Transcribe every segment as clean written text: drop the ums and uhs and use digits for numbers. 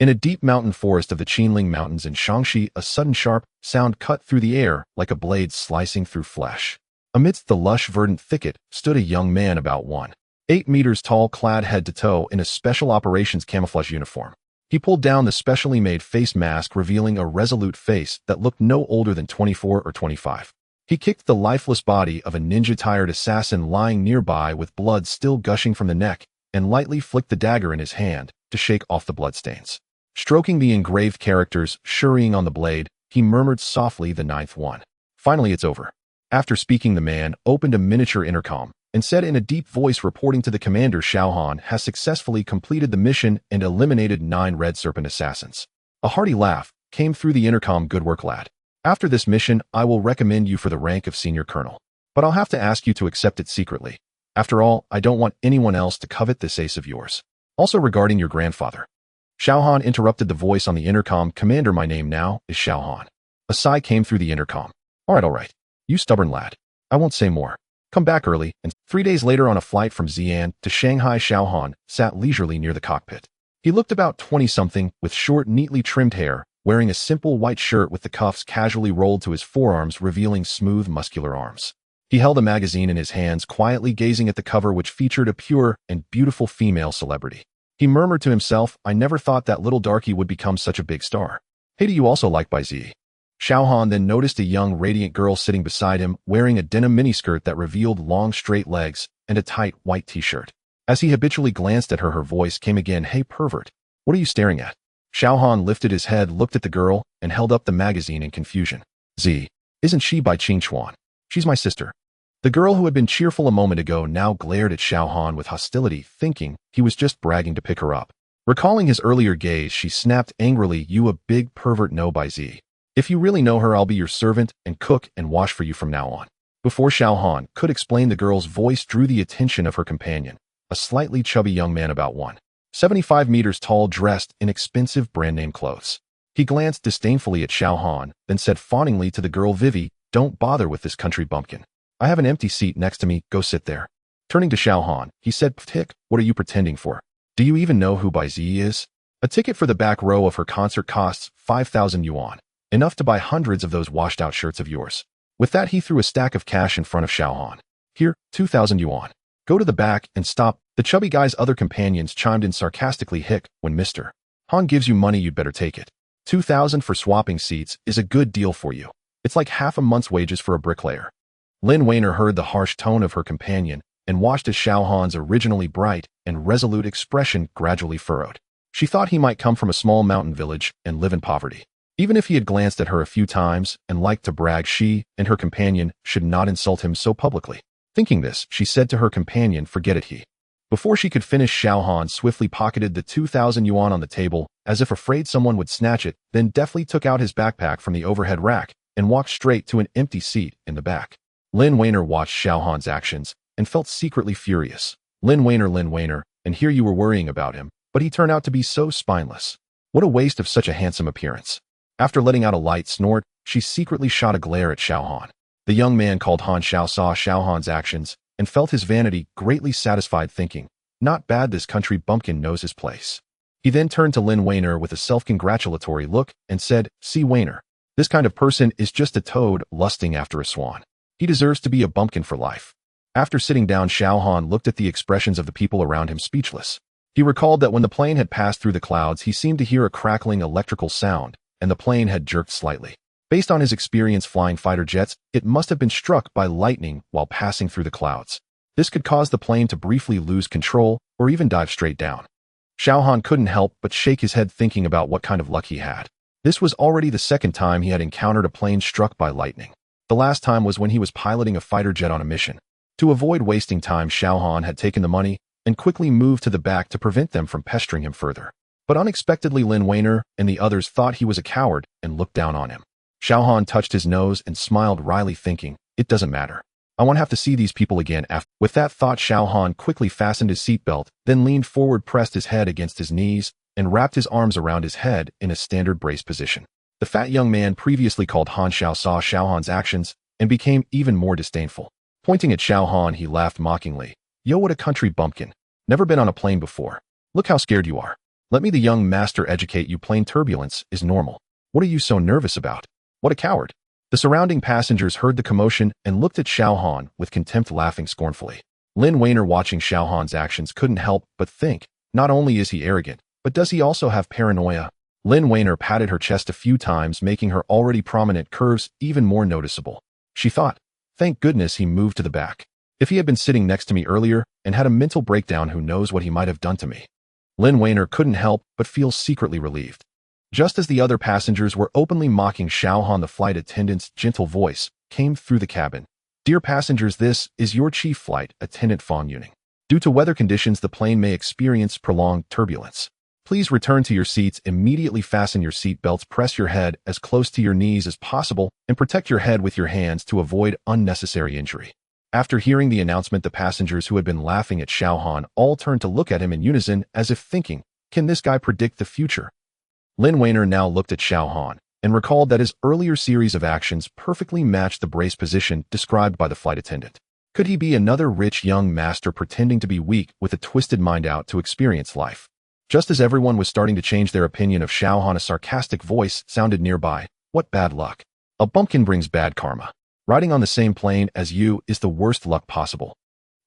In a deep mountain forest of the Qinling Mountains in Shaanxi, a sudden sharp sound cut through the air like a blade slicing through flesh. Amidst the lush verdant thicket stood a young man about 1.8 meters tall, clad head to toe in a special operations camouflage uniform. He pulled down the specially made face mask, revealing a resolute face that looked no older than 24 or 25. He kicked the lifeless body of a ninja-tired assassin lying nearby with blood still gushing from the neck and lightly flicked the dagger in his hand to shake off the bloodstains. Stroking the engraved characters shurrying on the blade, he murmured softly the ninth one. Finally, it's over. After speaking, the man opened a miniature intercom and said in a deep voice, reporting to the commander, Xiaohan has successfully completed the mission and eliminated 9 Red Serpent assassins. A hearty laugh came through the intercom. Good work, lad. After this mission, I will recommend you for the rank of senior colonel. But I'll have to ask you to accept it secretly. After all, I don't want anyone else to covet this ace of yours. Also regarding your grandfather. Xiaohan interrupted the voice on the intercom. Commander, my name now is Xiaohan. A sigh came through the intercom. All right. You stubborn lad. I won't say more. Come back early. And 3 days later, on a flight from Xi'an to Shanghai, Xiaohan sat leisurely near the cockpit. He looked about 20-something, with short, neatly trimmed hair, wearing a simple white shirt with the cuffs casually rolled to his forearms, revealing smooth, muscular arms. He held a magazine in his hands, quietly gazing at the cover, which featured a pure and beautiful female celebrity. He murmured to himself, I never thought that little darky would become such a big star. Hey, do you also like Bai Zi? Xiaohan then noticed a young, radiant girl sitting beside him, wearing a denim miniskirt that revealed long, straight legs and a tight, white t-shirt. As he habitually glanced at her, her voice came again. Hey, pervert. What are you staring at? Xiaohan lifted his head, looked at the girl, and held up the magazine in confusion. Z. Isn't she Bai Qingchuan? She's my sister. The girl, who had been cheerful a moment ago, now glared at Xiaohan with hostility, thinking he was just bragging to pick her up. Recalling his earlier gaze, she snapped angrily, You a big pervert. No, Bai Zi. If you really know her, I'll be your servant and cook and wash for you from now on. Before Xiaohan could explain, the girl's voice drew the attention of her companion, a slightly chubby young man about 1.75 meters tall, dressed in expensive brand-name clothes. He glanced disdainfully at Xiaohan, then said fawningly to the girl, Vivi, don't bother with this country bumpkin. I have an empty seat next to me, go sit there. Turning to Xiaohan, he said, Ptik, what are you pretending for? Do you even know who Bai Zi is? A ticket for the back row of her concert costs 5,000 yuan. Enough to buy hundreds of those washed-out shirts of yours. With that, he threw a stack of cash in front of Xiaohan. Here, 2,000 yuan. Go to the back and stop. The chubby guy's other companions chimed in sarcastically. Hick, when Mr. Han gives you money, you'd better take it. 2,000 for swapping seats is a good deal for you. It's like half a month's wages for a bricklayer. Lin Weiner heard the harsh tone of her companion and watched as Xiaohan's originally bright and resolute expression gradually furrowed. She thought he might come from a small mountain village and live in poverty. Even if he had glanced at her a few times and liked to brag, she and her companion should not insult him so publicly. Thinking this, she said to her companion, Forget it, he. Before she could finish, Xiaohan swiftly pocketed the 2,000 yuan on the table, as if afraid someone would snatch it, then deftly took out his backpack from the overhead rack and walked straight to an empty seat in the back. Lin Weiner watched Xiaohan's actions and felt secretly furious. Lin Weiner, and here you were worrying about him, but he turned out to be so spineless. What a waste of such a handsome appearance. After letting out a light snort, she secretly shot a glare at Xiaohan. The young man called Han Xiao saw Xiaohan's actions and felt his vanity greatly satisfied, thinking, Not bad, this country bumpkin knows his place. He then turned to Lin Weiner with a self-congratulatory look and said, See, Weiner, this kind of person is just a toad lusting after a swan. He deserves to be a bumpkin for life. After sitting down, Xiaohan looked at the expressions of the people around him, speechless. He recalled that when the plane had passed through the clouds, he seemed to hear a crackling electrical sound, and the plane had jerked slightly. Based on his experience flying fighter jets, it must have been struck by lightning while passing through the clouds. This could cause the plane to briefly lose control or even dive straight down. Xiaohan couldn't help but shake his head, thinking about what kind of luck he had. This was already the second time he had encountered a plane struck by lightning. The last time was when he was piloting a fighter jet on a mission. To avoid wasting time, Xiaohan had taken the money and quickly moved to the back to prevent them from pestering him further. But unexpectedly, Lin Weiner and the others thought he was a coward and looked down on him. Xiaohan touched his nose and smiled wryly, thinking, It doesn't matter. I won't have to see these people again after. With that thought, Xiaohan quickly fastened his seatbelt, then leaned forward, pressed his head against his knees, and wrapped his arms around his head in a standard brace position. The fat young man previously called Han Xiao saw Xiaohan's actions and became even more disdainful. Pointing at Xiaohan, he laughed mockingly. Yo, what a country bumpkin. Never been on a plane before. Look how scared you are. Let me the young master educate you. Plane turbulence is normal. What are you so nervous about? What a coward. The surrounding passengers heard the commotion and looked at Xiao Han with contempt, laughing scornfully. Lin Weiner, watching Xiao Han's actions, couldn't help but think, not only is he arrogant, but does he also have paranoia? Lin Weiner patted her chest a few times, making her already prominent curves even more noticeable. She thought, thank goodness he moved to the back. If he had been sitting next to me earlier and had a mental breakdown, who knows what he might have done to me. Lin Weiner couldn't help but feel secretly relieved. Just as the other passengers were openly mocking Xiao Han, the flight attendant's gentle voice came through the cabin. Dear passengers, this is your chief flight attendant, Fong Yuning. Due to weather conditions, the plane may experience prolonged turbulence. Please return to your seats immediately. Fasten your seat belts, press your head as close to your knees as possible, and protect your head with your hands to avoid unnecessary injury. After hearing the announcement, the passengers who had been laughing at Xiao Han all turned to look at him in unison, as if thinking, can this guy predict the future? Lin Weiner now looked at Xiao Han and recalled that his earlier series of actions perfectly matched the brace position described by the flight attendant. Could he be another rich young master pretending to be weak with a twisted mind out to experience life? Just as everyone was starting to change their opinion of Xiao Han, a sarcastic voice sounded nearby. What bad luck. A bumpkin brings bad karma. Riding on the same plane as you is the worst luck possible.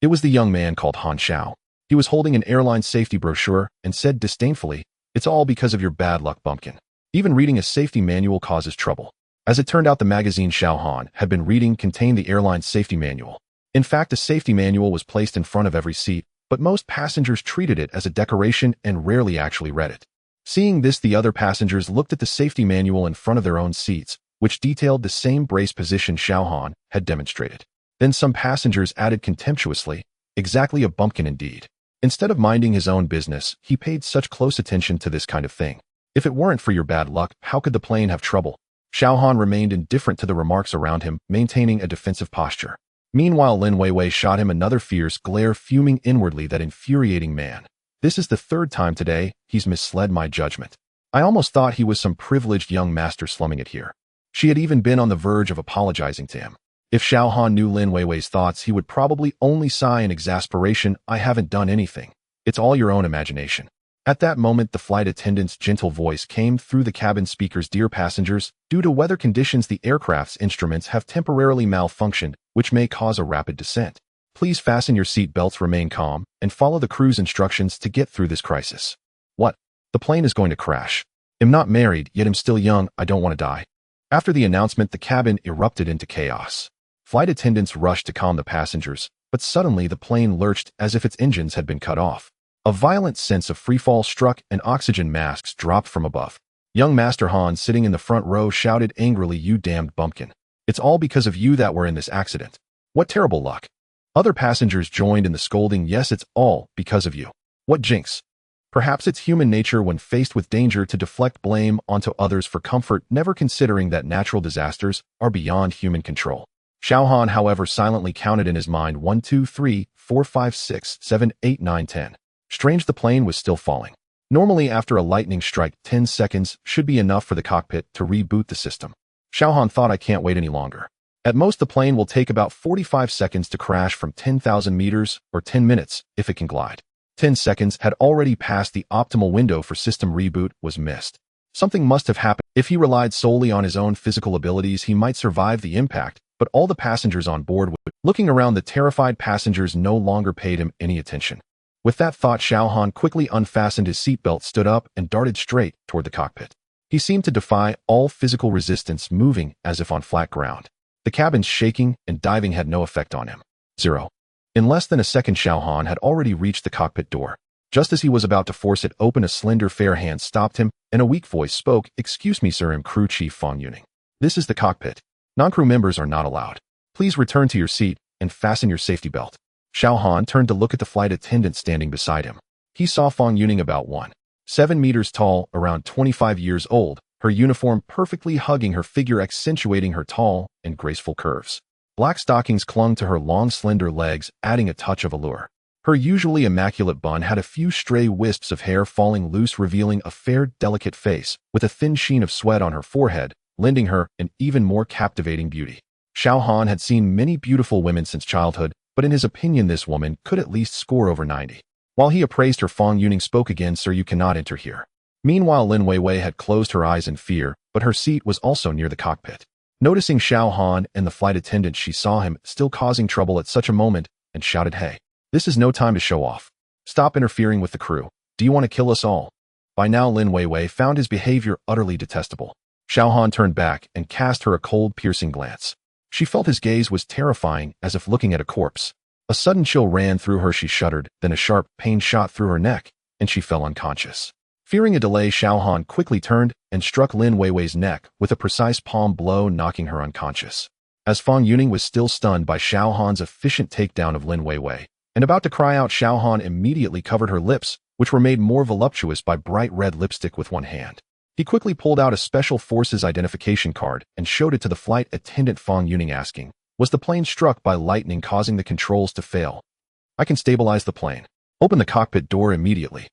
It was the young man called Han Xiao. He was holding an airline safety brochure and said disdainfully, it's all because of your bad luck, bumpkin. Even reading a safety manual causes trouble. As it turned out, the magazine Xiao Han had been reading contained the airline safety manual. In fact, a safety manual was placed in front of every seat, but most passengers treated it as a decoration and rarely actually read it. Seeing this, the other passengers looked at the safety manual in front of their own seats, which detailed the same brace position Xiao Han had demonstrated. Then some passengers added contemptuously, exactly a bumpkin indeed. Instead of minding his own business, he paid such close attention to this kind of thing. If it weren't for your bad luck, how could the plane have trouble? Xiao Han remained indifferent to the remarks around him, maintaining a defensive posture. Meanwhile, Lin Weiwei shot him another fierce glare, fuming inwardly. That infuriating man. This is the third time today he's misled my judgment. I almost thought he was some privileged young master slumming it here. She had even been on the verge of apologizing to him. If Xiao Han knew Lin Weiwei's thoughts, he would probably only sigh in exasperation. I haven't done anything. It's all your own imagination. At that moment, the flight attendant's gentle voice came through the cabin speakers. Dear passengers, due to weather conditions, the aircraft's instruments have temporarily malfunctioned, which may cause a rapid descent. Please fasten your seat belts, remain calm, and follow the crew's instructions to get through this crisis. What? The plane is going to crash. I'm not married, yet I'm still young. I don't want to die. After the announcement, the cabin erupted into chaos. Flight attendants rushed to calm the passengers, but suddenly the plane lurched as if its engines had been cut off. A violent sense of freefall struck and oxygen masks dropped from above. Young Master Han, sitting in the front row, shouted angrily, you damned bumpkin. It's all because of you that we're in this accident. What terrible luck. Other passengers joined in the scolding. Yes, it's all because of you. What jinx. Perhaps it's human nature when faced with danger to deflect blame onto others for comfort, never considering that natural disasters are beyond human control. Xiao Han, however, silently counted in his mind 1, 2, 3, 4, 5, 6, 7, 8, 9, 10. Strange, the plane was still falling. Normally, after a lightning strike, 10 seconds should be enough for the cockpit to reboot the system. Xiao Han thought, I can't wait any longer. At most, the plane will take about 45 seconds to crash from 10,000 meters, or 10 minutes, if it can glide. 10 seconds had already passed. The optimal window for system reboot was missed. Something must have happened. If he relied solely on his own physical abilities, he might survive the impact, but all the passengers on board would. Looking around, the terrified passengers no longer paid him any attention. With that thought, Xiao Han quickly unfastened his seatbelt, stood up, and darted straight toward the cockpit. He seemed to defy all physical resistance, moving as if on flat ground. The cabin's shaking and diving had no effect on him. 0. In less than a second, Xiao Han had already reached the cockpit door. Just as he was about to force it open, a slender, fair hand stopped him, and a weak voice spoke, excuse me, sir, I'm Crew Chief Fong Yuning. This is the cockpit. Non-crew members are not allowed. Please return to your seat and fasten your safety belt. Xiao Han turned to look at the flight attendant standing beside him. He saw Fong Yuning, about 1.7 meters tall, around 25 years old, her uniform perfectly hugging her figure, accentuating her tall and graceful curves. Black stockings clung to her long, slender legs, adding a touch of allure. Her usually immaculate bun had a few stray wisps of hair falling loose, revealing a fair, delicate face, with a thin sheen of sweat on her forehead, lending her an even more captivating beauty. Xiao Han had seen many beautiful women since childhood, but in his opinion this woman could at least score over 90. While he appraised her, Fong Yuning spoke again, "Sir, you cannot enter here." Meanwhile, Lin Weiwei had closed her eyes in fear, but her seat was also near the cockpit. Noticing Xiao Han and the flight attendant, she saw him still causing trouble at such a moment and shouted, "Hey, this is no time to show off. Stop interfering with the crew. Do you want to kill us all?" By now, Lin Weiwei found his behavior utterly detestable. Xiao Han turned back and cast her a cold, piercing glance. She felt his gaze was terrifying, as if looking at a corpse. A sudden chill ran through her. She shuddered, then a sharp pain shot through her neck, and she fell unconscious. Fearing a delay, Xiao Han quickly turned and struck Lin Weiwei's neck with a precise palm blow, knocking her unconscious. As Fong Yuning was still stunned by Xiao Han's efficient takedown of Lin Weiwei, and about to cry out, Xiao Han immediately covered her lips, which were made more voluptuous by bright red lipstick, with one hand. He quickly pulled out a Special Forces identification card and showed it to the flight attendant Fong Yuning, asking, "Was the plane struck by lightning causing the controls to fail?" "I can stabilize the plane. Open the cockpit door immediately."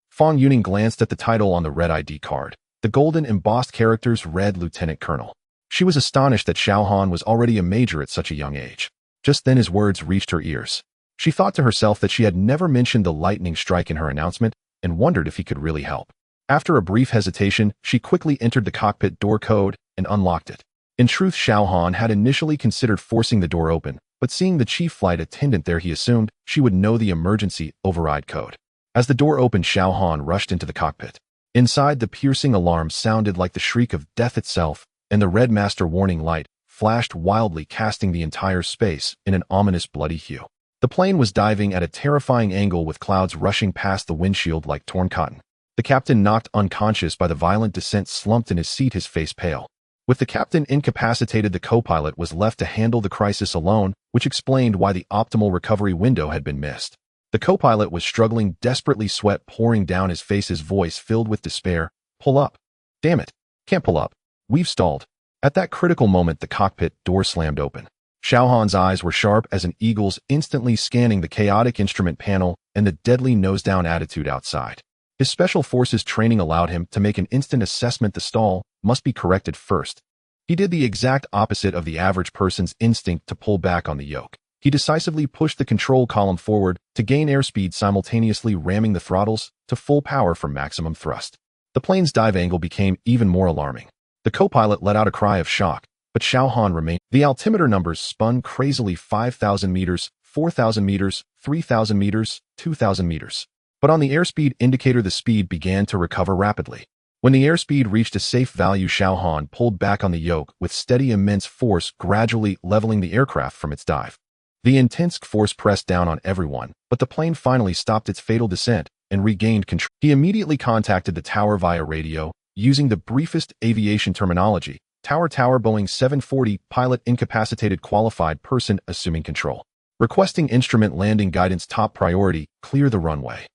Fong Yuning glanced at the title on the red ID card. The golden embossed characters read Lieutenant Colonel. She was astonished that Xiao Han was already a major at such a young age. Just then his words reached her ears. She thought to herself that she had never mentioned the lightning strike in her announcement and wondered if he could really help. After a brief hesitation, she quickly entered the cockpit door code and unlocked it. In truth, Xiao Han had initially considered forcing the door open, but seeing the chief flight attendant there, he assumed she would know the emergency override code. As the door opened, Xiao Han rushed into the cockpit. Inside, the piercing alarm sounded like the shriek of death itself, and the red master warning light flashed wildly, casting the entire space in an ominous bloody hue. The plane was diving at a terrifying angle, with clouds rushing past the windshield like torn cotton. The captain, knocked unconscious by the violent descent, slumped in his seat, his face pale. With the captain incapacitated, the co-pilot was left to handle the crisis alone, which explained why the optimal recovery window had been missed. The co-pilot was struggling desperately, sweat pouring down his face, his voice filled with despair. "Pull up. Damn it. Can't pull up. We've stalled." At that critical moment, the cockpit door slammed open. Xiao Han's eyes were sharp as an eagle's, instantly scanning the chaotic instrument panel and the deadly nose-down attitude outside. His Special Forces training allowed him to make an instant assessment. The stall must be corrected first. He did the exact opposite of the average person's instinct to pull back on the yoke. He decisively pushed the control column forward to gain airspeed, simultaneously ramming the throttles to full power for maximum thrust. The plane's dive angle became even more alarming. The co-pilot let out a cry of shock, but Xiao Han remained. The altimeter numbers spun crazily: 5,000 meters, 4,000 meters, 3,000 meters, 2,000 meters. But on the airspeed indicator, the speed began to recover rapidly. When the airspeed reached a safe value, Xiao Han pulled back on the yoke with steady, immense force, gradually leveling the aircraft from its dive. The intense force pressed down on everyone, but the plane finally stopped its fatal descent and regained control. He immediately contacted the tower via radio, using the briefest aviation terminology. "Tower, Boeing 740, pilot incapacitated, qualified person assuming control. Requesting instrument landing guidance, top priority, clear the runway."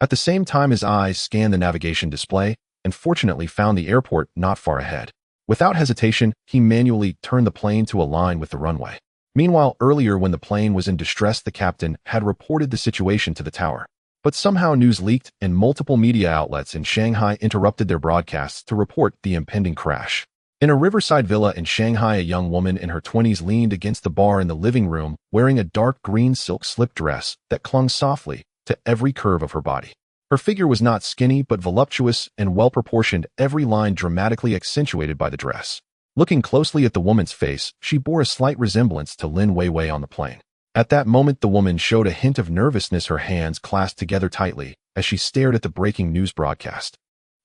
At the same time, his eyes scanned the navigation display and fortunately found the airport not far ahead. Without hesitation, he manually turned the plane to align with the runway. Meanwhile, earlier when the plane was in distress, the captain had reported the situation to the tower. But somehow news leaked and multiple media outlets in Shanghai interrupted their broadcasts to report the impending crash. In a riverside villa in Shanghai, a young woman in her 20s leaned against the bar in the living room, wearing a dark green silk slip dress that clung softly to every curve of her body. Her figure was not skinny but voluptuous and well-proportioned, every line dramatically accentuated by the dress. Looking closely at the woman's face, she bore a slight resemblance to Lin Weiwei on the plane. At that moment, the woman showed a hint of nervousness, her hands clasped together tightly as she stared at the breaking news broadcast.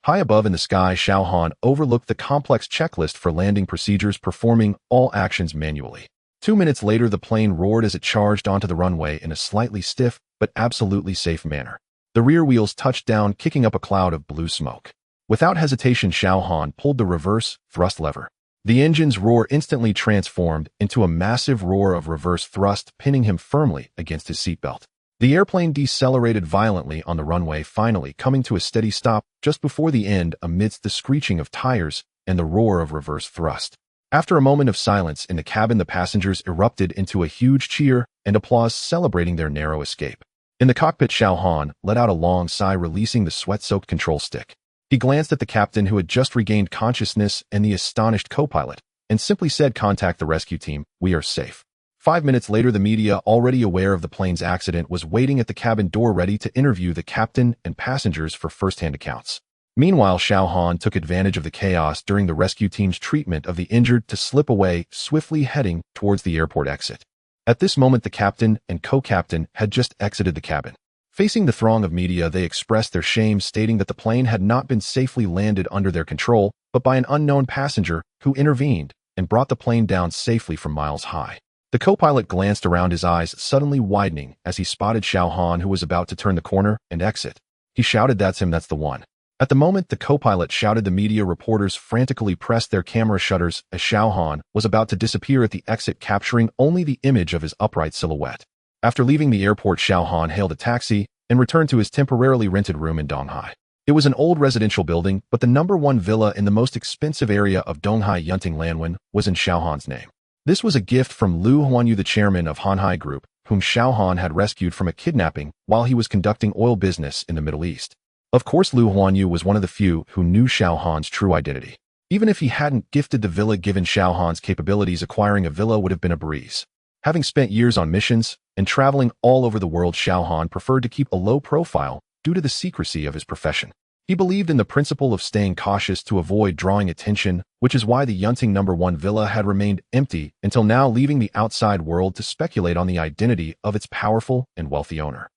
High above in the sky, Xiao Han overlooked the complex checklist for landing procedures, performing all actions manually. 2 minutes later, the plane roared as it charged onto the runway in a slightly stiff but absolutely safe manner. The rear wheels touched down, kicking up a cloud of blue smoke. Without hesitation, Xiao Han pulled the reverse thrust lever. The engine's roar instantly transformed into a massive roar of reverse thrust, pinning him firmly against his seatbelt. The airplane decelerated violently on the runway, finally coming to a steady stop just before the end amidst the screeching of tires and the roar of reverse thrust. After a moment of silence in the cabin, the passengers erupted into a huge cheer and applause, celebrating their narrow escape. In the cockpit, Xiao Han let out a long sigh, releasing the sweat-soaked control stick. He glanced at the captain, who had just regained consciousness, and the astonished co-pilot, and simply said, "Contact the rescue team. We are safe." 5 minutes later, the media, already aware of the plane's accident, was waiting at the cabin door ready to interview the captain and passengers for first-hand accounts. Meanwhile, Xiao Han took advantage of the chaos during the rescue team's treatment of the injured to slip away, swiftly heading towards the airport exit. At this moment, the captain and co-captain had just exited the cabin. Facing the throng of media, they expressed their shame, stating that the plane had not been safely landed under their control, but by an unknown passenger who intervened and brought the plane down safely from miles high. The co-pilot glanced around, his eyes suddenly widening as he spotted Xiao Han, who was about to turn the corner and exit. He shouted, "That's him, that's the one." At the moment the co-pilot shouted, the media reporters frantically pressed their camera shutters as Xiao Han was about to disappear at the exit, capturing only the image of his upright silhouette. After leaving the airport, Xiao Han hailed a taxi and returned to his temporarily rented room in Donghai. It was an old residential building, but the #1 villa in the most expensive area of Donghai, Yunting Lanwen, was in Xiao Han's name. This was a gift from Lu Huanyu, the chairman of Hanhai Group, whom Xiao Han had rescued from a kidnapping while he was conducting oil business in the Middle East. Of course, Lu Huanyu was one of the few who knew Xiao Han's true identity. Even if he hadn't gifted the villa, given Xiao Han's capabilities, acquiring a villa would have been a breeze. Having spent years on missions and traveling all over the world, Xiao Han preferred to keep a low profile due to the secrecy of his profession. He believed in the principle of staying cautious to avoid drawing attention, which is why the Yunting #1 villa had remained empty until now, leaving the outside world to speculate on the identity of its powerful and wealthy owner.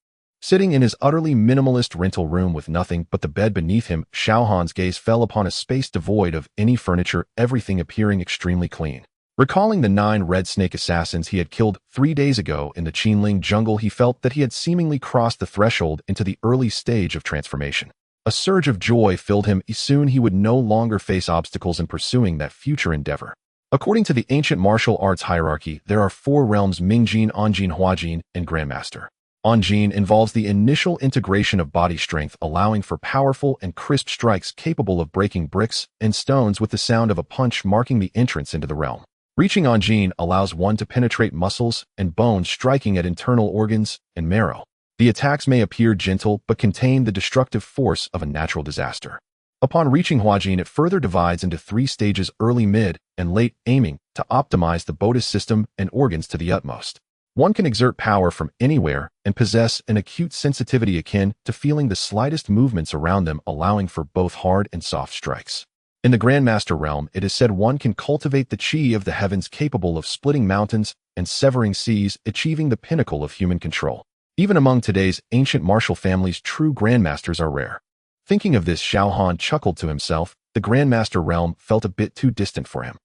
Sitting in his utterly minimalist rental room with nothing but the bed beneath him, Xiao Han's gaze fell upon a space devoid of any furniture, everything appearing extremely clean. Recalling the 9 red snake assassins he had killed 3 days ago in the Qinling jungle, he felt that he had seemingly crossed the threshold into the early stage of transformation. A surge of joy filled him. Soon he would no longer face obstacles in pursuing that future endeavor. According to the ancient martial arts hierarchy, there are 4 realms: Mingjin, Onjin, Huajin, and Grandmaster. Onjin involves the initial integration of body strength, allowing for powerful and crisp strikes capable of breaking bricks and stones with the sound of a punch, marking the entrance into the realm. Reaching Onjin allows one to penetrate muscles and bones, striking at internal organs and marrow. The attacks may appear gentle but contain the destructive force of a natural disaster. Upon reaching Huajin, it further divides into 3 stages: early, mid, and late, aiming to optimize the body system and organs to the utmost. One can exert power from anywhere and possess an acute sensitivity akin to feeling the slightest movements around them, allowing for both hard and soft strikes. In the Grandmaster realm, it is said one can cultivate the qi of the heavens, capable of splitting mountains and severing seas, achieving the pinnacle of human control. Even among today's ancient martial families, true Grandmasters are rare. Thinking of this, Xiao Han chuckled to himself. The Grandmaster realm felt a bit too distant for him.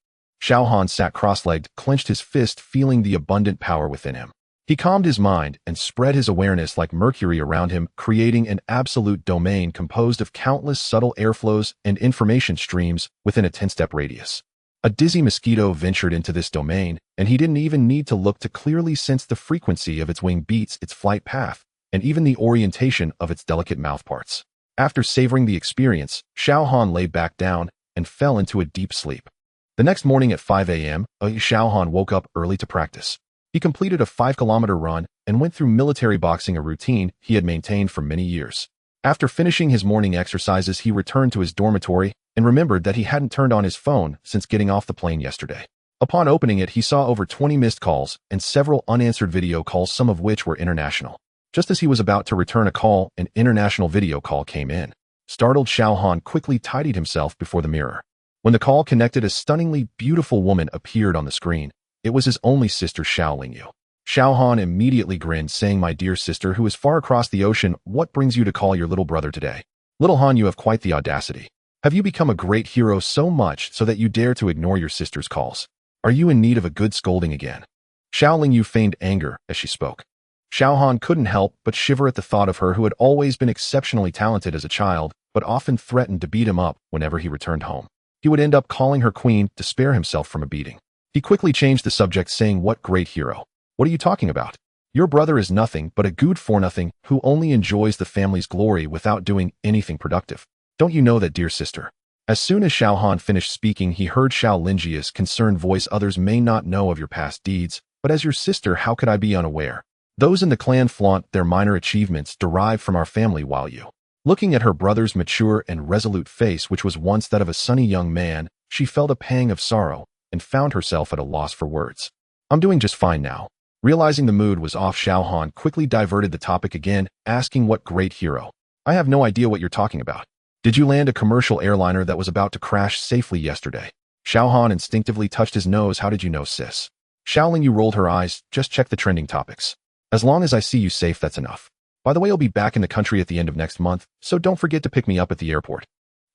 Xiao Han sat cross-legged, clenched his fist, feeling the abundant power within him. He calmed his mind and spread his awareness like mercury around him, creating an absolute domain composed of countless subtle airflows and information streams within a 10-step radius. A dizzy mosquito ventured into this domain, and he didn't even need to look to clearly sense the frequency of its wing beats, its flight path, and even the orientation of its delicate mouthparts. After savoring the experience, Xiao Han lay back down and fell into a deep sleep. The next morning at 5 a.m., Xiao Han woke up early to practice. He completed a 5-kilometer run and went through military boxing, a routine he had maintained for many years. After finishing his morning exercises, he returned to his dormitory and remembered that he hadn't turned on his phone since getting off the plane yesterday. Upon opening it, he saw over 20 missed calls and several unanswered video calls, some of which were international. Just as he was about to return a call, an international video call came in. Startled, Xiao Han quickly tidied himself before the mirror. When the call connected, a stunningly beautiful woman appeared on the screen. It was his only sister, Xiao Lingyu. Xiao Han immediately grinned, saying, "My dear sister, who is far across the ocean, what brings you to call your little brother today? Little Han, you have quite the audacity. Have you become a great hero so much so that you dare to ignore your sister's calls? Are you in need of a good scolding again?" Xiao Lingyu feigned anger as she spoke. Xiao Han couldn't help but shiver at the thought of her, who had always been exceptionally talented as a child, but often threatened to beat him up whenever he returned home. He would end up calling her queen to spare himself from a beating. He quickly changed the subject, saying, "What great hero? What are you talking about? Your brother is nothing but a good-for-nothing who only enjoys the family's glory without doing anything productive. Don't you know that, dear sister?" As soon as Xiao Han finished speaking, he heard Xiao Lingyi's concerned voice, "Others may not know of your past deeds, but as your sister, how could I be unaware? Those in the clan flaunt their minor achievements derived from our family, while you..." Looking at her brother's mature and resolute face, which was once that of a sunny young man, she felt a pang of sorrow and found herself at a loss for words. I'm doing just fine now. Realizing the mood was off, Xiaohan quickly diverted the topic again, asking what great hero. I have no idea what you're talking about. Did you land a commercial airliner that was about to crash safely yesterday? Xiaohan instinctively touched his nose. How did you know, sis? Xiaolingyu rolled her eyes. Just check the trending topics. As long as I see you safe, that's enough. By the way, I'll be back in the country at the end of next month, so don't forget to pick me up at the airport.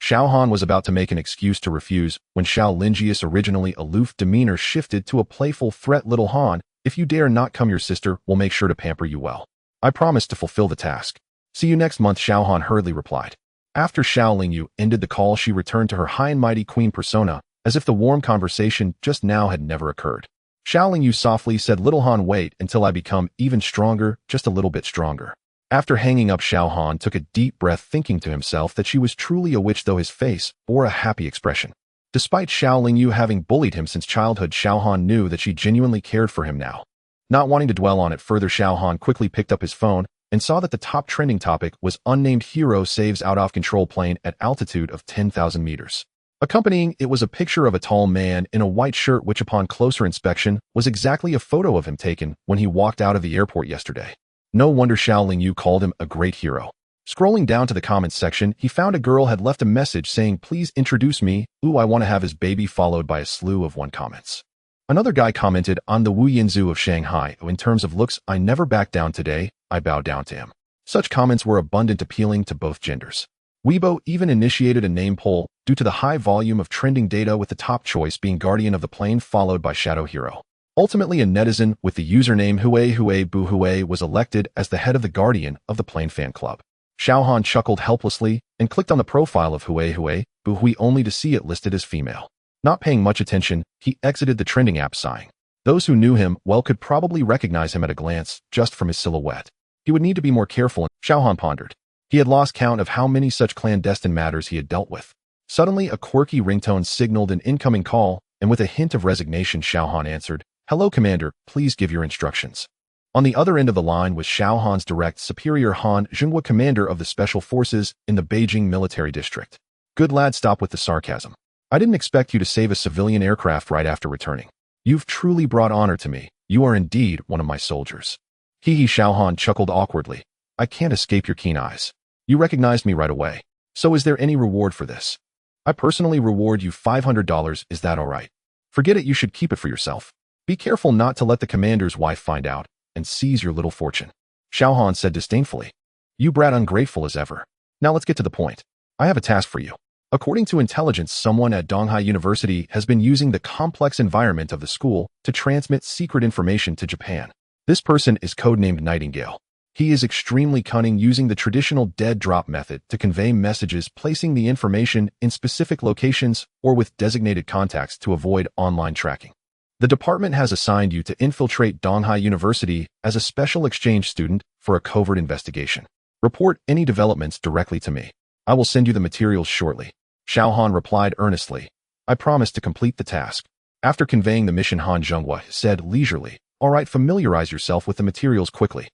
Xiaohan was about to make an excuse to refuse when Xiaolingyi's originally aloof demeanor shifted to a playful threat. Little Han, if you dare not come, your sister will make sure to pamper you well. I promise to fulfill the task. See you next month, Xiaohan hurriedly replied. After Xiaolingyu ended the call, she returned to her high and mighty queen persona, as if the warm conversation just now had never occurred. Xiaolingyu softly said, Little Han, wait until I become even stronger, just a little bit stronger. After hanging up, Xiaohan took a deep breath, thinking to himself that she was truly a witch, though his face bore a happy expression. Despite Xiaolingyu having bullied him since childhood, Xiaohan knew that she genuinely cared for him now. Not wanting to dwell on it further, Xiaohan quickly picked up his phone and saw that the top trending topic was unnamed hero saves out-of-control plane at altitude of 10,000 meters. Accompanying it was a picture of a tall man in a white shirt, which upon closer inspection was exactly a photo of him taken when he walked out of the airport yesterday. No wonder Xiaolingyu called him a great hero. Scrolling down to the comments section, he found a girl had left a message saying, please introduce me, ooh, I want to have his baby, followed by a slew of comments. Another guy commented on the Wu Yinzu of Shanghai, in terms of looks, I never back down today, I bow down to him. Such comments were abundant, appealing to both genders. Weibo even initiated a name poll due to the high volume of trending data, with the top choice being Guardian of the Plane, followed by Shadow Hero. Ultimately, a netizen with the username Hue Bu Hue was elected as the head of the Guardian of the Plane fan club. Xiaohan chuckled helplessly and clicked on the profile of Hue Bu Hue only to see it listed as female. Not paying much attention, he exited the trending app, sighing. Those who knew him well could probably recognize him at a glance just from his silhouette. He would need to be more careful, Xiaohan pondered. He had lost count of how many such clandestine matters he had dealt with. Suddenly, a quirky ringtone signaled an incoming call, and with a hint of resignation, Xiaohan answered, Hello, Commander, please give your instructions. On the other end of the line was Xiaohan's direct superior, Han Zhenghua, commander of the Special Forces in the Beijing Military District. Good lad, stop with the sarcasm. I didn't expect you to save a civilian aircraft right after returning. You've truly brought honor to me. You are indeed one of my soldiers. Hee, Xiaohan chuckled awkwardly. I can't escape your keen eyes. You recognized me right away. So is there any reward for this? I personally reward you $500, is that all right? Forget it, you should keep it for yourself. Be careful not to let the commander's wife find out and seize your little fortune. Xiaohan said disdainfully. You brat, ungrateful as ever. Now let's get to the point. I have a task for you. According to intelligence, someone at Donghai University has been using the complex environment of the school to transmit secret information to Japan. This person is codenamed Nightingale. He is extremely cunning, using the traditional dead drop method to convey messages, placing the information in specific locations or with designated contacts to avoid online tracking. The department has assigned you to infiltrate Donghai University as a special exchange student for a covert investigation. Report any developments directly to me. I will send you the materials shortly. Xiaohan replied earnestly. I promise to complete the task. After conveying the mission, Han Zhenghua said leisurely, All right, familiarize yourself with the materials quickly.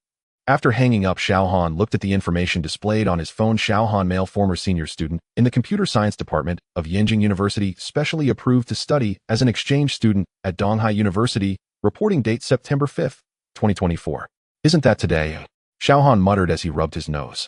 After hanging up, Xiaohan looked at the information displayed on his phone. Xiaohan, male, former senior student in the computer science department of Yenjing University, specially approved to study as an exchange student at Donghai University, reporting date September 5th, 2024. Isn't that today? Xiaohan muttered as he rubbed his nose.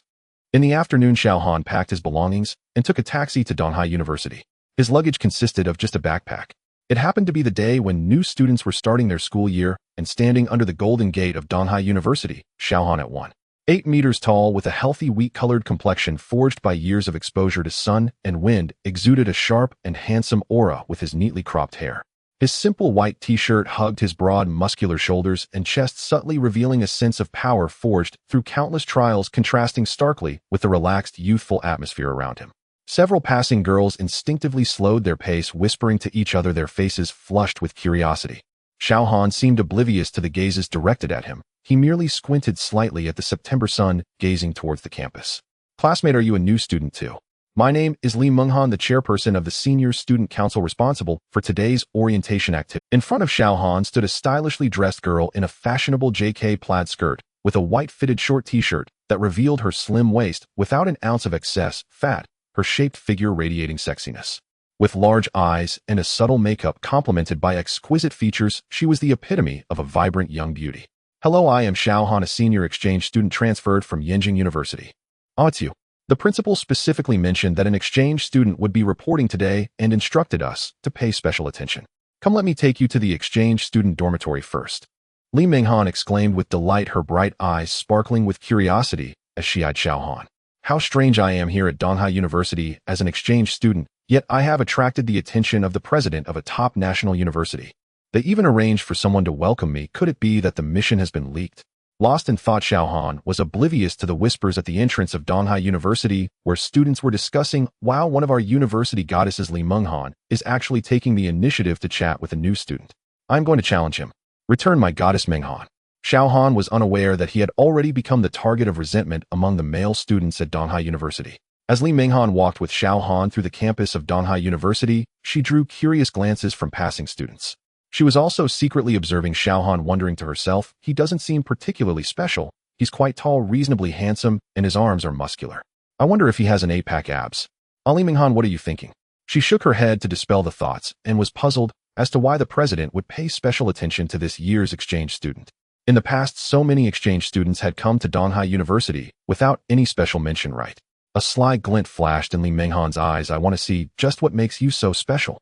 In the afternoon, Xiaohan packed his belongings and took a taxi to Donghai University. His luggage consisted of just a backpack. It happened to be the day when new students were starting their school year, and standing under the golden gate of Donghai University, Xiaohan, at 1.8 meters tall, with a healthy wheat-colored complexion forged by years of exposure to sun and wind, exuded a sharp and handsome aura with his neatly cropped hair. His simple white t-shirt hugged his broad, muscular shoulders and chest, subtly revealing a sense of power forged through countless trials, contrasting starkly with the relaxed, youthful atmosphere around him. Several passing girls instinctively slowed their pace, whispering to each other, their faces flushed with curiosity. Xiaohan seemed oblivious to the gazes directed at him. He merely squinted slightly at the September sun, gazing towards the campus. Classmate, are you a new student too? My name is Li Menghan, the chairperson of the Senior Student Council responsible for today's orientation activity. In front of Xiaohan stood a stylishly dressed girl in a fashionable JK plaid skirt with a white fitted short t-shirt that revealed her slim waist without an ounce of excess fat, her shaped figure radiating sexiness. With large eyes and a subtle makeup complemented by exquisite features, she was the epitome of a vibrant young beauty. Hello, I am Xiao Han, a senior exchange student transferred from Yenjing University. Oh, it's you. The principal specifically mentioned that an exchange student would be reporting today and instructed us to pay special attention. Come, let me take you to the exchange student dormitory first. Li Minghan exclaimed with delight, her bright eyes sparkling with curiosity as she eyed Xiao Han. How strange I am here at Donghai University as an exchange student, yet I have attracted the attention of the president of a top national university. They even arranged for someone to welcome me. Could it be that the mission has been leaked? Lost in thought, Xiao Han was oblivious to the whispers at the entrance of Donghai University, where students were discussing, wow, one of our university goddesses, Li Minghan, is actually taking the initiative to chat with a new student. I'm going to challenge him. Return my goddess Minghan. Xiao Han was unaware that he had already become the target of resentment among the male students at Donghai University. As Li Minghan walked with Xiao Han through the campus of Donghai University, she drew curious glances from passing students. She was also secretly observing Xiao Han, wondering to herself, he doesn't seem particularly special. He's quite tall, reasonably handsome, and his arms are muscular. I wonder if he has an eight-pack abs. Li Minghan, what are you thinking? She shook her head to dispel the thoughts and was puzzled as to why the president would pay special attention to this year's exchange student. In the past, so many exchange students had come to Donghai University without any special mention, right? A sly glint flashed in Li Minghan's eyes. I want to see just what makes you so special.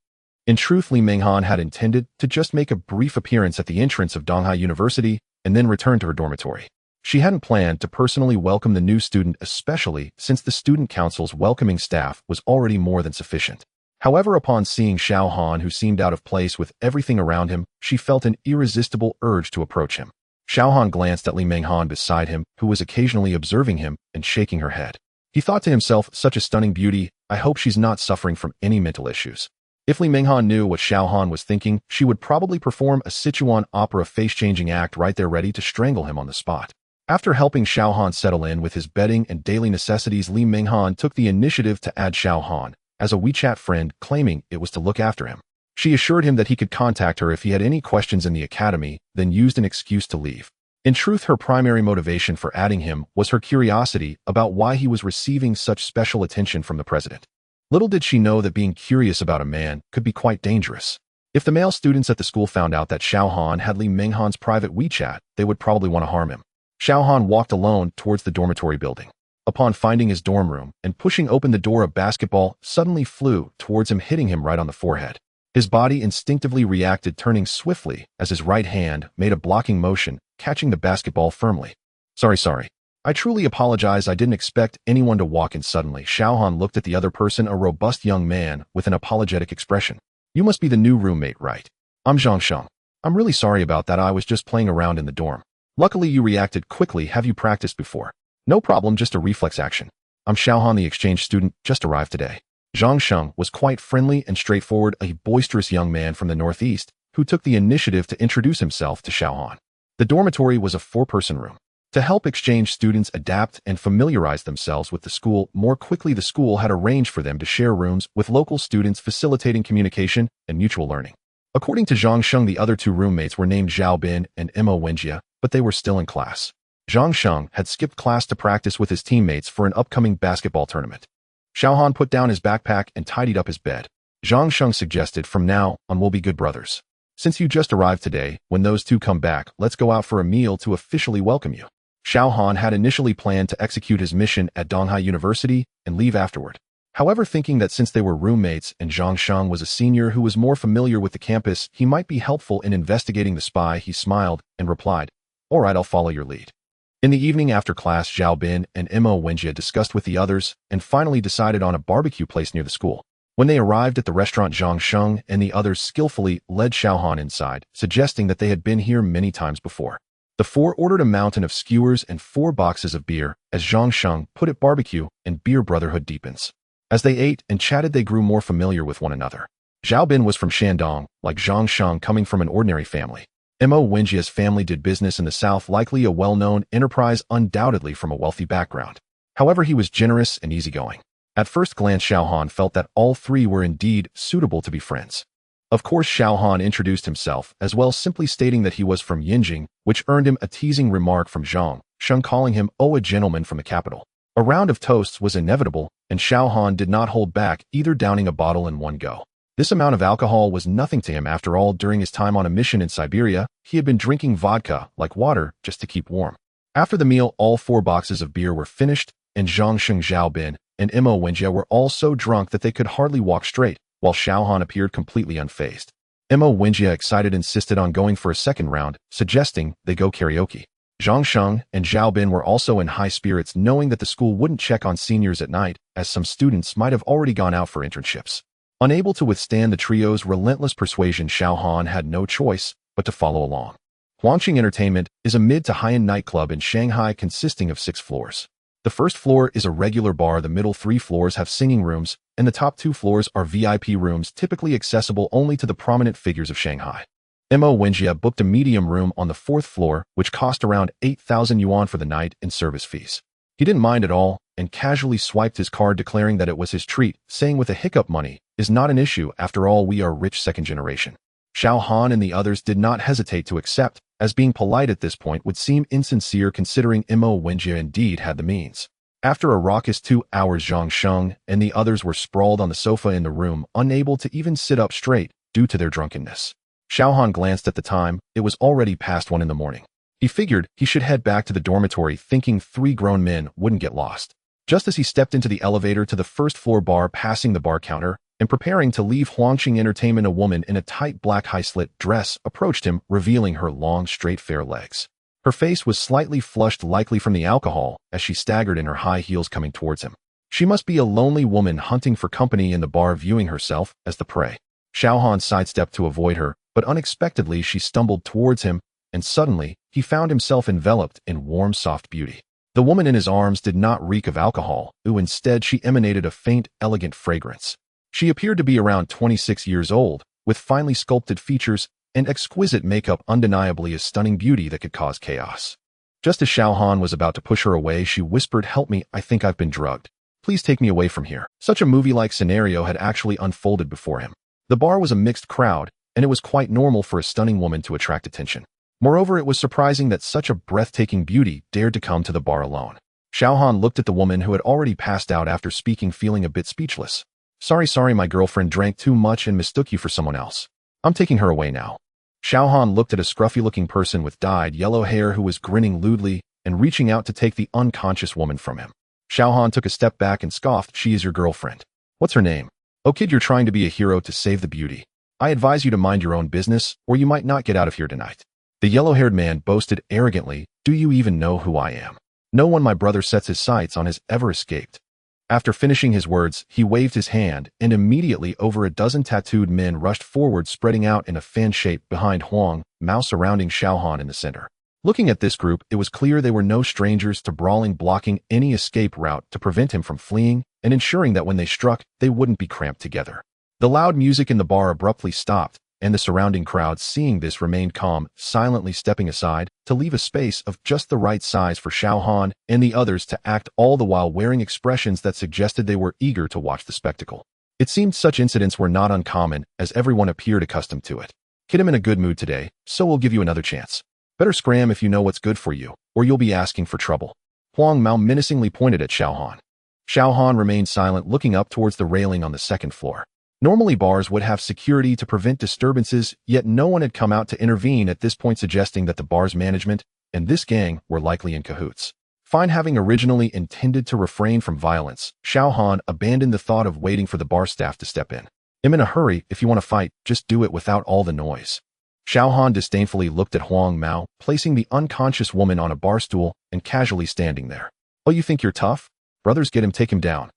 In truth, Li Minghan had intended to just make a brief appearance at the entrance of Donghai University and then return to her dormitory. She hadn't planned to personally welcome the new student, especially since the student council's welcoming staff was already more than sufficient. However, upon seeing Xiao Han, who seemed out of place with everything around him, she felt an irresistible urge to approach him. Xiao Han glanced at Li Minghan beside him, who was occasionally observing him and shaking her head. He thought to himself, such a stunning beauty, I hope she's not suffering from any mental issues. If Li Minghan knew what Xiao Han was thinking, she would probably perform a Sichuan opera face-changing act right there, ready to strangle him on the spot. After helping Xiao Han settle in with his bedding and daily necessities, Li Minghan took the initiative to add Xiao Han as a WeChat friend, claiming it was to look after him. She assured him that he could contact her if he had any questions in the academy, then used an excuse to leave. In truth, her primary motivation for adding him was her curiosity about why he was receiving such special attention from the president. Little did she know that being curious about a man could be quite dangerous. If the male students at the school found out that Xiao Han had Li Minghan's private WeChat, they would probably want to harm him. Xiao Han walked alone towards the dormitory building. Upon finding his dorm room and pushing open the door, a basketball suddenly flew towards him, hitting him right on the forehead. His body instinctively reacted, turning swiftly as his right hand made a blocking motion, catching the basketball firmly. Sorry. I truly apologize. I didn't expect anyone to walk in suddenly. Xiao Han looked at the other person, a robust young man with an apologetic expression. You must be the new roommate, right? I'm Zhang Sheng. I'm really sorry about that. I was just playing around in the dorm. Luckily, you reacted quickly. Have you practiced before? No problem, just a reflex action. I'm Xiao Han, the exchange student, just arrived today. Zhang Sheng was quite friendly and straightforward, a boisterous young man from the northeast who took the initiative to introduce himself to Xiao Han. The dormitory was a 4-person room. To help exchange students adapt and familiarize themselves with the school more quickly, the school had arranged for them to share rooms with local students, facilitating communication and mutual learning. According to Zhang Sheng, the other 2 roommates were named Zhao Bin and Mo Wenjia, but they were still in class. Zhang Sheng had skipped class to practice with his teammates for an upcoming basketball tournament. Xiao Han put down his backpack and tidied up his bed. Zhang Sheng suggested, from now on we'll be good brothers. Since you just arrived today, when those 2 come back, let's go out for a meal to officially welcome you. Xiao Han had initially planned to execute his mission at Donghai University and leave afterward. However, thinking that since they were roommates and Zhang Sheng was a senior who was more familiar with the campus, he might be helpful in investigating the spy, he smiled and replied, all right, I'll follow your lead. In the evening after class, Zhao Bin and Mo Wenjia discussed with the others and finally decided on a barbecue place near the school. When they arrived at the restaurant, Zhang Sheng and the others skillfully led Xiao Han inside, suggesting that they had been here many times before. The 4 ordered a mountain of skewers and 4 boxes of beer. As Zhang Sheng put it, barbecue and beer brotherhood deepens. As they ate and chatted, they grew more familiar with one another. Zhao Bin was from Shandong, like Zhang Sheng, coming from an ordinary family. Mo Wenjia's family did business in the south, likely a well-known enterprise, undoubtedly from a wealthy background. However, he was generous and easygoing. At first glance, Xiao Han felt that all 3 were indeed suitable to be friends. Of course, Xiao Han introduced himself as well, simply stating that he was from Yenjing, which earned him a teasing remark from Zhang Sheng, calling him, a gentleman from the capital. A round of toasts was inevitable, and Xiao Han did not hold back, either downing a bottle in one go. This amount of alcohol was nothing to him after all. During his time on a mission in Siberia, he had been drinking vodka, like water, just to keep warm. After the meal, all 4 boxes of beer were finished, and Zhang Sheng Xiaobin and Imo Wenjie were all so drunk that they could hardly walk straight, while Xiao Han appeared completely unfazed. Imo Wenjie, excited, insisted on going for a second round, suggesting they go karaoke. Zhang Sheng and Xiaobin were also in high spirits, knowing that the school wouldn't check on seniors at night, as some students might have already gone out for internships. Unable to withstand the trio's relentless persuasion, Xiao Han had no choice but to follow along. Huangqing Entertainment is a mid to high-end nightclub in Shanghai consisting of 6 floors. The first floor is a regular bar, the middle 3 floors have singing rooms, and the top 2 floors are VIP rooms typically accessible only to the prominent figures of Shanghai. Imo Wenjie booked a medium room on the 4th floor, which cost around 8,000 yuan for the night in service fees. He didn't mind at all, and casually swiped his card, declaring that it was his treat, saying with a hiccup, "Money is not an issue, after all we are rich second generation." Xiao Han and the others did not hesitate to accept, as being polite at this point would seem insincere considering Imo Wenjie indeed had the means. After a raucous 2 hours, Zhang Sheng and the others were sprawled on the sofa in the room, unable to even sit up straight due to their drunkenness. Xiao Han glanced at the time. It was already past 1 in the morning. He figured he should head back to the dormitory, thinking 3 grown men wouldn't get lost. Just as he stepped into the elevator to the first floor bar, passing the bar counter, and preparing to leave Huangqing Entertainment, a woman in a tight black high-slit dress approached him, revealing her long, straight, fair legs. Her face was slightly flushed, likely from the alcohol, as she staggered in her high heels coming towards him. She must be a lonely woman hunting for company in the bar, viewing herself as the prey. Xiao Han sidestepped to avoid her, but unexpectedly she stumbled towards him, and suddenly he found himself enveloped in warm, soft beauty. The woman in his arms did not reek of alcohol, instead she emanated a faint, elegant fragrance. She appeared to be around 26 years old, with finely sculpted features and exquisite makeup, undeniably a stunning beauty that could cause chaos. Just as Xiao Han was about to push her away, she whispered, "Help me, I think I've been drugged. Please take me away from here." Such a movie-like scenario had actually unfolded before him. The bar was a mixed crowd, and it was quite normal for a stunning woman to attract attention. Moreover, it was surprising that such a breathtaking beauty dared to come to the bar alone. Xiao Han looked at the woman who had already passed out after speaking, feeling a bit speechless. Sorry, my girlfriend drank too much and mistook you for someone else. I'm taking her away now." Xiao Han looked at a scruffy-looking person with dyed yellow hair who was grinning lewdly and reaching out to take the unconscious woman from him. Xiao Han took a step back and scoffed, "She is your girlfriend. What's her name?" "Oh kid, you're trying to be a hero to save the beauty. I advise you to mind your own business, or you might not get out of here tonight." The yellow-haired man boasted arrogantly, "Do you even know who I am? No one my brother sets his sights on has ever escaped." After finishing his words, he waved his hand, and immediately over a dozen tattooed men rushed forward, spreading out in a fan shape behind Huang Mao, surrounding Xiao Han in the center. Looking at this group, it was clear they were no strangers to brawling, blocking any escape route to prevent him from fleeing, and ensuring that when they struck, they wouldn't be cramped together. The loud music in the bar abruptly stopped, and the surrounding crowd, seeing this, remained calm, silently stepping aside to leave a space of just the right size for Xiao Han and the others to act, all the while wearing expressions that suggested they were eager to watch the spectacle. It seemed such incidents were not uncommon, as everyone appeared accustomed to it. "Kid, I'm in a good mood today, so we'll give you another chance. Better scram if you know what's good for you, or you'll be asking for trouble." Huang Mao menacingly pointed at Xiao Han. Xiao Han remained silent, looking up towards the railing on the 2nd floor. Normally bars would have security to prevent disturbances, yet no one had come out to intervene at this point, suggesting that the bar's management and this gang were likely in cahoots. Fine, having originally intended to refrain from violence, Xiao Han abandoned the thought of waiting for the bar staff to step in. "I'm in a hurry. If you want to fight, just do it without all the noise." Xiao Han disdainfully looked at Huang Mao, placing the unconscious woman on a bar stool and casually standing there. "Oh, you think you're tough? Brothers, get him, take him down."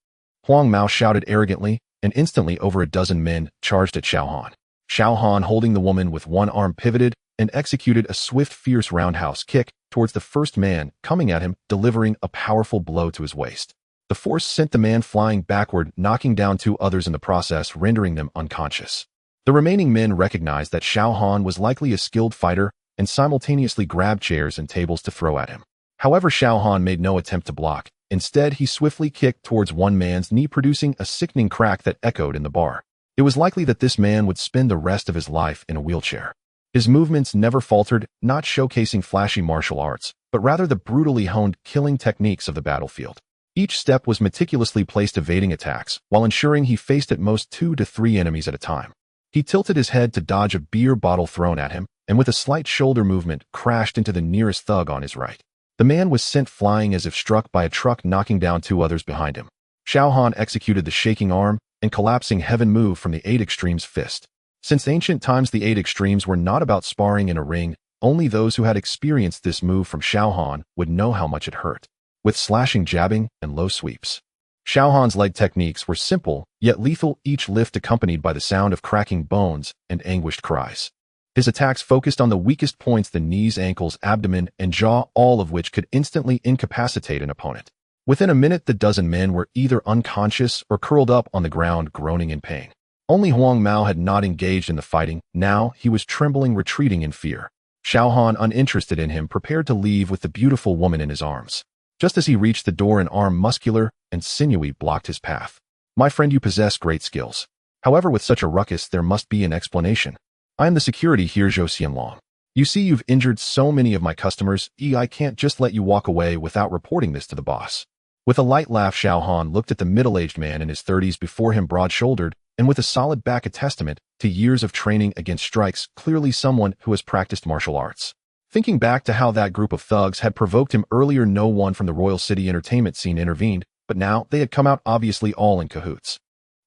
Huang Mao shouted arrogantly, and instantly over a dozen men charged at Xiao Han. Xiao Han, holding the woman with one arm, pivoted and executed a swift, fierce roundhouse kick towards the first man coming at him, delivering a powerful blow to his waist. The force sent the man flying backward, knocking down 2 others in the process, rendering them unconscious. The remaining men recognized that Xiao Han was likely a skilled fighter and simultaneously grabbed chairs and tables to throw at him. However, Xiao Han made no attempt to block. Instead, he swiftly kicked towards one man's knee, producing a sickening crack that echoed in the bar. It was likely that this man would spend the rest of his life in a wheelchair. His movements never faltered, not showcasing flashy martial arts, but rather the brutally honed killing techniques of the battlefield. Each step was meticulously placed evading attacks, while ensuring he faced at most 2 to 3 enemies at a time. He tilted his head to dodge a beer bottle thrown at him, and with a slight shoulder movement, crashed into the nearest thug on his right. The man was sent flying as if struck by a truck, knocking down 2 others behind him. Xiao Han executed the shaking arm and collapsing heaven move from the 8 Extremes fist. Since ancient times, the 8 Extremes were not about sparring in a ring. Only those who had experienced this move from Xiao Han would know how much it hurt. With slashing, jabbing, and low sweeps, Xiao Han's leg techniques were simple, yet lethal, each lift accompanied by the sound of cracking bones and anguished cries. His attacks focused on the weakest points: the knees, ankles, abdomen, and jaw, all of which could instantly incapacitate an opponent. Within a minute, the dozen men were either unconscious or curled up on the ground, groaning in pain. Only Huang Mao had not engaged in the fighting. Now he was trembling, retreating in fear. Xiao Han, uninterested in him, prepared to leave with the beautiful woman in his arms. Just as he reached the door, an arm, muscular and sinewy, blocked his path. "My friend, you possess great skills. However, with such a ruckus, there must be an explanation. I am the security here, Zhou Xianlong. You see, you've injured so many of my customers. I can't just let you walk away without reporting this to the boss." With a light laugh, Xiao Han looked at the middle-aged man in his 30s before him, broad-shouldered and with a solid back, a testament to years of training against strikes, clearly someone who has practiced martial arts. Thinking back to how that group of thugs had provoked him earlier, no one from the Royal City entertainment scene intervened, but now they had come out, obviously all in cahoots.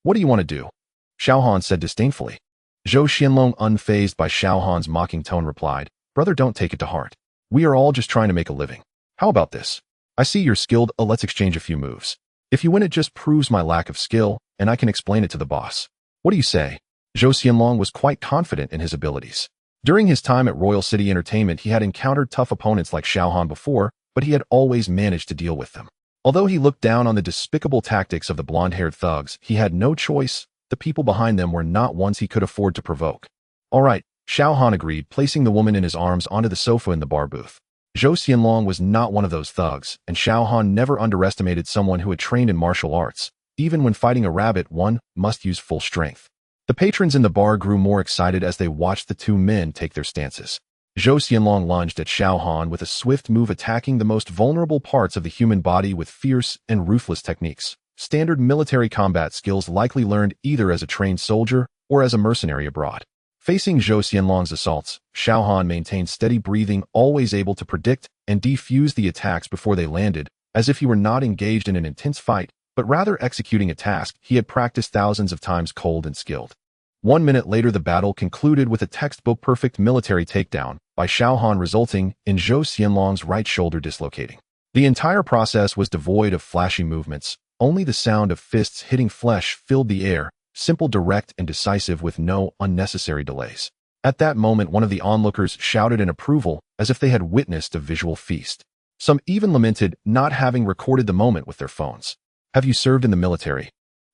"What do you want to do?" Xiao Han said disdainfully. Zhou Xianlong, unfazed by Xiao Han's mocking tone, replied, "Brother, don't take it to heart. We are all just trying to make a living. How about this? I see you're skilled. Let's exchange a few moves. If you win, it just proves my lack of skill, and I can explain it to the boss. What do you say?" Zhou Xianlong was quite confident in his abilities. During his time at Royal City Entertainment, he had encountered tough opponents like Xiao Han before, but he had always managed to deal with them. Although he looked down on the despicable tactics of the blonde-haired thugs, he had no choice. The people behind them were not ones he could afford to provoke. "All right," Xiao Han agreed, placing the woman in his arms onto the sofa in the bar booth. Zhou Xianlong was not one of those thugs, and Xiao Han never underestimated someone who had trained in martial arts. Even when fighting a rabbit, one must use full strength. The patrons in the bar grew more excited as they watched the 2 men take their stances. Zhou Xianlong lunged at Xiao Han with a swift move, attacking the most vulnerable parts of the human body with fierce and ruthless techniques. Standard military combat skills likely learned either as a trained soldier or as a mercenary abroad. Facing Zhou Xianlong's assaults, Xiao Han maintained steady breathing, always able to predict and defuse the attacks before they landed, as if he were not engaged in an intense fight, but rather executing a task he had practiced thousands of times, cold and skilled. 1 minute later, the battle concluded with a textbook-perfect military takedown by Xiao Han, resulting in Zhou Xianlong's right shoulder dislocating. The entire process was devoid of flashy movements. Only the sound of fists hitting flesh filled the air, simple, direct, and decisive, with no unnecessary delays. At that moment, one of the onlookers shouted in approval, as if they had witnessed a visual feast. Some even lamented not having recorded the moment with their phones. "Have you served in the military?"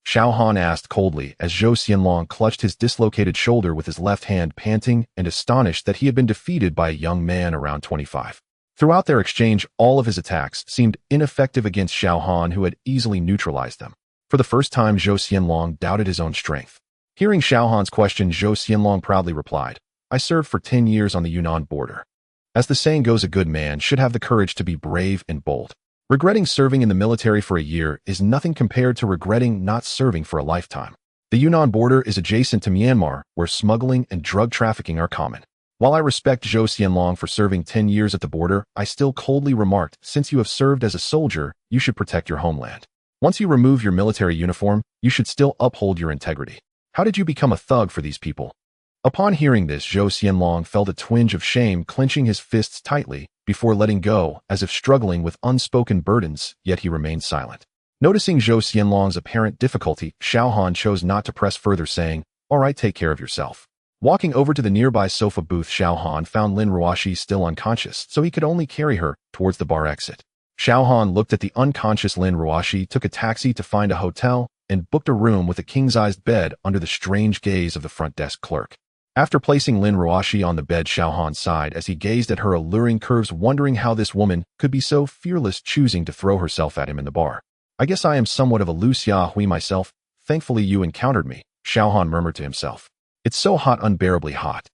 Xiao Han asked coldly as Zhou Xianlong clutched his dislocated shoulder with his left hand, panting and astonished that he had been defeated by a young man around 25. Throughout their exchange, all of his attacks seemed ineffective against Xiao Han, who had easily neutralized them. For the first time, Zhou Xianlong doubted his own strength. Hearing Xiao Han's question, Zhou Xianlong proudly replied, "I served for 10 years on the Yunnan border. As the saying goes, a good man should have the courage to be brave and bold. Regretting serving in the military for a year is nothing compared to regretting not serving for a lifetime. The Yunnan border is adjacent to Myanmar, where smuggling and drug trafficking are common. While I respect Zhou Xianlong for serving 10 years at the border, I still coldly remarked, since you have served as a soldier, you should protect your homeland. Once you remove your military uniform, you should still uphold your integrity. How did you become a thug for these people?" Upon hearing this, Zhou Xianlong felt a twinge of shame, clenching his fists tightly before letting go, as if struggling with unspoken burdens, yet he remained silent. Noticing Zhou Xianlong's apparent difficulty, Xiao Han chose not to press further, saying, "All right, take care of yourself." Walking over to the nearby sofa booth, Xiao Han found Lin Ruoshi still unconscious, so he could only carry her towards the bar exit. Xiao Han looked at the unconscious Lin Ruoshi, took a taxi to find a hotel, and booked a room with a king-sized bed under the strange gaze of the front desk clerk. After placing Lin Ruoshi on the bed, Xiao Han sighed as he gazed at her alluring curves, wondering how this woman could be so fearless, choosing to throw herself at him in the bar. "I guess I am somewhat of a loose yahui myself. Thankfully you encountered me," Xiao Han murmured to himself. "It's so hot, unbearably hot."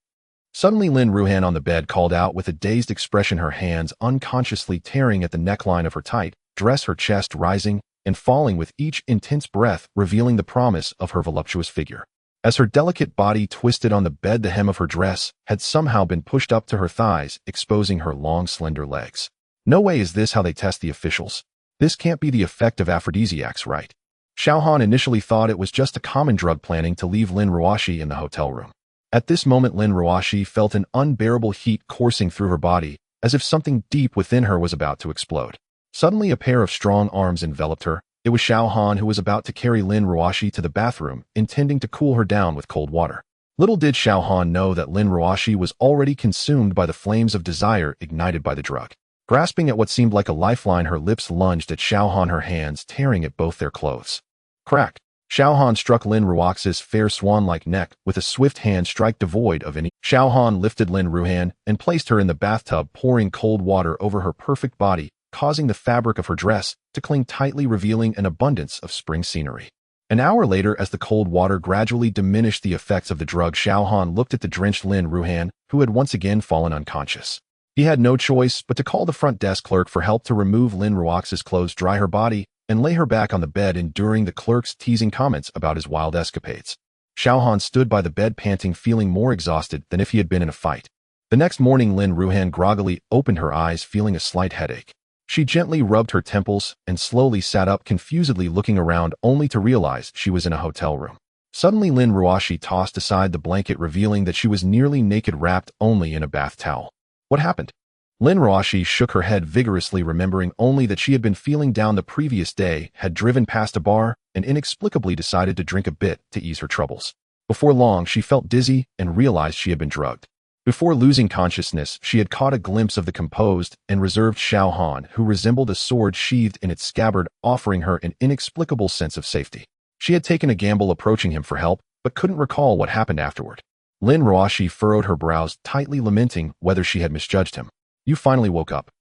Suddenly, Lin Ruhan on the bed called out with a dazed expression, her hands unconsciously tearing at the neckline of her tight dress, her chest rising and falling with each intense breath, revealing the promise of her voluptuous figure. As her delicate body twisted on the bed, the hem of her dress had somehow been pushed up to her thighs, exposing her long, slender legs. No way is this how they test the officials. This can't be the effect of aphrodisiacs, right? Xiaohan initially thought it was just a common drug planning to leave Lin Ruoxi in the hotel room. At this moment, Lin Ruoxi felt an unbearable heat coursing through her body, as if something deep within her was about to explode. Suddenly, a pair of strong arms enveloped her. It was Xiaohan, who was about to carry Lin Ruoxi to the bathroom, intending to cool her down with cold water. Little did Xiaohan know that Lin Ruoxi was already consumed by the flames of desire ignited by the drug. Grasping at what seemed like a lifeline, her lips lunged at Xiaohan, her hands tearing at both their clothes. Crack! Xiaohan struck Lin Ruoxi's fair swan-like neck with a swift hand strike devoid of any. Xiaohan lifted Lin Ruhan and placed her in the bathtub, pouring cold water over her perfect body, causing the fabric of her dress to cling tightly, revealing an abundance of spring scenery. An hour later, as the cold water gradually diminished the effects of the drug, Xiaohan looked at the drenched Lin Ruhan, who had once again fallen unconscious. He had no choice but to call the front desk clerk for help to remove Lin Ruoxi's clothes, dry her body, and lay her back on the bed, enduring the clerk's teasing comments about his wild escapades. Xiaohan stood by the bed, panting, feeling more exhausted than if he had been in a fight. The next morning, Lin Ruhan groggily opened her eyes, feeling a slight headache. She gently rubbed her temples and slowly sat up, confusedly looking around, only to realize she was in a hotel room. Suddenly, Lin Ruoxi tossed aside the blanket, revealing that she was nearly naked, wrapped only in a bath towel. What happened? Lin Ruoxi shook her head vigorously, remembering only that she had been feeling down the previous day, had driven past a bar, and inexplicably decided to drink a bit to ease her troubles. Before long, she felt dizzy and realized she had been drugged. Before losing consciousness, she had caught a glimpse of the composed and reserved Xiaohan, who resembled a sword sheathed in its scabbard, offering her an inexplicable sense of safety. She had taken a gamble approaching him for help, but couldn't recall what happened afterward. Lin Ruoxi furrowed her brows, tightly lamenting whether she had misjudged him. You finally woke up.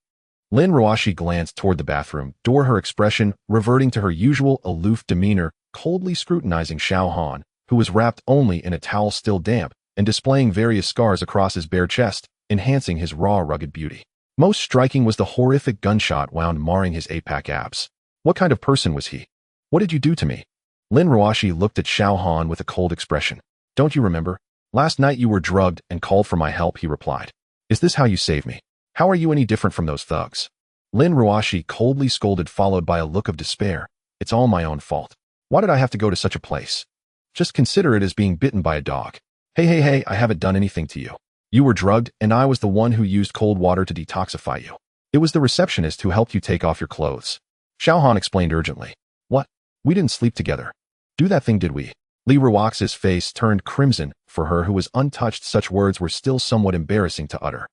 Lin Ruoxi glanced toward the bathroom door, her expression reverting to her usual aloof demeanor, coldly scrutinizing Xiaohan, who was wrapped only in a towel still damp, and displaying various scars across his bare chest, enhancing his raw, rugged beauty. Most striking was the horrific gunshot wound marring his eight-pack abs. What kind of person was he? What did you do to me? Lin Ruoxi looked at Xiaohan with a cold expression. Don't you remember? Last night you were drugged and called for my help, he replied. Is this how you save me? How are you any different from those thugs? Lin Ruoxi coldly scolded, followed by a look of despair. It's all my own fault. Why did I have to go to such a place? Just consider it as being bitten by a dog. Hey, I haven't done anything to you. You were drugged, and I was the one who used cold water to detoxify you. It was the receptionist who helped you take off your clothes. Xiaohan explained urgently. What? We didn't sleep together. Do that thing, did we? Li Ruoxi's face turned crimson. For her, who was untouched, such words were still somewhat embarrassing to utter.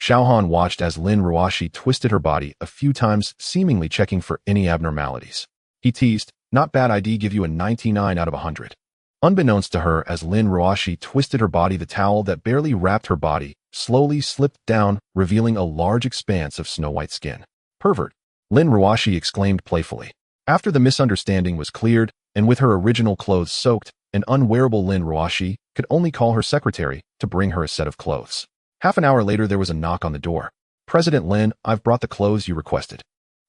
Xiaohan watched as Lin Ruoxi twisted her body a few times, seemingly checking for any abnormalities. He teased, not bad, I'd give you a 99 out of 100. Unbeknownst to her, as Lin Ruoxi twisted her body, the towel that barely wrapped her body slowly slipped down, revealing a large expanse of snow-white skin. Pervert! Lin Ruoxi exclaimed playfully. After the misunderstanding was cleared, and with her original clothes soaked, an unwearable Lin Ruoxi could only call her secretary to bring her a set of clothes. Half an hour later, there was a knock on the door. President Lin, I've brought the clothes you requested.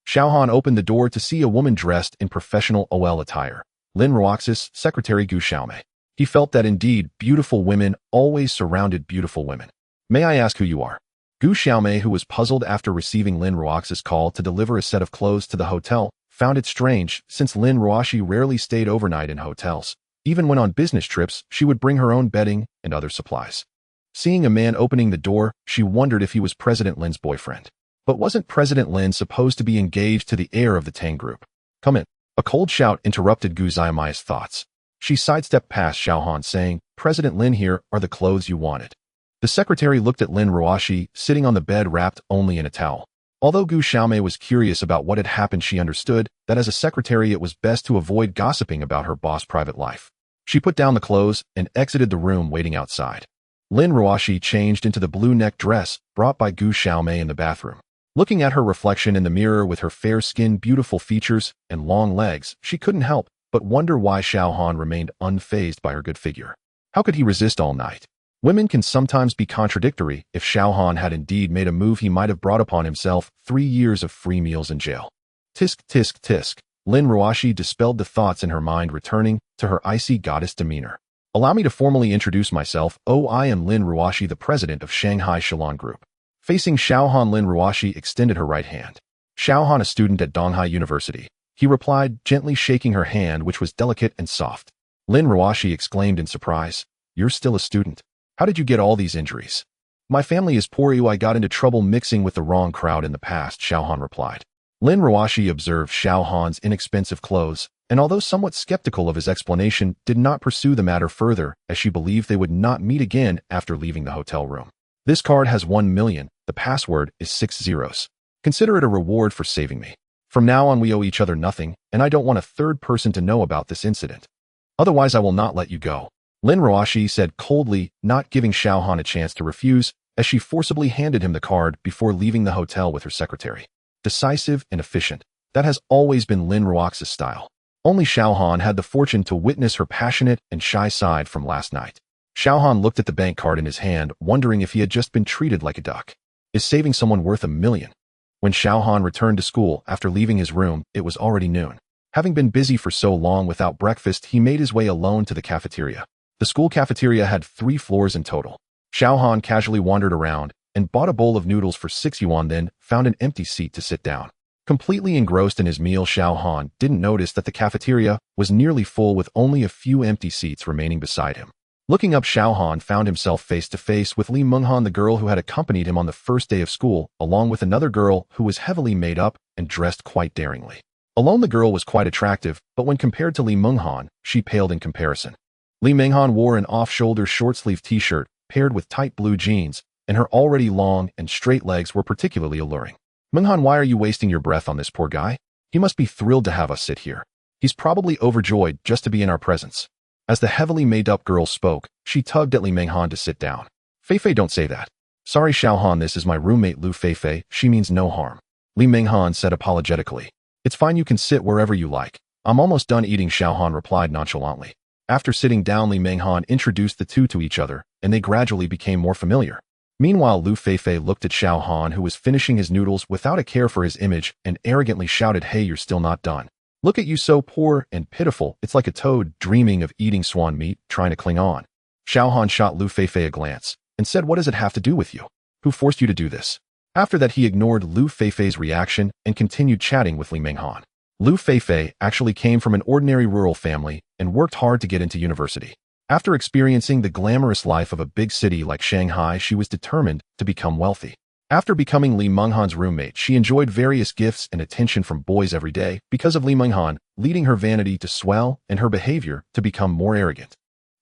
Xiaohan opened the door to see a woman dressed in professional OL attire. Lin Ruoxi's secretary Gu Xiaomei. He felt that indeed beautiful women always surrounded beautiful women. May I ask who you are? Gu Xiaomei, who was puzzled after receiving Lin Ruoxi's call to deliver a set of clothes to the hotel, found it strange, since Lin Ruoxi rarely stayed overnight in hotels. Even when on business trips, she would bring her own bedding and other supplies. Seeing a man opening the door, she wondered if he was President Lin's boyfriend. But wasn't President Lin supposed to be engaged to the heir of the Tang Group? Come in. A cold shout interrupted Gu Xiaomei's thoughts. She sidestepped past Xiaohan, saying, President Lin, here are the clothes you wanted. The secretary looked at Lin Ruoxi, sitting on the bed wrapped only in a towel. Although Gu Xiaomei was curious about what had happened, she understood that as a secretary it was best to avoid gossiping about her boss' private life. She put down the clothes and exited the room, waiting outside. Lin Ruoxi changed into the blue neck dress brought by Gu Xiaomei in the bathroom. Looking at her reflection in the mirror with her fair skin, beautiful features, and long legs, she couldn't help but wonder why Xiaohan remained unfazed by her good figure. How could he resist all night? Women can sometimes be contradictory. If Xiaohan had indeed made a move, he might have brought upon himself 3 years of free meals in jail. Tisk, tisk, tisk. Lin Ruoxi dispelled the thoughts in her mind, returning to her icy goddess demeanor. Allow me to formally introduce myself. Oh, I am Lin Ruoxi, the president of Shanghai Shalon Group. Facing Xiaohan, Lin Ruoxi extended her right hand. Xiaohan, a student at Donghai University. He replied, gently shaking her hand, which was delicate and soft. Lin Ruoxi exclaimed in surprise, "You're still a student? How did you get all these injuries?" "My family is poor. I got into trouble mixing with the wrong crowd in the past," Xiaohan replied. Lin Ruoxi observed Xiaohan's inexpensive clothes, and although somewhat skeptical of his explanation, did not pursue the matter further, as she believed they would not meet again after leaving the hotel room. "This card has 1 million. The password is 6 zeros. Consider it a reward for saving me. From now on we owe each other nothing, and I don't want a third person to know about this incident. Otherwise I will not let you go," Lin Ruoxi said coldly, not giving Xiaohan a chance to refuse, as she forcibly handed him the card before leaving the hotel with her secretary. Decisive and efficient. That has always been Lin Ruoxi's style. Only Xiaohan had the fortune to witness her passionate and shy side from last night. Xiaohan looked at the bank card in his hand, wondering if he had just been treated like a duck. Is saving someone worth 1 million? When Xiaohan returned to school after leaving his room, it was already noon. Having been busy for so long without breakfast, he made his way alone to the cafeteria. The school cafeteria had 3 floors in total. Xiaohan casually wandered around and bought a bowl of noodles for 6 yuan, then found an empty seat to sit down. Completely engrossed in his meal, Xiaohan didn't notice that the cafeteria was nearly full with only a few empty seats remaining beside him. Looking up, Xiaohan found himself face to face with Li Menghan, the girl who had accompanied him on the first day of school, along with another girl who was heavily made up and dressed quite daringly. Alone, the girl was quite attractive, but when compared to Li Menghan, she paled in comparison. Li Menghan wore an off-shoulder short-sleeve t-shirt paired with tight blue jeans, and her already long and straight legs were particularly alluring. "Menghan, why are you wasting your breath on this poor guy? He must be thrilled to have us sit here. He's probably overjoyed just to be in our presence." As the heavily made-up girl spoke, she tugged at Li Menghan to sit down. "Feifei, don't say that." "Sorry, Xiaohan, this is my roommate Lu Feifei. She means no harm," Li Menghan said apologetically. "It's fine, you can sit wherever you like. I'm almost done eating," Xiaohan replied nonchalantly. After sitting down, Li Menghan introduced the two to each other, and they gradually became more familiar. Meanwhile, Lu Feifei looked at Xiaohan, who was finishing his noodles without a care for his image, and arrogantly shouted, "Hey, you're still not done. Look at you, so poor and pitiful. It's like a toad dreaming of eating swan meat, trying to cling on." Xiaohan shot Lu Feifei a glance and said, "What does it have to do with you? Who forced you to do this?" After that, he ignored Lu Feifei's reaction and continued chatting with Li Menghan. Lu Feifei actually came from an ordinary rural family and worked hard to get into university. After experiencing the glamorous life of a big city like Shanghai, she was determined to become wealthy. After becoming Li Menghan's roommate, she enjoyed various gifts and attention from boys every day because of Li Menghan, leading her vanity to swell and her behavior to become more arrogant.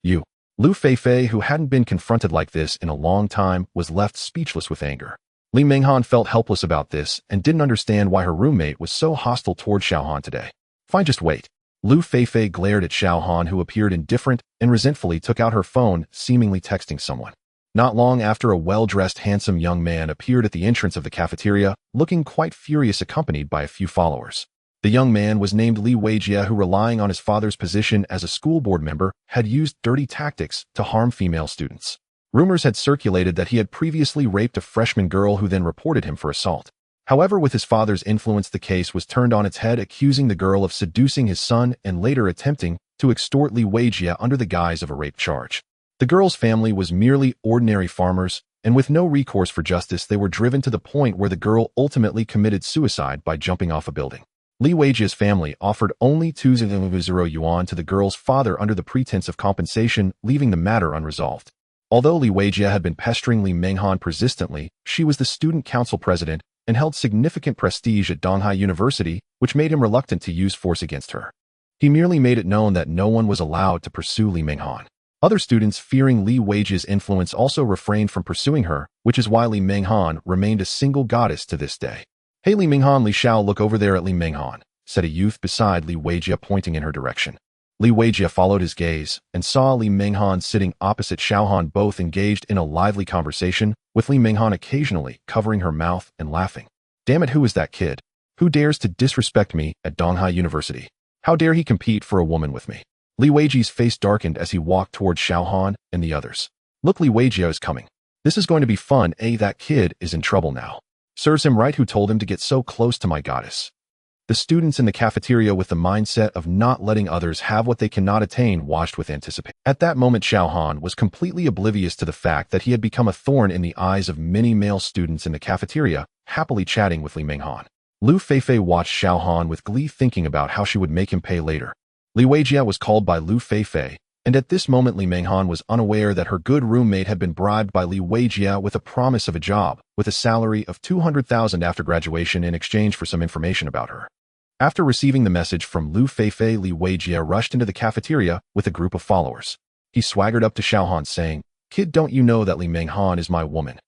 Lu Feifei, who hadn't been confronted like this in a long time, was left speechless with anger. Li Menghan felt helpless about this and didn't understand why her roommate was so hostile toward Xiaohan today. "Fine, just wait." Lu Feifei glared at Xiaohan, who appeared indifferent, and resentfully took out her phone, seemingly texting someone. Not long after, a well-dressed, handsome young man appeared at the entrance of the cafeteria, looking quite furious, accompanied by a few followers. The young man was named Li Weijie, who, relying on his father's position as a school board member, had used dirty tactics to harm female students. Rumors had circulated that he had previously raped a freshman girl who then reported him for assault. However, with his father's influence, the case was turned on its head, accusing the girl of seducing his son and later attempting to extort Li Weijie under the guise of a rape charge. The girl's family was merely ordinary farmers, and with no recourse for justice, they were driven to the point where the girl ultimately committed suicide by jumping off a building. Li Weijie's family offered only 2,000 yuan to the girl's father under the pretense of compensation, leaving the matter unresolved. Although Li Weijie had been pestering Li Menghan persistently, she was the student council president and held significant prestige at Donghai University, which made him reluctant to use force against her. He merely made it known that no one was allowed to pursue Li Menghan. Other students, fearing Li Weijie's influence, also refrained from pursuing her, which is why Li Menghan remained a single goddess to this day. "Hey, Li Menghan, Li Xiao, look over there at Li Menghan," said a youth beside Li Weijie, pointing in her direction. Li Weijie followed his gaze and saw Li Menghan sitting opposite Xiaohan, both engaged in a lively conversation, with Li Menghan occasionally covering her mouth and laughing. "Damn it, who is that kid? Who dares to disrespect me at Donghai University? How dare he compete for a woman with me?" Li Weijie's face darkened as he walked towards Xiaohan and the others. "Look, Li Weijie is coming. This is going to be fun. That kid is in trouble now. Serves him right. Who told him to get so close to my goddess?" The students in the cafeteria with the mindset of not letting others have what they cannot attain watched with anticipation. At that moment, Xiao Han was completely oblivious to the fact that he had become a thorn in the eyes of many male students in the cafeteria, happily chatting with Li Minghan. Lu Feifei watched Xiao Han with glee, thinking about how she would make him pay later. Li Weijia was called by Lu Feifei, and at this moment Li Minghan was unaware that her good roommate had been bribed by Li Weijia with a promise of a job, with a salary of 200,000 after graduation in exchange for some information about her. After receiving the message from Lu Feifei, Li Weijia rushed into the cafeteria with a group of followers. He swaggered up to Xiao Han saying, "Kid, don't you know that Li Minghan is my woman?"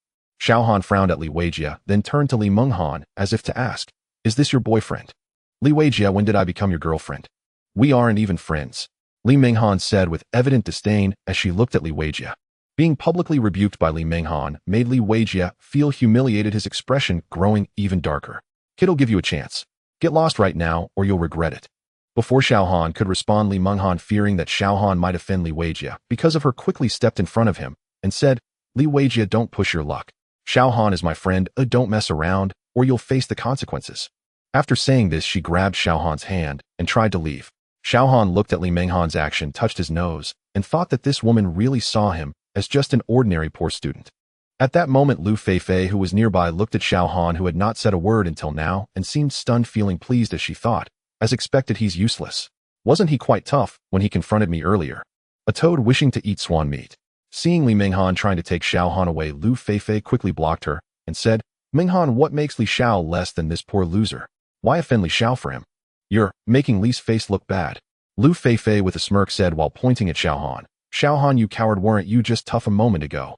Xiao Han frowned at Li Weijia, then turned to Li Minghan as if to ask, "Is this your boyfriend?" "Li Weijia, when did I become your girlfriend? We aren't even friends," Li Minghan said with evident disdain as she looked at Li Weijia. Being publicly rebuked by Li Minghan made Li Weijia feel humiliated, his expression growing even darker. "Kid'll give you a chance. Get lost right now, or you'll regret it." Before Xiao Han could respond, Li Minghan, fearing that Xiao Han might offend Li Weijia because of her, quickly stepped in front of him and said, "Li Weijia, don't push your luck. Xiao Han is my friend, don't mess around, or you'll face the consequences." After saying this, she grabbed Xiao Han's hand and tried to leave. Xiao Han looked at Li Minghan's action, touched his nose, and thought that this woman really saw him as just an ordinary poor student. At that moment, Lu Feifei, who was nearby, looked at Xiao Han, who had not said a word until now, and seemed stunned, feeling pleased as she thought, "As expected, he's useless. Wasn't he quite tough when he confronted me earlier? A toad wishing to eat swan meat." Seeing Li Minghan trying to take Xiao Han away, Lu Feifei quickly blocked her and said, "Minghan, what makes Li Xiao less than this poor loser? Why offend Li Xiao for him? You're making Li's face look bad." Lu Feifei with a smirk said while pointing at Xiao Han, "Xiao Han, you coward, weren't you just tough a moment ago?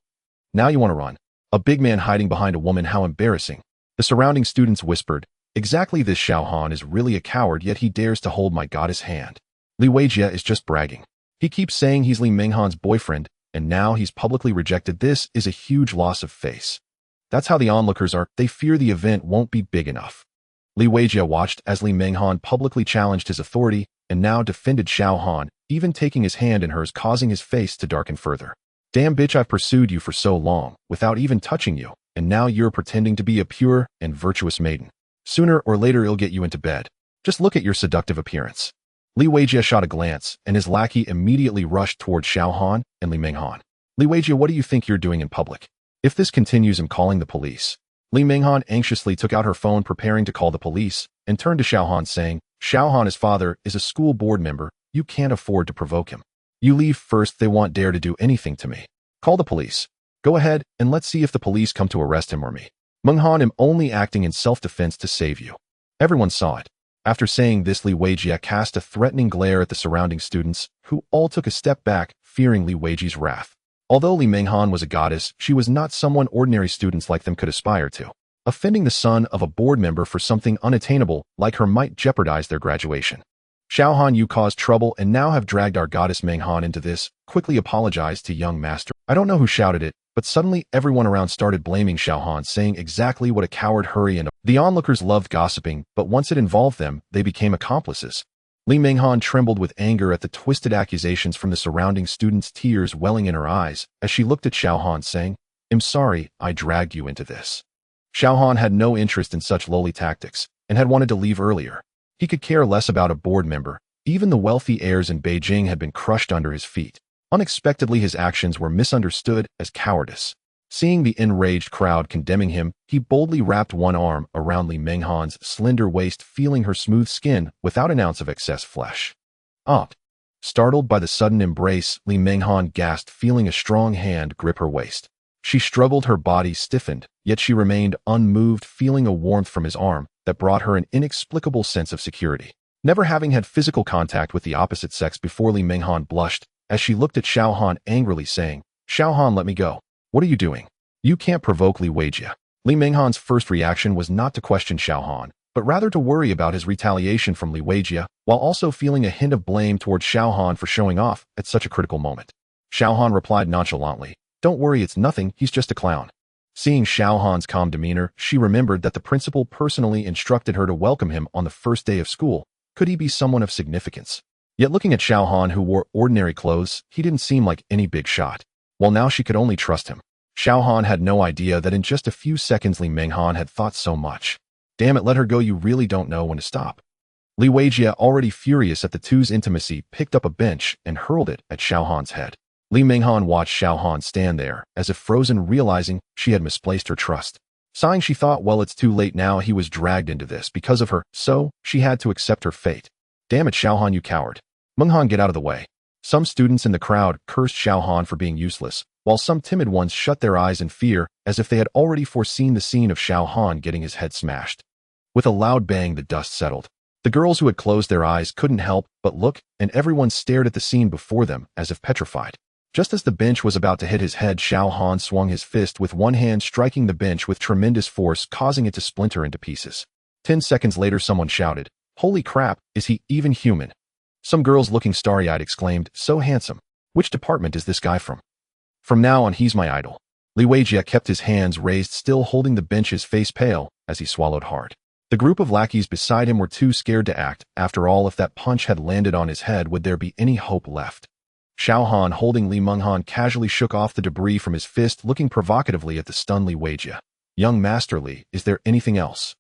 Now you want to run? A big man hiding behind a woman, how embarrassing." The surrounding students whispered, "Exactly, this Xiao Han is really a coward, yet he dares to hold my goddess hand. Li Weijia is just bragging. He keeps saying he's Li Minghan's boyfriend, and now he's publicly rejected. This is a huge loss of face. That's how the onlookers are. They fear the event won't be big enough." Li Weijia watched as Li Minghan publicly challenged his authority and now defended Xiao Han, even taking his hand in hers, causing his face to darken further. "Damn bitch, I've pursued you for so long, without even touching you, and now you're pretending to be a pure and virtuous maiden. Sooner or later it'll get you into bed. Just look at your seductive appearance." Li Weijia shot a glance, and his lackey immediately rushed toward Xiao Han and Li Minghan. "Li Weijia, what do you think you're doing in public? If this continues, I'm calling the police." Li Minghan anxiously took out her phone, preparing to call the police, and turned to Xiao Han saying, "Xiao Han, his father, is a school board member. You can't afford to provoke him. You leave first, they won't dare to do anything to me. Call the police. Go ahead, and let's see if the police come to arrest him or me. Minghan, am only acting in self-defense to save you." Everyone saw it. After saying this, Li Weijia cast a threatening glare at the surrounding students, who all took a step back, fearing Li Weijia's wrath. Although Li Minghan was a goddess, she was not someone ordinary students like them could aspire to. Offending the son of a board member for something unattainable like her might jeopardize their graduation. "Xiao Han, you caused trouble and now have dragged our goddess Minghan into this," quickly apologized to young master. I don't know who shouted it, but suddenly everyone around started blaming Xiao Han, saying exactly what a coward, hurry, and the onlookers loved gossiping, but once it involved them, they became accomplices. Li Minghan trembled with anger at the twisted accusations from the surrounding students, tears welling in her eyes as she looked at Xiao Han, saying, "I'm sorry I dragged you into this." Xiao Han had no interest in such lowly tactics and had wanted to leave earlier. He could care less about a board member. Even the wealthy heirs in Beijing had been crushed under his feet. Unexpectedly, his actions were misunderstood as cowardice. Seeing the enraged crowd condemning him, he boldly wrapped one arm around Li Minghan's slender waist, feeling her smooth skin without an ounce of excess flesh. Startled by the sudden embrace, Li Minghan gasped, feeling a strong hand grip her waist. She struggled, her body stiffened, yet she remained unmoved, feeling a warmth from his arm that brought her an inexplicable sense of security. Never having had physical contact with the opposite sex before, Li Minghan blushed as she looked at Xiao Han angrily, saying, "Xiao Han, let me go. What are you doing? You can't provoke Li Weijia." Li Minghan's first reaction was not to question Xiao Han, but rather to worry about his retaliation from Li Weijia, while also feeling a hint of blame towards Xiao Han for showing off at such a critical moment. Xiao Han replied nonchalantly, "Don't worry, it's nothing, he's just a clown." Seeing Xiao Han's calm demeanor, she remembered that the principal personally instructed her to welcome him on the first day of school. Could he be someone of significance? Yet looking at Xiao Han, who wore ordinary clothes, he didn't seem like any big shot. Well, now she could only trust him. Xiao Han had no idea that in just a few seconds Li Minghan had thought so much. "Damn it, let her go, you really don't know when to stop." Li Weijia, already furious at the two's intimacy, picked up a bench and hurled it at Xiao Han's head. Li Minghan watched Xiao Han stand there, as if frozen, realizing she had misplaced her trust. Sighing, she thought, well, it's too late now. He was dragged into this because of her, so she had to accept her fate. Damn it, Xiao Han, you coward. Menghan, get out of the way. Some students in the crowd cursed Xiao Han for being useless, while some timid ones shut their eyes in fear, as if they had already foreseen the scene of Xiao Han getting his head smashed. With a loud bang, the dust settled. The girls who had closed their eyes couldn't help but look, and everyone stared at the scene before them, as if petrified. Just as the bench was about to hit his head, Xiao Han swung his fist with one hand, striking the bench with tremendous force, causing it to splinter into pieces. 10 seconds later, someone shouted, "Holy crap, is he even human?" Some girls, looking starry-eyed, exclaimed, "So handsome. Which department is this guy from? From now on, he's my idol." Li Weijia kept his hands raised, still holding the bench, his face pale, as he swallowed hard. The group of lackeys beside him were too scared to act. After all, if that punch had landed on his head, would there be any hope left? Xiao Han, holding Li Menghan, casually shook off the debris from his fist, looking provocatively at the stunned Li Weijia. "Young Master Li, is there anything else?"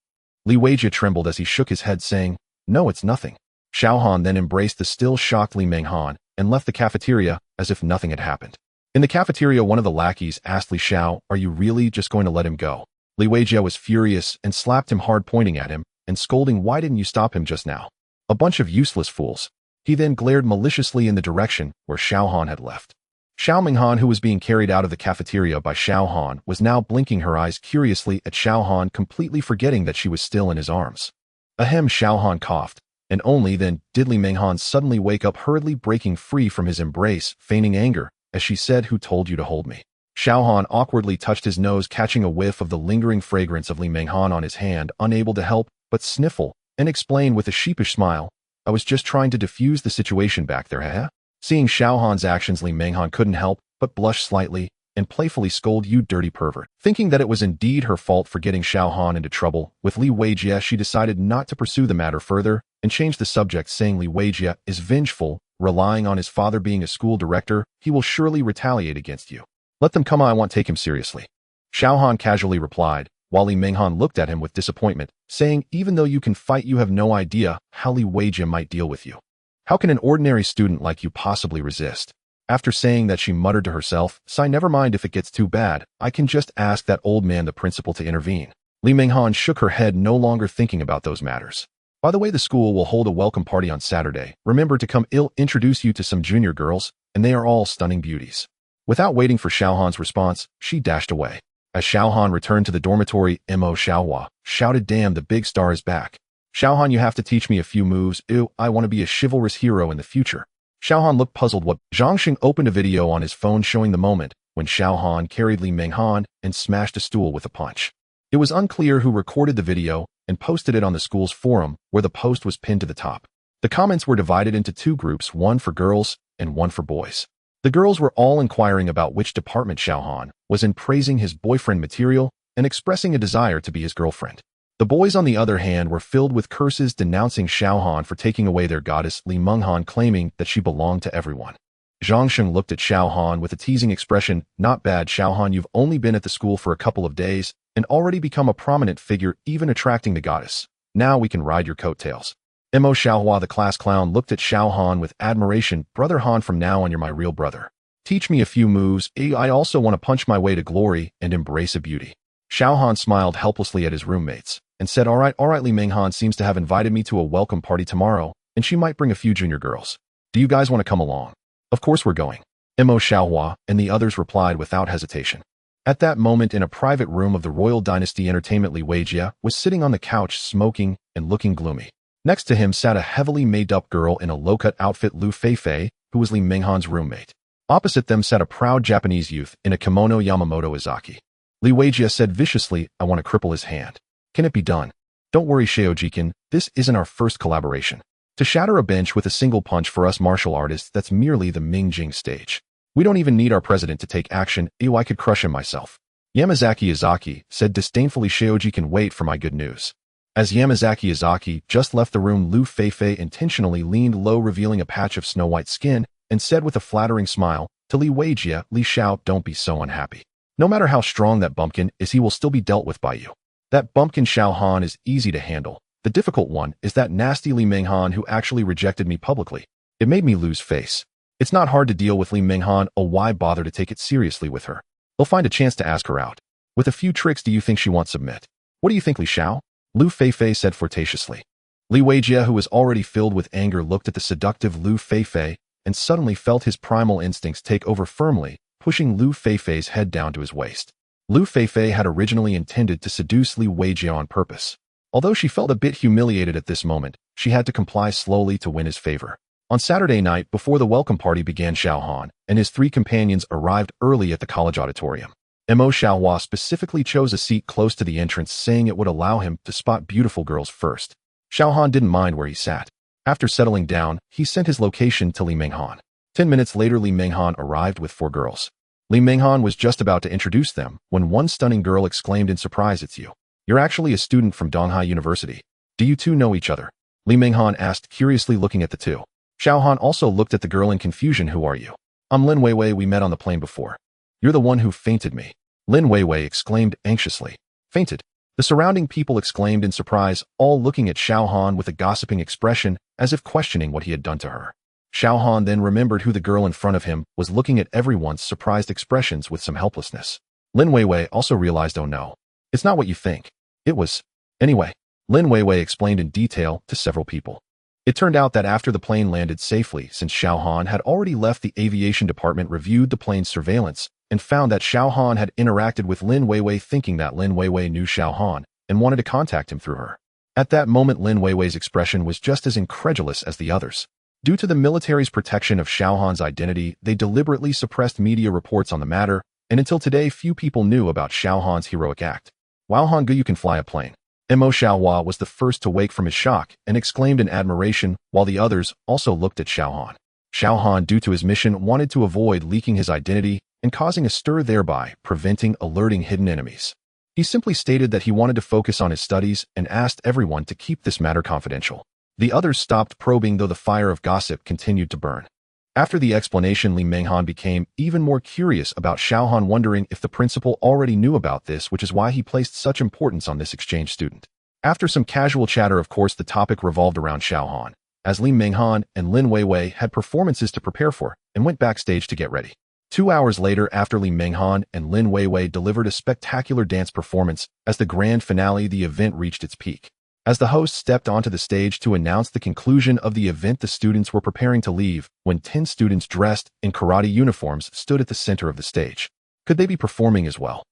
Li Weijia trembled as he shook his head, saying, "No, it's nothing." Xiao Han then embraced the still shocked Li Menghan and left the cafeteria as if nothing had happened. In the cafeteria, one of the lackeys asked Li Xiao, "Are you really just going to let him go?" Li Weijia was furious and slapped him hard, pointing at him and scolding, "Why didn't you stop him just now? A bunch of useless fools." He then glared maliciously in the direction where Xiao Han had left. Xiao Minghan, who was being carried out of the cafeteria by Xiao Han, was now blinking her eyes curiously at Xiao Han, completely forgetting that she was still in his arms. Ahem, Xiao Han coughed, and only then did Li Minghan suddenly wake up, hurriedly breaking free from his embrace, feigning anger, as she said, "Who told you to hold me?" Xiao Han awkwardly touched his nose, catching a whiff of the lingering fragrance of Li Minghan on his hand, unable to help but sniffle, and explain with a sheepish smile, "I was just trying to defuse the situation back there, heh?" Seeing Xiao Han's actions, Li Minghan couldn't help but blush slightly and playfully scold, "You dirty pervert." Thinking that it was indeed her fault for getting Xiao Han into trouble with Li Weijia, she decided not to pursue the matter further and changed the subject, saying, "Li Weijia is vengeful, relying on his father being a school director. He will surely retaliate against you. Let them come, I won't take him seriously." Xiao Han casually replied, while Li Minghan looked at him with disappointment, saying, "Even though you can fight, you have no idea how Li Weijia might deal with you. How can an ordinary student like you possibly resist?" After saying that, she muttered to herself, "Sigh, never mind if it gets too bad. I can just ask that old man, the principal, to intervene." Li Minghan shook her head, no longer thinking about those matters. "By the way, the school will hold a welcome party on Saturday. Remember to come. I'll introduce you to some junior girls, and they are all stunning beauties." Without waiting for Xiao Han's response, she dashed away. As Xiao Han returned to the dormitory, Mo Xiaohua shouted, "Damn, the big star is back. Xiao Han, you have to teach me a few moves. Ew, I want to be a chivalrous hero in the future." Xiao Han looked puzzled. What? Zhang Xing opened a video on his phone showing the moment when Xiao Han carried Li Minghan and smashed a stool with a punch. It was unclear who recorded the video and posted it on the school's forum, where the post was pinned to the top. The comments were divided into two groups, one for girls and one for boys. The girls were all inquiring about which department Xiao Han was in, praising his boyfriend material and expressing a desire to be his girlfriend. The boys, on the other hand, were filled with curses, denouncing Xiao Han for taking away their goddess, Li Menghan, claiming that she belonged to everyone. Zhang Sheng looked at Xiao Han with a teasing expression. "Not bad, Xiao Han, you've only been at the school for a couple of days and already become a prominent figure, even attracting the goddess. Now we can ride your coattails." Mo Xiaohua, the class clown, looked at Xiao Han with admiration. "Brother Han, from now on you're my real brother. Teach me a few moves. I also want to punch my way to glory and embrace a beauty." Xiao Han smiled helplessly at his roommates and said, all right, Li Minghan seems to have invited me to a welcome party tomorrow, and she might bring a few junior girls. Do you guys want to come along?" "Of course we're going," Mo Xiaohua and the others replied without hesitation. At that moment, in a private room of the Royal Dynasty Entertainment, Li Weijia was sitting on the couch, smoking and looking gloomy. Next to him sat a heavily made-up girl in a low-cut outfit, Lu Feifei, who was Li Minghan's roommate. Opposite them sat a proud Japanese youth in a kimono, Yamamoto Izaki. Li Weijia said viciously, "I want to cripple his hand. Can it be done?" "Don't worry, Xiaojikin, this isn't our first collaboration. To shatter a bench with a single punch for us martial artists, that's merely the Mingjing stage. We don't even need our president to take action. Ew, I could crush him myself." Yamazaki Izaki said disdainfully, "Xiaojikin, wait for my good news." As Yamazaki Izaki just left the room, Lu Feifei intentionally leaned low, revealing a patch of snow-white skin, and said with a flattering smile to Li Weijia, "Li Xiao, don't be so unhappy. No matter how strong that bumpkin is, he will still be dealt with by you. That bumpkin Xiao Han is easy to handle. The difficult one is that nasty Li Minghan who actually rejected me publicly. It made me lose face. It's not hard to deal with Li Minghan, oh why bother to take it seriously with her? They'll find a chance to ask her out. With a few tricks do you think she won't submit? What do you think, Li Xiao? Lu Feifei said flirtatiously. Li Weijie, who was already filled with anger, looked at the seductive Lu Feifei and suddenly felt his primal instincts take over firmly, pushing Lu Feifei's head down to his waist. Lu Feifei had originally intended to seduce Li Weijie on purpose. Although she felt a bit humiliated at this moment, she had to comply slowly to win his favor. On Saturday night, before the welcome party began, Xiao Han and his 3 companions arrived early at the college auditorium. Mo Xiaohua specifically chose a seat close to the entrance, saying it would allow him to spot beautiful girls first. Xiao Han didn't mind where he sat. After settling down, he sent his location to Li Minghan. 10 minutes later, Li Minghan arrived with 4 girls. Li Minghan was just about to introduce them when one stunning girl exclaimed in surprise, "It's you. You're actually a student from Donghai University. Do you two know each other?" Li Minghan asked, curiously looking at the two. Xiao Han also looked at the girl in confusion. "Who are you?" "I'm Lin Weiwei. We met on the plane before." "You're the one who fainted me," Lin Weiwei exclaimed anxiously. "Fainted?" The surrounding people exclaimed in surprise, all looking at Xiao Han with a gossiping expression, as if questioning what he had done to her. Xiao Han then remembered who the girl in front of him was, looking at everyone's surprised expressions with some helplessness. Lin Weiwei also realized, "Oh no. It's not what you think. It was." Anyway, Lin Weiwei explained in detail to several people. It turned out that after the plane landed safely, since Xiao Han had already left, the aviation department reviewed the plane's surveillance and found that Xiao Han had interacted with Lin Weiwei, thinking that Lin Weiwei knew Xiao Han and wanted to contact him through her. At that moment, Lin Weiwei's expression was just as incredulous as the others. Due to the military's protection of Xiao Han's identity, they deliberately suppressed media reports on the matter, and until today, few people knew about Xiao Han's heroic act. "Wow, Han Gu, you can fly a plane." Mo Xiaohua was the first to wake from his shock and exclaimed in admiration, while the others also looked at Xiao Han. Xiao Han, due to his mission, wanted to avoid leaking his identity and causing a stir, thereby preventing alerting hidden enemies. He simply stated that he wanted to focus on his studies and asked everyone to keep this matter confidential. The others stopped probing, though the fire of gossip continued to burn. After the explanation, Li Minghan became even more curious about Xiao Han, wondering if the principal already knew about this, which is why he placed such importance on this exchange student. After some casual chatter, of course, the topic revolved around Xiao Han, as Li Minghan and Lin Weiwei had performances to prepare for and went backstage to get ready. 2 hours later, after Li Minghan and Lin Weiwei delivered a spectacular dance performance, as the grand finale, the event reached its peak. As the host stepped onto the stage to announce the conclusion of the event, the students were preparing to leave when 10 students dressed in karate uniforms stood at the center of the stage. Could they be performing as well?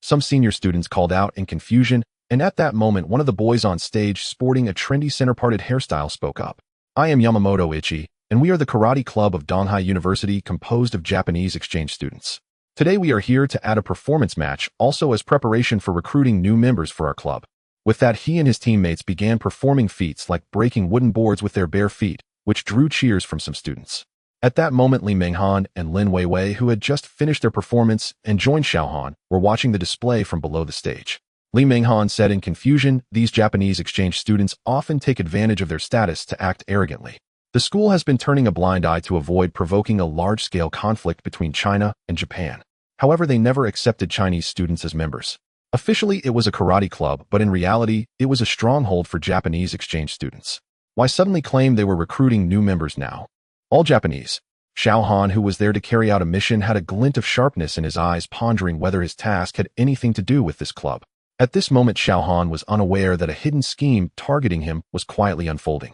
Some senior students called out in confusion, and at that moment, one of the boys on stage, sporting a trendy center-parted hairstyle, spoke up. "I am Yamamoto Ichi, and we are the Karate Club of Donghai University, composed of Japanese exchange students. Today we are here to add a performance match, also as preparation for recruiting new members for our club." With that, he and his teammates began performing feats like breaking wooden boards with their bare feet, which drew cheers from some students. At that moment, Li Minghan and Lin Weiwei, who had just finished their performance and joined Xiao Han, were watching the display from below the stage. Li Minghan said in confusion, "These Japanese exchange students often take advantage of their status to act arrogantly. The school has been turning a blind eye to avoid provoking a large-scale conflict between China and Japan. However, they never accepted Chinese students as members. Officially, it was a karate club, but in reality, it was a stronghold for Japanese exchange students. Why suddenly claim they were recruiting new members now? All Japanese." Xiao Han, who was there to carry out a mission, had a glint of sharpness in his eyes, pondering whether his task had anything to do with this club. At this moment, Xiao Han was unaware that a hidden scheme targeting him was quietly unfolding.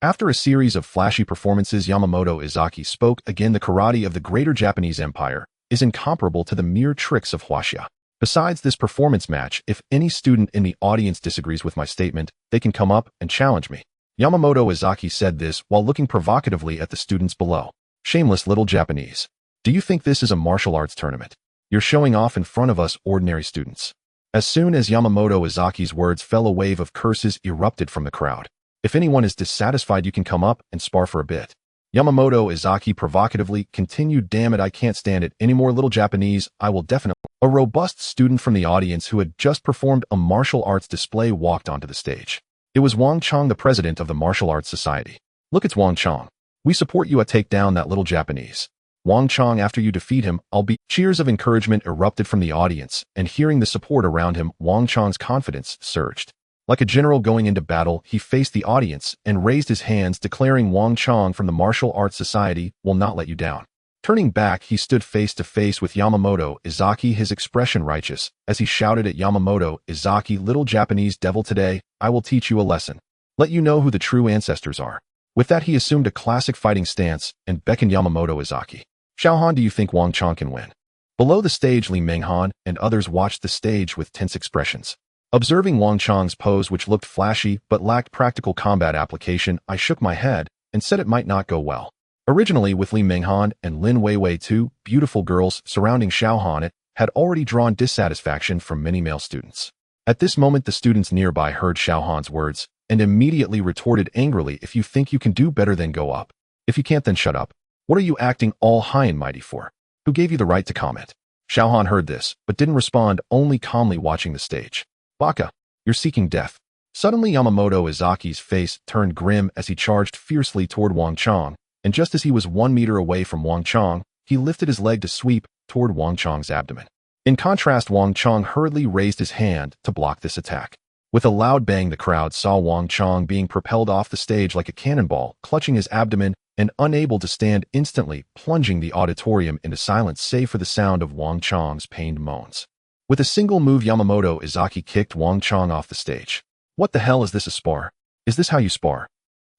After a series of flashy performances, Yamamoto Izaki spoke again. "The karate of the Greater Japanese Empire is incomparable to the mere tricks of Huaxia. Besides this performance match, if any student in the audience disagrees with my statement, they can come up and challenge me." Yamamoto Izaki said this while looking provocatively at the students below. "Shameless little Japanese. Do you think this is a martial arts tournament? You're showing off in front of us ordinary students." As soon as Yamamoto Izaki's words fell, a wave of curses erupted from the crowd. "If anyone is dissatisfied, you can come up and spar for a bit." Yamamoto Izaki provocatively continued, "Damn it, I can't stand it anymore, little Japanese. I will definitely..." A robust student from the audience who had just performed a martial arts display walked onto the stage. It was Wang Chong, the president of the Martial Arts Society. "Look, it's Wang Chong. We support you. Take down that little Japanese. Wang Chong, after you defeat him, I'll be..." Cheers of encouragement erupted from the audience, and hearing the support around him, Wang Chong's confidence surged. Like a general going into battle, he faced the audience and raised his hands, declaring Wang Chong from the Martial Arts Society will not let you down. Turning back, he stood face to face with Yamamoto Izaki, his expression righteous, as he shouted at Yamamoto Izaki, little Japanese devil, today, I will teach you a lesson. Let you know who the true ancestors are. With that, he assumed a classic fighting stance and beckoned Yamamoto Izaki. Xiaohan, do you think Wang Chong can win? Below the stage, Li Menghan and others watched the stage with tense expressions. Observing Wang Chong's pose, which looked flashy but lacked practical combat application, I shook my head and said it might not go well. Originally, with Li Menghan and Lin Weiwei, two beautiful girls surrounding Xiaohan, it had already drawn dissatisfaction from many male students. At this moment, the students nearby heard Xiaohan's words and immediately retorted angrily, if you think you can do better, then go up. If you can't, then shut up. What are you acting all high and mighty for? Who gave you the right to comment? Xiaohan heard this, but didn't respond, only calmly watching the stage. Baka, you're seeking death. Suddenly, Yamamoto Izaki's face turned grim as he charged fiercely toward Wang Chong, and just as he was 1 meter away from Wang Chong, he lifted his leg to sweep toward Wang Chong's abdomen. In contrast, Wang Chong hurriedly raised his hand to block this attack. With a loud bang, the crowd saw Wang Chong being propelled off the stage like a cannonball, clutching his abdomen and unable to stand, instantly plunging the auditorium into silence save for the sound of Wang Chong's pained moans. With a single move, Yamamoto Izaki kicked Wang Chong off the stage. What the hell is this, a spar? Is this how you spar?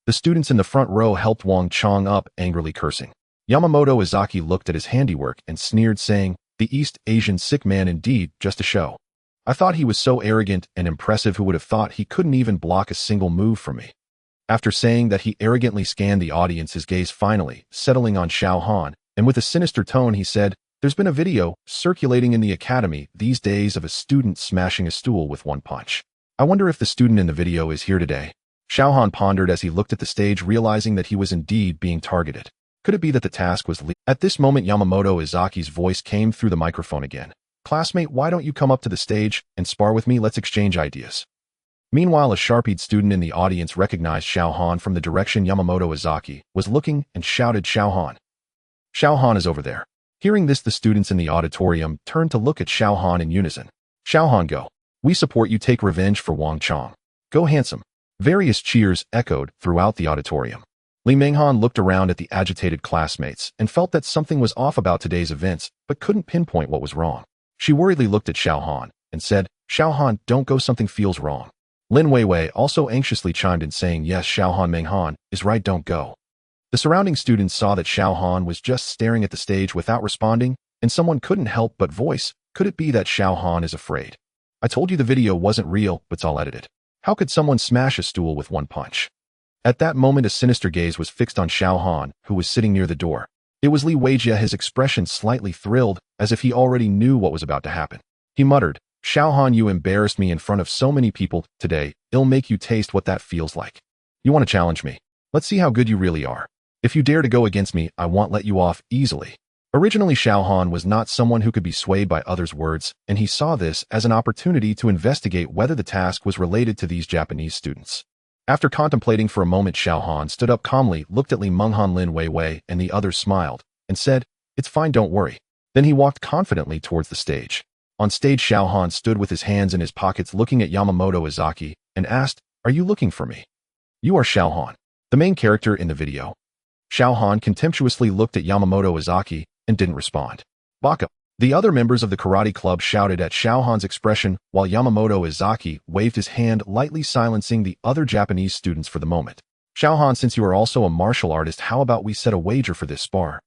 The students in the front row helped Wang Chong up, angrily cursing. Yamamoto Izaki looked at his handiwork and sneered, saying, the East Asian sick man indeed, just a show. I thought he was so arrogant and impressive, who would have thought he couldn't even block a single move from me. After saying that, he arrogantly scanned the audience, his gaze finally settling on Xiaohan, and with a sinister tone he said, there's been a video circulating in the academy these days of a student smashing a stool with one punch. I wonder if the student in the video is here today. Xiaohan pondered as he looked at the stage, realizing that he was indeed being targeted. Could it be that the task was At this moment, Yamamoto Izaki's voice came through the microphone again. Classmate, why don't you come up to the stage and spar with me? Let's exchange ideas. Meanwhile, a sharp-eyed student in the audience recognized Xiaohan from the direction Yamamoto Izaki was looking and shouted, Xiaohan. Xiaohan is over there. Hearing this, the students in the auditorium turned to look at Xiaohan in unison. Xiaohan, go. We support you. Take revenge for Wang Chong. Go, handsome. Various cheers echoed throughout the auditorium. Li Menghan looked around at the agitated classmates and felt that something was off about today's events, but couldn't pinpoint what was wrong. She worriedly looked at Xiaohan and said, Xiaohan, don't go, something feels wrong. Lin Weiwei also anxiously chimed in, saying, yes, Xiaohan Menghan is right, don't go. The surrounding students saw that Xiaohan was just staring at the stage without responding, and someone couldn't help but voice, could it be that Xiaohan is afraid? I told you the video wasn't real, but it's all edited. How could someone smash a stool with one punch? At that moment, a sinister gaze was fixed on Xiaohan, who was sitting near the door. It was Li Weijia, his expression slightly thrilled, as if he already knew what was about to happen. He muttered, Xiaohan, you embarrassed me in front of so many people today. It'll make you taste what that feels like. You want to challenge me? Let's see how good you really are. If you dare to go against me, I won't let you off easily. Originally, Xiaohan was not someone who could be swayed by others' words, and he saw this as an opportunity to investigate whether the task was related to these Japanese students. After contemplating for a moment, Xiaohan stood up calmly, looked at Li Menghan, Lin Weiwei, and the others, smiled, and said, it's fine, don't worry. Then he walked confidently towards the stage. On stage, Xiaohan stood with his hands in his pockets, looking at Yamamoto Izaki, and asked, are you looking for me? You are Xiaohan, the main character in the video. Xiaohan contemptuously looked at Yamamoto Izaki and didn't respond. Baka. The other members of the karate club shouted at Xiaohan's expression, while Yamamoto Izaki waved his hand, lightly silencing the other Japanese students for the moment. Xiaohan, since you are also a martial artist, how about we set a wager for this spar?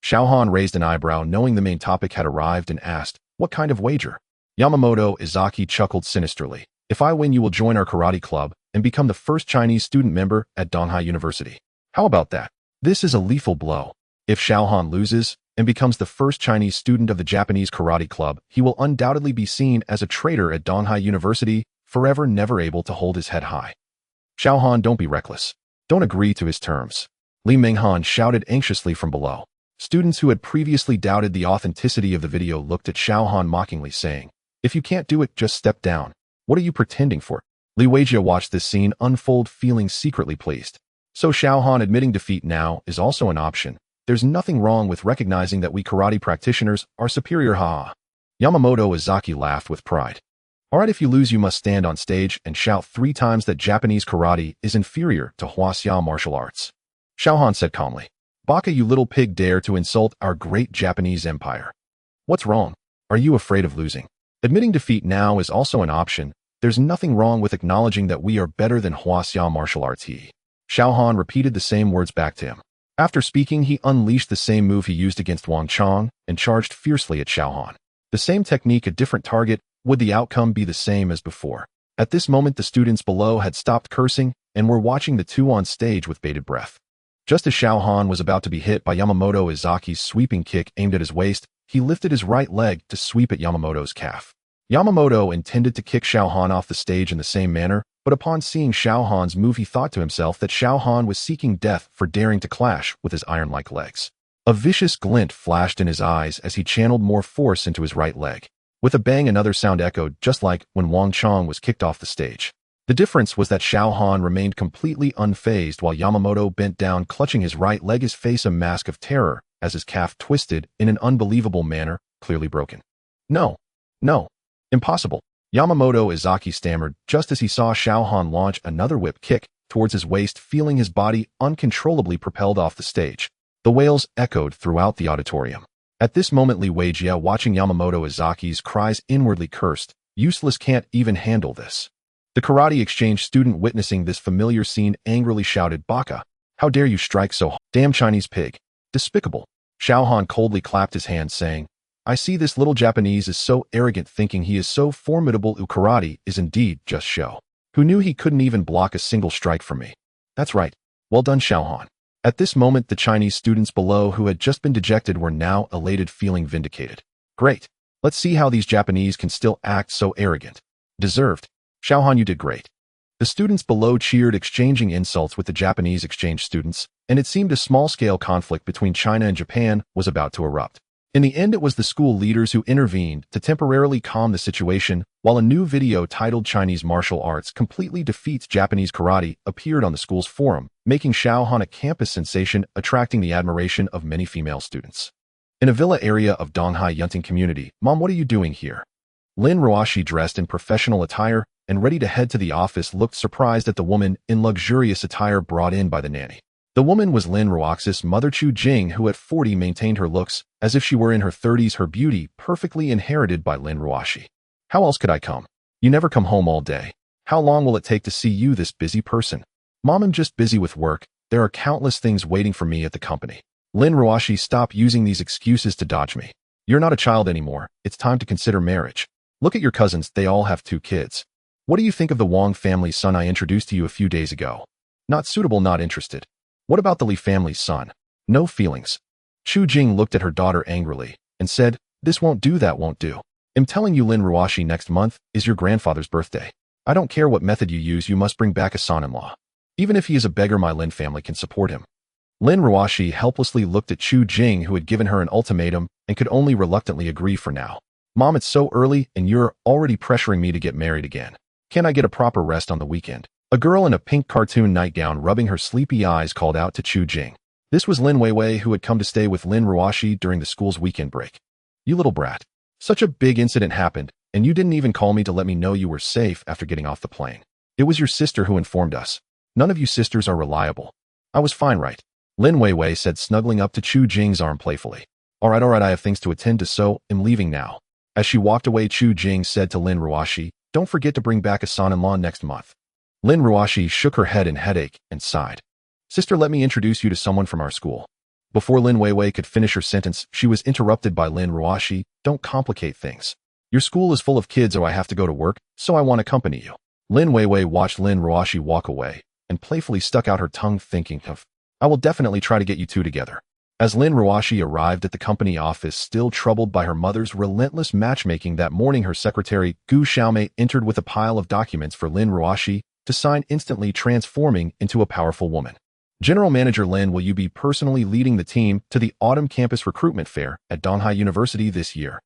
Xiaohan raised an eyebrow, knowing the main topic had arrived, and asked, what kind of wager? Yamamoto Izaki chuckled sinisterly. If I win, you will join our karate club and become the first Chinese student member at Donghai University. How about that? This is a lethal blow. If Xiaohan loses and becomes the first Chinese student of the Japanese Karate Club, he will undoubtedly be seen as a traitor at Donghai University, forever never able to hold his head high. Xiaohan, don't be reckless. Don't agree to his terms. Li Menghan shouted anxiously from below. Students who had previously doubted the authenticity of the video looked at Xiaohan mockingly, saying, if you can't do it, just step down. What are you pretending for? Li Weijia watched this scene unfold, feeling secretly pleased. So Xiaohan admitting defeat now is also an option. There's nothing wrong with recognizing that we karate practitioners are superior, ha. Yamamoto Izaki laughed with pride. Alright, if you lose you must stand on stage and shout 3 times that Japanese karate is inferior to Huaxia martial arts. Xiaohan said calmly. Baka, you little pig, dare to insult our great Japanese empire. What's wrong? Are you afraid of losing? Admitting defeat now is also an option. There's nothing wrong with acknowledging that we are better than Huaxia martial arts. Xiaohan repeated the same words back to him. After speaking, he unleashed the same move he used against Wang Chong and charged fiercely at Xiaohan. The same technique, a different target. Would the outcome be the same as before? At this moment, the students below had stopped cursing and were watching the two on stage with bated breath. Just as Xiaohan was about to be hit by Yamamoto Izaki's sweeping kick aimed at his waist, he lifted his right leg to sweep at Yamamoto's calf. Yamamoto intended to kick Xiaohan off the stage in the same manner, but upon seeing Xiaohan's move, he thought to himself that Xiaohan was seeking death for daring to clash with his iron-like legs. A vicious glint flashed in his eyes as he channeled more force into his right leg. With a bang, another sound echoed, just like when Wang Chong was kicked off the stage. The difference was that Xiaohan remained completely unfazed while Yamamoto bent down, clutching his right leg, his face a mask of terror as his calf twisted in an unbelievable manner, clearly broken. No, impossible. Yamamoto Izaki stammered just as he saw Xiaohan launch another whip kick towards his waist, feeling his body uncontrollably propelled off the stage. The wails echoed throughout the auditorium. At this moment, Li Weijia, watching Yamamoto Izaki's cries, inwardly cursed, "Useless, can't even handle this." The karate exchange student, witnessing this familiar scene, angrily shouted, "Baka, how dare you strike so hard? Damn Chinese pig. Despicable." Xiaohan coldly clapped his hands, saying, "I see this little Japanese is so arrogant, thinking he is so formidable. Karate is indeed just show. Who knew he couldn't even block a single strike from me? That's right. Well done, Xiaohan." At this moment, the Chinese students below, who had just been dejected, were now elated, feeling vindicated. Great. Let's see how these Japanese can still act so arrogant. Deserved. Xiaohan, you did great. The students below cheered, exchanging insults with the Japanese exchange students, and it seemed a small-scale conflict between China and Japan was about to erupt. In the end, it was the school leaders who intervened to temporarily calm the situation, while a new video titled "Chinese Martial Arts Completely Defeats Japanese Karate" appeared on the school's forum, making Xiaohan a campus sensation, attracting the admiration of many female students. In a villa area of Donghai Yunting community, "Mom, what are you doing here?" Lin Ruashi, dressed in professional attire and ready to head to the office, looked surprised at the woman in luxurious attire brought in by the nanny. The woman was Lin Ruaxi's mother, Chu Jing, who at 40 maintained her looks as if she were in her 30s, her beauty perfectly inherited by Lin Ruashi. "How else could I come? You never come home all day. How long will it take to see you, this busy person?" "Mom, I'm just busy with work. There are countless things waiting for me at the company." Lin Ruashi, "Stop using these excuses to dodge me. You're not a child anymore. It's time to consider marriage. Look at your cousins, they all have 2 kids. What do you think of the Wang family's son I introduced to you a few days ago? Not suitable, not interested. What about the Li family's son? No feelings." Chu Jing looked at her daughter angrily and said, "This won't do, that won't do. I'm telling you, Lin Ruashi, next month is your grandfather's birthday. I don't care what method you use, you must bring back a son-in-law. Even if he is a beggar, my Lin family can support him." Lin Ruashi helplessly looked at Chu Jing, who had given her an ultimatum and could only reluctantly agree for now. "Mom, it's so early and you're already pressuring me to get married again. Can't I get a proper rest on the weekend?" A girl in a pink cartoon nightgown, rubbing her sleepy eyes, called out to Chu Jing. This was Lin Weiwei, who had come to stay with Lin Ruashi during the school's weekend break. "You little brat. Such a big incident happened, and you didn't even call me to let me know you were safe after getting off the plane. It was your sister who informed us. None of you sisters are reliable." "I was fine, right?" Lin Weiwei said, snuggling up to Chu Jing's arm playfully. All right, I have things to attend to, so I'm leaving now." As she walked away, Chu Jing said to Lin Ruashi, "Don't forget to bring back a son-in-law next month." Lin Ruashi shook her head in headache and sighed. "Sister, let me introduce you to someone from our school." Before Lin Weiwei could finish her sentence, she was interrupted by Lin Ruashi. "Don't complicate things. Your school is full of kids, or I have to go to work, so I want to accompany you." Lin Weiwei watched Lin Ruashi walk away and playfully stuck out her tongue, thinking of, "I will definitely try to get you two together." As Lin Ruashi arrived at the company office, still troubled by her mother's relentless matchmaking that morning, her secretary, Gu Xiaomei, entered with a pile of documents for Lin Ruashi to sign, instantly transforming into a powerful woman. "General Manager Lin, will you be personally leading the team to the autumn campus recruitment fair at Donghai University this year?"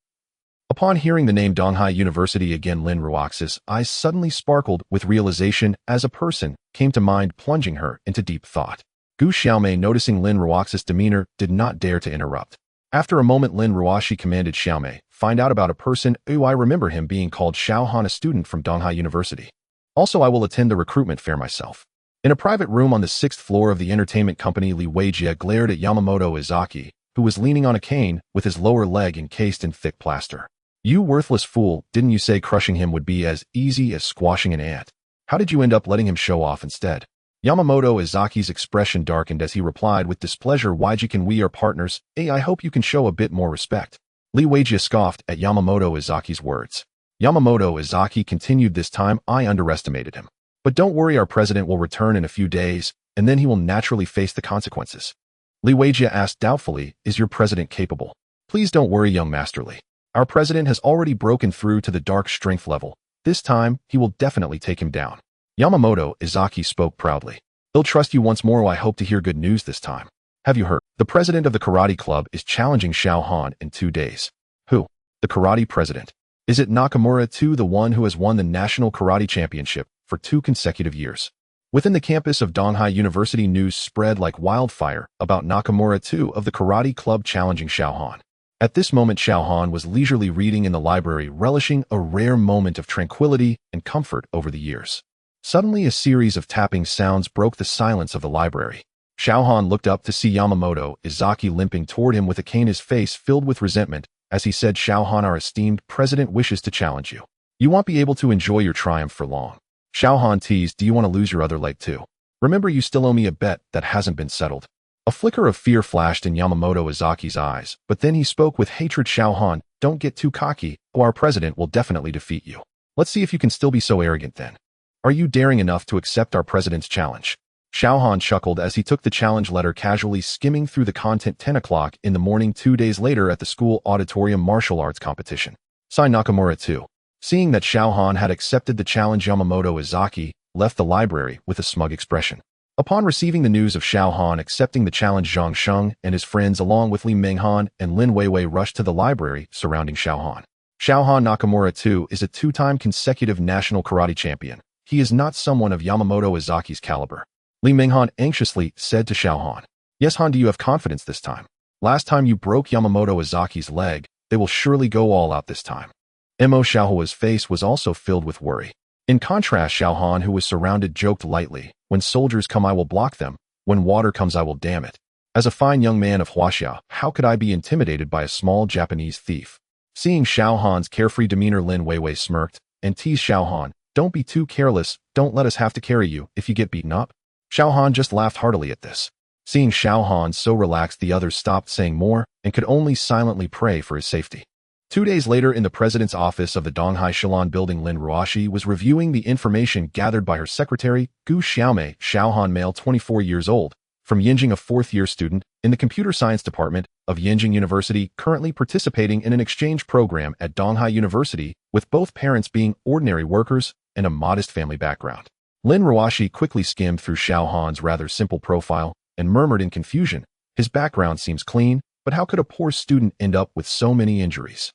Upon hearing the name Donghai University again, Lin Ruaxi's eyes suddenly sparkled with realization as a person came to mind, plunging her into deep thought. Gu Xiaomei, noticing Lin Ruaxi's demeanor, did not dare to interrupt. After a moment, Lin Ruashi commanded Xiaomei, find out about a person. Oh, I remember him being called Xiao Han, a student from Donghai University. Also, I will attend the recruitment fair myself. In a private room on the 6th floor of the entertainment company, Li Weijie glared at Yamamoto Izaki, who was leaning on a cane with his lower leg encased in thick plaster. You worthless fool, didn't you say crushing him would be as easy as squashing an ant? How did you end up letting him show off instead? Yamamoto Izaki's expression darkened as he replied with displeasure, Waiji-can, we are partners. I hope you can show a bit more respect. Li Weijie scoffed at Yamamoto Izaki's words. Yamamoto Izaki continued, this time I underestimated him. But don't worry, our president will return in a few days, and then he will naturally face the consequences. Li Weijie asked doubtfully, is your president capable? Please don't worry, young Master Li. Our president has already broken through to the dark strength level. This time, he will definitely take him down. Yamamoto Izaki spoke proudly. He'll trust you once more. I hope to hear good news this time. Have you heard? The president of the karate club is challenging Xiao Han in 2 days. Who? The karate president. Is it Nakamura too, the one who has won the national karate championship for 2 consecutive years? Within the campus of Donghai University, news spread like wildfire about Nakamura too of the karate club challenging Xiao Han. At this moment, Xiao Han was leisurely reading in the library, relishing a rare moment of tranquility and comfort over the years. Suddenly, a series of tapping sounds broke the silence of the library. Xiao Han looked up to see Yamamoto Izaki limping toward him with a cane, his face filled with resentment, as he said, Xiao Han, our esteemed president wishes to challenge you. You won't be able to enjoy your triumph for long. Xiao Han teased, do you want to lose your other leg too? Remember, you still owe me a bet that hasn't been settled. A flicker of fear flashed in Yamamoto Izaki's eyes, but then he spoke with hatred, Xiao Han, don't get too cocky, or our president will definitely defeat you. Let's see if you can still be so arrogant then. Are you daring enough to accept our president's challenge? Xiao Han chuckled as he took the challenge letter, casually skimming through the content. 10 o'clock in the morning, 2 days later at the school auditorium, martial arts competition. Sai Nakamura too. Seeing that Xiao Han had accepted the challenge, Yamamoto Izaki left the library with a smug expression. Upon receiving the news of Xiao Han accepting the challenge, Zhang Sheng and his friends along with Li Minghan and Lin Weiwei rushed to the library surrounding Xiao Han. Xiao Han Nakamura too is a 2-time consecutive national karate champion. He is not someone of Yamamoto Izaki's caliber. Li Minghan anxiously said to Xiao Han, yes, Han, do you have confidence this time? Last time you broke Yamamoto Izaki's leg, they will surely go all out this time. Mo Xiaohua's face was also filled with worry. In contrast, Xiao Han, who was surrounded, joked lightly, when soldiers come I will block them, when water comes I will dam it. As a fine young man of Huaxia, how could I be intimidated by a small Japanese thief? Seeing Xiao Han's carefree demeanor, Lin Weiwei smirked and teased Xiao Han, don't be too careless, don't let us have to carry you if you get beaten up. Xiao Han just laughed heartily at this. Seeing Xiao Han so relaxed, the others stopped saying more and could only silently pray for his safety. 2 days later, in the president's office of the Donghai Shalon building, Lin Ruoshi was reviewing the information gathered by her secretary, Gu Xiaomei. Xiao Han, male, 24 years old, from Yinjing, a 4th-year student in the computer science department of Yinjing University, currently participating in an exchange program at Donghai University, with both parents being ordinary workers and a modest family background. Lin Ruoshi quickly skimmed through Xiao Han's rather simple profile and murmured in confusion, his background seems clean, but how could a poor student end up with so many injuries?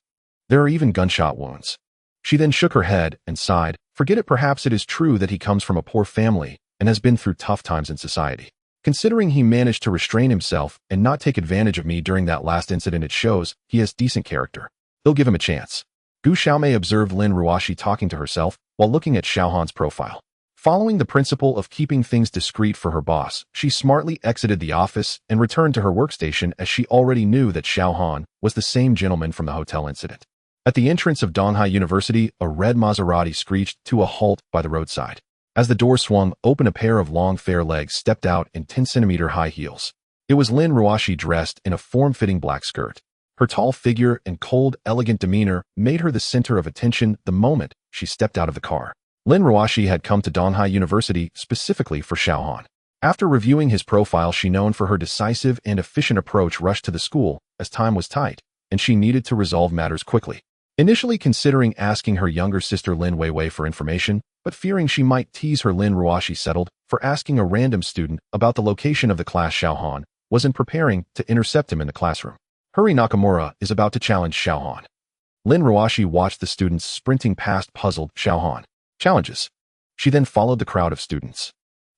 There are even gunshot wounds. She then shook her head and sighed, forget it, perhaps it is true that he comes from a poor family and has been through tough times in society. Considering he managed to restrain himself and not take advantage of me during that last incident, it shows he has decent character. They'll give him a chance. Gu Xiaomei observed Lin Ruoshi talking to herself while looking at Xiao Han's profile. Following the principle of keeping things discreet for her boss, she smartly exited the office and returned to her workstation, as she already knew that Xiao Han was the same gentleman from the hotel incident. At the entrance of Donghai University, a red Maserati screeched to a halt by the roadside. As the door swung open, a pair of long, fair legs stepped out in 10-centimeter high heels. It was Lin Ruoshi, dressed in a form-fitting black skirt. Her tall figure and cold, elegant demeanor made her the center of attention the moment she stepped out of the car. Lin Ruoshi had come to Donghai University specifically for Xiao Han. After reviewing his profile, she, known for her decisive and efficient approach, rushed to the school as time was tight, and she needed to resolve matters quickly. Initially considering asking her younger sister Lin Weiwei for information, but fearing she might tease her, Lin Ruoshi settled for asking a random student about the location of the class. Xiao Han wasn't preparing to intercept him in the classroom. Hurry, Nakamura is about to challenge Xiao Han. Lin Ruoshi watched the students sprinting past, puzzled. Xiao Han challenges. She then followed the crowd of students.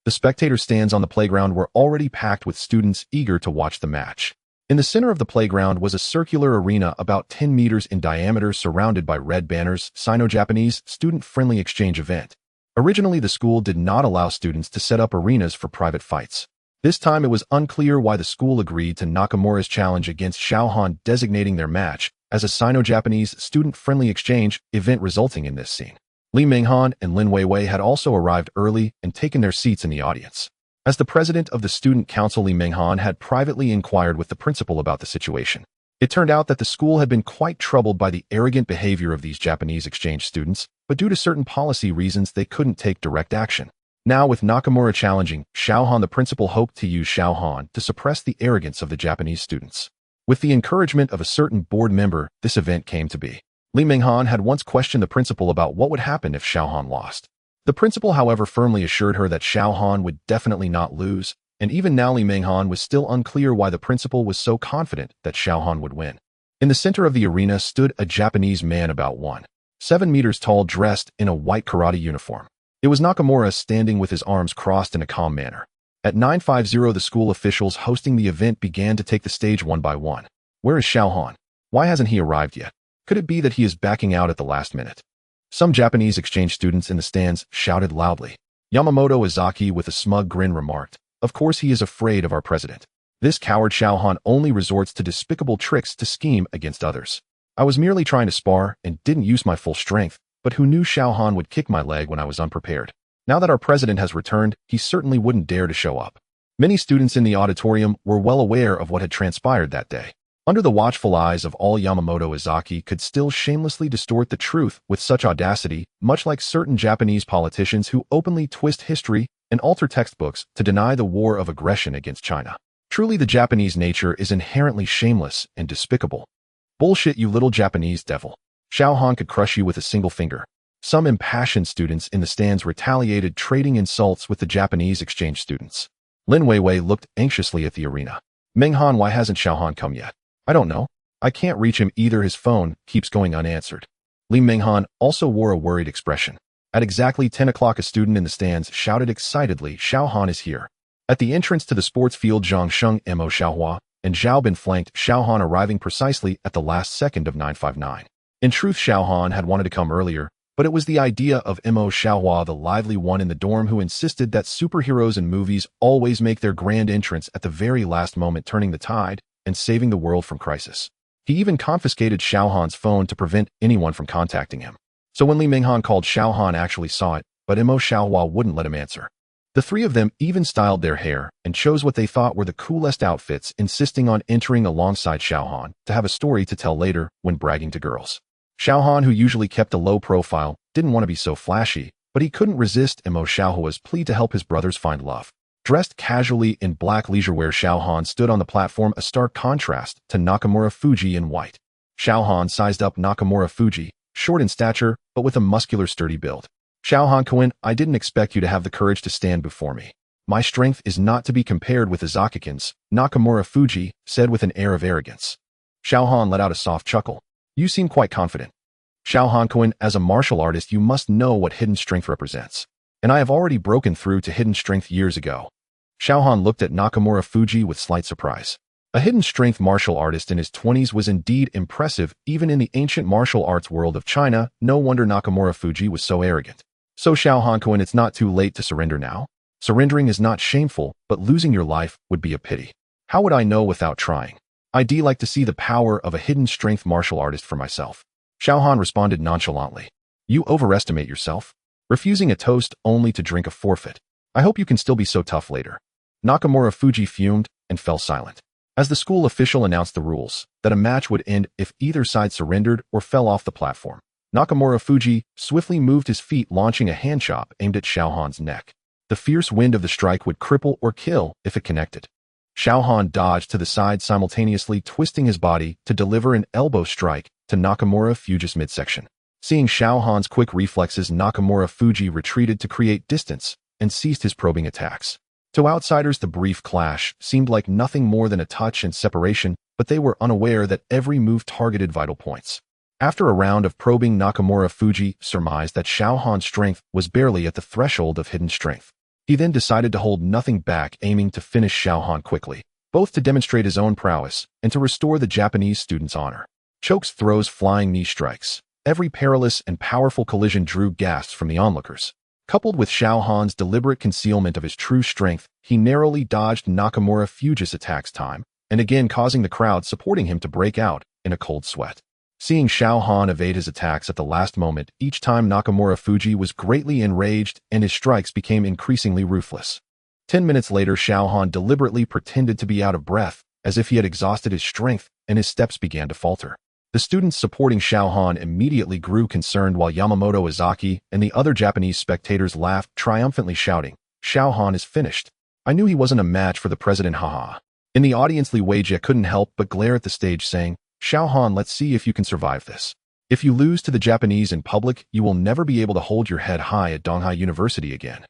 The spectator stands on the playground were already packed with students eager to watch the match. In the center of the playground was a circular arena about 10 meters in diameter surrounded by red banners, Sino-Japanese student-friendly exchange event. Originally, the school did not allow students to set up arenas for private fights. This time, it was unclear why the school agreed to Nakamura's challenge against Xiaohan, designating their match as a Sino-Japanese student-friendly exchange event, resulting in this scene. Li Minghan and Lin Weiwei had also arrived early and taken their seats in the audience. As the president of the student council, Li Minghan had privately inquired with the principal about the situation. It turned out that the school had been quite troubled by the arrogant behavior of these Japanese exchange students, but due to certain policy reasons, they couldn't take direct action. Now, with Nakamura challenging Xiaohan, the principal hoped to use Xiaohan to suppress the arrogance of the Japanese students. With the encouragement of a certain board member, this event came to be. Li Minghan had once questioned the principal about what would happen if Xiaohan lost. The principal, however, firmly assured her that Xiaohan would definitely not lose, and even now Li Minghan was still unclear why the principal was so confident that Xiaohan would win. In the center of the arena stood a Japanese man about 1.7 meters tall, dressed in a white karate uniform. It was Nakamura, standing with his arms crossed in a calm manner. At 9:50, the school officials hosting the event began to take the stage one by one. Where is Xiaohan? Why hasn't he arrived yet? Could it be that he is backing out at the last minute? Some Japanese exchange students in the stands shouted loudly. Yamamoto Izaki, with a smug grin, remarked, "Of course he is afraid of our president. This coward Xiaohan only resorts to despicable tricks to scheme against others. I was merely trying to spar and didn't use my full strength, but who knew Xiaohan would kick my leg when I was unprepared? Now that our president has returned, he certainly wouldn't dare to show up." Many students in the auditorium were well aware of what had transpired that day. Under the watchful eyes of all, Yamamoto Izaki could still shamelessly distort the truth with such audacity, much like certain Japanese politicians who openly twist history and alter textbooks to deny the war of aggression against China. Truly, the Japanese nature is inherently shameless and despicable. Bullshit, you little Japanese devil. Xiaohan could crush you with a single finger. Some impassioned students in the stands retaliated, trading insults with the Japanese exchange students. Lin Weiwei looked anxiously at the arena. "Minghan, why hasn't Xiaohan come yet?" "I don't know. I can't reach him either. His phone keeps going unanswered." Li Minghan also wore a worried expression. At exactly 10 o'clock, a student in the stands shouted excitedly, "Xiaohan is here." At the entrance to the sports field, Zhang Sheng, Mo Xiaohua, and Zhao Bin flanked Xiaohan, arriving precisely at the last second of 9:59. In truth, Xiaohan had wanted to come earlier, but it was the idea of Mo Xiaohua, the lively one in the dorm, who insisted that superheroes in movies always make their grand entrance at the very last moment, turning the tide and saving the world from crisis. He even confiscated Xiaohan's phone to prevent anyone from contacting him. So when Li Minghan called, Xiaohan actually saw it, but Mo Xiaohua wouldn't let him answer. The three of them even styled their hair and chose what they thought were the coolest outfits, insisting on entering alongside Xiaohan to have a story to tell later when bragging to girls. Xiaohan, who usually kept a low profile, didn't want to be so flashy, but he couldn't resist Mo Xiaohua's plea to help his brothers find love. Dressed casually in black leisure wear, Xiaohan stood on the platform, a stark contrast to Nakamura Fuji in white. Xiaohan sized up Nakamura Fuji, short in stature, but with a muscular, sturdy build. "Xiaohan Koen, I didn't expect you to have the courage to stand before me. My strength is not to be compared with Izaki-kun's," Nakamura Fuji said with an air of arrogance. Xiaohan let out a soft chuckle. "You seem quite confident." "Xiaohan Koen, as a martial artist, you must know what hidden strength represents. And I have already broken through to hidden strength years ago." Xiaohan looked at Nakamura Fuji with slight surprise. A hidden strength martial artist in his 20s was indeed impressive, even in the ancient martial arts world of China. No wonder Nakamura Fuji was so arrogant. "So Xiaohan Koen, it's not too late to surrender now. Surrendering is not shameful, but losing your life would be a pity. How would I know without trying? I'd like to see the power of a hidden strength martial artist for myself." Xiaohan responded nonchalantly. "You overestimate yourself. Refusing a toast only to drink a forfeit. I hope you can still be so tough later." Nakamura Fuji fumed and fell silent. As the school official announced the rules, that a match would end if either side surrendered or fell off the platform, Nakamura Fuji swiftly moved his feet, launching a hand chop aimed at Xiaohan's neck. The fierce wind of the strike would cripple or kill if it connected. Xiaohan dodged to the side, simultaneously twisting his body to deliver an elbow strike to Nakamura Fuji's midsection. Seeing Xiaohan's quick reflexes, Nakamura Fuji retreated to create distance and ceased his probing attacks. To outsiders, the brief clash seemed like nothing more than a touch and separation, but they were unaware that every move targeted vital points. After a round of probing, Nakamura Fuji surmised that Xiaohan's strength was barely at the threshold of hidden strength. He then decided to hold nothing back, aiming to finish Xiaohan quickly. both to demonstrate his own prowess and to restore the Japanese student's honor. Chokes, throws, flying knee strikes. Every perilous and powerful collision drew gasps from the onlookers. Coupled with Xiao Han's deliberate concealment of his true strength, he narrowly dodged Nakamura Fuji's attacks time, and again causing the crowd supporting him to break out in a cold sweat. Seeing Xiao Han evade his attacks at the last moment, each time Nakamura Fuji was greatly enraged and his strikes became increasingly ruthless. 10 minutes later, Xiao Han deliberately pretended to be out of breath, as if he had exhausted his strength, and his steps began to falter. The students supporting Xiao Han immediately grew concerned while Yamamoto Izaki and the other Japanese spectators laughed, triumphantly shouting, "Xiao Han is finished. I knew he wasn't a match for the president, haha." In the audience, Li Weijie couldn't help but glare at the stage, saying, "Xiao Han, let's see if you can survive this. If you lose to the Japanese in public, you will never be able to hold your head high at Donghai University again."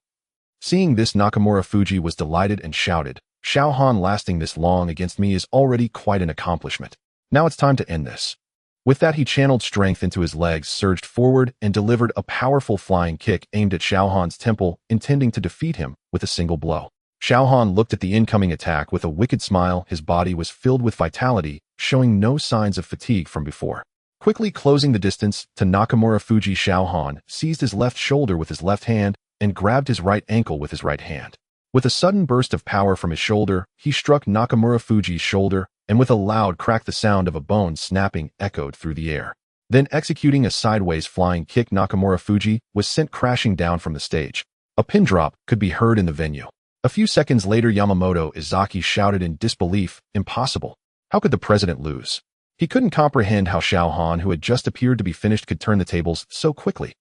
Seeing this, Nakamura Fuji was delighted and shouted, "Xiao Han lasting this long against me is already quite an accomplishment. Now it's time to end this." With that, he channeled strength into his legs, surged forward, and delivered a powerful flying kick aimed at Xiao Han's temple, intending to defeat him with a single blow. Xiao Han looked at the incoming attack with a wicked smile. His body was filled with vitality, showing no signs of fatigue from before. Quickly closing the distance to Nakamura Fuji, Xiao Han seized his left shoulder with his left hand and grabbed his right ankle with his right hand. With a sudden burst of power from his shoulder, he struck Nakamura Fuji's shoulder, and with a loud crack, the sound of a bone snapping echoed through the air. Then, executing a sideways flying kick, Nakamura Fuji was sent crashing down from the stage. A pin drop could be heard in the venue. A few seconds later, Yamamoto Izaki shouted in disbelief, "Impossible. How could the president lose?" He couldn't comprehend how Xiao Han, who had just appeared to be finished, could turn the tables so quickly.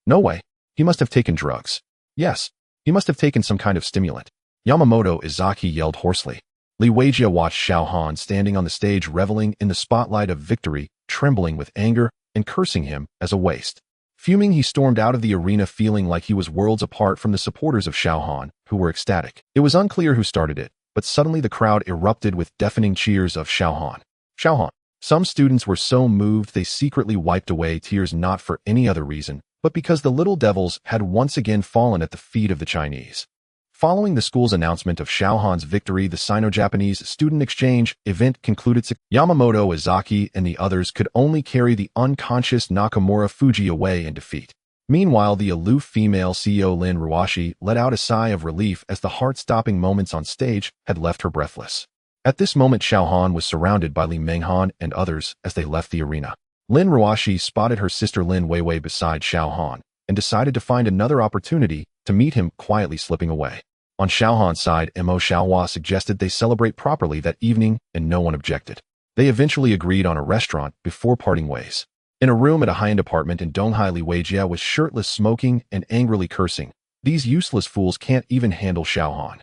No way. He must have taken drugs. Yes, he must have taken some kind of stimulant. Yamamoto Izaki yelled hoarsely. Li Weijie watched Xiao Han standing on the stage, reveling in the spotlight of victory, trembling with anger and cursing him as a waste. Fuming, he stormed out of the arena, feeling like he was worlds apart from the supporters of Xiao Han, who were ecstatic. It was unclear who started it, but suddenly the crowd erupted with deafening cheers of "Xiao Han! Xiao Han!" Some students were so moved they secretly wiped away tears, not for any other reason, but because the little devils had once again fallen at the feet of the Chinese. Following the school's announcement of Xiao Han's victory, the Sino-Japanese student exchange event concluded. Yamamoto Izaki and the others could only carry the unconscious Nakamura Fuji away in defeat. Meanwhile, the aloof female CEO Lin Ruashi let out a sigh of relief as the heart-stopping moments on stage had left her breathless. At this moment, Xiao Han was surrounded by Li Menghan and others as they left the arena. Lin Ruashi spotted her sister Lin Weiwei beside Xiao Han and decided to find another opportunity to meet him, quietly slipping away. On Xiao Han's side, Mo Xiaohua suggested they celebrate properly that evening, and no one objected. They eventually agreed on a restaurant before parting ways. In a room at a high-end apartment in Donghai, Li Weijie was shirtless, smoking and angrily cursing. "These useless fools can't even handle Xiao Han.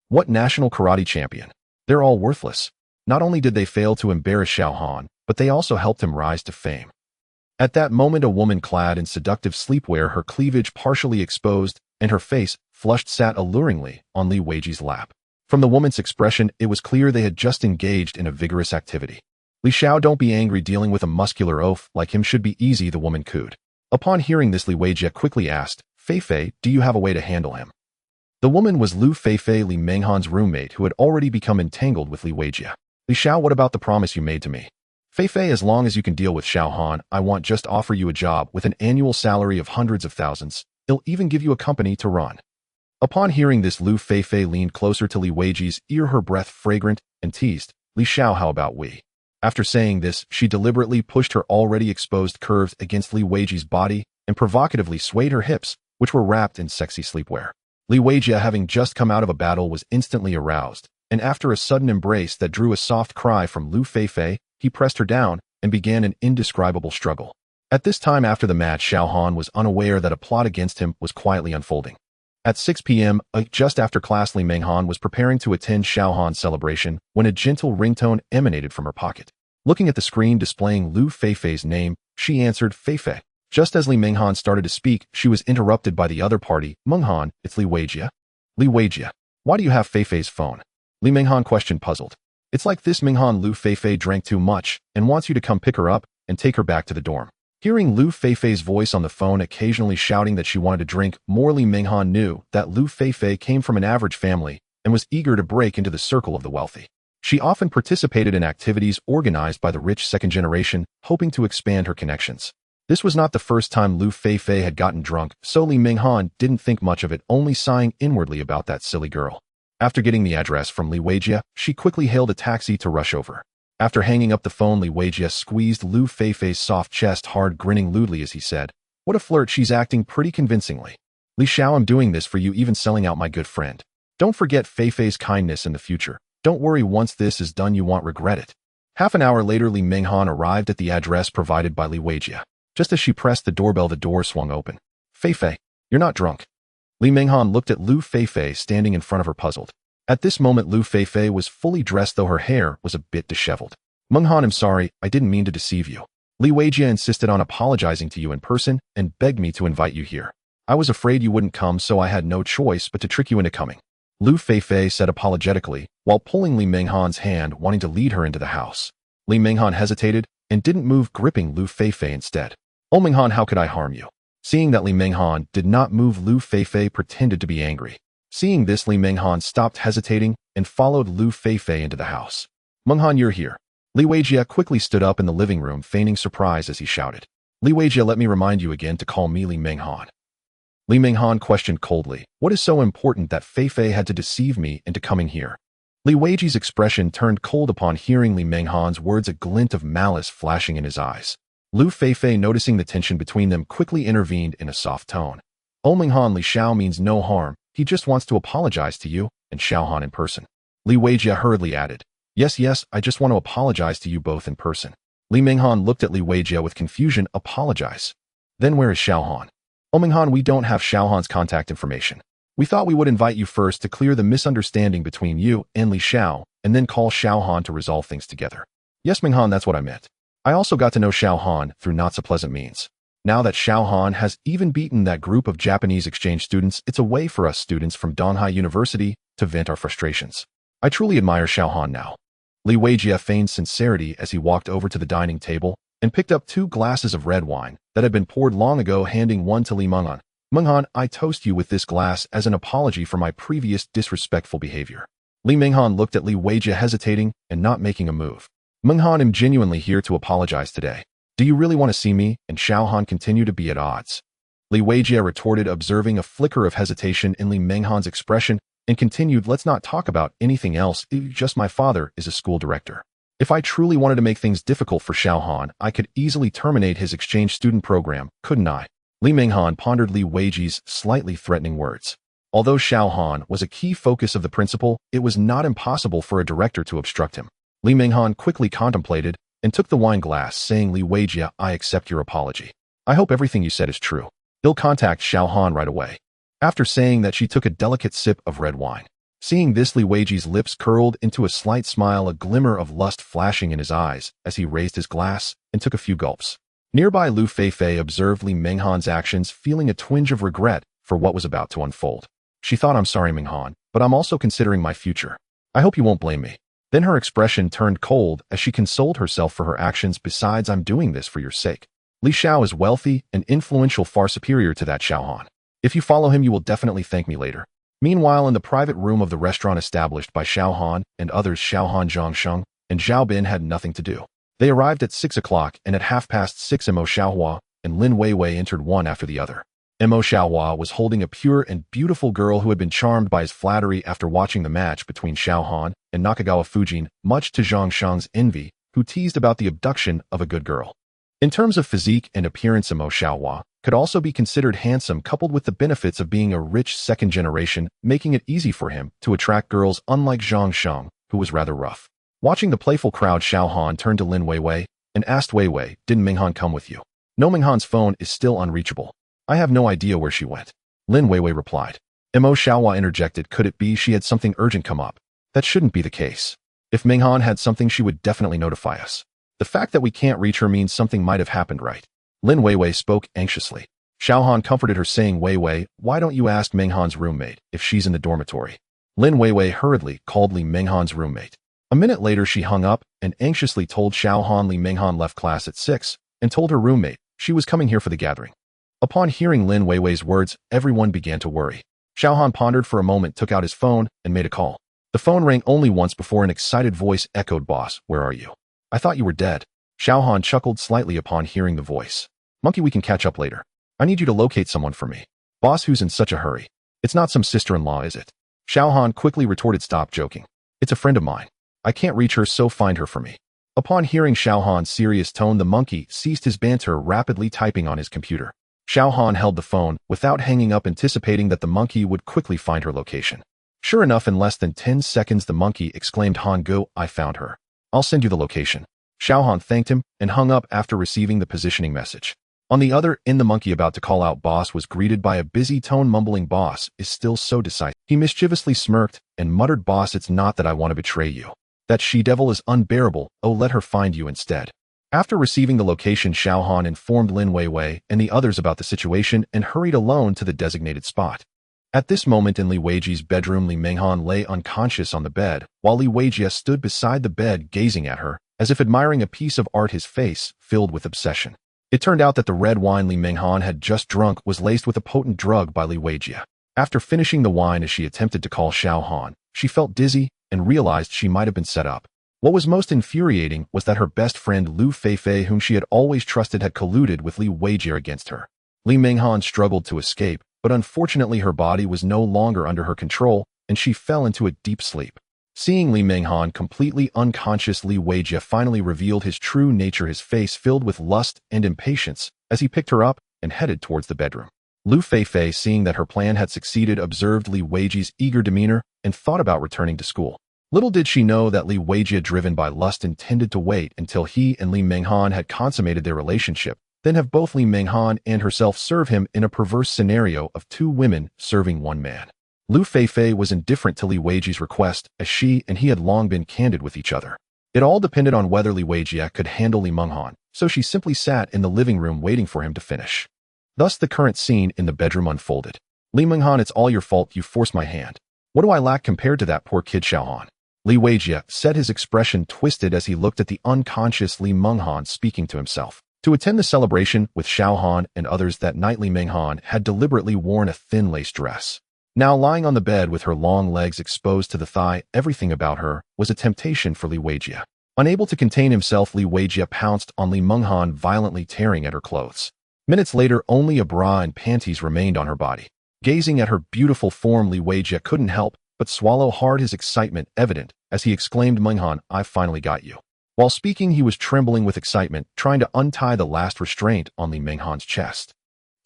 What national karate champion? They're all worthless." Not only did they fail to embarrass Xiao Han, but they also helped him rise to fame. At that moment, a woman clad in seductive sleepwear, her cleavage partially exposed and her face flushed, sat alluringly on Li Weijie's lap. From the woman's expression, it was clear they had just engaged in a vigorous activity. "Li Xiao, don't be angry. Dealing with a muscular oaf like him should be easy," the woman cooed. Upon hearing this, Li Weijie quickly asked, "Feifei, do you have a way to handle him?" The woman was Lu Feifei, Li Menghan's roommate, who had already become entangled with Li Weijie. "Li Xiao, what about the promise you made to me?" "Feifei, as long as you can deal with Xiao Han, I want just offer you a job with an annual salary of hundreds of thousands. He'll even give you a company to run." Upon hearing this, Lu Feifei leaned closer to Li Weijie's ear, her breath fragrant, and teased, "Li Xiao, how about we?" After saying this, she deliberately pushed her already exposed curves against Li Weijie's body and provocatively swayed her hips, which were wrapped in sexy sleepwear. Li Weijie, having just come out of a battle, was instantly aroused, and after a sudden embrace that drew a soft cry from Lu Feifei, he pressed her down and began an indescribable struggle. At this time after the match, Xiao Han was unaware that a plot against him was quietly unfolding. At 6 p.m., just after class, Li Menghan was preparing to attend Xiao Han's celebration when a gentle ringtone emanated from her pocket. Looking at the screen displaying Lu Feifei's name, she answered, "Feifei." Just as Li Menghan started to speak, she was interrupted by the other party. "Menghan, it's Li Weijie." "Li Weijie, why do you have Feifei's phone?" Li Menghan questioned, puzzled. "It's like this, Menghan. Lu Feifei drank too much and wants you to come pick her up and take her back to the dorm." Hearing Lu Feifei's voice on the phone occasionally shouting that she wanted to drink more, Li Menghan knew that Lu Feifei came from an average family and was eager to break into the circle of the wealthy. She often participated in activities organized by the rich second generation, hoping to expand her connections. This was not the first time Lu Feifei had gotten drunk, so Li Minghan didn't think much of it, only sighing inwardly about that silly girl. After getting the address from Li Weijia, she quickly hailed a taxi to rush over. After hanging up the phone, Li Weijia squeezed Lu Feifei's soft chest hard, grinning lewdly as he said, "What a flirt, she's acting pretty convincingly. Li Xiao, I'm doing this for you, even selling out my good friend. Don't forget Feifei's kindness in the future. Don't worry, once this is done you won't regret it." Half an hour later, Li Minghan arrived at the address provided by Li Weijia. Just as she pressed the doorbell, the door swung open. "Feifei, you're not drunk." Li Minghan looked at Lu Feifei standing in front of her, puzzled. At this moment, Lu Feifei was fully dressed, though her hair was a bit disheveled. "Minghan, I'm sorry, I didn't mean to deceive you. Li Weijia insisted on apologizing to you in person and begged me to invite you here. I was afraid you wouldn't come, so I had no choice but to trick you into coming," Lu Feifei said apologetically, while pulling Li Minghan's hand, wanting to lead her into the house. Li Minghan hesitated and didn't move, gripping Lu Feifei instead. "Oh Minghan, how could I harm you?" Seeing that Li Minghan did not move, Lu Feifei pretended to be angry. Seeing this, Li Minghan stopped hesitating and followed Lu Feifei into the house. "Minghan, you're here." Li Weijia quickly stood up in the living room, feigning surprise as he shouted, "Li Weijia, let me remind you again to call me Li Minghan." Li Minghan questioned coldly, "What is so important that Feifei had to deceive me into coming here?" Li Weijia's expression turned cold upon hearing Li Minghan's words, a glint of malice flashing in his eyes. Lu Feifei, noticing the tension between them, quickly intervened in a soft tone. "Oh Minghan, Li Xiao means no harm. He just wants to apologize to you and Xiaohan in person." Li Weijia hurriedly added, Yes, I just want to apologize to you both in person." Li Minghan looked at Li Weijia with confusion. "Apologize? Then where is Xiaohan?" "Oh Minghan, we don't have Xiaohan's contact information. We thought we would invite you first to clear the misunderstanding between you and Li Xiao, and then call Xiaohan to resolve things together." "Yes Minghan, that's what I meant. I also got to know Xiaohan through not so pleasant means. Now that Xiaohan has even beaten that group of Japanese exchange students, it's a way for us students from Donghai University to vent our frustrations. I truly admire Xiaohan now." Li Weijia feigned sincerity as he walked over to the dining table and picked up 2 glasses of red wine that had been poured long ago, handing one to Li Minghan. "Minghan, I toast you with this glass as an apology for my previous disrespectful behavior." Li Minghan looked at Li Weijia, hesitating and not making a move. "Minghan, I'm genuinely here to apologize today. Do you really want to see me and Xiaohan continue to be at odds?" Li Weijia retorted, observing a flicker of hesitation in Li Minghan's expression, and continued, "Let's not talk about anything else. Just my father is a school director. If I truly wanted to make things difficult for Xiaohan, I could easily terminate his exchange student program, couldn't I?" Li Minghan pondered Li Weijia's slightly threatening words. Although Xiaohan was a key focus of the principal, it was not impossible for a director to obstruct him. Li Minghan quickly contemplated and took the wine glass, saying, "Li Weijia, I accept your apology. I hope everything you said is true. He'll contact Xiaohan right away." After saying that, she took a delicate sip of red wine. Seeing this, Li Weijia's lips curled into a slight smile, a glimmer of lust flashing in his eyes as he raised his glass and took a few gulps. Nearby, Lu Feifei observed Li Minghan's actions, feeling a twinge of regret for what was about to unfold. She thought, "I'm sorry Minghan, but I'm also considering my future. I hope you won't blame me." Then her expression turned cold as she consoled herself for her actions. "Besides, I'm doing this for your sake. Li Xiao is wealthy and influential, far superior to that Xiaohan. If you follow him, you will definitely thank me later." Meanwhile, in the private room of the restaurant established by Xiaohan and others, Xiaohan Zhangsheng and Zhao Bin had nothing to do. They arrived at 6 o'clock, and at 6:30 Mo Xiaohua and Lin Weiwei entered one after the other. Mo Xiaohua was holding a pure and beautiful girl who had been charmed by his flattery after watching the match between Xiaohan and Nakagawa Fujin, much to Zhangsheng's envy, who teased about the abduction of a good girl. In terms of physique and appearance, Mo Xiaohua could also be considered handsome, coupled with the benefits of being a rich second generation, making it easy for him to attract girls, unlike Zhangsheng, who was rather rough. Watching the playful crowd, Xiaohan turned to Lin Weiwei and asked, "Weiwei, didn't Minghan come with you?" "No, Minghan's phone is still unreachable. I have no idea where she went," Lin Weiwei replied. Mo Xiaohua interjected, "Could it be she had something urgent come up?" "That shouldn't be the case. If Minghan had something, she would definitely notify us. The fact that we can't reach her means something might have happened, right?" Lin Weiwei spoke anxiously. Xiaohan comforted her, saying, "Weiwei, why don't you ask Minghan's roommate if she's in the dormitory?" Lin Weiwei hurriedly called Li Minghan's roommate. A minute later, she hung up and anxiously told Xiaohan Li Minghan left class at 6 and told her roommate she was coming here for the gathering. Upon hearing Lin Weiwei's words, everyone began to worry. Xiaohan pondered for a moment, took out his phone, and made a call. The phone rang only once before an excited voice echoed, "Boss, where are you? I thought you were dead." Xiaohan chuckled slightly upon hearing the voice. "Monkey, we can catch up later. I need you to locate someone for me." "Boss, who's in such a hurry? It's not some sister-in-law, is it?" Xiaohan quickly retorted, "Stop joking. It's a friend of mine. I can't reach her, so find her for me." Upon hearing Xiaohan's serious tone, the monkey ceased his banter, rapidly typing on his computer. Xiaohan held the phone without hanging up, anticipating that the monkey would quickly find her location. Sure enough, in less than 10 seconds, the monkey exclaimed, "Han, go, I found her. I'll send you the location." Xiaohan thanked him and hung up after receiving the positioning message. On the other end, the monkey, about to call out "Boss," was greeted by a busy tone mumbling, "Boss is still so decisive." He mischievously smirked and muttered, "Boss, it's not that I want to betray you. That she-devil is unbearable. Oh, let her find you instead." After receiving the location, Xiaohan informed Lin Weiwei and the others about the situation and hurried alone to the designated spot. At this moment in Li Weijia's bedroom, Li Menghan lay unconscious on the bed, while Li Weijia stood beside the bed gazing at her, as if admiring a piece of art, his face filled with obsession. It turned out that the red wine Li Menghan had just drunk was laced with a potent drug by Li Weijia. After finishing the wine, as she attempted to call Xiaohan, she felt dizzy and realized she might have been set up. What was most infuriating was that her best friend Lu Feifei, whom she had always trusted, had colluded with Li Weijia against her. Li Menghan struggled to escape, but unfortunately her body was no longer under her control, and she fell into a deep sleep. Seeing Li Menghan completely unconscious, Li Weijia finally revealed his true nature, his face filled with lust and impatience, as he picked her up and headed towards the bedroom. Lu Feifei, seeing that her plan had succeeded, observed Li Weijia's eager demeanor and thought about returning to school. Little did she know that Li Weijia, driven by lust, intended to wait until he and Li Menghan had consummated their relationship, then have both Li Menghan and herself serve him in a perverse scenario of two women serving one man. Lu Feifei was indifferent to Li Weijia's request, as she and he had long been candid with each other. It all depended on whether Li Weijia could handle Li Menghan, so she simply sat in the living room waiting for him to finish. Thus the current scene in the bedroom unfolded. "Li Menghan, it's all your fault. You forced my hand. What do I lack compared to that poor kid Xiaohan?" Li Weijia said, his expression twisted as he looked at the unconscious Li Menghan, speaking to himself. To attend the celebration with Xiaohan and others that night, Li Menghan had deliberately worn a thin lace dress. Now lying on the bed with her long legs exposed to the thigh, everything about her was a temptation for Li Weijia. Unable to contain himself, Li Weijia pounced on Li Menghan, violently tearing at her clothes. Minutes later, only a bra and panties remained on her body. Gazing at her beautiful form, Li Weijia couldn't help but swallow hard, his excitement evident as he exclaimed, "Menghan, I finally got you." While speaking, he was trembling with excitement, trying to untie the last restraint on Li Menghan's chest.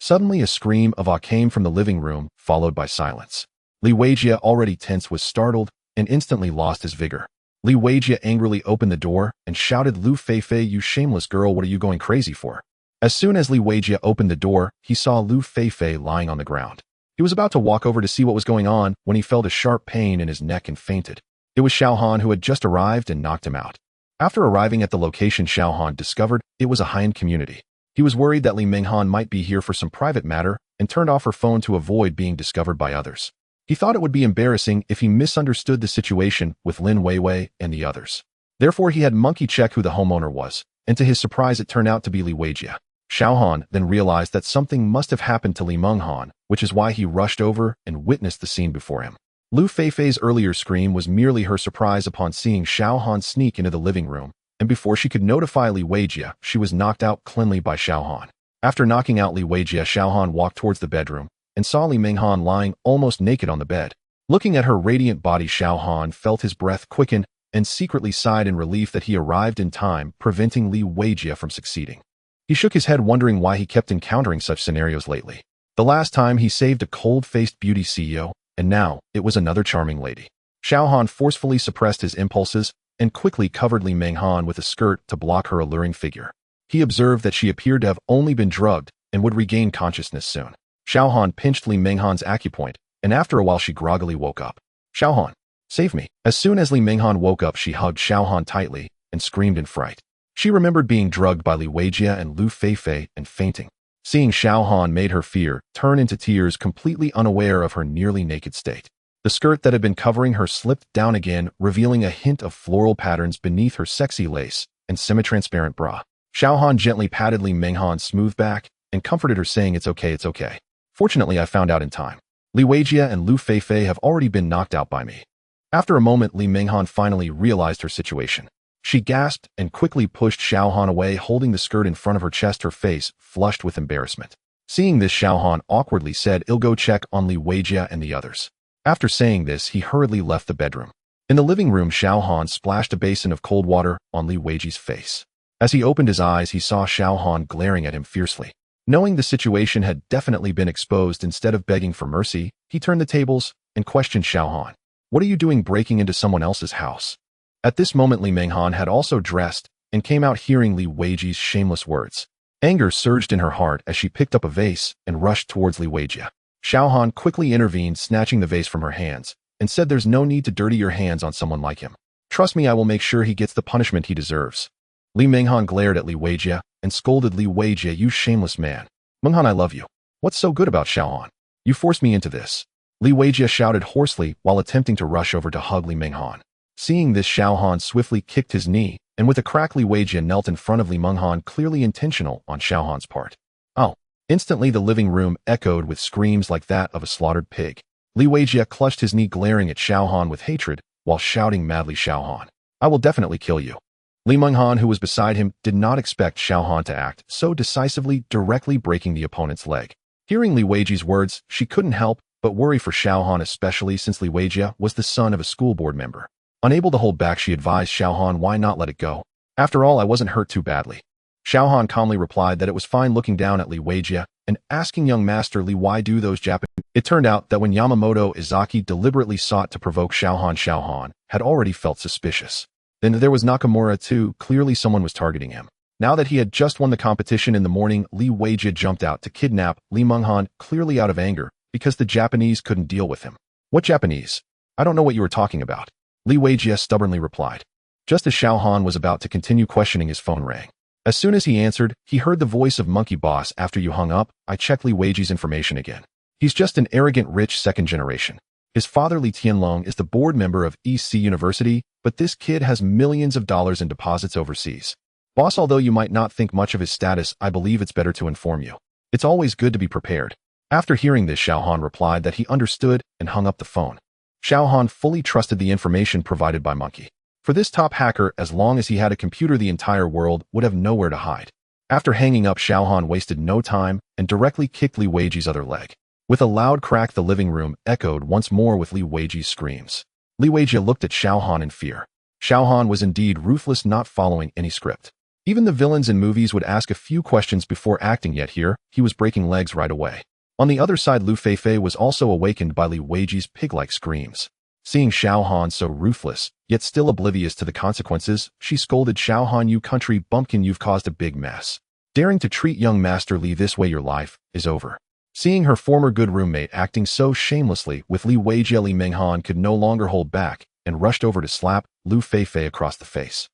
Suddenly, a scream of "Ah" came from the living room, followed by silence. Li Weijia, already tense, was startled and instantly lost his vigor. Li Weijia angrily opened the door and shouted, "Lu Feifei, you shameless girl, what are you going crazy for?" As soon as Li Weijia opened the door, he saw Lu Feifei lying on the ground. He was about to walk over to see what was going on when he felt a sharp pain in his neck and fainted. It was Xiaohan, who had just arrived and knocked him out. After arriving at the location, Xiaohan discovered it was a high-end community. He was worried that Li Menghan might be here for some private matter and turned off her phone to avoid being discovered by others. He thought it would be embarrassing if he misunderstood the situation with Lin Weiwei and the others. Therefore, he had monkey check who the homeowner was, and to his surprise, it turned out to be Li Weijia. Xiaohan then realized that something must have happened to Li Menghan, which is why he rushed over and witnessed the scene before him. Lu Feifei's earlier scream was merely her surprise upon seeing Xiaohan sneak into the living room, and before she could notify Li Weijia, she was knocked out cleanly by Xiaohan. After knocking out Li Weijia, Xiaohan walked towards the bedroom and saw Li Menghan lying almost naked on the bed. Looking at her radiant body, Xiaohan felt his breath quicken and secretly sighed in relief that he arrived in time, preventing Li Weijia from succeeding. He shook his head, wondering why he kept encountering such scenarios lately. The last time he saved a cold-faced beauty CEO, and now it was another charming lady. Xiaohan forcefully suppressed his impulses and quickly covered Li Menghan with a skirt to block her alluring figure. He observed that she appeared to have only been drugged and would regain consciousness soon. Xiaohan pinched Li Menghan's acupoint, and after a while she groggily woke up. "Xiaohan, save me." As soon as Li Menghan woke up, she hugged Xiaohan tightly and screamed in fright. She remembered being drugged by Li Weijia and Lu Feifei and fainting. Seeing Xiaohan made her fear turn into tears, completely unaware of her nearly naked state. The skirt that had been covering her slipped down again, revealing a hint of floral patterns beneath her sexy lace and semi-transparent bra. Xiaohan gently patted Li Menghan's smooth back and comforted her, saying, "It's okay, it's okay. Fortunately, I found out in time. Li Weijia and Lu Feifei have already been knocked out by me." After a moment, Li Minghan finally realized her situation. She gasped and quickly pushed Xiaohan away, holding the skirt in front of her chest, her face flushed with embarrassment. Seeing this, Xiaohan awkwardly said, "I'll go check on Li Weijie and the others." After saying this, he hurriedly left the bedroom. In the living room, Xiaohan splashed a basin of cold water on Li Weijie's face. As he opened his eyes, he saw Xiaohan glaring at him fiercely. Knowing the situation had definitely been exposed, instead of begging for mercy, he turned the tables and questioned Xiaohan. "What are you doing breaking into someone else's house?" At this moment, Li Minghan had also dressed and came out, hearing Li Weijie's shameless words. Anger surged in her heart as she picked up a vase and rushed towards Li Weijie. Xiaohan quickly intervened, snatching the vase from her hands, and said, "There's no need to dirty your hands on someone like him. Trust me, I will make sure he gets the punishment he deserves." Li Minghan glared at Li Weijie and scolded Li Weijie, "You shameless man. Minghan, I love you. What's so good about Xiaohan? You forced me into this." Li Weijie shouted hoarsely while attempting to rush over to hug Li Minghan. Seeing this, Xiaohan swiftly kicked his knee, and with a crack, Li Weijie knelt in front of Li Minghan, clearly intentional on Xiaohan's part. "Oh!" Instantly, the living room echoed with screams like that of a slaughtered pig. Li Weijie clutched his knee, glaring at Xiaohan with hatred, while shouting madly, "Xiaohan, I will definitely kill you." Li Minghan, who was beside him, did not expect Xiaohan to act so decisively, directly breaking the opponent's leg. Hearing Li Weijie's words, she couldn't help but worry for Xiaohan, especially since Li Weijie was the son of a school board member. Unable to hold back, she advised Xiaohan, "Why not let it go? After all, I wasn't hurt too badly." Xiaohan calmly replied that it was fine, looking down at Li Weijie and asking, "Young Master Li, why do those Japanese—" It turned out that when Yamamoto Izaki deliberately sought to provoke Xiaohan had already felt suspicious. Then there was Nakamura too, clearly someone was targeting him. Now that he had just won the competition in the morning, Li Weijie jumped out to kidnap Li Minghan, clearly out of anger, because the Japanese couldn't deal with him. "What Japanese? I don't know what you were talking about," Li Weijie stubbornly replied. Just as Xiaohan was about to continue questioning, his phone rang. As soon as he answered, he heard the voice of Monkey Boss. "After you hung up, I checked Li Weijie's information again. He's just an arrogant rich second generation. His father, Li Tianlong, is the board member of EC University, but this kid has millions of dollars in deposits overseas. Boss, although you might not think much of his status, I believe it's better to inform you. It's always good to be prepared." After hearing this, Xiaohan replied that he understood and hung up the phone. Xiaohan fully trusted the information provided by Monkey. For this top hacker, as long as he had a computer, the entire world would have nowhere to hide. After hanging up, Xiaohan wasted no time and directly kicked Li Weijie's other leg. With a loud crack, the living room echoed once more with Li Weijie's screams. Li Weijie looked at Xiaohan in fear. Xiaohan was indeed ruthless, not following any script. Even the villains in movies would ask a few questions before acting, yet here, he was breaking legs right away. On the other side, Lu Feifei was also awakened by Li Weijie's pig-like screams. Seeing Xiaohan so ruthless, yet still oblivious to the consequences, she scolded, "Xiaohan, you country bumpkin, you've caused a big mess. Daring to treat young Master Li this way, your life is over." Seeing her former good roommate acting so shamelessly with Li Weijie, Li Minghan could no longer hold back and rushed over to slap Lu Feifei across the face.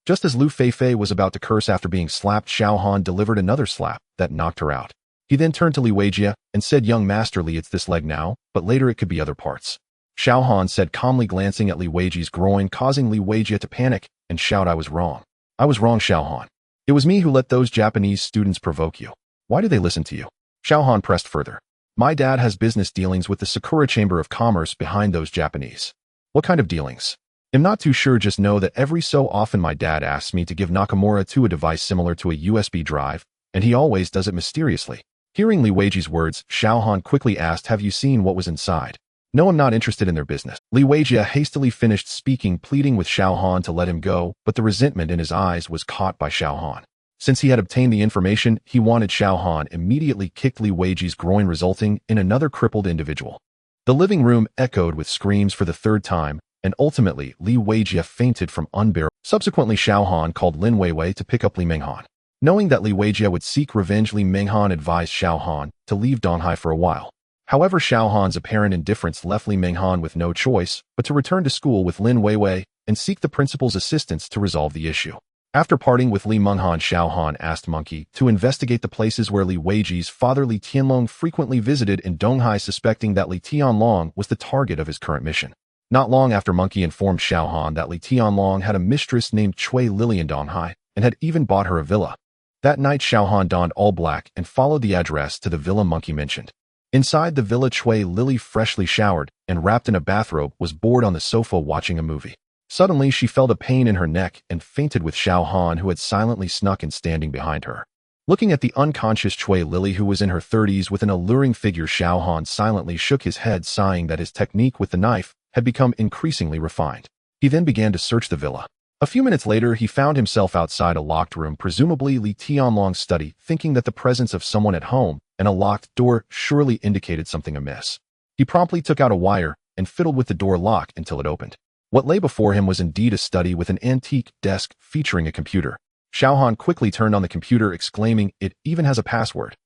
Just as Lu Feifei was about to curse after being slapped, Xiaohan delivered another slap that knocked her out. He then turned to Li Weijie and said, "Young Master Li, it's this leg now, but later it could be other parts." Xiaohan said calmly, glancing at Li Weijie's groin, causing Li Weijie to panic and shout, "I was wrong. I was wrong, Xiaohan. It was me who let those Japanese students provoke you. Why do they listen to you?" Xiaohan pressed further. "My dad has business dealings with the Sakura Chamber of Commerce behind those Japanese." "What kind of dealings?" "I'm not too sure, just know that every so often my dad asks me to give Nakamura a device similar to a USB drive, and he always does it mysteriously." Hearing Li Weijie's words, Xiaohan quickly asked, "Have you seen what was inside?" "No, I'm not interested in their business." Li Weijie hastily finished speaking, pleading with Xiaohan to let him go, but the resentment in his eyes was caught by Xiaohan. Since he had obtained the information he wanted, Xiaohan immediately kicked Li Weijie's groin, resulting in another crippled individual. The living room echoed with screams for the third time, and ultimately Li Weijie fainted from unbearable. Subsequently, Xiaohan called Lin Weiwei to pick up Li Minghan. Knowing that Li Weijie would seek revenge, Li Minghan advised Xiaohan to leave Donghai for a while. However, Xiaohan's apparent indifference left Li Minghan with no choice but to return to school with Lin Weiwei and seek the principal's assistance to resolve the issue. After parting with Li Minghan, Xiaohan asked Monkey to investigate the places where Li Weijie's father Li Tianlong frequently visited in Donghai, suspecting that Li Tianlong was the target of his current mission. Not long after, Monkey informed Xiaohan that Li Tianlong had a mistress named Cui Lilian Donghai and had even bought her a villa. That night, Xiaohan donned all black and followed the address to the villa Monkey mentioned. Inside the villa, Chui Lily, freshly showered and wrapped in a bathrobe, was bored on the sofa watching a movie. Suddenly, she felt a pain in her neck and fainted with Xiao Han, who had silently snuck in standing behind her. Looking at the unconscious Chui Lily, who was in her 30s with an alluring figure, Xiao Han silently shook his head, sighing that his technique with the knife had become increasingly refined. He then began to search the villa. A few minutes later, he found himself outside a locked room, presumably Li Tianlong's study, thinking that the presence of someone at home and a locked door surely indicated something amiss. He promptly took out a wire and fiddled with the door lock until it opened. What lay before him was indeed a study with an antique desk featuring a computer. Xiao Han quickly turned on the computer, exclaiming, "It even has a password."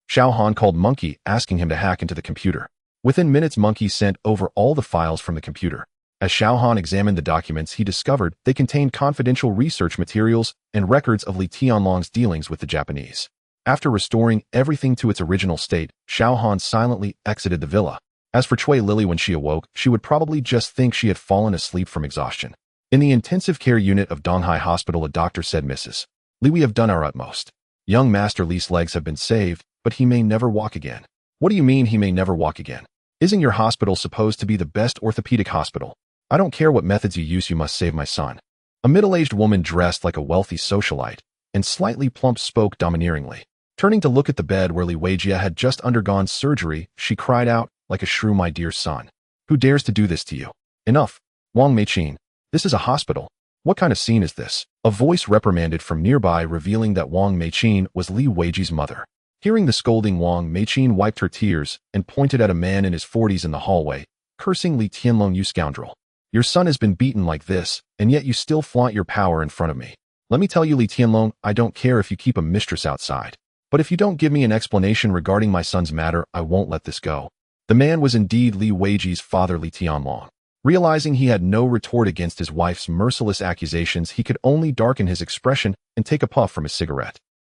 Xiao Han called Monkey, asking him to hack into the computer. Within minutes, Monkey sent over all the files from the computer. As Xiao Han examined the documents, he discovered they contained confidential research materials and records of Li Tianlong's dealings with the Japanese. After restoring everything to its original state, Xiao Han silently exited the villa. As for Chui Lily, when she awoke, she would probably just think she had fallen asleep from exhaustion. In the intensive care unit of Donghai Hospital, a doctor said, "Mrs. Li, we have done our utmost. Young Master Li's legs have been saved, but he may never walk again." "What do you mean he may never walk again? Isn't your hospital supposed to be the best orthopedic hospital? I don't care what methods you use, you must save my son." A middle-aged woman dressed like a wealthy socialite and slightly plump spoke domineeringly. Turning to look at the bed where Li Weijia had just undergone surgery, she cried out like a shrew, "My dear son, who dares to do this to you? Enough. Wang Meichin, this is a hospital. What kind of scene is this?" A voice reprimanded from nearby, revealing that Wang Meichin was Li Weiji's mother. Hearing the scolding, Wang Meichin wiped her tears and pointed at a man in his 40s in the hallway, cursing, "Li Tianlong, you scoundrel. Your son has been beaten like this, and yet you still flaunt your power in front of me. Let me tell you, Li Tianlong, I don't care if you keep a mistress outside. But if you don't give me an explanation regarding my son's matter, I won't let this go." The man was indeed Li Weiji's father, Li Tianlong. Realizing he had no retort against his wife's merciless accusations, he could only darken his expression and take a puff from his cigarette.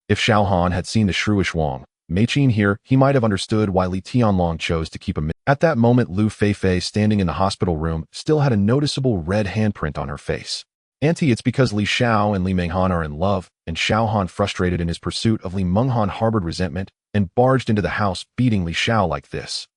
If Xiao Han had seen the shrewish Wang Meichin here, he might have understood why Li Tianlong chose to keep him. At that moment, Lu Feifei, standing in the hospital room, still had a noticeable red handprint on her face. "Auntie, it's because Li Xiao and Li Menghan are in love," and Xiao Han, frustrated in his pursuit of Li Menghan, harbored resentment and barged into the house, beating Li Xiao like this.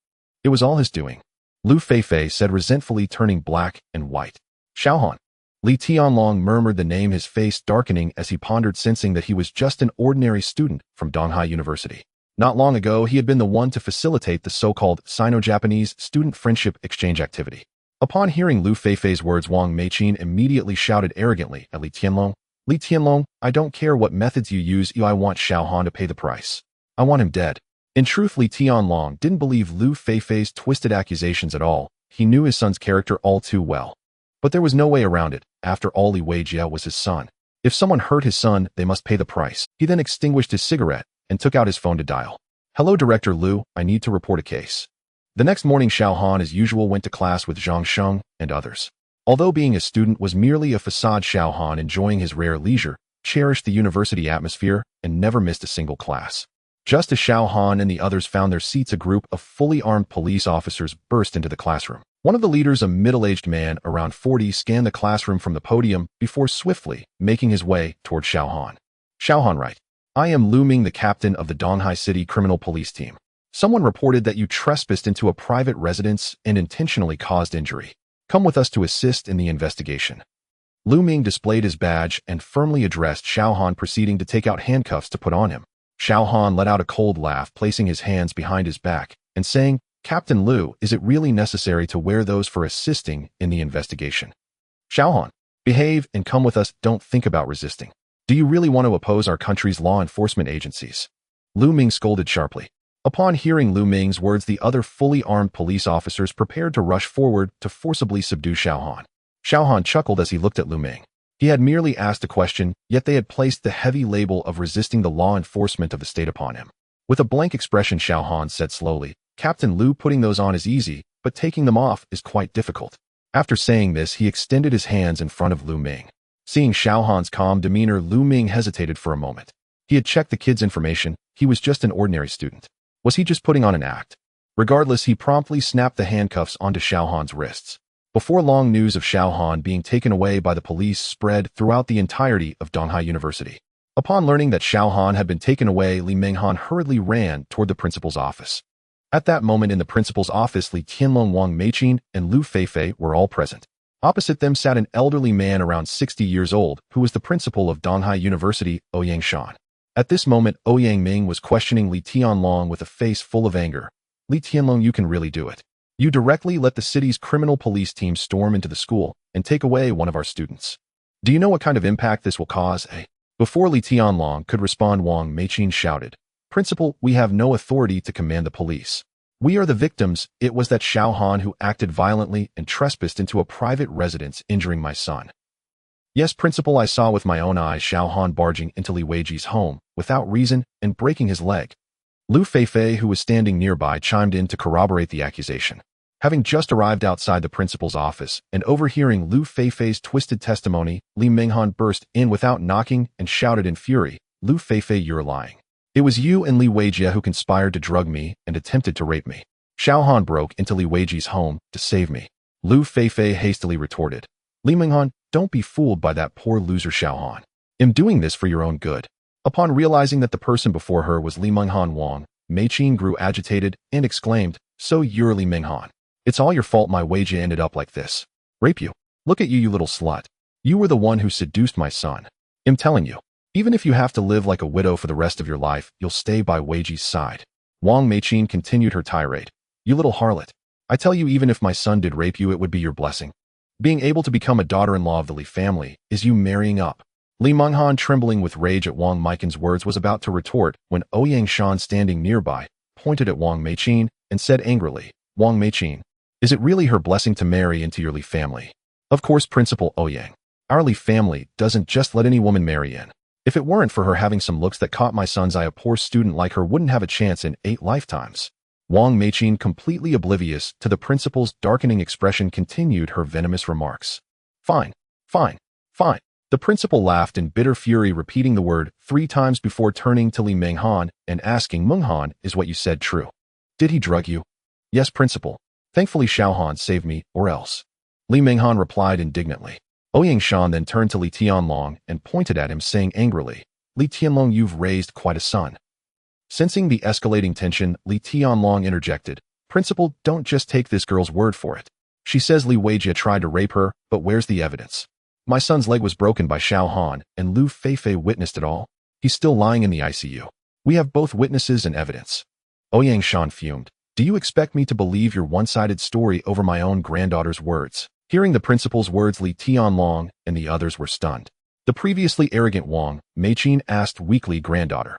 "It was all his doing," Lu Feifei said, resentfully turning black and white. "Xiao Han." Li Tianlong murmured the name, his face darkening as he pondered, sensing that he was just an ordinary student from Donghai University. Not long ago, he had been the one to facilitate the so-called Sino-Japanese student friendship exchange activity. Upon hearing Lu Feifei's words, Wang Meichin immediately shouted arrogantly at Li Tianlong, "Li Tianlong, I don't care what methods you use, I want Xiao Han to pay the price. I want him dead." In truth, Li Tianlong didn't believe Lu Feifei's twisted accusations at all. He knew his son's character all too well. But there was no way around it. After all, Li Weijia was his son. If someone hurt his son, they must pay the price. He then extinguished his cigarette and took out his phone to dial. "Hello, Director Lu, I need to report a case." The next morning, Xiao Han, as usual, went to class with Zhang Sheng and others. Although being a student was merely a facade, Xiao Han, enjoying his rare leisure, cherished the university atmosphere and never missed a single class. Just as Xiao Han and the others found their seats, a group of fully armed police officers burst into the classroom. One of the leaders, a middle-aged man around 40, scanned the classroom from the podium before swiftly making his way toward Xiao Han. "Xiao Han, right? I am Lu Ming, the captain of the Donghai City Criminal Police Team. Someone reported that you trespassed into a private residence and intentionally caused injury. Come with us to assist in the investigation." Lu Ming displayed his badge and firmly addressed Xiao Han, proceeding to take out handcuffs to put on him. Xiao Han let out a cold laugh, placing his hands behind his back and saying, "Captain Lu, is it really necessary to wear those for assisting in the investigation? Xiao Han, behave and come with us. Don't think about resisting. Do you really want to oppose our country's law enforcement agencies?" Lu Ming scolded sharply. Upon hearing Lu Ming's words, the other fully armed police officers prepared to rush forward to forcibly subdue Xiao Han. Xiao Han chuckled as he looked at Lu Ming. He had merely asked a question, yet they had placed the heavy label of resisting the law enforcement of the state upon him. With a blank expression, Xiao Han said slowly, "Captain Lu, putting those on is easy, but taking them off is quite difficult." After saying this, he extended his hands in front of Lu Ming. Seeing Xiao Han's calm demeanor, Lu Ming hesitated for a moment. He had checked the kid's information. He was just an ordinary student. Was he just putting on an act? Regardless, he promptly snapped the handcuffs onto Xiao Han's wrists. Before long, news of Xiao Han being taken away by the police spread throughout the entirety of Donghai University. Upon learning that Xiao Han had been taken away, Li Menghan hurriedly ran toward the principal's office. At that moment in the principal's office, Li Tianlong, Wang Meiqin, and Lu Feifei were all present. Opposite them sat an elderly man around 60 years old, who was the principal of Donghai University, Ouyang Shan. At this moment, Ouyang Ming was questioning Li Tianlong with a face full of anger. Li Tianlong, you can really do it. You directly let the city's criminal police team storm into the school and take away one of our students. Do you know what kind of impact this will cause, eh? Before Li Tianlong could respond, Wang Meiqin shouted, Principal, we have no authority to command the police. We are the victims. It was that Xiao Han who acted violently and trespassed into a private residence, injuring my son. Yes, Principal, I saw with my own eyes Xiao Han barging into Li Weiji's home without reason and breaking his leg. Lu Feifei, who was standing nearby, chimed in to corroborate the accusation. Having just arrived outside the principal's office and overhearing Lu Feifei's twisted testimony, Li Minghan burst in without knocking and shouted in fury, Lu Feifei, you're lying. It was you and Li Weijia who conspired to drug me and attempted to rape me. Xiao Han broke into Li Weiji's home to save me. Lu Feifei hastily retorted. Li Minghan, don't be fooled by that poor loser Xiao Han. I'm doing this for your own good. Upon realizing that the person before her was Li Minghan, Wang Meiqin grew agitated and exclaimed, so you're Li Minghan. It's all your fault my Weijia ended up like this. Rape you? Look at you, you little slut. You were the one who seduced my son. I'm telling you, even if you have to live like a widow for the rest of your life, you'll stay by Weiji's side. Wang Meiqin continued her tirade. You little harlot. I tell you, even if my son did rape you, it would be your blessing. Being able to become a daughter-in-law of the Li family is you marrying up. Li Minghan, trembling with rage at Wang Meiqin's words, was about to retort when Ouyang Shan, standing nearby, pointed at Wang Meiqin and said angrily, Wang Meiqin, is it really her blessing to marry into your Li family? Of course, Principal Ouyang. Our Li family doesn't just let any woman marry in. If it weren't for her having some looks that caught my son's eye, a poor student like her wouldn't have a chance in 8 lifetimes. Wang Meiqin, completely oblivious to the principal's darkening expression, continued her venomous remarks. Fine, fine, fine. The principal laughed in bitter fury, repeating the word 3 times before turning to Li Minghan and asking, Minghan, is what you said true? Did he drug you? Yes, Principal. Thankfully Xiao Han saved me, or else. Li Minghan replied indignantly. Ouyang Shan then turned to Li Tianlong and pointed at him, saying angrily, Li Tianlong, you've raised quite a son. Sensing the escalating tension, Li Tianlong interjected, Principal, don't just take this girl's word for it. She says Li Weijia tried to rape her, but where's the evidence? My son's leg was broken by Xiao Han, and Lu Feifei witnessed it all. He's still lying in the ICU. We have both witnesses and evidence. Ouyang Shan fumed. Do you expect me to believe your one-sided story over my own granddaughter's words? Hearing the principal's words, Li Tianlong and the others were stunned. The previously arrogant Wang Meiqin asked weakly, granddaughter?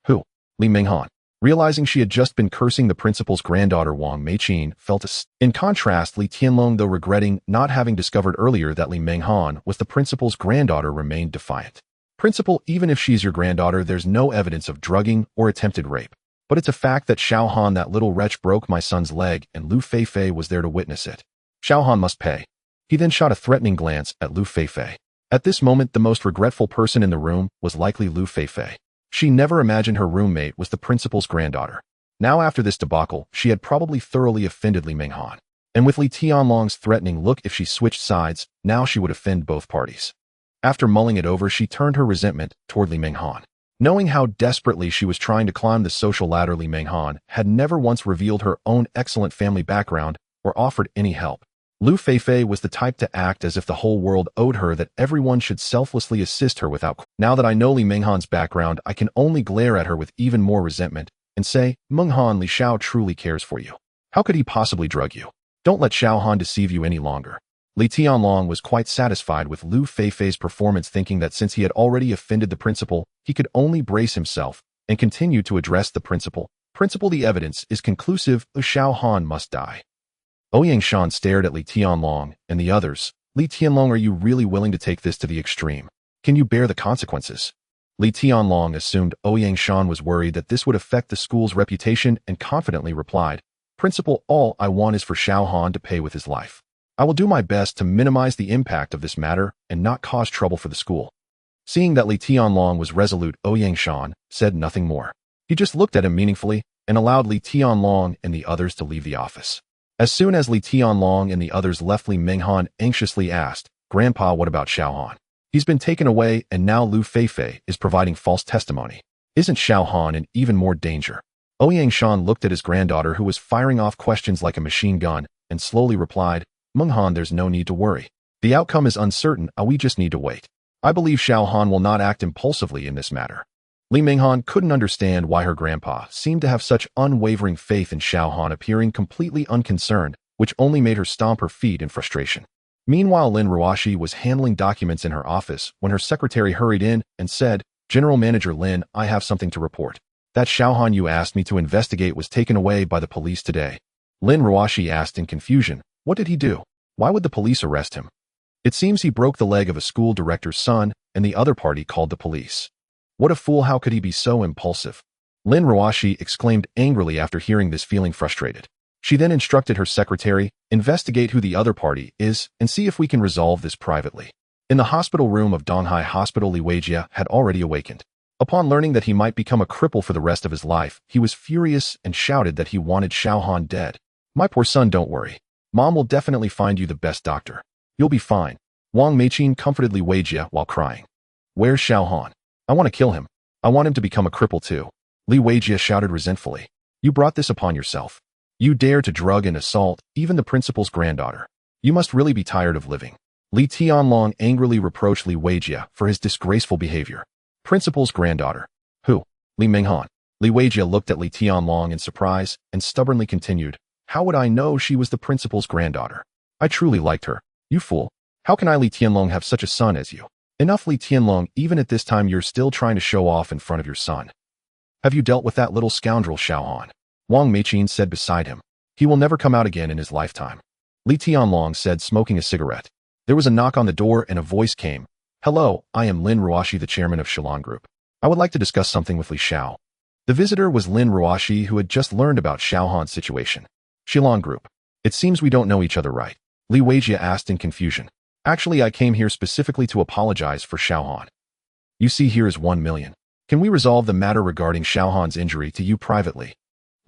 Who? Li Minghan. Realizing she had just been cursing the principal's granddaughter, Wang Meiqin felt In contrast, Li Tianlong, though regretting not having discovered earlier that Li Minghan was the principal's granddaughter, remained defiant. Principal, even if she's your granddaughter, there's no evidence of drugging or attempted rape. But it's a fact that Xiao Han, that little wretch, broke my son's leg, and Lu Feifei was there to witness it. Xiao Han must pay. He then shot a threatening glance at Lu Feifei. At this moment, the most regretful person in the room was likely Lu Feifei. She never imagined her roommate was the principal's granddaughter. Now, after this debacle, she had probably thoroughly offended Li Minghan. And with Li Tianlong's threatening look, if she switched sides, now she would offend both parties. After mulling it over, she turned her resentment toward Li Minghan. Knowing how desperately she was trying to climb the social ladder, Li Minghan had never once revealed her own excellent family background or offered any help. Lu Feifei was the type to act as if the whole world owed her, that everyone should selflessly assist her without. Now that I know Li Minghan's background, I can only glare at her with even more resentment and say, Minghan, Li Xiao truly cares for you. How could he possibly drug you? Don't let Xiao Han deceive you any longer. Li Tianlong was quite satisfied with Lu Feifei's performance, thinking that since he had already offended the principal, he could only brace himself and continue to address the principal. Principal, the evidence is conclusive. Xiao Han must die. Ouyang Shan stared at Li Tianlong and the others. Li Tianlong, are you really willing to take this to the extreme? Can you bear the consequences? Li Tianlong assumed Ouyang Shan was worried that this would affect the school's reputation and confidently replied, Principal, all I want is for Xiao Han to pay with his life. I will do my best to minimize the impact of this matter and not cause trouble for the school. Seeing that Li Tianlong was resolute, Ouyang Shan said nothing more. He just looked at him meaningfully and allowed Li Tianlong and the others to leave the office. As soon as Li Tianlong and the others left, Li Minghan anxiously asked, Grandpa, what about Xiao Han? He's been taken away, and now Lu Feifei is providing false testimony. Isn't Xiao Han in even more danger? Ouyang Shan looked at his granddaughter who was firing off questions like a machine gun and slowly replied, Meng Han, there's no need to worry. The outcome is uncertain, we just need to wait. I believe Xiao Han will not act impulsively in this matter. Li Minghan couldn't understand why her grandpa seemed to have such unwavering faith in Xiao Han appearing completely unconcerned, which only made her stomp her feet in frustration. Meanwhile, Lin Ruoshi was handling documents in her office when her secretary hurried in and said, General Manager Lin, I have something to report. That Xiao Han you asked me to investigate was taken away by the police today. Lin Ruoshi asked in confusion, what did he do? Why would the police arrest him? It seems he broke the leg of a school director's son, and the other party called the police. What a fool, how could he be so impulsive? Lin Ruoshi exclaimed angrily after hearing this, feeling frustrated. She then instructed her secretary, investigate who the other party is and see if we can resolve this privately. In the hospital room of Donghai Hospital, Li Weijia had already awakened. Upon learning that he might become a cripple for the rest of his life, he was furious and shouted that he wanted Xiao Han dead. My poor son, don't worry. Mom will definitely find you the best doctor. You'll be fine. Wang Meichin comforted Li Weijia while crying. Where's Xiao Han? I want to kill him. I want him to become a cripple too. Li Weijia shouted resentfully. You brought this upon yourself. You dare to drug and assault even the principal's granddaughter. You must really be tired of living. Li Tianlong angrily reproached Li Weijia for his disgraceful behavior. Principal's granddaughter. Who? Li Minghan. Li Weijia looked at Li Tianlong in surprise and stubbornly continued. How would I know she was the principal's granddaughter? I truly liked her. You fool. How can I, Li Tianlong, have such a son as you? Enough, Li Tianlong, even at this time you're still trying to show off in front of your son. Have you dealt with that little scoundrel Xiao Han? Wang Meichin said beside him. He will never come out again in his lifetime. Li Tianlong said, smoking a cigarette. There was a knock on the door and a voice came. Hello, I am Lin Ruoshi, the chairman of Shilong Group. I would like to discuss something with Li Xiao. The visitor was Lin Ruoshi, who had just learned about Xiao Han's situation. Shilong Group. It seems we don't know each other right. Li Weijia asked in confusion. Actually, I came here specifically to apologize for Xiao Han. You see, here is 1 million. Can we resolve the matter regarding Xiao Han's injury to you privately?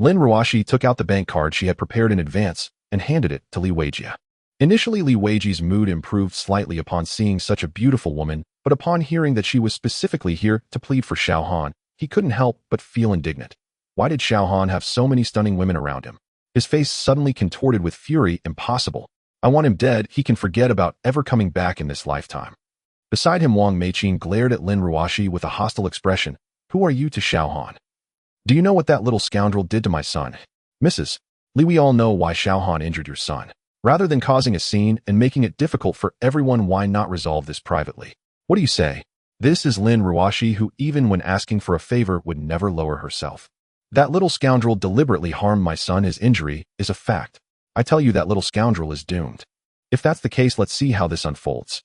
Lin Ruoshi took out the bank card she had prepared in advance and handed it to Li Weijia. Initially, Li Weijia's mood improved slightly upon seeing such a beautiful woman, but upon hearing that she was specifically here to plead for Xiao Han, he couldn't help but feel indignant. Why did Xiao Han have so many stunning women around him? His face suddenly contorted with fury. Impossible. I want him dead. He can forget about ever coming back in this lifetime. Beside him, Wang Meichin glared at Lin Ruoshi with a hostile expression. Who are you to Xiao Han? Do you know what that little scoundrel did to my son? Mrs. Li, we all know why Xiao Han injured your son. Rather than causing a scene and making it difficult for everyone, why not resolve this privately? What do you say? This is Lin Ruoshi, who even when asking for a favor would never lower herself. That little scoundrel deliberately harmed my son. His injury is a fact. I tell you, that little scoundrel is doomed. If that's the case, let's see how this unfolds.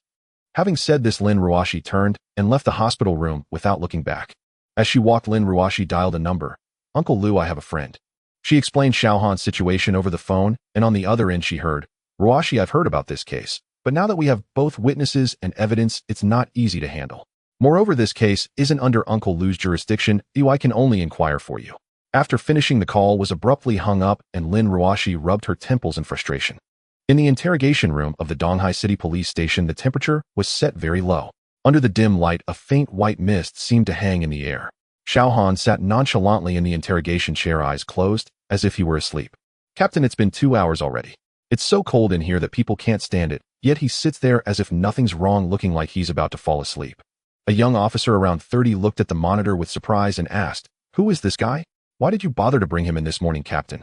Having said this, Lin Ruoshi turned and left the hospital room without looking back. As she walked, Lin Ruoshi dialed a number. Uncle Lu, I have a friend. She explained Xiao Han's situation over the phone, and on the other end she heard, Ruoshi, I've heard about this case, but now that we have both witnesses and evidence, it's not easy to handle. Moreover, this case isn't under Uncle Lu's jurisdiction. I can only inquire for you. After finishing, the call was abruptly hung up and Lin Ruoshi rubbed her temples in frustration. In the interrogation room of the Donghai City Police Station, the temperature was set very low. Under the dim light, a faint white mist seemed to hang in the air. Xiao Han sat nonchalantly in the interrogation chair, eyes closed, as if he were asleep. Captain, it's been 2 hours already. It's so cold in here that people can't stand it, yet he sits there as if nothing's wrong, looking like he's about to fall asleep. A young officer around 30 looked at the monitor with surprise and asked, Who is this guy? Why did you bother to bring him in this morning, Captain?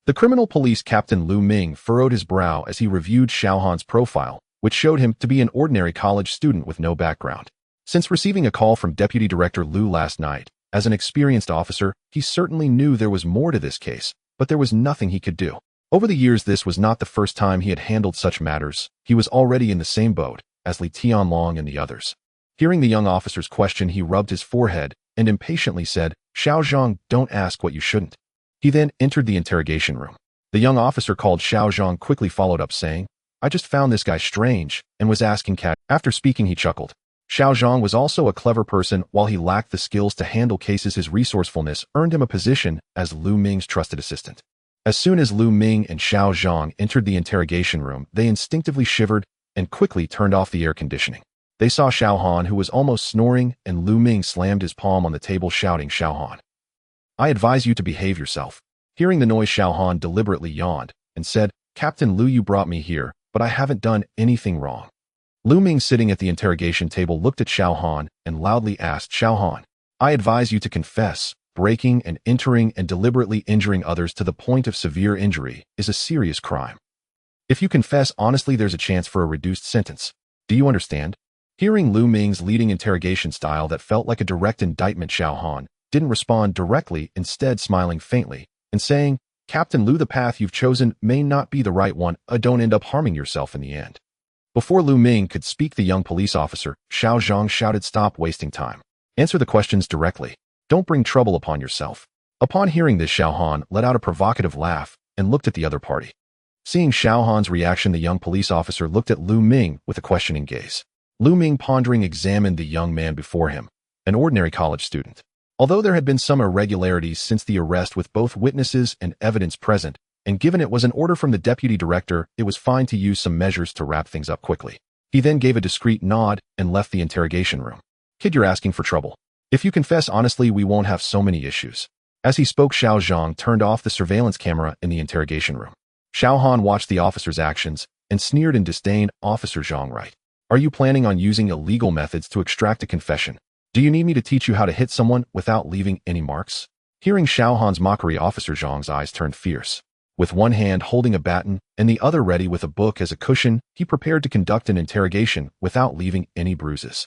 The criminal police captain Lu Ming furrowed his brow as he reviewed Xiao Han's profile, which showed him to be an ordinary college student with no background. Since receiving a call from Deputy Director Lu last night, as an experienced officer, he certainly knew there was more to this case, but there was nothing he could do. Over the years, this was not the first time he had handled such matters. He was already in the same boat as Li Tianlong and the others. Hearing the young officer's question, he rubbed his forehead and impatiently said, Xiao Zhang, don't ask what you shouldn't. He then entered the interrogation room. The young officer called Xiao Zhang quickly followed up saying, I just found this guy strange and was asking Cat. After speaking, he chuckled. Xiao Zhang was also a clever person. While he lacked the skills to handle cases, his resourcefulness earned him a position as Lu Ming's trusted assistant. As soon as Lu Ming and Xiao Zhang entered the interrogation room, they instinctively shivered and quickly turned off the air conditioning. They saw Xiao Han, who was almost snoring, and Lu Ming slammed his palm on the table, shouting, Xiao Han, I advise you to behave yourself. Hearing the noise, Xiao Han deliberately yawned and said, Captain Lu, you brought me here, but I haven't done anything wrong. Lu Ming, sitting at the interrogation table, looked at Xiao Han and loudly asked, Xiao Han, I advise you to confess. Breaking and entering and deliberately injuring others to the point of severe injury is a serious crime. If you confess honestly, there's a chance for a reduced sentence. Do you understand? Hearing Lu Ming's leading interrogation style that felt like a direct indictment, Xiao Han didn't respond directly, instead smiling faintly and saying, Captain Lu, the path you've chosen may not be the right one. Don't end up harming yourself in the end. Before Lu Ming could speak, the young police officer, Xiao Zhang, shouted, Stop wasting time. Answer the questions directly. Don't bring trouble upon yourself. Upon hearing this, Xiao Han let out a provocative laugh and looked at the other party. Seeing Xiao Han's reaction, the young police officer looked at Lu Ming with a questioning gaze. Lu Ming, pondering, examined the young man before him, an ordinary college student. Although there had been some irregularities since the arrest with both witnesses and evidence present, and given it was an order from the deputy director, it was fine to use some measures to wrap things up quickly. He then gave a discreet nod and left the interrogation room. Kid, you're asking for trouble. If you confess honestly, we won't have so many issues. As he spoke, Xiao Zhang turned off the surveillance camera in the interrogation room. Xiao Han watched the officer's actions and sneered in disdain. Officer Zhang, right? Are you planning on using illegal methods to extract a confession? Do you need me to teach you how to hit someone without leaving any marks? Hearing Xiao Han's mockery, Officer Zhang's eyes turned fierce. With one hand holding a baton and the other ready with a book as a cushion, he prepared to conduct an interrogation without leaving any bruises.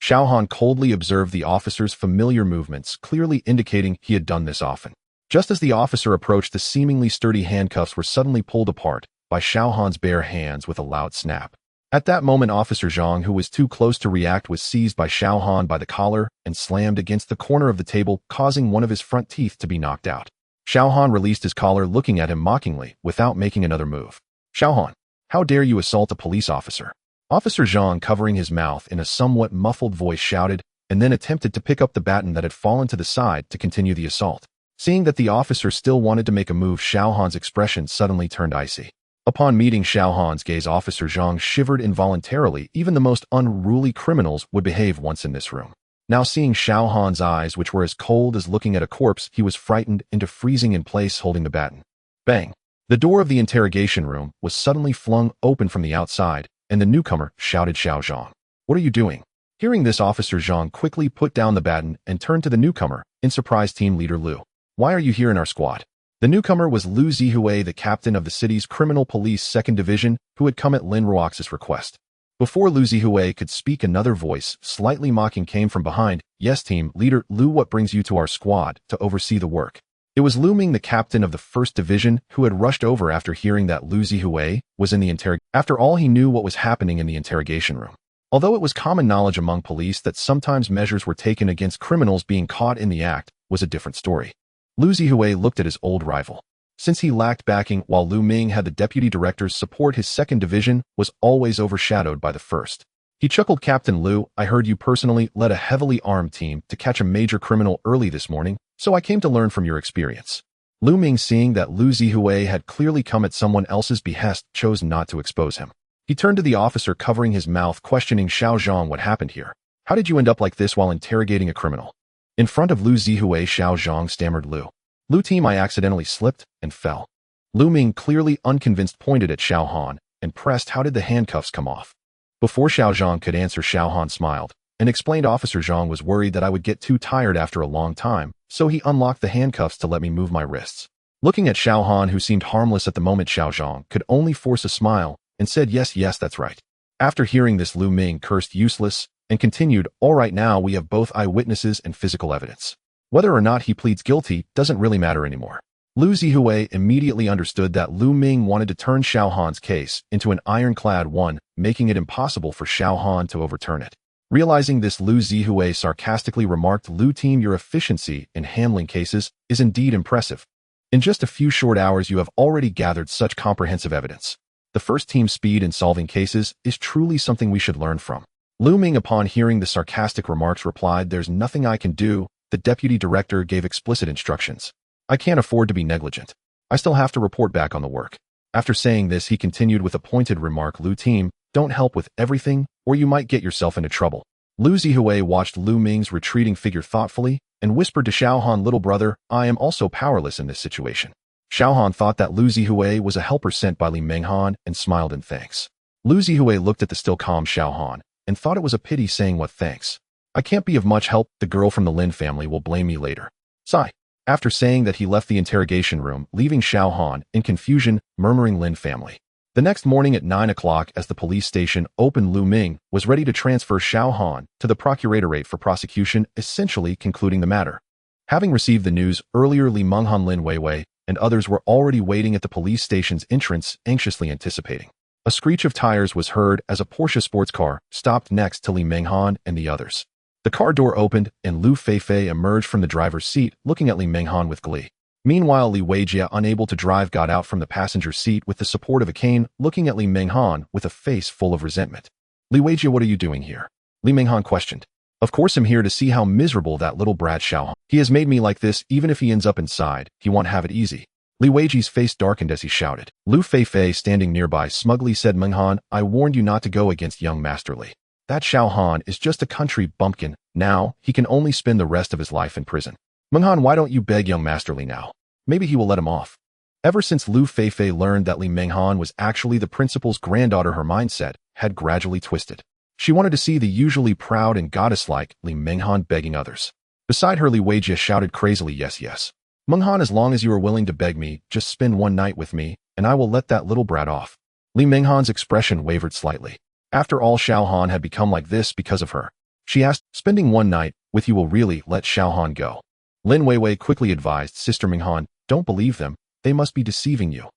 Xiao Han coldly observed the officer's familiar movements, clearly indicating he had done this often. Just as the officer approached, the seemingly sturdy handcuffs were suddenly pulled apart by Xiao Han's bare hands with a loud snap. At that moment, Officer Zhang, who was too close to react, was seized by Xiao Han by the collar and slammed against the corner of the table, causing one of his front teeth to be knocked out. Xiao Han released his collar, looking at him mockingly without making another move. Xiao Han, how dare you assault a police officer? Officer Zhang, covering his mouth in a somewhat muffled voice, shouted, and then attempted to pick up the baton that had fallen to the side to continue the assault. Seeing that the officer still wanted to make a move, Xiao Han's expression suddenly turned icy. Upon meeting Xiao Han's gaze, Officer Zhang shivered involuntarily. Even the most unruly criminals would behave once in this room. Now seeing Xiao Han's eyes, which were as cold as looking at a corpse, he was frightened into freezing in place, holding the baton. Bang! The door of the interrogation room was suddenly flung open from the outside, and the newcomer shouted, Xiao Zhang, what are you doing? Hearing this, Officer Zhang quickly put down the baton and turned to the newcomer in surprise. Team leader Lu, why are you here in our squad? The newcomer was Lu Zihui, the captain of the city's criminal police 2nd Division, who had come at Lin Ruox's request. Before Lu Zihui could speak, another voice, slightly mocking, came from behind. Yes, team leader Lu, what brings you to our squad to oversee the work? It was Lu Ming, the captain of the 1st Division, who had rushed over after hearing that Lu Zihui was in the interrogation. After all, he knew what was happening in the interrogation room. Although it was common knowledge among police that sometimes measures were taken against criminals being caught in the act, was a different story. Lu Zihui looked at his old rival. Since he lacked backing, while Lu Ming had the deputy director's support, his 2nd Division was always overshadowed by the 1st. He chuckled. Captain Lu, I heard you personally led a heavily armed team to catch a major criminal early this morning, so I came to learn from your experience. Lu Ming, seeing that Lu Zihui had clearly come at someone else's behest, chose not to expose him. He turned to the officer, covering his mouth, questioning Xiao Zhang, what happened here? How did you end up like this while interrogating a criminal? In front of Lu Zihui, Xiao Zhang stammered, Lu team, I accidentally slipped and fell. Lu Ming, clearly unconvinced, pointed at Xiao Han and pressed, how did the handcuffs come off? Before Xiao Zhang could answer, Xiao Han smiled and explained, Officer Zhang was worried that I would get too tired after a long time, so he unlocked the handcuffs to let me move my wrists. Looking at Xiao Han, who seemed harmless at the moment, Xiao Zhang could only force a smile and said, yes, that's right. After hearing this, Lu Ming cursed useless and continued, all right, now we have both eyewitnesses and physical evidence. Whether or not he pleads guilty doesn't really matter anymore. Lu Zihui immediately understood that Lu Ming wanted to turn Xiao Han's case into an ironclad one, making it impossible for Xiao Han to overturn it. Realizing this, Lu Zihui sarcastically remarked, Lu team, your efficiency in handling cases is indeed impressive. In just a few short hours, you have already gathered such comprehensive evidence. The 1st team's speed in solving cases is truly something we should learn from. Lu Ming, upon hearing the sarcastic remarks, replied, there's nothing I can do. The deputy director gave explicit instructions. I can't afford to be negligent. I still have to report back on the work. After saying this, he continued with a pointed remark, Lu team, don't help with everything, or you might get yourself into trouble. Lu Zihui watched Lu Ming's retreating figure thoughtfully and whispered to Xiao Han, "Little brother, I am also powerless in this situation." Xiao Han thought that Lu Zihui was a helper sent by Li Menghan and smiled in thanks. Lu Zihui looked at the still calm Xiao Han and thought it was a pity, saying, "What thanks? I can't be of much help. The girl from the Lin family will blame me later." Sigh. After saying that, he left the interrogation room, leaving Xiao Han in confusion, murmuring Lin family. The next morning at 9 o'clock, as the police station opened, Lu Ming was ready to transfer Xiao Han to the procuratorate for prosecution, essentially concluding the matter. Having received the news earlier, Li Menghan, Lin Weiwei, and others were already waiting at the police station's entrance, anxiously anticipating. A screech of tires was heard as a Porsche sports car stopped next to Li Menghan and the others. The car door opened, and Lu Feifei emerged from the driver's seat, looking at Li Menghan with glee. Meanwhile, Li Weijia, unable to drive, got out from the passenger seat with the support of a cane, looking at Li Menghan with a face full of resentment. "Li Weijia, what are you doing here?" Li Menghan questioned. "Of course I'm here to see how miserable that little brat Xiao Han. He has made me like this. Even if he ends up inside, he won't have it easy." Li Weijia's face darkened as he shouted. Lu Feifei, standing nearby, smugly said, "Menghan, I warned you not to go against young Master Li. That Xiao Han is just a country bumpkin. Now, he can only spend the rest of his life in prison. Menghan, why don't you beg young Master Li now? Maybe he will let him off." Ever since Lu Feifei learned that Li Menghan was actually the principal's granddaughter, her mindset had gradually twisted. She wanted to see the usually proud and goddess-like Li Menghan begging others. Beside her, Li Weijia shouted crazily, "Yes, yes. Menghan, as long as you are willing to beg me, just spend one night with me, and I will let that little brat off." Li Menghan's expression wavered slightly. After all, Xiao Han had become like this because of her. She asked, "Spending one night with you will really let Xiao Han go?" Lin Weiwei quickly advised, "Sister Menghan, don't believe them. They must be deceiving you."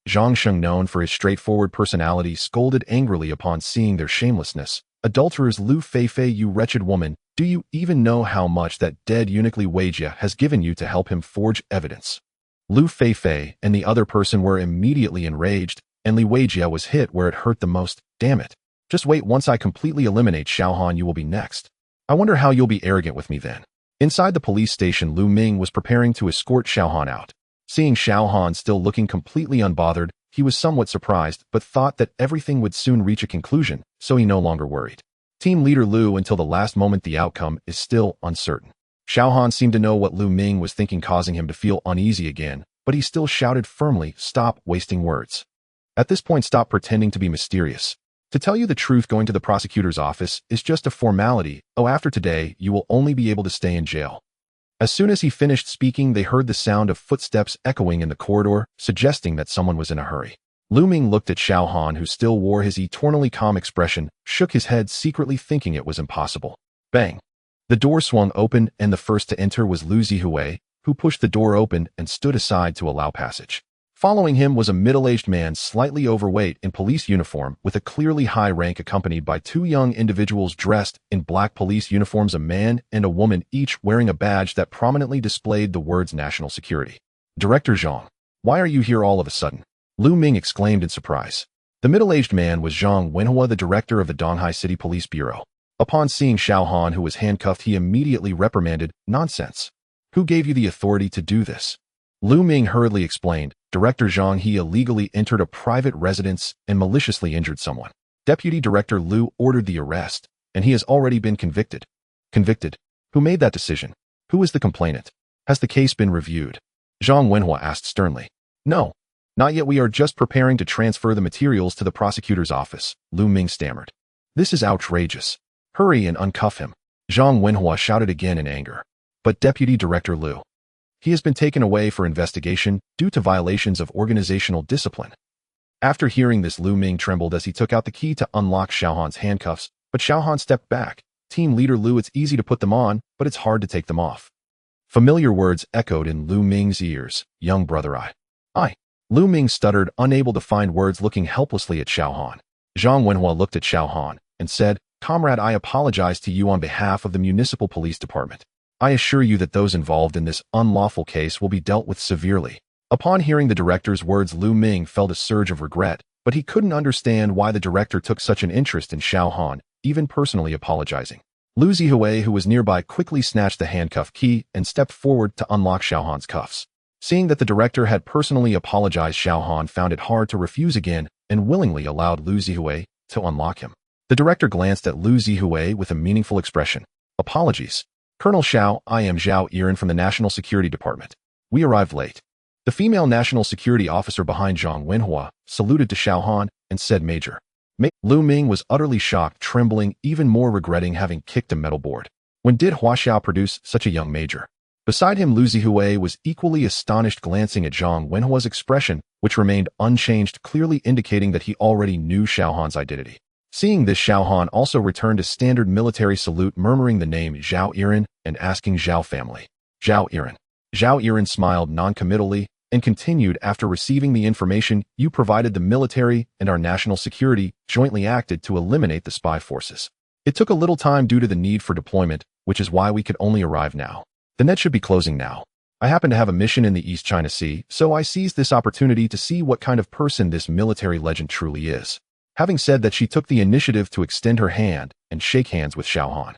Zhang Sheng, known for his straightforward personality, scolded angrily upon seeing their shamelessness. "Adulterers, Lu Feifei, you wretched woman, do you even know how much that dead eunuch Li Weijia has given you to help him forge evidence?" Lu Feifei and the other person were immediately enraged, and Li Weijia was hit where it hurt the most. "Damn it. Just wait, once I completely eliminate Xiao Han, you will be next. I wonder how you'll be arrogant with me then." Inside the police station, Lu Ming was preparing to escort Xiao Han out. Seeing Xiao Han still looking completely unbothered, he was somewhat surprised, but thought that everything would soon reach a conclusion, so he no longer worried. Team leader Lu, until the last moment the outcome is still uncertain. Xiao Han seemed to know what Lu Ming was thinking, causing him to feel uneasy again, but he still shouted firmly, "Stop wasting words. At this point, stop pretending to be mysterious. To tell you the truth, going to the prosecutor's office is just a formality. Oh, after today, you will only be able to stay in jail." As soon as he finished speaking, they heard the sound of footsteps echoing in the corridor, suggesting that someone was in a hurry. Lu Ming looked at Xiao Han, who still wore his eternally calm expression, shook his head, secretly thinking it was impossible. Bang! The door swung open, and the first to enter was Lu Zihui, who pushed the door open and stood aside to allow passage. Following him was a middle-aged man, slightly overweight, in police uniform, with a clearly high rank, accompanied by two young individuals dressed in black police uniforms, a man and a woman, each wearing a badge that prominently displayed the words National Security. "Director Zhang, why are you here all of a sudden?" Lu Ming exclaimed in surprise. The middle-aged man was Zhang Wenhua, the director of the Donghai City Police Bureau. Upon seeing Xiao Han, who was handcuffed, he immediately reprimanded, "Nonsense. Who gave you the authority to do this?" Lu Ming hurriedly explained, "Director Zhang, he illegally entered a private residence and maliciously injured someone. Deputy Director Lu ordered the arrest, and he has already been convicted." "Convicted? Who made that decision? Who is the complainant? Has the case been reviewed?" Zhang Wenhua asked sternly. "No. Not yet. We are just preparing to transfer the materials to the prosecutor's office," Lu Ming stammered. "This is outrageous. Hurry and uncuff him," Zhang Wenhua shouted again in anger. "But Deputy Director Lu, he has been taken away for investigation due to violations of organizational discipline." After hearing this, Lu Ming trembled as he took out the key to unlock Xiao Han's handcuffs, but Xiao Han stepped back. "Team leader Lu, it's easy to put them on, but it's hard to take them off." Familiar words echoed in Lu Ming's ears. "Young brother, I. Lu Ming stuttered, unable to find words, looking helplessly at Xiao Han. Zhang Wenhua looked at Xiao Han and said, "Comrade, I apologize to you on behalf of the municipal police department. I assure you that those involved in this unlawful case will be dealt with severely." Upon hearing the director's words, Lu Ming felt a surge of regret, but he couldn't understand why the director took such an interest in Xiao Han, even personally apologizing. Lu Zihui, who was nearby, quickly snatched the handcuff key and stepped forward to unlock Xiao Han's cuffs. Seeing that the director had personally apologized, Xiao Han found it hard to refuse again and willingly allowed Lu Zihui to unlock him. The director glanced at Lu Zihui with a meaningful expression. "Apologies? Colonel Xiao, I am Zhao Yiren from the National Security Department. We arrived late. The female national security officer behind Zhang Wenhua saluted to Xiao Han and said, Major. Lu Ming was utterly shocked, trembling, even more regretting having kicked a metal board. When did Hua Xiao produce such a young major? Beside him, Lu Zihui was equally astonished, glancing at Zhang Wenhua's expression, which remained unchanged, clearly indicating that he already knew Xiao Han's identity. Seeing this, Xiao Han also returned a standard military salute, murmuring the name Zhao Yiren and asking Zhao family. Zhao Yiren. Zhao Yiren smiled noncommittally and continued, after receiving the information you provided, the military and our national security jointly acted to eliminate the spy forces. It took a little time due to the need for deployment, which is why we could only arrive now. The net should be closing now. I happen to have a mission in the East China Sea, so I seized this opportunity to see what kind of person this military legend truly is. Having said that, she took the initiative to extend her hand and shake hands with Xiao Han.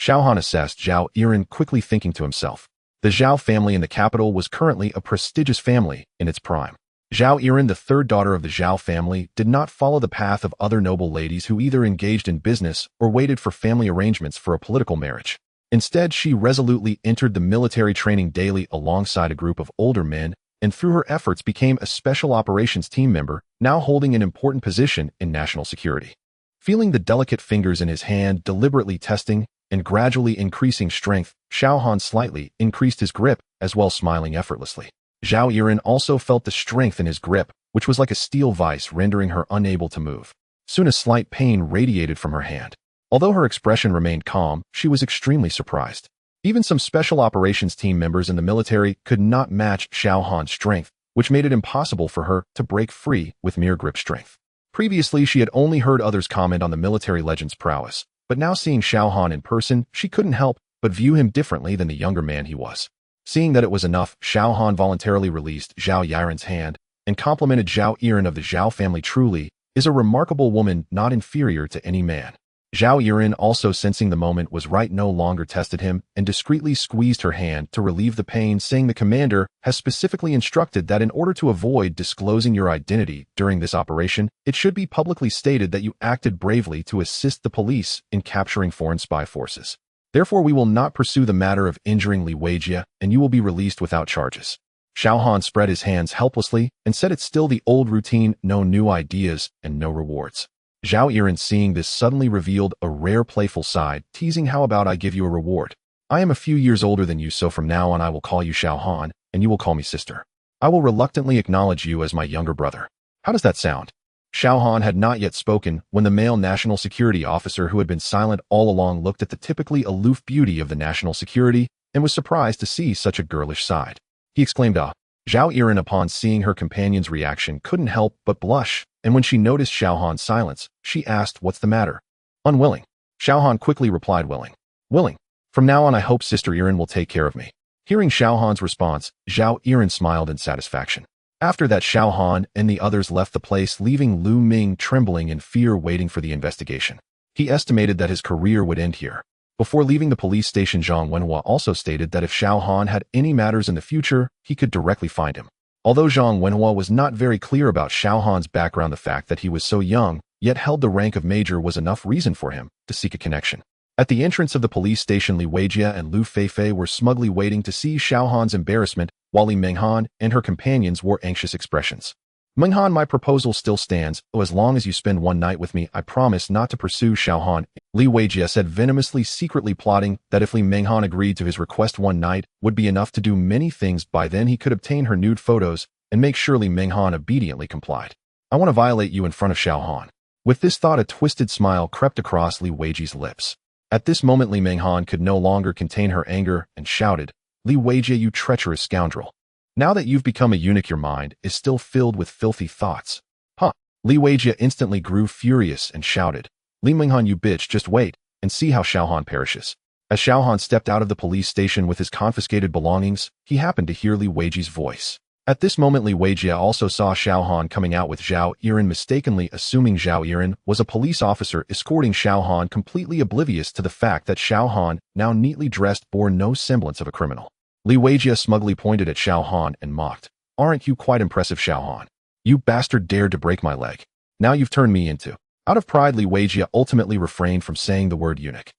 Xiao Han assessed Zhao Yiren, quickly thinking to himself. The Zhao family in the capital was currently a prestigious family in its prime. Zhao Yiren, the third daughter of the Zhao family, did not follow the path of other noble ladies who either engaged in business or waited for family arrangements for a political marriage. Instead, she resolutely entered the military training daily alongside a group of older men, and through her efforts became a special operations team member, now holding an important position in national security. Feeling the delicate fingers in his hand deliberately testing and gradually increasing strength, Xiao Han slightly increased his grip, as well, smiling effortlessly. Zhao Yiren also felt the strength in his grip, which was like a steel vise, rendering her unable to move. Soon a slight pain radiated from her hand. Although her expression remained calm, she was extremely surprised. Even some special operations team members in the military could not match Xiao Han's strength, which made it impossible for her to break free with mere grip strength. Previously, she had only heard others comment on the military legend's prowess, but now seeing Xiao Han in person, she couldn't help but view him differently than the younger man he was. Seeing that it was enough, Xiao Han voluntarily released Zhao Yiren's hand and complimented Zhao Yiren of the Zhao family. Truly is a remarkable woman, not inferior to any man. Zhao Yiren, also sensing the moment was right, no longer tested him and discreetly squeezed her hand to relieve the pain, saying, the commander has specifically instructed that in order to avoid disclosing your identity during this operation, it should be publicly stated that you acted bravely to assist the police in capturing foreign spy forces. Therefore, we will not pursue the matter of injuring Li Weijie, and you will be released without charges. Xiao Han spread his hands helplessly and said, it's still the old routine, no new ideas and no rewards. Zhao Yiren, seeing this, suddenly revealed a rare playful side, teasing, how about I give you a reward? I am a few years older than you, so from now on I will call you Xiao Han, and you will call me sister. I will reluctantly acknowledge you as my younger brother. How does that sound? Xiao Han had not yet spoken when the male national security officer, who had been silent all along, looked at the typically aloof beauty of the national security and was surprised to see such a girlish side. He exclaimed, ah. Zhao Yiren, upon seeing her companion's reaction, couldn't help but blush, and when she noticed Xiao Han's silence, she asked, what's the matter? Unwilling. Xiao Han quickly replied, willing. Willing. From now on I hope Sister Yiren will take care of me. Hearing Xiao Han's response, Zhao Yiren smiled in satisfaction. After that, Xiao Han and the others left the place, leaving Lu Ming trembling in fear, waiting for the investigation. He estimated that his career would end here. Before leaving the police station, Zhang Wenhua also stated that if Xiao Han had any matters in the future, he could directly find him. Although Zhang Wenhua was not very clear about Xiao Han's background, the fact that he was so young, yet held the rank of major, was enough reason for him to seek a connection. At the entrance of the police station, Li Weijie and Lu Feifei were smugly waiting to see Xiao Han's embarrassment, while Li Menghan and her companions wore anxious expressions. Menghan, my proposal still stands. As long as you spend one night with me, I promise not to pursue Xiao Han. Li Weijie said venomously, secretly plotting that if Li Menghan agreed to his request, one night would be enough to do many things. By then he could obtain her nude photos and make sure Li Menghan obediently complied. I want to violate you in front of Xiao Han. With this thought, a twisted smile crept across Li Weijie's lips. At this moment, Li Menghan could no longer contain her anger and shouted, Li Weijie, you treacherous scoundrel. Now that you've become a eunuch, your mind is still filled with filthy thoughts. Huh? Li Weijie instantly grew furious and shouted, Li Menghan, you bitch, just wait and see how Xiao Han perishes. As Xiao Han stepped out of the police station with his confiscated belongings, he happened to hear Li Weijie's voice. At this moment, Li Weijie also saw Xiao Han coming out with Zhao Yiren, mistakenly assuming Zhao Yiren was a police officer escorting Xiao Han, completely oblivious to the fact that Xiao Han, now neatly dressed, bore no semblance of a criminal. Li Weijie smugly pointed at Xiao Han and mocked, aren't you quite impressive, Xiao Han? You bastard dared to break my leg. Now you've turned me into. Out of pride, Li Weijie ultimately refrained from saying the word eunuch.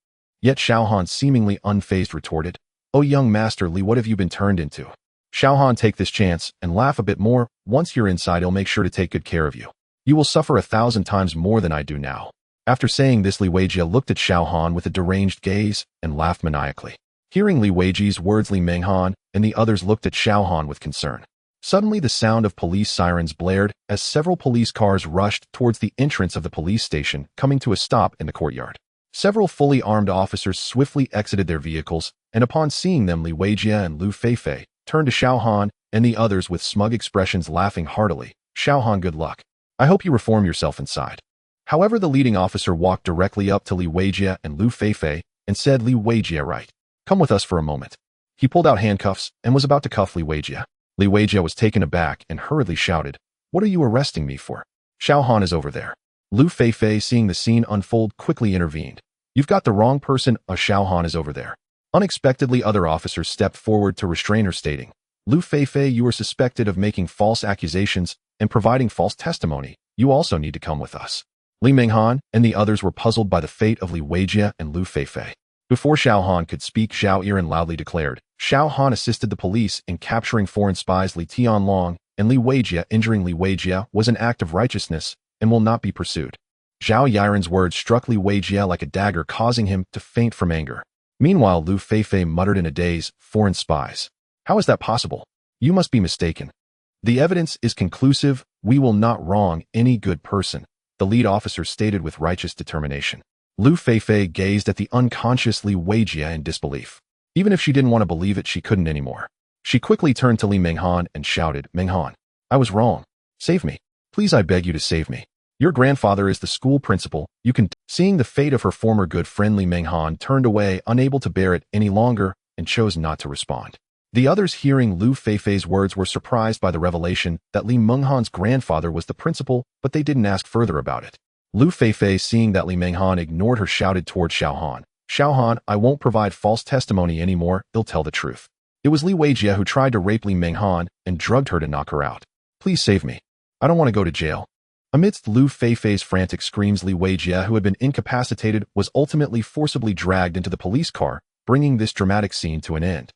Yet Xiao Han seemingly unfazed retorted, "Oh young Master Li, what have you been turned into?" Xiao Han, take this chance and laugh a bit more. Once you're inside, I'll make sure to take good care of you. You will suffer 1,000 times more than I do now. After saying this, Li Weijie looked at Xiao Han with a deranged gaze and laughed maniacally. Hearing Li Weijie's words, Li Menghan and the others looked at Xiao Han with concern. Suddenly, the sound of police sirens blared as several police cars rushed towards the entrance of the police station, coming to a stop in the courtyard. Several fully armed officers swiftly exited their vehicles, and upon seeing them, Li Weijie and Lu Feifei turned to Xiao Han and the others with smug expressions, laughing heartily. "Xiao Han, good luck. I hope you reform yourself inside." However, the leading officer walked directly up to Li Weijie and Lu Feifei and said, "Li Weijie, right. Come with us for a moment." He pulled out handcuffs and was about to cuff Li Weijie. Li Weijie was taken aback and hurriedly shouted, "What are you arresting me for? Xiao Han is over there." Lu Feifei, seeing the scene unfold, quickly intervened. "You've got the wrong person. Xiao Han is over there." Unexpectedly, other officers stepped forward to restrain her, stating, "Lu Feifei, you are suspected of making false accusations and providing false testimony. You also need to come with us." Li Menghan and the others were puzzled by the fate of Li Weijie and Lu Feifei. Before Xiao Han could speak, Zhao Yiren loudly declared, "Xiao Han assisted the police in capturing foreign spies Li Tianlong and Li Weijie. Injuring Li Weijie was an act of righteousness and will not be pursued." Zhao Yiren's words struck Li Weijie like a dagger, causing him to faint from anger. Meanwhile, Lu Feifei muttered in a daze, "Foreign spies? How is that possible? You must be mistaken. The evidence is conclusive. We will not wrong any good person," the lead officer stated with righteous determination. Lu Feifei gazed at the unconscious Li Weijie in disbelief. Even if she didn't want to believe it, she couldn't anymore. She quickly turned to Li Menghan and shouted, "Menghan, I was wrong. Save me. Please, I beg you to save me. Your grandfather is the school principal. You can..." Seeing the fate of her former good friend, Li Menghan turned away, unable to bear it any longer, and chose not to respond. The others, hearing Lu Feifei's words, were surprised by the revelation that Li Menghan's grandfather was the principal, but they didn't ask further about it. Lu Feifei, seeing that Li Menghan ignored her, shouted toward Xiao Han, "Xiao Han, I won't provide false testimony anymore. I'll tell the truth. It was Li Weijie who tried to rape Li Menghan and drugged her to knock her out. Please save me. I don't want to go to jail." Amidst Lu Feifei's frantic screams, Li Weijie, who had been incapacitated, was ultimately forcibly dragged into the police car, bringing this dramatic scene to an end.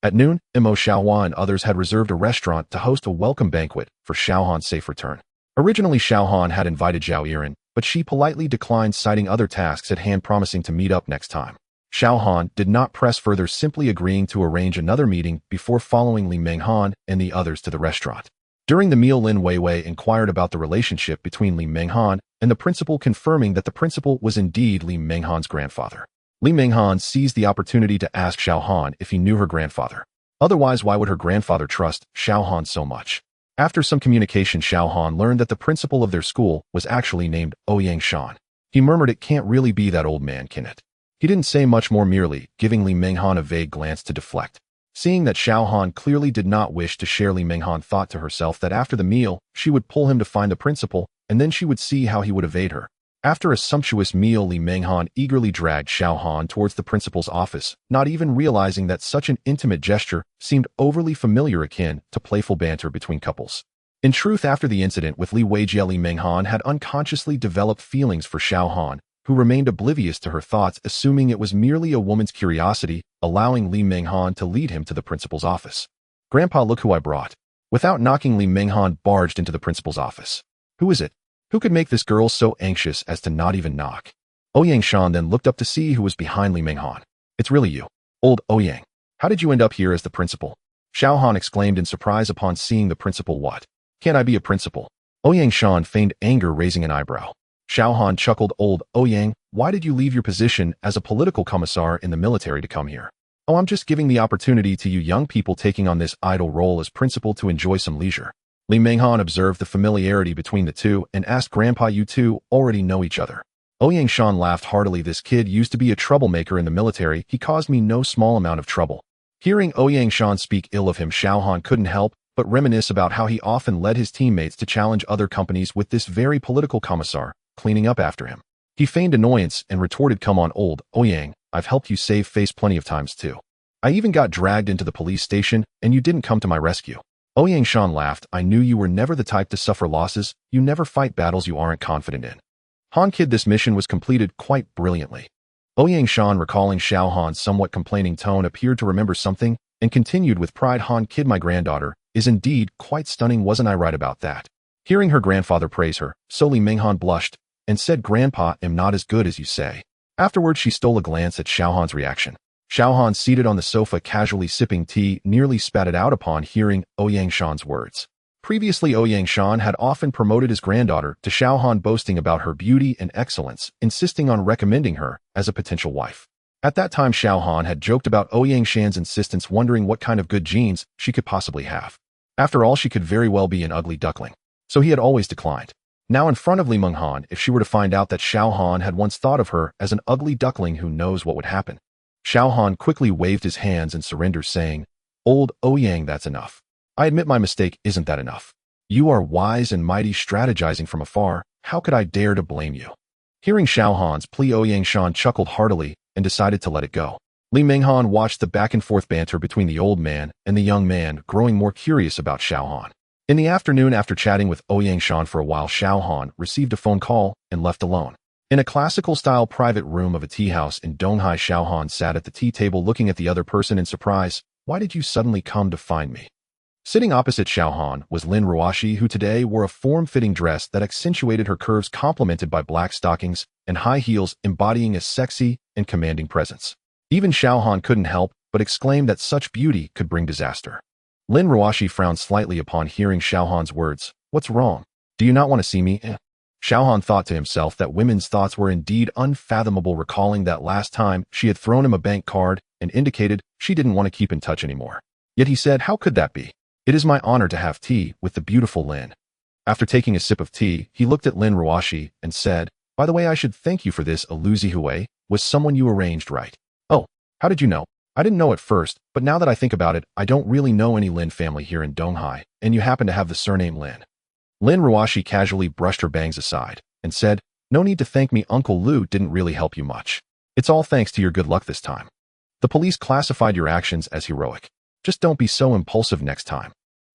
At noon, Imo Xiaohua and others had reserved a restaurant to host a welcome banquet for Xiao Han's safe return. Originally, Xiao Han had invited Zhao Yiren, but she politely declined, citing other tasks at hand, promising to meet up next time. Xiao Han did not press further, simply agreeing to arrange another meeting before following Li Menghan and the others to the restaurant. During the meal, Lin Weiwei inquired about the relationship between Li Menghan and the principal, confirming that the principal was indeed Li Menghan's grandfather. Li Menghan seized the opportunity to ask Xiao Han if he knew her grandfather. Otherwise, why would her grandfather trust Xiao Han so much? After some communication, Xiao Han learned that the principal of their school was actually named Ouyang Shan. He murmured, "It can't really be that old man, can it?" He didn't say much more, merely giving Li Menghan a vague glance to deflect. Seeing that Xiao Han clearly did not wish to share, Li Menghan thought to herself that after the meal, she would pull him to find the principal, and then she would see how he would evade her. After a sumptuous meal, Li Menghan eagerly dragged Xiao Han towards the principal's office, not even realizing that such an intimate gesture seemed overly familiar, akin to playful banter between couples. In truth, after the incident with Li Weijie, Li Menghan had unconsciously developed feelings for Xiao Han, who remained oblivious to her thoughts, assuming it was merely a woman's curiosity, allowing Li Menghan to lead him to the principal's office. "Grandpa, look who I brought." Without knocking, Li Menghan barged into the principal's office. "Who is it? Who could make this girl so anxious as to not even knock?" Ouyang Shan then looked up to see who was behind Li Menghan. "It's really you, old Ouyang. How did you end up here as the principal?" Xiao Han exclaimed in surprise upon seeing the principal. "What? Can't I be a principal?" Ouyang Shan feigned anger, raising an eyebrow. Xiao Han chuckled, "Old Ouyang, why did you leave your position as a political commissar in the military to come here?" "Oh, I'm just giving the opportunity to you young people taking on this idle role as principal to enjoy some leisure." Li Menghan observed the familiarity between the two and asked, "Grandpa, you two already know each other?" Ouyang Shan laughed heartily. "This kid used to be a troublemaker in the military. He caused me no small amount of trouble." Hearing Ouyang Shan speak ill of him, Xiao Han couldn't help but reminisce about how he often led his teammates to challenge other companies with this very political commissar cleaning up after him. He feigned annoyance and retorted, "Come on, old Ouyang, I've helped you save face plenty of times too. I even got dragged into the police station, and you didn't come to my rescue." Ouyang Shan laughed, "I knew you were never the type to suffer losses. You never fight battles you aren't confident in." "Han kid, this mission was completed quite brilliantly. Ouyang Shan, recalling Xiao Han's somewhat complaining tone, appeared to remember something and continued with pride, Han kid, my granddaughter is indeed quite stunning, wasn't I right about that? Hearing her grandfather praise her, Li Minghan blushed and said, Grandpa, am not as good as you say. Afterwards, she stole a glance at Xiao Han's reaction. Xiao Han, seated on the sofa casually sipping tea, nearly spat it out upon hearing Ouyang Shan's words. Previously, Ouyang Shan had often promoted his granddaughter to Xiao Han, boasting about her beauty and excellence, insisting on recommending her as a potential wife. At that time, Xiao Han had joked about Ouyang Shan's insistence, wondering what kind of good genes she could possibly have. After all, she could very well be an ugly duckling. So he had always declined. Now in front of Li Minghan, if she were to find out that Xiao Han had once thought of her as an ugly duckling, who knows what would happen. Xiao Han quickly waved his hands in surrender, saying, Old Ouyang, that's enough. I admit my mistake, isn't that enough? You are wise and mighty, strategizing from afar. How could I dare to blame you? Hearing Xiao Han's plea, Ouyang Shan chuckled heartily and decided to let it go. Li Minghan watched the back-and-forth banter between the old man and the young man, growing more curious about Xiao Han. In the afternoon, after chatting with Ouyang Shan for a while, Xiao Han received a phone call and left alone. In a classical-style private room of a tea house in Donghai, Xiao Han sat at the tea table looking at the other person in surprise. Why did you suddenly come to find me? Sitting opposite Xiao Han was Lin Ruoshi, who today wore a form-fitting dress that accentuated her curves, complemented by black stockings and high heels, embodying a sexy and commanding presence. Even Xiao Han couldn't help but exclaim that such beauty could bring disaster. Lin Ruoshi frowned slightly upon hearing Xiao Han's words. What's wrong? Do you not want to see me? Xiao Han thought to himself that women's thoughts were indeed unfathomable, recalling that last time she had thrown him a bank card and indicated she didn't want to keep in touch anymore. Yet he said, how could that be? It is my honor to have tea with the beautiful Lin. After taking a sip of tea, he looked at Lin Ruoshi and said, by the way, I should thank you for this. Aluzi Hui was someone you arranged, right? Oh, how did you know? I didn't know at first, but now that I think about it, I don't really know any Lin family here in Donghai, and you happen to have the surname Lin. Lin Ruoshi casually brushed her bangs aside and said, no need to thank me. Uncle Lu didn't really help you much. It's all thanks to your good luck this time. The police classified your actions as heroic. Just don't be so impulsive next time.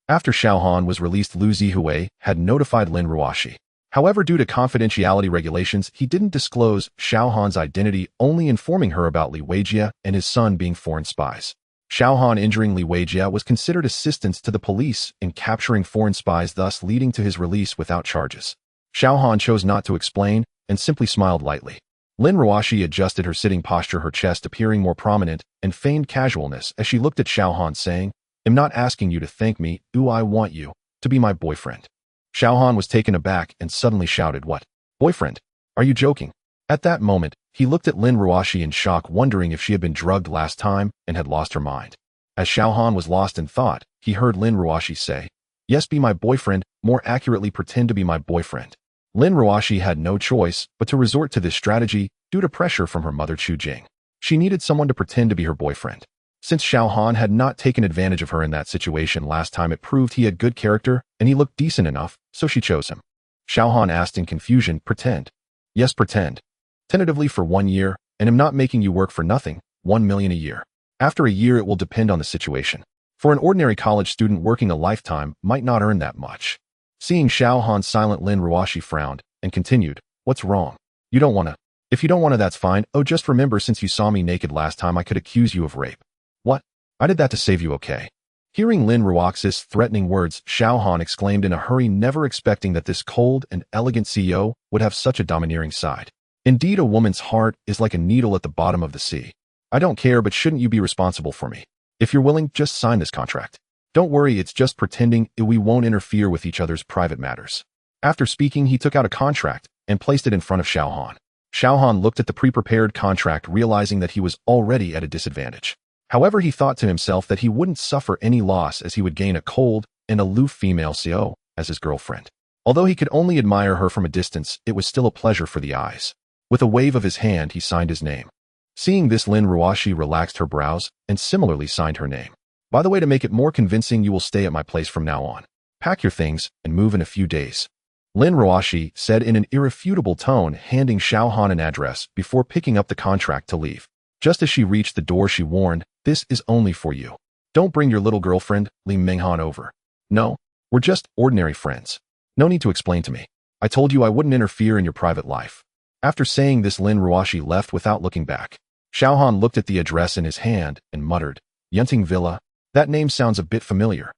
After Xiao Han was released, Lu Zihui had notified Lin Ruoshi. However, due to confidentiality regulations, he didn't disclose Xiao Han's identity, only informing her about Li Weijia and his son being foreign spies. Xiao Han injuring Li Weijia was considered assistance to the police in capturing foreign spies, thus leading to his release without charges. Xiao Han chose not to explain and simply smiled lightly. Lin Ruoshi adjusted her sitting posture, her chest appearing more prominent, and feigned casualness as she looked at Xiao Han, saying, I'm not asking you to thank me. I want you to be my boyfriend. Xiao Han was taken aback and suddenly shouted, what? Boyfriend? Are you joking? At that moment, he looked at Lin Ruoshi in shock, wondering if she had been drugged last time and had lost her mind. As Xiao Han was lost in thought, he heard Lin Ruoshi say, yes, be my boyfriend, more accurately, pretend to be my boyfriend. Lin Ruoshi had no choice but to resort to this strategy due to pressure from her mother Chu Jing. She needed someone to pretend to be her boyfriend. Since Xiao Han had not taken advantage of her in that situation last time, it proved he had good character and he looked decent enough, so she chose him. Xiao Han asked in confusion, pretend? Yes, pretend. Tentatively for 1 year, and I'm not making you work for nothing, 1 million a year. After a year, it will depend on the situation. For an ordinary college student, working a lifetime might not earn that much. Seeing Xiao Han silent, Lin Ruoshi frowned and continued, what's wrong? You don't want to. If you don't want to, that's fine. Oh, just remember, since you saw me naked last time, I could accuse you of rape. What? I did that to save you, okay? Hearing Lin Ruoxi's threatening words, Xiao Han exclaimed in a hurry, never expecting that this cold and elegant CEO would have such a domineering side. Indeed, a woman's heart is like a needle at the bottom of the sea. I don't care, but shouldn't you be responsible for me? If you're willing, just sign this contract. Don't worry, it's just pretending. We won't interfere with each other's private matters. After speaking, he took out a contract and placed it in front of Xiao Han. Xiao Han looked at the pre-prepared contract, realizing that he was already at a disadvantage. However, he thought to himself that he wouldn't suffer any loss, as he would gain a cold and aloof female CEO as his girlfriend. Although he could only admire her from a distance, it was still a pleasure for the eyes. With a wave of his hand, he signed his name. Seeing this, Lin Ruoshi relaxed her brows and similarly signed her name. By the way, to make it more convincing, you will stay at my place from now on. Pack your things and move in a few days. Lin Ruoshi said in an irrefutable tone, handing Xiao Han an address before picking up the contract to leave. Just as she reached the door, she warned, this is only for you. Don't bring your little girlfriend, Li Minghan, over. No, we're just ordinary friends. No need to explain to me. I told you I wouldn't interfere in your private life. After saying this, Lin Ruoxi left without looking back. Xiaohan looked at the address in his hand and muttered, Yunting Villa? That name sounds a bit familiar.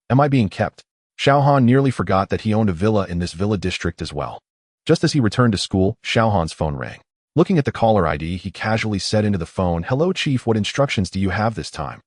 Am I being kept? Xiaohan nearly forgot that he owned a villa in this villa district as well. Just as he returned to school, Xiaohan's phone rang. Looking at the caller ID, he casually said into the phone, Hello Chief, what instructions do you have this time?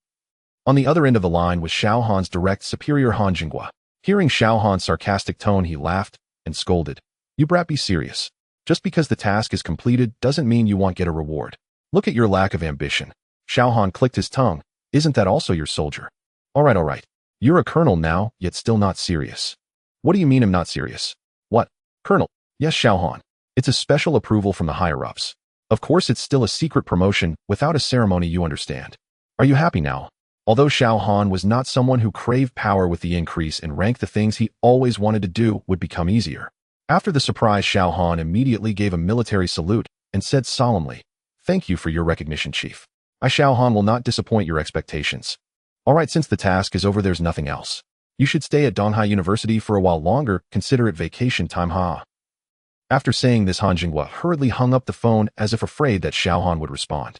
On the other end of the line was Xiaohan's direct superior Han Jinghua. Hearing Xiaohan's sarcastic tone, he laughed and scolded. You brat, be serious. Just because the task is completed doesn't mean you won't get a reward. Look at your lack of ambition. Xiaohan clicked his tongue. Isn't that also your soldier? All right. You're a colonel now, yet still not serious. What do you mean I'm not serious? What? Colonel? Yes, Xiaohan. It's a special approval from the higher-ups. Of course, it's still a secret promotion, without a ceremony, you understand. Are you happy now? Although Xiaohan was not someone who craved power, with the increase in rank, the things he always wanted to do would become easier. After the surprise, Xiaohan immediately gave a military salute and said solemnly, Thank you for your recognition, Chief. I, Xiaohan, will not disappoint your expectations. All right, since the task is over, there's nothing else. You should stay at Donghai University for a while longer, consider it vacation time, ha. After saying this, Han Jinghua hurriedly hung up the phone as if afraid that Xiaohan would respond.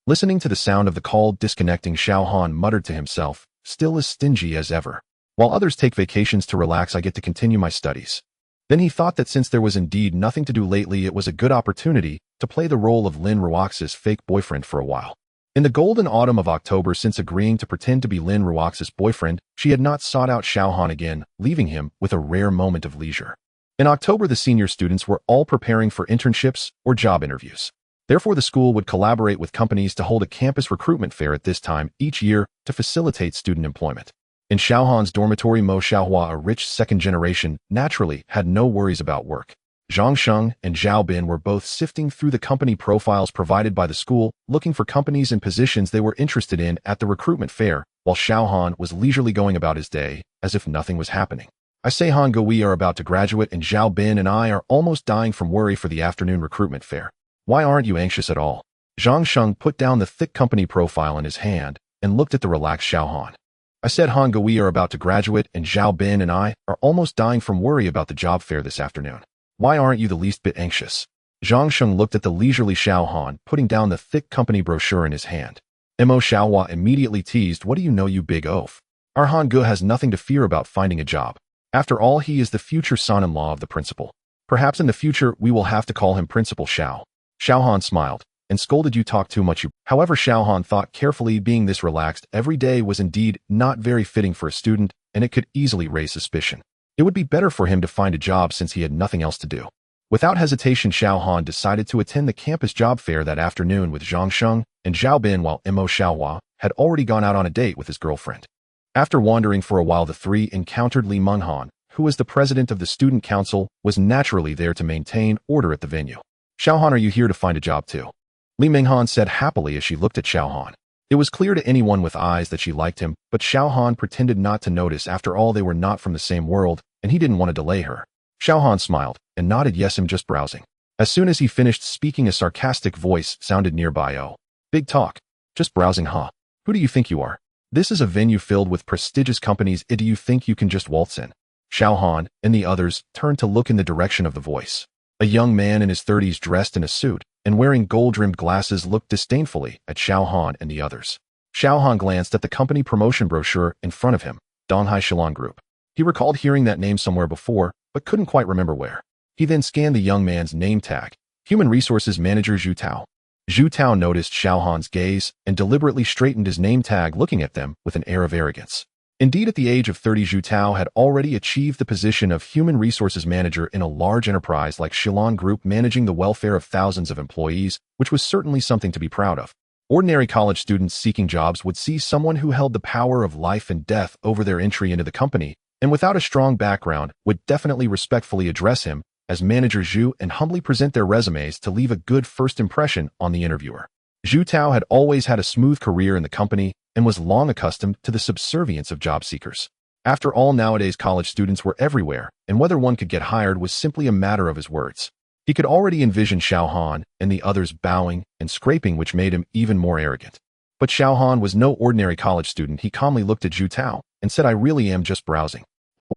Listening to the sound of the call disconnecting, Xiaohan muttered to himself, still as stingy as ever. While others take vacations to relax, I get to continue my studies. Then he thought that since there was indeed nothing to do lately, it was a good opportunity to play the role of Lin Ruoxi's fake boyfriend for a while. In the golden autumn of October, since agreeing to pretend to be Lin Ruoxi's boyfriend, she had not sought out Xiaohan again, leaving him with a rare moment of leisure. In October, the senior students were all preparing for internships or job interviews. Therefore, the school would collaborate with companies to hold a campus recruitment fair at this time each year to facilitate student employment. In Xiaohan's dormitory, Mo Xiaohua, a rich second generation, naturally had no worries about work. Zhang Sheng and Zhao Bin were both sifting through the company profiles provided by the school, looking for companies and positions they were interested in at the recruitment fair, while Xiaohan was leisurely going about his day, as if nothing was happening. I say, Han Ge, we are about to graduate, and Zhao Bin and I are almost dying from worry for the afternoon recruitment fair. Why aren't you anxious at all? Zhang Sheng put down the thick company profile in his hand and looked at the relaxed Xiaohan. I said, Han Ge, we are about to graduate, and Zhao Bin and I are almost dying from worry about the job fair this afternoon. Why aren't you the least bit anxious? Zhang Sheng looked at the leisurely Xiaohan, putting down the thick company brochure in his hand. Mo Xiaohua immediately teased, What do you know, you big oaf? Our Han Ge has nothing to fear about finding a job. After all, he is the future son-in-law of the principal. Perhaps in the future we will have to call him Principal Xiao. Xiaohan smiled and scolded, You talk too much, you. However, Xiaohan thought carefully, being this relaxed every day was indeed not very fitting for a student, and it could easily raise suspicion. It would be better for him to find a job since he had nothing else to do. Without hesitation, Xiaohan decided to attend the campus job fair that afternoon with Zhang Sheng and Zhao Bin, while Mo Xiaohua had already gone out on a date with his girlfriend. After wandering for a while, the three encountered Li Menghan, who was the president of the student council, was naturally there to maintain order at the venue. Xiaohan, are you here to find a job too? Li Menghan said happily as she looked at Xiaohan. It was clear to anyone with eyes that she liked him, but Xiaohan pretended not to notice. After all, they were not from the same world, and he didn't want to delay her. Xiaohan smiled and nodded yes, I'm just browsing. As soon as he finished speaking, a sarcastic voice sounded nearby. Oh, big talk. Just browsing, huh? Who do you think you are? This is a venue filled with prestigious companies. Do you think you can just waltz in? Xiaohan and the others turned to look in the direction of the voice. A young man in his 30s, dressed in a suit and wearing gold-rimmed glasses, looked disdainfully at Xiaohan and the others. Xiaohan glanced at the company promotion brochure in front of him, Donghai Shilong Group. He recalled hearing that name somewhere before, but couldn't quite remember where. He then scanned the young man's name tag, Human Resources Manager Zhu Tao. Zhu Tao noticed Xiaohan's gaze and deliberately straightened his name tag, looking at them with an air of arrogance. Indeed, at the age of 30, Zhu Tao had already achieved the position of Human Resources Manager in a large enterprise like Shilong Group, managing the welfare of thousands of employees, which was certainly something to be proud of. Ordinary college students seeking jobs would see someone who held the power of life and death over their entry into the company, and without a strong background would definitely respectfully address him as Manager Zhu and humbly present their resumes to leave a good first impression on the interviewer. Zhu Tao had always had a smooth career in the company and was long accustomed to the subservience of job seekers. After all, nowadays college students were everywhere, and whether one could get hired was simply a matter of his words. He could already envision Xiaohan and the others bowing and scraping, which made him even more arrogant. But Xiaohan was no ordinary college student. He calmly looked at Zhu Tao and said, I really am just browsing.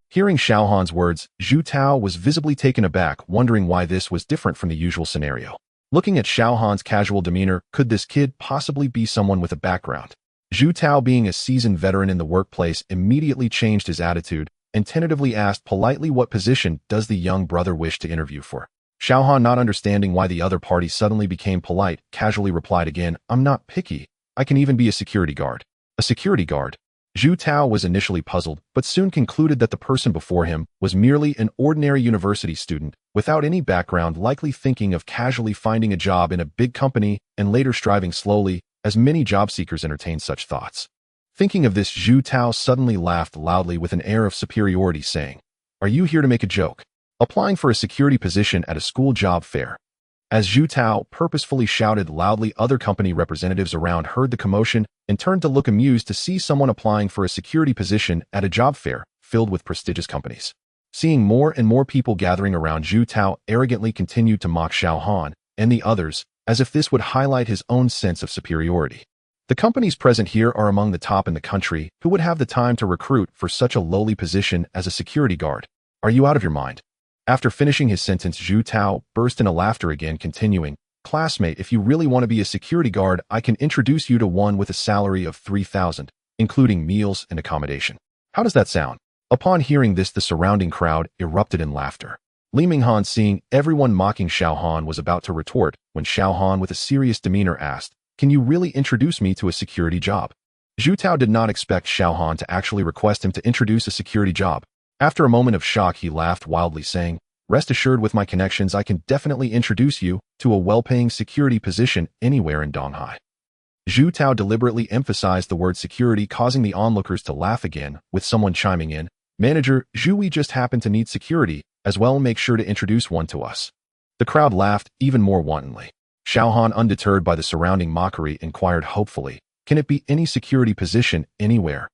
Hearing Xiaohan's words, Zhu Tao was visibly taken aback, wondering why this was different from the usual scenario. Looking at Xiaohan's casual demeanor, could this kid possibly be someone with a background? Zhu Tao, being a seasoned veteran in the workplace, immediately changed his attitude and tentatively asked politely, what position does the young brother wish to interview for? Xiaohan, not understanding why the other party suddenly became polite, casually replied again, I'm not picky. I can even be a security guard. A security guard? Zhu Tao was initially puzzled, but soon concluded that the person before him was merely an ordinary university student, without any background, likely thinking of casually finding a job in a big company and later striving slowly, as many job seekers entertain such thoughts. Thinking of this, Zhu Tao suddenly laughed loudly with an air of superiority, saying, Are you here to make a joke? Applying for a security position at a school job fair. As Zhu Tao purposefully shouted loudly, other company representatives around heard the commotion and turned to look amused to see someone applying for a security position at a job fair filled with prestigious companies. Seeing more and more people gathering around, Zhu Tao arrogantly continued to mock Xiaohan and the others, as if this would highlight his own sense of superiority. The companies present here are among the top in the country. Who would have the time to recruit for such a lowly position as a security guard? Are you out of your mind? After finishing his sentence, Zhu Tao burst into laughter again, continuing, Classmate, if you really want to be a security guard, I can introduce you to one with a salary of 3,000, including meals and accommodation. How does that sound? Upon hearing this, the surrounding crowd erupted in laughter. Li Minghan, seeing everyone mocking Xiaohan, was about to retort when Xiaohan, with a serious demeanor, asked, Can you really introduce me to a security job? Zhu Tao did not expect Xiaohan to actually request him to introduce a security job. After a moment of shock, he laughed wildly, saying, Rest assured, with my connections, I can definitely introduce you to a well-paying security position anywhere in Donghai. Zhu Tao deliberately emphasized the word security, causing the onlookers to laugh again, with someone chiming in, Manager, Zhu, we just happen to need security, as well, make sure to introduce one to us. The crowd laughed even more wantonly. Xiaohan, undeterred by the surrounding mockery, inquired hopefully, Can it be any security position anywhere?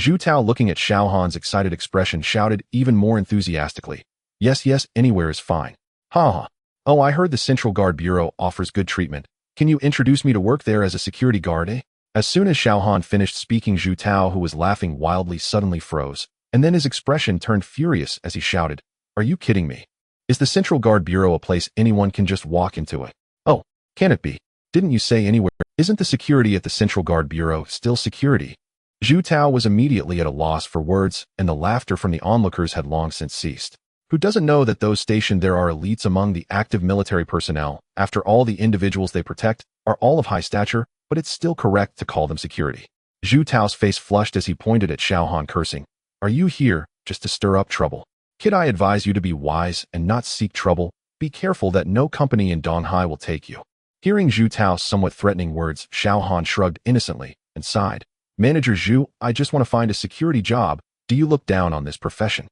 Zhu Tao, looking at Xiaohan's excited expression, shouted even more enthusiastically, Yes, anywhere is fine. Ha ha. Oh, I heard the Central Guard Bureau offers good treatment. Can you introduce me to work there as a security guard, eh? As soon as Xiaohan finished speaking, Zhu Tao, who was laughing wildly, suddenly froze, and then his expression turned furious as he shouted, Are you kidding me? Is the Central Guard Bureau a place anyone can just walk into it? Oh, can it be? Didn't you say anywhere? Isn't the security at the Central Guard Bureau still security? Zhu Tao was immediately at a loss for words, and the laughter from the onlookers had long since ceased. Who doesn't know that those stationed there are elites among the active military personnel? After all, the individuals they protect are all of high stature, but it's still correct to call them security. Zhu Tao's face flushed as he pointed at Xiaohan, cursing, Are you here just to stir up trouble? Kid, I advise you to be wise and not seek trouble. Be careful that no company in Donghai will take you. Hearing Zhu Tao's somewhat threatening words, Xiaohan shrugged innocently and sighed. Manager Zhu, I just want to find a security job. Do you look down on this profession?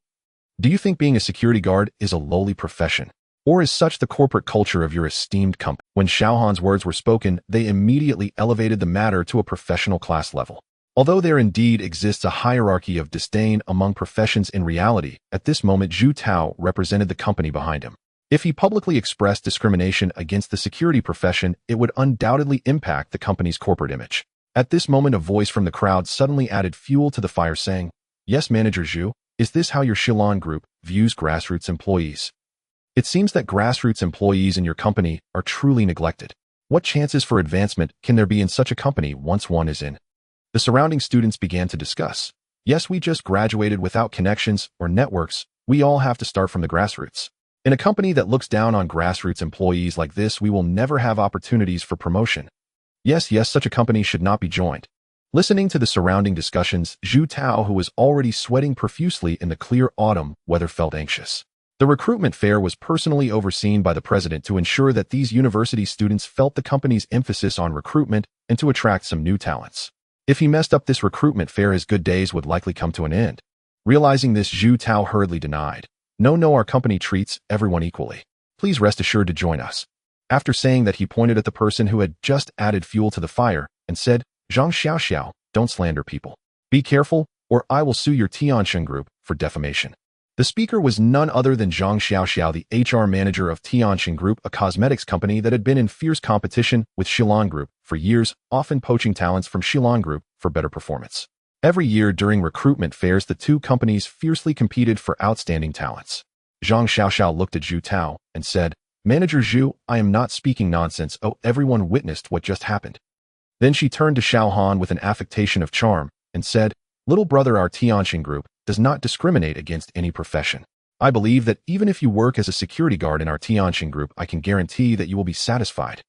Do you think being a security guard is a lowly profession? Or is such the corporate culture of your esteemed company? When Xiaohan's words were spoken, they immediately elevated the matter to a professional class level. Although there indeed exists a hierarchy of disdain among professions, in reality, at this moment Zhu Tao represented the company behind him. If he publicly expressed discrimination against the security profession, it would undoubtedly impact the company's corporate image. At this moment, a voice from the crowd suddenly added fuel to the fire, saying, Yes, Manager Zhu, is this how your Shilon Group views grassroots employees? It seems that grassroots employees in your company are truly neglected. What chances for advancement can there be in such a company once one is in? The surrounding students began to discuss. Yes, we just graduated without connections or networks. We all have to start from the grassroots. In a company that looks down on grassroots employees like this, we will never have opportunities for promotion. Yes, such a company should not be joined. Listening to the surrounding discussions, Zhu Tao, who was already sweating profusely in the clear autumn weather, felt anxious. The recruitment fair was personally overseen by the president to ensure that these university students felt the company's emphasis on recruitment and to attract some new talents. If he messed up this recruitment fair, his good days would likely come to an end. Realizing this, Zhu Tao hurriedly denied, No, our company treats everyone equally. Please rest assured to join us. After saying that, he pointed at the person who had just added fuel to the fire and said, Zhang Xiaoxiao, don't slander people. Be careful, or I will sue your Tianxin Group for defamation. The speaker was none other than Zhang Xiaoxiao, the HR manager of Tianxin Group, a cosmetics company that had been in fierce competition with Shilon Group for years, often poaching talents from Shilon Group for better performance. Every year during recruitment fairs, the two companies fiercely competed for outstanding talents. Zhang Xiaoxiao looked at Zhu Tao and said, "Manager Zhu, I am not speaking nonsense. Oh, everyone witnessed what just happened." Then she turned to Xiao Han with an affectation of charm and said, "Little brother, our Tianxin group does not discriminate against any profession. I believe that even if you work as a security guard in our Tianxin group, I can guarantee that you will be satisfied."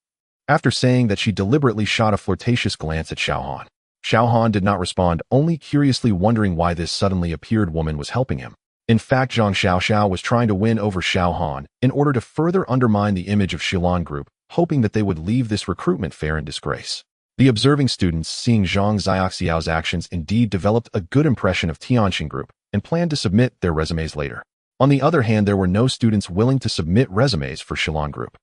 After saying that, she deliberately shot a flirtatious glance at Xiao Han. Xiao Han did not respond, only curiously wondering why this suddenly appeared woman was helping him. In fact, Zhang Xiaoxiao was trying to win over Xiao Han in order to further undermine the image of Shilon Group, hoping that they would leave this recruitment fair in disgrace. The observing students, seeing Zhang Xiaoxiao's actions, indeed developed a good impression of Tianxin Group and planned to submit their resumes later. On the other hand, there were no students willing to submit resumes for Shilon Group.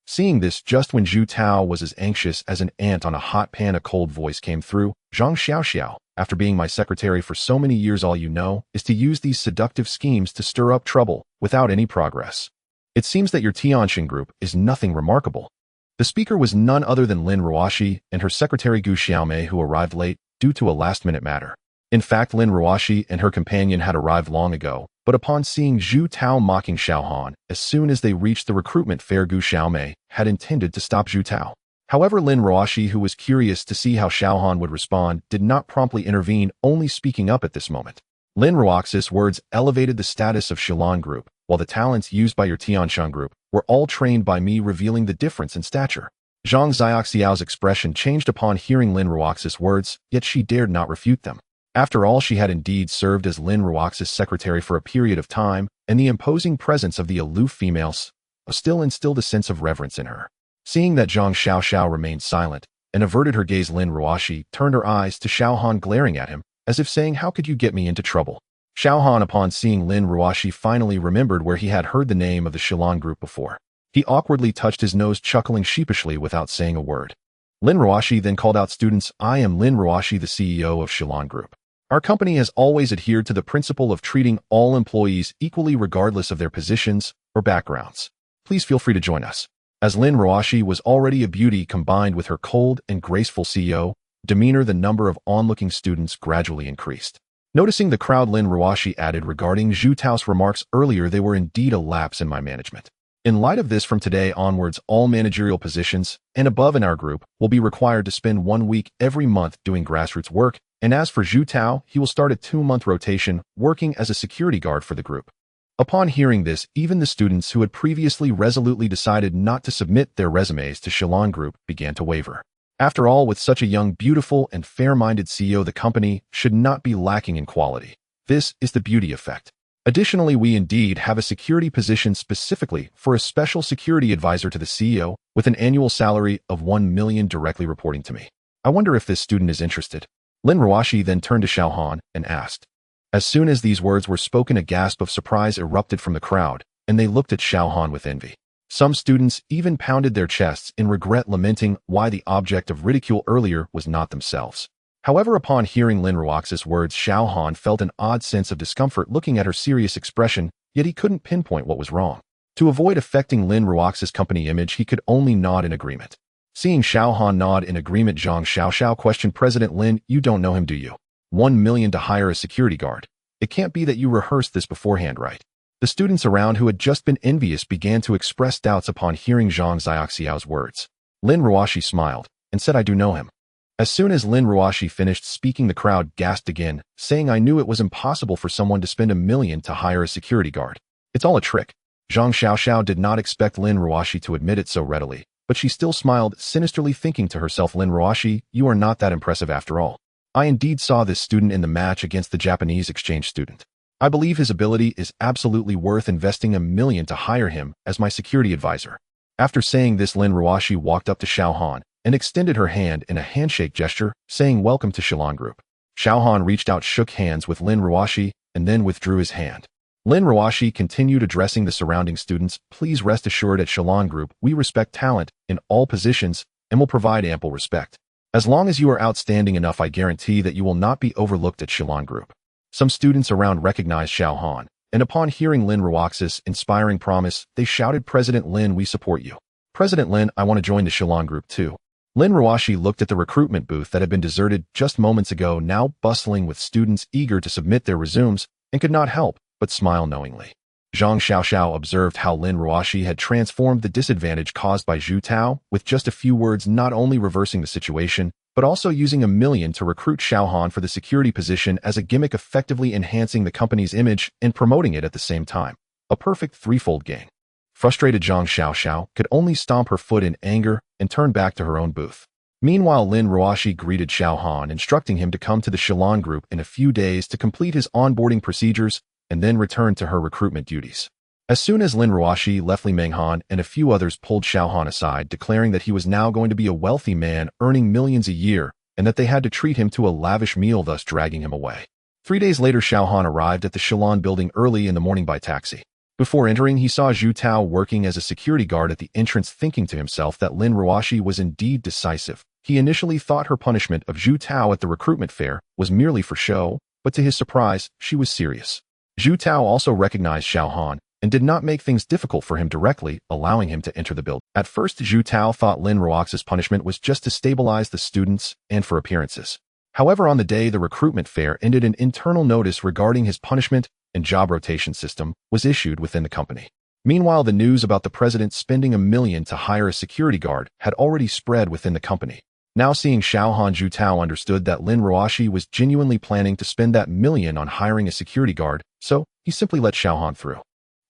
Seeing this, just when Zhu Tao was as anxious as an ant on a hot pan, a cold voice came through. "Zhang Xiaoxiao, after being my secretary for so many years, all you know is to use these seductive schemes to stir up trouble without any progress. It seems that your Tianxin group is nothing remarkable." The speaker was none other than Lin Ruoxi and her secretary Gu Xiaomei, who arrived late due to a last-minute matter. In fact, Lin Ruoxi and her companion had arrived long ago, but upon seeing Zhu Tao mocking Xiao Han, as soon as they reached the recruitment fair, Gu Xiaomei had intended to stop Zhu Tao. However, Lin Ruoxi, who was curious to see how Xiao Han would respond, did not promptly intervene, only speaking up at this moment. Lin Ruoxi's words elevated the status of Shilon Group, while the talents used by your Tianxin Group were all trained by me, revealing the difference in stature. Zhang Xiaoxiao's expression changed upon hearing Lin Ruoxi's words, yet she dared not refute them. After all, she had indeed served as Lin Ruoxi's secretary for a period of time, and the imposing presence of the aloof females still instilled a sense of reverence in her. Seeing that Zhang Xiaoxiao remained silent and averted her gaze, Lin Ruoxi turned her eyes to Xiao Han, glaring at him, as if saying, "How could you get me into trouble?" Xiao Han, upon seeing Lin Ruoxi, finally remembered where he had heard the name of the Shilon Group before. He awkwardly touched his nose, chuckling sheepishly without saying a word. Lin Ruoxi then called out, "Students, I am Lin Ruoxi, the CEO of Shilon Group. Our company has always adhered to the principle of treating all employees equally regardless of their positions or backgrounds. Please feel free to join us." As Lin Ruoxi was already a beauty, combined with her cold and graceful CEO demeanor, the number of onlooking students gradually increased. Noticing the crowd, Lin Ruoxi added, "Regarding Zhu Tao's remarks earlier, they were indeed a lapse in my management. In light of this, from today onwards, all managerial positions and above in our group will be required to spend 1 week every month doing grassroots work, and as for Zhu Tao, he will start a 2-month rotation working as a security guard for the group." Upon hearing this, even the students who had previously resolutely decided not to submit their resumes to Shilon Group began to waver. After all, with such a young, beautiful, and fair-minded CEO, the company should not be lacking in quality. This is the beauty effect. Additionally, we indeed have a security position specifically for a special security advisor to the CEO with an annual salary of 1 million directly reporting to me. I wonder if this student is interested. Lin Ruoxi then turned to Xiao Han and asked. As soon as these words were spoken, a gasp of surprise erupted from the crowd, and they looked at Xiao Han with envy. Some students even pounded their chests in regret, lamenting why the object of ridicule earlier was not themselves. However, upon hearing Lin Ruoxi's words, Xiao Han felt an odd sense of discomfort looking at her serious expression, yet he couldn't pinpoint what was wrong. To avoid affecting Lin Ruoxi's company image, he could only nod in agreement. Seeing Xiao Han nod in agreement, Zhang Xiaoxiao questioned, "President Lin, you don't know him, do you? 1 million to hire a security guard. It can't be that you rehearsed this beforehand, right?" The students around, who had just been envious, began to express doubts upon hearing Zhang Xiaoxiao's words. Lin Ruoxi smiled and said, "I do know him." As soon as Lin Ruoxi finished speaking, the crowd gasped again, saying, "I knew it was impossible for someone to spend 1 million to hire a security guard. It's all a trick." Zhang Xiaoxiao did not expect Lin Ruoxi to admit it so readily, but she still smiled, sinisterly thinking to herself, "Lin Ruoxi, you are not that impressive after all. I indeed saw this student in the match against the Japanese exchange student. I believe his ability is absolutely worth investing 1 million to hire him as my security advisor." After saying this, Lin Ruoxi walked up to Xiao Han and extended her hand in a handshake gesture, saying, "Welcome to Shilon Group." Xiao Han reached out, shook hands with Lin Ruoxi, and then withdrew his hand. Lin Ruoxi continued addressing the surrounding students, "Please rest assured, at Shilon Group, we respect talent in all positions and will provide ample respect. As long as you are outstanding enough, I guarantee that you will not be overlooked at Shilon Group." Some students around recognized Xiao Han, and upon hearing Lin Ruoxi's inspiring promise, they shouted, "President Lin, we support you. President Lin, I want to join the Shilon Group too." Lin Ruoshi looked at the recruitment booth that had been deserted just moments ago, now bustling with students eager to submit their resumes, and could not help but smile knowingly. Zhang Xiaoxiao observed how Lin Ruoshi had transformed the disadvantage caused by Zhu Tao, with just a few words not only reversing the situation, but also using $1 million to recruit Xiao Han for the security position as a gimmick, effectively enhancing the company's image and promoting it at the same time. A perfect threefold gain. Frustrated Zhang Xiaoxiao could only stomp her foot in anger and turn back to her own booth. Meanwhile, Lin Ruoshi greeted Xiao Han, instructing him to come to the Shalon Group in a few days to complete his onboarding procedures and then return to her recruitment duties. As soon as Lin Ruoshi left, Li Menghan and a few others pulled Xiao Han aside, declaring that he was now going to be a wealthy man earning millions a year and that they had to treat him to a lavish meal, thus dragging him away. 3 days later, Xiao Han arrived at the Shalon building early in the morning by taxi. Before entering, he saw Zhu Tao working as a security guard at the entrance, thinking to himself that Lin Ruoshi was indeed decisive. He initially thought her punishment of Zhu Tao at the recruitment fair was merely for show, but to his surprise, she was serious. Zhu Tao also recognized Xiao Han and did not make things difficult for him directly, allowing him to enter the building. At first, Zhu Tao thought Lin Ruoxi's punishment was just to stabilize the students and for appearances. However, on the day the recruitment fair ended, an internal notice regarding his punishment and job rotation system was issued within the company. Meanwhile, the news about the president spending $1 million to hire a security guard had already spread within the company. Now seeing Xiao Han, Zhu Tao understood that Lin Ruoshi was genuinely planning to spend that $1 million on hiring a security guard, so he simply let Xiao Han through.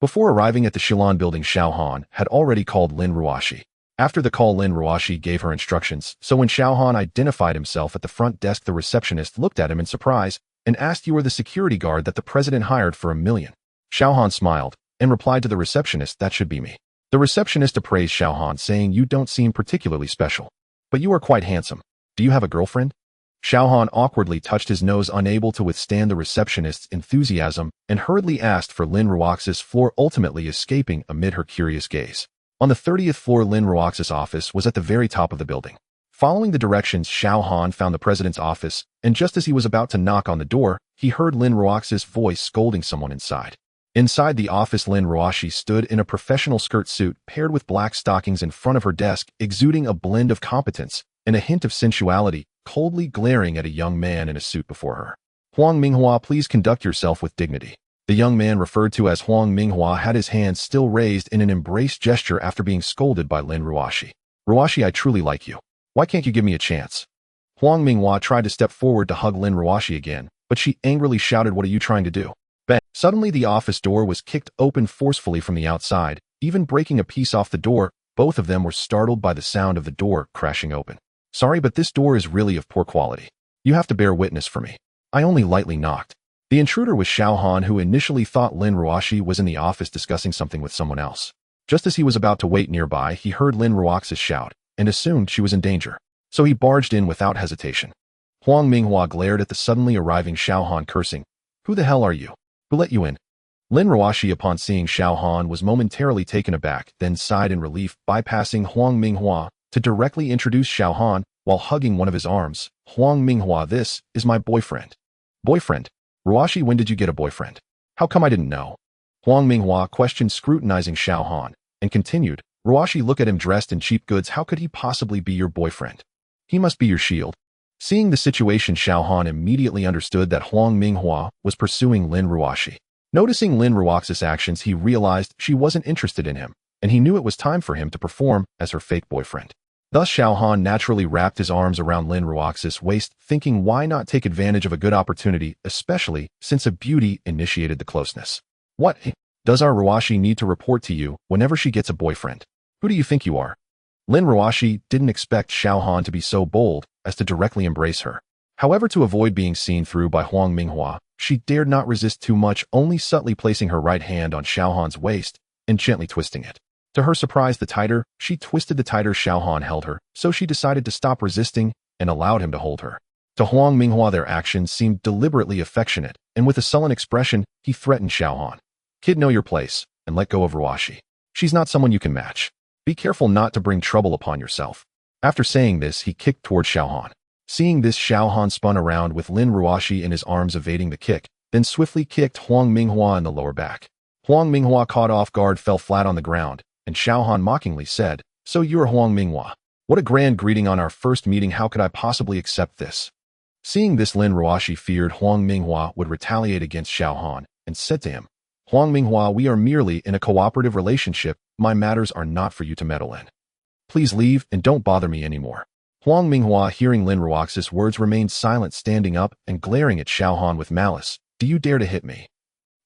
Before arriving at the Shalon building, Xiao Han had already called Lin Ruoshi. After the call, Lin Ruoshi gave her instructions, so when Xiao Han identified himself at the front desk, the receptionist looked at him in surprise and asked, "You are the security guard that the president hired for $1 million." Xiao Han smiled and replied to the receptionist, "That should be me." The receptionist appraised Xiao Han, saying, "You don't seem particularly special, but you are quite handsome. Do you have a girlfriend?" Xiao Han awkwardly touched his nose, unable to withstand the receptionist's enthusiasm, and hurriedly asked for Lin Ruoxi's floor, ultimately escaping amid her curious gaze. On the 30th floor, Lin Ruoxi's office was at the very top of the building. Following the directions, Xiao Han found the president's office, and just as he was about to knock on the door, he heard Lin Ruoxi's voice scolding someone inside. Inside the office, Lin Ruoshi stood in a professional skirt suit paired with black stockings in front of her desk, exuding a blend of competence and a hint of sensuality, coldly glaring at a young man in a suit before her. "Huang Minghua, please conduct yourself with dignity." The young man, referred to as Huang Minghua, had his hands still raised in an embrace gesture after being scolded by Lin Ruoshi. "Ruoshi, I truly like you. Why can't you give me a chance?" Huang Minghua tried to step forward to hug Lin Ruoshi again, but she angrily shouted, "What are you trying to do?" Bang! Suddenly, the office door was kicked open forcefully from the outside, even breaking a piece off the door. Both of them were startled by the sound of the door crashing open. "Sorry, but this door is really of poor quality. You have to bear witness for me. I only lightly knocked." The intruder was Xiao Han, who initially thought Lin Ruoshi was in the office discussing something with someone else. Just as he was about to wait nearby, he heard Lin Ruoxi's shout and assumed she was in danger, so he barged in without hesitation. Huang Minghua glared at the suddenly arriving Xiao Han, cursing, "Who the hell are you? Who let you in?" Lin Ruoshi, upon seeing Xiao Han, was momentarily taken aback, then sighed in relief, bypassing Huang Minghua to directly introduce Xiao Han while hugging one of his arms. "Huang Minghua, this is my boyfriend." "Boyfriend? Ruoshi, when did you get a boyfriend? How come I didn't know?" Huang Minghua questioned, scrutinizing Xiao Han, and continued, "Ruoshi, look at him dressed in cheap goods. How could he possibly be your boyfriend? He must be your shield." Seeing the situation, Xiao Han immediately understood that Huang Minghua was pursuing Lin Ruoshi. Noticing Lin Ruoxi's actions, he realized she wasn't interested in him, and he knew it was time for him to perform as her fake boyfriend. Thus, Xiao Han naturally wrapped his arms around Lin Ruoxi's waist, thinking, why not take advantage of a good opportunity, especially since a beauty initiated the closeness. "What? Does our Ruoshi need to report to you whenever she gets a boyfriend? Who do you think you are?" Lin Ruoshi didn't expect Xiao Han to be so bold as to directly embrace her. However, to avoid being seen through by Huang Minghua, she dared not resist too much, only subtly placing her right hand on Xiao Han's waist and gently twisting it. To her surprise, the tighter she twisted, the tighter Xiao Han held her, so she decided to stop resisting and allowed him to hold her. To Huang Minghua, their actions seemed deliberately affectionate, and with a sullen expression, he threatened Xiao Han. "Kid, know your place, and let go of Ruoshi. She's not someone you can match. Be careful not to bring trouble upon yourself." After saying this, he kicked toward Xiao Han. Seeing this, Xiao Han spun around with Lin Ruoshi in his arms, evading the kick, then swiftly kicked Huang Minghua in the lower back. Huang Minghua, caught off guard, fell flat on the ground, and Xiao Han mockingly said, "So you're Huang Minghua. What a grand greeting on our first meeting. How could I possibly accept this? Seeing this, Lin Ruoshi feared Huang Minghua would retaliate against Xiao Han and said to him, Huang Minghua, we are merely in a cooperative relationship. My matters are not for you to meddle in. Please leave and don't bother me anymore. Huang Minghua, hearing Lin Ruoxi's words, remained silent, standing up and glaring at Xiao Han with malice. Do you dare to hit me?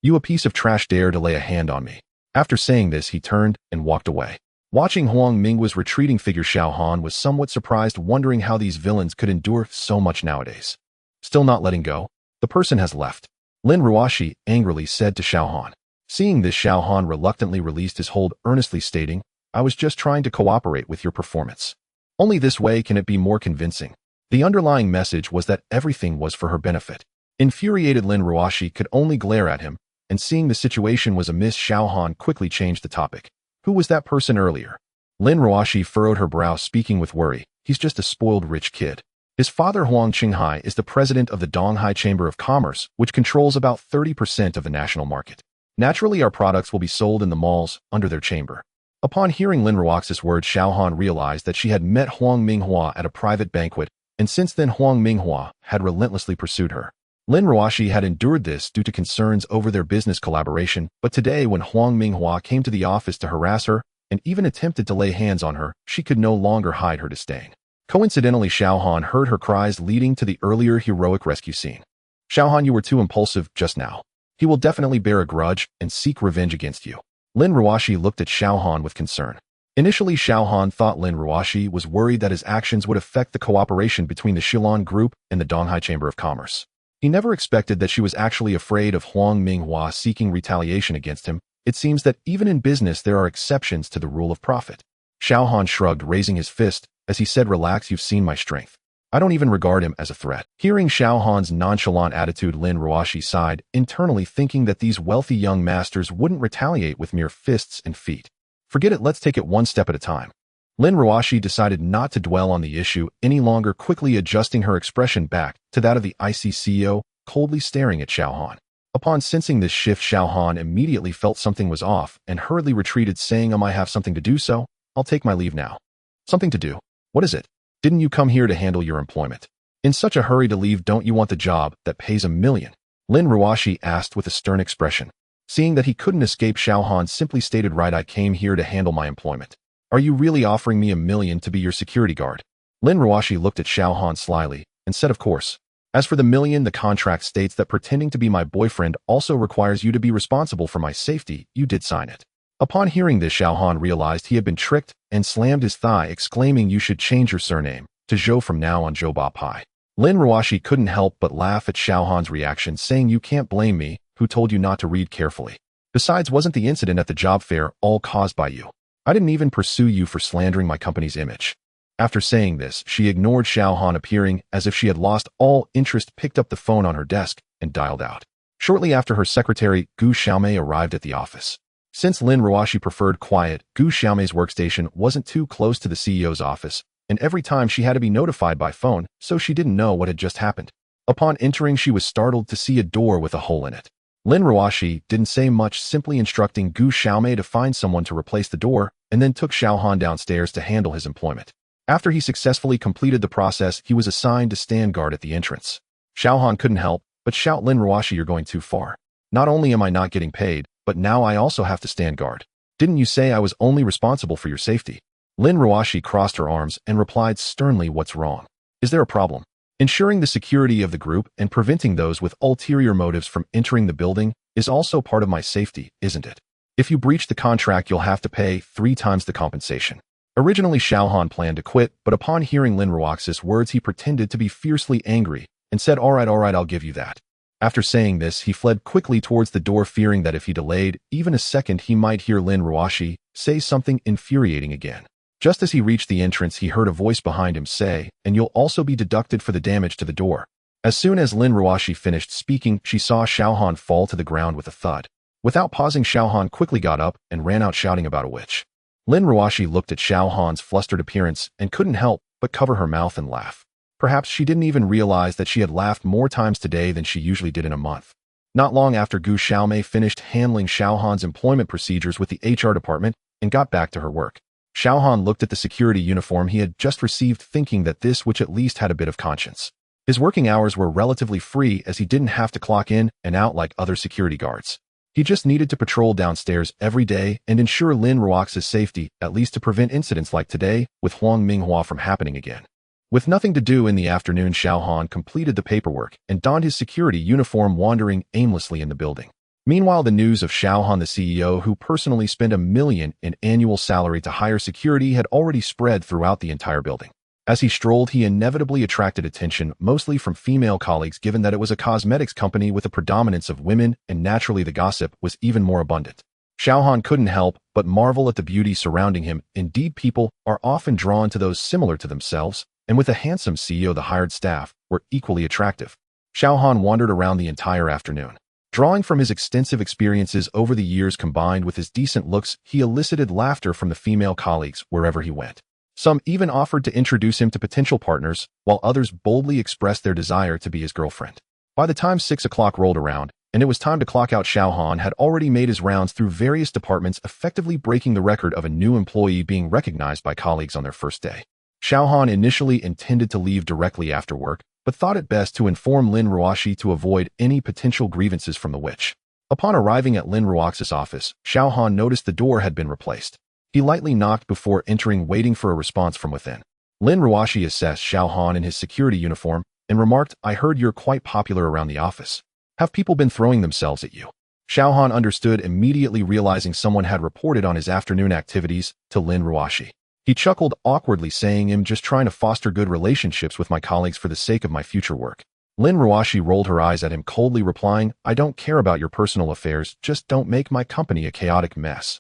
You a piece of trash, dare to lay a hand on me? After saying this, he turned and walked away. Watching Huang Minghua's retreating figure, Xiao Han was somewhat surprised, wondering how these villains could endure so much nowadays. Still not letting go, the person has left. Lin Ruoshi angrily said to Xiao Han. Seeing this, Xiao Han reluctantly released his hold, earnestly stating, I was just trying to cooperate with your performance. Only this way can it be more convincing. The underlying message was that everything was for her benefit. Infuriated, Lin Ruoshi could only glare at him, and seeing the situation was amiss, Xiao Han quickly changed the topic. Who was that person earlier? Lin Ruoshi furrowed her brow, speaking with worry. He's just a spoiled rich kid. His father, Huang Qinghai, is the president of the Donghai Chamber of Commerce, which controls about 30% of the national market. Naturally, our products will be sold in the malls under their chamber. Upon hearing Lin Ruoxi's words, Xiao Han realized that she had met Huang Minghua at a private banquet, and since then Huang Minghua had relentlessly pursued her. Lin Ruoshi had endured this due to concerns over their business collaboration, but today when Huang Minghua came to the office to harass her and even attempted to lay hands on her, she could no longer hide her disdain. Coincidentally, Xiao Han heard her cries, leading to the earlier heroic rescue scene. Xiao Han, you were too impulsive just now. He will definitely bear a grudge and seek revenge against you. Lin Ruoshi looked at Xiao Han with concern. Initially, Xiao Han thought Lin Ruoshi was worried that his actions would affect the cooperation between the Shilon Group and the Donghai Chamber of Commerce. He never expected that she was actually afraid of Huang Minghua seeking retaliation against him. It seems that even in business there are exceptions to the rule of profit. Xiao Han shrugged, raising his fist, as he said, relax, you've seen my strength. I don't even regard him as a threat. Hearing Xiao Han's nonchalant attitude, Lin Ruoshi sighed, internally thinking that these wealthy young masters wouldn't retaliate with mere fists and feet. Forget it, let's take it one step at a time. Lin Ruoshi decided not to dwell on the issue any longer, quickly adjusting her expression back to that of the IC CEO, coldly staring at Xiao Han. Upon sensing this shift, Xiao Han immediately felt something was off and hurriedly retreated, saying, I have something to do, so I'll take my leave now. Something to do? What is it? Didn't you come here to handle your employment? In such a hurry to leave, don't you want the job that pays $1 million? Lin Ruoshi asked with a stern expression. Seeing that he couldn't escape, Xiao Han simply stated, right, I came here to handle my employment. Are you really offering me $1 million to be your security guard? Lin Ruoshi looked at Xiao Han slyly and said, of course. As for the $1 million, the contract states that pretending to be my boyfriend also requires you to be responsible for my safety. You did sign it. Upon hearing this, Xiao Han realized he had been tricked and slammed his thigh, exclaiming, you should change your surname to Zhou from now on, Zhou Ba Pai. Lin Ruoshi couldn't help but laugh at Xiao Han's reaction, saying, you can't blame me, who told you not to read carefully. Besides, wasn't the incident at the job fair all caused by you? I didn't even pursue you for slandering my company's image. After saying this, she ignored Xiao Han, appearing as if she had lost all interest, picked up the phone on her desk, and dialed out. Shortly after, her secretary, Gu Xiaomei, arrived at the office. Since Lin Ruoshi preferred quiet, Gu Xiaomei's workstation wasn't too close to the CEO's office, and every time she had to be notified by phone, so she didn't know what had just happened. Upon entering, she was startled to see a door with a hole in it. Lin Ruoshi didn't say much, simply instructing Gu Xiaomei to find someone to replace the door, and then took Xiao Han downstairs to handle his employment. After he successfully completed the process, he was assigned to stand guard at the entrance. Xiao Han couldn't help but shout, Lin Ruoshi, you're going too far. Not only am I not getting paid, but now I also have to stand guard. Didn't you say I was only responsible for your safety? Lin Ruoshi crossed her arms and replied sternly, what's wrong? Is there a problem? Ensuring the security of the group and preventing those with ulterior motives from entering the building is also part of my safety, isn't it? If you breach the contract, you'll have to pay 3 times the compensation. Originally, Xiao Han planned to quit, but upon hearing Lin Ruoxi's words, he pretended to be fiercely angry and said, all right, I'll give you that. After saying this, he fled quickly towards the door, fearing that if he delayed even a second, he might hear Lin Ruoshi say something infuriating again. Just as he reached the entrance, he heard a voice behind him say, and you'll also be deducted for the damage to the door. As soon as Lin Ruoshi finished speaking, she saw Xiao Han fall to the ground with a thud. Without pausing, Xiao Han quickly got up and ran out, shouting about a witch. Lin Ruoshi looked at Xiao Han's flustered appearance and couldn't help but cover her mouth and laugh. Perhaps she didn't even realize that she had laughed more times today than she usually did in a month. Not long after, Gu Xiaomei finished handling Xiao Han's employment procedures with the HR department and got back to her work. Xiao Han looked at the security uniform he had just received, thinking that this which at least had a bit of conscience. His working hours were relatively free as he didn't have to clock in and out like other security guards. He just needed to patrol downstairs every day and ensure Lin Ruox's safety, at least to prevent incidents like today with Huang Minghua from happening again. With nothing to do in the afternoon, Xiao Han completed the paperwork and donned his security uniform, wandering aimlessly in the building. Meanwhile, the news of Xiao Han, the CEO who personally spent $1 million in annual salary to hire security, had already spread throughout the entire building. As he strolled, he inevitably attracted attention, mostly from female colleagues, given that it was a cosmetics company with a predominance of women, and naturally the gossip was even more abundant. Xiao Han couldn't help but marvel at the beauty surrounding him. Indeed, people are often drawn to those similar to themselves, and with a handsome CEO, the hired staff were equally attractive. Xiao Han wandered around the entire afternoon. Drawing from his extensive experiences over the years combined with his decent looks, he elicited laughter from the female colleagues wherever he went. Some even offered to introduce him to potential partners, while others boldly expressed their desire to be his girlfriend. By the time 6 o'clock rolled around, and it was time to clock out, Xiao Han had already made his rounds through various departments, effectively breaking the record of a new employee being recognized by colleagues on their first day. Xiao Han initially intended to leave directly after work, but thought it best to inform Lin Ruoxi to avoid any potential grievances from the witch. Upon arriving at Lin Ruoxi's office, Xiao Han noticed the door had been replaced. He lightly knocked before entering, waiting for a response from within. Lin Ruoxi assessed Xiao Han in his security uniform and remarked, "I heard you're quite popular around the office. Have people been throwing themselves at you?" Xiao Han understood immediately, realizing someone had reported on his afternoon activities to Lin Ruoxi. He chuckled awkwardly, saying, "I'm just trying to foster good relationships with my colleagues for the sake of my future work." Lin Ruoxi rolled her eyes at him, coldly replying, "I don't care about your personal affairs, just don't make my company a chaotic mess."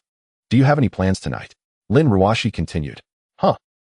"Do you have any plans tonight?" Lin Ruoxi continued.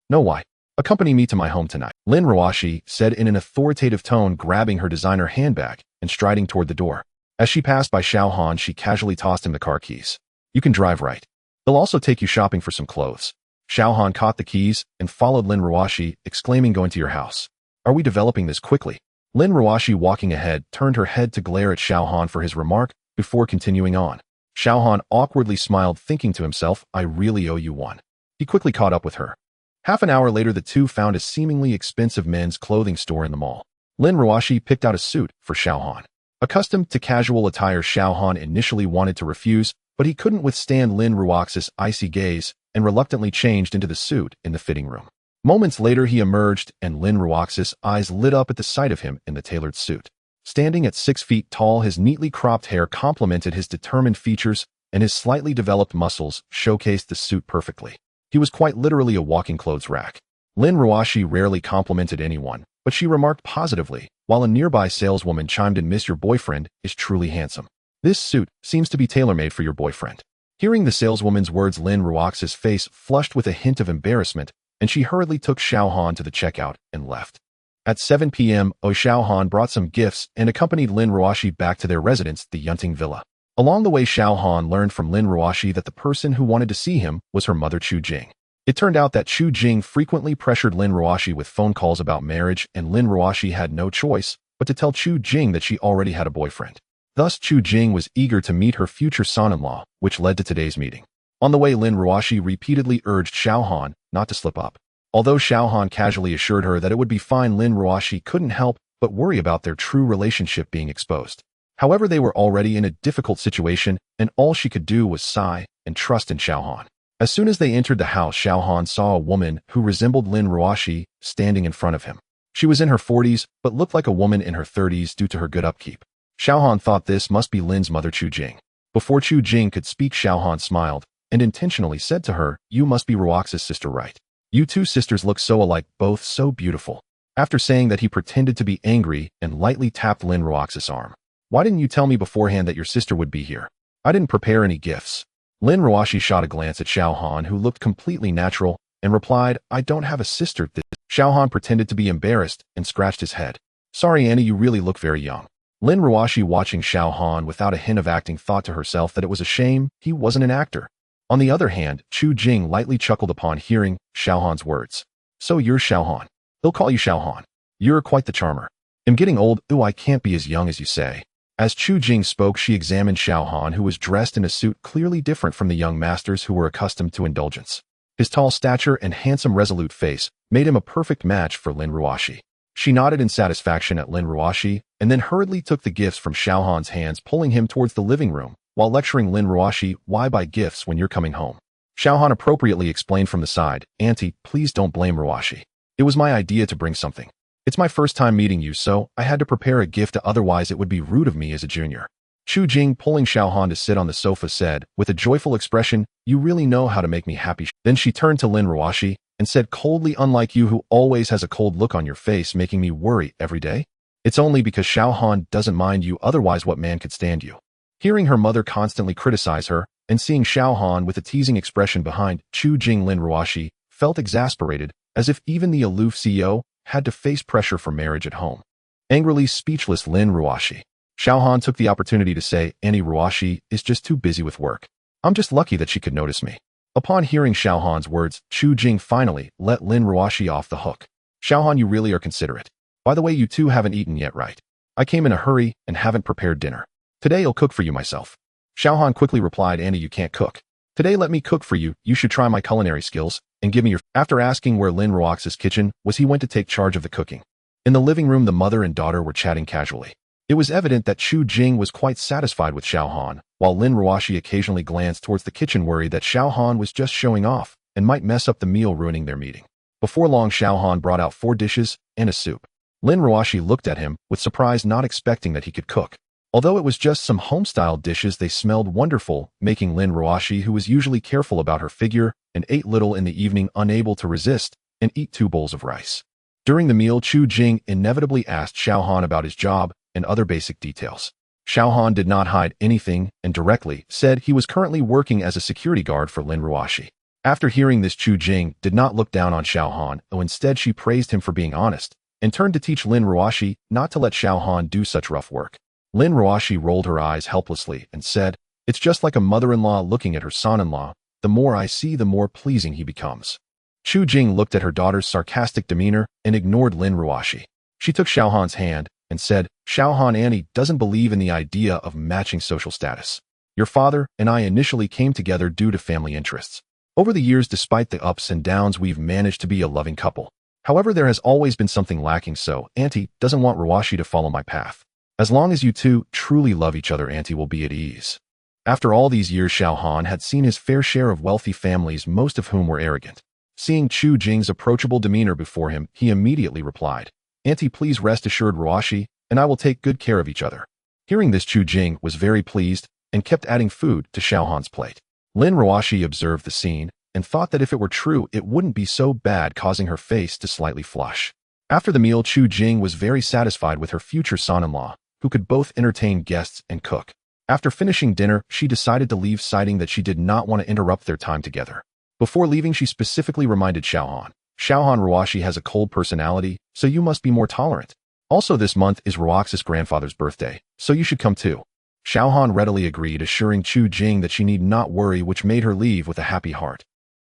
No, why? "Accompany me to my home tonight," Lin Ruoxi said in an authoritative tone, grabbing her designer handbag and striding toward the door. As she passed by Xiao Han, she casually tossed him the car keys. "You can drive, right? They'll also take you shopping for some clothes." Xiao Han caught the keys and followed Lin Ruoxi, exclaiming, "Going to your house? Are we developing this quickly?" Lin Ruoxi, walking ahead, turned her head to glare at Xiao Han for his remark before continuing on. Xiao Han awkwardly smiled, thinking to himself, "I really owe you one." He quickly caught up with her. Half an hour later, the two found a seemingly expensive men's clothing store in the mall. Lin Ruoxi picked out a suit for Xiao Han. Accustomed to casual attire, Xiao Han initially wanted to refuse, but he couldn't withstand Lin Ruoxi's icy gaze and reluctantly changed into the suit in the fitting room. Moments later, he emerged, and Lin Ruoxi's eyes lit up at the sight of him in the tailored suit. Standing at 6 feet tall, his neatly cropped hair complemented his determined features, and his slightly developed muscles showcased the suit perfectly. He was quite literally a walking clothes rack. Lin Ruoxi rarely complimented anyone, but she remarked positively, while a nearby saleswoman chimed in, "Miss, your boyfriend is truly handsome. This suit seems to be tailor-made for your boyfriend." Hearing the saleswoman's words, Lin Ruoxi's face flushed with a hint of embarrassment, and she hurriedly took Xiao Han to the checkout and left. At 7 p.m., Xiao Han brought some gifts and accompanied Lin Ruoxi back to their residence, the Yunting Villa. Along the way, Xiao Han learned from Lin Ruoxi that the person who wanted to see him was her mother, Chu Jing. It turned out that Chu Jing frequently pressured Lin Ruoxi with phone calls about marriage, and Lin Ruoxi had no choice but to tell Chu Jing that she already had a boyfriend. Thus, Chu Jing was eager to meet her future son-in-law, which led to today's meeting. On the way, Lin Ruoxi repeatedly urged Xiao Han not to slip up. Although Xiao Han casually assured her that it would be fine, Lin Ruoxi couldn't help but worry about their true relationship being exposed. However, they were already in a difficult situation, and all she could do was sigh and trust in Xiao Han. As soon as they entered the house, Xiao Han saw a woman who resembled Lin Ruoxi standing in front of him. She was in her 40s, but looked like a woman in her 30s due to her good upkeep. Xiao Han thought this must be Lin's mother, Chu Jing. Before Chu Jing could speak, Xiao Han smiled and intentionally said to her, "You must be Ruoxi's sister, right? You two sisters look so alike, both so beautiful." After saying that, he pretended to be angry and lightly tapped Lin Ruoxi's arm. "Why didn't you tell me beforehand that your sister would be here? I didn't prepare any gifts." Lin Ruoxi shot a glance at Xiao Han, who looked completely natural, and replied, "I don't have a sister." Xiao Han pretended to be embarrassed and scratched his head. "Sorry, Annie, you really look very young." Lin Ruoxi, watching Xiao Han without a hint of acting, thought to herself that it was a shame he wasn't an actor. On the other hand, Chu Jing lightly chuckled upon hearing Xiao Han's words. "So you're Xiao Han. He'll call you Xiao Han. You're quite the charmer. I'm getting old. Ooh, I can't be as young as you say." As Chu Jing spoke, she examined Xiao Han, who was dressed in a suit clearly different from the young masters who were accustomed to indulgence. His tall stature and handsome resolute face made him a perfect match for Lin Ruoxi. She nodded in satisfaction at Lin Ruoxi and then hurriedly took the gifts from Xiaohan's hands, pulling him towards the living room while lecturing Lin Ruoxi why buy gifts when you're coming home. Xiaohan appropriately explained from the side, "Auntie, please don't blame Ruoxi. It was my idea to bring something. It's my first time meeting you, so I had to prepare a gift, otherwise it would be rude of me as a junior." Chu Jing, pulling Xiaohan to sit on the sofa, said, with a joyful expression, "You really know how to make me happy." Then she turned to Lin Ruoxi and said coldly, "Unlike you who always has a cold look on your face making me worry every day. It's only because Xiaohan doesn't mind you, otherwise what man could stand you?" Hearing her mother constantly criticize her and seeing Xiaohan with a teasing expression behind Chu Jing, Lin Ruoxi felt exasperated, as if even the aloof CEO had to face pressure for marriage at home. Angrily speechless Lin Ruoxi. Xiaohan took the opportunity to say, "Annie Ruoxi is just too busy with work. I'm just lucky that she could notice me." Upon hearing Xiaohan's words, Chu Jing finally let Lin Ruoxi off the hook. "Xiaohan, you really are considerate. By the way, you two haven't eaten yet, right? I came in a hurry and haven't prepared dinner. Today I'll cook for you myself." Xiaohan quickly replied, "Annie, you can't cook. Today let me cook for you. You should try my culinary skills and give me your..." After asking where Lin Ruoxi's kitchen was, he went to take charge of the cooking. In the living room, the mother and daughter were chatting casually. It was evident that Chu Jing was quite satisfied with Xiaohan, while Lin Ruoxi occasionally glanced towards the kitchen, worried that Xiaohan was just showing off and might mess up the meal, ruining their meeting. Before long, Xiaohan brought out 4 dishes and a soup. Lin Ruoxi looked at him with surprise, not expecting that he could cook. Although it was just some home-style dishes, they smelled wonderful, making Lin Ruoxi, who was usually careful about her figure and ate little in the evening, unable to resist and eat 2 bowls of rice. During the meal, Chu Jing inevitably asked Xiaohan about his job and other basic details. Xiaohan did not hide anything and directly said he was currently working as a security guard for Lin Ruoxi. After hearing this, Chu Jing did not look down on Xiaohan, though instead she praised him for being honest and turned to teach Lin Ruoxi not to let Xiaohan do such rough work. Lin Ruoxi rolled her eyes helplessly and said, "It's just like a mother-in-law looking at her son-in-law. The more I see, the more pleasing he becomes." Chu Jing looked at her daughter's sarcastic demeanor and ignored Lin Ruoxi. She took Xiaohan's hand and said, "Xiaohan, Annie doesn't believe in the idea of matching social status. Your father and I initially came together due to family interests. Over the years, despite the ups and downs, we've managed to be a loving couple. However, there has always been something lacking, so Auntie doesn't want Ruoxi to follow my path. As long as you two truly love each other, Auntie will be at ease." After all these years, Xiaohan had seen his fair share of wealthy families, most of whom were arrogant. Seeing Chu Jing's approachable demeanor before him, he immediately replied, "Auntie, please rest assured, Ruoxi and I will take good care of each other." Hearing this, Chu Jing was very pleased and kept adding food to Xiaohan's plate. Lin Ruoxi observed the scene and thought that if it were true, it wouldn't be so bad, causing her face to slightly flush. After the meal, Chu Jing was very satisfied with her future son-in-law, who could both entertain guests and cook. After finishing dinner, she decided to leave, citing that she did not want to interrupt their time together. Before leaving, she specifically reminded Xiaohan, "Xiaohan, Ruoxi has a cold personality, so you must be more tolerant. Also, this month is Ruoxi's grandfather's birthday, so you should come too." Xiaohan readily agreed, assuring Chu Jing that she need not worry, which made her leave with a happy heart.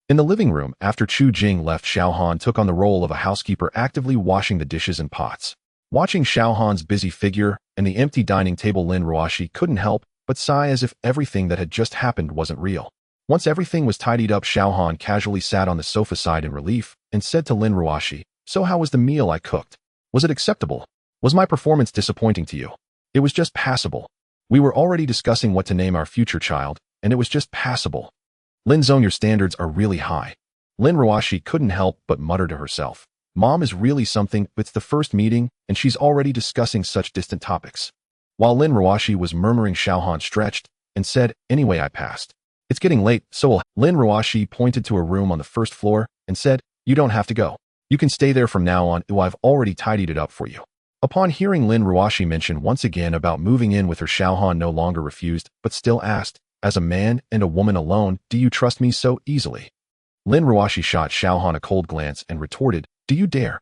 In the living room, after Chu Jing left, Xiaohan took on the role of a housekeeper, actively washing the dishes and pots. Watching Xiaohan's busy figure and the empty dining table, Lin Ruoxi couldn't help but sigh, as if everything that had just happened wasn't real. Once everything was tidied up, Xiaohan casually sat on the sofa side in relief and said to Lin Ruoxi, "So how was the meal I cooked? Was it acceptable? Was my performance disappointing to you?" "It was just passable. We were already discussing what to name our future child, and it was just passable." "Lin Zong, your standards are really high." Lin Ruoxi couldn't help but mutter to herself, "Mom is really something. It's the first meeting, and she's already discussing such distant topics." While Lin Ruoxi was murmuring, Xiaohan stretched and said, "Anyway, I passed. It's getting late, so Lin Ruoxi pointed to a room on the first floor and said, "You don't have to go. You can stay there from now on. I've already tidied it up for you." Upon hearing Lin Ruoxi mention once again about moving in with her, Xiaohan no longer refused, but still asked, "As a man and a woman alone, do you trust me so easily?" Lin Ruoxi shot Xiaohan a cold glance and retorted, "Do you dare?"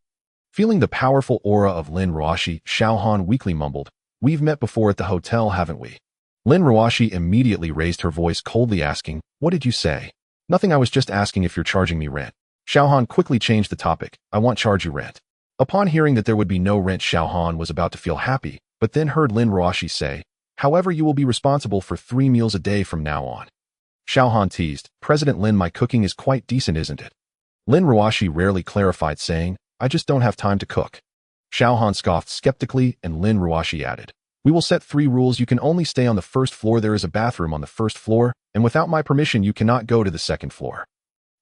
Feeling the powerful aura of Lin Ruoxi, Xiaohan weakly mumbled, "We've met before at the hotel, haven't we?" Lin Ruoxi immediately raised her voice, coldly asking, "What did you say?" "Nothing, I was just asking if you're charging me rent." Xiaohan quickly changed the topic, "I won't charge you rent." Upon hearing that there would be no rent, Xiaohan was about to feel happy, but then heard Lin Ruoxi say, "However, you will be responsible for 3 meals a day from now on." Xiao Han teased. President Lin, my cooking is quite decent, isn't it? Lin Ruoshi rarely clarified, saying, I just don't have time to cook. Xiao Han scoffed skeptically, and Lin Ruoshi added, we will set 3 rules. You can only stay on the first floor. There is a bathroom on the first floor, and without my permission you cannot go to the second floor.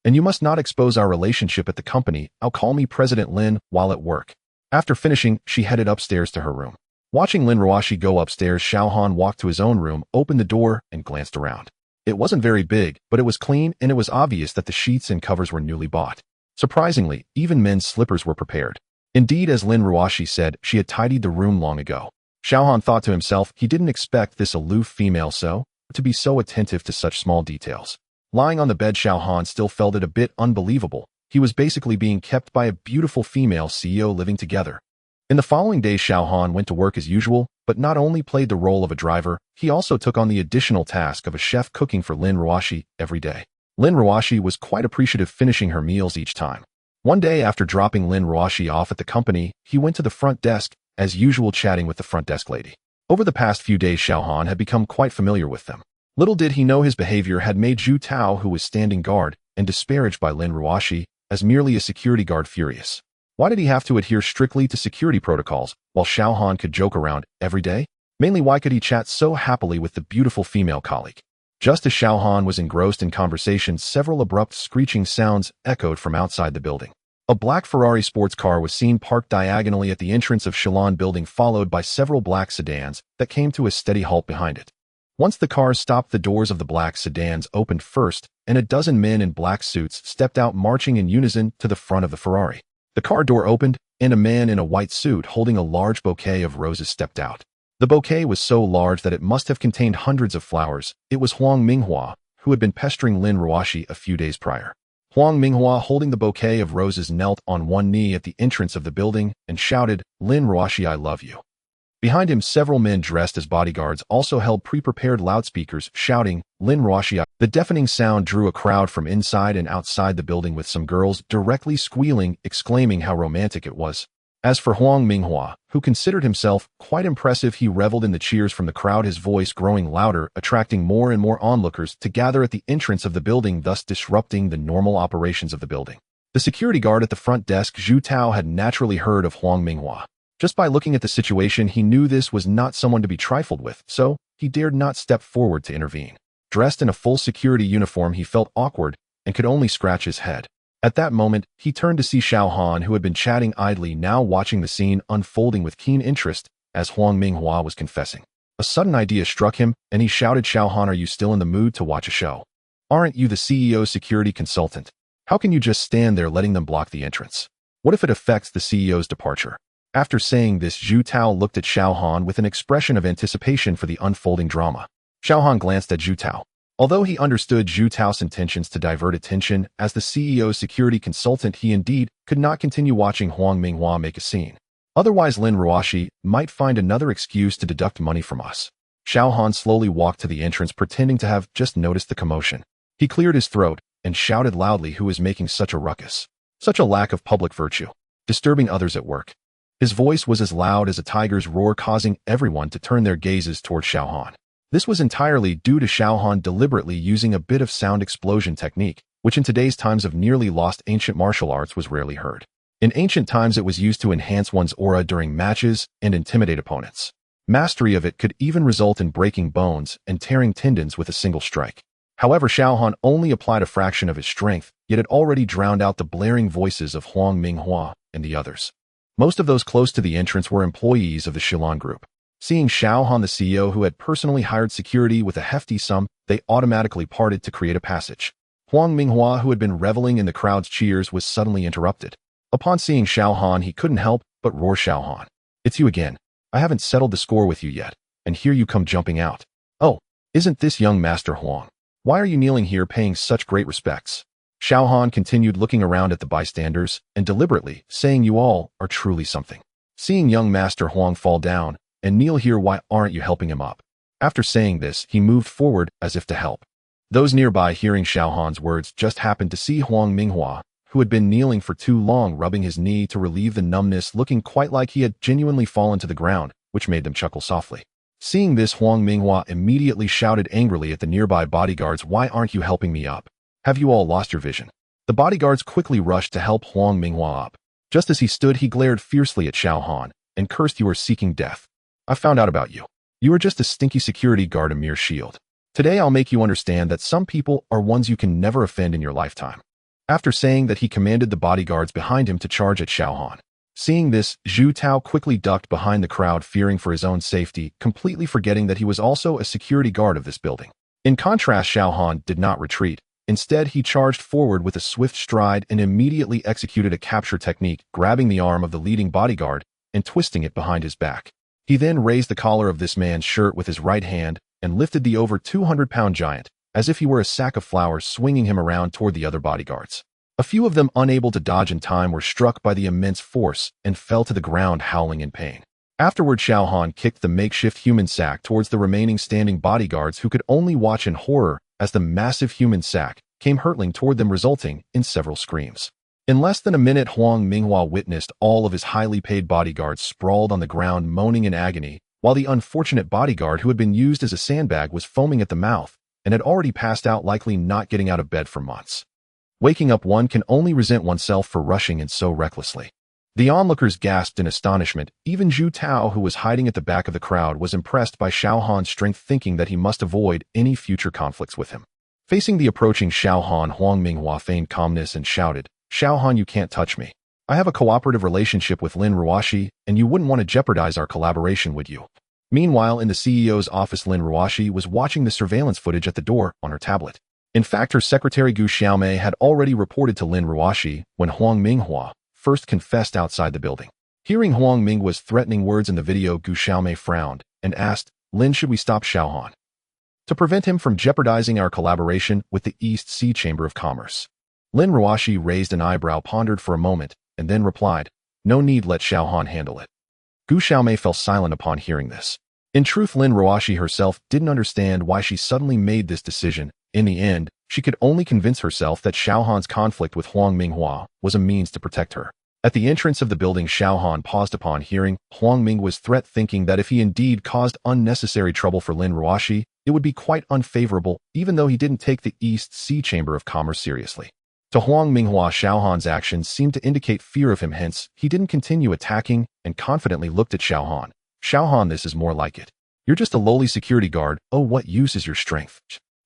And you must not expose our relationship at the company. I'll call me President Lin while at work. After finishing, she headed upstairs to her room. Watching Lin Ruoshi go upstairs, Xiao Han walked to his own room, opened the door, and glanced around. It wasn't very big, but it was clean, and it was obvious that the sheets and covers were newly bought. Surprisingly, even men's slippers were prepared. Indeed, as Lin Ruoshi said, she had tidied the room long ago. Xiao Han thought to himself he didn't expect this aloof female to be so attentive to such small details. Lying on the bed, Xiao Han still felt it a bit unbelievable. He was basically being kept by a beautiful female CEO living together. In the following days, Xiao Han went to work as usual, but not only played the role of a driver, he also took on the additional task of a chef, cooking for Lin Ruoshi every day. Lin Ruoshi was quite appreciative, finishing her meals each time. One day, after dropping Lin Ruoshi off at the company, he went to the front desk, as usual, chatting with the front desk lady. Over the past few days, Xiao Han had become quite familiar with them. Little did he know his behavior had made Zhu Tao, who was standing guard and disparaged by Lin Ruoshi as merely a security guard, furious. Why did he have to adhere strictly to security protocols while Xiao Han could joke around every day? Mainly, why could he chat so happily with the beautiful female colleague? Just as Xiao Han was engrossed in conversation, several abrupt screeching sounds echoed from outside the building. A black Ferrari sports car was seen parked diagonally at the entrance of Shilon building, followed by several black sedans that came to a steady halt behind it. Once the cars stopped, the doors of the black sedans opened first, and a dozen men in black suits stepped out, marching in unison to the front of the Ferrari. The car door opened, and a man in a white suit holding a large bouquet of roses stepped out. The bouquet was so large that it must have contained hundreds of flowers. It was Huang Minghua, who had been pestering Lin Ruoshi a few days prior. Huang Minghua, holding the bouquet of roses, knelt on one knee at the entrance of the building and shouted, Lin Ruoshi, I love you. Behind him, several men dressed as bodyguards also held pre-prepared loudspeakers, shouting, Lin Ruoshi. The deafening sound drew a crowd from inside and outside the building, with some girls directly squealing, exclaiming how romantic it was. As for Huang Minghua, who considered himself quite impressive, he reveled in the cheers from the crowd, his voice growing louder, attracting more and more onlookers to gather at the entrance of the building, thus disrupting the normal operations of the building. The security guard at the front desk, Zhu Tao, had naturally heard of Huang Minghua. Just by looking at the situation, he knew this was not someone to be trifled with, so he dared not step forward to intervene. Dressed in a full security uniform, he felt awkward and could only scratch his head. At that moment, he turned to see Xiao Han, who had been chatting idly, now watching the scene unfolding with keen interest as Huang Minghua was confessing. A sudden idea struck him, and he shouted, Xiao Han, are you still in the mood to watch a show? Aren't you the CEO's security consultant? How can you just stand there letting them block the entrance? What if it affects the CEO's departure? After saying this, Zhu Tao looked at Xiao Han with an expression of anticipation for the unfolding drama. Xiao Han glanced at Zhu Tao. Although he understood Zhu Tao's intentions to divert attention as the CEO's security consultant, he indeed could not continue watching Huang Minghua make a scene. Otherwise, Lin Ruoshi might find another excuse to deduct money from us. Xiao Han slowly walked to the entrance, pretending to have just noticed the commotion. He cleared his throat and shouted loudly, who is making such a ruckus? Such a lack of public virtue. Disturbing others at work. His voice was as loud as a tiger's roar, causing everyone to turn their gazes toward Xiao Han. This was entirely due to Xiao Han deliberately using a bit of sound explosion technique, which in today's times of nearly lost ancient martial arts was rarely heard. In ancient times, it was used to enhance one's aura during matches and intimidate opponents. Mastery of it could even result in breaking bones and tearing tendons with a single strike. However, Xiao Han only applied a fraction of his strength, yet it already drowned out the blaring voices of Huang Minghua and the others. Most of those close to the entrance were employees of the Shilon Group. Seeing Xiao Han, the CEO, who had personally hired security with a hefty sum, they automatically parted to create a passage. Huang Minghua, who had been reveling in the crowd's cheers, was suddenly interrupted. Upon seeing Xiao Han, he couldn't help but roar, Xiao Han, it's you again. I haven't settled the score with you yet, and here you come jumping out. Oh, isn't this young Master Huang? Why are you kneeling here paying such great respects? Xiao Han continued looking around at the bystanders and deliberately saying, you all are truly something. Seeing young Master Huang fall down and kneel here, why aren't you helping him up? After saying this, he moved forward as if to help. Those nearby, hearing Xiao Han's words, just happened to see Huang Minghua, who had been kneeling for too long, rubbing his knee to relieve the numbness, looking quite like he had genuinely fallen to the ground, which made them chuckle softly. Seeing this, Huang Minghua immediately shouted angrily at the nearby bodyguards, "Why aren't you helping me up? Have you all lost your vision?" The bodyguards quickly rushed to help Huang Minghua up. Just as he stood, he glared fiercely at Xiao Han and cursed, "You are seeking death. I found out about you. You are just a stinky security guard, a mere shield. Today I'll make you understand that some people are ones you can never offend in your lifetime." After saying that, he commanded the bodyguards behind him to charge at Xiao Han. Seeing this, Zhu Tao quickly ducked behind the crowd, fearing for his own safety, completely forgetting that he was also a security guard of this building. In contrast, Xiao Han did not retreat. Instead, he charged forward with a swift stride and immediately executed a capture technique, grabbing the arm of the leading bodyguard and twisting it behind his back. He then raised the collar of this man's shirt with his right hand and lifted the over 200-pound giant, as if he were a sack of flour, swinging him around toward the other bodyguards. A few of them, unable to dodge in time, were struck by the immense force and fell to the ground howling in pain. Afterward, Xiao Han kicked the makeshift human sack towards the remaining standing bodyguards, who could only watch in horror as the massive human sack came hurtling toward them, resulting in several screams. In less than a minute, Huang Minghua witnessed all of his highly paid bodyguards sprawled on the ground, moaning in agony, while the unfortunate bodyguard who had been used as a sandbag was foaming at the mouth and had already passed out, likely not getting out of bed for months. Waking up, one can only resent oneself for rushing in so recklessly. The onlookers gasped in astonishment. Even Zhu Tao, who was hiding at the back of the crowd, was impressed by Xiao Han's strength, thinking that he must avoid any future conflicts with him. Facing the approaching Xiao Han, Huang Minghua feigned calmness and shouted, "Xiao Han, you can't touch me. I have a cooperative relationship with Lin Ruoxi, and you wouldn't want to jeopardize our collaboration, would you?" Meanwhile, in the CEO's office, Lin Ruoxi was watching the surveillance footage at the door on her tablet. In fact, her secretary Gu Xiaomei had already reported to Lin Ruoxi when Huang Minghua first confessed outside the building. Hearing Huang Minghua's threatening words in the video, Gu Xiaomei frowned and asked, "Lin, should we stop Xiao Han to prevent him from jeopardizing our collaboration with the East Sea Chamber of Commerce?" Lin Ruoxi raised an eyebrow, pondered for a moment, and then replied, "No need, let Xiao Han handle it." Gu Xiaomei fell silent upon hearing this. In truth, Lin Ruoxi herself didn't understand why she suddenly made this decision. In the end, she could only convince herself that Xiao Han's conflict with Huang Minghua was a means to protect her. At the entrance of the building, Xiao Han paused upon hearing Huang Minghua's threat, thinking that if he indeed caused unnecessary trouble for Lin Ruoxi, it would be quite unfavorable, even though he didn't take the East Sea Chamber of Commerce seriously. To Huang Minghua, Xiao Han's actions seemed to indicate fear of him, hence, he didn't continue attacking and confidently looked at Xiao Han. "Xiao Han, this is more like it. You're just a lowly security guard. Oh, what use is your strength?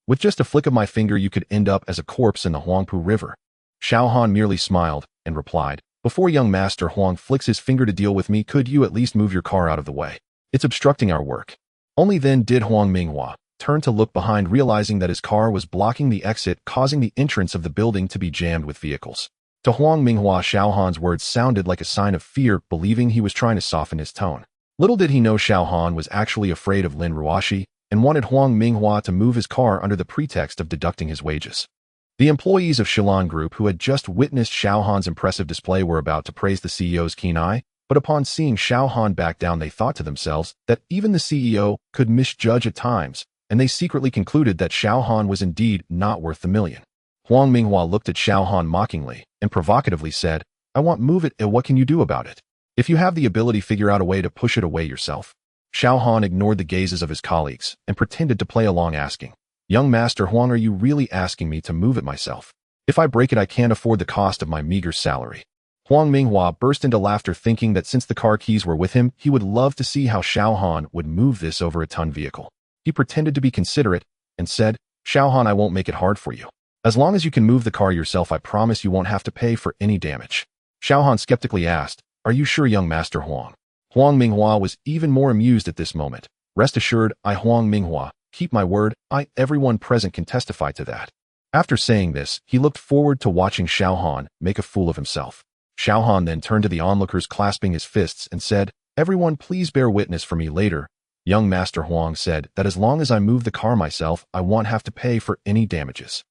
With just a flick of my finger, you could end up as a corpse in the Huangpu River." Xiao Han merely smiled and replied, "Before young Master Huang flicks his finger to deal with me, could you at least move your car out of the way? It's obstructing our work." Only then did Huang Minghua turn to look behind, realizing that his car was blocking the exit, causing the entrance of the building to be jammed with vehicles. To Huang Minghua, Xiao Han's words sounded like a sign of fear, believing he was trying to soften his tone. Little did he know Xiao Han was actually afraid of Lin Ruoxi and wanted Huang Minghua to move his car under the pretext of deducting his wages. The employees of Shilan Group, who had just witnessed Xiao Han's impressive display, were about to praise the CEO's keen eye, but upon seeing Xiao Han back down, they thought to themselves that even the CEO could misjudge at times, and they secretly concluded that Xiao Han was indeed not worth the million. Huang Minghua looked at Xiao Han mockingly and provocatively said, "I won't move it, and what can you do about it? If you have the ability, figure out a way to push it away yourself." Xiao Han ignored the gazes of his colleagues and pretended to play along, asking, "Young Master Huang, are you really asking me to move it myself? If I break it, I can't afford the cost of my meager salary." Huang Minghua burst into laughter, thinking that since the car keys were with him, he would love to see how Xiao Han would move this over a ton vehicle. He pretended to be considerate and said, "Xiao Han, I won't make it hard for you. As long as you can move the car yourself, I promise you won't have to pay for any damage." Xiao Han skeptically asked, "Are you sure, young Master Huang?" Huang Minghua was even more amused at this moment. "Rest assured, I, Huang Minghua, keep my word. Everyone present can testify to that." After saying this, he looked forward to watching Xiao Han make a fool of himself. Xiao Han then turned to the onlookers, clasping his fists, and said, "Everyone, please bear witness for me later. Young Master Huang said that as long as I move the car myself, I won't have to pay for any damages."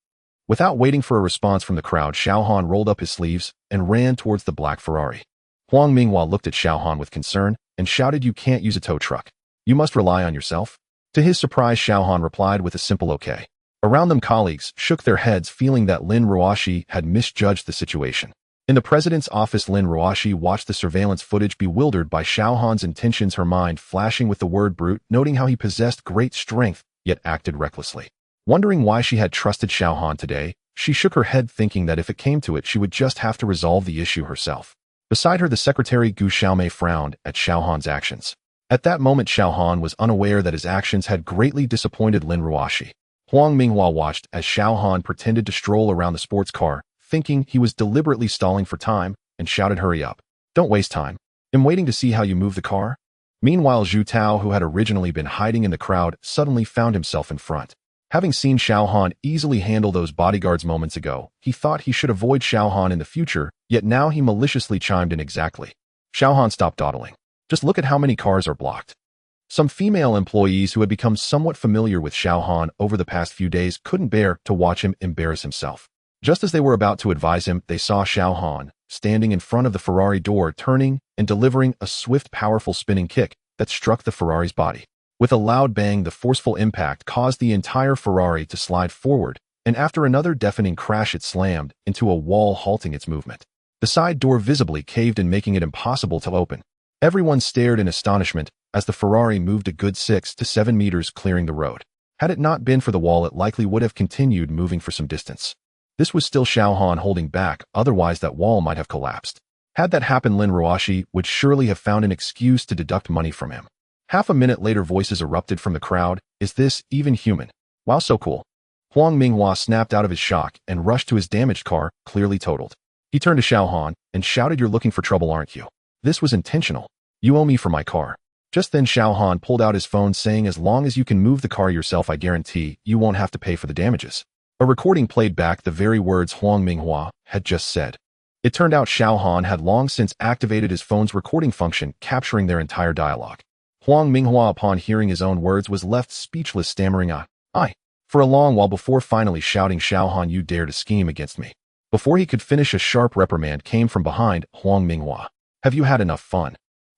Without waiting for a response from the crowd, Xiao Han rolled up his sleeves and ran towards the black Ferrari. Huang Minghua looked at Xiao Han with concern and shouted, "You can't use a tow truck. You must rely on yourself." To his surprise, Xiao Han replied with a simple okay. Around them, colleagues shook their heads, feeling that Lin Ruoxi had misjudged the situation. In the president's office, Lin Ruoshi watched the surveillance footage, bewildered by Xiao Han's intentions, her mind flashing with the word brute, noting how he possessed great strength, yet acted recklessly. Wondering why she had trusted Xiao Han today, she shook her head, thinking that if it came to it, she would just have to resolve the issue herself. Beside her, the secretary Gu Xiaomei frowned at Xiao Han's actions. At that moment, Xiao Han was unaware that his actions had greatly disappointed Lin Ruoshi. Huang Minghua watched as Xiao Han pretended to stroll around the sports car, thinking he was deliberately stalling for time, and shouted, "Hurry up. Don't waste time. I'm waiting to see how you move the car." Meanwhile, Zhu Tao, who had originally been hiding in the crowd, suddenly found himself in front. Having seen Xiao Han easily handle those bodyguards moments ago, he thought he should avoid Xiao Han in the future, yet now he maliciously chimed in exactly. Xiao Han stopped dawdling. Just look at how many cars are blocked. Some female employees who had become somewhat familiar with Xiao Han over the past few days couldn't bear to watch him embarrass himself. Just as they were about to advise him, they saw Xiao Han standing in front of the Ferrari door, turning and delivering a swift, powerful spinning kick that struck the Ferrari's body. With a loud bang, the forceful impact caused the entire Ferrari to slide forward, and after another deafening crash, it slammed into a wall, halting its movement. The side door visibly caved in, making it impossible to open. Everyone stared in astonishment as the Ferrari moved a good 6 to 7 meters, clearing the road. Had it not been for the wall, it likely would have continued moving for some distance. This was still Xiao Han holding back, otherwise that wall might have collapsed. Had that happened, Lin Ruoshi would surely have found an excuse to deduct money from him. Half a minute later, voices erupted from the crowd. "Is this even human? Wow, so cool." Huang Minghua snapped out of his shock and rushed to his damaged car, clearly totaled. He turned to Xiao Han and shouted, "You're looking for trouble, aren't you? This was intentional. You owe me for my car." Just then, Xiao Han pulled out his phone, saying, "As long as you can move the car yourself, I guarantee you won't have to pay for the damages." A recording played back the very words Huang Minghua had just said. It turned out Xiao Han had long since activated his phone's recording function, capturing their entire dialogue. Huang Minghua, upon hearing his own words, was left speechless, stammering "I," for a long while before finally shouting, "Xiao Han, you dare to scheme against me." Before he could finish, a sharp reprimand came from behind Huang Minghua. "Have you had enough fun?"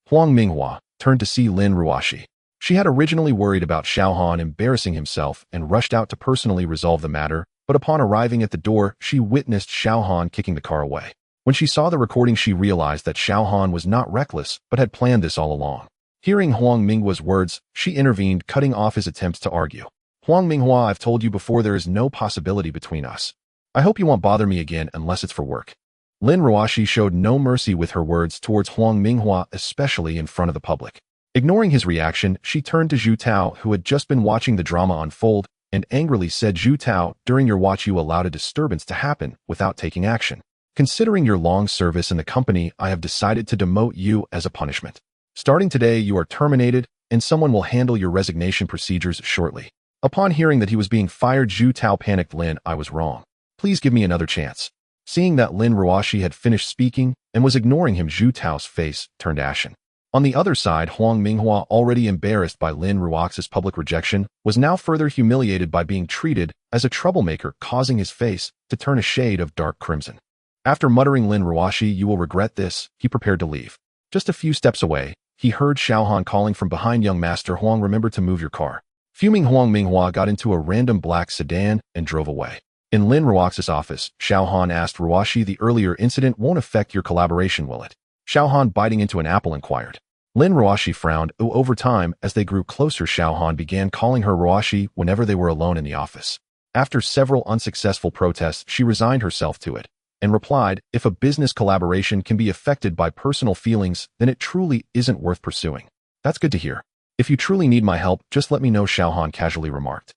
Huang Minghua turned to see Lin Ruoshi. She had originally worried about Xiao Han embarrassing himself and rushed out to personally resolve the matter, but upon arriving at the door, she witnessed Xiao Han kicking the car away. When she saw the recording, she realized that Xiao Han was not reckless, but had planned this all along. Hearing Huang Minghua's words, she intervened, cutting off his attempts to argue. "Huang Minghua, I've told you before, there is no possibility between us. I hope you won't bother me again unless it's for work." Lin Ruoshi showed no mercy with her words towards Huang Minghua, especially in front of the public. Ignoring his reaction, she turned to Zhu Tao, who had just been watching the drama unfold, and angrily said, "Zhu Tao, during your watch you allowed a disturbance to happen without taking action. Considering your long service in the company, I have decided to demote you as a punishment. Starting today, you are terminated, and someone will handle your resignation procedures shortly." Upon hearing that he was being fired, Zhu Tao panicked. "Lin, I was wrong. Please give me another chance." Seeing that Lin Ruoshi had finished speaking and was ignoring him, Zhu Tao's face turned ashen. On the other side, Huang Minghua, already embarrassed by Lin Ruoxi's public rejection, was now further humiliated by being treated as a troublemaker, causing his face to turn a shade of dark crimson. After muttering, "Lin Ruoshi, you will regret this," he prepared to leave. Just a few steps away, he heard Xiao Han calling from behind, "Young Master Huang, remember to move your car." Fuming, Huang Minghua got into a random black sedan and drove away. In Lin Ruoxi's office, Xiao Han asked Ruoshi, "The earlier incident won't affect your collaboration, will it?" Xiao Han, biting into an apple, inquired. Lin Ruoshi frowned. Over time, as they grew closer, Xiao Han began calling her Ruoshi whenever they were alone in the office. After several unsuccessful protests, she resigned herself to it and replied, "If a business collaboration can be affected by personal feelings, then it truly isn't worth pursuing." "That's good to hear. If you truly need my help, just let me know," Xiao Han casually remarked.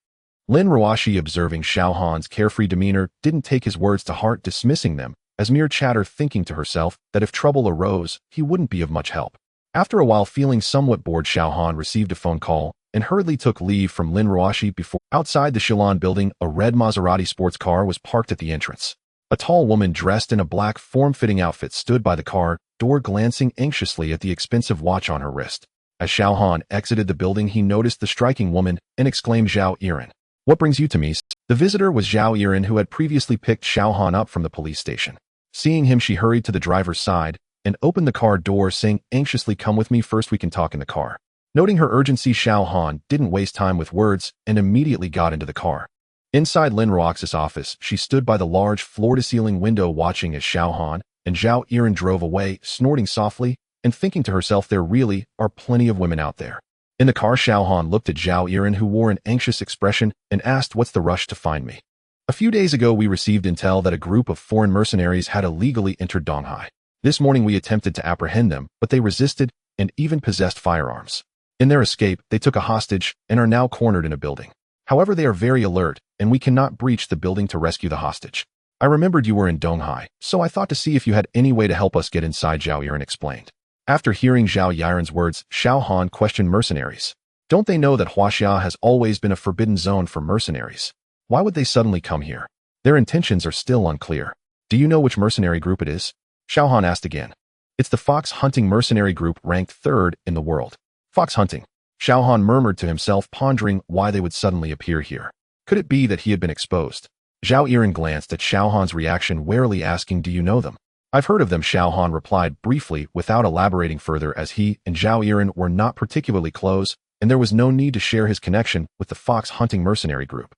Lin Ruoshi, observing Xiao Han's carefree demeanor, didn't take his words to heart, dismissing them as mere chatter, thinking to herself that if trouble arose, he wouldn't be of much help. After a while, feeling somewhat bored, Xiao Han received a phone call and hurriedly took leave from Lin Ruoshi. Before outside the Shilon building, a red Maserati sports car was parked at the entrance. A tall woman dressed in a black form-fitting outfit stood by the car door, glancing anxiously at the expensive watch on her wrist. As Xiao Han exited the building, he noticed the striking woman and exclaimed, "Zhao Yiren, what brings you to me?" The visitor was Zhao Yiren, who had previously picked Xiao Han up from the police station. Seeing him, she hurried to the driver's side and opened the car door, saying anxiously, "Come with me, first we can talk in the car." Noting her urgency, Xiao Han didn't waste time with words and immediately got into the car. Inside Lin Ruoxi's office, she stood by the large floor-to-ceiling window watching as Xiao Han and Zhao Yiren drove away, snorting softly and thinking to herself there really are plenty of women out there. In the car, Xiao Han looked at Zhao Yiren, who wore an anxious expression, and asked, "What's the rush to find me?" "A few days ago we received intel that a group of foreign mercenaries had illegally entered Donghai. This morning we attempted to apprehend them, but they resisted and even possessed firearms. In their escape, they took a hostage and are now cornered in a building. However, they are very alert, and we cannot breach the building to rescue the hostage. I remembered you were in Donghai, so I thought to see if you had any way to help us get inside," Zhao Yiren explained. After hearing Zhao Yiren's words, Xiao Han questioned mercenaries. Don't they know that Huaxia has always been a forbidden zone for mercenaries? Why would they suddenly come here? Their intentions are still unclear. Do you know which mercenary group it is? Xiao Han asked again. It's the fox hunting mercenary group, ranked 3rd in the world. Fox hunting. Xiao Han murmured to himself, pondering why they would suddenly appear here. Could it be that he had been exposed? Zhao Yiren glanced at Xiao Han's reaction, warily asking, "Do you know them?" "I've heard of them," Xiao Han replied briefly without elaborating further, as he and Zhao Yiren were not particularly close, and there was no need to share his connection with the fox hunting mercenary group.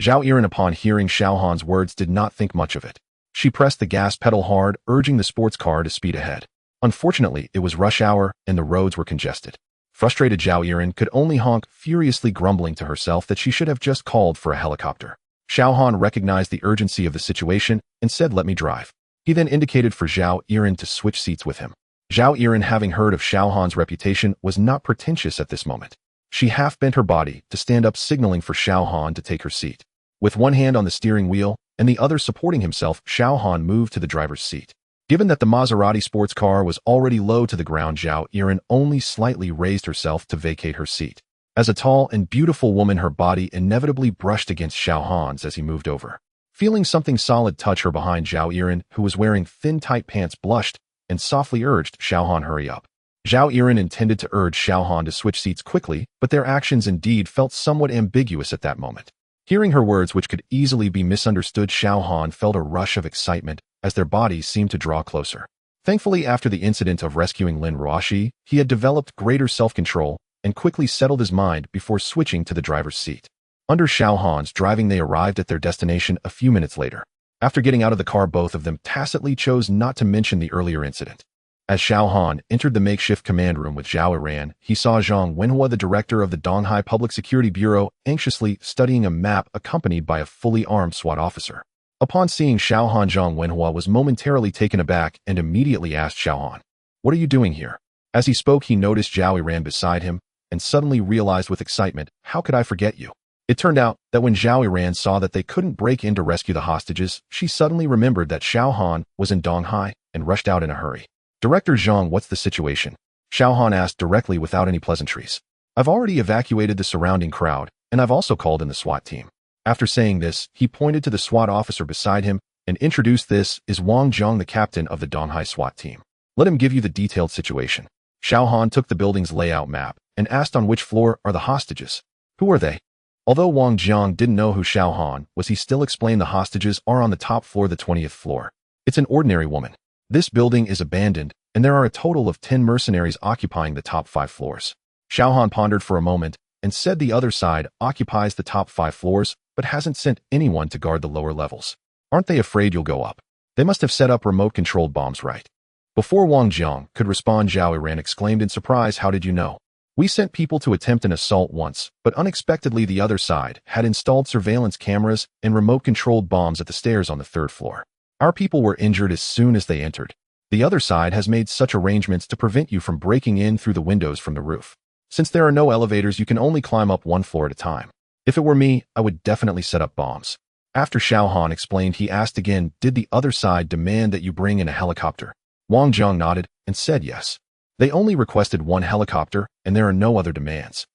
Zhao Yiren, upon hearing Xiao Han's words, did not think much of it. She pressed the gas pedal hard, urging the sports car to speed ahead. Unfortunately, it was rush hour and the roads were congested. Frustrated, Zhao Yiren could only honk, furiously grumbling to herself that she should have just called for a helicopter. Xiao Han recognized the urgency of the situation and said, "Let me drive." He then indicated for Zhao Yiren to switch seats with him. Zhao Yiren, having heard of Xiao Han's reputation, was not pretentious at this moment. She half bent her body to stand up, signaling for Xiao Han to take her seat. With one hand on the steering wheel and the other supporting himself, Xiao Han moved to the driver's seat. Given that the Maserati sports car was already low to the ground, Zhao Yiren only slightly raised herself to vacate her seat. As a tall and beautiful woman, her body inevitably brushed against Xiao Han's as he moved over. Feeling something solid touch her behind, Zhao Yiren, who was wearing thin, tight pants, blushed and softly urged Xiao Han, "Hurry up." Zhao Yiren intended to urge Xiao Han to switch seats quickly, but their actions indeed felt somewhat ambiguous at that moment. Hearing her words, which could easily be misunderstood, Xiao Han felt a rush of excitement as their bodies seemed to draw closer. Thankfully, after the incident of rescuing Lin Ruoxi, he had developed greater self-control and quickly settled his mind before switching to the driver's seat. Under Xiao Han's driving, they arrived at their destination a few minutes later. After getting out of the car, both of them tacitly chose not to mention the earlier incident. As Xiao Han entered the makeshift command room with Zhao Yiren, he saw Zhang Wenhua, the director of the Donghai Public Security Bureau, anxiously studying a map accompanied by a fully armed SWAT officer. Upon seeing Xiao Han, Zhang Wenhua was momentarily taken aback and immediately asked Xiao Han, "What are you doing here?" As he spoke, he noticed Zhao Yiren beside him and suddenly realized with excitement, "How could I forget you?" It turned out that when Zhao Yiren saw that they couldn't break in to rescue the hostages, she suddenly remembered that Xiao Han was in Donghai and rushed out in a hurry. "Director Zhang, what's the situation?" Xiao Han asked directly without any pleasantries. "I've already evacuated the surrounding crowd, and I've also called in the SWAT team." After saying this, he pointed to the SWAT officer beside him and introduced, "This is Wang Zhang, the captain of the Donghai SWAT team. Let him give you the detailed situation." Xiao Han took the building's layout map and asked, "On which floor are the hostages? Who are they?" Although Wang Zhang didn't know who Xiao Han was, he still explained, "The hostages are on the top floor, the 20th floor. It's an ordinary woman. This building is abandoned, and there are a total of 10 mercenaries occupying the top 5 floors." Xiao Han pondered for a moment and said, "The other side occupies the top 5 floors, but hasn't sent anyone to guard the lower levels. Aren't they afraid you'll go up? They must have set up remote-controlled bombs, right?" Before Wang Zhang could respond, Zhao Yiren exclaimed in surprise, "How did you know?" "We sent people to attempt an assault once, but unexpectedly the other side had installed surveillance cameras and remote-controlled bombs at the stairs on the 3rd floor. Our people were injured as soon as they entered. The other side has made such arrangements to prevent you from breaking in through the windows from the roof. Since there are no elevators, you can only climb up 1 floor at a time. If it were me, I would definitely set up bombs." After Xiao Han explained, he asked again, "Did the other side demand that you bring in a helicopter?" Wang Zhang nodded and said yes. They only requested 1 helicopter, and there are no other demands.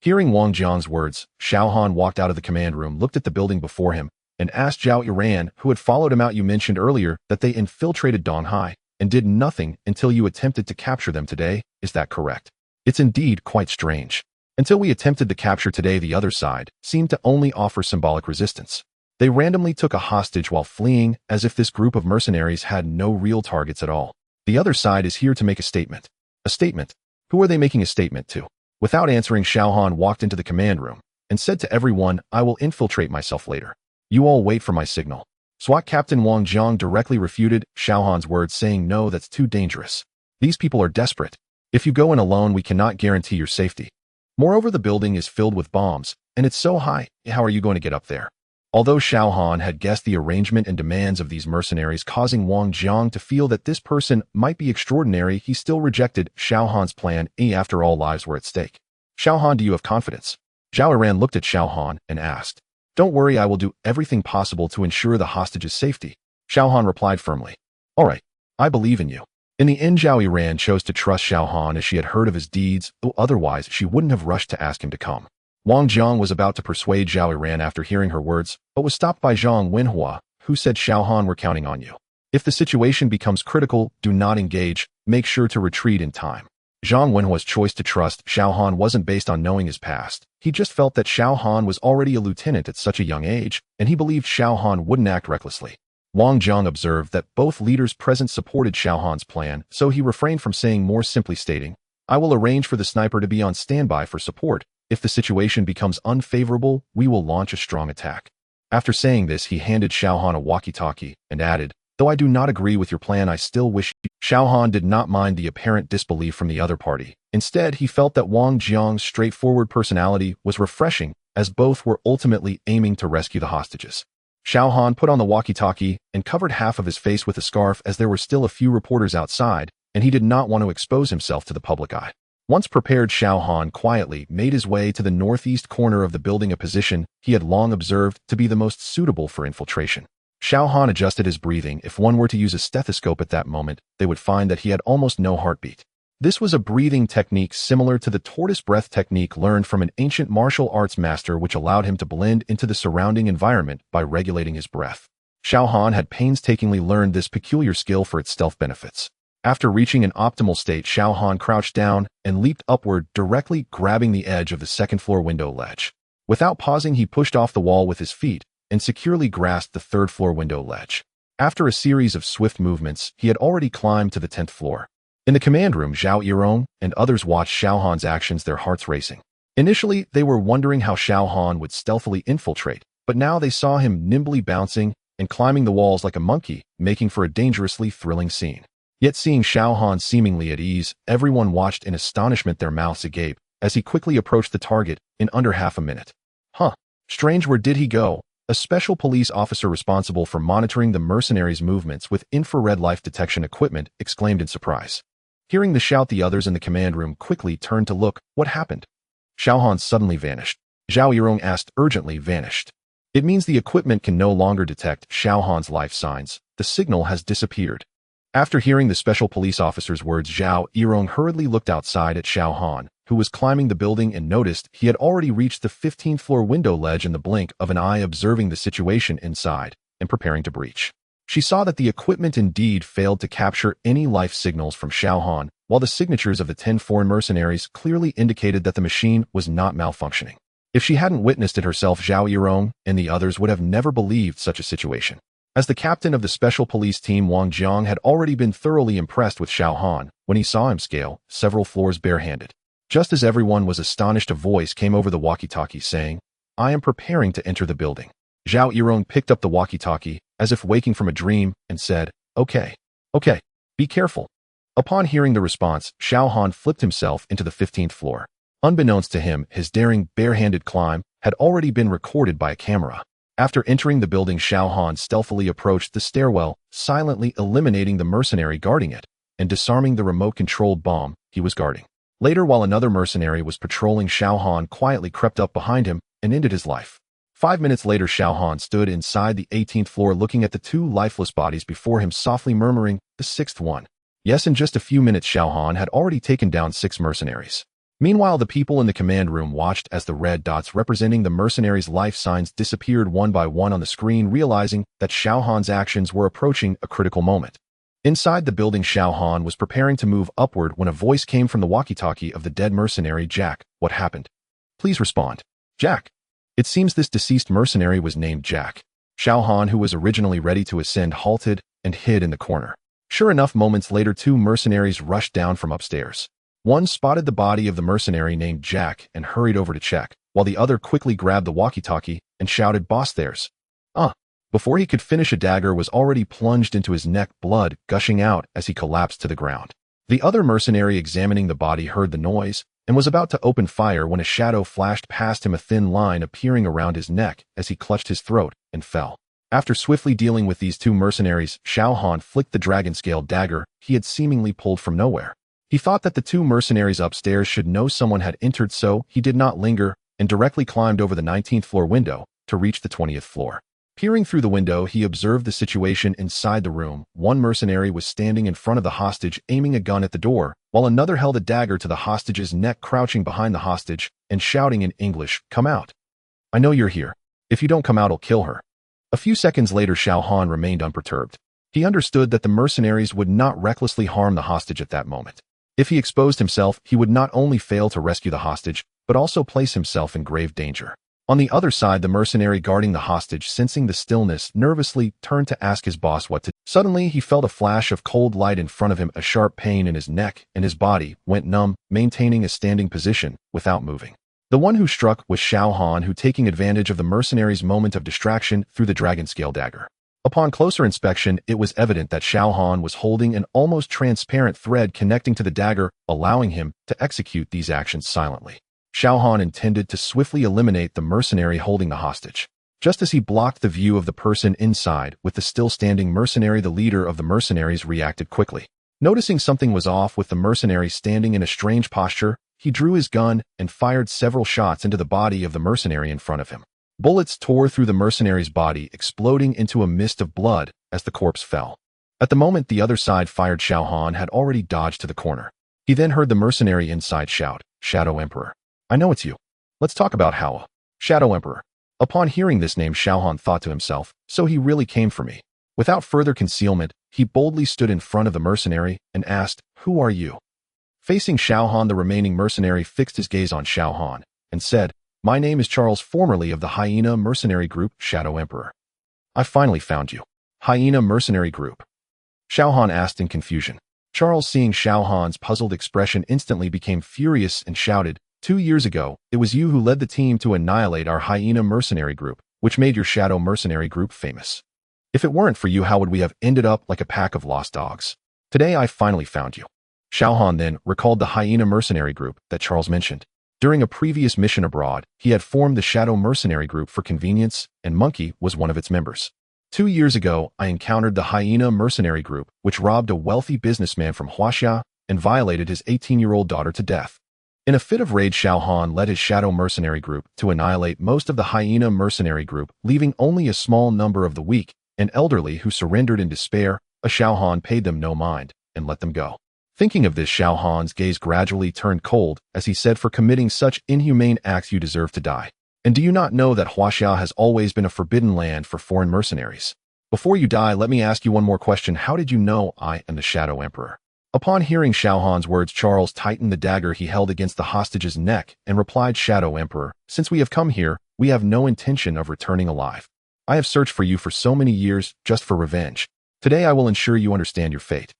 Hearing Wang Zhang's words, Xiao Han walked out of the command room, looked at the building before him, and asked Zhao Yiren, who had followed him out, "You mentioned earlier that they infiltrated Donghai and did nothing until you attempted to capture them today. Is that correct?" "It's indeed quite strange. Until we attempted the capture today, the other side seemed to only offer symbolic resistance. They randomly took a hostage while fleeing, as if this group of mercenaries had no real targets at all. The other side is here to make a statement." "A statement? Who are they making a statement to?" Without answering, Xiao Han walked into the command room and said to everyone, "I will infiltrate myself later. You all wait for my signal." SWAT Captain Wang Jiang directly refuted Xiaohan's words, saying, "No, that's too dangerous. These people are desperate. If you go in alone, we cannot guarantee your safety. Moreover, the building is filled with bombs, and it's so high. How are you going to get up there?" Although Xiaohan had guessed the arrangement and demands of these mercenaries, causing Wang Jiang to feel that this person might be extraordinary, he still rejected Xiaohan's plan. After all, lives were at stake. "Xiaohan, do you have confidence?" Zhao Yiran looked at Xiaohan and asked. "Don't worry, I will do everything possible to ensure the hostage's safety." Xiaohan replied firmly. "All right, I believe in you." In the end, Zhao Yiran chose to trust Xiaohan as she had heard of his deeds, though otherwise she wouldn't have rushed to ask him to come. Wang Jiang was about to persuade Zhao Yiran after hearing her words, but was stopped by Zhang Wenhua, who said, "Xiaohan, we're counting on you. If the situation becomes critical, do not engage, make sure to retreat in time." Zhang Wenhua's choice to trust Xiaohan wasn't based on knowing his past. He just felt that Xiaohan was already a lieutenant at such a young age, and he believed Xiaohan wouldn't act recklessly. Wang Jiang observed that both leaders present supported Xiaohan's plan, so he refrained from saying more, simply stating, "I will arrange for the sniper to be on standby for support. If the situation becomes unfavorable, we will launch a strong attack." After saying this, he handed Xiaohan a walkie-talkie and added, "Though I do not agree with your plan, I still wish you." Xiaohan did not mind the apparent disbelief from the other party. Instead, he felt that Wang Jiang's straightforward personality was refreshing, as both were ultimately aiming to rescue the hostages. Xiaohan put on the walkie-talkie and covered half of his face with a scarf, as there were still a few reporters outside, and he did not want to expose himself to the public eye. Once prepared, Xiaohan quietly made his way to the northeast corner of the building, a position he had long observed to be the most suitable for infiltration. Xiaohan adjusted his breathing. If one were to use a stethoscope at that moment, they would find that he had almost no heartbeat. This was a breathing technique similar to the tortoise breath technique learned from an ancient martial arts master, which allowed him to blend into the surrounding environment by regulating his breath. Xiaohan had painstakingly learned this peculiar skill for its stealth benefits. After reaching an optimal state, Xiaohan crouched down and leaped upward, directly grabbing the edge of the second-floor window ledge. Without pausing, he pushed off the wall with his feet and securely grasped the third-floor window ledge. After a series of swift movements, he had already climbed to the 10th floor. In the command room, Zhao Yirong and others watched Xiaohan's actions, their hearts racing. Initially, they were wondering how Xiaohan would stealthily infiltrate, but now they saw him nimbly bouncing and climbing the walls like a monkey, making for a dangerously thrilling scene. Yet seeing Xiaohan seemingly at ease, everyone watched in astonishment, their mouths agape, as he quickly approached the target in under half a minute. "Huh, strange, where did he go?" A special police officer responsible for monitoring the mercenaries' movements with infrared life detection equipment exclaimed in surprise. Hearing the shout, the others in the command room quickly turned to look. What happened? Xiaohan suddenly vanished. Zhao Yirong asked urgently. "Vanished? It means the equipment can no longer detect Xiaohan's life signs. The signal has disappeared." After hearing the special police officer's words, Zhao Yirong hurriedly looked outside at Xiaohan, who was climbing the building, and noticed he had already reached the 15th floor window ledge in the blink of an eye, observing the situation inside and preparing to breach. She saw that the equipment indeed failed to capture any life signals from Xiaohan, while the signatures of the 10 foreign mercenaries clearly indicated that the machine was not malfunctioning. If she hadn't witnessed it herself, Zhao Yirong and the others would have never believed such a situation. As the captain of the special police team, Wang Jiang had already been thoroughly impressed with Xiaohan when he saw him scale several floors barehanded. Just as everyone was astonished, a voice came over the walkie-talkie saying, "I am preparing to enter the building." Zhao Yirong picked up the walkie-talkie, as if waking from a dream, and said, Okay, be careful." Upon hearing the response, Xiaohan flipped himself into the 15th floor. Unbeknownst to him, his daring barehanded climb had already been recorded by a camera. After entering the building, Xiaohan stealthily approached the stairwell, silently eliminating the mercenary guarding it and disarming the remote-controlled bomb he was guarding. Later, while another mercenary was patrolling, Xiaohan quietly crept up behind him and ended his life. 5 minutes later, Xiaohan stood inside the 18th floor, looking at the two lifeless bodies before him, softly murmuring, "The sixth one." Yes, in just a few minutes, Xiaohan had already taken down 6 mercenaries. Meanwhile, the people in the command room watched as the red dots representing the mercenaries' life signs disappeared one by one on the screen, realizing that Xiaohan's actions were approaching a critical moment. Inside the building, Xiaohan was preparing to move upward when a voice came from the walkie-talkie of the dead mercenary. "Jack, what happened? Please respond." "Jack." It seems this deceased mercenary was named Jack. Xiaohan, who was originally ready to ascend, halted and hid in the corner. Sure enough, moments later, 2 mercenaries rushed down from upstairs. One spotted the body of the mercenary named Jack and hurried over to check, while the other quickly grabbed the walkie-talkie and shouted, "Boss, there's Before he could finish, a dagger was already plunged into his neck, blood gushing out as he collapsed to the ground. The other mercenary examining the body heard the noise and was about to open fire when a shadow flashed past him, a thin line appearing around his neck as he clutched his throat and fell. After swiftly dealing with these two mercenaries, Xiao Han flicked the dragon-scale dagger he had seemingly pulled from nowhere. He thought that the two mercenaries upstairs should know someone had entered, so he did not linger and directly climbed over the 19th floor window to reach the 20th floor. Peering through the window, he observed the situation inside the room. One mercenary was standing in front of the hostage, aiming a gun at the door, while another held a dagger to the hostage's neck, crouching behind the hostage and shouting in English, "Come out. I know you're here. If you don't come out, I'll kill her." A few seconds later, Xiao Han remained unperturbed. He understood that the mercenaries would not recklessly harm the hostage at that moment. If he exposed himself, he would not only fail to rescue the hostage, but also place himself in grave danger. On the other side, the mercenary guarding the hostage, sensing the stillness, nervously turned to ask his boss what to do. Suddenly, he felt a flash of cold light in front of him, a sharp pain in his neck, and his body went numb, maintaining a standing position without moving. The one who struck was Xiao Han, who, taking advantage of the mercenary's moment of distraction, threw the dragon-scale dagger. Upon closer inspection, it was evident that Xiao Han was holding an almost transparent thread connecting to the dagger, allowing him to execute these actions silently. Xiao Han intended to swiftly eliminate the mercenary holding the hostage. Just as he blocked the view of the person inside with the still-standing mercenary, the leader of the mercenaries reacted quickly. Noticing something was off with the mercenary standing in a strange posture, he drew his gun and fired several shots into the body of the mercenary in front of him. Bullets tore through the mercenary's body, exploding into a mist of blood as the corpse fell. At the moment the other side fired, Xiao Han had already dodged to the corner. He then heard the mercenary inside shout, "Shadow Emperor. I know it's you. Let's talk about Hao." Shadow Emperor. Upon hearing this name, Xiao Han thought to himself, so he really came for me. Without further concealment, he boldly stood in front of the mercenary and asked, "Who are you?" Facing Xiao Han, the remaining mercenary fixed his gaze on Xiao Han and said, "My name is Charles, formerly of the Hyena Mercenary Group, Shadow Emperor." "I finally found you." "Hyena Mercenary Group?" Xiao Han asked in confusion. Charles, seeing Xiao Han's puzzled expression, instantly became furious and shouted, "2 years ago, it was you who led the team to annihilate our Hyena Mercenary Group, which made your Shadow Mercenary Group famous. If it weren't for you, how would we have ended up like a pack of lost dogs? Today I finally found you." Xiao Han then recalled the Hyena Mercenary Group that Charles mentioned. During a previous mission abroad, he had formed the Shadow Mercenary Group for convenience, and Monkey was one of its members. 2 years ago, I encountered the Hyena Mercenary Group, which robbed a wealthy businessman from Huaxia and violated his 18-year-old daughter to death. In a fit of rage, Xiao Han led his Shadow Mercenary Group to annihilate most of the Hyena Mercenary Group, leaving only a small number of the weak and elderly who surrendered in despair. Xiao Han paid them no mind and let them go. Thinking of this, Xiao Han's gaze gradually turned cold as he said, "For committing such inhumane acts, you deserve to die. And do you not know that Huaxia has always been a forbidden land for foreign mercenaries? Before you die, let me ask you one more question. How did you know I am the Shadow Emperor?" Upon hearing Xiao Han's words, Charles tightened the dagger he held against the hostage's neck and replied, "Shadow Emperor, since we have come here, we have no intention of returning alive. I have searched for you for so many years just for revenge. Today I will ensure you understand your fate.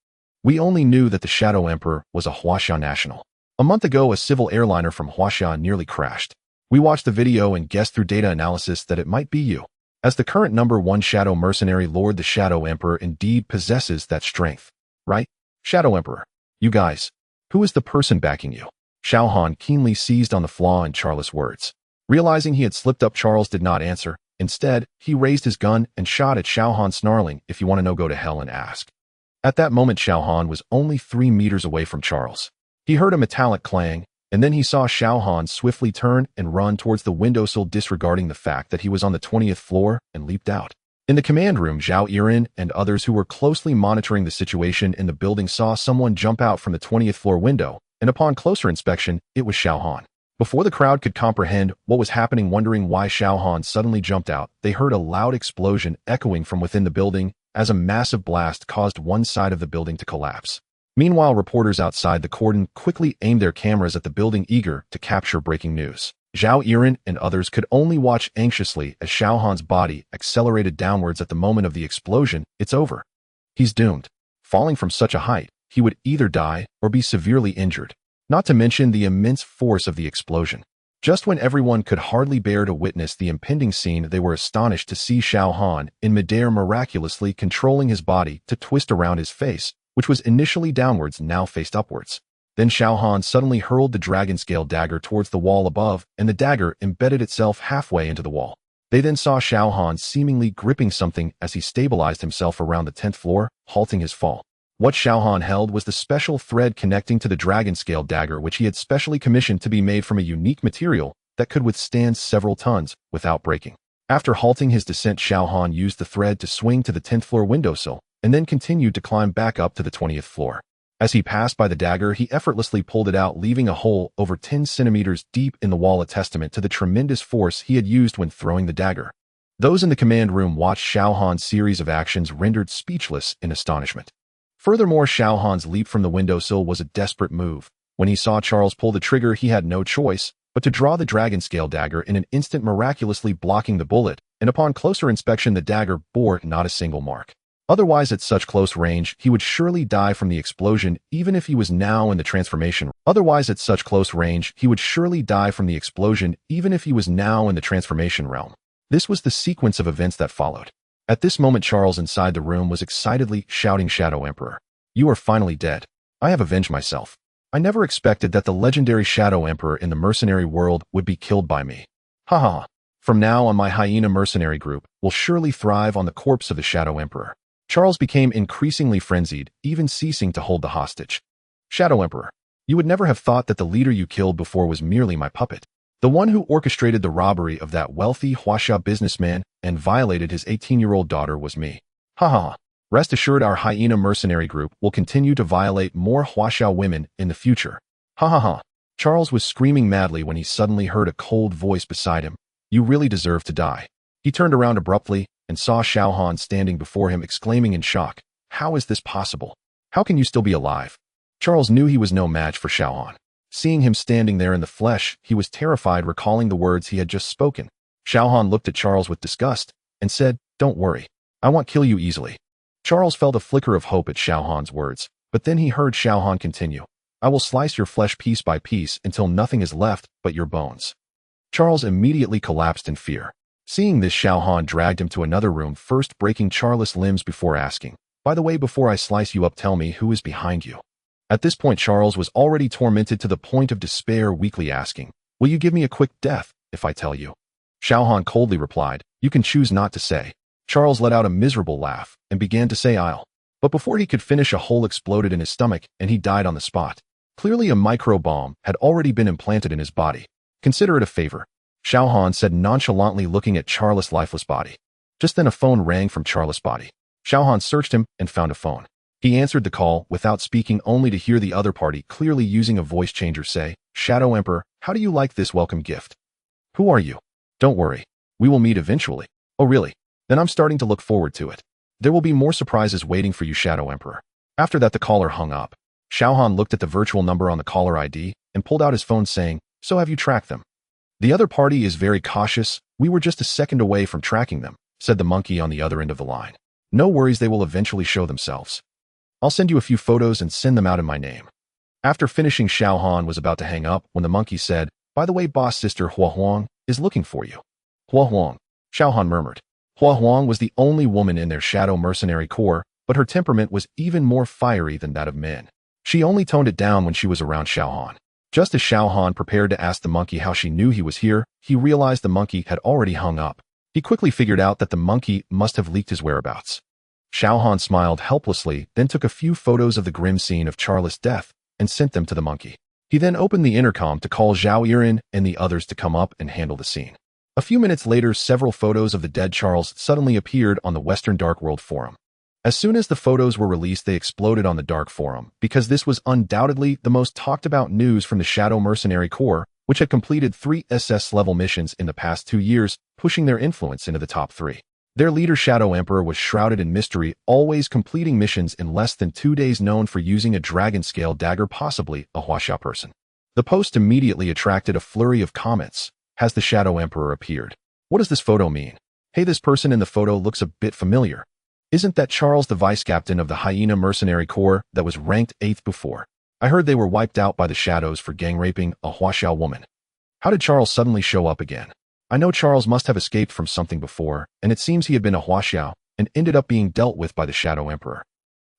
We only knew that the Shadow Emperor was a Huaxia national. A month ago, a civil airliner from Huaxia nearly crashed. We watched the video and guessed through data analysis that it might be you. As the current #1 Shadow Mercenary Lord, the Shadow Emperor indeed possesses that strength. Right? Shadow Emperor. You guys. Who is the person backing you?" Xiao Han keenly seized on the flaw in Charles' words. Realizing he had slipped up, Charles did not answer. Instead, he raised his gun and shot at Xiao Han, snarling, "If you want to know, go to hell and ask." At that moment, Xiao Han was only 3 meters away from Charles. He heard a metallic clang, and then he saw Xiao Han swiftly turn and run towards the windowsill, disregarding the fact that he was on the 20th floor, and leaped out. In the command room, Zhao Yiren and others who were closely monitoring the situation in the building saw someone jump out from the 20th floor window, and upon closer inspection, it was Xiao Han. Before the crowd could comprehend what was happening, wondering why Xiao Han suddenly jumped out, they heard a loud explosion echoing from within the building as a massive blast caused one side of the building to collapse. Meanwhile, reporters outside the cordon quickly aimed their cameras at the building, eager to capture breaking news. Zhao Yiren and others could only watch anxiously as Xiao Han's body accelerated downwards at the moment of the explosion. It's over. He's doomed. Falling from such a height, he would either die or be severely injured. Not to mention the immense force of the explosion. Just when everyone could hardly bear to witness the impending scene, they were astonished to see Xiao Han in midair miraculously controlling his body to twist around his face, which was initially downwards, now faced upwards. Then Xiao Han suddenly hurled the dragon scale dagger towards the wall above, and the dagger embedded itself halfway into the wall. They then saw Xiao Han seemingly gripping something as he stabilized himself around the 10th floor, halting his fall. What Xiao Han held was the special thread connecting to the dragon scale dagger, which he had specially commissioned to be made from a unique material that could withstand several tons without breaking. After halting his descent, Xiao Han used the thread to swing to the 10th floor windowsill, and then continued to climb back up to the 20th floor. As he passed by the dagger, he effortlessly pulled it out, leaving a hole over 10 centimeters deep in the wall, a testament to the tremendous force he had used when throwing the dagger. Those in the command room watched Xiao Han's series of actions, rendered speechless in astonishment. Furthermore, Xiao Han's leap from the windowsill was a desperate move. When he saw Charles pull the trigger, he had no choice but to draw the dragon scale dagger in an instant, miraculously blocking the bullet, and upon closer inspection the dagger bore not a single mark. Otherwise, at such close range, he would surely die from the explosion, even if he was now in the transformation. Realm. This was the sequence of events that followed. At this moment, Charles inside the room was excitedly shouting, "Shadow Emperor, you are finally dead. I have avenged myself. I never expected that the legendary Shadow Emperor in the mercenary world would be killed by me. Ha ha ha. From now on, my hyena mercenary group will surely thrive on the corpse of the Shadow Emperor." Charles became increasingly frenzied, even ceasing to hold the hostage. "Shadow Emperor, you would never have thought that the leader you killed before was merely my puppet. The one who orchestrated the robbery of that wealthy Huaxia businessman and violated his 18-year-old daughter was me. Ha ha ha. Rest assured, our hyena mercenary group will continue to violate more Huaxia women in the future. Ha ha ha." Charles was screaming madly when he suddenly heard a cold voice beside him. "You really deserve to die." He turned around abruptly and saw Xiao Han standing before him, exclaiming in shock, "How is this possible? How can you still be alive?" Charles knew he was no match for Xiao Han. Seeing him standing there in the flesh, he was terrified, recalling the words he had just spoken. Xiao Han looked at Charles with disgust and said, "Don't worry. I won't kill you easily." Charles felt a flicker of hope at Xiao Han's words, but then he heard Xiao Han continue, "I will slice your flesh piece by piece until nothing is left but your bones." Charles immediately collapsed in fear. Seeing this, Xiao Han dragged him to another room, first breaking Charles' limbs before asking, "By the way, before I slice you up, tell me who is behind you." At this point, Charles was already tormented to the point of despair, weakly asking, "Will you give me a quick death if I tell you?" Xiao Han coldly replied, "You can choose not to say." Charles let out a miserable laugh and began to say, "I'll." But before he could finish, a hole exploded in his stomach and he died on the spot. Clearly, a micro bomb had already been implanted in his body. "Consider it a favor," Xiao Han said nonchalantly, looking at Charles' lifeless body. Just then a phone rang from Charles' body. Xiao Han searched him and found a phone. He answered the call without speaking, only to hear the other party, clearly using a voice changer, say, "Shadow Emperor, how do you like this welcome gift?" "Who are you?" "Don't worry. We will meet eventually." "Oh really? Then I'm starting to look forward to it. There will be more surprises waiting for you, Shadow Emperor." After that, the caller hung up. Xiao Han looked at the virtual number on the caller ID and pulled out his phone, saying, "So have you tracked them?" "The other party is very cautious. We were just a second away from tracking them," said the monkey on the other end of the line. "No worries, they will eventually show themselves. I'll send you a few photos and send them out in my name." After finishing, Xiao Han was about to hang up when the monkey said, "By the way, boss, sister Hua Huang is looking for you." "Hua Huang?" Xiao Han murmured. Hua Huang was the only woman in their shadow mercenary corps, but her temperament was even more fiery than that of men. She only toned it down when she was around Xiao Han. Just as Xiao Han prepared to ask the monkey how she knew he was here, he realized the monkey had already hung up. He quickly figured out that the monkey must have leaked his whereabouts. Xiao Han smiled helplessly, then took a few photos of the grim scene of Charles' death and sent them to the monkey. He then opened the intercom to call Zhao Yiren and the others to come up and handle the scene. A few minutes later, several photos of the dead Charles suddenly appeared on the Western Dark World Forum. As soon as the photos were released, they exploded on the Dark Forum, because this was undoubtedly the most talked about news from the Shadow Mercenary Corps, which had completed 3 SS-level missions in the past 2 years, pushing their influence into the top 3. Their leader, Shadow Emperor, was shrouded in mystery, always completing missions in less than 2 days, known for using a dragon-scale dagger, possibly a Huaxia person. The post immediately attracted a flurry of comments. Has the Shadow Emperor appeared? What does this photo mean? Hey, this person in the photo looks a bit familiar. Isn't that Charles, the vice-captain of the Hyena Mercenary Corps that was ranked 8th before? I heard they were wiped out by the Shadows for gang raping a Huaxia woman. How did Charles suddenly show up again? I know Charles must have escaped from something before, and it seems he had been a Huaxiao and ended up being dealt with by the Shadow Emperor.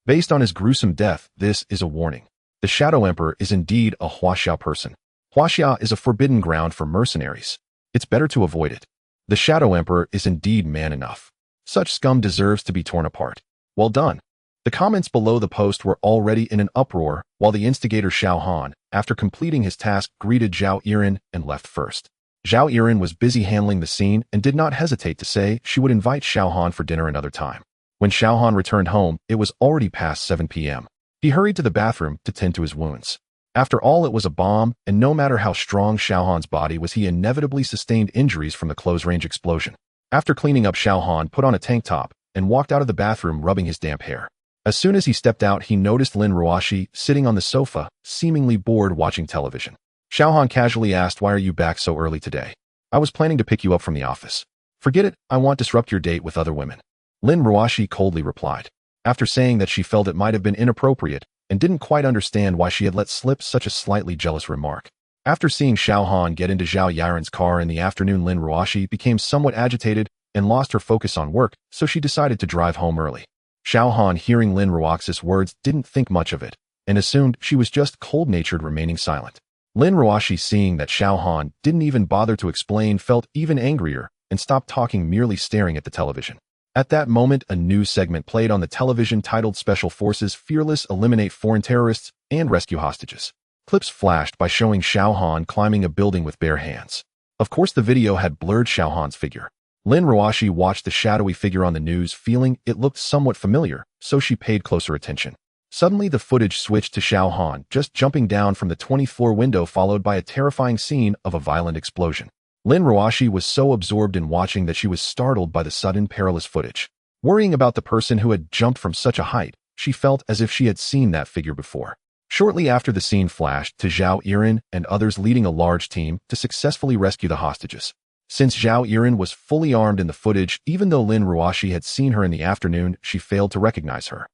Based on his gruesome death, this is a warning. The Shadow Emperor is indeed a Huaxiao person. Huaxia is a forbidden ground for mercenaries. It's better to avoid it. The Shadow Emperor is indeed man enough. Such scum deserves to be torn apart. Well done. The comments below the post were already in an uproar, while the instigator Xiao Han, after completing his task, greeted Zhao Yiren and left first. Zhao Yiren was busy handling the scene and did not hesitate to say she would invite Xiao Han for dinner another time. When Xiao Han returned home, it was already past 7 p.m. He hurried to the bathroom to tend to his wounds. After all, it was a bomb, and no matter how strong Xiao Han's body was, he inevitably sustained injuries from the close-range explosion. After cleaning up, Xiao Han put on a tank top and walked out of the bathroom rubbing his damp hair. As soon as he stepped out, he noticed Lin Ruoxi sitting on the sofa, seemingly bored watching television. Xiao Han casually asked, "Why are you back so early today?" "I was planning to pick you up from the office." "Forget it, I won't disrupt your date with other women." Lin Ruoxi coldly replied. After saying that she felt it might have been inappropriate and didn't quite understand why she had let slip such a slightly jealous remark. After seeing Xiao Han get into Zhao Yiren's car in the afternoon, Lin Ruoxi became somewhat agitated and lost her focus on work, so she decided to drive home early. Xiao Han, hearing Lin Ruoxi's words, didn't think much of it and assumed she was just cold-natured, remaining silent. Lin Ruoxi, seeing that Xiao Han didn't even bother to explain, felt even angrier and stopped talking, merely staring at the television. At that moment, a news segment played on the television titled "Special Forces Fearless Eliminate Foreign Terrorists and Rescue Hostages." Clips flashed by showing Xiao Han climbing a building with bare hands. Of course, the video had blurred Xiao Han's figure. Lin Ruoxi watched the shadowy figure on the news, feeling it looked somewhat familiar, so she paid closer attention. Suddenly, the footage switched to Xiao Han just jumping down from the 20th floor window, followed by a terrifying scene of a violent explosion. Lin Ruoxi was so absorbed in watching that she was startled by the sudden perilous footage. Worrying about the person who had jumped from such a height, she felt as if she had seen that figure before. Shortly after, the scene flashed to Zhao Yiren and others leading a large team to successfully rescue the hostages. Since Zhao Yiren was fully armed in the footage, even though Lin Ruoxi had seen her in the afternoon, she failed to recognize her.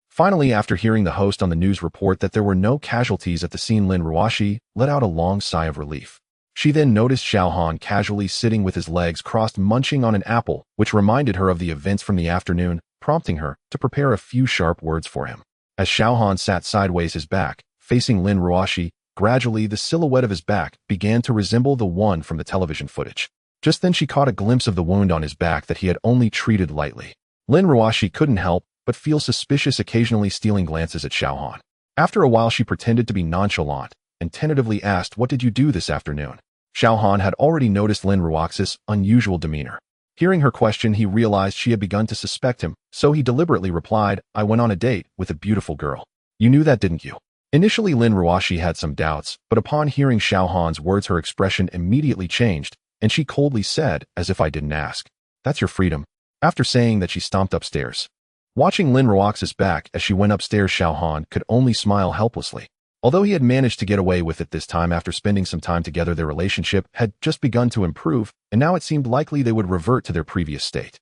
Finally, after hearing the host on the news report that there were no casualties at the scene, Lin Ruoxi let out a long sigh of relief. She then noticed Xiao Han casually sitting with his legs crossed, munching on an apple, which reminded her of the events from the afternoon, prompting her to prepare a few sharp words for him. As Xiao Han sat sideways, his back facing Lin Ruoxi, gradually the silhouette of his back began to resemble the one from the television footage. Just then she caught a glimpse of the wound on his back that he had only treated lightly. Lin Ruoxi couldn't help but feel suspicious, occasionally stealing glances at Xiao Han. After a while, she pretended to be nonchalant and tentatively asked, "What did you do this afternoon?" Xiao Han had already noticed Lin Ruoxi's unusual demeanor. Hearing her question, he realized she had begun to suspect him, so he deliberately replied, "I went on a date with a beautiful girl." "You knew that, didn't you?" Initially, Lin Ruoxi had some doubts, but upon hearing Xiao Han's words, her expression immediately changed, and she coldly said, "As if I didn't ask. That's your freedom." After saying that, she stomped upstairs. Watching Lin Ruoxi's back as she went upstairs, Xiao Han could only smile helplessly. Although he had managed to get away with it this time after spending some time together, their relationship had just begun to improve, and now it seemed likely they would revert to their previous state.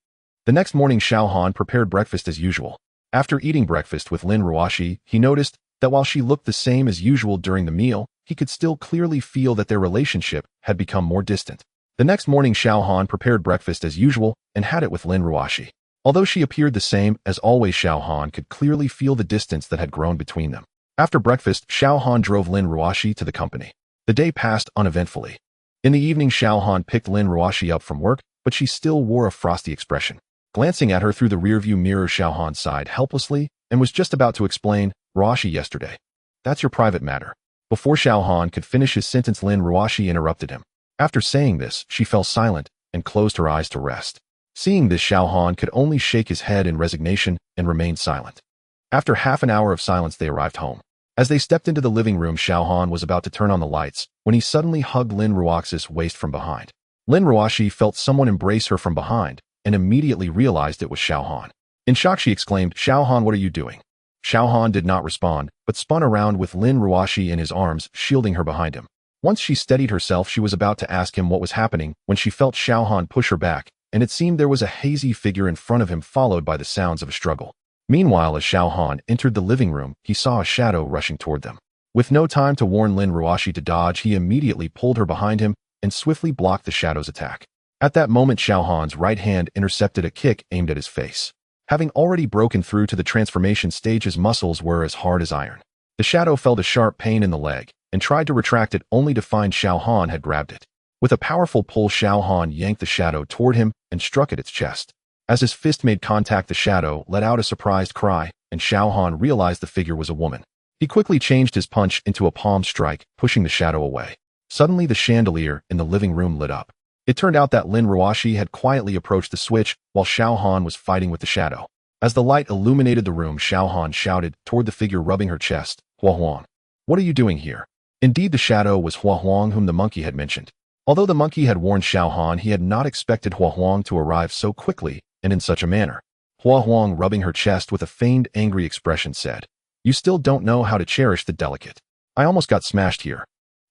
The next morning, Xiao Han prepared breakfast as usual. After eating breakfast with Lin Ruoxi, he noticed that while she looked the same as usual during the meal, he could still clearly feel that their relationship had become more distant. The next morning, Xiao Han prepared breakfast as usual and had it with Lin Ruoxi. Although she appeared the same as always, Xiao Han could clearly feel the distance that had grown between them. After breakfast, Xiao Han drove Lin Ruoxi to the company. The day passed uneventfully. In the evening, Xiao Han picked Lin Ruoxi up from work, but she still wore a frosty expression. Glancing at her through the rearview mirror, Xiao Han sighed helplessly and was just about to explain, "Ruoxi, yesterday. That's your private matter." Before Xiao Han could finish his sentence, Lin Ruoxi interrupted him. After saying this, she fell silent and closed her eyes to rest. Seeing this, Xiao Han could only shake his head in resignation and remain silent. After half an hour of silence, they arrived home. As they stepped into the living room, Xiao Han was about to turn on the lights when he suddenly hugged Lin Ruoxi's waist from behind. Lin Ruoxi felt someone embrace her from behind and immediately realized it was Xiao Han. In shock, she exclaimed, "Xiao Han, what are you doing?" Xiao Han did not respond, but spun around with Lin Ruoxi in his arms, shielding her behind him. Once she steadied herself, she was about to ask him what was happening when she felt Xiao Han push her back, and it seemed there was a hazy figure in front of him, followed by the sounds of a struggle. Meanwhile, as Xiao Han entered the living room, he saw a shadow rushing toward them. With no time to warn Lin Ruoxi to dodge, he immediately pulled her behind him and swiftly blocked the shadow's attack. At that moment, Xiao Han's right hand intercepted a kick aimed at his face. Having already broken through to the transformation stage, his muscles were as hard as iron. The shadow felt a sharp pain in the leg and tried to retract it, only to find Xiao Han had grabbed it. With a powerful pull, Xiao Han yanked the shadow toward him and struck at its chest. As his fist made contact, the shadow let out a surprised cry, and Xiao Han realized the figure was a woman. He quickly changed his punch into a palm strike, pushing the shadow away. Suddenly, the chandelier in the living room lit up. It turned out that Lin Ruoxi had quietly approached the switch while Xiao Han was fighting with the shadow. As the light illuminated the room, Xiao Han shouted toward the figure rubbing her chest, "Hua Huang, what are you doing here?" Indeed, the shadow was Hua Huang, whom the monkey had mentioned. Although the monkey had warned Xiao Han, he had not expected Hua Huang to arrive so quickly and in such a manner. Hua Huang, rubbing her chest with a feigned angry expression, said, "You still don't know how to cherish the delicate. I almost got smashed here."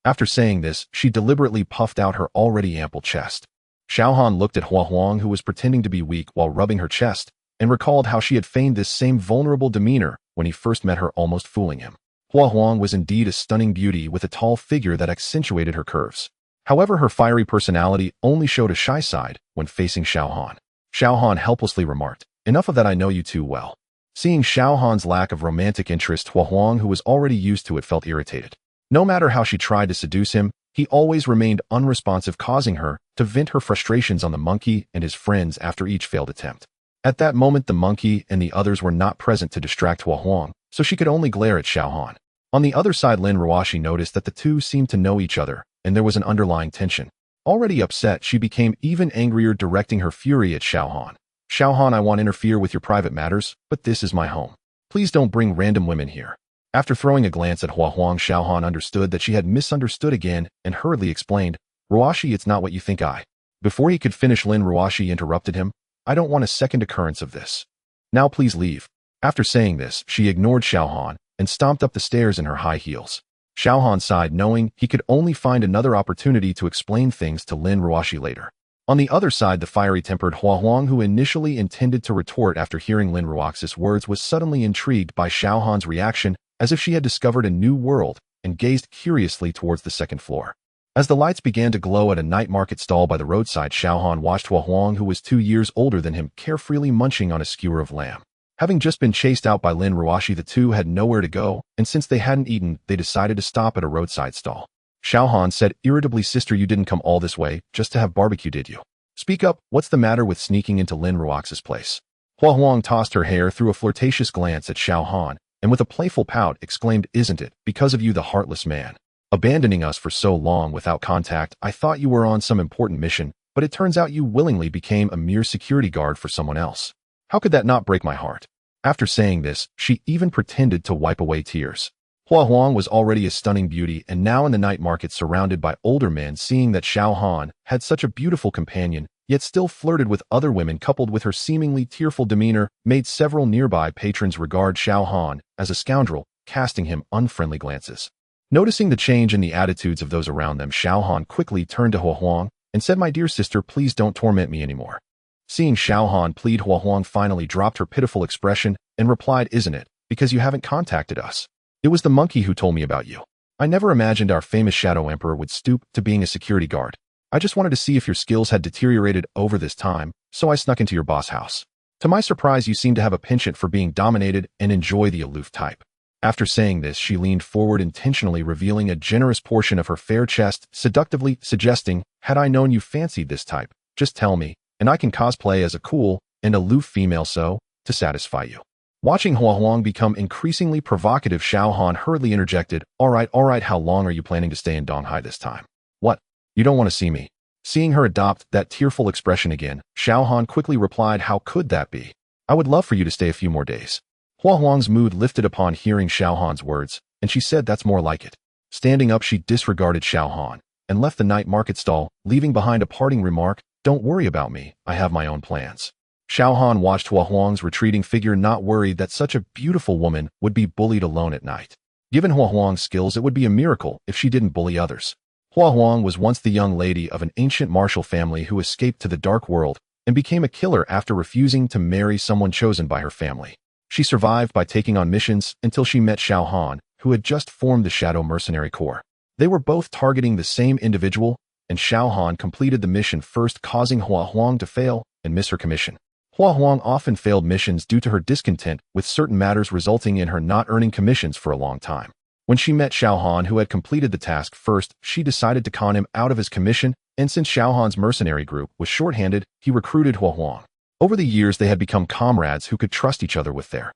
After saying this, she deliberately puffed out her already ample chest. Xiao Han looked at Hua Huang, who was pretending to be weak while rubbing her chest, and recalled how she had feigned this same vulnerable demeanor when he first met her, almost fooling him. Hua Huang was indeed a stunning beauty with a tall figure that accentuated her curves. However, her fiery personality only showed a shy side when facing Xiao Han. Xiao Han helplessly remarked, "Enough of that, I know you too well." Seeing Xiao Han's lack of romantic interest, Hua Huang, who was already used to it, felt irritated. No matter how she tried to seduce him, he always remained unresponsive, causing her to vent her frustrations on the monkey and his friends after each failed attempt. At that moment, the monkey and the others were not present to distract Hua Huang, so she could only glare at Xiao Han. On the other side, Lin Ruoxi noticed that the two seemed to know each other, and there was an underlying tension. Already upset, she became even angrier, directing her fury at Xiao Han. "Xiao Han, I won't interfere with your private matters, but this is my home. Please don't bring random women here." After throwing a glance at Hua Huang, Xiao Han understood that she had misunderstood again and hurriedly explained, "Ruoxi, it's not what you think I..." Before he could finish, Lin Ruoxi interrupted him, "I don't want a second occurrence of this. Now please leave." After saying this, she ignored Xiao Han and stomped up the stairs in her high heels. Xiao Han sighed, knowing he could only find another opportunity to explain things to Lin Ruoxi later. On the other side, the fiery-tempered Hua Huang, who initially intended to retort after hearing Lin Ruoxi's words, was suddenly intrigued by Xiao Han's reaction, as if she had discovered a new world, and gazed curiously towards the second floor. As the lights began to glow at a night market stall by the roadside, Xiao Han watched Hua Huang, who was 2 years older than him, carefreely munching on a skewer of lamb. Having just been chased out by Lin Ruoxi, the two had nowhere to go, and since they hadn't eaten, they decided to stop at a roadside stall. Xiao Han said irritably, "Sister, you didn't come all this way just to have barbecue, did you? Speak up, what's the matter with sneaking into Lin Ruoxi's place?" Hua Huang tossed her hair, threw a flirtatious glance at Xiao Han, and with a playful pout exclaimed, "Isn't it because of you, the heartless man? Abandoning us for so long without contact, I thought you were on some important mission, but it turns out you willingly became a mere security guard for someone else. How could that not break my heart?" After saying this, she even pretended to wipe away tears. Hua Huang was already a stunning beauty, and now in the night market surrounded by older men, seeing that Xiao Han had such a beautiful companion, yet still flirted with other women, coupled with her seemingly tearful demeanor, made several nearby patrons regard Xiao Han as a scoundrel, casting him unfriendly glances. Noticing the change in the attitudes of those around them, Xiao Han quickly turned to Hua Huang and said, "My dear sister, please don't torment me anymore." Seeing Xiao Han plead, Hua Huang finally dropped her pitiful expression and replied, "Isn't it because you haven't contacted us? It was the monkey who told me about you. I never imagined our famous Shadow Emperor would stoop to being a security guard. I just wanted to see if your skills had deteriorated over this time, so I snuck into your boss house. To my surprise, you seem to have a penchant for being dominated and enjoy the aloof type." After saying this, she leaned forward, intentionally revealing a generous portion of her fair chest, seductively suggesting, "Had I known you fancied this type, just tell me, and I can cosplay as a cool and aloof female to satisfy you." Watching Hua Huang become increasingly provocative, Xiao Han hurriedly interjected, all right, how long are you planning to stay in Donghai this time? What? You don't want to see me?" Seeing her adopt that tearful expression again, Xiao Han quickly replied, "How could that be? I would love for you to stay a few more days." Hua Huang's mood lifted upon hearing Xiao Han's words, and she said, "That's more like it." Standing up, she disregarded Xiao Han and left the night market stall, leaving behind a parting remark, "Don't worry about me, I have my own plans." Xiao Han watched Hua Huang's retreating figure, not worried that such a beautiful woman would be bullied alone at night. Given Hua Huang's skills, it would be a miracle if she didn't bully others. Hua Huang was once the young lady of an ancient martial family who escaped to the dark world and became a killer after refusing to marry someone chosen by her family. She survived by taking on missions until she met Xiao Han, who had just formed the Shadow Mercenary Corps. They were both targeting the same individual, and Xiao Han completed the mission first, causing Hua Huang to fail and miss her commission. Hua Huang often failed missions due to her discontent with certain matters, resulting in her not earning commissions for a long time. When she met Xiao Han, who had completed the task first, she decided to con him out of his commission, and since Xiao Han's mercenary group was short-handed, he recruited Hua Huang. Over the years, they had become comrades who could trust each other with their.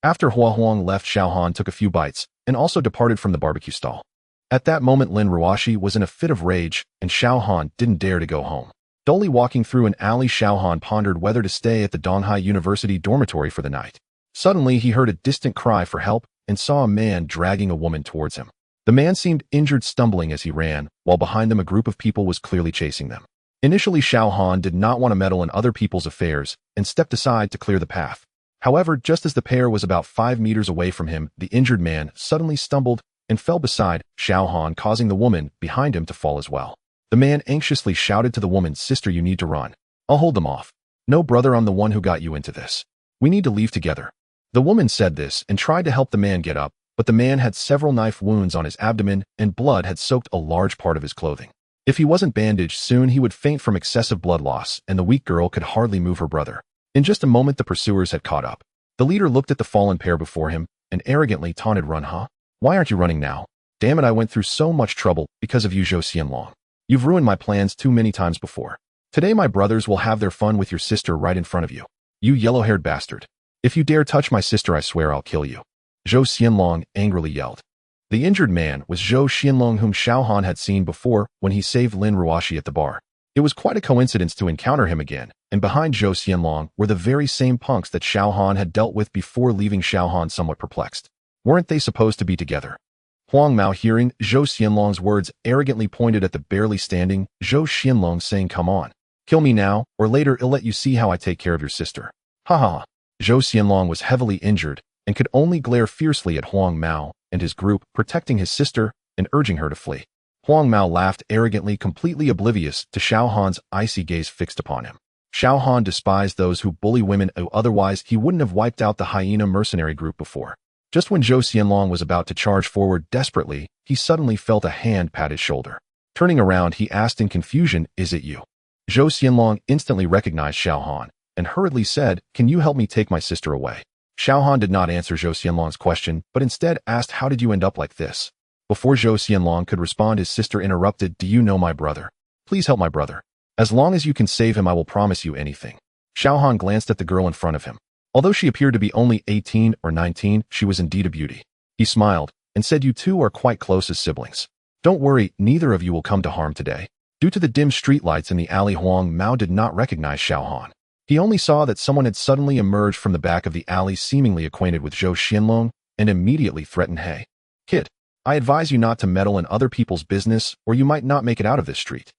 After Hua Huang left, Xiao Han took a few bites and also departed from the barbecue stall. At that moment, Lin Ruoxi was in a fit of rage, and Xiao Han didn't dare to go home. Dully walking through an alley, Xiao Han pondered whether to stay at the Donghai University dormitory for the night. Suddenly, he heard a distant cry for help and saw a man dragging a woman towards him. The man seemed injured, stumbling as he ran, while behind them a group of people was clearly chasing them. Initially, Xiao Han did not want to meddle in other people's affairs and stepped aside to clear the path. However, just as the pair was about 5 meters away from him, the injured man suddenly stumbled and fell beside Xiao Han, causing the woman behind him to fall as well. The man anxiously shouted to the woman, "Sister, you need to run. I'll hold them off." "No, brother, I'm the one who got you into this. We need to leave together." The woman said this and tried to help the man get up, but the man had several knife wounds on his abdomen and blood had soaked a large part of his clothing. If he wasn't bandaged, soon he would faint from excessive blood loss, and the weak girl could hardly move her brother. In just a moment, the pursuers had caught up. The leader looked at the fallen pair before him and arrogantly taunted, "Run, huh? Why aren't you running now? Damn it, I went through so much trouble because of you, Zhou Xianlong. You've ruined my plans too many times before. Today my brothers will have their fun with your sister right in front of you. You yellow-haired bastard. If you dare touch my sister, I swear I'll kill you." Zhou Xianlong angrily yelled. The injured man was Zhou Xianlong, whom Xiao Han had seen before when he saved Lin Ruoxi at the bar. It was quite a coincidence to encounter him again, and behind Zhou Xianlong were the very same punks that Xiao Han had dealt with before, leaving Xiao Han somewhat perplexed. Weren't they supposed to be together? Huang Mao, hearing Zhou Xianlong's words, arrogantly pointed at the barely standing Zhou Xianlong, saying, "Come on, kill me now, or later I'll let you see how I take care of your sister." Ha ha. Zhou Xianlong was heavily injured and could only glare fiercely at Huang Mao and his group, protecting his sister and urging her to flee. Huang Mao laughed arrogantly, completely oblivious to Xiao Han's icy gaze fixed upon him. Xiao Han despised those who bully women, otherwise he wouldn't have wiped out the hyena mercenary group before. Just when Zhou Xianlong was about to charge forward desperately, he suddenly felt a hand pat his shoulder. Turning around, he asked in confusion, "Is it you?" Zhou Xianlong instantly recognized Xiao Han and hurriedly said, "Can you help me take my sister away?" Xiao Han did not answer Zhou Xianlong's question, but instead asked, "How did you end up like this?" Before Zhou Xianlong could respond, his sister interrupted, "Do you know my brother? Please help my brother. As long as you can save him, I will promise you anything." Xiao Han glanced at the girl in front of him. Although she appeared to be only 18 or 19, she was indeed a beauty. He smiled and said, "You two are quite close as siblings. Don't worry, neither of you will come to harm today." Due to the dim streetlights in the alley, Huang Mao did not recognize Xiao Han. He only saw that someone had suddenly emerged from the back of the alley, seemingly acquainted with Zhou Xianlong, and immediately threatened, "Hey, kid, I advise you not to meddle in other people's business, or you might not make it out of this street."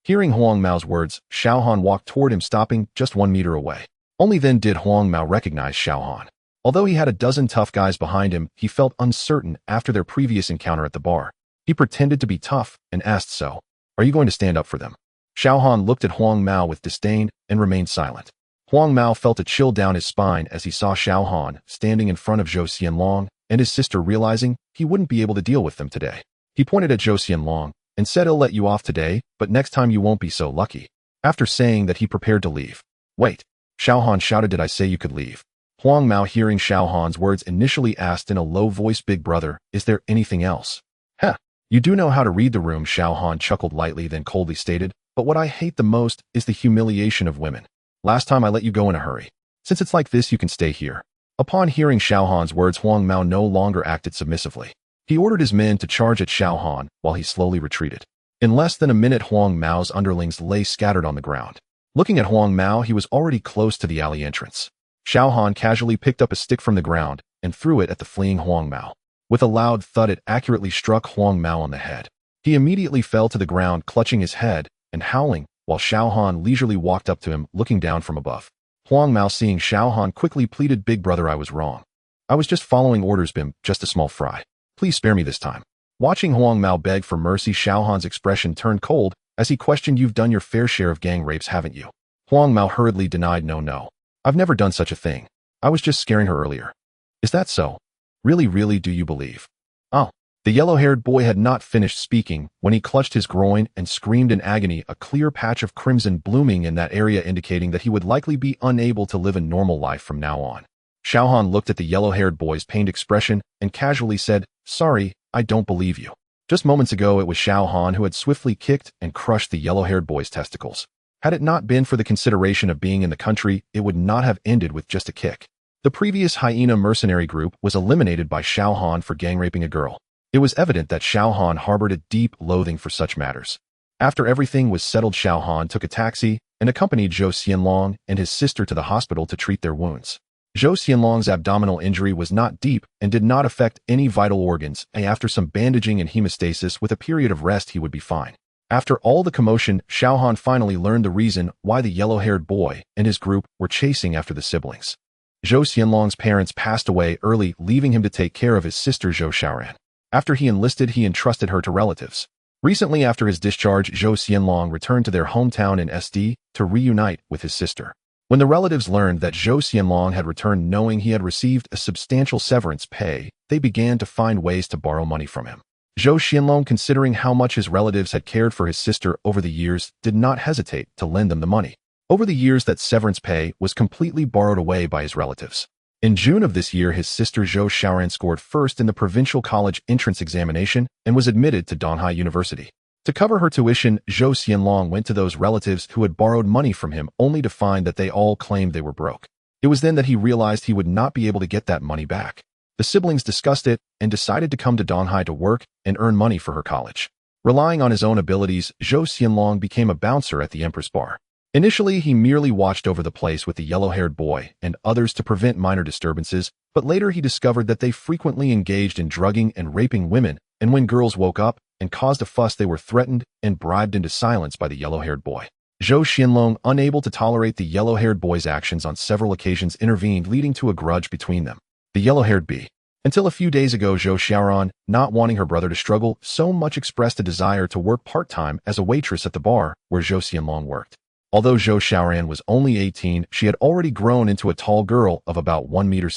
Hearing Huang Mao's words, Xiao Han walked toward him, stopping just 1 meter away. Only then did Huang Mao recognize Xiao Han. Although he had a dozen tough guys behind him, he felt uncertain after their previous encounter at the bar. He pretended to be tough and asked, "So, are you going to stand up for them?" Xiao Han looked at Huang Mao with disdain and remained silent. Huang Mao felt a chill down his spine as he saw Xiao Han standing in front of Zhou Xianlong and his sister, realizing he wouldn't be able to deal with them today. He pointed at Zhou Xianlong and said, "I'll let you off today, but next time you won't be so lucky." After saying that, he prepared to leave. "Wait!" Xiao Han shouted, "Did I say you could leave?" Huang Mao, hearing Xiao Han's words, initially asked in a low voice, "Big brother, is there anything else?" "Heh, you do know how to read the room," Xiao Han chuckled lightly, then coldly stated, "But what I hate the most is the humiliation of women. Last time I let you go in a hurry. Since it's like this, you can stay here." Upon hearing Xiao Han's words, Huang Mao no longer acted submissively. He ordered his men to charge at Xiao Han while he slowly retreated. In less than a minute, Huang Mao's underlings lay scattered on the ground. Looking at Huang Mao, he was already close to the alley entrance. Xiao Han casually picked up a stick from the ground and threw it at the fleeing Huang Mao. With a loud thud, it accurately struck Huang Mao on the head. He immediately fell to the ground, clutching his head and howling, while Xiao Han leisurely walked up to him, looking down from above. Huang Mao, seeing Xiao Han, quickly pleaded, "Big brother, I was wrong. I was just following orders, Bim, just a small fry. Please spare me this time." Watching Huang Mao beg for mercy, Xiao Han's expression turned cold as he questioned, "You've done your fair share of gang rapes, haven't you?" Huang Mao hurriedly denied, No. I've never done such a thing. I was just scaring her earlier." "Is that so? Really, do you believe?" "Oh, The yellow-haired boy had not finished speaking when he clutched his groin and screamed in agony, a clear patch of crimson blooming in that area indicating that he would likely be unable to live a normal life from now on. Xiaohan looked at the yellow-haired boy's pained expression and casually said, "Sorry, I don't believe you." Just moments ago, it was Xiaohan who had swiftly kicked and crushed the yellow-haired boy's testicles. Had it not been for the consideration of being in the country, it would not have ended with just a kick. The previous hyena mercenary group was eliminated by Xiaohan for gang-raping a girl. It was evident that Xiaohan harbored a deep loathing for such matters. After everything was settled, Xiaohan took a taxi and accompanied Zhou Xianlong and his sister to the hospital to treat their wounds. Zhou Xianlong's abdominal injury was not deep and did not affect any vital organs, and after some bandaging and hemostasis with a period of rest he would be fine. After all the commotion, Xiaohan finally learned the reason why the yellow-haired boy and his group were chasing after the siblings. Zhou Xianlong's parents passed away early, leaving him to take care of his sister Zhou Xiaoran. After he enlisted, he entrusted her to relatives. Recently, after his discharge, Zhou Xianlong returned to their hometown in SD to reunite with his sister. When the relatives learned that Zhou Xianlong had returned knowing he had received a substantial severance pay, they began to find ways to borrow money from him. Zhou Xianlong, considering how much his relatives had cared for his sister over the years, did not hesitate to lend them the money. Over the years, that severance pay was completely borrowed away by his relatives. In June of this year, his sister Zhou Xiaoran scored first in the provincial college entrance examination and was admitted to Donghai University. To cover her tuition, Zhou Xianlong went to those relatives who had borrowed money from him only to find that they all claimed they were broke. It was then that he realized he would not be able to get that money back. The siblings discussed it and decided to come to Donghai to work and earn money for her college. Relying on his own abilities, Zhou Xianlong became a bouncer at the Empress Bar. Initially, he merely watched over the place with the yellow-haired boy and others to prevent minor disturbances, but later he discovered that they frequently engaged in drugging and raping women, and when girls woke up and caused a fuss, they were threatened and bribed into silence by the yellow-haired boy. Zhou Xianlong, unable to tolerate the yellow-haired boy's actions on several occasions, intervened, leading to a grudge between them. The yellow-haired b. Until a few days ago, Zhou Xiaoran, not wanting her brother to struggle, so much expressed a desire to work part-time as a waitress at the bar where Zhou Xianlong worked. Although Zhou Xiaoran was only 18, she had already grown into a tall girl of about 1.65 meters.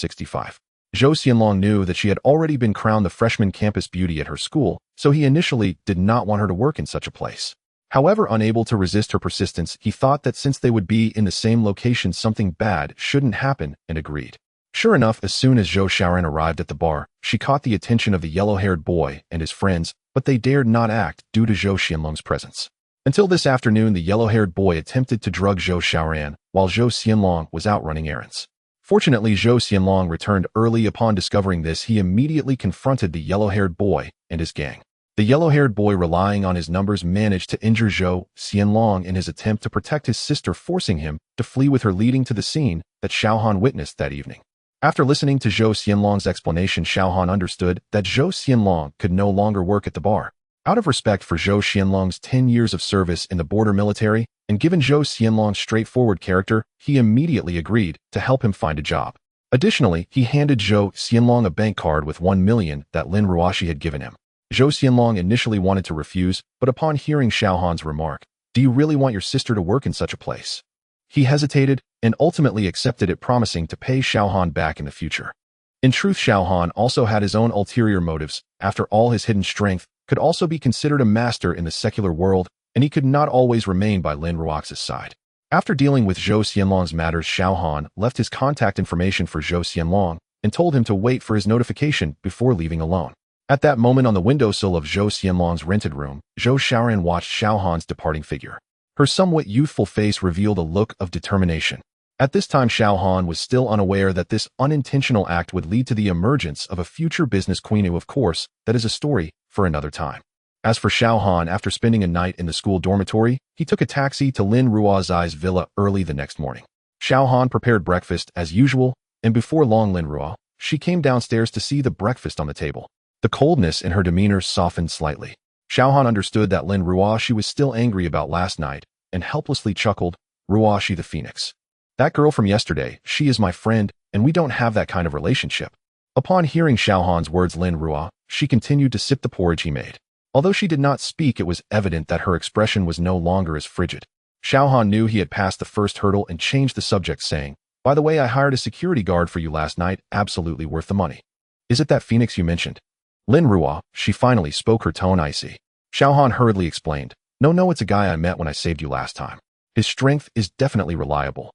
Zhou Xianlong knew that she had already been crowned the freshman campus beauty at her school, so he initially did not want her to work in such a place. However, unable to resist her persistence, he thought that since they would be in the same location, something bad shouldn't happen, and agreed. Sure enough, as soon as Zhou Xiaoran arrived at the bar, she caught the attention of the yellow-haired boy and his friends, but they dared not act due to Zhou Xianlong's presence. Until this afternoon, the yellow-haired boy attempted to drug Zhou Xiaoran while Zhou Xianlong was out running errands. Fortunately, Zhou Xianlong returned early. Upon discovering this, he immediately confronted the yellow-haired boy and his gang. The yellow-haired boy, relying on his numbers, managed to injure Zhou Xianlong in his attempt to protect his sister, forcing him to flee with her, leading to the scene that Xiaohan witnessed that evening. After listening to Zhou Xianlong's explanation, Xiaohan understood that Zhou Xianlong could no longer work at the bar. Out of respect for Zhou Xianlong's 10 years of service in the border military, and given Zhou Xianlong's straightforward character, he immediately agreed to help him find a job. Additionally, he handed Zhou Xianlong a bank card with 1 million that Lin Ruoxi had given him. Zhou Xianlong initially wanted to refuse, but upon hearing Xiaohan's remark, "Do you really want your sister to work in such a place?" he hesitated and ultimately accepted it, promising to pay Xiaohan back in the future. In truth, Xiaohan also had his own ulterior motives. After all, his hidden strength could also be considered a master in the secular world, and he could not always remain by Lin Ruoxi's side. After dealing with Zhou Xianlong's matters, Xiaohan left his contact information for Zhou Xianlong and told him to wait for his notification before leaving alone. At that moment, on the windowsill of Zhou Xianlong's rented room, Zhou Xiaoran watched Xiaohan's departing figure. Her somewhat youthful face revealed a look of determination. At this time, Xiaohan was still unaware that this unintentional act would lead to the emergence of a future business queen. Of course, that is a story for another time. As for Xiaohan, after spending a night in the school dormitory, he took a taxi to Lin Ruoxi's villa early the next morning. Xiaohan prepared breakfast as usual, and before long Lin Ruoxi came downstairs to see the breakfast on the table. The coldness in her demeanor softened slightly. Xiaohan understood that Lin Ruoxi was still angry about last night, and helplessly chuckled, "Ruoxi the Phoenix. That girl from yesterday, she is my friend, and we don't have that kind of relationship." Upon hearing Xiaohan's words, Lin Ruoxi continued to sip the porridge he made. Although she did not speak, it was evident that her expression was no longer as frigid. Xiaohan knew he had passed the first hurdle and changed the subject, saying, "By the way, I hired a security guard for you last night, absolutely worth the money. Is it that Phoenix you mentioned?" Lin Ruo, she finally spoke, her tone icy. Xiaohan hurriedly explained, No, it's a guy I met when I saved you last time. His strength is definitely reliable.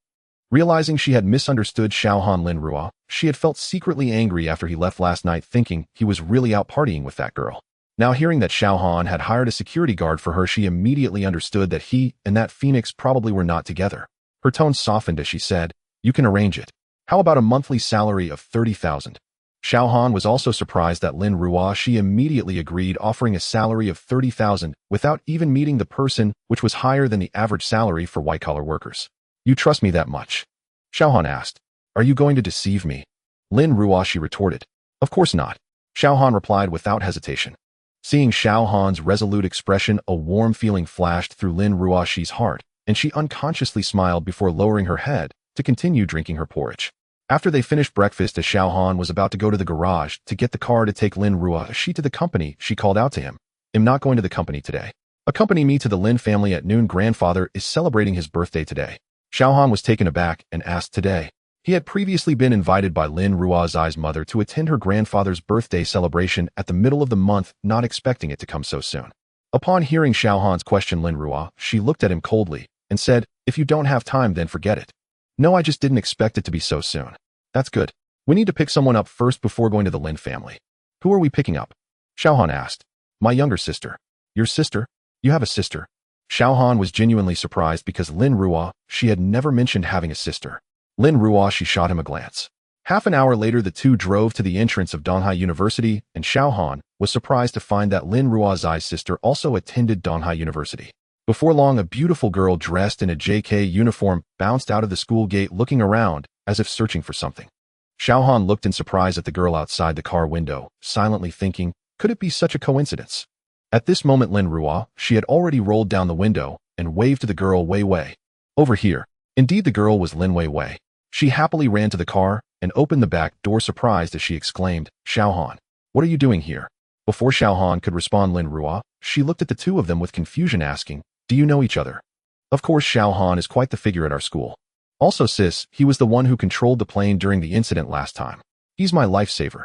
Realizing she had misunderstood Xiaohan Lin Ruo, she had felt secretly angry after he left last night, thinking he was really out partying with that girl. Now hearing that Xiaohan had hired a security guard for her, she immediately understood that he and that phoenix probably were not together. Her tone softened as she said, You can arrange it. How about a monthly salary of 30,000? Xiaohan was also surprised that Lin Ruo, she immediately agreed, offering a salary of 30,000 without even meeting the person, which was higher than the average salary for white-collar workers. You trust me that much? Xiaohan asked. Are you going to deceive me? Lin Ruo, she retorted. Of course not. Xiaohan replied without hesitation. Seeing Xiaohan's resolute expression, a warm feeling flashed through Lin Ruoxi's heart, and she unconsciously smiled before lowering her head to continue drinking her porridge. After they finished breakfast, as Xiaohan was about to go to the garage to get the car to take Lin Ruoxi to the company, she called out to him, I'm not going to the company today. Accompany me to the Lin family at noon. Grandfather is celebrating his birthday today. Xiaohan was taken aback and asked today. He had previously been invited by Lin Ruoxi's mother to attend her grandfather's birthday celebration at the middle of the month, not expecting it to come so soon. Upon hearing Xiaohan's question, Lin Ruo, she looked at him coldly and said, If you don't have time, then forget it. No, I just didn't expect it to be so soon. That's good. We need to pick someone up first before going to the Lin family. Who are we picking up? Xiaohan asked. My younger sister. Your sister? You have a sister? Xiaohan was genuinely surprised because Lin Ruo, she had never mentioned having a sister. Lin Ruo, she shot him a glance. Half an hour later, the two drove to the entrance of Donghai University, and Xiaohan was surprised to find that Lin Ruoxi's sister also attended Donghai University. Before long, a beautiful girl dressed in a JK uniform bounced out of the school gate, looking around as if searching for something. Xiaohan looked in surprise at the girl outside the car window, silently thinking, could it be such a coincidence? At this moment, Lin Ruo, she had already rolled down the window and waved to the girl, Wei Wei. Over here. Indeed, the girl was Lin Wei Wei. She happily ran to the car and opened the back door, surprised as she exclaimed, Xiaohan, what are you doing here? Before Xiaohan could respond, Lin Ruo, she looked at the two of them with confusion, asking, Do you know each other? Of course, Xiaohan is quite the figure at our school. Also, sis, he was the one who controlled the plane during the incident last time. He's my lifesaver.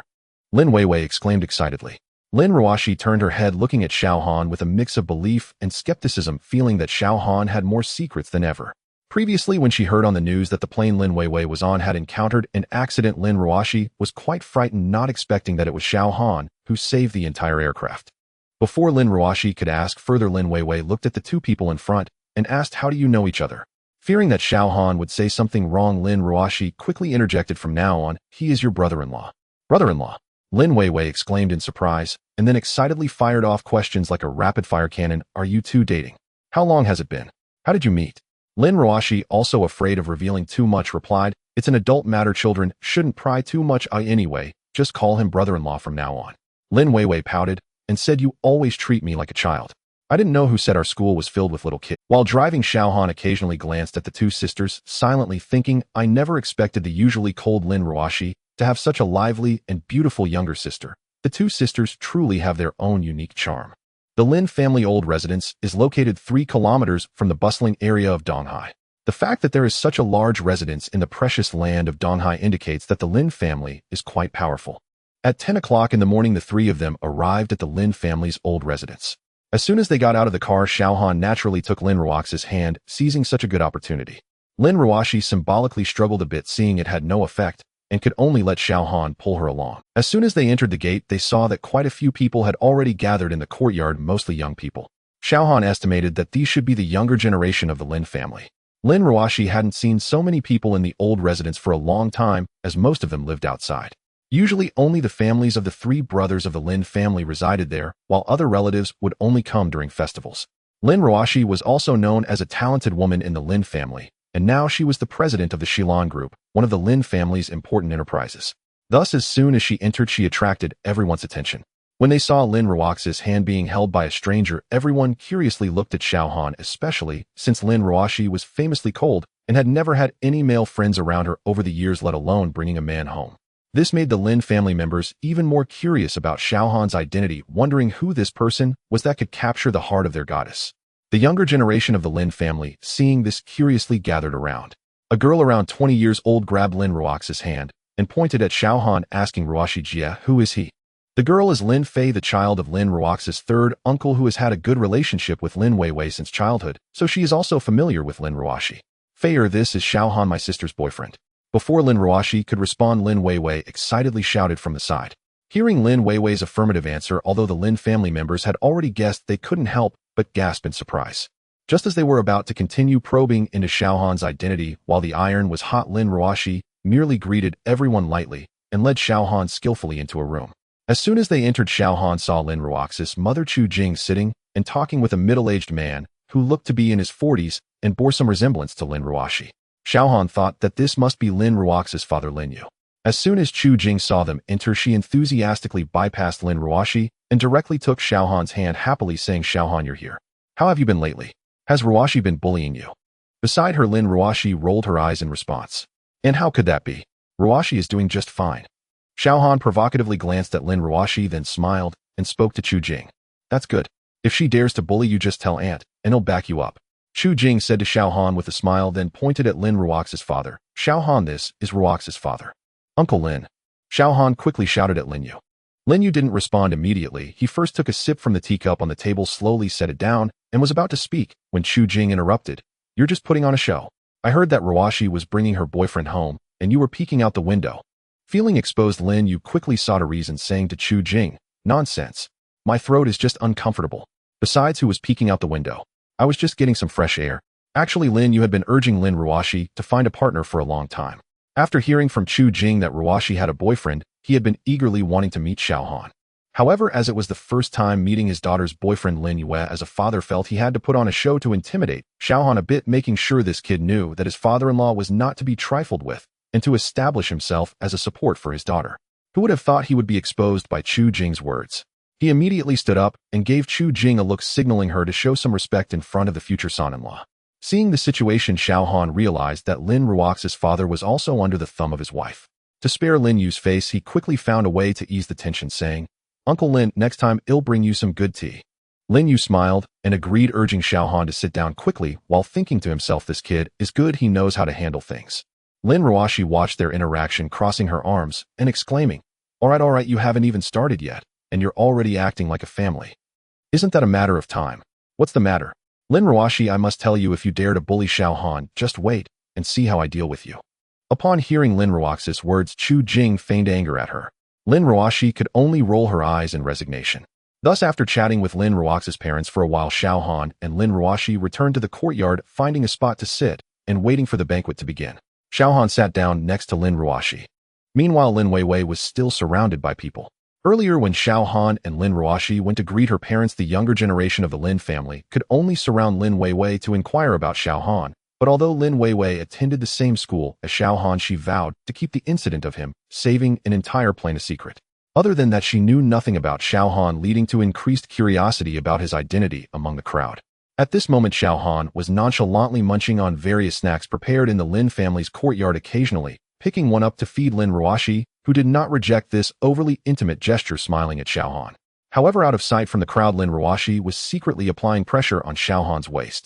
Lin Wei Wei exclaimed excitedly. Lin Ruoxi turned her head, looking at Xiaohan with a mix of belief and skepticism, feeling that Xiaohan had more secrets than ever. Previously, when she heard on the news that the plane Lin Wei Wei was on had encountered an accident, Lin Ruoxi was quite frightened, not expecting that it was Xiaohan who saved the entire aircraft. Before Lin Ruoxi could ask further, Lin Wei Wei looked at the two people in front and asked, How do you know each other? Fearing that Xiaohan would say something wrong, Lin Ruoxi quickly interjected, From now on, he is your brother-in-law. Brother-in-law? Lin Wei Wei exclaimed in surprise, and then excitedly fired off questions like a rapid-fire cannon. Are you two dating? How long has it been? How did you meet? Lin Ruoxi, also afraid of revealing too much, replied, It's an adult matter. Children shouldn't pry too much. Anyway, just call him brother-in-law from now on. Lin Wei Wei pouted and said, You always treat me like a child. I didn't know who said our school was filled with little kids. While driving, Xiaohan occasionally glanced at the two sisters, silently thinking, I never expected the usually cold Lin Ruoxi to have such a lively and beautiful younger sister. The two sisters truly have their own unique charm. The Lin family old residence is located 3 kilometers from the bustling area of Donghai. The fact that there is such a large residence in the precious land of Donghai indicates that the Lin family is quite powerful. At 10 o'clock in the morning, the three of them arrived at the Lin family's old residence. As soon as they got out of the car, Xiaohan naturally took Lin Ruoxi's hand, seizing such a good opportunity. Lin Ruoxi symbolically struggled a bit, seeing it had no effect, and could only let Xiaohan pull her along. As soon as they entered the gate, they saw that quite a few people had already gathered in the courtyard, mostly young people. Xiaohan estimated that these should be the younger generation of the Lin family. Lin Ruoxi hadn't seen so many people in the old residence for a long time, as most of them lived outside. Usually only the families of the 3 brothers of the Lin family resided there, while other relatives would only come during festivals. Lin Ruoxi was also known as a talented woman in the Lin family, and now she was the president of the Shilan Group, one of the Lin family's important enterprises. Thus, as soon as she entered, she attracted everyone's attention. When they saw Lin Ruoxi's hand being held by a stranger, everyone curiously looked at Xiaohan, especially since Lin Ruoxi was famously cold and had never had any male friends around her over the years, let alone bringing a man home. This made the Lin family members even more curious about Xiaohan's identity, wondering who this person was that could capture the heart of their goddess. The younger generation of the Lin family, seeing this, curiously gathered around. A girl around 20 years old grabbed Lin Ruoxi's hand and pointed at Xiaohan, asking Ruoxi Jie, Who is he? The girl is Lin Fei, the child of Lin Ruox's third uncle who has had a good relationship with Lin Weiwei since childhood, so she is also familiar with Lin Ruoxi. Fei, this is Xiaohan, my sister's boyfriend. Before Lin Ruoxi could respond, Lin Weiwei excitedly shouted from the side. Hearing Lin Weiwei's affirmative answer, although the Lin family members had already guessed, they couldn't help but gasp in surprise. Just as they were about to continue probing into Xiaohan's identity while the iron was hot, Lin Ruoxi merely greeted everyone lightly and led Xiaohan skillfully into a room. As soon as they entered, Xiaohan saw Lin Ruox's mother Chu Jing sitting and talking with a middle-aged man who looked to be in his 40s and bore some resemblance to Lin Ruoxi. Xiaohan thought that this must be Lin Ruox's father Lin Yu. As soon as Chu Jing saw them enter, she enthusiastically bypassed Lin Ruoxi and directly took Xiaohan's hand, happily saying, "Xiaohan, you're here. How have you been lately? Has Ruoxi been bullying you?" Beside her, Lin Ruoxi rolled her eyes in response. "And how could that be? Ruoxi is doing just fine." Xiaohan provocatively glanced at Lin Ruoxi, then smiled and spoke to Chu Jing. "That's good. If she dares to bully you, just tell Aunt, and he'll back you up." Chu Jing said to Xiaohan with a smile, then pointed at Lin Ruox's father. "Xiaohan, this is Ruox's father. Uncle Lin." Xiaohan quickly shouted at Lin Yu. Lin Yu didn't respond immediately. He first took a sip from the teacup on the table, slowly set it down, and was about to speak when Chu Jing interrupted. "You're just putting on a show. I heard that Ruoxi was bringing her boyfriend home, and you were peeking out the window." Feeling exposed, Lin Yu quickly sought a reason, saying to Chu Jing, "Nonsense. My throat is just uncomfortable. Besides, who was peeking out the window? I was just getting some fresh air." Actually, Lin Yu had been urging Lin Ruoxi to find a partner for a long time. After hearing from Chu Jing that Ruoxi had a boyfriend, he had been eagerly wanting to meet Xiaohan. However, as it was the first time meeting his daughter's boyfriend, Lin Yue as a father felt he had to put on a show to intimidate Xiaohan a bit, making sure this kid knew that his father-in-law was not to be trifled with, and to establish himself as a support for his daughter. Who would have thought he would be exposed by Chu Jing's words? He immediately stood up and gave Chu Jing a look, signaling her to show some respect in front of the future son-in-law. Seeing the situation, Xiaohan realized that Lin Ruox's father was also under the thumb of his wife. To spare Lin Yu's face, he quickly found a way to ease the tension, saying, "Uncle Lin, next time I'll bring you some good tea." Lin Yu smiled and agreed, urging Xiaohan to sit down quickly while thinking to himself, "This kid is good, he knows how to handle things." Lin Ruoxi watched their interaction, crossing her arms and exclaiming, all right, you haven't even started yet, and you're already acting like a family. Isn't that a matter of time? What's the matter? Lin Ruoxi, I must tell you, if you dare to bully Xiaohan, just wait and see how I deal with you." Upon hearing Lin Ruoxi's words, Chu Jing feigned anger at her. Lin Ruoxi could only roll her eyes in resignation. Thus, after chatting with Lin Ruoxi's parents for a while, Xiaohan and Lin Ruoxi returned to the courtyard, finding a spot to sit and waiting for the banquet to begin. Xiaohan sat down next to Lin Ruoxi. Meanwhile, Lin Weiwei was still surrounded by people. Earlier, when Xiaohan and Lin Ruoxi went to greet her parents, the younger generation of the Lin family could only surround Lin Weiwei to inquire about Xiaohan. But although Lin Weiwei attended the same school as Xiaohan, she vowed to keep the incident of him saving an entire plane a secret. Other than that, she knew nothing about Xiaohan, leading to increased curiosity about his identity among the crowd. At this moment, Xiaohan was nonchalantly munching on various snacks prepared in the Lin family's courtyard, occasionally picking one up to feed Lin Ruoxi, who did not reject this overly intimate gesture, smiling at Xiaohan. However, out of sight from the crowd, Lin Ruoxi was secretly applying pressure on Xiaohan's waist.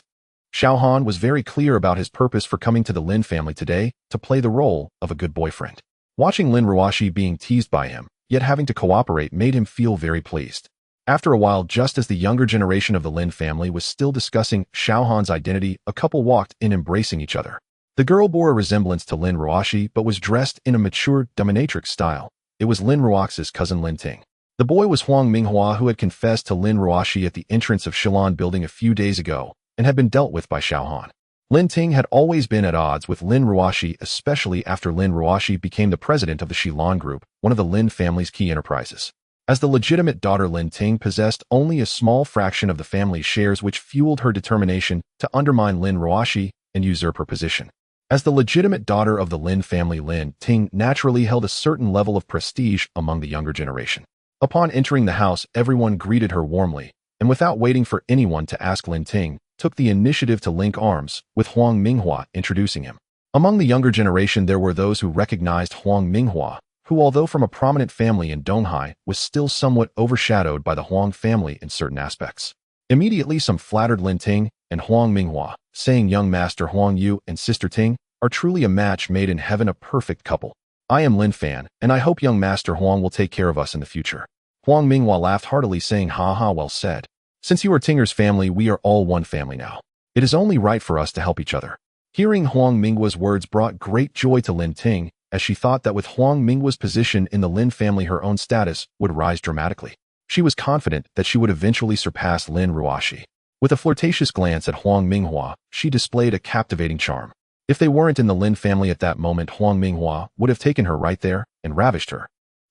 Xiaohan was very clear about his purpose for coming to the Lin family today, to play the role of a good boyfriend. Watching Lin Ruoxi being teased by him, yet having to cooperate, made him feel very pleased. After a while, just as the younger generation of the Lin family was still discussing Xiaohan's identity, a couple walked in, embracing each other. The girl bore a resemblance to Lin Ruoxi but was dressed in a mature, dominatrix style. It was Lin Ruox's cousin Lin Ting. The boy was Huang Minghua, who had confessed to Lin Ruoxi at the entrance of Shilin building a few days ago and had been dealt with by Xiaohan. Lin Ting had always been at odds with Lin Ruoxi, especially after Lin Ruoxi became the president of the Shilin Group, one of the Lin family's key enterprises. As the legitimate daughter, Lin Ting possessed only a small fraction of the family's shares, which fueled her determination to undermine Lin Ruoxi and usurp her position. As the legitimate daughter of the Lin family, Lin Ting naturally held a certain level of prestige among the younger generation. Upon entering the house, everyone greeted her warmly, and without waiting for anyone to ask, Lin Ting took the initiative to link arms with Huang Minghua, introducing him. Among the younger generation, there were those who recognized Huang Minghua, who, although from a prominent family in Donghai, was still somewhat overshadowed by the Huang family in certain aspects. Immediately, some flattered Lin Ting and Huang Minghua, saying, "Young Master Huang Yu and Sister Ting are truly a match made in heaven, a perfect couple. I am Lin Fan, and I hope young Master Huang will take care of us in the future." Huang Minghua laughed heartily, saying, "Ha ha, well said. Since you are Tinger's family, we are all one family now. It is only right for us to help each other." Hearing Huang Minghua's words brought great joy to Lin Ting, as she thought that with Huang Minghua's position in the Lin family, her own status would rise dramatically. She was confident that she would eventually surpass Lin Ruoxi. With a flirtatious glance at Huang Minghua, she displayed a captivating charm. If they weren't in the Lin family at that moment, Huang Minghua would have taken her right there and ravished her.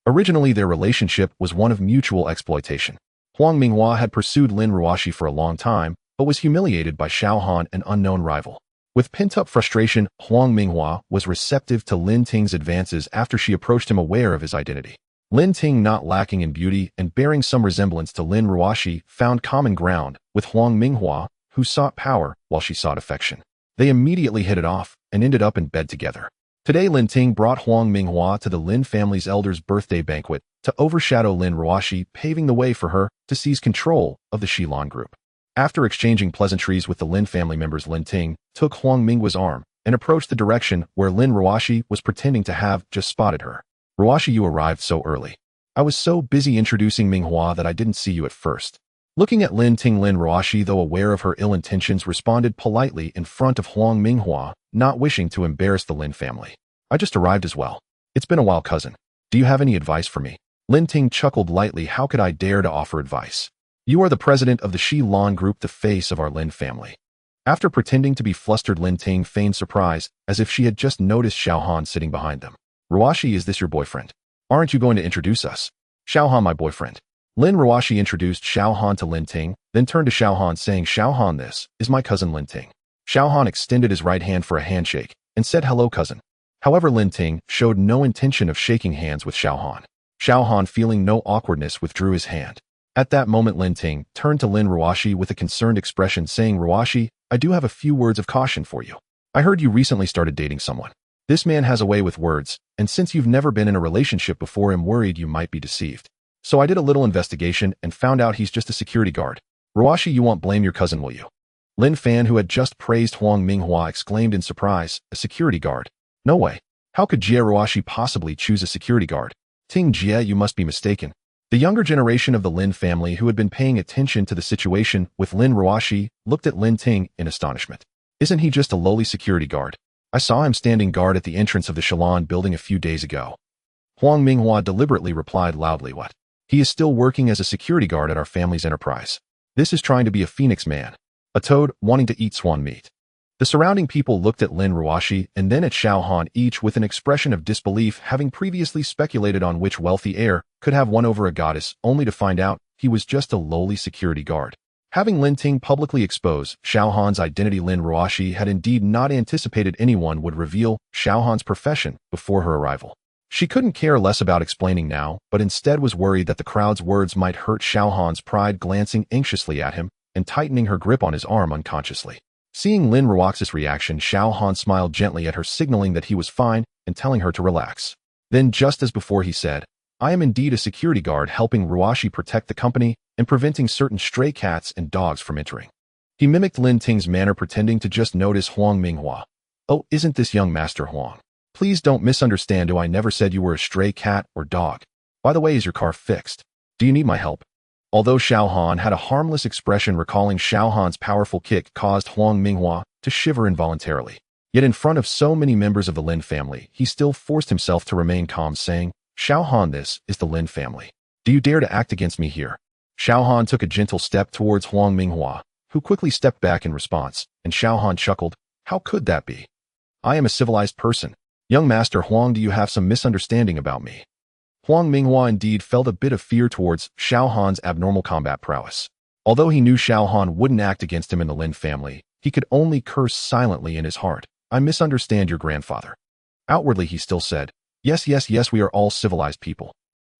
Originally, their relationship was one of mutual exploitation. Huang Minghua had pursued Lin Ruoxi for a long time, but was humiliated by Xiao Han, an unknown rival. With pent-up frustration, Huang Minghua was receptive to Lin Ting's advances after she approached him aware of his identity. Lin Ting, not lacking in beauty and bearing some resemblance to Lin Ruoxi, found common ground with Huang Minghua, who sought power while she sought affection. They immediately hit it off and ended up in bed together. Today, Lin Ting brought Huang Minghua to the Lin family's elder's birthday banquet to overshadow Lin Ruoxi, paving the way for her to seize control of the Shilan group. After exchanging pleasantries with the Lin family members, Lin Ting took Huang Minghua's arm and approached the direction where Lin Ruoxi was pretending to have just spotted her. "Ruoxi, you arrived so early. I was so busy introducing Minghua that I didn't see you at first." Looking at Lin Ting, Lin Ruoxi, though aware of her ill intentions, responded politely in front of Huang Minghua, not wishing to embarrass the Lin family. "I just arrived as well. It's been a while, cousin. Do you have any advice for me?" Lin Ting chuckled lightly. "How could I dare to offer advice? You are the president of the Shilan group, the face of our Lin family." After pretending to be flustered, Lin Ting feigned surprise, as if she had just noticed Xiao Han sitting behind them. "Ruoxi, is this your boyfriend? Aren't you going to introduce us?" "Xiao Han, my boyfriend." Lin Ruoxi introduced Xiao Han to Lin Ting, then turned to Xiao Han, saying, "Xiao Han, this is my cousin Lin Ting." Xiao Han extended his right hand for a handshake and said, "Hello, cousin." However, Lin Ting showed no intention of shaking hands with Xiao Han. Xiao Han, feeling no awkwardness, withdrew his hand. At that moment, Lin Ting turned to Lin Ruoxi with a concerned expression, saying, "Ruoxi, I do have a few words of caution for you. I heard you recently started dating someone. This man has a way with words, and since you've never been in a relationship before, I'm worried you might be deceived. So I did a little investigation and found out he's just a security guard. Ruoxi, you won't blame your cousin, will you?" Lin Fan, who had just praised Huang Minghua, exclaimed in surprise, "A security guard? No way. How could Jie Ruoxi possibly choose a security guard?" "Ting Jie, you must be mistaken." The younger generation of the Lin family, who had been paying attention to the situation with Lin Ruoxi, looked at Lin Ting in astonishment. "Isn't he just a lowly security guard? I saw him standing guard at the entrance of the Shilan building a few days ago." Huang Minghua deliberately replied loudly, "What? He is still working as a security guard at our family's enterprise. This is trying to be a phoenix man. A toad wanting to eat swan meat." The surrounding people looked at Lin Ruoxi and then at Xiao Han, each with an expression of disbelief, having previously speculated on which wealthy heir could have won over a goddess, only to find out he was just a lowly security guard. Having Lin Ting publicly expose Xiao Han's identity, Lin Ruoxi had indeed not anticipated anyone would reveal Xiao Han's profession before her arrival. She couldn't care less about explaining now, but instead was worried that the crowd's words might hurt Xiao Han's pride, glancing anxiously at him and tightening her grip on his arm unconsciously. Seeing Lin Ruoxi's reaction, Xiao Han smiled gently at her, signaling that he was fine and telling her to relax. Then, just as before, he said, "I am indeed a security guard, helping Ruoxi protect the company and preventing certain stray cats and dogs from entering." He mimicked Lin Ting's manner, pretending to just notice Huang Minghua. "Oh, isn't this young Master Huang? Please don't misunderstand. I never said you were a stray cat or dog. By the way, is your car fixed? Do you need my help?" Although Xiao Han had a harmless expression, recalling Xiao Han's powerful kick caused Huang Minghua to shiver involuntarily. Yet in front of so many members of the Lin family, he still forced himself to remain calm, saying, "Xiao Han, this is the Lin family. Do you dare to act against me here?" Xiao Han took a gentle step towards Huang Minghua, who quickly stepped back in response, and Xiao Han chuckled, "How could that be? I am a civilized person. Young Master Huang, do you have some misunderstanding about me?" Huang Minghua indeed felt a bit of fear towards Xiao Han's abnormal combat prowess. Although he knew Xiao Han wouldn't act against him in the Lin family, he could only curse silently in his heart. "I misunderstand your grandfather." Outwardly, he still said, "Yes, yes, yes, we are all civilized people."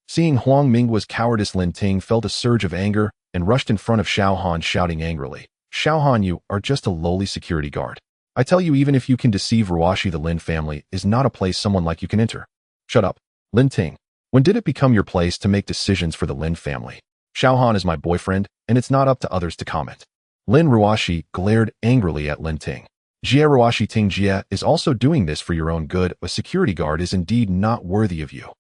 Seeing Huang Minghua's cowardice, Lin Ting felt a surge of anger and rushed in front of Xiao Han, shouting angrily, "Xiao Han, you are just a lowly security guard. I tell you, even if you can deceive Ruoxi, the Lin family is not a place someone like you can enter." "Shut up, Lin Ting. When did it become your place to make decisions for the Lin family? Xiao Han is my boyfriend, and it's not up to others to comment." Lin Ruoxi glared angrily at Lin Ting. "Jie Ruoxi, Ting Jie is also doing this for your own good. A security guard is indeed not worthy of you."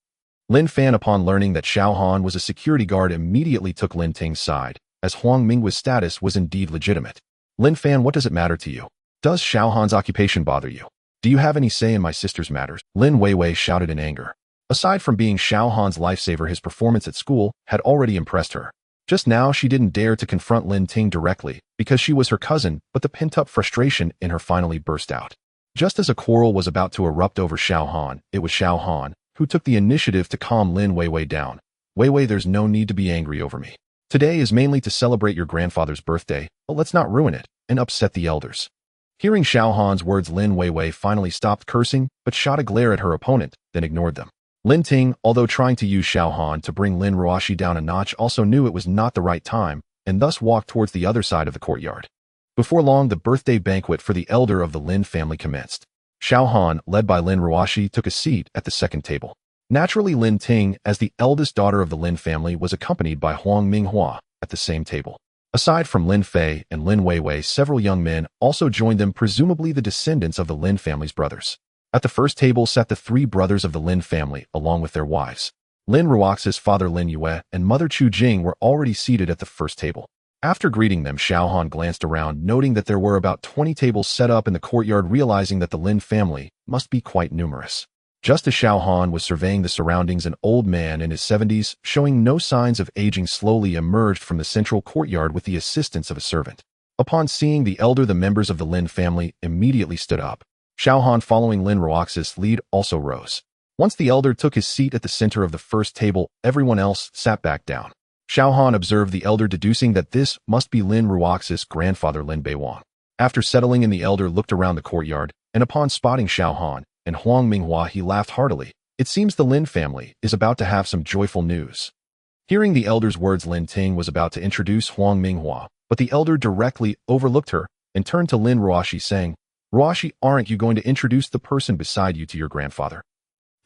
Lin Fan, upon learning that Xiao Han was a security guard, immediately took Lin Ting's side, as Huang Minghua's status was indeed legitimate. Lin Fan, what does it matter to you? Does Xiao Han's occupation bother you? Do you have any say in my sister's matters? Lin Weiwei shouted in anger. Aside from being Xiao Han's lifesaver, his performance at school had already impressed her. Just now, she didn't dare to confront Lin Ting directly, because she was her cousin, but the pent-up frustration in her finally burst out. Just as a quarrel was about to erupt over Xiao Han, it was Xiao Han who took the initiative to calm Lin Weiwei down. Weiwei, there's no need to be angry over me. Today is mainly to celebrate your grandfather's birthday, but let's not ruin it and upset the elders. Hearing Xiao Han's words, Lin Weiwei finally stopped cursing, but shot a glare at her opponent, then ignored them. Lin Ting, although trying to use Xiao Han to bring Lin Ruoxi down a notch, also knew it was not the right time, and thus walked towards the other side of the courtyard. Before long, the birthday banquet for the elder of the Lin family commenced. Xiao Han, led by Lin Ruoxi, took a seat at the second table. Naturally, Lin Ting, as the eldest daughter of the Lin family, was accompanied by Huang Minghua at the same table. Aside from Lin Fei and Lin Weiwei, several young men also joined them, presumably the descendants of the Lin family's brothers. At the first table sat the three brothers of the Lin family, along with their wives. Lin Ruoxi's father Lin Yue and mother Chu Jing were already seated at the first table. After greeting them, Xiao Han glanced around, noting that there were about 20 tables set up in the courtyard, realizing that the Lin family must be quite numerous. Just as Xiao Han was surveying the surroundings, an old man in his 70s, showing no signs of aging, slowly emerged from the central courtyard with the assistance of a servant. Upon seeing the elder, the members of the Lin family immediately stood up. Xiao Han, following Lin Ruoxi's lead, also rose. Once the elder took his seat at the center of the first table, everyone else sat back down. Xiao Han observed the elder, deducing that this must be Lin Ruoxi's grandfather Lin Beiwang. After settling in, the elder looked around the courtyard, and upon spotting Xiao Han and Huang Minghua, he laughed heartily. It seems the Lin family is about to have some joyful news. Hearing the elder's words, Lin Ting was about to introduce Huang Minghua, but the elder directly overlooked her and turned to Lin Ruoxi, saying, Ruoxi, aren't you going to introduce the person beside you to your grandfather?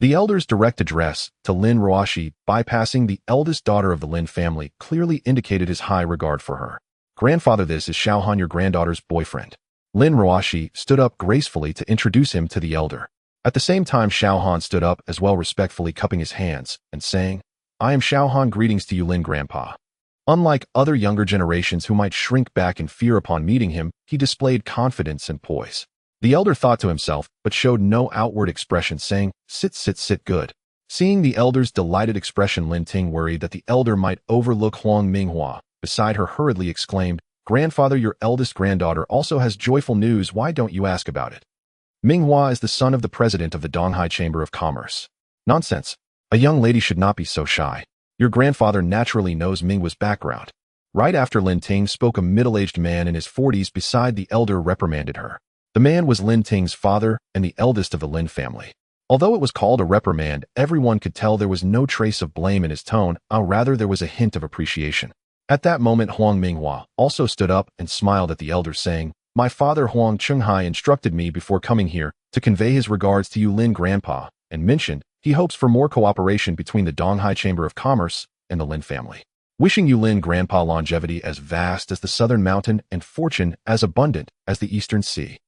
The elder's direct address to Lin Ruoxi, bypassing the eldest daughter of the Lin family, clearly indicated his high regard for her. Grandfather, this is Xiao Han, your granddaughter's boyfriend. Lin Ruoxi stood up gracefully to introduce him to the elder. At the same time, Xiao Han stood up as well, respectfully cupping his hands and saying, I am Xiao Han, greetings to you, Lin Grandpa. Unlike other younger generations who might shrink back in fear upon meeting him, he displayed confidence and poise. The elder thought to himself, but showed no outward expression, saying, sit good. Seeing the elder's delighted expression, Lin Ting, worried that the elder might overlook Huang Minghua beside her, hurriedly exclaimed, Grandfather, your eldest granddaughter also has joyful news. Why don't you ask about it? Minghua is the son of the president of the Donghai Chamber of Commerce. Nonsense. A young lady should not be so shy. Your grandfather naturally knows Minghua's background. Right after Lin Ting spoke, a middle-aged man in his 40s beside the elder reprimanded her. The man was Lin Ting's father and the eldest of the Lin family. Although it was called a reprimand, everyone could tell there was no trace of blame in his tone, rather there was a hint of appreciation. At that moment, Huang Minghua also stood up and smiled at the elder, saying, My father Huang Chenghai instructed me before coming here to convey his regards to you, Lin Grandpa, and mentioned he hopes for more cooperation between the Donghai Chamber of Commerce and the Lin family. Wishing you, Lin Grandpa, longevity as vast as the southern mountain and fortune as abundant as the eastern sea.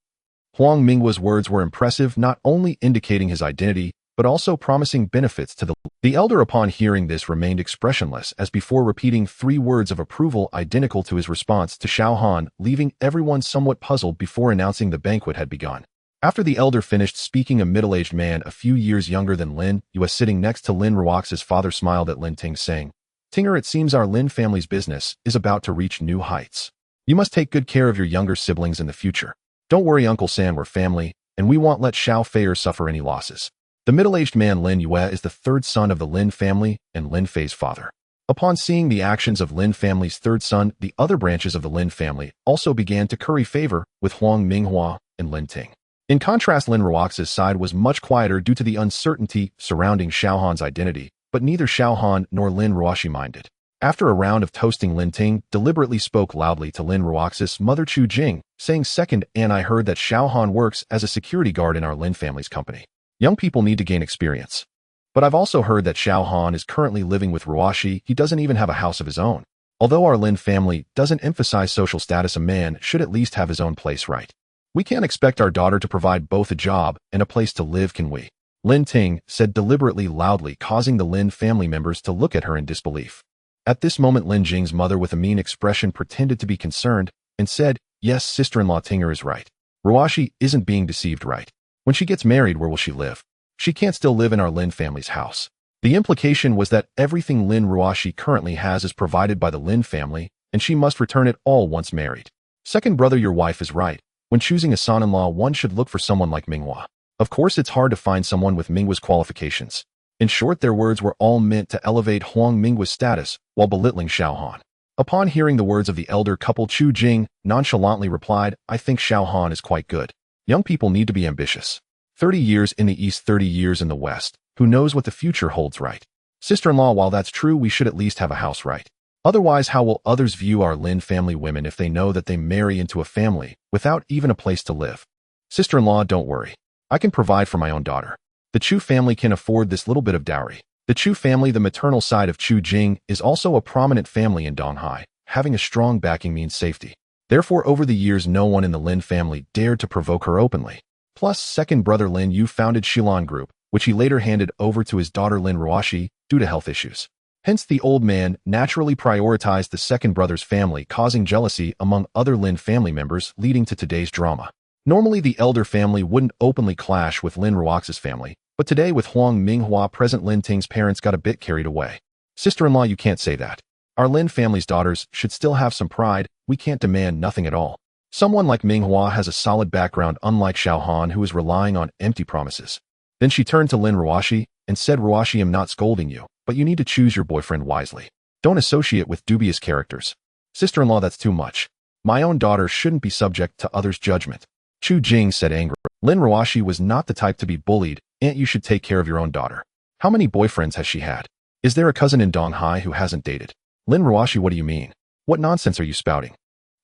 Huang Minghua's words were impressive, not only indicating his identity, but also promising benefits to the elder. Upon hearing this, remained expressionless as before, repeating 3 words of approval identical to his response to Xiao Han, leaving everyone somewhat puzzled before announcing the banquet had begun. After the elder finished speaking, a middle-aged man a few years younger than Lin Yue, sitting next to Lin Ruoxi's father, smiled at Lin Ting, saying, Tinger, it seems our Lin family's business is about to reach new heights. You must take good care of your younger siblings in the future. Don't worry, Uncle San, we're family, and we won't let Xiao Feier suffer any losses. The middle-aged man Lin Yue is the third son of the Lin family and Lin Fei's father. Upon seeing the actions of Lin family's third son, the other branches of the Lin family also began to curry favor with Huang Minghua and Lin Ting. In contrast, Lin Ruoxi's side was much quieter due to the uncertainty surrounding Xiao Han's identity, but neither Xiao Han nor Lin Ruoxi minded. After a round of toasting, Lin Ting deliberately spoke loudly to Lin Ruoxi's mother Chu Jing, saying, Second, and I heard that Xiao Han works as a security guard in our Lin family's company. Young people need to gain experience. But I've also heard that Xiao Han is currently living with Ruoxi. He doesn't even have a house of his own. Although our Lin family doesn't emphasize social status, a man should at least have his own place, right? We can't expect our daughter to provide both a job and a place to live, can we? Lin Ting said deliberately loudly, causing the Lin family members to look at her in disbelief. At this moment, Lin Jing's mother, with a mean expression, pretended to be concerned and said, "Yes, sister-in-law Tinger is right. Ruashi isn't being deceived, right? When she gets married, where will she live? She can't still live in our Lin family's house." The implication was that everything Lin Ruashi currently has is provided by the Lin family, and she must return it all once married. Second brother, your wife is right. When choosing a son-in-law, one should look for someone like Minghua. Of course, it's hard to find someone with Minghua's qualifications. In short, their words were all meant to elevate Huang Minghua's status while belittling Xiao Han. Upon hearing the words of the elder couple, Chu Jing nonchalantly replied, "I think Xiao Han is quite good. Young people need to be ambitious. 30 years in the East, 30 years in the West. Who knows what the future holds, right? Sister-in-law, while that's true, we should at least have a house, right? Otherwise, how will others view our Lin family women if they know that they marry into a family without even a place to live? Sister-in-law, don't worry. I can provide for my own daughter. The Chu family can afford this little bit of dowry." The Chu family, the maternal side of Chu Jing, is also a prominent family in Donghai. Having a strong backing means safety. Therefore, over the years, no one in the Lin family dared to provoke her openly. Plus, second brother Lin Yu founded Shilan Group, which he later handed over to his daughter Lin Ruashi due to health issues. Hence, the old man naturally prioritized the second brother's family, causing jealousy among other Lin family members, leading to today's drama. Normally, the elder family wouldn't openly clash with Lin Ruax's family, but today, with Huang Minghua present, Lin Ting's parents got a bit carried away. "Sister-in-law, you can't say that. Our Lin family's daughters should still have some pride. We can't demand nothing at all. Someone like Minghua has a solid background, unlike Xiao Han, who is relying on empty promises." Then she turned to Lin Ruashi and said, "Ruashi, I'm not scolding you, but you need to choose your boyfriend wisely. Don't associate with dubious characters. Sister-in-law, that's too much. My own daughter shouldn't be subject to others' judgment." Chu Jing said angrily. Lin Ruashi was not the type to be bullied. "Aunt, you should take care of your own daughter. How many boyfriends has she had? Is there a cousin in Donghai who hasn't dated?" "Lin Ruashi, what do you mean? What nonsense are you spouting?"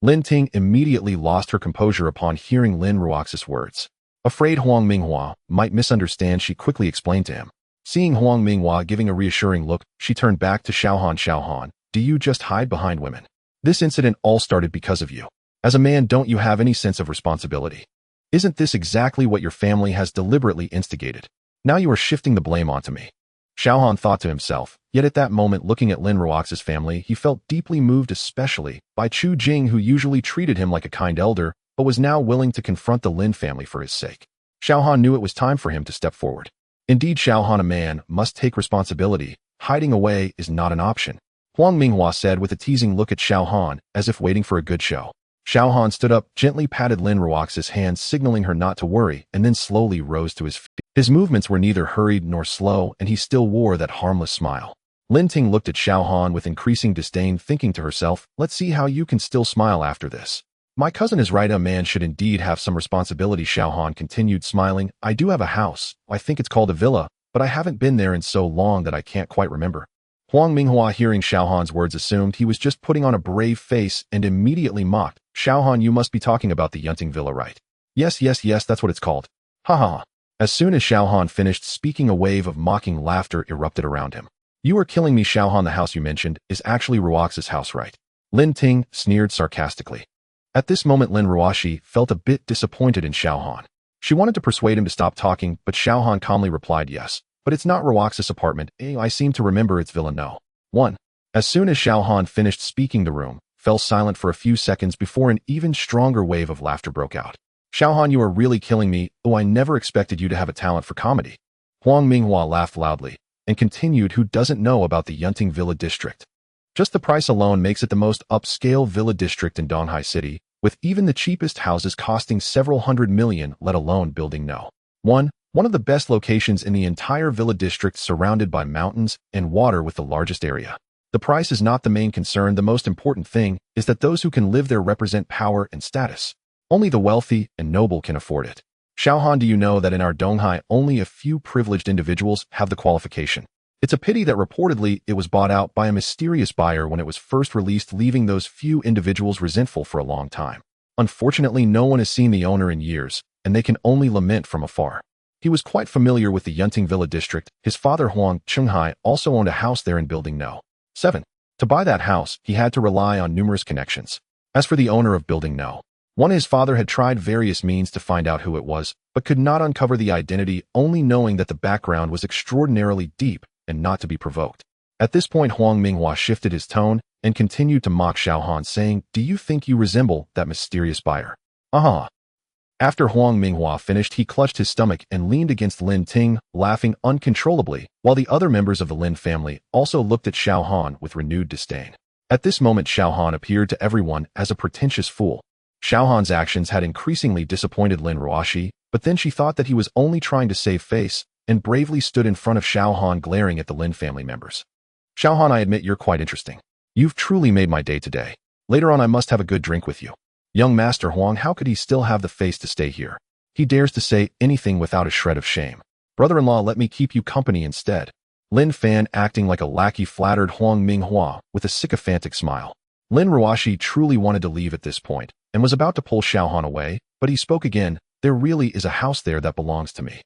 Lin Ting immediately lost her composure upon hearing Lin Ruax's words. Afraid Huang Minghua might misunderstand, she quickly explained to him. Seeing Huang Minghua giving a reassuring look, she turned back to Xiao Han. "Xiao Han, do you just hide behind women? This incident all started because of you. As a man, don't you have any sense of responsibility? Isn't this exactly what your family has deliberately instigated? Now you are shifting the blame onto me." Xiao Han thought to himself, yet at that moment, looking at Lin Ruax's family, he felt deeply moved, especially by Chu Jing, who usually treated him like a kind elder, but was now willing to confront the Lin family for his sake. Xiao Han knew it was time for him to step forward. Indeed, Xiao Han, a man must take responsibility. Hiding away is not an option. Huang Minghua said with a teasing look at Xiao Han, as if waiting for a good show. Xiao Han stood up, gently patted Lin Ruax's hand, signaling her not to worry, and then slowly rose to his feet. His movements were neither hurried nor slow, and he still wore that harmless smile. Lin Ting looked at Xiao Han with increasing disdain, thinking to herself, "Let's see how you can still smile after this." "My cousin is right, a man should indeed have some responsibility." Xiao Han continued, smiling. "I do have a house. I think it's called a villa, but I haven't been there in so long that I can't quite remember." Huang Minghua, hearing Xiao Han's words, assumed he was just putting on a brave face and immediately mocked. "Xiao Han, you must be talking about the Yunting Villa, right?" Yes, that's what it's called." "Ha ha ha." As soon as Xiao Han finished speaking, a wave of mocking laughter erupted around him. "You are killing me, Xiao Han. The house you mentioned is actually Ruax's house, right?" Lin Ting sneered sarcastically. At this moment, Lin Ruashi felt a bit disappointed in Xiao Han. She wanted to persuade him to stop talking, but Xiao Han calmly replied, "Yes, but it's not Ruax's apartment. I seem to remember it's Villa No. 1. As soon as Xiao Han finished speaking, the room fell silent for a few seconds before an even stronger wave of laughter broke out. "Xiao Han, you are really killing me. Oh, I never expected you to have a talent for comedy." Huang Minghua laughed loudly and continued, "Who doesn't know about the Yunting Villa district? Just the price alone makes it the most upscale villa district in Donghai City, with even the cheapest houses costing several hundred million, let alone building No. 1. One of the best locations in the entire villa district, surrounded by mountains and water with the largest area. The price is not the main concern. The most important thing is that those who can live there represent power and status. Only the wealthy and noble can afford it. Xiao Han, do you know that in our Donghai only a few privileged individuals have the qualification? It's a pity that reportedly it was bought out by a mysterious buyer when it was first released, leaving those few individuals resentful for a long time. Unfortunately, no one has seen the owner in years, and they can only lament from afar. He was quite familiar with the Yunting Villa district. His father Huang Chenghai also owned a house there in building No. 7. To buy that house, he had to rely on numerous connections. As for the owner of building No. One, his father had tried various means to find out who it was, but could not uncover the identity, only knowing that the background was extraordinarily deep and not to be provoked. At this point, Huang Minghua shifted his tone and continued to mock Xiao Han, saying, "Do you think you resemble that mysterious buyer?" Uh-huh. After Huang Minghua finished, he clutched his stomach and leaned against Lin Ting, laughing uncontrollably, while the other members of the Lin family also looked at Xiao Han with renewed disdain. At this moment, Xiao Han appeared to everyone as a pretentious fool. Xiao Han's actions had increasingly disappointed Lin Ruoxi, but then she thought that he was only trying to save face and bravely stood in front of Xiao Han, glaring at the Lin family members. "Xiao Han, I admit you're quite interesting. You've truly made my day today. Later on, I must have a good drink with you." Young Master Huang, how could he still have the face to stay here? He dares to say anything without a shred of shame. "Brother-in-law, let me keep you company instead." Lin Fan, acting like a lackey, flattered Huang Minghua with a sycophantic smile. Lin Ruoxi truly wanted to leave at this point and was about to pull Xiao Han away, but he spoke again. "There really is a house there that belongs to me."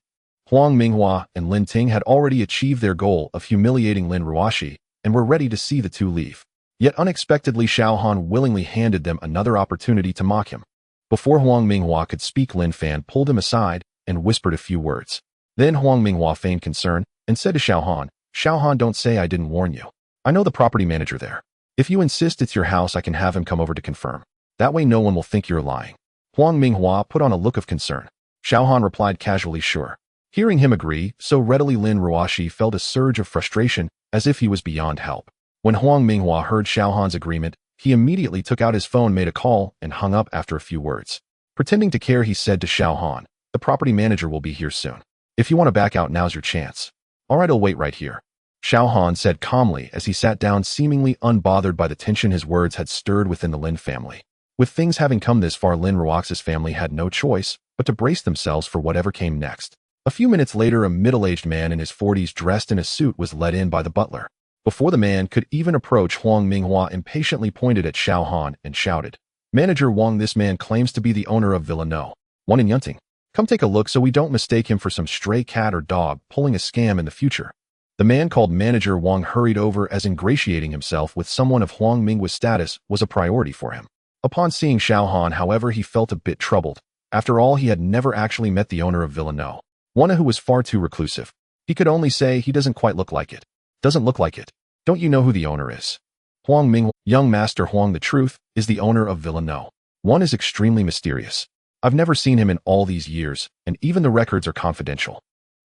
Huang Minghua and Lin Ting had already achieved their goal of humiliating Lin Ruoxi and were ready to see the two leave. Yet unexpectedly, Xiao Han willingly handed them another opportunity to mock him. Before Huang Minghua could speak, Lin Fan pulled him aside and whispered a few words. Then Huang Minghua feigned concern and said to Xiao Han, "Xiao Han, don't say I didn't warn you. I know the property manager there. If you insist it's your house, I can have him come over to confirm. That way no one will think you're lying." Huang Minghua put on a look of concern. Xiao Han replied casually, "Sure." Hearing him agree so readily, Lin Ruoxi felt a surge of frustration as if he was beyond help. When Huang Minghua heard Xiao Han's agreement, he immediately took out his phone, made a call, and hung up after a few words. Pretending to care, he said to Xiao Han, "The property manager will be here soon. If you want to back out, now's your chance." "All right, I'll wait right here," Xiao Han said calmly as he sat down, seemingly unbothered by the tension his words had stirred within the Lin family. With things having come this far, Lin Ruoxi's family had no choice but to brace themselves for whatever came next. A few minutes later, a middle-aged man in his 40s dressed in a suit was led in by the butler. Before the man could even approach, Huang Minghua impatiently pointed at Xiao Han and shouted, "Manager Wang, this man claims to be the owner of Villa No. 1 in Yunting. Come take a look so we don't mistake him for some stray cat or dog pulling a scam in the future." The man called Manager Wang hurried over, as ingratiating himself with someone of Huang Minghua's status was a priority for him. Upon seeing Xiao Han, however, he felt a bit troubled. After all, he had never actually met the owner of Villa No. 1, who was far too reclusive. He could only say he doesn't quite look like it. "Doesn't look like it? Don't you know who the owner is?" "Huang Minghua, young Master Huang, the truth is the owner of Villa No. 1 is extremely mysterious. I've never seen him in all these years, and even the records are confidential."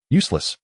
"Useless."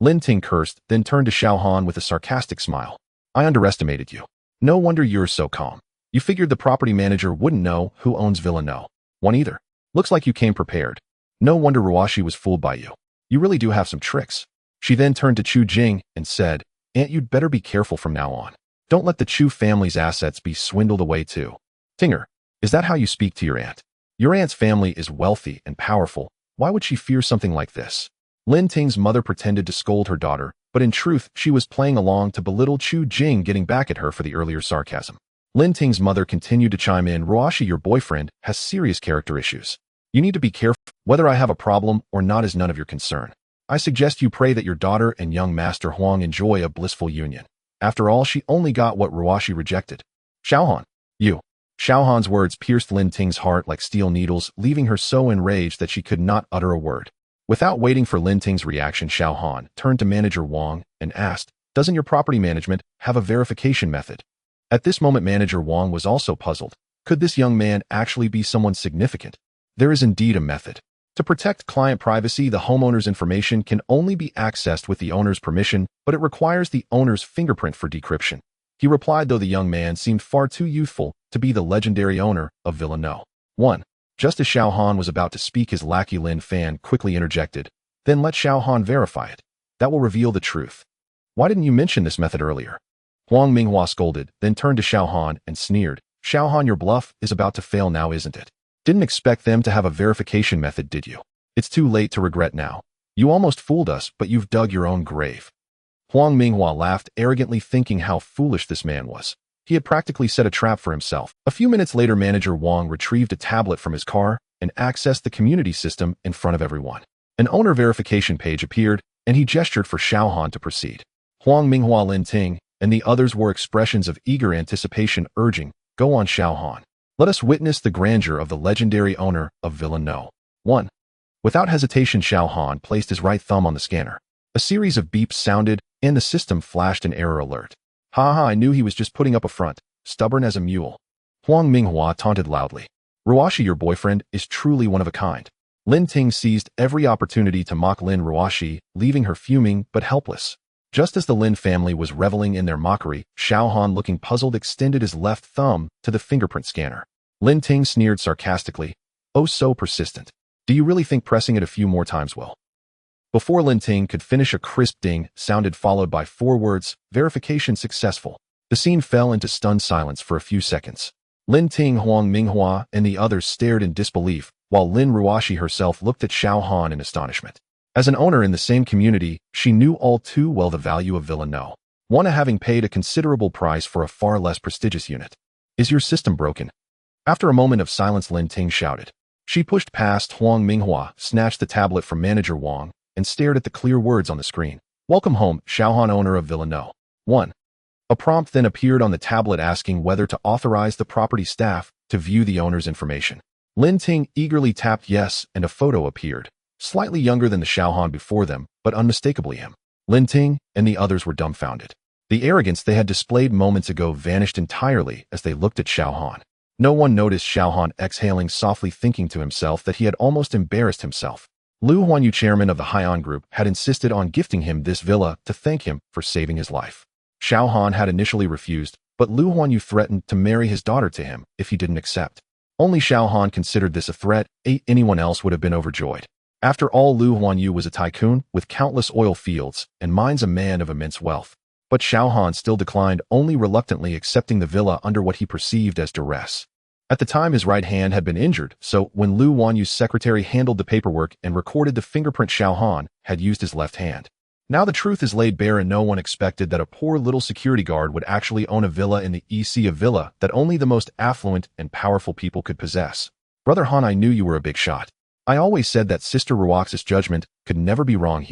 Lin Ting cursed, then turned to Xiao Han with a sarcastic smile. "I underestimated you. No wonder you're so calm. You figured the property manager wouldn't know who owns Villa No. 1 either. Looks like you came prepared. No wonder Ruoxi was fooled by you. You really do have some tricks." She then turned to Chu Jing and said, "Aunt, you'd better be careful from now on. Don't let the Chu family's assets be swindled away too." "Tinger, is that how you speak to your aunt? Your aunt's family is wealthy and powerful. Why would she fear something like this?" Lin Ting's mother pretended to scold her daughter, but in truth, she was playing along to belittle Chu Jing, getting back at her for the earlier sarcasm. Lin Ting's mother continued to chime in, "Ruoxi, your boyfriend, has serious character issues. You need to be careful. Whether I have a problem or not is none of your concern. I suggest you pray that your daughter and young Master Huang enjoy a blissful union. After all, she only got what Ruoxi rejected." "Xiao Han, you." Xiao Han's words pierced Lin Ting's heart like steel needles, leaving her so enraged that she could not utter a word. Without waiting for Lin Ting's reaction, Xiao Han turned to Manager Wang and asked, "Doesn't your property management have a verification method?" At this moment, Manager Wang was also puzzled. Could this young man actually be someone significant? There is indeed a method. To protect client privacy, the homeowner's information can only be accessed with the owner's permission, but it requires the owner's fingerprint for decryption. He replied, though the young man seemed far too youthful to be the legendary owner of Villa No. 1. Just as Xiao Han was about to speak, his lackey Lin Fan quickly interjected, "Then let Xiao Han verify it. That will reveal the truth." "Why didn't you mention this method earlier?" Huang Minghua scolded, then turned to Xiao Han and sneered, "Xiao Han, your bluff is about to fail now, isn't it? Didn't expect them to have a verification method, did you? It's too late to regret now. You almost fooled us, but you've dug your own grave." Huang Minghua laughed arrogantly, thinking how foolish this man was. He had practically set a trap for himself. A few minutes later, Manager Wang retrieved a tablet from his car and accessed the community system in front of everyone. An owner verification page appeared, and he gestured for Xiao Han to proceed. Huang Minghua, Lin Ting, and the others wore expressions of eager anticipation, urging, "Go on, Xiao Han. Let us witness the grandeur of the legendary owner of Villa No. 1. Without hesitation, Xiao Han placed his right thumb on the scanner. A series of beeps sounded, and the system flashed an error alert. Ha ha, I knew he was just putting up a front, stubborn as a mule. Huang Minghua taunted loudly. Ruoshi, your boyfriend, is truly one of a kind. Lin Ting seized every opportunity to mock Lin Ruoshi, leaving her fuming but helpless. Just as the Lin family was reveling in their mockery, Xiao Han, looking puzzled, extended his left thumb to the fingerprint scanner. Lin Ting sneered sarcastically. Oh, so persistent. Do you really think pressing it a few more times will? Before Lin Ting could finish, a crisp ding sounded, followed by 4 words, verification successful. The scene fell into stunned silence for a few seconds. Lin Ting, Huang Minghua, and the others stared in disbelief, while Lin Ruoshi herself looked at Xiao Han in astonishment. As an owner in the same community, she knew all too well the value of Villa No. 1, having paid a considerable price for a far less prestigious unit. Is your system broken? After a moment of silence, Lin Ting shouted. She pushed past Huang Minghua, snatched the tablet from Manager Wang, and stared at the clear words on the screen. Welcome home, Xiao Han, owner of Villa No. 1. A prompt then appeared on the tablet asking whether to authorize the property staff to view the owner's information. Lin Ting eagerly tapped yes, and a photo appeared. Slightly younger than the Xiao Han before them, but unmistakably him. Lin Ting and the others were dumbfounded. The arrogance they had displayed moments ago vanished entirely as they looked at Xiao Han. No one noticed Xiao Han exhaling softly, thinking to himself that he had almost embarrassed himself. Lu Huanyu, chairman of the Haian Group, had insisted on gifting him this villa to thank him for saving his life. Xiao Han had initially refused, but Lu Huanyu threatened to marry his daughter to him if he didn't accept. Only Xiao Han considered this a threat. Anyone else would have been overjoyed. After all, Lu Huanyu was a tycoon with countless oil fields and mines, a man of immense wealth. But Xiao Han still declined, only reluctantly accepting the villa under what he perceived as duress. At the time, his right hand had been injured, so when Lu Huanyu's secretary handled the paperwork and recorded the fingerprint, Xiao Han had used his left hand. Now the truth is laid bare, and no one expected that a poor little security guard would actually own a villa in the EC, a villa that only the most affluent and powerful people could possess. Brother Han, I knew you were a big shot. I always said that Sister Ruoxi's judgment could never be wrong.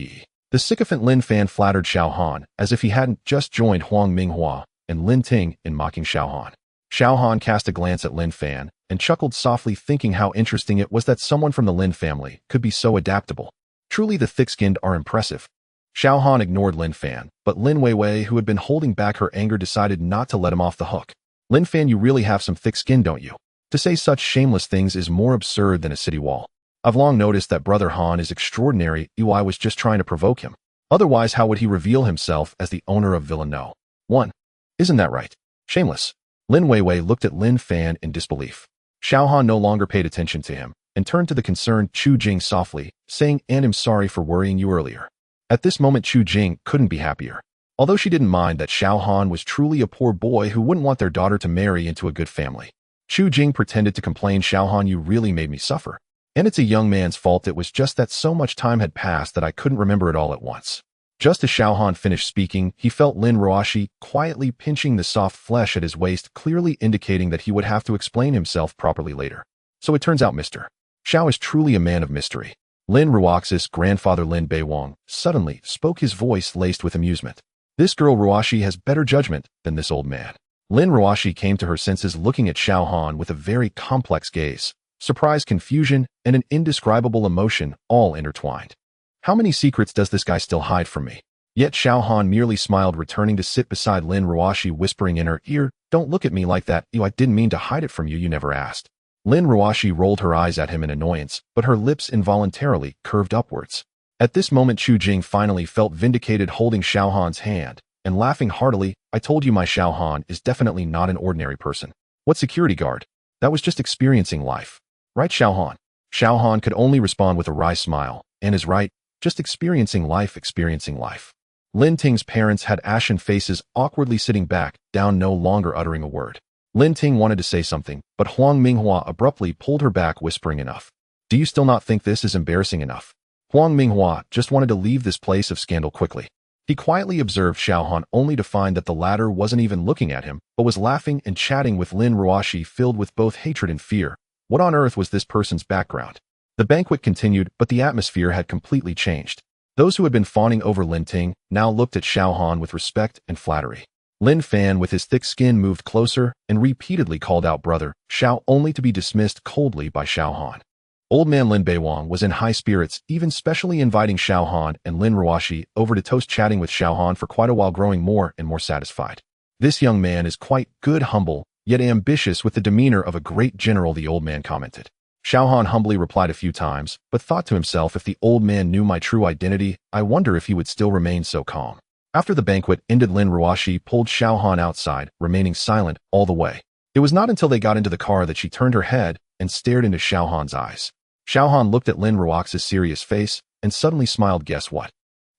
The sycophant Lin Fan flattered Xiao Han as if he hadn't just joined Huang Minghua and Lin Ting in mocking Xiao Han. Xiao Han cast a glance at Lin Fan and chuckled softly, thinking how interesting it was that someone from the Lin family could be so adaptable. Truly, the thick-skinned are impressive. Xiao Han ignored Lin Fan, but Lin Weiwei, who had been holding back her anger, decided not to let him off the hook. Lin Fan, you really have some thick skin, don't you? To say such shameless things is more absurd than a city wall. I've long noticed that Brother Han is extraordinary. I was just trying to provoke him. Otherwise, how would he reveal himself as the owner of Villa No. 1? Isn't that right? Shameless. Lin Weiwei looked at Lin Fan in disbelief. Xiao Han no longer paid attention to him and turned to the concerned Chu Jing softly, saying, "And I'm sorry for worrying you earlier." At this moment, Chu Jing couldn't be happier. Although she didn't mind that Xiao Han was truly a poor boy who wouldn't want their daughter to marry into a good family. Chu Jing pretended to complain, "Xiao Han, you really made me suffer. And it's a young man's fault. It was just that so much time had passed that I couldn't remember it all at once." Just as Xiao Han finished speaking, he felt Lin Ruoshi quietly pinching the soft flesh at his waist, clearly indicating that he would have to explain himself properly later. So it turns out Mr. Xiao is truly a man of mystery. Lin Ruoxi's grandfather Lin Beiwang suddenly spoke, his voice laced with amusement. This girl Ruoshi has better judgment than this old man. Lin Ruoshi came to her senses, looking at Xiao Han with a very complex gaze. Surprise, confusion, and an indescribable emotion all intertwined. How many secrets does this guy still hide from me? Yet Xiao Han merely smiled, returning to sit beside Lin Ruoshi, whispering in her ear, "Don't look at me like that. I didn't mean to hide it from you. You never asked." Lin Ruoshi rolled her eyes at him in annoyance, but her lips involuntarily curved upwards. At this moment, Chu Jing finally felt vindicated, holding Xiao Han's hand and laughing heartily. "I told you my Xiao Han is definitely not an ordinary person. What security guard? That was just experiencing life. Right, Xiao Han?" Xiao Han could only respond with a wry smile, and is right, just experiencing life, experiencing life. Lin Ting's parents had ashen faces, awkwardly sitting back, down, no longer uttering a word. Lin Ting wanted to say something, but Huang Minghua abruptly pulled her back, whispering, "Enough. Do you still not think this is embarrassing enough?" Huang Minghua just wanted to leave this place of scandal quickly. He quietly observed Xiao Han, only to find that the latter wasn't even looking at him, but was laughing and chatting with Lin Ruoshi, filled with both hatred and fear. What on earth was this person's background? The banquet continued, but the atmosphere had completely changed. Those who had been fawning over Lin Ting now looked at Xiao Han with respect and flattery. Lin Fan with his thick skin moved closer and repeatedly called out brother Xiao, only to be dismissed coldly by Xiao Han. Old man Lin Beiwang was in high spirits, even specially inviting Xiao Han and Lin Ruoxi over to toast, chatting with Xiao Han for quite a while, growing more and more satisfied. This young man is quite good, humble, yet ambitious, with the demeanor of a great general, the old man commented. Xiao Han humbly replied a few times, but thought to himself, if the old man knew my true identity, I wonder if he would still remain so calm. After the banquet ended, Lin Ruoxi pulled Xiao Han outside, remaining silent all the way. It was not until they got into the car that she turned her head and stared into Xiao Han's eyes. Xiao Han looked at Lin Ruoxi's serious face and suddenly smiled. Guess what?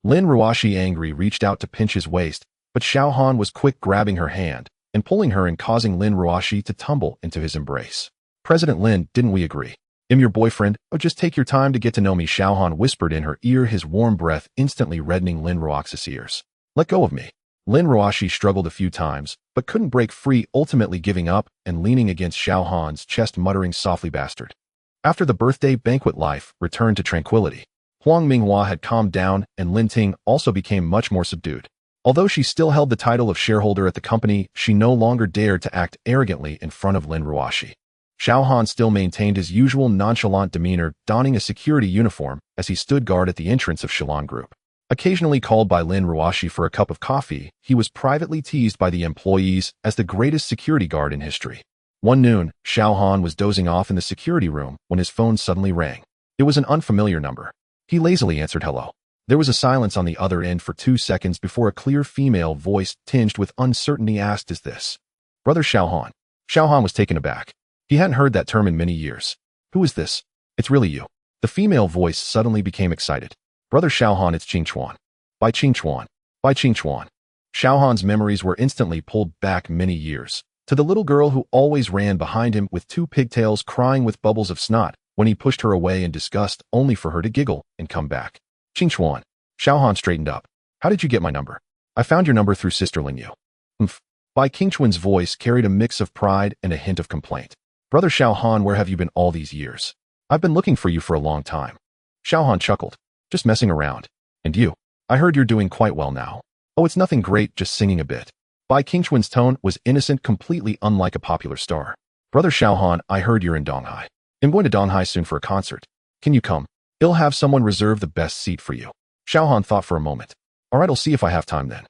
Lin Ruoxi, angry, reached out to pinch his waist, but Xiao Han was quick, grabbing her hand and pulling her and causing Lin Ruoxi to tumble into his embrace. President Lin, didn't we agree? I'm your boyfriend. Oh, just take your time to get to know me, Xiao Han whispered in her ear, his warm breath instantly reddening Lin Ruoxi's ears. Let go of me. Lin Ruoxi struggled a few times, but couldn't break free, ultimately giving up and leaning against Xiao Han's chest, muttering softly, bastard. After the birthday banquet, life returned to tranquility. Huang Minghua had calmed down, and Lin Ting also became much more subdued. Although she still held the title of shareholder at the company, she no longer dared to act arrogantly in front of Lin Ruoxi. Xiao Han still maintained his usual nonchalant demeanor, donning a security uniform as he stood guard at the entrance of Shalon Group. Occasionally called by Lin Ruoxi for a cup of coffee, he was privately teased by the employees as the greatest security guard in history. One noon, Xiao Han was dozing off in the security room when his phone suddenly rang. It was an unfamiliar number. He lazily answered hello. There was a silence on the other end for 2 seconds before a clear female voice, tinged with uncertainty, asked, "Is this Brother Xiao Han?" Xiao Han was taken aback. He hadn't heard that term in many years. "Who is this?" "It's really you." The female voice suddenly became excited. "Brother Xiao Han, it's Qing Chuan." By Qing Chuan. By Qing Chuan. Xiao Han's memories were instantly pulled back many years, to the little girl who always ran behind him with 2 pigtails, crying with bubbles of snot when he pushed her away in disgust, only for her to giggle and come back. "Qing Chuan." Xiao Han straightened up. "How did you get my number?" "I found your number through Sister Ling Yu." "Humph." By Qing Chuan's voice carried a mix of pride and a hint of complaint. "Brother Xiao Han, where have you been all these years? I've been looking for you for a long time." Xiao Han chuckled. "Just messing around. And you? I heard you're doing quite well now." "Oh, it's nothing great, just singing a bit." Bai Qingchuan's tone was innocent, completely unlike a popular star. "Brother Xiao Han, I heard you're in Donghai. I'm going to Donghai soon for a concert. Can you come? I'll have someone reserve the best seat for you." Xiao Han thought for a moment. "All right, I'll see if I have time then."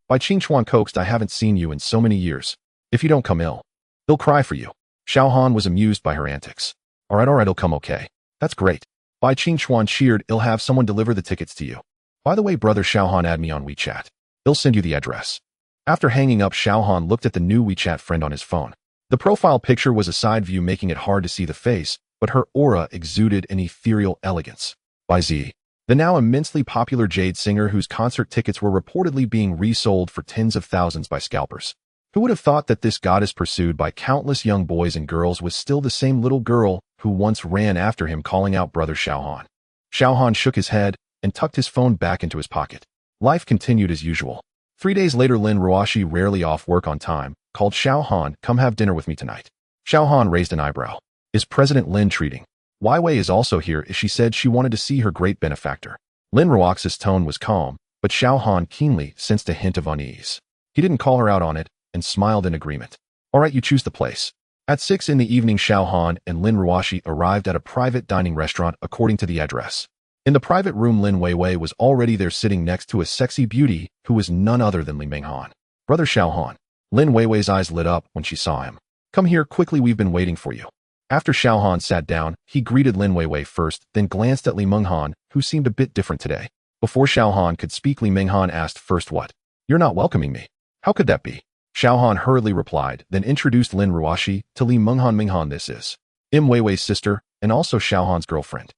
Bai Qingchuan coaxed, "I haven't seen you in so many years. If you don't come, they'll cry for you." Xiao Han was amused by her antics. All right, I'll come, okay. "That's great." Bai Qingchuan cheered, "I'll have someone deliver the tickets to you. By the way, brother Xiao Han, add me on WeChat. I'll send you the address." After hanging up, Xiao Han looked at the new WeChat friend on his phone. The profile picture was a side view, making it hard to see the face, but her aura exuded an ethereal elegance. By Z, the now immensely popular jade singer, whose concert tickets were reportedly being resold for tens of thousands by scalpers. Who would have thought that this goddess, pursued by countless young boys and girls, was still the same little girl who once ran after him, calling out, "Brother Xiao Han." Xiao Han shook his head and tucked his phone back into his pocket. Life continued as usual. 3 days later, Lin Ruoxi, rarely off work on time, called Xiao Han, "Come have dinner with me tonight." Xiao Han raised an eyebrow. "Is President Lin treating? Wei Wei is also here. She said she wanted to see her great benefactor." Lin Ruoxi's tone was calm, but Xiao Han keenly sensed a hint of unease. He didn't call her out on it and smiled in agreement. "All right, you choose the place." At 6 in the evening, Xiao Han and Lin Ruoxi arrived at a private dining restaurant according to the address. In the private room, Lin Weiwei was already there, sitting next to a sexy beauty who was none other than Li Menghan. "Brother Xiao Han." Lin Weiwei's eyes lit up when she saw him. "Come here quickly, we've been waiting for you." After Xiao Han sat down, he greeted Lin Weiwei first, then glanced at Li Menghan, who seemed a bit different today. Before Xiao Han could speak, Li Menghan asked first, "What? You're not welcoming me? How could that be?" Xiao Han hurriedly replied, then introduced Lin Ruoxi to Li Menghan. "Menghan, this is Weiwei's sister and also Xiao Han's girlfriend."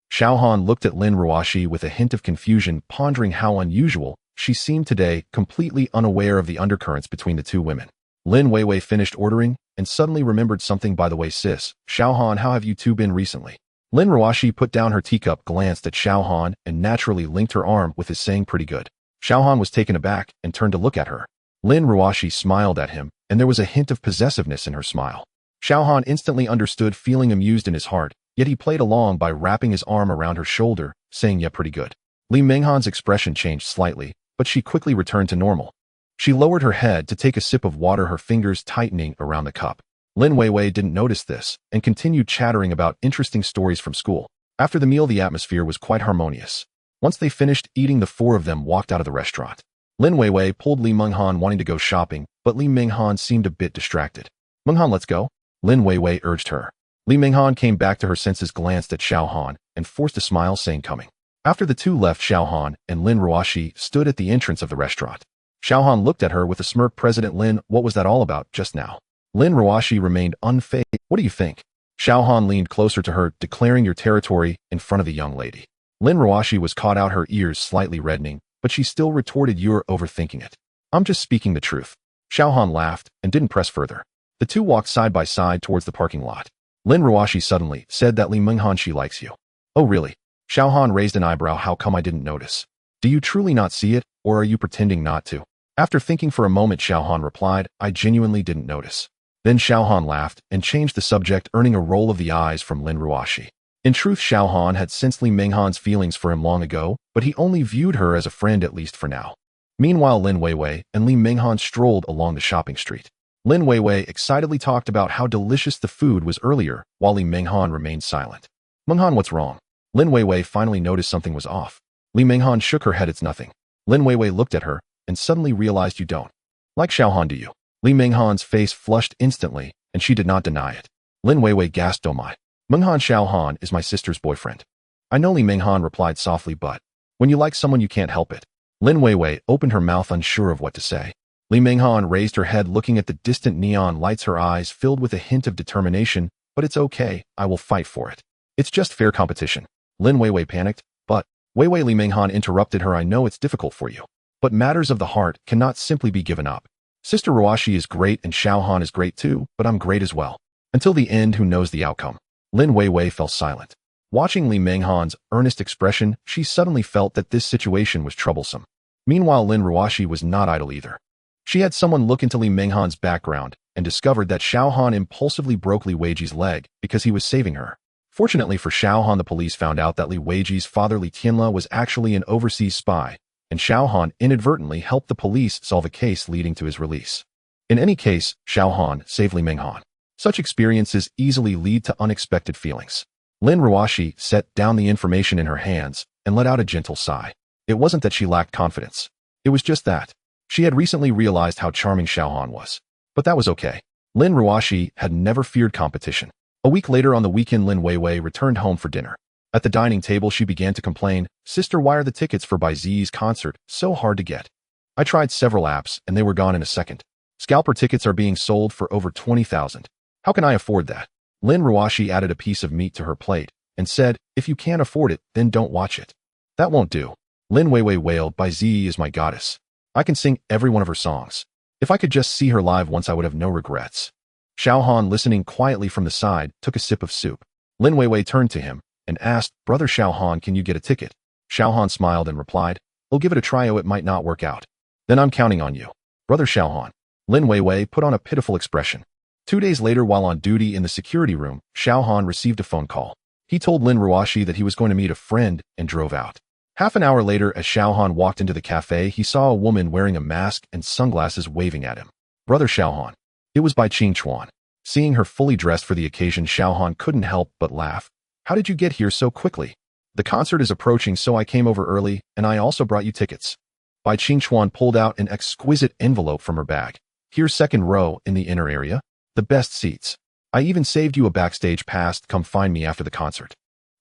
Xiao Han looked at Lin Ruoxi with a hint of confusion, pondering how unusual she seemed today, completely unaware of the undercurrents between the two women. Lin Weiwei finished ordering and suddenly remembered something. "By the way, sis, Xiao Han, how have you two been recently?" Lin Ruoxi put down her teacup, glanced at Xiao Han, and naturally linked her arm with his saying, "Pretty good." Xiao Han was taken aback and turned to look at her. Lin Ruoxi smiled at him, and there was a hint of possessiveness in her smile. Xiao Han instantly understood, feeling amused in his heart, yet he played along by wrapping his arm around her shoulder, saying, "Yeah, pretty good." Li Menghan's expression changed slightly, but she quickly returned to normal. She lowered her head to take a sip of water, her fingers tightening around the cup. Lin Weiwei didn't notice this and continued chattering about interesting stories from school. After the meal, the atmosphere was quite harmonious. Once they finished eating, the four of them walked out of the restaurant. Lin Weiwei pulled Li Menghan, wanting to go shopping, but Li Menghan seemed a bit distracted. Menghan, let's go, Lin Weiwei urged her. Li Menghan came back to her senses, glanced at Xiao Han, and forced a smile, saying coming. After the two left, Xiao Han and Lin Ruoxi stood at the entrance of the restaurant. Xiao Han looked at her with a smirk. President Lin, what was that all about just now? Lin Ruoxi remained unfazed. What do you think? Xiao Han leaned closer to her, declaring your territory in front of the young lady. Lin Ruoxi was caught out, her ears slightly reddening, but she still retorted, you're overthinking it. I'm just speaking the truth. Xiao Han laughed and didn't press further. The two walked side by side towards the parking lot. Lin Ruoxi suddenly said that Li Menghan, she likes you. Oh really? Xiao Han raised an eyebrow. How come I didn't notice? Do you truly not see it, or are you pretending not to? After thinking for a moment, Xiao Han replied, I genuinely didn't notice. Then Xiao Han laughed and changed the subject, earning a roll of the eyes from Lin Ruoxi. In truth, Xiao Han had sensed Li Menghan's feelings for him long ago, but he only viewed her as a friend, at least for now. Meanwhile, Lin Weiwei and Li Menghan strolled along the shopping street. Lin Weiwei excitedly talked about how delicious the food was earlier, while Li Menghan remained silent. Menghan, what's wrong? Lin Weiwei finally noticed something was off. Li Menghan shook her head. It's nothing. Lin Weiwei looked at her and suddenly realized, you don't like Xiao Han, do you? Li Menghan's face flushed instantly, and she did not deny it. Lin Weiwei gasped, oh my. Menghan, Xiao Han is my sister's boyfriend. I know, Li Menghan replied softly, but when you like someone you can't help it. Lin Weiwei opened her mouth, unsure of what to say. Li Menghan raised her head, looking at the distant neon lights, her eyes filled with a hint of determination. But it's okay, I will fight for it. It's just fair competition. Lin Weiwei panicked, but Weiwei, Li Menghan interrupted her, I know it's difficult for you, but matters of the heart cannot simply be given up. Sister Ruoxi is great and Xiao Han is great too, but I'm great as well. Until the end, who knows the outcome? Lin Weiwei fell silent. Watching Li Menghan's earnest expression, she suddenly felt that this situation was troublesome. Meanwhile, Lin Ruoxi was not idle either. She had someone look into Li Menghan's background and discovered that Xiao Han impulsively broke Li Weiji's leg because he was saving her. Fortunately for Xiao Han, the police found out that Li Weiji's father Li Tianle was actually an overseas spy, and Xiao Han inadvertently helped the police solve a case leading to his release. In any case, Xiao Han saved Li Menghan. Such experiences easily lead to unexpected feelings. Lin Ruoxi set down the information in her hands and let out a gentle sigh. It wasn't that she lacked confidence. It was just that she had recently realized how charming Xiao Han was. But that was okay. Lin Ruoxi had never feared competition. A week later, on the weekend, Lin Weiwei returned home for dinner. At the dining table, she began to complain, Sister, why are the tickets for Bai Zi's concert so hard to get? I tried several apps and they were gone in a second. Scalper tickets are being sold for over 20,000. How can I afford that? Lin Ruoxi added a piece of meat to her plate and said, if you can't afford it, then don't watch it. That won't do. Lin Weiwei wailed, Bai Zi is my goddess. I can sing every one of her songs. If I could just see her live once, I would have no regrets. Xiao Han, listening quietly from the side, took a sip of soup. Lin Weiwei turned to him and asked, Brother Xiao Han, can you get a ticket? Xiao Han smiled and replied, I'll give it a try, it might not work out. Then I'm counting on you. Brother Xiao Han. Lin Weiwei put on a pitiful expression. 2 days later, while on duty in the security room, Xiao Han received a phone call. He told Lin Ruoxi that he was going to meet a friend and drove out. Half an hour later, as Xiao Han walked into the cafe, he saw a woman wearing a mask and sunglasses waving at him. Brother Xiao Han. It was Bai Qingchuan. Seeing her fully dressed for the occasion, Xiao Han couldn't help but laugh. How did you get here so quickly? The concert is approaching, so I came over early, and I also brought you tickets. Bai Qingchuan pulled out an exquisite envelope from her bag. Here's second row in the inner area. The best seats. I even saved you a backstage pass. Come find me after the concert.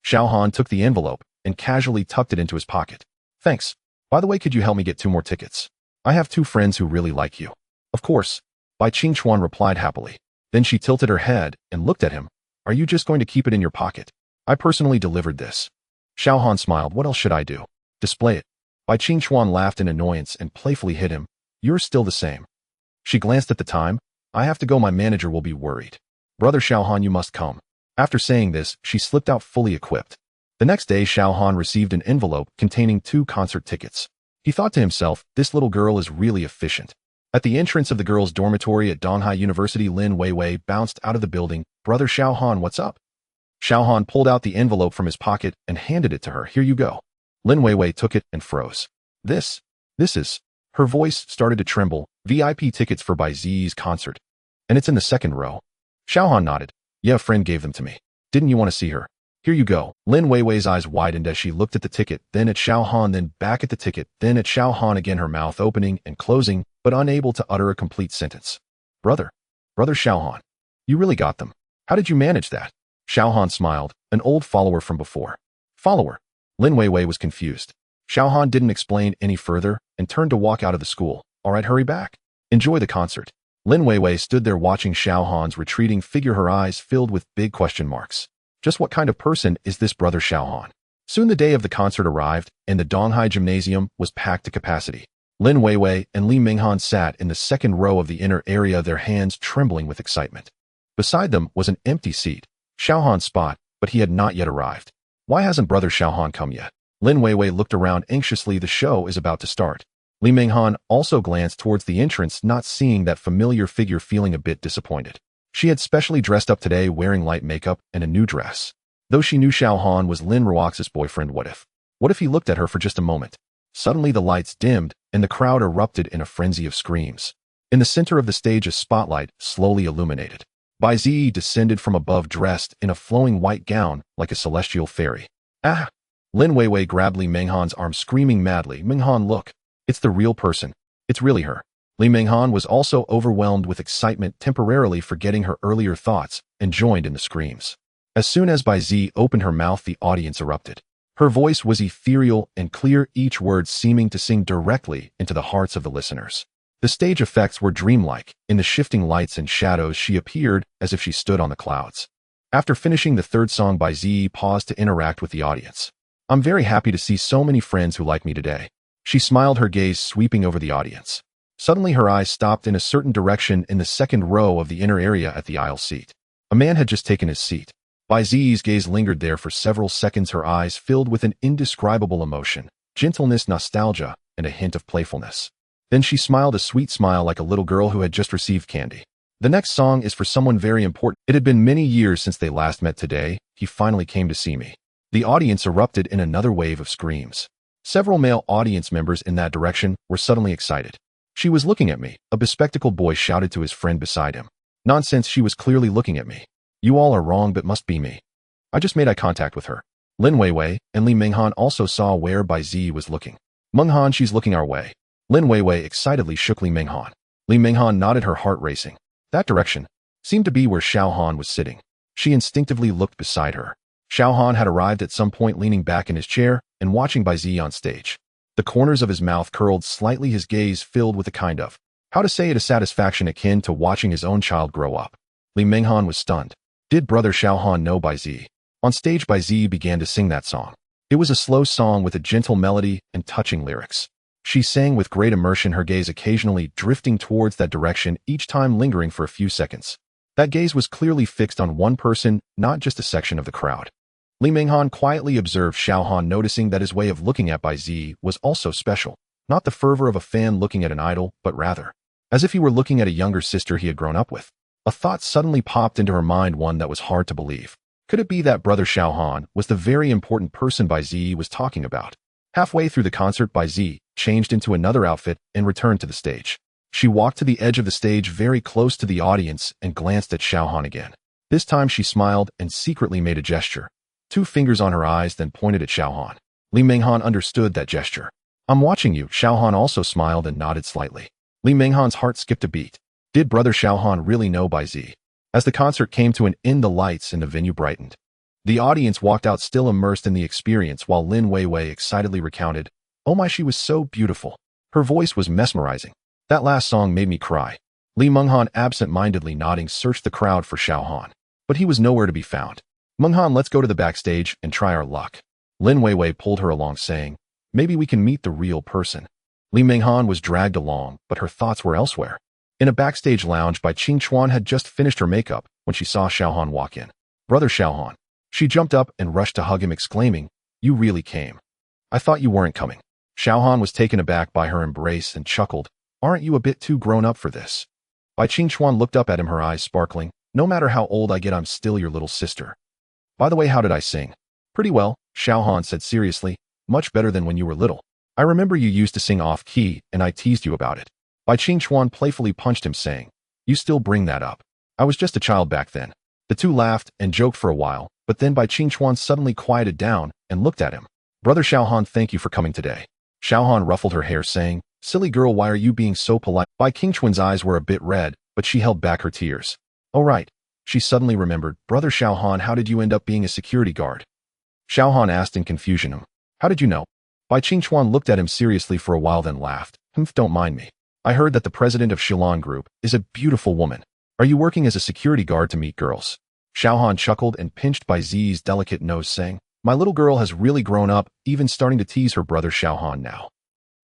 Xiao Han took the envelope and casually tucked it into his pocket. Thanks. By the way, could you help me get 2 more tickets? I have 2 friends who really like you. Of course. Bai Qingchuan replied happily. Then she tilted her head and looked at him. Are you just going to keep it in your pocket? I personally delivered this. Xiao Han smiled. What else should I do? Display it. Bai Qingchuan laughed in annoyance and playfully hit him. You're still the same. She glanced at the time. I have to go, my manager will be worried. Brother Xiao Han, you must come. After saying this, she slipped out fully equipped. The next day, Xiao Han received an envelope containing 2 concert tickets. He thought to himself, this little girl is really efficient. At the entrance of the girls' dormitory at Donghai University, Lin Weiwei bounced out of the building. Brother Xiao Han, what's up? Xiao Han pulled out the envelope from his pocket and handed it to her. Here you go. Lin Weiwei took it and froze. This is Her voice started to tremble. VIP tickets for Bai Zi's concert. And it's in the second row. Xiaohan nodded. Yeah, a friend gave them to me. Didn't you want to see her? Here you go. Lin Weiwei's eyes widened as she looked at the ticket, then at Xiaohan, then back at the ticket, then at Xiaohan again, her mouth opening and closing, but unable to utter a complete sentence. Brother Xiaohan, you really got them. How did you manage that? Xiaohan smiled, an old follower from before. Follower? Lin Weiwei was confused. Xiaohan didn't explain any further and turned to walk out of the school. All right, hurry back. Enjoy the concert. Lin Weiwei stood there watching Xiaohan's retreating figure, her eyes filled with big question marks. Just what kind of person is this brother Xiaohan? Soon the day of the concert arrived, and the Donghai Gymnasium was packed to capacity. Lin Weiwei and Li Minghan sat in the second row of the inner area, their hands trembling with excitement. Beside them was an empty seat, Xiaohan's spot, but he had not yet arrived. Why hasn't brother Xiaohan come yet? Lin Weiwei looked around anxiously. The show is about to start. Li Minghan also glanced towards the entrance, not seeing that familiar figure, feeling a bit disappointed. She had specially dressed up today, wearing light makeup and a new dress. Though she knew Xiaohan was Lin Ruox's boyfriend, what if he looked at her for just a moment? Suddenly the lights dimmed, and the crowd erupted in a frenzy of screams. In the center of the stage, a spotlight slowly illuminated. Bai Zi descended from above, dressed in a flowing white gown like a celestial fairy. Ah! Lin Weiwei grabbed Li Minghan's arm, screaming madly, Minghan, look! It's the real person. It's really her. Li Minghan was also overwhelmed with excitement, temporarily forgetting her earlier thoughts, and joined in the screams. As soon as Bai Zi opened her mouth, the audience erupted. Her voice was ethereal and clear, each word seeming to sing directly into the hearts of the listeners. The stage effects were dreamlike. In the shifting lights and shadows, she appeared as if she stood on the clouds. After finishing the third song, Bai Zi paused to interact with the audience. I'm very happy to see so many friends who like me today. She smiled, her gaze sweeping over the audience. Suddenly her eyes stopped in a certain direction in the second row of the inner area at the aisle seat. A man had just taken his seat. Bai Zi's gaze lingered there for several seconds, her eyes filled with an indescribable emotion, gentleness, nostalgia, and a hint of playfulness. Then she smiled, a sweet smile like a little girl who had just received candy. The next song is for someone very important. It had been many years since they last met. Today, he finally came to see me. The audience erupted in another wave of screams. Several male audience members in that direction were suddenly excited. She was looking at me, a bespectacled boy shouted to his friend beside him. Nonsense, she was clearly looking at me. You all are wrong, but must be me. I just made eye contact with her. Lin Weiwei and Li Minghan also saw where Bai Zi was looking. Minghan, she's looking our way. Lin Weiwei excitedly shook Li Minghan. Li Minghan nodded, her heart racing. That direction seemed to be where Xiaohan was sitting. She instinctively looked beside her. Xiaohan had arrived at some point, leaning back in his chair and watching Bai Zi on stage. The corners of his mouth curled slightly, his gaze filled with a kind of, how to say it, a satisfaction akin to watching his own child grow up. Li Minghan was stunned. Did brother Xiaohan know Bai Zi? On stage, Bai Zi began to sing that song. It was a slow song with a gentle melody and touching lyrics. She sang with great immersion, her gaze occasionally drifting towards that direction, each time lingering for a few seconds. That gaze was clearly fixed on one person, not just a section of the crowd. Li Minghan quietly observed Xiaohan, noticing that his way of looking at Bai Zi was also special. Not the fervor of a fan looking at an idol, but rather, as if he were looking at a younger sister he had grown up with. A thought suddenly popped into her mind, one that was hard to believe. Could it be that brother Xiaohan was the very important person Bai Zi was talking about? Halfway through the concert, Bai Zi changed into another outfit and returned to the stage. She walked to the edge of the stage, very close to the audience, and glanced at Xiaohan again. This time she smiled and secretly made a gesture. 2 fingers on her eyes, then pointed at Xiaohan. Li Minghan understood that gesture. I'm watching you. Xiaohan also smiled and nodded slightly. Li Minghan's heart skipped a beat. Did brother Xiaohan really know Bai Zi? As the concert came to an end, the lights in the venue brightened. The audience walked out still immersed in the experience, while Lin Weiwei excitedly recounted, "Oh my, she was so beautiful. Her voice was mesmerizing. That last song made me cry." Li Minghan, absent-mindedly nodding, searched the crowd for Xiaohan, but he was nowhere to be found. Minghan, let's go to the backstage and try our luck. Lin Weiwei pulled her along, saying, maybe we can meet the real person. Li Minghan was dragged along, but her thoughts were elsewhere. In a backstage lounge, Bai Qingchuan had just finished her makeup when she saw Xiaohan walk in. Brother Xiaohan. She jumped up and rushed to hug him, exclaiming, "You really came. I thought you weren't coming." Xiaohan was taken aback by her embrace and chuckled, "Aren't you a bit too grown up for this?" Bai Qingchuan looked up at him, her eyes sparkling. "No matter how old I get, I'm still your little sister. By the way, how did I sing?" "Pretty well," Xiaohan said seriously. "Much better than when you were little." I remember you used to sing off-key, and I teased you about it. Bai Qingchuan playfully punched him, saying, you still bring that up. I was just a child back then. The two laughed and joked for a while, but then Bai Qingchuan suddenly quieted down and looked at him. Brother Xiaohan, thank you for coming today. Xiaohan ruffled her hair, saying, silly girl, why are you being so polite? Bai Qingchuan's eyes were a bit red, but she held back her tears. Oh right. She suddenly remembered. Brother Xiaohan, how did you end up being a security guard? Xiaohan asked in confusion. How did you know? Bai Qingchuan looked at him seriously for a while, then laughed. Don't mind me. I heard that the president of Shilon Group is a beautiful woman. Are you working as a security guard to meet girls? Xiaohan chuckled and pinched Bai Zi's delicate nose, saying, my little girl has really grown up, even starting to tease her brother Xiaohan now.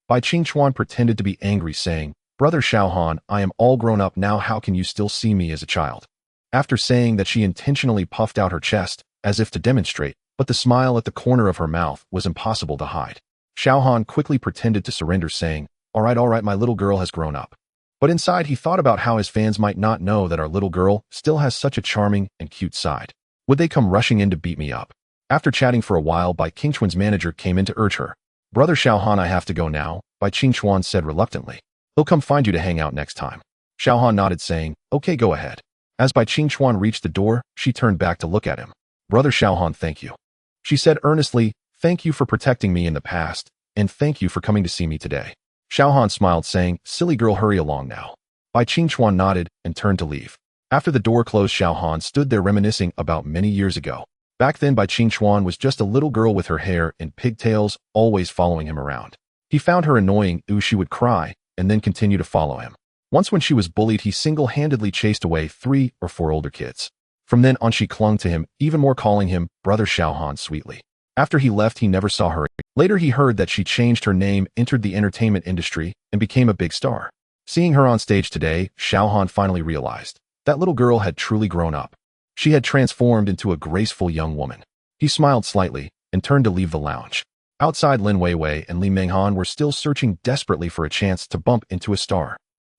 Bai Qingchuan pretended to be angry, saying, brother Xiaohan, I am all grown up now, how can you still see me as a child? After saying that, she intentionally puffed out her chest, as if to demonstrate, but the smile at the corner of her mouth was impossible to hide. Xiaohan quickly pretended to surrender, saying, all right, my little girl has grown up. But inside he thought about how his fans might not know that our little girl still has such a charming and cute side. Would they come rushing in to beat me up? After chatting for a while, Bai Qingchuan's manager came in to urge her. Brother Xiaohan, I have to go now, Bai Qingchuan said reluctantly. He'll come find you to hang out next time. Xiaohan nodded, saying, okay, go ahead. As Bai Qingchuan reached the door, she turned back to look at him. Brother Xiaohan, thank you. She said earnestly, thank you for protecting me in the past, and thank you for coming to see me today. Xiaohan smiled, saying, silly girl, hurry along now. Bai Qingchuan nodded and turned to leave. After the door closed, Xiaohan stood there reminiscing about many years ago. Back then, Bai Qingchuan was just a little girl with her hair in pigtails, always following him around. He found her annoying. She would cry and then continue to follow him. Once when she was bullied, he single-handedly chased away 3 or 4 older kids. From then on, she clung to him, even more, calling him Brother Xiaohan sweetly. After he left, he never saw her. Later, he heard that she changed her name, entered the entertainment industry, and became a big star. Seeing her on stage today, Xiaohan finally realized that little girl had truly grown up. She had transformed into a graceful young woman. He smiled slightly and turned to leave the lounge. Outside, Lin Weiwei and Li Menghan were still searching desperately for a chance to bump into a star.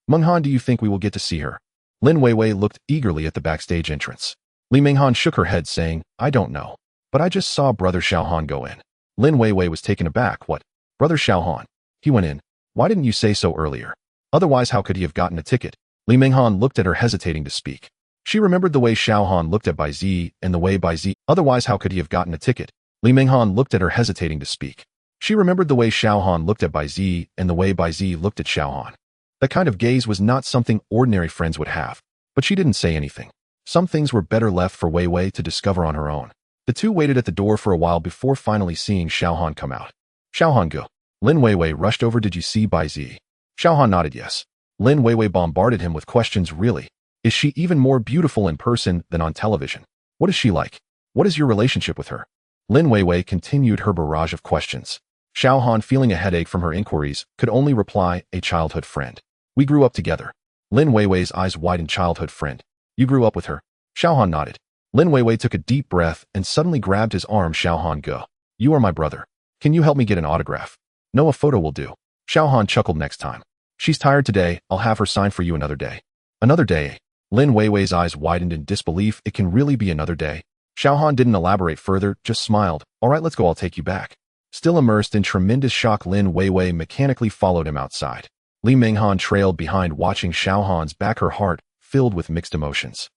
Menghan, do you think we will get to see her? Lin Weiwei looked eagerly at the backstage entrance. Li Menghan shook her head, saying, I don't know. But I just saw Brother Xiaohan go in. Lin Weiwei was taken aback. What? Brother Xiaohan? He went in. Why didn't you say so earlier? Otherwise, how could he have gotten a ticket? Li Menghan looked at her, hesitating to speak. She remembered the way Xiaohan looked at Bai Zi and the way Bai Zi. Otherwise, how could he have gotten a ticket? Li Menghan looked at her, hesitating to speak. She remembered the way Xiaohan looked at Bai Zi and the way Bai Zi looked at Xiaohan. That kind of gaze was not something ordinary friends would have. But she didn't say anything. Some things were better left for Weiwei to discover on her own. The two waited at the door for a while before finally seeing Xiaohan come out. Xiaohan, go. Lin Weiwei rushed over. Did you see Bai Zi? Xiaohan nodded yes. Lin Weiwei bombarded him with questions. Really? Is she even more beautiful in person than on television? What is she like? What is your relationship with her? Lin Weiwei continued her barrage of questions. Xiaohan, feeling a headache from her inquiries, could only reply, a childhood friend. We grew up together. Lin Weiwei's eyes widened. Childhood friend. You grew up with her? Xiaohan nodded. Lin Weiwei took a deep breath and suddenly grabbed his arm. Xiaohan, go. You are my brother. Can you help me get an autograph? No, a photo will do. Xiaohan chuckled. Next time. She's tired today. I'll have her sign for you another day. Another day? Lin Weiwei's eyes widened in disbelief. It can really be another day? Xiaohan didn't elaborate further, just smiled. All right, let's go. I'll take you back. Still immersed in tremendous shock, Lin Weiwei mechanically followed him outside. Li Menghan trailed behind, watching Xiaohan's back, her heart filled with mixed emotions.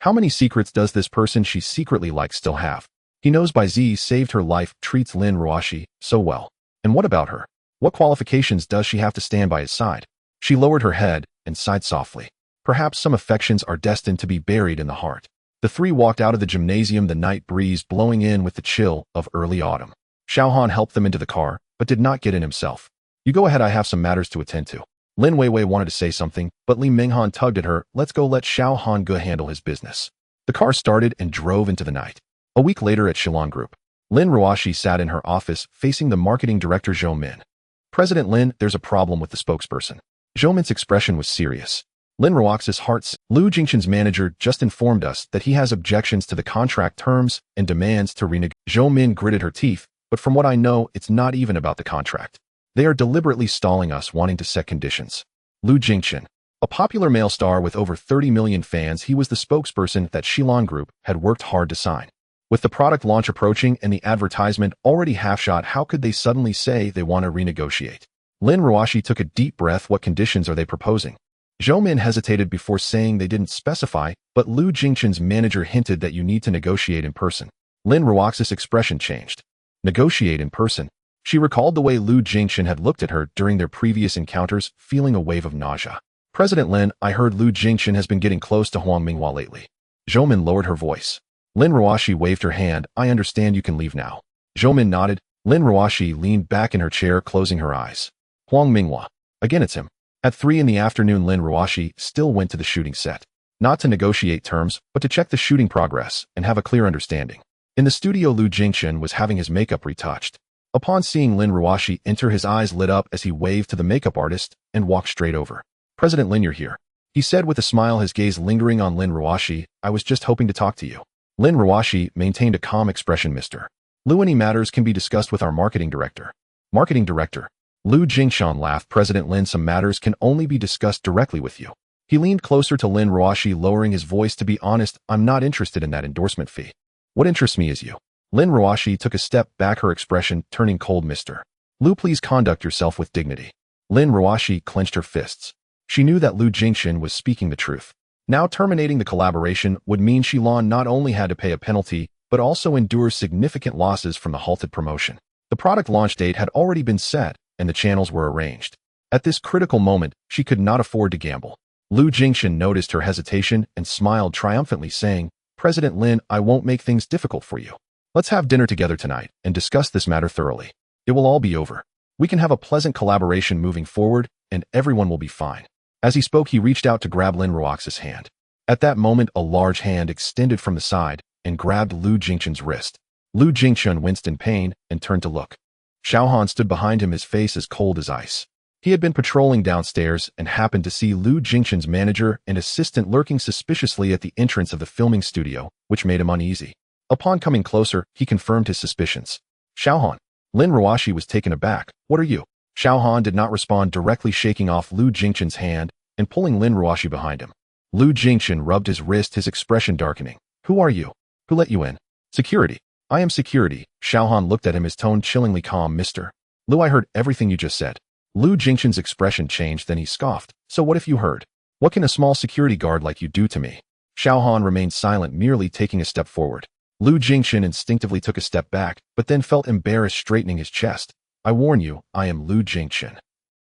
How many secrets does this person she secretly likes still have? He knows Bai Zi saved her life, treats Lin Ruoxi so well. And what about her? What qualifications does she have to stand by his side? She lowered her head and sighed softly. Perhaps some affections are destined to be buried in the heart. The three walked out of the gymnasium, the night breeze blowing in with the chill of early autumn. Xiaohan helped them into the car, but did not get in himself. You go ahead, I have some matters to attend to. Lin Weiwei wanted to say something, but Li Menghan tugged at her. Let's go, let Xiaohan go handle his business. The car started and drove into the night. A week later at Shilon Group, Lin Ruoxi sat in her office facing the marketing director Zhou Min. President Lin, there's a problem with the spokesperson. Zhou Min's expression was serious. Lin Ruoxi's heart. Lu Jingchen's manager just informed us that he has objections to the contract terms and demands to renegotiate. Zhou Min gritted her teeth, but from what I know, it's not even about the contract. They are deliberately stalling us, wanting to set conditions. Lu Jingchen, a popular male star with over 30 million fans, he was the spokesperson that Shilon Group had worked hard to sign. With the product launch approaching and the advertisement already half-shot, how could they suddenly say they want to renegotiate? Lin Ruoshi took a deep breath. What conditions are they proposing? Zhou Min hesitated before saying they didn't specify, but Lu Jingchen's manager hinted that you need to negotiate in person. Lin Ruoxi's expression changed. Negotiate in person? She recalled the way Lu Jingchen had looked at her during their previous encounters, feeling a wave of nausea. President Lin, I heard Lu Jingchen has been getting close to Huang Minghua lately. Zhou Min lowered her voice. Lin Ruoshi waved her hand. I understand, you can leave now. Zhou Min nodded. Lin Ruoshi leaned back in her chair, closing her eyes. Huang Minghua. Again, it's him. At 3 in the afternoon, Lin Ruoshi still went to the shooting set. Not to negotiate terms, but to check the shooting progress and have a clear understanding. In the studio, Lu Jingchen was having his makeup retouched. Upon seeing Lin Ruoshi enter, his eyes lit up as he waved to the makeup artist and walked straight over. President Lin, you're here, he said with a smile, his gaze lingering on Lin Ruoshi. I was just hoping to talk to you. Lin Ruoshi maintained a calm expression. Mr. Lu, any matters can be discussed with our marketing director. Marketing director? Lu Jingchen laughed. President Lin, some matters can only be discussed directly with you. He leaned closer to Lin Ruoshi, lowering his voice. To be honest, I'm not interested in that endorsement fee. What interests me is you. Lin Ruoshi took a step back, her expression turning cold. Mr. Lu, please conduct yourself with dignity. Lin Ruoshi clenched her fists. She knew that Lu Jingchen was speaking the truth. Now terminating the collaboration would mean Shilon not only had to pay a penalty, but also endure significant losses from the halted promotion. The product launch date had already been set, and the channels were arranged. At this critical moment, she could not afford to gamble. Lu Jingchen noticed her hesitation and smiled triumphantly, saying, President Lin, I won't make things difficult for you. Let's have dinner together tonight and discuss this matter thoroughly. It will all be over. We can have a pleasant collaboration moving forward, and everyone will be fine. As he spoke, he reached out to grab Lin Ruoxi's hand. At that moment, a large hand extended from the side and grabbed Lu Jingchen's wrist. Lu Jingchen winced in pain and turned to look. Xiaohan stood behind him, his face as cold as ice. He had been patrolling downstairs and happened to see Lu Jingchen's manager and assistant lurking suspiciously at the entrance of the filming studio, which made him uneasy. Upon coming closer, he confirmed his suspicions. Xiaohan. Lin Ruoshi was taken aback. What are you? Xiaohan did not respond directly, shaking off Lu Jingchen's hand and pulling Lin Ruoshi behind him. Lu Jingchen rubbed his wrist, his expression darkening. Who are you? Who let you in? Security. I am security. Xiaohan looked at him, his tone chillingly calm. Mr. Lu, I heard everything you just said. Lu Jingchen's expression changed, then he scoffed. So what if you heard? What can a small security guard like you do to me? Xiaohan remained silent, merely taking a step forward. Lu Jingchen instinctively took a step back, but then felt embarrassed, straightening his chest. I warn you, I am Lu Jingchen.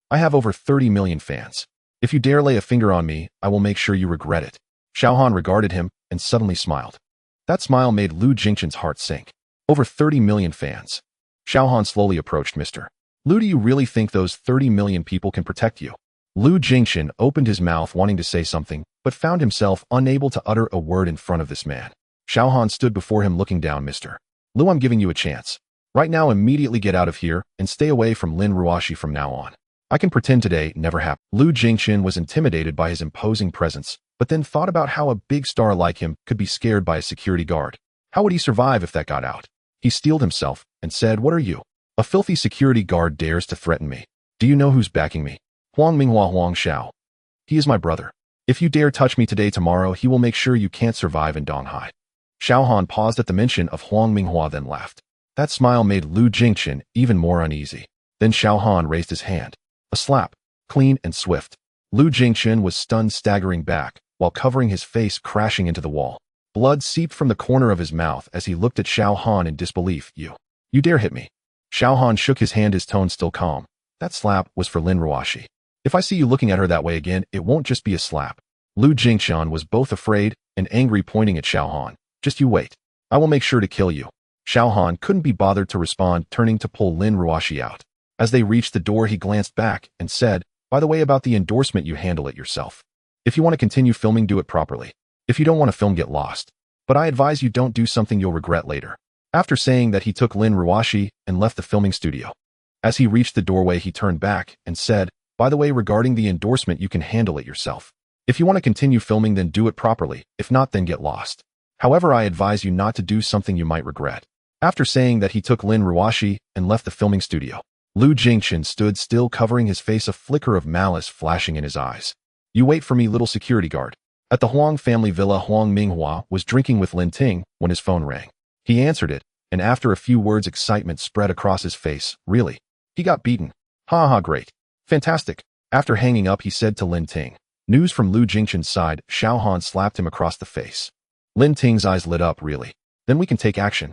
I have over 30 million fans. If you dare lay a finger on me, I will make sure you regret it. Xiaohan regarded him and suddenly smiled. That smile made Lu Jingchen's heart sink. Over 30 million fans. Xiaohan slowly approached. Mr. Lu, do you really think those 30 million people can protect you? Lu Jingchen opened his mouth wanting to say something, but found himself unable to utter a word in front of this man. Xiaohan stood before him, looking down. Mr. Lu, I'm giving you a chance. Right now, immediately get out of here and stay away from Lin Ruoshi from now on. I can pretend today never happened. Lu Jingchen was intimidated by his imposing presence, but then thought about how a big star like him could be scared by a security guard. How would he survive if that got out? He steeled himself and said, What are you? A filthy security guard dares to threaten me. Do you know who's backing me? Huang Minghua, Huang Xiao. He is my brother. If you dare touch me today, tomorrow he will make sure you can't survive in Donghai. Xiaohan paused at the mention of Huang Minghua, then laughed. That smile made Lu Jingchen even more uneasy. Then Xiaohan raised his hand. A slap, clean and swift. Lu Jingchen was stunned, staggering back, while covering his face, crashing into the wall. Blood seeped from the corner of his mouth as he looked at Xiaohan in disbelief. You dare hit me? Xiaohan shook his hand, his tone still calm. That slap was for Lin Ruoshi. If I see you looking at her that way again, it won't just be a slap. Lu Jingchen was both afraid and angry, pointing at Xiaohan. Just you wait. I will make sure to kill you. Xiaohan couldn't be bothered to respond, turning to pull Lin Ruoshi out. As they reached the door, he glanced back and said, By the way, about the endorsement, you handle it yourself. If you want to continue filming, do it properly. If you don't want to film, get lost. But I advise you don't do something you'll regret later. After saying that, he took Lin Ruoshi and left the filming studio. As he reached the doorway, he turned back and said, By the way, regarding the endorsement, you can handle it yourself. If you want to continue filming, then do it properly. If not, then get lost. However, I advise you not to do something you might regret. After saying that, he took Lin Ruoshi and left the filming studio. Lu Jingchen stood still, covering his face, a flicker of malice flashing in his eyes. You wait for me, little security guard. At the Huang family villa, Huang Minghua was drinking with Lin Ting when his phone rang. He answered it, and after a few words excitement spread across his face. Really? He got beaten. Ha ha, great. Fantastic. After hanging up, he said to Lin Ting. News from Lu Jingchen's side. Xiao Han slapped him across the face. Lin Ting's eyes lit up. Really? Then we can take action.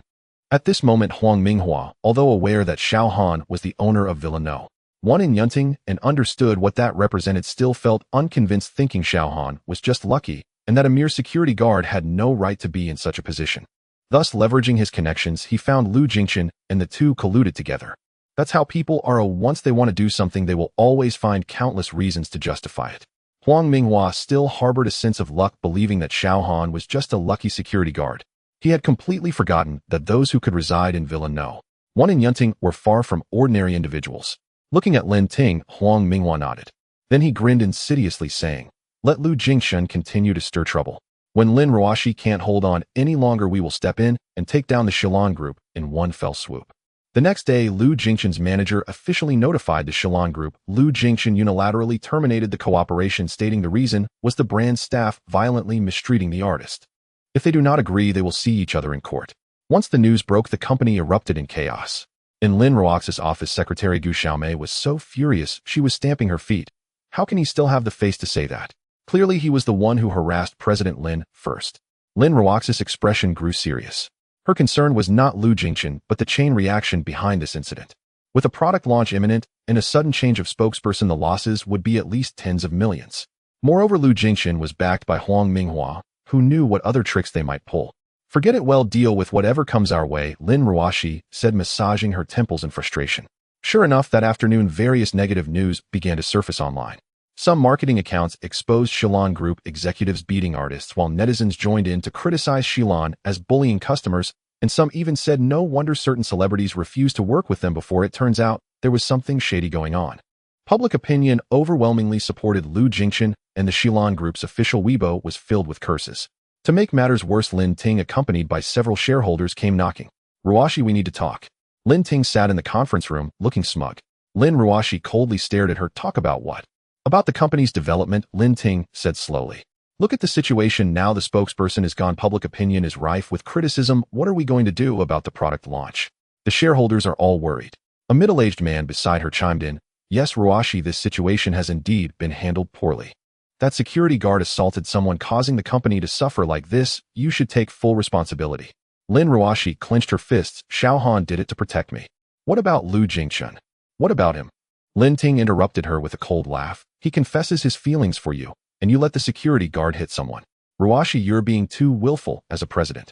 At this moment, Huang Minghua, although aware that Xiao Han was the owner of Villa One in Yunting and understood what that represented, still felt unconvinced, thinking Xiao Han was just lucky and that a mere security guard had no right to be in such a position. Thus, leveraging his connections, he found Lu Jingchen and the two colluded together. That's how people are. Once they want to do something, they will always find countless reasons to justify it. Huang Minghua still harbored a sense of luck, believing that Xiao Han was just a lucky security guard. He had completely forgotten that those who could reside in Villa One in Yunting were far from ordinary individuals. Looking at Lin Ting, Huang Minghua nodded. Then he grinned insidiously, saying, "Let Lu Jingchen continue to stir trouble. When Lin Ruoxi can't hold on any longer, we will step in and take down the Shilon Group in one fell swoop." The next day, Lu Jingchen's manager officially notified the Shilon Group. Lu Jingchen unilaterally terminated the cooperation, stating the reason was the brand staff violently mistreating the artist. If they do not agree, they will see each other in court. Once the news broke, the company erupted in chaos. In Lin Ruoxi's office, Secretary Gu Xiaomei was so furious she was stamping her feet. How can he still have the face to say that? Clearly, he was the one who harassed President Lin first. Lin Ruoxi's expression grew serious. Her concern was not Lu Jingchen, but the chain reaction behind this incident. With a product launch imminent and a sudden change of spokesperson, the losses would be at least tens of millions. Moreover, Lu Jingchen was backed by Huang Minghua, who knew what other tricks they might pull. "Forget it, well, deal with whatever comes our way," Lin Ruoxi said, massaging her temples in frustration. Sure enough, that afternoon, various negative news began to surface online. Some marketing accounts exposed Shilon Group executives beating artists, while netizens joined in to criticize Shilon as bullying customers, and some even said no wonder certain celebrities refused to work with them. Before it turns out, there was something shady going on. Public opinion overwhelmingly supported Lu Jingchen, and the Shilon Group's official Weibo was filled with curses. To make matters worse, Lin Ting, accompanied by several shareholders, came knocking. "Ruoxi, we need to talk." Lin Ting sat in the conference room, looking smug. Lin Ruoxi coldly stared at her. "Talk about what?" "About the company's development," Lin Ting said slowly. "Look at the situation now. The spokesperson is gone. Public opinion is rife with criticism. What are we going to do about the product launch? The shareholders are all worried." A middle-aged man beside her chimed in, "Yes, Ruoxi, this situation has indeed been handled poorly. That security guard assaulted someone, causing the company to suffer like this. You should take full responsibility." Lin Ruoxi clenched her fists. "Xiao Han did it to protect me. What about Lu Jingchen? What about him?" Lin Ting interrupted her with a cold laugh. "He confesses his feelings for you, and you let the security guard hit someone. Ruoxi, you're being too willful as a president."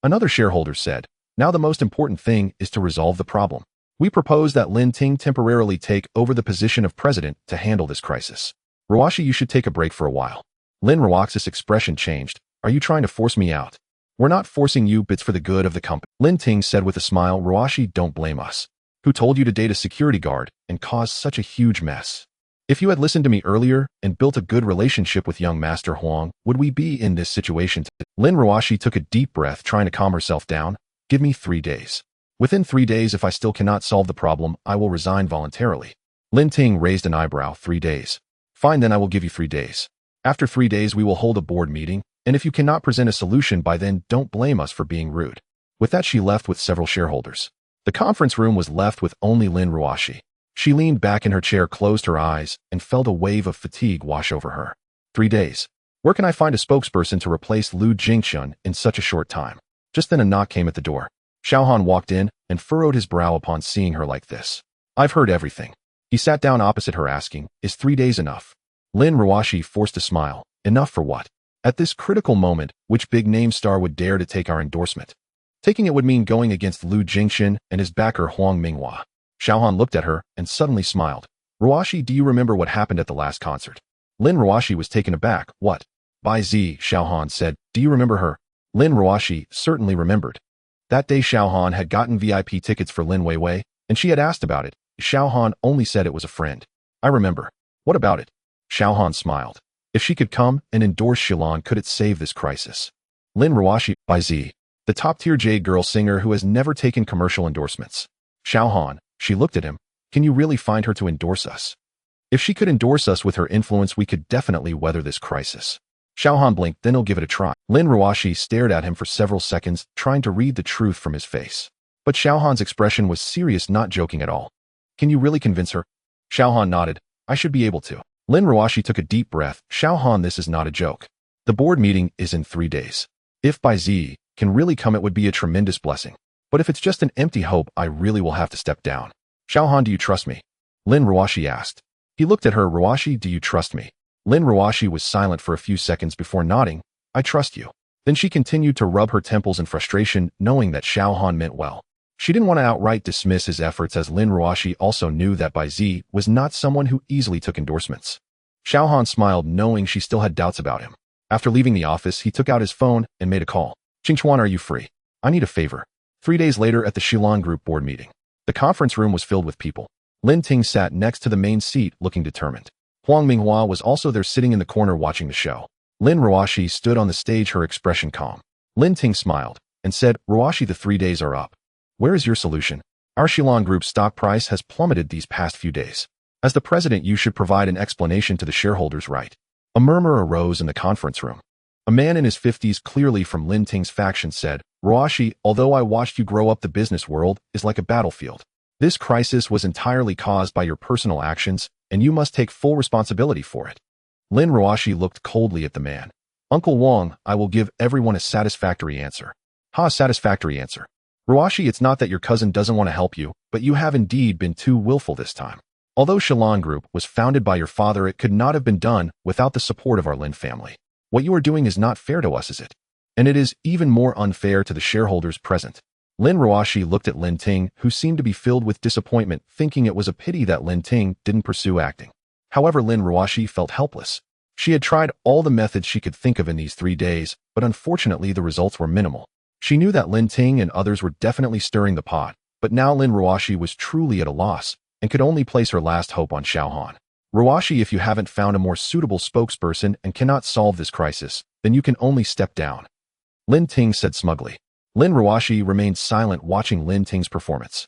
Another shareholder said, "Now the most important thing is to resolve the problem. We propose that Lin Ting temporarily take over the position of president to handle this crisis. Ruoxi, you should take a break for a while." Lin Ruoxi's expression changed. "Are you trying to force me out?" "We're not forcing you, but it's for the good of the company," Lin Ting said with a smile. "Ruoxi, don't blame us. Who told you to date a security guard and cause such a huge mess? If you had listened to me earlier and built a good relationship with young Master Huang, would we be in this situation today?" Lin Ruoxi took a deep breath, trying to calm herself down. "Give me 3 days. Within 3 days, if I still cannot solve the problem, I will resign voluntarily." Lin Ting raised an eyebrow. 3 days. "Fine, then I will give you 3 days. After 3 days, we will hold a board meeting, and if you cannot present a solution by then, don't blame us for being rude." With that, she left with several shareholders. The conference room was left with only Lin Ruoxi. She leaned back in her chair, closed her eyes, and felt a wave of fatigue wash over her. 3 days. Where can I find a spokesperson to replace Lu Jingchen in such a short time? Just then a knock came at the door. Xiao Han walked in and furrowed his brow upon seeing her like this. "I've heard everything." He sat down opposite her, asking, "Is 3 days enough?" Lin Ruoxi forced a smile. "Enough for what? At this critical moment, which big-name star would dare to take our endorsement? Taking it would mean going against Lu Jingchen and his backer Huang Minghua." Xiao Han looked at her and suddenly smiled. "Ruoxi, do you remember what happened at the last concert?" Lin Ruoxi was taken aback. "What?" "Bai Zi," Xiao Han said. "Do you remember her?" Lin Ruoxi certainly remembered. That day Xiao Han had gotten VIP tickets for Lin Weiwei, and she had asked about it. Xiao Han only said it was a friend. "I remember." "What about it?" Xiao Han smiled. "If she could come and endorse Shilon, could it save this crisis?" Lin Ruoxi, Bai Zi, the top-tier Jade girl singer who has never taken commercial endorsements. Xiao Han, she looked at him. "Can you really find her to endorse us?" "If she could endorse us with her influence, we could definitely weather this crisis." Xiaohan blinked, then he'll give it a try. Lin Ruoxi stared at him for several seconds, trying to read the truth from his face. But Xiaohan's expression was serious, not joking at all. Can you really convince her? Xiaohan nodded. I should be able to. Lin Ruoxi took a deep breath. Xiaohan, this is not a joke. The board meeting is in 3 days. If Bai Zi can really come, it would be a tremendous blessing. But if it's just an empty hope, I really will have to step down. Xiaohan, do you trust me? Lin Ruoxi asked. He looked at her. Ruoxi, do you trust me? Lin Ruoxi was silent for a few seconds before nodding. I trust you. Then she continued to rub her temples in frustration, knowing that Xiaohan meant well. She didn't want to outright dismiss his efforts, as Lin Ruoxi also knew that Bai Zi was not someone who easily took endorsements. Xiaohan smiled, knowing she still had doubts about him. After leaving the office, he took out his phone and made a call. Qingchuan, are you free? I need a favor. 3 days later at the Shilong Group board meeting. The conference room was filled with people. Lin Ting sat next to the main seat, looking determined. Huang Minghua was also there, sitting in the corner watching the show. Lin Ruoxi stood on the stage, her expression calm. Lin Ting smiled and said, Ruoxi, the 3 days are up. Where is your solution? Our Shilong Group stock price has plummeted these past few days. As the president, you should provide an explanation to the shareholders, right? A murmur arose in the conference room. A man in his 50s, clearly from Lin Ting's faction, said, Ruoxi, although I watched you grow up, the business world is like a battlefield. This crisis was entirely caused by your personal actions, and you must take full responsibility for it. Lin Ruoxi looked coldly at the man. Uncle Wang, I will give everyone a satisfactory answer. Ha, satisfactory answer. Ruoxi, it's not that your cousin doesn't want to help you, but you have indeed been too willful this time. Although Shilong Group was founded by your father, it could not have been done without the support of our Lin family. What you are doing is not fair to us, is it? And it is even more unfair to the shareholders present. Lin Ruoxi looked at Lin Ting, who seemed to be filled with disappointment, thinking it was a pity that Lin Ting didn't pursue acting. However, Lin Ruoxi felt helpless. She had tried all the methods she could think of in these 3 days, but unfortunately the results were minimal. She knew that Lin Ting and others were definitely stirring the pot, but now Lin Ruoxi was truly at a loss and could only place her last hope on Xiaohan. Ruoxi, if you haven't found a more suitable spokesperson and cannot solve this crisis, then you can only step down. Lin Ting said smugly. Lin Ruoxi remained silent, watching Lin Ting's performance.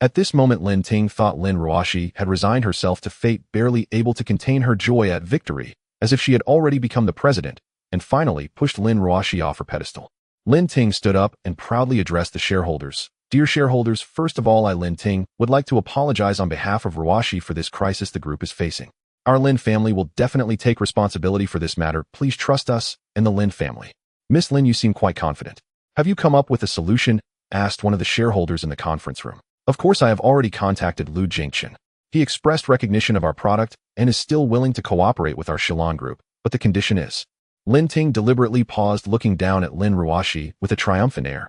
At this moment, Lin Ting thought Lin Ruoxi had resigned herself to fate, barely able to contain her joy at victory, as if she had already become the president, and finally pushed Lin Ruoxi off her pedestal. Lin Ting stood up and proudly addressed the shareholders. Dear shareholders, first of all, I, Lin Ting, would like to apologize on behalf of Ruoxi for this crisis the group is facing. Our Lin family will definitely take responsibility for this matter. Please trust us and the Lin family. Miss Lin, you seem quite confident. Have you come up with a solution? Asked one of the shareholders in the conference room. Of course, I have already contacted Lu Jingchen. He expressed recognition of our product and is still willing to cooperate with our Shilong Group, but the condition is. Lin Ting deliberately paused, looking down at Lin Ruoxi with a triumphant air.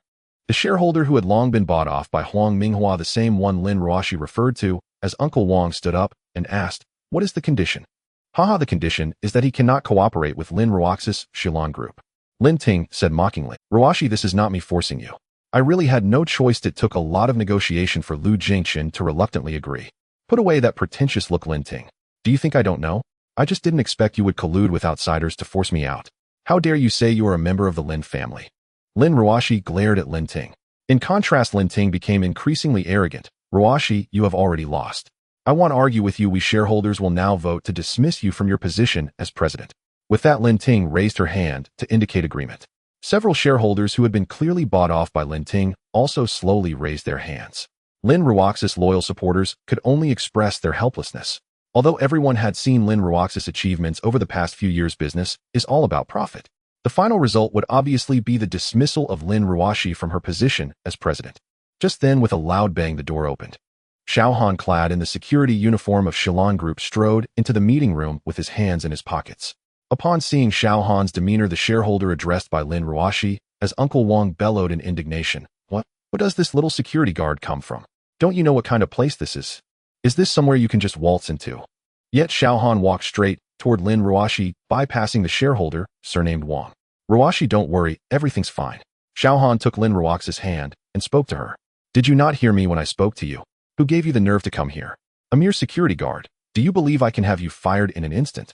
The shareholder who had long been bought off by Huang Minghua, the same one Lin Ruoxi referred to as Uncle Wang, stood up and asked, what is the condition? Haha, the condition is that he cannot cooperate with Lin Ruoxi's Shilong Group. Lin Ting said mockingly, Ruoxi, this is not me forcing you. I really had no choice. It took a lot of negotiation for Lu Jingchen to reluctantly agree. Put away that pretentious look, Lin Ting. Do you think I don't know? I just didn't expect you would collude with outsiders to force me out. How dare you say you are a member of the Lin family? Lin Ruoxi glared at Lin Ting. In contrast, Lin Ting became increasingly arrogant. Ruoxi, you have already lost. I want to argue with you. We shareholders will now vote to dismiss you from your position as president. With that, Lin Ting raised her hand to indicate agreement. Several shareholders who had been clearly bought off by Lin Ting also slowly raised their hands. Lin Ruoxi's loyal supporters could only express their helplessness. Although everyone had seen Lin Ruoxi's achievements over the past few years, business is all about profit. The final result would obviously be the dismissal of Lin Ruoxi from her position as president. Just then, with a loud bang, the door opened. Xiaohan, clad in the security uniform of Shilong Group, strode into the meeting room with his hands in his pockets. Upon seeing Xiaohan's demeanor, the shareholder addressed by Lin Ruoxi as Uncle Wang bellowed in indignation. What does this little security guard come from? Don't you know what kind of place this is? Is this somewhere you can just waltz into? Yet Xiaohan walked straight toward Lin Ruoxi, bypassing the shareholder, surnamed Wang. Ruoxi, don't worry, everything's fine. Xiaohan took Lin Ruoxi's hand and spoke to her. Did you not hear me when I spoke to you? Who gave you the nerve to come here? A mere security guard. Do you believe I can have you fired in an instant?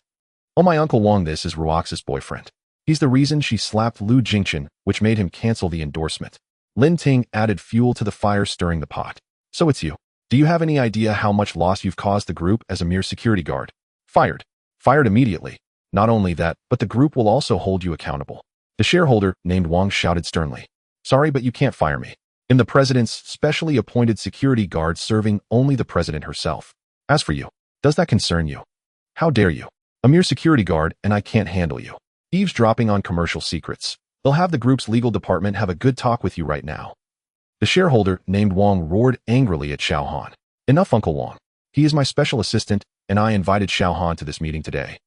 Oh, my Uncle Wang, this is Ruoxi's boyfriend. He's the reason she slapped Lu Jingchen, which made him cancel the endorsement. Lin Ting added fuel to the fire, stirring the pot. So it's you. Do you have any idea how much loss you've caused the group as a mere security guard? Fired. Fired immediately. Not only that, but the group will also hold you accountable. The shareholder, named Wang, shouted sternly. Sorry, but you can't fire me. I'm the president's specially appointed security guard serving only the president herself. As for you, does that concern you? How dare you? A mere security guard, and I can't handle you. Eavesdropping on commercial secrets. They'll have the group's legal department have a good talk with you right now. The shareholder, named Wang, roared angrily at Xiao Han. Enough, Uncle Wang. He is my special assistant, and I invited Xiao Han to this meeting today.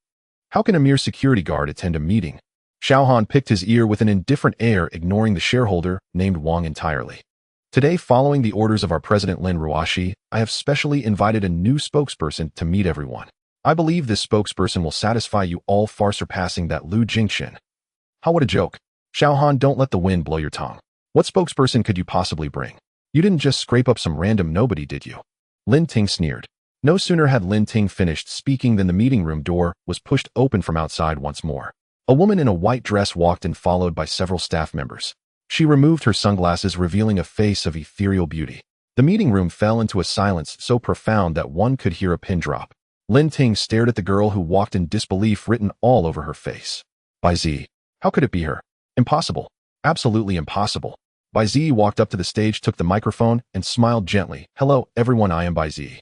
How can a mere security guard attend a meeting? Xiao Han picked his ear with an indifferent air, ignoring the shareholder, named Wang, entirely. Today, following the orders of our president Lin Ruoxi, I have specially invited a new spokesperson to meet everyone. I believe this spokesperson will satisfy you all, far surpassing that Lu Jingxin. How, what a joke. Xiao Han, don't let the wind blow your tongue. What spokesperson could you possibly bring? You didn't just scrape up some random nobody, did you? Lin Ting sneered. No sooner had Lin Ting finished speaking than the meeting room door was pushed open from outside once more. A woman in a white dress walked in, followed by several staff members. She removed her sunglasses, revealing a face of ethereal beauty. The meeting room fell into a silence so profound that one could hear a pin drop. Lin Ting stared at the girl, who walked in disbelief written all over her face. Bai Zi. How could it be her? Impossible. Absolutely impossible. Bai Zi walked up to the stage, took the microphone, and smiled gently. Hello, everyone, I am Bai Zi.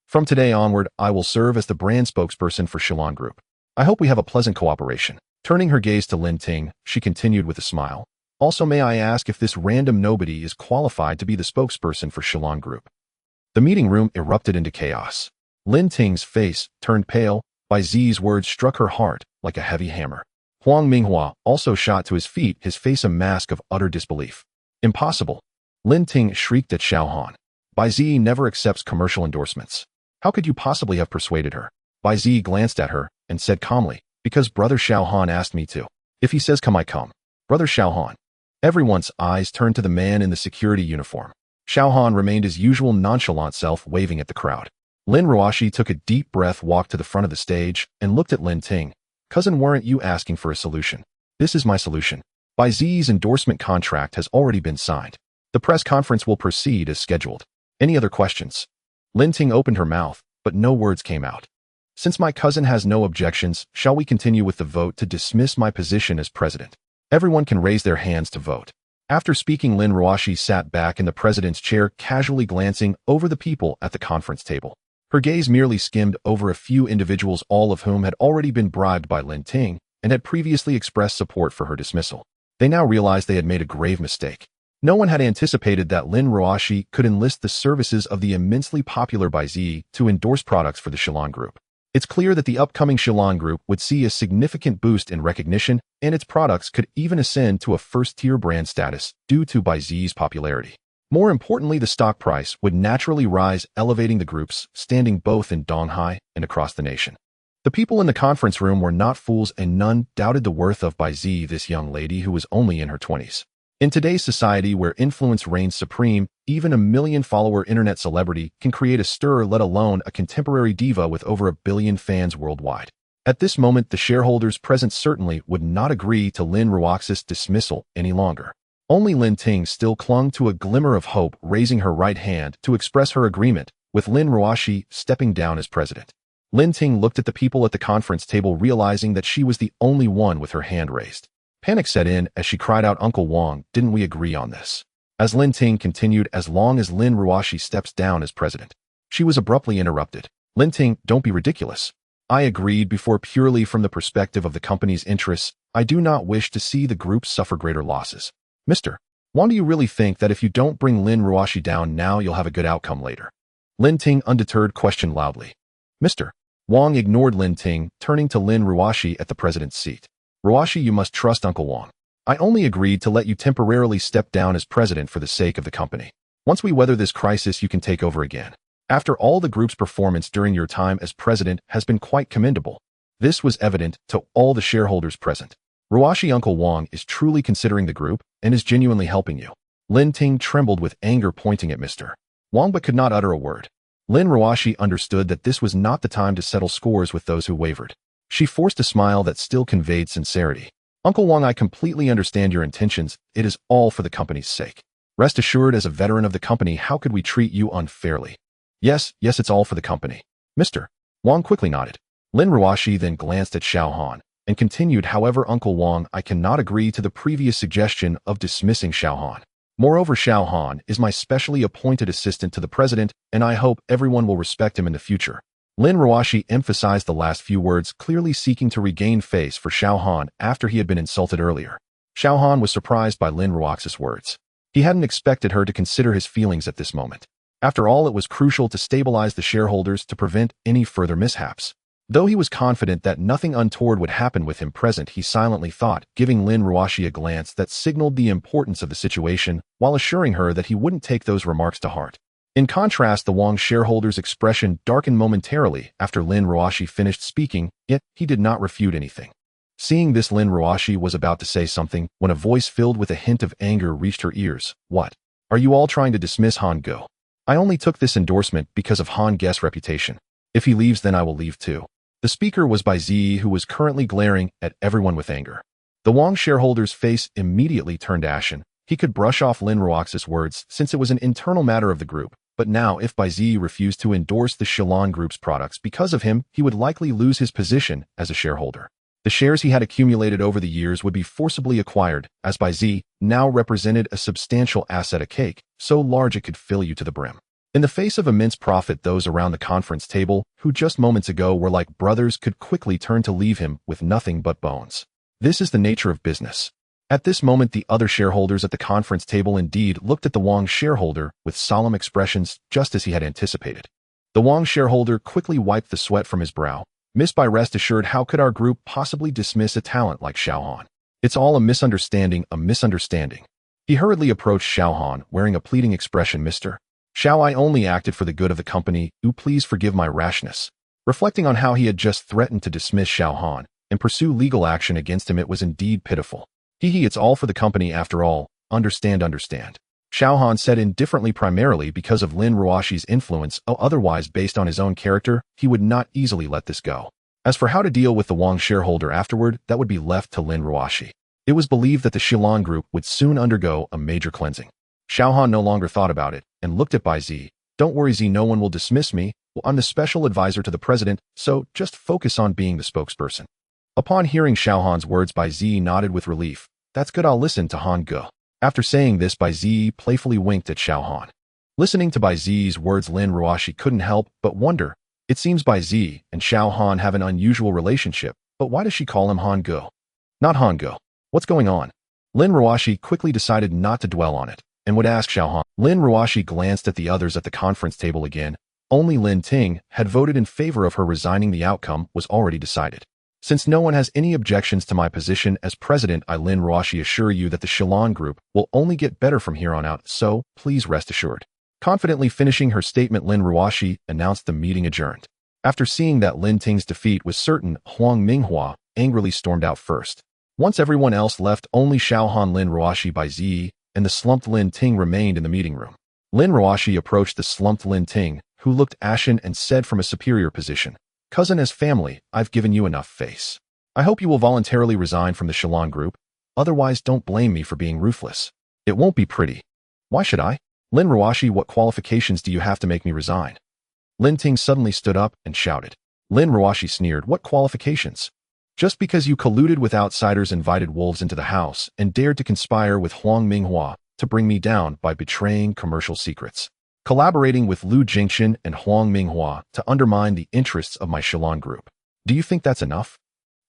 From today onward, I will serve as the brand spokesperson for Shilon Group. I hope we have a pleasant cooperation. Turning her gaze to Lin Ting, she continued with a smile. Also, may I ask if this random nobody is qualified to be the spokesperson for Shilon Group? The meeting room erupted into chaos. Lin Ting's face turned pale. Bai Zi's words struck her heart like a heavy hammer. Huang Minghua also shot to his feet, his face a mask of utter disbelief. Impossible. Lin Ting shrieked at Xiao Han. Bai Zi never accepts commercial endorsements. How could you possibly have persuaded her? Bai Zi glanced at her and said calmly, because Brother Xiao Han asked me to. If he says come, I come. Brother Xiao Han. Everyone's eyes turned to the man in the security uniform. Xiao Han remained his usual nonchalant self, waving at the crowd. Lin Ruoxi took a deep breath, walked to the front of the stage, and looked at Lin Ting. Cousin, weren't you asking for a solution? This is my solution. Bai Zi's endorsement contract has already been signed. The press conference will proceed as scheduled. Any other questions? Lin Ting opened her mouth, but no words came out. Since my cousin has no objections, shall we continue with the vote to dismiss my position as president? Everyone can raise their hands to vote. After speaking, Lin Ruoxi sat back in the president's chair, casually glancing over the people at the conference table. Her gaze merely skimmed over a few individuals, all of whom had already been bribed by Lin Ting and had previously expressed support for her dismissal. They now realized they had made a grave mistake. No one had anticipated that Lin Ruoxi could enlist the services of the immensely popular Bai Zi to endorse products for the Shilon Group. It's clear that the upcoming Shilon Group would see a significant boost in recognition, and its products could even ascend to a first-tier brand status due to Bai Zi's popularity. More importantly, the stock price would naturally rise, elevating the group's standing both in Donghai and across the nation. The people in the conference room were not fools, and none doubted the worth of Bai Zi, this young lady who was only in her 20s. In today's society where influence reigns supreme, even a million-follower internet celebrity can create a stir, let alone a contemporary diva with over 1 billion fans worldwide. At this moment, the shareholders present certainly would not agree to Lin Ruoxi's dismissal any longer. Only Lin Ting still clung to a glimmer of hope, raising her right hand to express her agreement with Lin Ruoxi stepping down as president. Lin Ting looked at the people at the conference table, realizing that she was the only one with her hand raised. Panic set in as she cried out, Uncle Wang, didn't we agree on this? As Lin Ting continued, as long as Lin Ruoxi steps down as president. She was abruptly interrupted. Lin Ting, don't be ridiculous. I agreed before purely from the perspective of the company's interests. I do not wish to see the group suffer greater losses. Mr. Wang, do you really think that if you don't bring Lin Ruoxi down now, you'll have a good outcome later? Lin Ting, undeterred, questioned loudly. Mr. Wang ignored Lin Ting, turning to Lin Ruoxi at the president's seat. Ruoxi, you must trust Uncle Wang. I only agreed to let you temporarily step down as president for the sake of the company. Once we weather this crisis, you can take over again. After all, the group's performance during your time as president has been quite commendable. This was evident to all the shareholders present. Ruoxi, Uncle Wang is truly considering the group and is genuinely helping you. Lin Ting trembled with anger, pointing at Mr. Wang, but could not utter a word. Lin Ruoxi understood that this was not the time to settle scores with those who wavered. She forced a smile that still conveyed sincerity. Uncle Wang, I completely understand your intentions. It is all for the company's sake. Rest assured, as a veteran of the company, how could we treat you unfairly? Yes, it's all for the company. Mr. Wang quickly nodded. Lin Ruoxi then glanced at Xiao Han and continued, however, Uncle Wang, I cannot agree to the previous suggestion of dismissing Xiao Han. Moreover, Xiao Han is my specially appointed assistant to the president, and I hope everyone will respect him in the future. Lin Ruoxi emphasized the last few words, clearly seeking to regain face for Xiao Han after he had been insulted earlier. Xiao Han was surprised by Lin Ruoxi's words. He hadn't expected her to consider his feelings at this moment. After all, it was crucial to stabilize the shareholders to prevent any further mishaps. Though he was confident that nothing untoward would happen with him present, he silently thought, giving Lin Ruoxi a glance that signaled the importance of the situation while assuring her that he wouldn't take those remarks to heart. In contrast, the Wang shareholders' expression darkened momentarily after Lin Ruoxi finished speaking, yet he did not refute anything. Seeing this, Lin Ruoxi was about to say something when a voice filled with a hint of anger reached her ears. What? Are you all trying to dismiss Han Ge? I only took this endorsement because of Han Ge's reputation. If he leaves, then I will leave too. The speaker was Bai Ziyi, who was currently glaring at everyone with anger. The Wang shareholder's face immediately turned ashen. He could brush off Lin Ruoxi's words since it was an internal matter of the group. But now, if Bai Ziyi refused to endorse the Shilon Group's products because of him, he would likely lose his position as a shareholder. The shares he had accumulated over the years would be forcibly acquired, as Bai Ziyi now represented a substantial asset, a cake, so large it could fill you to the brim. In the face of immense profit, those around the conference table, who just moments ago were like brothers, could quickly turn to leave him with nothing but bones. This is the nature of business. At this moment, the other shareholders at the conference table indeed looked at the Wang shareholder with solemn expressions, just as he had anticipated. The Wang shareholder quickly wiped the sweat from his brow. Miss Bai, rest assured, how could our group possibly dismiss a talent like Xiao Han? It's all a misunderstanding, a misunderstanding. He hurriedly approached Xiao Han, wearing a pleading expression. Mr. Xiao, I only acted for the good of the company. Please forgive my rashness. Reflecting on how he had just threatened to dismiss Xiao Han and pursue legal action against him, it was indeed pitiful. It's all for the company after all. Understand. Xiao Han said indifferently, primarily because of Lin Ruoxi's influence. Otherwise, based on his own character, he would not easily let this go. As for how to deal with the Wang shareholder afterward, that would be left to Lin Ruoxi. It was believed that the Shilon Group would soon undergo a major cleansing. Xiao Han no longer thought about it and looked at Bai Ziyi. Don't worry, Ziyi, no one will dismiss me. Well, I'm the special advisor to the president, so just focus on being the spokesperson. Upon hearing Xiao Han's words, Bai Ziyi nodded with relief. That's good, I'll listen to Han Ge. After saying this, Bai Ziyi playfully winked at Xiao Han. Listening to Bai Ziyi's words, Lin Ruoxi couldn't help but wonder. It seems Bai Ziyi and Xiao Han have an unusual relationship, but why does she call him Han Ge? Not Han Ge. What's going on? Lin Ruoxi quickly decided not to dwell on it and would ask Xiao Han. Lin Ruoxi glanced at the others at the conference table again. Only Lin Ting had voted in favor of her resigning. The outcome was already decided. Since no one has any objections to my position as president, I, Lin Ruoxi, assure you that the Shilon Group will only get better from here on out, so please rest assured. Confidently finishing her statement, Lin Ruoxi announced the meeting adjourned. After seeing that Lin Ting's defeat was certain, Huang Minghua angrily stormed out first. Once everyone else left, only Xiao Han, Lin Ruoxi, Bai Ziyi, and the slumped Lin Ting remained in the meeting room. Lin Ruoxi approached the slumped Lin Ting, who looked ashen, and said from a superior position, Cousin, as family, I've given you enough face. I hope you will voluntarily resign from the Shilon Group. Otherwise, don't blame me for being ruthless. It won't be pretty. Why should I? Lin Ruoxi, what qualifications do you have to make me resign? Lin Ting suddenly stood up and shouted. Lin Ruoxi sneered. What qualifications? Just because you colluded with outsiders, invited wolves into the house, and dared to conspire with Huang Minghua to bring me down by betraying commercial secrets. Collaborating with Lu Jingchen and Huang Minghua to undermine the interests of my Shilon Group. Do you think that's enough?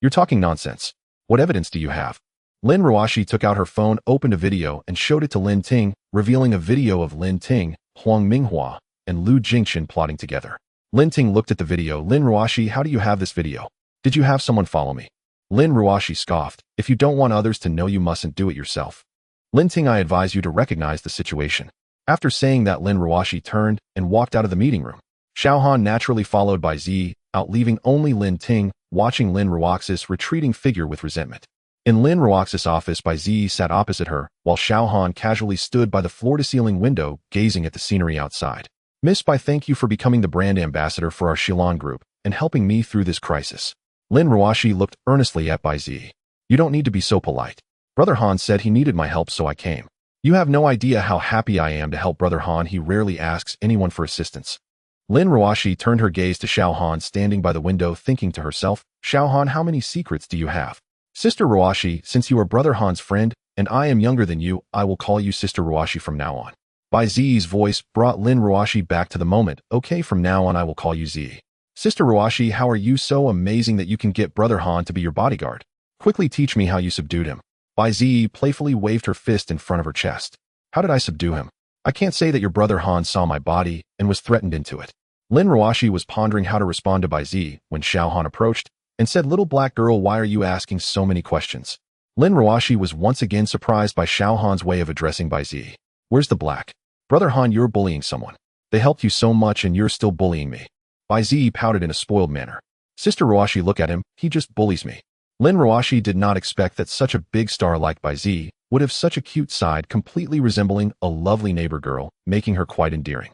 You're talking nonsense. What evidence do you have? Lin Ruoxi took out her phone, opened a video, and showed it to Lin Ting, revealing a video of Lin Ting, Huang Minghua, and Lu Jingchen plotting together. Lin Ting looked at the video. Lin Ruoxi, how do you have this video? Did you have someone follow me? Lin Ruoxi scoffed. If you don't want others to know, you mustn't do it yourself. Lin Ting, I advise you to recognize the situation. After saying that, Lin Ruoxi turned and walked out of the meeting room. Xiao Han naturally followed by Ziyi, out leaving only Lin Ting, watching Lin Ruoxi's retreating figure with resentment. In Lin Ruoxi's office, Bai Ziyi sat opposite her, while Xiao Han casually stood by the floor-to-ceiling window, gazing at the scenery outside. Miss Bai, thank you for becoming the brand ambassador for our Shilon Group and helping me through this crisis. Lin Ruoxi looked earnestly at Bai Ziyi. You don't need to be so polite. Brother Han said he needed my help, so I came. You have no idea how happy I am to help Brother Han. He rarely asks anyone for assistance. Lin Ruoshi turned her gaze to Xiao Han standing by the window, thinking to herself, Xiao Han, how many secrets do you have? Sister Ruoshi, since you are Brother Han's friend, and I am younger than you, I will call you Sister Ruoshi from now on. Bai Zi's voice brought Lin Ruoshi back to the moment. Okay, from now on I will call you Z. Sister Ruoshi, how are you so amazing that you can get Brother Han to be your bodyguard? Quickly teach me how you subdued him. Bai Zi playfully waved her fist in front of her chest. How did I subdue him? I can't say that your Brother Han saw my body and was threatened into it. Lin Ruoshi was pondering how to respond to Bai Zi when Xiao Han approached and said, Little black girl, why are you asking so many questions? Lin Ruoshi was once again surprised by Xiao Han's way of addressing Bai Zi. Where's the black? Brother Han, you're bullying someone. They helped you so much and you're still bullying me. Bai Zi pouted in a spoiled manner. Sister Ruoshi, look at him, he just bullies me. Lin Ruoshi did not expect that such a big star like Bai Zi would have such a cute side, completely resembling a lovely neighbor girl, making her quite endearing.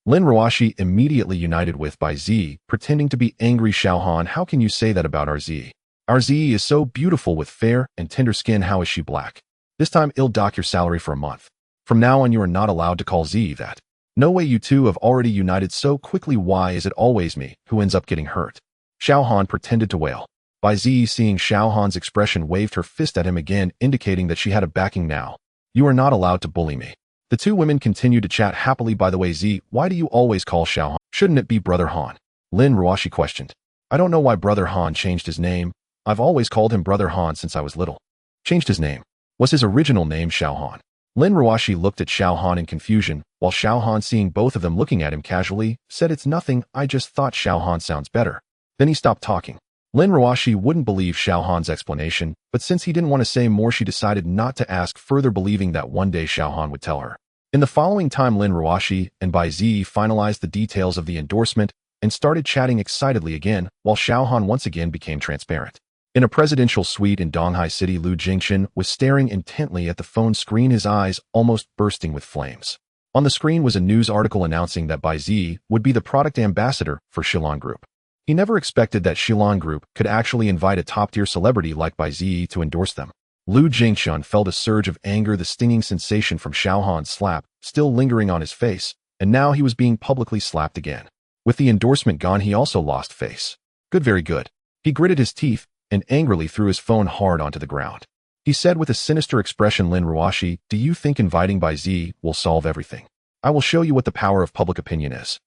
Lin Ruoshi immediately united with Bai Zi, pretending to be angry. Xiao Han, how can you say that about our Z? Our Z is so beautiful with fair and tender skin, how is she black? This time I'll dock your salary for a month. From now on you are not allowed to call Z that. No way, you two have already united so quickly, why is it always me who ends up getting hurt? Xiao Han pretended to wail. Bai Zi, seeing Xiao Han's expression, waved her fist at him again, indicating that she had a backing now. You are not allowed to bully me. The two women continued to chat happily. By the way, Z, why do you always call Xiao Han? Shouldn't it be Brother Han? Lin Ruoshi questioned. I don't know why Brother Han changed his name. I've always called him Brother Han since I was little. Changed his name. Was his original name Xiao Han? Lin Ruoshi looked at Xiao Han in confusion, while Xiao Han, seeing both of them looking at him casually, said, It's nothing, I just thought Xiao Han sounds better. Then he stopped talking. Lin Ruoshi wouldn't believe Xiao Han's explanation, but since he didn't want to say more, she decided not to ask further, believing that one day Xiao Han would tell her. In the following time, Lin Ruoshi and Bai Zi finalized the details of the endorsement and started chatting excitedly again, while Xiao Han once again became transparent. In a presidential suite in Donghai City, Lu Jingchen was staring intently at the phone screen, his eyes almost bursting with flames. On the screen was a news article announcing that Bai Zi would be the product ambassador for Shilon Group. He never expected that Shilon Group could actually invite a top-tier celebrity like Bai Zi to endorse them. Lu Jingchen felt a surge of anger, the stinging sensation from Xiao Han's slap still lingering on his face, and now he was being publicly slapped again. With the endorsement gone, he also lost face. Good, very good. He gritted his teeth and angrily threw his phone hard onto the ground. He said with a sinister expression, Lin Ruoshi, do you think inviting Bai Zi will solve everything? I will show you what the power of public opinion is.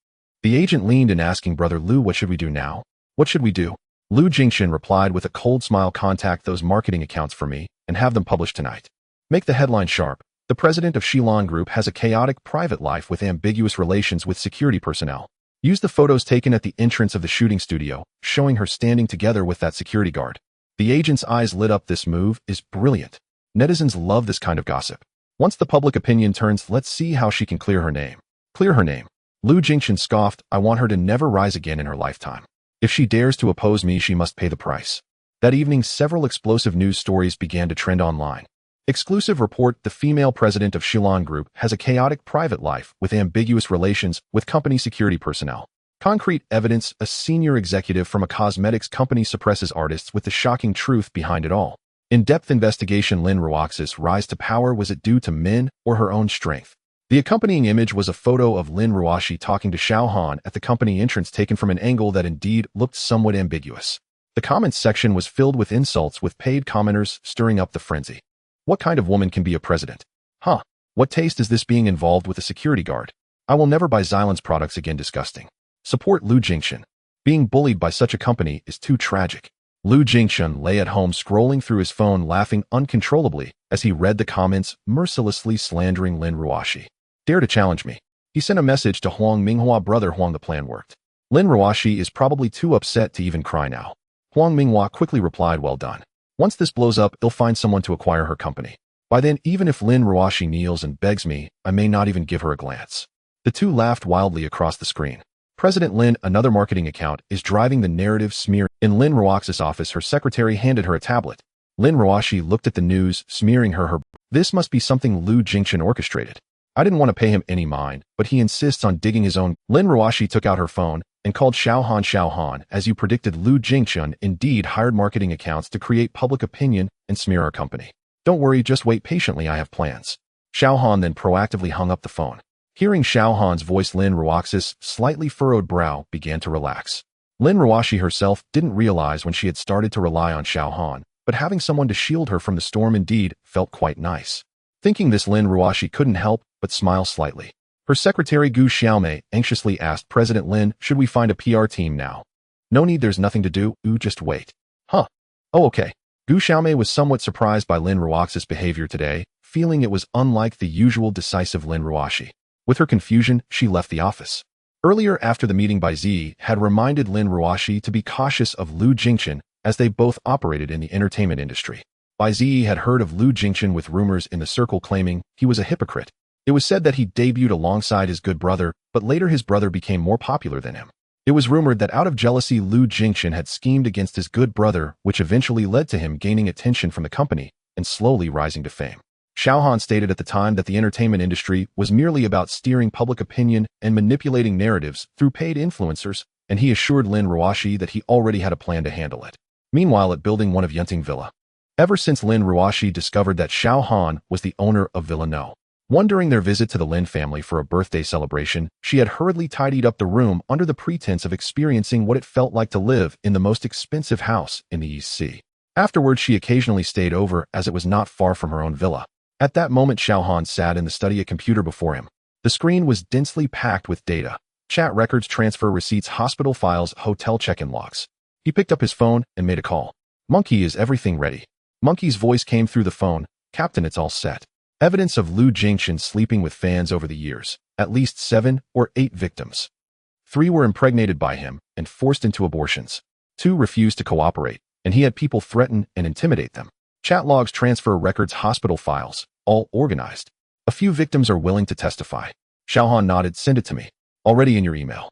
The agent leaned in, asking, Brother Lu, what should we do now? What should we do? Lu Jingchen replied with a cold smile, contact those marketing accounts for me and have them published tonight. Make the headline sharp. The president of Shilon Group has a chaotic private life with ambiguous relations with security personnel. Use the photos taken at the entrance of the shooting studio, showing her standing together with that security guard. The agent's eyes lit up. This move is brilliant. Netizens love this kind of gossip. Once the public opinion turns, let's see how she can clear her name. Clear her name. Lu Jingchen scoffed. I want her to never rise again in her lifetime. If she dares to oppose me, she must pay the price. That evening, several explosive news stories began to trend online. Exclusive report: the female president of Shilon Group has a chaotic private life with ambiguous relations with company security personnel. Concrete evidence: a senior executive from a cosmetics company suppresses artists with the shocking truth behind it all. In-depth investigation: Lin Ruoxi's rise to power, was it due to men or her own strength? The accompanying image was a photo of Lin Ruoshi talking to Xiao Han at the company entrance, taken from an angle that indeed looked somewhat ambiguous. The comments section was filled with insults, with paid commenters stirring up the frenzy. What kind of woman can be a president? Huh. What taste is this, being involved with a security guard? I will never buy Xylan's products again. Disgusting. Support Lu Jingchen. Being bullied by such a company is too tragic. Lu Jingchen lay at home scrolling through his phone, laughing uncontrollably as he read the comments mercilessly slandering Lin Ruoshi. Dare to challenge me? He sent a message to Huang Minghua. Brother Huang, the plan worked. Lin Ruoshi is probably too upset to even cry now. Huang Minghua quickly replied, well done. Once this blows up, they'll find someone to acquire her company. By then, even if Lin Ruoshi kneels and begs me, I may not even give her a glance. The two laughed wildly across the screen. President Lin, another marketing account, is driving the narrative smear. In Lin Ruoxi's office, her secretary handed her a tablet. Lin Ruoshi looked at the news, smearing her. This must be something Lu Jingchen orchestrated. I didn't want to pay him any mind, but he insists on digging his own. Lin Ruoshi took out her phone and called Xiao Han. Xiao Han, as you predicted, Lu Jingchen indeed hired marketing accounts to create public opinion and smear our company. Don't worry, just wait patiently, I have plans. Xiao Han then proactively hung up the phone. Hearing Xiao Han's voice, Lin Ruox's slightly furrowed brow began to relax. Lin Ruoxi herself didn't realize when she had started to rely on Xiao Han, but having someone to shield her from the storm indeed felt quite nice. Thinking this, Lin Ruoxi couldn't help but smile slightly. Her secretary Gu Xiaomei anxiously asked President Lin, should we find a PR team now? No need, there's nothing to do, just wait. Huh. Oh, okay. Gu Xiaomei was somewhat surprised by Lin Ruox's behavior today, feeling it was unlike the usual decisive Lin Ruoxi. With her confusion, she left the office. Earlier after the meeting, Bai Zi had reminded Lin Ruoxi to be cautious of Lu Jingchen as they both operated in the entertainment industry. Bai Zi had heard of Lu Jingchen with rumors in the circle claiming he was a hypocrite. It was said that he debuted alongside his good brother, but later his brother became more popular than him. It was rumored that out of jealousy, Lu Jingchen had schemed against his good brother, which eventually led to him gaining attention from the company and slowly rising to fame. Xiao Han stated at the time that the entertainment industry was merely about steering public opinion and manipulating narratives through paid influencers, and he assured Lin Ruoxi that he already had a plan to handle it. Meanwhile, at building one of Yunting Villa. Ever since Lin Ruoxi discovered that Xiao Han was the owner of Villa No. 1 during their visit to the Lin family for a birthday celebration, she had hurriedly tidied up the room under the pretense of experiencing what it felt like to live in the most expensive house in the East Sea. Afterwards, she occasionally stayed over as it was not far from her own villa. At that moment, Xiao Han sat in the study, a computer before him. The screen was densely packed with data. Chat records, transfer receipts, hospital files, hotel check-in logs. He picked up his phone and made a call. Monkey, is everything ready? Monkey's voice came through the phone. Captain, it's all set. Evidence of Lu Jingchen sleeping with fans over the years. At least 7 or 8 victims. 3 were impregnated by him and forced into abortions. 2 refused to cooperate, and he had people threaten and intimidate them. Chat logs, transfer records, hospital files, all organized. A few victims are willing to testify. Xiao Han nodded. Send it to me. Already in your email.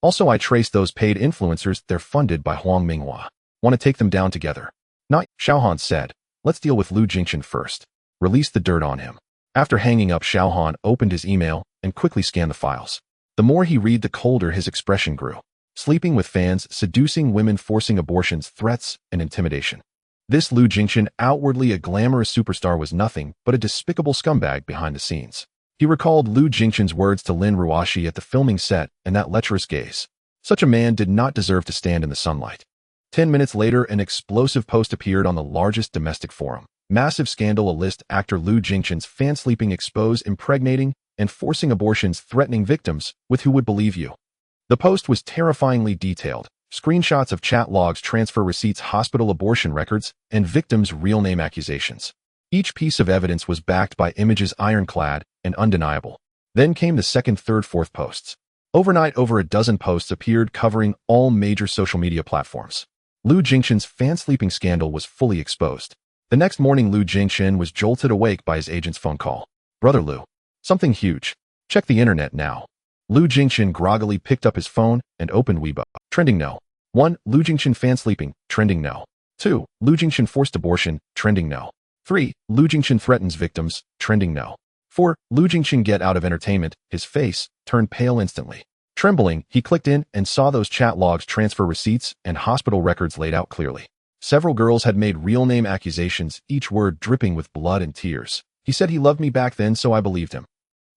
Also, I traced those paid influencers. They're funded by Huang Minghua. Want to take them down together? Not, Xiao Han said. Let's deal with Lu Jingchen first. Release the dirt on him. After hanging up, Xiao Han opened his email and quickly scanned the files. The more he read, the colder his expression grew. Sleeping with fans, seducing women, forcing abortions, threats, and intimidation. This Lu Jingchen, outwardly a glamorous superstar, was nothing but a despicable scumbag behind the scenes. He recalled Lu Jingchen's words to Lin Ruoxi at the filming set and that lecherous gaze. Such a man did not deserve to stand in the sunlight. 10 minutes later, an explosive post appeared on the largest domestic forum. Massive scandal, a list actor Lu Jingchen's fan sleeping, exposed, impregnating, and forcing abortions, threatening victims with who would believe you. The post was terrifyingly detailed. Screenshots of chat logs, transfer receipts, hospital abortion records, and victims' real name accusations. Each piece of evidence was backed by images ironclad and undeniable. Then came the second, third, fourth posts. Overnight, over a dozen posts appeared covering all major social media platforms. Lu Jingchen's fan sleeping scandal was fully exposed. The next morning, Lu Jingchen was jolted awake by his agent's phone call. Brother Lu. Something huge. Check the internet now. Lu Jingchen groggily picked up his phone and opened Weibo. Trending no. 1. Lu Jingchen fan sleeping. Trending no. 2. Lu Jingchen forced abortion. Trending no. 3. Lu Jingchen threatens victims. Trending no. 4. Lu Jingchen get out of entertainment. His face turned pale instantly. Trembling, he clicked in and saw those chat logs, transfer receipts, and hospital records laid out clearly. Several girls had made real name accusations, each word dripping with blood and tears. He said he loved me back then, so I believed him.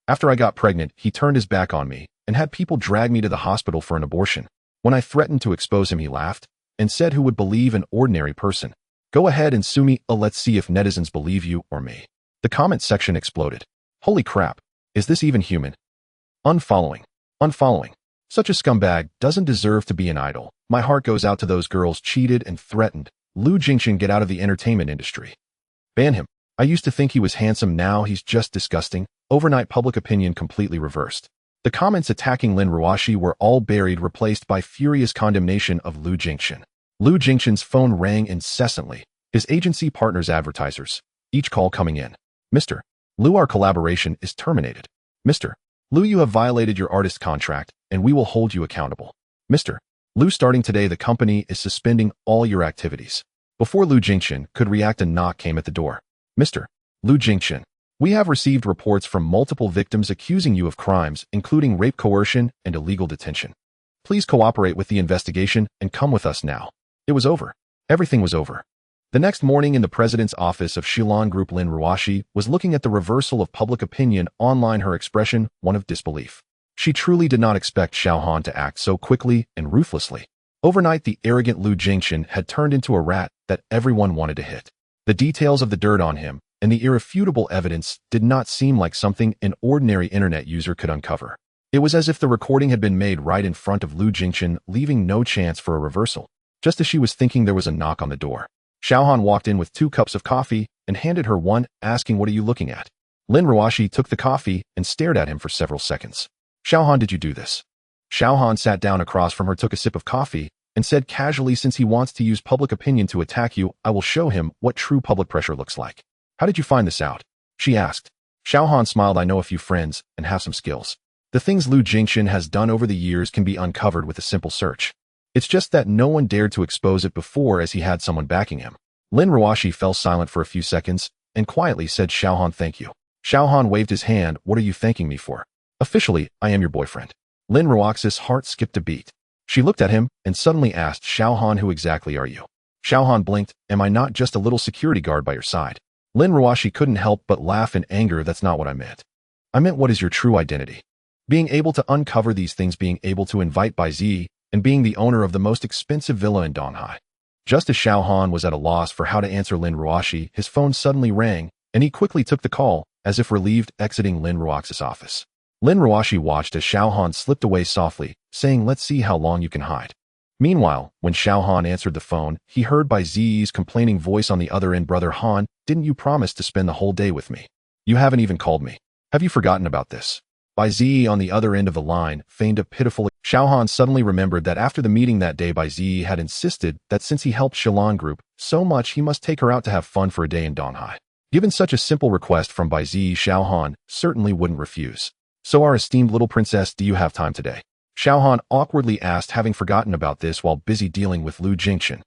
After I got pregnant, he turned his back on me and had people drag me to the hospital for an abortion. When I threatened to expose him, he laughed and said, who would believe an ordinary person? Go ahead and sue me. Let's see if netizens believe you or me. The comment section exploded. Holy crap. Is this even human? Unfollowing. Unfollowing. Such a scumbag doesn't deserve to be an idol. My heart goes out to those girls cheated and threatened. Lu Jingchen, get out of the entertainment industry. Ban him. I used to think he was handsome, now he's just disgusting. Overnight, public opinion completely reversed. The comments attacking Lin Ruoxi were all buried, replaced by furious condemnation of Lu Jingchen. Lu Jingchen's phone rang incessantly. His agency partners, advertisers. Each call coming in. Mr. Lu, our collaboration is terminated. Mr. Lu, you have violated your artist contract, and we will hold you accountable. Mr. Lu, starting today, the company is suspending all your activities. Before Lu Jingchen could react, a knock came at the door. Mr. Lu Jingchen, we have received reports from multiple victims accusing you of crimes, including rape, coercion, and illegal detention. Please cooperate with the investigation and come with us now. It was over. Everything was over. The next morning in the president's office of Shillong Group, Lin Ruashi was looking at the reversal of public opinion online, her expression one of disbelief. She truly did not expect Xiao Han to act so quickly and ruthlessly. Overnight, the arrogant Lu Jingchen had turned into a rat that everyone wanted to hit. The details of the dirt on him and the irrefutable evidence did not seem like something an ordinary internet user could uncover. It was as if the recording had been made right in front of Lu Jingchen, leaving no chance for a reversal. Just as she was thinking, there was a knock on the door. Xiao Han walked in with 2 cups of coffee and handed her one, asking, "What are you looking at?" Lin Ruashi took the coffee and stared at him for several seconds. "Xiao Han, did you do this?" Xiao Han sat down across from her, took a sip of coffee, and said casually, "Since he wants to use public opinion to attack you, I will show him what true public pressure looks like." "How did you find this out?" she asked. Xiao Han smiled. "I know a few friends and have some skills. The things Lu Jingchen has done over the years can be uncovered with a simple search. It's just that no one dared to expose it before, as he had someone backing him." Lin Ruashi fell silent for a few seconds and quietly said, "Xiao Han, thank you." Xiao Han waved his hand. "What are you thanking me for?" "Officially, I am your boyfriend." Lin Ruaxi's heart skipped a beat. She looked at him and suddenly asked, "Xiao Han, who exactly are you?" Xiao Han blinked. "Am I not just a little security guard by your side?" Lin Ruashi couldn't help but laugh in anger. "That's not what I meant. I meant, what is your true identity? Being able to uncover these things, being able to invite Bai Zi, and being the owner of the most expensive villa in Donghai." Just as Xiao Han was at a loss for how to answer Lin Ruashi, his phone suddenly rang, and he quickly took the call, as if relieved, exiting Lin Ruaxi's office. Lin Ruashi watched as Xiao Han slipped away softly, saying, "Let's see how long you can hide." Meanwhile, when Xiao Han answered the phone, he heard Bai Zi's complaining voice on the other end. "Brother Han, didn't you promise to spend the whole day with me? You haven't even called me. Have you forgotten about this?" Bai Zi on the other end of the line feigned a pitiful. Xiao Han suddenly remembered that after the meeting that day, Bai Zi had insisted that since he helped Shillong Group so much, he must take her out to have fun for a day in Donghai. Given such a simple request from Bai Zi, Xiao Han certainly wouldn't refuse. "So, our esteemed little princess, do you have time today?" Xiao Han awkwardly asked, having forgotten about this while busy dealing with Lu Jingchen.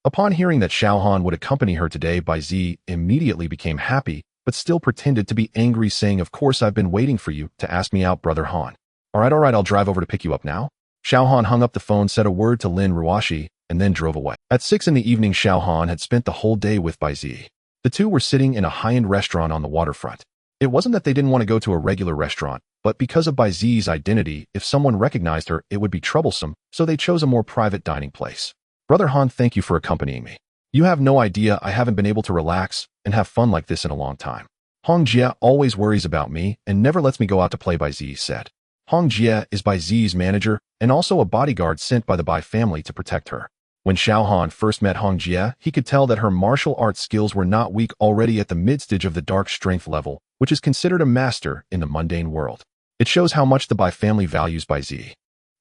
Upon hearing that Xiao Han would accompany her today, Bai Zi immediately became happy, but still pretended to be angry, saying, "Of course, I've been waiting for you to ask me out, Brother Han. All right, I'll drive over to pick you up now." Xiao Han hung up the phone, said a word to Lin Ruashi, and then drove away. At 6 in the evening, Xiao Han had spent the whole day with Bai Zi. The two were sitting in a high-end restaurant on the waterfront. It wasn't that they didn't want to go to a regular restaurant, but because of Bai Zi's identity, if someone recognized her, it would be troublesome, so they chose a more private dining place. "Brother Han, thank you for accompanying me. You have no idea, I haven't been able to relax and have fun like this in a long time. Hong Jie always worries about me and never lets me go out to play," Bai Zi said. Hong Jie is Bai Zi's manager and also a bodyguard sent by the Bai family to protect her. When Xiao Han first met Hong Jie, he could tell that her martial arts skills were not weak, already at the mid-stage of the dark strength level, which is considered a master in the mundane world. It shows how much the Bai family values Bai Zi.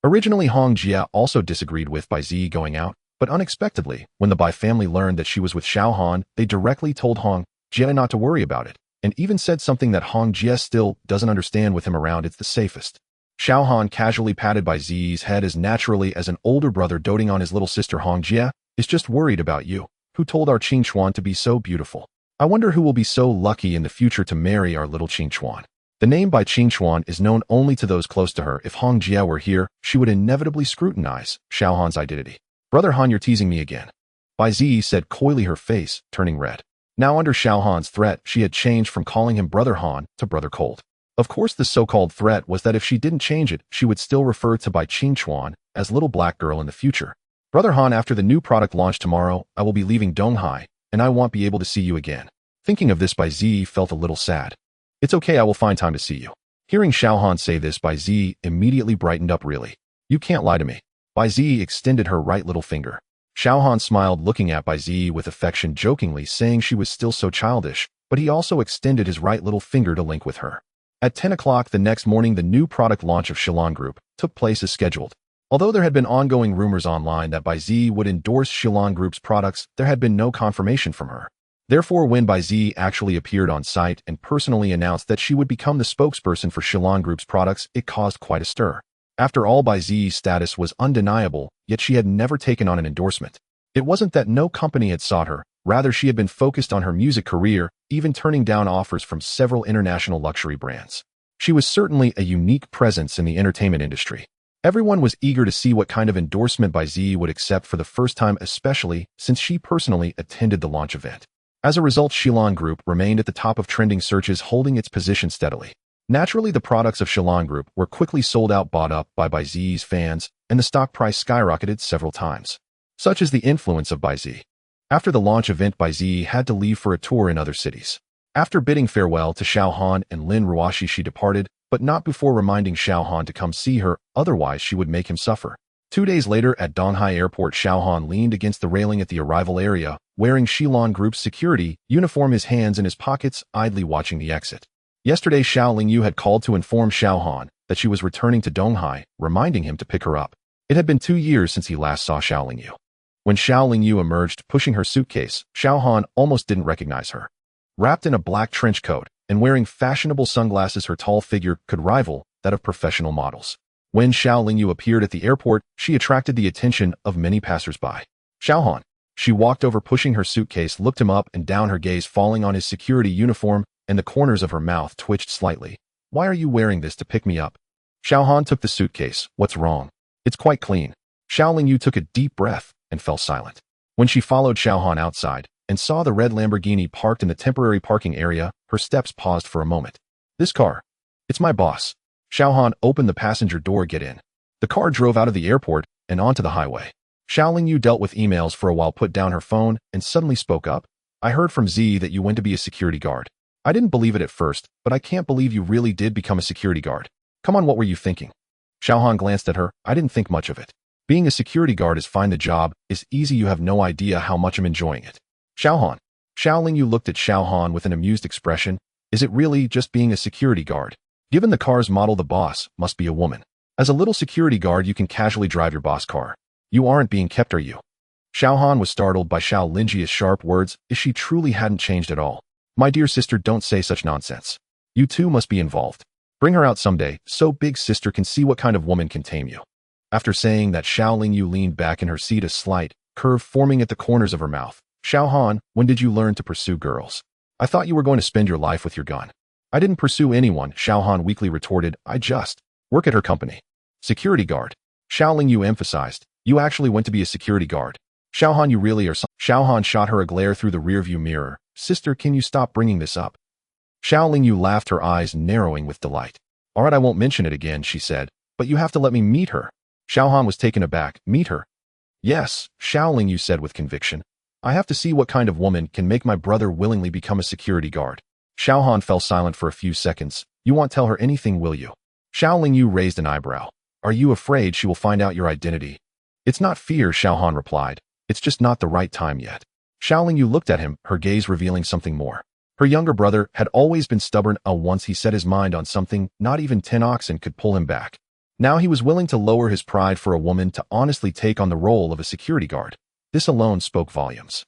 Originally, Hong Jie also disagreed with Bai Zi going out, but unexpectedly, when the Bai family learned that she was with Xiao Han, they directly told Hong Jie not to worry about it, and even said something that Hong Jie still doesn't understand. With him around, it's the safest. Xiao Han casually patted Bai Zi's head as naturally as an older brother doting on his little sister. "Hong Jie is just worried about you. Who told our Qing Chuan to be so beautiful? I wonder who will be so lucky in the future to marry our little Qing Chuan." The name Bai Qing Chuan is known only to those close to her. If Hong Jie were here, she would inevitably scrutinize Xiao Han's identity. "Brother Han, you're teasing me again," Bai Zi said coyly, her face turning red. Now, under Xiao Han's threat, she had changed from calling him Brother Han to Brother Cold. Of course, the so-called threat was that if she didn't change it, she would still refer to Bai Qing Chuan as Little Black Girl in the future. "Brother Han, after the new product launch tomorrow, I will be leaving Donghai, and I won't be able to see you again." Thinking of this, Bai Zi felt a little sad. "It's okay, I will find time to see you." Hearing Xiao Han say this, Bai Zi immediately brightened up. "Really? You can't lie to me." Bai Zi extended her right little finger. Xiao Han smiled, looking at Bai Zi with affection, jokingly saying she was still so childish, but he also extended his right little finger to link with her. At 10 o'clock the next morning, the new product launch of Shillong Group took place as scheduled. Although there had been ongoing rumors online that Bai Zi would endorse Shillong Group's products, there had been no confirmation from her. Therefore, when Bai Zi actually appeared on site and personally announced that she would become the spokesperson for Shillong Group's products, it caused quite a stir. After all, Bai Zi's status was undeniable, yet she had never taken on an endorsement. It wasn't that no company had sought her, rather she had been focused on her music career, even turning down offers from several international luxury brands. She was certainly a unique presence in the entertainment industry. Everyone was eager to see what kind of endorsement Baizi would accept for the first time, especially since she personally attended the launch event. As a result, Shilon Group remained at the top of trending searches, holding its position steadily. Naturally, the products of Shilon Group were quickly sold out, bought up by Baizi's fans, and the stock price skyrocketed several times. Such is the influence of Baizi. After the launch event, Baizi had to leave for a tour in other cities. After bidding farewell to Xiao Han and Lin Ruoxi, she departed, but not before reminding Xiao Han to come see her, otherwise she would make him suffer. 2 days later, at Donghai Airport, Xiao Han leaned against the railing at the arrival area, wearing Shilon Group's security uniform, his hands in his pockets, idly watching the exit. Yesterday, Xiao Lingyu had called to inform Xiao Han that she was returning to Donghai, reminding him to pick her up. It had been 2 years since he last saw Xiao Lingyu. When Xiao Lingyu emerged, pushing her suitcase, Xiao Han almost didn't recognize her. Wrapped in a black trench coat and wearing fashionable sunglasses, her tall figure could rival that of professional models. When Xiao Lingyu appeared at the airport, she attracted the attention of many passers-by. Xiao Han. She walked over, pushing her suitcase, looked him up and down, her gaze falling on his security uniform, and the corners of her mouth twitched slightly. Why are you wearing this to pick me up? Xiao Han took the suitcase. What's wrong? It's quite clean. Xiao Lingyu took a deep breath and fell silent. When she followed Xiao Han outside and saw the red Lamborghini parked in the temporary parking area, her steps paused for a moment. This car. It's my boss. Xiao Han opened the passenger door. Get in. The car drove out of the airport and onto the highway. Xiao Lingyu dealt with emails for a while, put down her phone, and suddenly spoke up. I heard from Z that you went to be a security guard. I didn't believe it at first, but I can't believe you really did become a security guard. Come on, what were you thinking? Xiao Han glanced at her. I didn't think much of it. Being a security guard is fine. The job is easy. You have no idea how much I'm enjoying it. Xiao Han. Xiao Lingyu looked at Xiao Han with an amused expression. Is it really just being a security guard? Given the car's model, the boss must be a woman. As a little security guard, you can casually drive your boss car. You aren't being kept, are you? Xiao Han was startled by Xiao Lingyi's sharp words. Is she truly hadn't changed at all? My dear sister, don't say such nonsense. You too must be involved. Bring her out someday, so big sister can see what kind of woman can tame you. After saying that, Xiao Lingyu leaned back in her seat, a slight curve forming at the corners of her mouth. Xiao Han, when did you learn to pursue girls? I thought you were going to spend your life with your gun. I didn't pursue anyone, Xiao Han weakly retorted. I just work at her company. Security guard. Xiao Lingyu emphasized. You actually went to be a security guard. Xiao Han, you really are. Xiao Han shot her a glare through the rearview mirror. Sister, can you stop bringing this up? Xiao Lingyu laughed, her eyes narrowing with delight. All right, I won't mention it again, she said, but you have to let me meet her. Xiao Han was taken aback. Meet her? Yes, Xiao Lingyu said with conviction. I have to see what kind of woman can make my brother willingly become a security guard. Xiao Han fell silent for a few seconds. You won't tell her anything, will you? Xiao Lingyu raised an eyebrow. Are you afraid she will find out your identity? It's not fear, Xiao Han replied. It's just not the right time yet. Xiao Lingyu looked at him, her gaze revealing something more. Her younger brother had always been stubborn. Once he set his mind on something, not even 10 oxen could pull him back. Now he was willing to lower his pride for a woman to honestly take on the role of a security guard. This alone spoke volumes.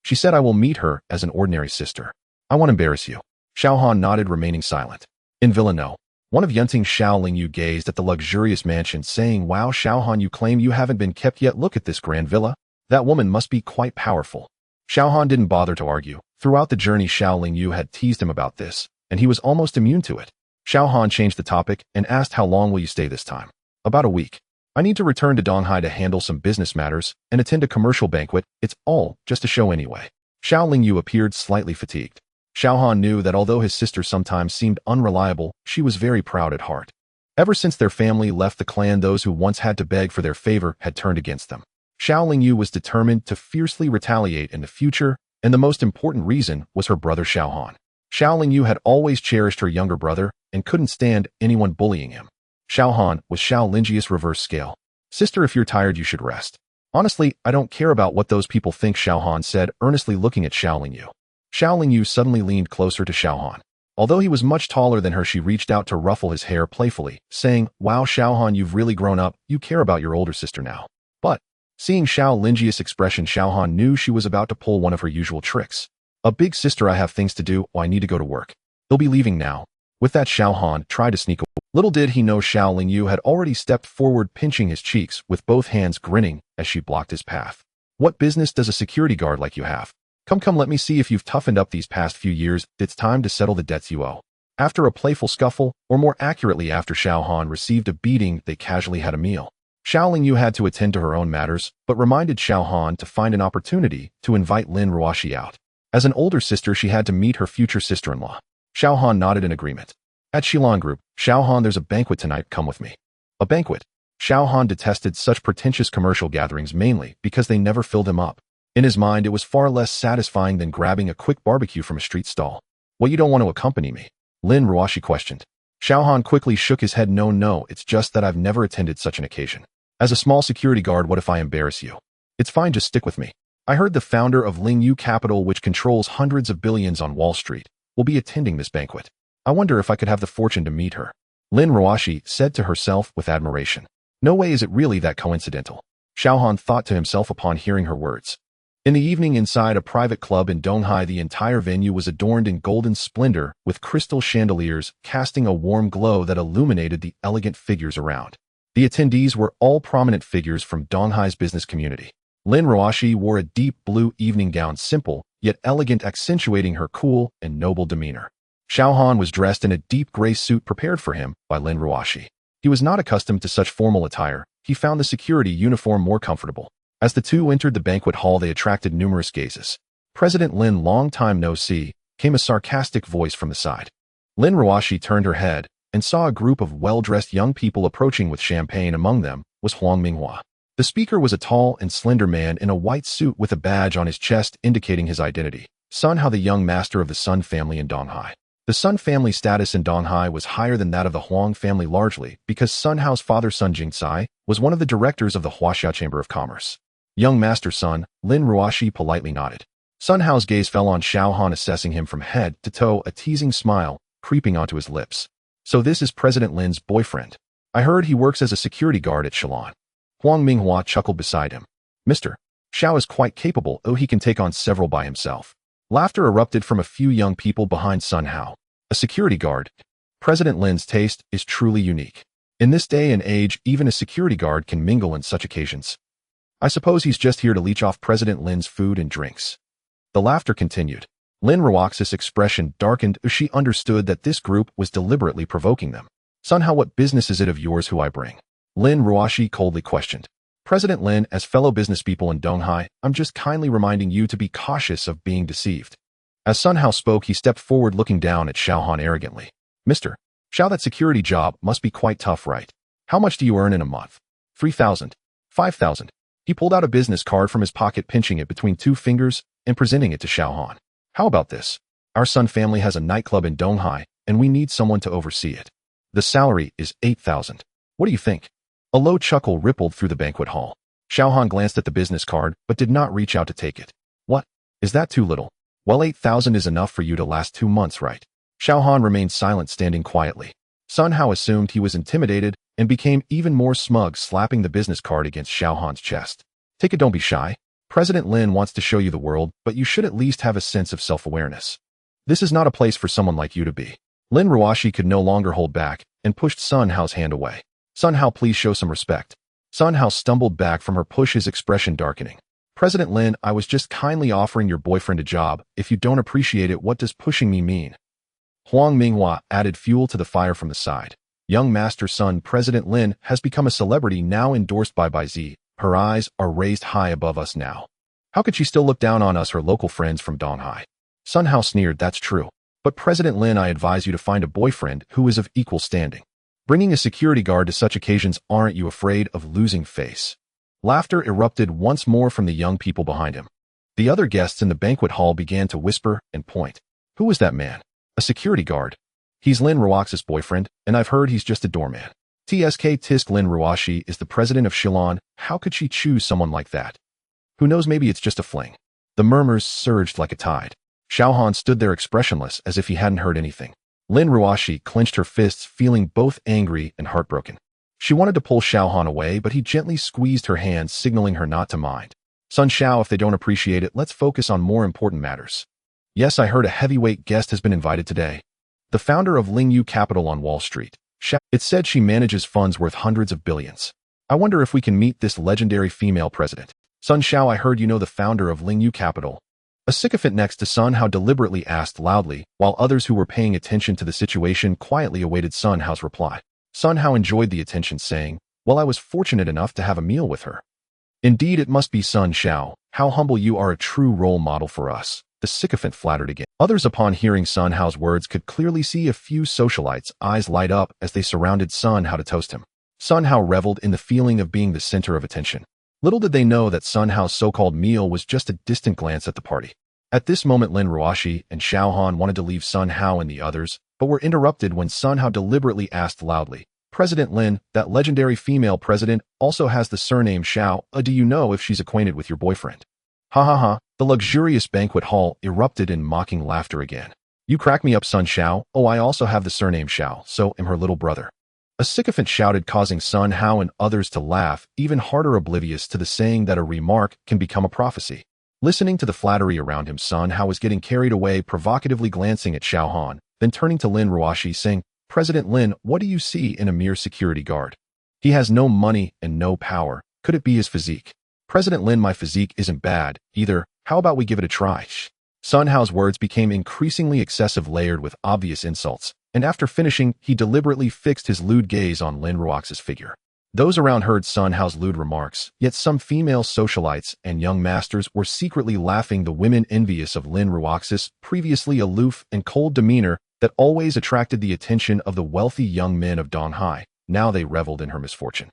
She said, I will meet her as an ordinary sister. I won't embarrass you. Xiao Han nodded, remaining silent. In Villano, one of Yunting's Xiao Lingyu gazed at the luxurious mansion, saying, Wow, Xiao Han, you claim you haven't been kept yet. Look at this grand villa. That woman must be quite powerful. Xiao Han didn't bother to argue. Throughout the journey, Xiao Lingyu had teased him about this, and he was almost immune to it. Xiao Han changed the topic and asked, How long will you stay this time? About a week. I need to return to Donghai to handle some business matters and attend a commercial banquet. It's all just a show anyway. Xiao Lingyu appeared slightly fatigued. Xiao Han knew that although his sister sometimes seemed unreliable, she was very proud at heart. Ever since their family left the clan, those who once had to beg for their favor had turned against them. Xiao Lingyu was determined to fiercely retaliate in the future, and the most important reason was her brother Xiao Han. Xiao Lingyu had always cherished her younger brother and couldn't stand anyone bullying him. Xiao Han was Xiao Lingyi's reverse scale. Sister, if you're tired, you should rest. Honestly, I don't care about what those people think, Xiao Han said, earnestly looking at Xiao Lingyu. Xiao Lingyu suddenly leaned closer to Xiao Han. Although he was much taller than her, she reached out to ruffle his hair playfully, saying, Wow, Xiao Han, you've really grown up. You care about your older sister now. But, seeing Xiao Lingyi's expression, Xiao Han knew she was about to pull one of her usual tricks. A big sister, I have things to do. I need to go to work. He'll be leaving now. With that, Xiao Han tried to sneak away. Little did he know Xiao Lingyu had already stepped forward, pinching his cheeks, with both hands grinning as she blocked his path. What business does a security guard like you have? Come, let me see if you've toughened up these past few years. It's time to settle the debts you owe. After a playful scuffle, or more accurately after Xiao Han received a beating, they casually had a meal. Xiao Lingyu had to attend to her own matters, but reminded Xiao Han to find an opportunity to invite Lin Ruoxi out. As an older sister, she had to meet her future sister-in-law. Xiao Han nodded in agreement. At Xilan Group, Xiao Han, there's a banquet tonight, come with me. A banquet. Xiao Han detested such pretentious commercial gatherings mainly because they never filled him up. In his mind, it was far less satisfying than grabbing a quick barbecue from a street stall. What, you don't want to accompany me? Lin Ruoxi questioned. Xiao Han quickly shook his head. No, it's just that I've never attended such an occasion. As a small security guard, what if I embarrass you? It's fine, just stick with me. I heard the founder of Lingyu Capital, which controls hundreds of billions on Wall Street, will be attending this banquet. I wonder if I could have the fortune to meet her. Lin Ruoxi said to herself with admiration. No way is it really that coincidental. Xiao Han thought to himself upon hearing her words. In the evening, inside a private club in Donghai, the entire venue was adorned in golden splendor with crystal chandeliers casting a warm glow that illuminated the elegant figures around. The attendees were all prominent figures from Donghai's business community. Lin Ruoxi wore a deep blue evening gown, simple yet elegant, accentuating her cool and noble demeanor. Xiao Han was dressed in a deep gray suit prepared for him by Lin Ruoxi. He was not accustomed to such formal attire. He found the security uniform more comfortable. As the two entered the banquet hall, they attracted numerous gazes. President Lin, long time no see, came a sarcastic voice from the side. Lin Ruoxi turned her head and saw a group of well-dressed young people approaching with champagne. Among them was Huang Minghua. The speaker was a tall and slender man in a white suit with a badge on his chest indicating his identity. Sun Hao, the young master of the Sun family in Donghai. The Sun family status in Donghai was higher than that of the Huang family, largely because Sun Hao's father, Sun Jingcai, was one of the directors of the Huaxia Chamber of Commerce. Young Master Sun, Lin Ruoxi politely nodded. Sun Hao's gaze fell on Xiao Han, assessing him from head to toe, a teasing smile creeping onto his lips. So this is President Lin's boyfriend. I heard he works as a security guard at Xilan. Huang Minghua chuckled beside him. Mr. Xiao is quite capable. Oh, he can take on several by himself. Laughter erupted from a few young people behind Sun Hao. A security guard. President Lin's taste is truly unique. In this day and age, even a security guard can mingle in such occasions. I suppose he's just here to leech off President Lin's food and drinks. The laughter continued. Lin Ruoxi's expression darkened as she understood that this group was deliberately provoking them. Sun Hao, what business is it of yours who I bring? Lin Ruoxi coldly questioned. President Lin, as fellow businesspeople in Donghai, I'm just kindly reminding you to be cautious of being deceived. As Sun Hao spoke, he stepped forward, looking down at Xiao Han arrogantly. Mr. Xiao, that security job must be quite tough, right? How much do you earn in a month? 3,000. 5,000. He pulled out a business card from his pocket, pinching it between two fingers and presenting it to Xiao Han. How about this? Our Sun family has a nightclub in Donghai, and we need someone to oversee it. The salary is 8,000. What do you think? A low chuckle rippled through the banquet hall. Xiao Han glanced at the business card, but did not reach out to take it. What? Is that too little? Well, 8,000 is enough for you to last 2 months, right? Xiao Han remained silent, standing quietly. Sun Hao assumed he was intimidated and became even more smug, slapping the business card against Xiao Han's chest. Take it, don't be shy. President Lin wants to show you the world, but you should at least have a sense of self-awareness. This is not a place for someone like you to be. Lin Ruoxi could no longer hold back and pushed Sun Hao's hand away. Sun Hao, please show some respect. Sun Hao stumbled back from her push, his expression darkening. President Lin, I was just kindly offering your boyfriend a job. If you don't appreciate it, what does pushing me mean? Huang Minghua added fuel to the fire from the side. Young Master Sun, President Lin has become a celebrity, now endorsed by BZ. Her eyes are raised high above us now. How could she still look down on us, her local friends from Donghai? Sun Hao sneered. That's true. But President Lin, I advise you to find a boyfriend who is of equal standing. Bringing a security guard to such occasions, aren't you afraid of losing face? Laughter erupted once more from the young people behind him. The other guests in the banquet hall began to whisper and point. Who is that man? A security guard. He's Lin Ruoxi's boyfriend, and I've heard he's just a doorman. TSK tisk, Lin Ruoxi is the president of Xilan. How could she choose someone like that? Who knows, maybe it's just a fling. The murmurs surged like a tide. Xiao Han stood there expressionless, as if he hadn't heard anything. Lin Ruoxi clenched her fists, feeling both angry and heartbroken. She wanted to pull Xiao Han away, but he gently squeezed her hand, signaling her not to mind. Sun Xiao, if they don't appreciate it, let's focus on more important matters. Yes, I heard a heavyweight guest has been invited today. The founder of Lingyu Capital on Wall Street. It's said she manages funds worth hundreds of billions. I wonder if we can meet this legendary female president. Sun Xiao, I heard you know the founder of Lingyu Capital. A sycophant next to Sun Hao deliberately asked loudly, while others who were paying attention to the situation quietly awaited Sun Hao's reply. Sun Hao enjoyed the attention, saying, "Well, I was fortunate enough to have a meal with her." "Indeed, it must be Sun Shao. How humble you are, a true role model for us," the sycophant flattered again. Others, upon hearing Sun Hao's words, could clearly see a few socialites' eyes light up as they surrounded Sun Hao to toast him. Sun Hao reveled in the feeling of being the center of attention. Little did they know that Sun Hao's so-called meal was just a distant glance at the party. At this moment, Lin Ruoxi and Xiao Han wanted to leave Sun Hao and the others, but were interrupted when Sun Hao deliberately asked loudly, "President Lin, that legendary female president, also has the surname Xiao. Do you know if she's acquainted with your boyfriend?" Ha ha ha, the luxurious banquet hall erupted in mocking laughter again. "You crack me up, Sun Xiao. Oh, I also have the surname Xiao, so am her little brother." A sycophant shouted, causing Sun Hao and others to laugh, even harder, oblivious to the saying that a remark can become a prophecy. Listening to the flattery around him, Sun Hao was getting carried away, provocatively glancing at Xiao Han, then turning to Lin Ruoxi, saying, "President Lin, what do you see in a mere security guard? He has no money and no power. Could it be his physique?" "President Lin, my physique isn't bad either. How about we give it a try?" Sun Hao's words became increasingly excessive, layered with obvious insults, and after finishing, he deliberately fixed his lewd gaze on Lin Ruoxi's figure. Those around heard Sun Hao's lewd remarks, yet some female socialites and young masters were secretly laughing, the women envious of Lin Ruoxi's previously aloof and cold demeanor that always attracted the attention of the wealthy young men of Donghai. Now they reveled in her misfortune.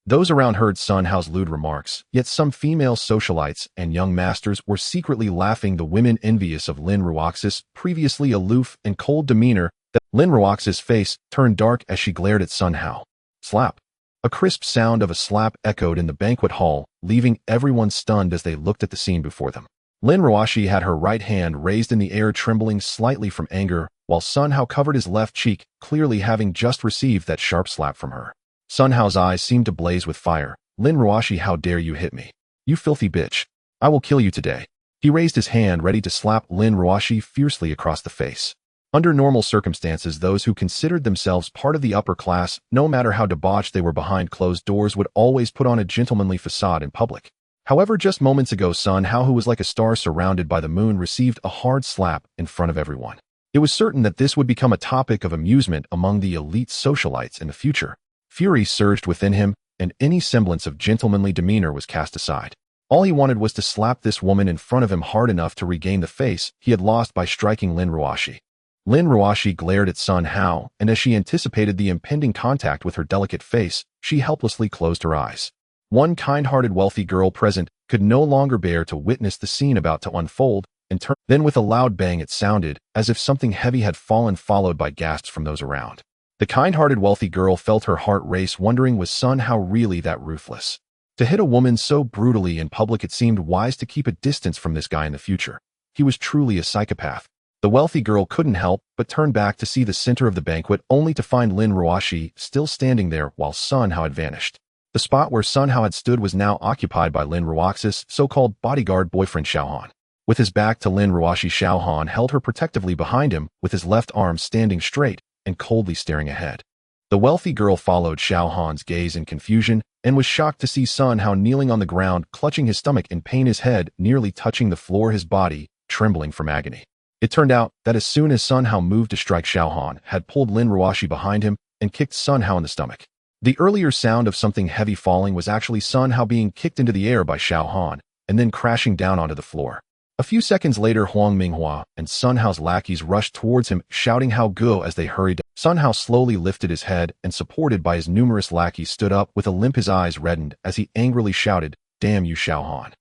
Those around heard Sun Hao's lewd remarks, yet some female socialites and young masters were secretly laughing, the women envious of Lin Ruoxi's previously aloof and cold demeanor that Lin Ruoxi's face turned dark as she glared at Sun Hao. Slap. A crisp sound of a slap echoed in the banquet hall, leaving everyone stunned as they looked at the scene before them. Lin Ruoxi had her right hand raised in the air, trembling slightly from anger, while Sun Hao covered his left cheek, clearly having just received that sharp slap from her. Sun Hao's eyes seemed to blaze with fire. "Lin Ruoxi, how dare you hit me? You filthy bitch. I will kill you today." He raised his hand, ready to slap Lin Ruoxi fiercely across the face. Under normal circumstances, those who considered themselves part of the upper class, no matter how debauched they were behind closed doors, would always put on a gentlemanly facade in public. However, just moments ago, Sun Hao, who was like a star surrounded by the moon, received a hard slap in front of everyone. It was certain that this would become a topic of amusement among the elite socialites in the future. Fury surged within him, and any semblance of gentlemanly demeanor was cast aside. All he wanted was to slap this woman in front of him hard enough to regain the face he had lost by striking Lin Ruoxi. Lin Ruoxi glared at Sun Hao, and as she anticipated the impending contact with her delicate face, she helplessly closed her eyes. One kind-hearted wealthy girl present could no longer bear to witness the scene about to unfold, and then with a loud bang it sounded as if something heavy had fallen, followed by gasps from those around. The kind-hearted wealthy girl felt her heart race, wondering, was Sun Hao really that ruthless? To hit a woman so brutally in public, it seemed wise to keep a distance from this guy in the future. He was truly a psychopath. The wealthy girl couldn't help but turn back to see the center of the banquet, only to find Lin Ruoxi still standing there while Sun Hao had vanished. The spot where Sun Hao had stood was now occupied by Lin Ruoxi's so-called bodyguard boyfriend Xiao Han. With his back to Lin Ruoxi, Xiao Han held her protectively behind him, with his left arm standing straight and coldly staring ahead. The wealthy girl followed Xiao Han's gaze in confusion and was shocked to see Sun Hao kneeling on the ground, clutching his stomach in pain, his head nearly touching the floor, his body trembling from agony. It turned out that as soon as Sun Hao moved to strike, Xiao Han had pulled Lin Ruoxi behind him and kicked Sun Hao in the stomach. The earlier sound of something heavy falling was actually Sun Hao being kicked into the air by Xiao Han and then crashing down onto the floor. A few seconds later, Huang Minghua and Sun Hao's lackeys rushed towards him, shouting "Hao Guo" as they hurried. Sun Hao slowly lifted his head and, supported by his numerous lackeys, stood up with a limp. His eyes reddened as he angrily shouted, "Damn you, Xiao Han.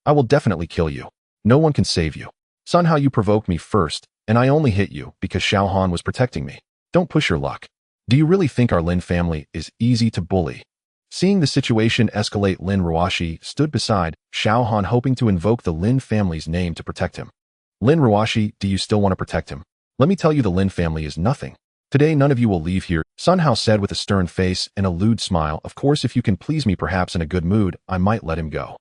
I will definitely kill you. No one can save you. Sun Hao, you provoked me first, and I only hit you because Xiao Han was protecting me. Don't push your luck. Do you really think our Lin family is easy to bully?" Seeing the situation escalate, Lin Ruoxi stood beside Xiao Han, hoping to invoke the Lin family's name to protect him. "Lin Ruoxi, do you still want to protect him? Let me tell you, the Lin family is nothing. Today none of you will leave here," Sun Hao said with a stern face and a lewd smile. "Of course, if you can please me, perhaps in a good mood, I might let him go."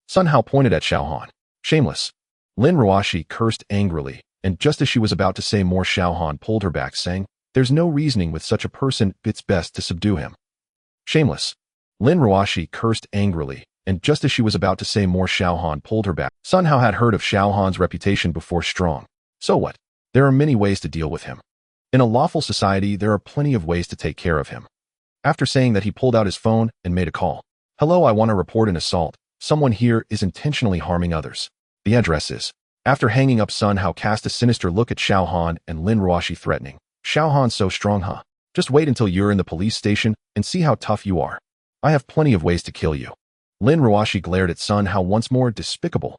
Sun Hao pointed at Xiao Han. "Shameless." Lin Ruoxi cursed angrily, and just as she was about to say more, Xiao Han pulled her back, saying, "There's no reasoning with such a person. It's best to subdue him." "Shameless." Lin Ruoxi cursed angrily, and just as she was about to say more, Xiao Han pulled her back. Sun Hao had heard of Xiao Han's reputation before strong. So what? There are many ways to deal with him. In a lawful society, there are plenty of ways to take care of him. After saying that, he pulled out his phone and made a call. Hello, I want to report an assault. Someone here is intentionally harming others. The address is. After hanging up, Sun Hao cast a sinister look at Xiao Han and Lin Ruoxi, threatening. Xiao Han, so strong, huh? Just wait until you're in the police station and see how tough you are. I have plenty of ways to kill you. Lin Ruoxi glared at Sun Hao once more, despicable.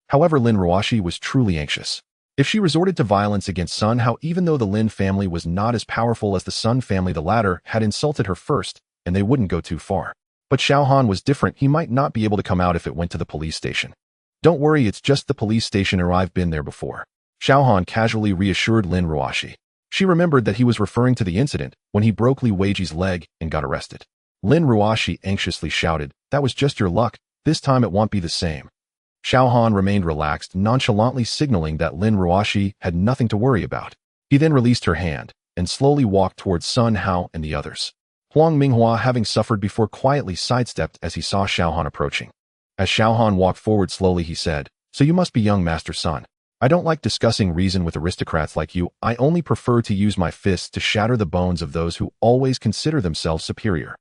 However, Lin Ruoxi was truly anxious. If she resorted to violence against Sun Hao, even though the Lin family was not as powerful as the Sun family, the latter had insulted her first, and they wouldn't go too far. But Xiao Han was different. He might not be able to come out if it went to the police station. Don't worry, it's just the police station, or I've been there before. Xiao Han casually reassured Lin Ruoxi. She remembered that he was referring to the incident when he broke Li Weiji's leg and got arrested. Lin Ruoxi anxiously shouted, that was just your luck. This time it won't be the same. Xiao Han remained relaxed, nonchalantly signaling that Lin Ruoxi had nothing to worry about. He then released her hand and slowly walked towards Sun Hao and the others. Huang Minghua, having suffered before, quietly sidestepped as he saw Xiao Han approaching. As Xiao Han walked forward slowly, he said, so you must be young Master Sun. I don't like discussing reason with aristocrats like you. I only prefer to use my fists to shatter the bones of those who always consider themselves superior.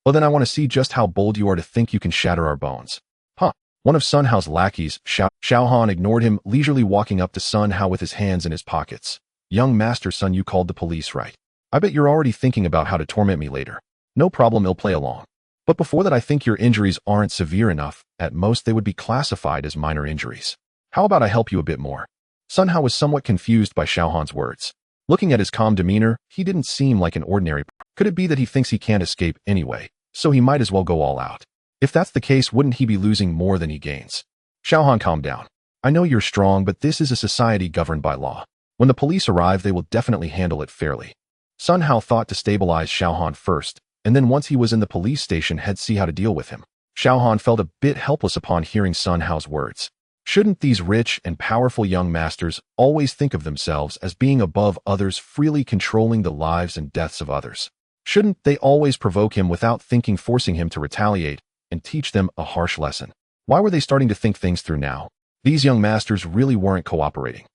Well, then I want to see just how bold you are to think you can shatter our bones. Huh. One of Sun Hao's lackeys, Xiao Han, ignored him, leisurely walking up to Sun Hao with his hands in his pockets. Young Master Sun, you called the police, right? I bet you're already thinking about how to torment me later. No problem, I'll play along. But before that, I think your injuries aren't severe enough. At most, they would be classified as minor injuries. How about I help you a bit more? Sun Hao was somewhat confused by Xiao Han's words. Looking at his calm demeanor, he didn't seem like an ordinary person. Could it be that he thinks he can't escape anyway, so he might as well go all out? If that's the case, wouldn't he be losing more than he gains? Xiao Han, calm down. I know you're strong, but this is a society governed by law. When the police arrive, they will definitely handle it fairly. Sun Hao thought to stabilize Xiao Han first, and then once he was in the police station, he'd see how to deal with him. Xiao Han felt a bit helpless upon hearing Sun Hao's words. Shouldn't these rich and powerful young masters always think of themselves as being above others, freely controlling the lives and deaths of others? Shouldn't they always provoke him without thinking, forcing him to retaliate and teach them a harsh lesson? Why were they starting to think things through now? These young masters really weren't cooperating.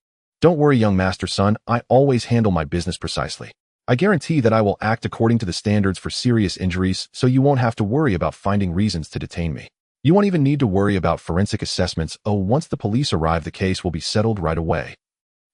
Don't worry, young Master Sun, I always handle my business precisely. I guarantee that I will act according to the standards for serious injuries, so you won't have to worry about finding reasons to detain me. You won't even need to worry about forensic assessments. Oh, once the police arrive, the case will be settled right away.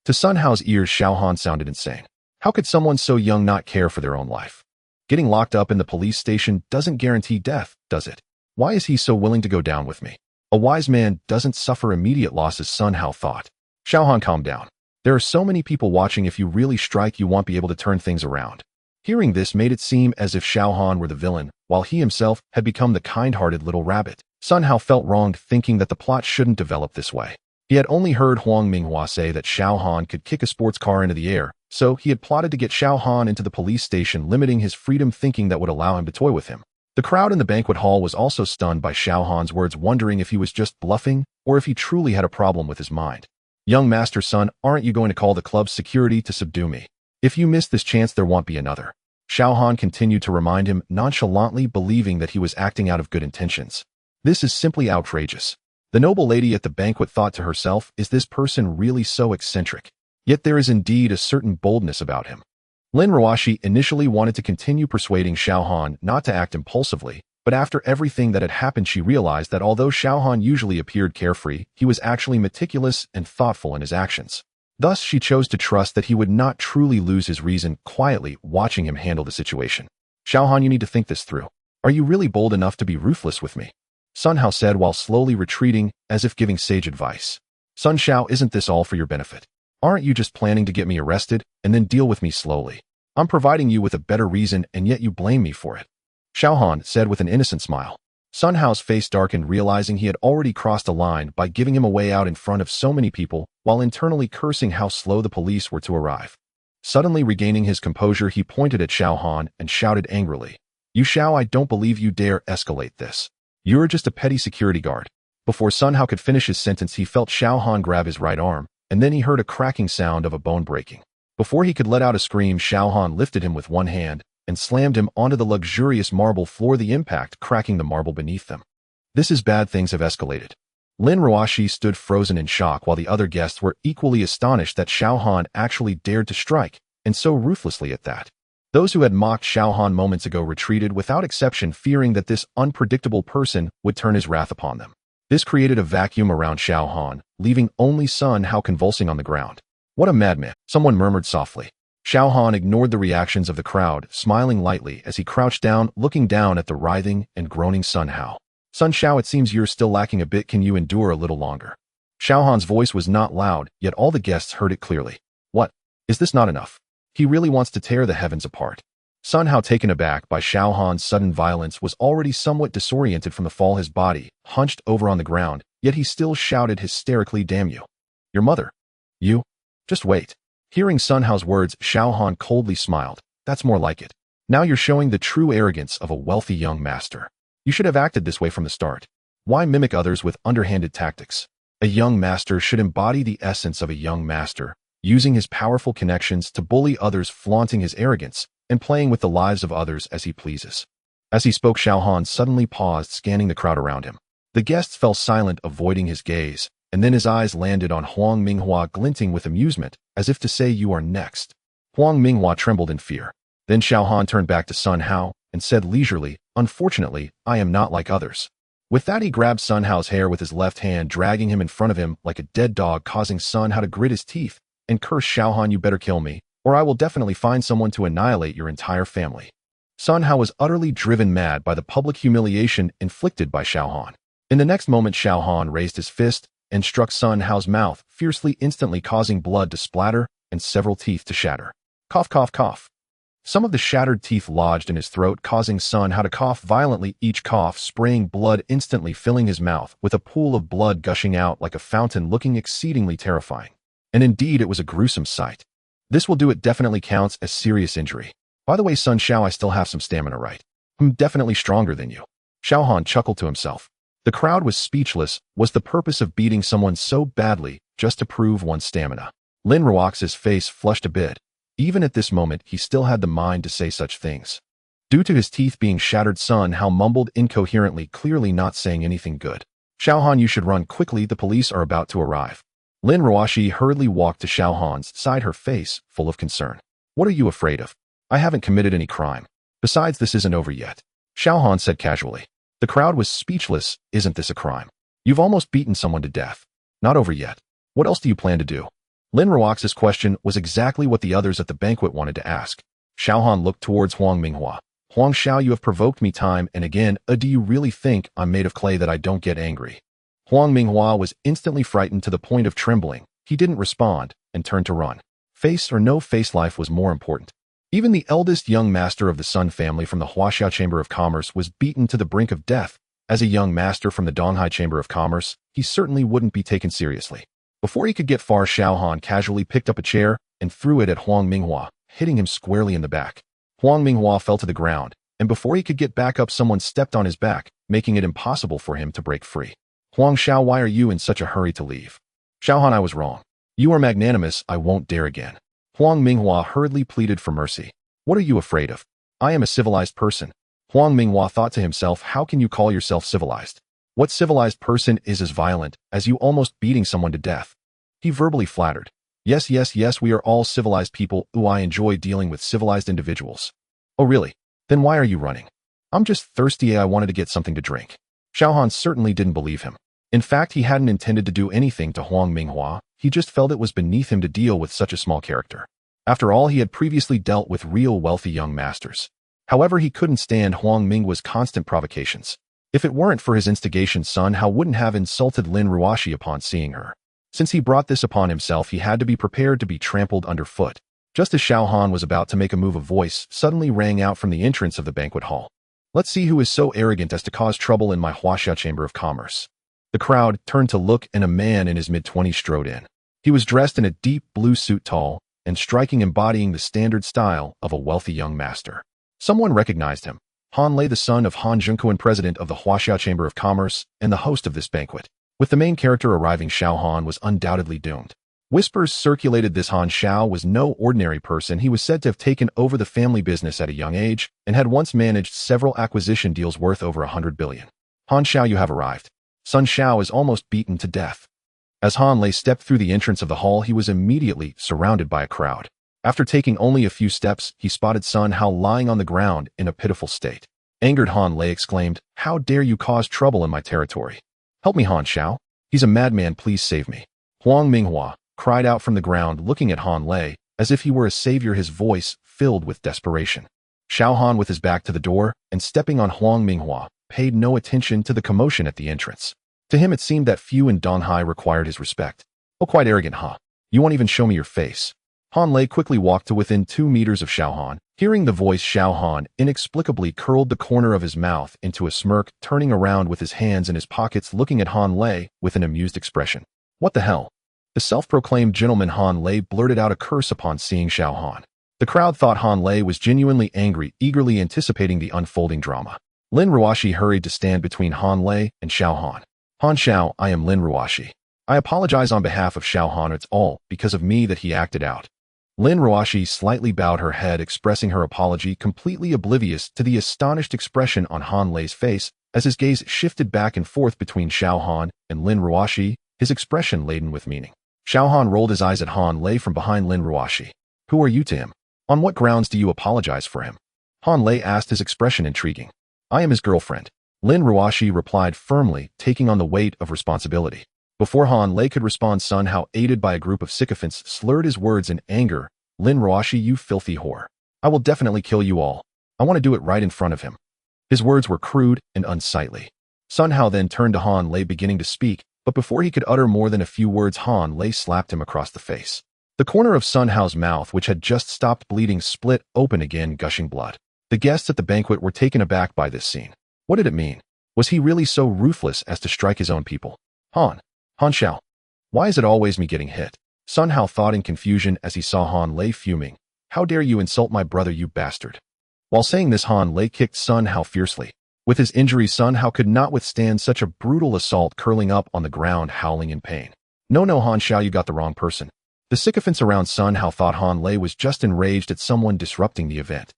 To Sun Hao's ears, Xiao Han sounded insane. How could someone so young not care for their own life? Getting locked up in the police station doesn't guarantee death, does it? Why is he so willing to go down with me? A wise man doesn't suffer immediate losses, Sun Hao thought. Xiao Han, calm down. There are so many people watching. If you really strike, you won't be able to turn things around. Hearing this made it seem as if Xiao Han were the villain, while he himself had become the kind-hearted little rabbit. Sun Hao felt wronged, thinking that the plot shouldn't develop this way. He had only heard Huang Minghua say that Xiao Han could kick a sports car into the air, so he had plotted to get Xiao Han into the police station, limiting his freedom, thinking that would allow him to toy with him. The crowd in the banquet hall was also stunned by Xiao Han's words, wondering if he was just bluffing or if he truly had a problem with his mind. Young Master Sun, aren't you going to call the club's security to subdue me? If you miss this chance, there won't be another. Xiao Han continued to remind him, nonchalantly, believing that he was acting out of good intentions. This is simply outrageous. The noble lady at the banquet thought to herself, is this person really so eccentric? Yet there is indeed a certain boldness about him. Lin Ruoxi initially wanted to continue persuading Xiao Han not to act impulsively, but after everything that had happened, she realized that although Xiao Han usually appeared carefree, he was actually meticulous and thoughtful in his actions. Thus, she chose to trust that he would not truly lose his reason, quietly watching him handle the situation. Xiao Han, you need to think this through. Are you really bold enough to be ruthless with me? Sun Hao said while slowly retreating, as if giving sage advice. Sun Xiao, isn't this all for your benefit? Aren't you just planning to get me arrested and then deal with me slowly? I'm providing you with a better reason, and yet you blame me for it. Xiao Han said with an innocent smile. Sun Hao's face darkened, realizing he had already crossed a line by giving him a way out in front of so many people, while internally cursing how slow the police were to arrive. Suddenly regaining his composure, he pointed at Xiao Han and shouted angrily, "You Xiao, I don't believe you dare escalate this. You're just a petty security guard." Before Sun Hao could finish his sentence, he felt Xiao Han grab his right arm, and then he heard a cracking sound of a bone breaking. Before he could let out a scream, Xiao Han lifted him with one hand and slammed him onto the luxurious marble floor, the impact cracking the marble beneath them. This is bad, things have escalated. Lin Ruoxi stood frozen in shock while the other guests were equally astonished that Xiao Han actually dared to strike, and so ruthlessly at that. Those who had mocked Xiao Han moments ago retreated without exception, fearing that this unpredictable person would turn his wrath upon them. This created a vacuum around Xiao Han, leaving only Sun Hao convulsing on the ground. What a madman, someone murmured softly. Xiao Han ignored the reactions of the crowd, smiling lightly as he crouched down, looking down at the writhing and groaning Sun Hao. Sun Hao, it seems you're still lacking a bit. Can you endure a little longer? Xiao Han's voice was not loud, yet all the guests heard it clearly. What? Is this not enough? He really wants to tear the heavens apart. Sun Hao, taken aback by Xiao Han's sudden violence, was already somewhat disoriented from the fall, his body hunched over on the ground, yet he still shouted hysterically, "Damn you! Your mother! You! Just wait." Hearing Sun Hao's words, Xiao Han coldly smiled. That's more like it. Now you're showing the true arrogance of a wealthy young master. You should have acted this way from the start. Why mimic others with underhanded tactics? A young master should embody the essence of a young master, using his powerful connections to bully others, flaunting his arrogance, and playing with the lives of others as he pleases. As he spoke, Xiao Han suddenly paused, scanning the crowd around him. The guests fell silent, avoiding his gaze, and then his eyes landed on Huang Minghua, glinting with amusement, as if to say, "You are next." Huang Minghua trembled in fear. Then Xiao Han turned back to Sun Hao and said leisurely, "Unfortunately, I am not like others." With that, he grabbed Sun Hao's hair with his left hand, dragging him in front of him like a dead dog, causing Sun Hao to grit his teeth and curse, "Xiao Han, you better kill me, or I will definitely find someone to annihilate your entire family." Sun Hao was utterly driven mad by the public humiliation inflicted by Xiao Han. In the next moment, Xiao Han raised his fist and struck Sun Hao's mouth fiercely, instantly causing blood to splatter and several teeth to shatter. Cough, cough, cough. Some of the shattered teeth lodged in his throat, causing Sun Hao to cough violently, each cough spraying blood, instantly filling his mouth with a pool of blood gushing out like a fountain, looking exceedingly terrifying. And indeed, it was a gruesome sight. This will do, it definitely counts as serious injury. By the way, Sun Hao, I still have some stamina, right? I'm definitely stronger than you. Xiao Han chuckled to himself. The crowd was speechless. Was the purpose of beating someone so badly just to prove one's stamina? Lin Ruox's face flushed a bit. Even at this moment, he still had the mind to say such things. Due to his teeth being shattered, Sun Hao mumbled incoherently, clearly not saying anything good. "Xiao Han, you should run quickly. The police are about to arrive." Lin Ruoxi hurriedly walked to Xiao Han's side, her face full of concern. "What are you afraid of? I haven't committed any crime. Besides, this isn't over yet," Xiao Han said casually. The crowd was speechless. "Isn't this a crime? You've almost beaten someone to death. Not over yet. What else do you plan to do?" Lin Ruox's question was exactly what the others at the banquet wanted to ask. Xiao Han looked towards Huang Minghua. "Huang Xiao, you have provoked me time and again. Do you really think I'm made of clay that I don't get angry?" Huang Minghua was instantly frightened to the point of trembling. He didn't respond and turned to run. Face or no face, life was more important. Even the eldest young master of the Sun family from the Huaxiao Chamber of Commerce was beaten to the brink of death. As a young master from the Donghai Chamber of Commerce, he certainly wouldn't be taken seriously. Before he could get far, Xiao Han casually picked up a chair and threw it at Huang Minghua, hitting him squarely in the back. Huang Minghua fell to the ground, and before he could get back up, someone stepped on his back, making it impossible for him to break free. "Huang Xiao, why are you in such a hurry to leave?" "Xiao Han, I was wrong. You are magnanimous. I won't dare again." Huang Minghua hurriedly pleaded for mercy. "What are you afraid of? I am a civilized person." Huang Minghua thought to himself, how can you call yourself civilized? What civilized person is as violent as you, almost beating someone to death? He verbally flattered. Yes, yes, yes, we are all civilized people. Ooh, I enjoy dealing with civilized individuals." "Oh, really? Then why are you running?" "I'm just thirsty. I wanted to get something to drink." Xiao Han certainly didn't believe him. In fact, he hadn't intended to do anything to Huang Minghua. He just felt it was beneath him to deal with such a small character. After all, he had previously dealt with real wealthy young masters. However, he couldn't stand Huang Minghua's constant provocations. If it weren't for his instigation, Sun Hao wouldn't have insulted Lin Ruoxi upon seeing her. Since he brought this upon himself, he had to be prepared to be trampled underfoot. Just as Xiao Han was about to make a move, a voice suddenly rang out from the entrance of the banquet hall. "Let's see who is so arrogant as to cause trouble in my Huaxiao Chamber of Commerce." The crowd turned to look, and a man in his mid-20s strode in. He was dressed in a deep blue suit, tall and striking, embodying the standard style of a wealthy young master. Someone recognized him. Han Lei, the son of Han Zhengquan, president of the Huaxiao Chamber of Commerce and the host of this banquet. With the main character arriving, Xiao Han was undoubtedly doomed. Whispers circulated this Han Xiao was no ordinary person. He was said to have taken over the family business at a young age and had once managed several acquisition deals worth over 100 billion. Han Xiao, you have arrived. Sun Xiao is almost beaten to death. As Han Lei stepped through the entrance of the hall, he was immediately surrounded by a crowd. After taking only a few steps, he spotted Sun Hao lying on the ground in a pitiful state. Angered, Han Lei exclaimed, "How dare you cause trouble in my territory? Help me, Han Xiao. He's a madman, please save me." Huang Minghua cried out from the ground, looking at Han Lei as if he were a savior, his voice filled with desperation. Xiao Han, with his back to the door and stepping on Huang Minghua, paid no attention to the commotion at the entrance. To him it seemed that few in Donghai required his respect. "Oh, quite arrogant, huh? You won't even show me your face." Han Lei quickly walked to within 2 meters of Xiao Han. Hearing the voice, Xiao Han inexplicably curled the corner of his mouth into a smirk, turning around with his hands in his pockets, looking at Han Lei with an amused expression. "What the hell?" The self-proclaimed gentleman Han Lei blurted out a curse upon seeing Xiao Han. The crowd thought Han Lei was genuinely angry, eagerly anticipating the unfolding drama. Lin Ruoshi hurried to stand between Han Lei and Xiao Han. "Han Xiao, I am Lin Ruoshi. I apologize on behalf of Xiao Han. It's all because of me that he acted out." Lin Ruoshi slightly bowed her head, expressing her apology, completely oblivious to the astonished expression on Han Lei's face. As his gaze shifted back and forth between Xiao Han and Lin Ruoshi, his expression laden with meaning. Xiao Han rolled his eyes at Han Lei from behind Lin Ruoshi. "Who are you to him? On what grounds do you apologize for him?" Han Lei asked, his expression intriguing. "I am his girlfriend," Lin Ruoshi replied firmly, taking on the weight of responsibility. Before Han Lei could respond, Sun Hao, aided by a group of sycophants, slurred his words in anger. "Lin Ruoshi, you filthy whore. I will definitely kill you all. I want to do it right in front of him." His words were crude and unsightly. Sun Hao then turned to Han Lei, beginning to speak, but before he could utter more than a few words, Han Lei slapped him across the face. The corner of Sun Hao's mouth, which had just stopped bleeding, split open again, gushing blood. The guests at the banquet were taken aback by this scene. What did it mean? Was he really so ruthless as to strike his own people? Han Xiao, why is it always me getting hit?" Sun Hao thought in confusion as he saw Han Lei fuming. "How dare you insult my brother, you bastard." While saying this, Han Lei kicked Sun Hao fiercely. With his injuries, Sun Hao could not withstand such a brutal assault, curling up on the ground, howling in pain. No, Han Xiao, you got the wrong person." The sycophants around Sun Hao thought Han Lei was just enraged at someone disrupting the event.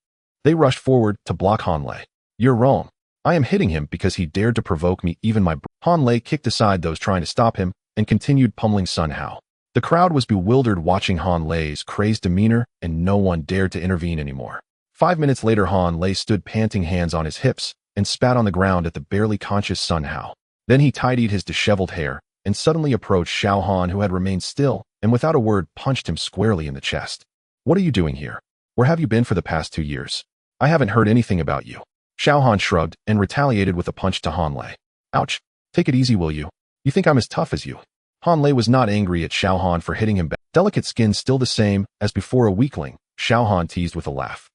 They rushed forward to block Han Lei. "You're wrong. I am hitting him because he dared to provoke me, even my Han Lei kicked aside those trying to stop him and continued pummeling Sun Hao. The crowd was bewildered watching Han Lei's crazed demeanor, and no one dared to intervene anymore. 5 minutes later, Han Lei stood panting, hands on his hips, and spat on the ground at the barely conscious Sun Hao. Then he tidied his disheveled hair and suddenly approached Xiao Han, who had remained still, and without a word punched him squarely in the chest. "What are you doing here? Where have you been for the past 2 years? I haven't heard anything about you." Xiao Han shrugged and retaliated with a punch to Han Lei. "Ouch. Take it easy, will you? You think I'm as tough as you?" Han Lei was not angry at Xiao Han for hitting him back. Delicate skin still the same as before, a weakling, Xiao Han teased with a laugh.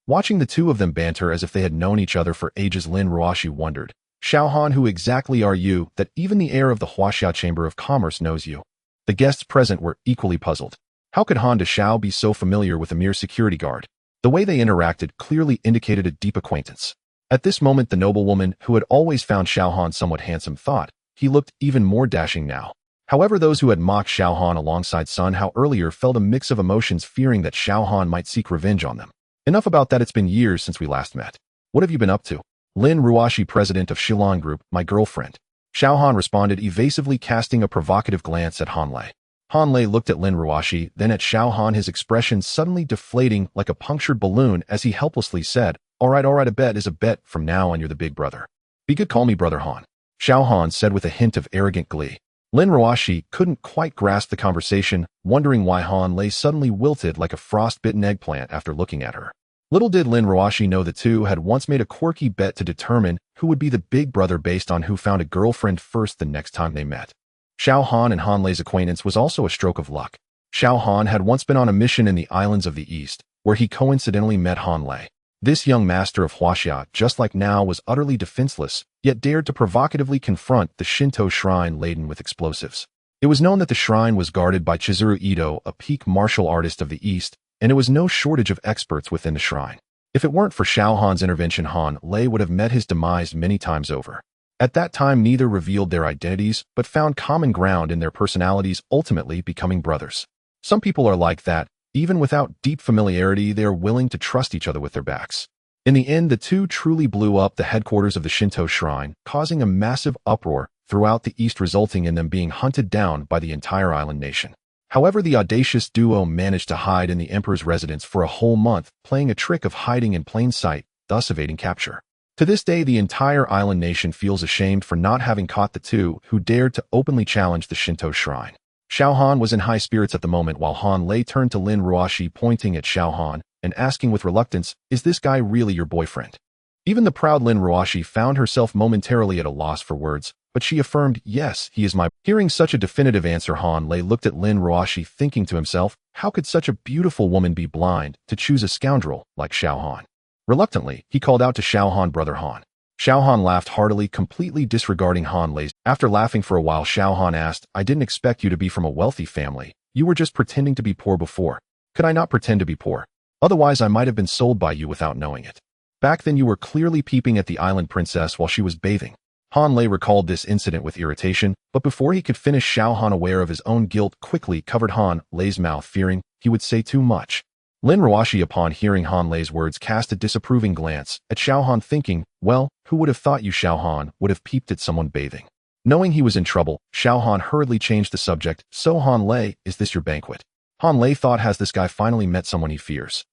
Watching the two of them banter as if they had known each other for ages, Lin Ruoshi wondered, "Xiao Han, who exactly are you that even the heir of the Huaxia Chamber of Commerce knows you?" The guests present were equally puzzled. How could Han Xiao be so familiar with a mere security guard? The way they interacted clearly indicated a deep acquaintance. At this moment, the noblewoman, who had always found Xiao Han somewhat handsome, thought he looked even more dashing now. However, those who had mocked Xiao Han alongside Sun Hao earlier felt a mix of emotions, fearing that Xiao Han might seek revenge on them. "Enough about that, it's been years since we last met. What have you been up to?" "Lin Ruoshi, president of Shilon Group, my girlfriend." Xiao Han responded evasively, casting a provocative glance at Han Lei. Han Lei looked at Lin Ruoshi, then at Xiao Han, his expression suddenly deflating like a punctured balloon as he helplessly said, All right, a bet is a bet. From now on, you're the big brother. Be good, call me Brother Han." Xiao Han said with a hint of arrogant glee. Lin Ruoshi couldn't quite grasp the conversation, wondering why Han Lei suddenly wilted like a frost-bitten eggplant after looking at her. Little did Lin Ruoshi know the two had once made a quirky bet to determine who would be the big brother based on who found a girlfriend first the next time they met. Xiao Han and Han Lei's acquaintance was also a stroke of luck. Xiao Han had once been on a mission in the islands of the East, where he coincidentally met Han Lei. This young master of Huaxia, just like now, was utterly defenseless, yet dared to provocatively confront the Shinto shrine laden with explosives. It was known that the shrine was guarded by Chizuru Ito, a peak martial artist of the East, and it was no shortage of experts within the shrine. If it weren't for Xiao Han's intervention, Han Lei would have met his demise many times over. At that time, neither revealed their identities, but found common ground in their personalities, ultimately becoming brothers. Some people are like that. Even without deep familiarity, they are willing to trust each other with their backs. In the end, the two truly blew up the headquarters of the Shinto shrine, causing a massive uproar throughout the East, resulting in them being hunted down by the entire island nation. However, the audacious duo managed to hide in the emperor's residence for a whole month, playing a trick of hiding in plain sight, thus evading capture. To this day, the entire island nation feels ashamed for not having caught the two who dared to openly challenge the Shinto shrine. Xiao Han was in high spirits at the moment, while Han Lei turned to Lin Ruoshi, pointing at Xiao Han and asking with reluctance, "Is this guy really your boyfriend?" Even the proud Lin Ruoshi found herself momentarily at a loss for words, but she affirmed, "Yes, he is my..." Hearing such a definitive answer, Han Lei looked at Lin Ruoshi, thinking to himself, how could such a beautiful woman be blind to choose a scoundrel like Xiao Han? Reluctantly, he called out to Xiao Han, "Brother Han." Xiao Han laughed heartily, completely disregarding Han Lei's. After laughing for a while, Xiao Han asked, "I didn't expect you to be from a wealthy family. You were just pretending to be poor before. Could I not pretend to be poor? Otherwise, I might have been sold by you without knowing it. Back then, you were clearly peeping at the island princess while she was bathing." Han Lei recalled this incident with irritation, but before he could finish, Xiao Han, aware of his own guilt, quickly covered Han Lei's mouth, fearing he would say too much. Lin Ruoshi, upon hearing Han Lei's words, cast a disapproving glance at Xiao Han, thinking, "Well, who would have thought you, Xiao Han, would have peeped at someone bathing?" Knowing he was in trouble, Xiao Han hurriedly changed the subject. "So, Han Lei, is this your banquet?" Han Lei thought, has this guy finally met someone he fears?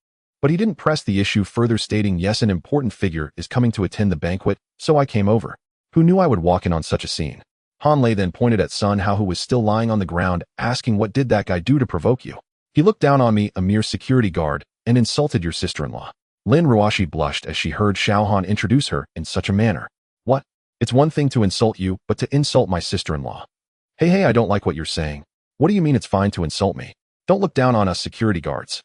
But he didn't press the issue further, stating, "Yes, an important figure is coming to attend the banquet, so I came over. Who knew I would walk in on such a scene?" Han Lei then pointed at Sun Hao, who was still lying on the ground, asking, "What did that guy do to provoke you?" "He looked down on me, a mere security guard, and insulted your sister-in-law." Lin Ruoshi blushed as she heard Xiao Han introduce her in such a manner. "What? It's one thing to insult you, but to insult my sister-in-law? Hey, I don't like what you're saying. What do you mean it's fine to insult me? Don't look down on us security guards.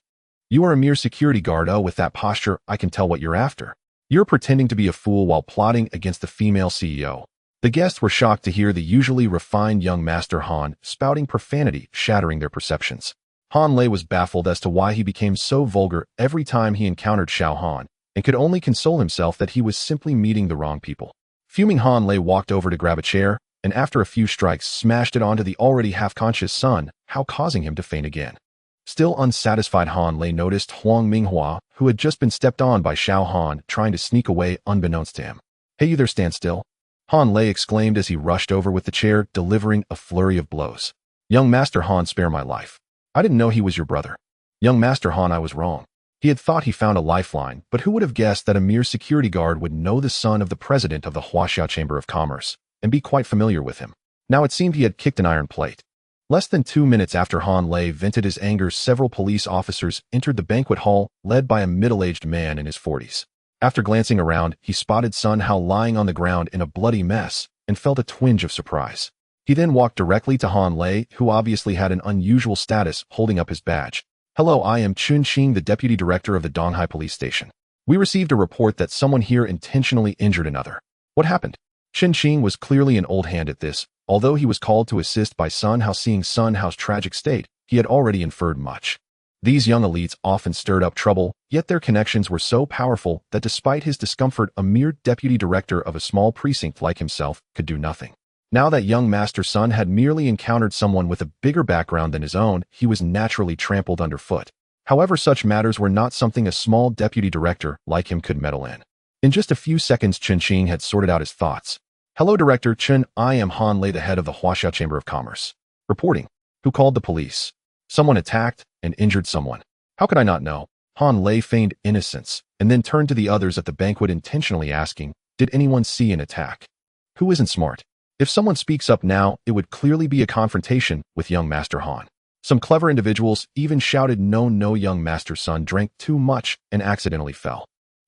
You are a mere security guard. Oh, with that posture, I can tell what you're after. You're pretending to be a fool while plotting against the female CEO." The guests were shocked to hear the usually refined young Master Han spouting profanity, shattering their perceptions. Han Lei was baffled as to why he became so vulgar every time he encountered Xiao Han, and could only console himself that he was simply meeting the wrong people. Fuming, Han Lei walked over to grab a chair, and after a few strikes, smashed it onto the already half-conscious Sun Hao, causing him to faint again. Still unsatisfied, Han Lei noticed Huang Minghua, who had just been stepped on by Xiao Han, trying to sneak away unbeknownst to him. "Hey, you there, stand still!" Han Lei exclaimed as he rushed over with the chair, delivering a flurry of blows. "Young Master Han, spare my life. I didn't know he was your brother." "Young Master Han, I was wrong." He had thought he found a lifeline, but who would have guessed that a mere security guard would know the son of the president of the Huaxia Chamber of Commerce, and be quite familiar with him. Now it seemed he had kicked an iron plate. Less than 2 minutes after Han Lei vented his anger, several police officers entered the banquet hall, led by a middle-aged man in his 40s. After glancing around, he spotted Sun Hao lying on the ground in a bloody mess, and felt a twinge of surprise. He then walked directly to Han Lei, who obviously had an unusual status, holding up his badge. "Hello, I am Chun Xing, the deputy director of the Donghai police station. We received a report that someone here intentionally injured another. What happened?" Chun Xing was clearly an old hand at this. Although he was called to assist by Sun Hao, seeing Sun Hao's tragic state, he had already inferred much. These young elites often stirred up trouble, yet their connections were so powerful that despite his discomfort, a mere deputy director of a small precinct like himself could do nothing. Now that young Master Sun had merely encountered someone with a bigger background than his own, he was naturally trampled underfoot. However, such matters were not something a small deputy director like him could meddle in. In just a few seconds, Chun Xing had sorted out his thoughts. "Hello, Director Chun, I am Han Lei, the head of the Huaxia Chamber of Commerce. Reporting. Who called the police? Someone attacked and injured someone. How could I not know?" Han Lei feigned innocence, and then turned to the others at the banquet, intentionally asking, "Did anyone see an attack? Who isn't smart? If someone speaks up now, it would clearly be a confrontation with young Master Han." Some clever individuals even shouted, No, young Master Sun drank too much and accidentally fell."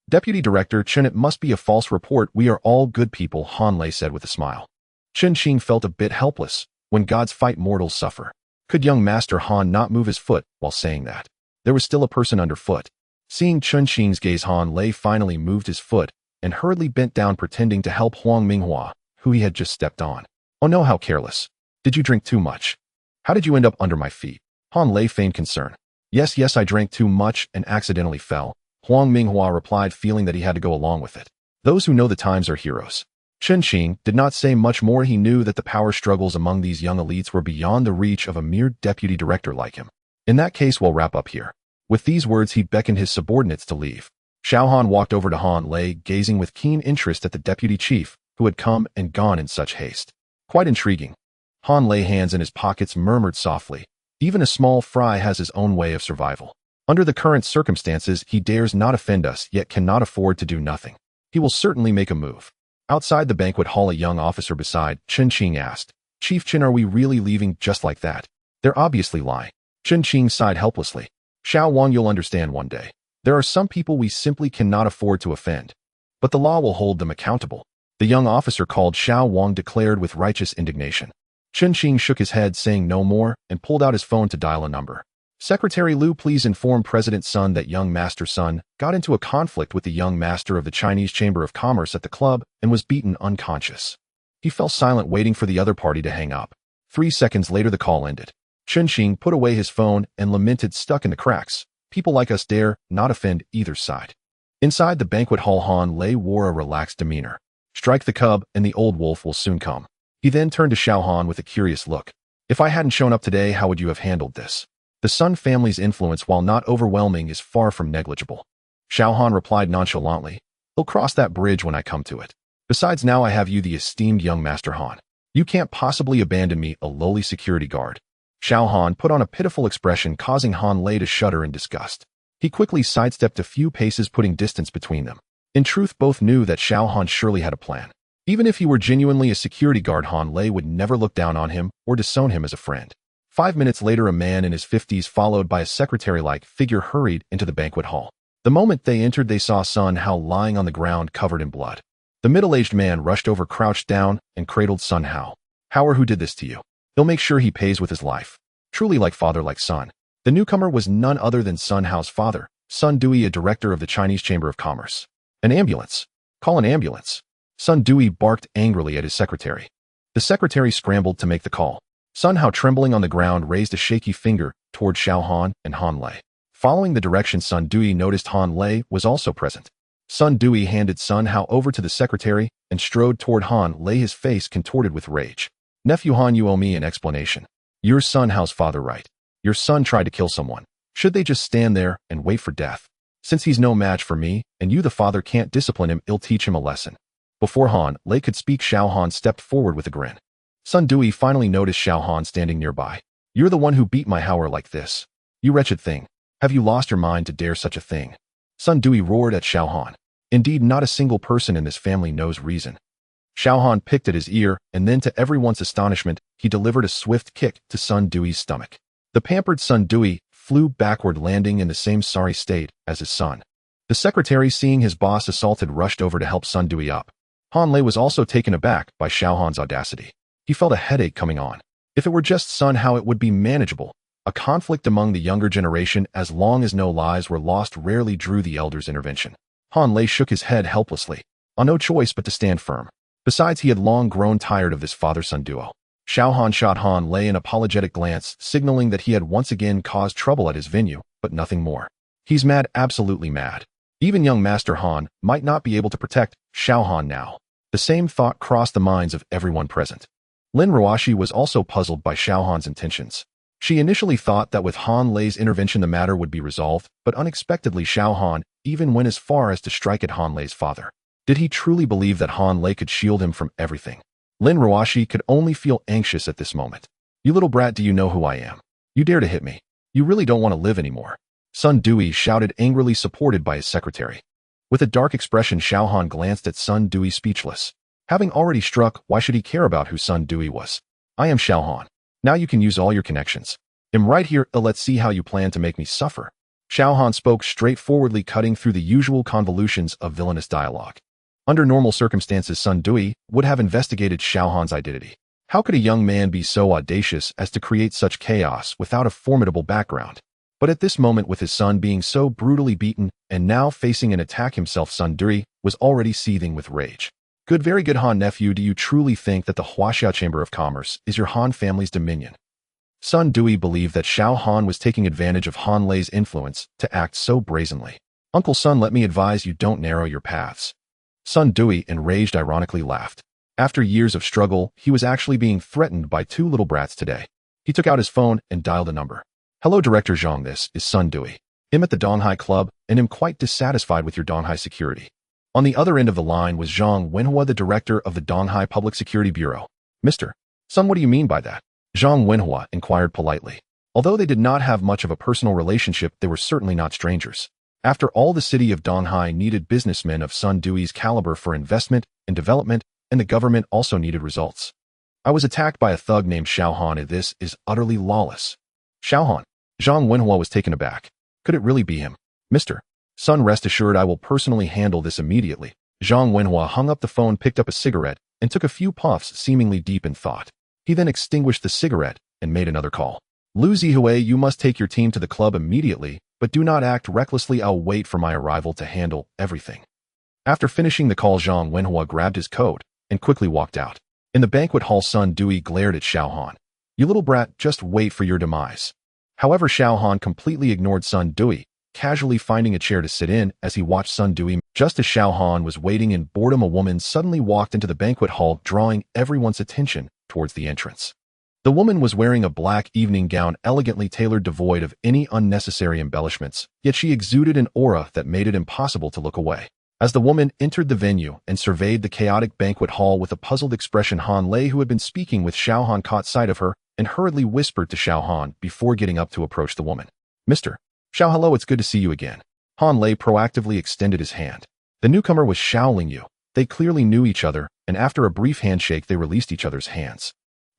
"Deputy Director Chun, it must be a false report. We are all good people," Han Lei said with a smile. Chun Xing felt a bit helpless. When gods fight, mortals suffer. Could young Master Han not move his foot while saying that? There was still a person underfoot. Seeing Chun Xing's gaze, Han Lei finally moved his foot and hurriedly bent down, pretending to help Huang Minghua, who he had just stepped on. "Oh no, how careless. Did you drink too much? How did you end up under my feet?" Han Lei feigned concern. Yes, I drank too much and accidentally fell," Huang Minghua replied, feeling that he had to go along with it. Those who know the times are heroes. Chun Xing did not say much more. He knew that the power struggles among these young elites were beyond the reach of a mere deputy director like him. "In that case, we'll wrap up here." With these words, he beckoned his subordinates to leave. Xiao Han walked over to Han Lei, gazing with keen interest at the deputy chief, who had come and gone in such haste. Quite intriguing. Han Lei, hands in his pockets, murmured softly. Even a small fry has his own way of survival. Under the current circumstances, he dares not offend us, yet cannot afford to do nothing. He will certainly make a move. Outside the banquet hall, a young officer beside Chen Qing asked, Chief Chen, are we really leaving just like that? They're obviously lying. Chen Qing sighed helplessly. Xiao Wang, you'll understand one day. There are some people we simply cannot afford to offend. But the law will hold them accountable. The young officer called Xiao Wang declared with righteous indignation. Chen Qing shook his head, saying no more, and pulled out his phone to dial a number. Secretary Liu, please inform President Sun that young Master Sun got into a conflict with the young master of the Chinese Chamber of Commerce at the club and was beaten unconscious. He fell silent, waiting for the other party to hang up. 3 seconds later, the call ended. Chen Qing put away his phone and lamented, stuck in the cracks. People like us dare not offend either side. Inside the banquet hall, Han Lei wore a relaxed demeanor. Strike the cub and the old wolf will soon come. He then turned to Xiao Han with a curious look. If I hadn't shown up today, how would you have handled this? The Sun family's influence, while not overwhelming, is far from negligible. Xiao Han replied nonchalantly. He'll cross that bridge when I come to it. Besides, now I have you, the esteemed young Master Han. You can't possibly abandon me, a lowly security guard. Xiao Han put on a pitiful expression, causing Han Lei to shudder in disgust. He quickly sidestepped a few paces, putting distance between them. In truth, both knew that Xiao Han surely had a plan. Even if he were genuinely a security guard, Han Lei would never look down on him or disown him as a friend. 5 minutes later, a man in his 50s, followed by a secretary-like figure, hurried into the banquet hall. The moment they entered, they saw Sun Hao lying on the ground, covered in blood. The middle-aged man rushed over, crouched down, and cradled Sun Hao. Howard, who did this to you? He'll make sure he pays with his life. Truly like father, like son. The newcomer was none other than Sun Hao's father, Sun Dui, a director of the Chinese Chamber of Commerce. An ambulance. Call an ambulance. Sun Dui barked angrily at his secretary. The secretary scrambled to make the call. Sun Hao, trembling on the ground, raised a shaky finger toward Xiao Han and Han Lei. Following the direction, Sun Dui noticed Han Lei was also present. Sun Dui handed Sun Hao over to the secretary and strode toward Han Lei, his face contorted with rage. Nephew Han, you owe me an explanation. You're Sun Hao's father, right? Your son tried to kill someone. Should they just stand there and wait for death? Since he's no match for me, and you the father can't discipline him, I'll teach him a lesson. Before Han Lei could speak, Xiao Han stepped forward with a grin. Sun Dui finally noticed Xiao Han standing nearby. You're the one who beat my Howard like this. You wretched thing. Have you lost your mind to dare such a thing? Sun Dui roared at Xiao Han. Indeed, not a single person in this family knows reason. Xiao Han picked at his ear, and then, to everyone's astonishment, he delivered a swift kick to Sun Dui's stomach. The pampered Sun Dui flew backward, landing in the same sorry state as his son. The secretary, seeing his boss assaulted, rushed over to help Sun Dui up. Han Lei was also taken aback by Xiao Han's audacity. He felt a headache coming on. If it were just Sun Hao, it would be manageable. A conflict among the younger generation, as long as no lives were lost, rarely drew the elder's intervention. Han Lei shook his head helplessly, on no choice but to stand firm. Besides, he had long grown tired of this father-son duo. Xiao Han shot Han Lei an apologetic glance, signaling that he had once again caused trouble at his venue, but nothing more. He's mad, absolutely mad. Even young Master Han might not be able to protect Xiao Han now. The same thought crossed the minds of everyone present. Lin Ruashi was also puzzled by Xiao Han's intentions. She initially thought that with Han Lei's intervention the matter would be resolved, but unexpectedly Xiao Han even went as far as to strike at Han Lei's father. Did he truly believe that Han Lei could shield him from everything? Lin Ruashi could only feel anxious at this moment. You little brat, do you know who I am? You dare to hit me. You really don't want to live anymore. Sun Dui shouted angrily, supported by his secretary. With a dark expression, Xiao Han glanced at Sun Dui, speechless. Having already struck, why should he care about who Sun Dui was? I am Xiao Han. Now you can use all your connections. I'm right here, let's see how you plan to make me suffer. Xiao Han spoke straightforwardly, cutting through the usual convolutions of villainous dialogue. Under normal circumstances, Sun Dui would have investigated Xiao Han's identity. How could a young man be so audacious as to create such chaos without a formidable background? But at this moment, with his son being so brutally beaten and now facing an attack himself, Sun Dui was already seething with rage. Good, very good, Han nephew. Do you truly think that the Huaxia Chamber of Commerce is your Han family's dominion? Sun Dui believed that Xiao Han was taking advantage of Han Lei's influence to act so brazenly. Uncle Sun, let me advise you, don't narrow your paths. Sun Dui, enraged, ironically laughed. After years of struggle, he was actually being threatened by two little brats today. He took out his phone and dialed a number. Hello, Director Zhang, this is Sun Dui. Him at the Donghai Club, and am quite dissatisfied with your Donghai security. On the other end of the line was Zhang Wenhua, the director of the Donghai Public Security Bureau. Mr. Sun, what do you mean by that? Zhang Wenhua inquired politely. Although they did not have much of a personal relationship, they were certainly not strangers. After all, the city of Donghai needed businessmen of Sun Dui's caliber for investment and development, and the government also needed results. I was attacked by a thug named Xiao Han, and this is utterly lawless. Xiao Han. Zhang Wenhua was taken aback. Could it really be him? Mr. Sun, rest assured I will personally handle this immediately. Zhang Wenhua hung up the phone, picked up a cigarette, and took a few puffs, seemingly deep in thought. He then extinguished the cigarette and made another call. Lu Zihui, you must take your team to the club immediately, but do not act recklessly. I'll wait for my arrival to handle everything. After finishing the call, Zhang Wenhua grabbed his coat and quickly walked out. In the banquet hall, Sun Dui glared at Xiao Han. You little brat, just wait for your demise. However, Xiao Han completely ignored Sun Dui, casually finding a chair to sit in as he watched Sun Dui. Just as Xiao Han was waiting in boredom, a woman suddenly walked into the banquet hall, drawing everyone's attention towards the entrance. The woman was wearing a black evening gown, elegantly tailored, devoid of any unnecessary embellishments, yet she exuded an aura that made it impossible to look away. As the woman entered the venue and surveyed the chaotic banquet hall with a puzzled expression, Han Lei, who had been speaking with Xiao Han, caught sight of her and hurriedly whispered to Xiao Han before getting up to approach the woman. Mr. Xiao, hello, it's good to see you again. Han Lei proactively extended his hand. The newcomer was Xiao Lingyu. They clearly knew each other, and after a brief handshake, they released each other's hands.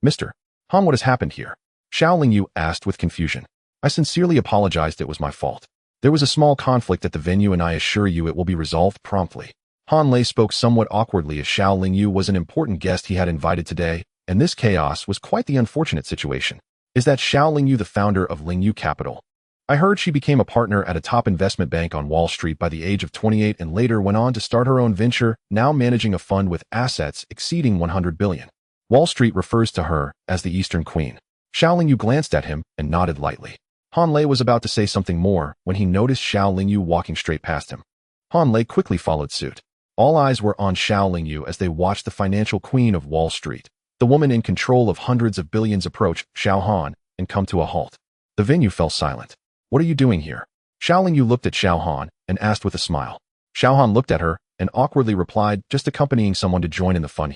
Mr. Han, what has happened here? Xiao Lingyu asked with confusion. I sincerely apologized, it was my fault. There was a small conflict at the venue, and I assure you it will be resolved promptly. Han Lei spoke somewhat awkwardly, as Xiao Lingyu was an important guest he had invited today, and this chaos was quite the unfortunate situation. Is that Xiao Lingyu the founder of Lingyu Capital? I heard she became a partner at a top investment bank on Wall Street by the age of 28 and later went on to start her own venture, now managing a fund with assets exceeding 100 billion. Wall Street refers to her as the Eastern Queen. Xiao Lingyu glanced at him and nodded lightly. Han Lei was about to say something more when he noticed Xiao Lingyu walking straight past him. Han Lei quickly followed suit. All eyes were on Xiao Lingyu as they watched the financial queen of Wall Street, the woman in control of hundreds of billions, approach Xiao Han and come to a halt. The venue fell silent. What are you doing here? Xiao Lingyu looked at Xiao Han and asked with a smile. Xiao Han looked at her and awkwardly replied, just accompanying someone to join in the fun.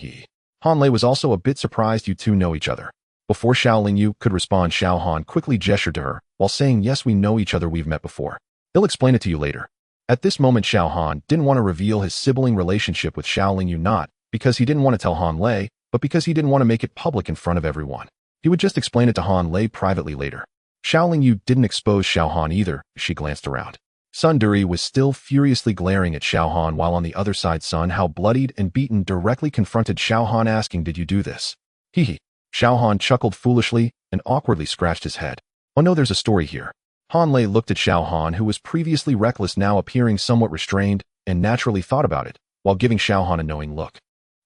Han Lei was also a bit surprised. You two know each other. Before Xiao Lingyu could respond, Xiao Han quickly gestured to her while saying, yes, we know each other, we've met before. He'll explain it to you later. At this moment, Xiao Han didn't want to reveal his sibling relationship with Xiao Lingyu, not because he didn't want to tell Han Lei, but because he didn't want to make it public in front of everyone. He would just explain it to Han Lei privately later. Xiao Lingyu didn't expose Xiao Han either. She glanced around. Sun Duri was still furiously glaring at Xiao Han, while on the other side, Sun Hao, bloodied and beaten, directly confronted Xiao Han, asking, did you do this? Hee. Xiao Han chuckled foolishly and awkwardly scratched his head. Oh no, there's a story here. Han Lei looked at Xiao Han, who was previously reckless, now appearing somewhat restrained, and naturally thought about it, while giving Xiao Han a knowing look.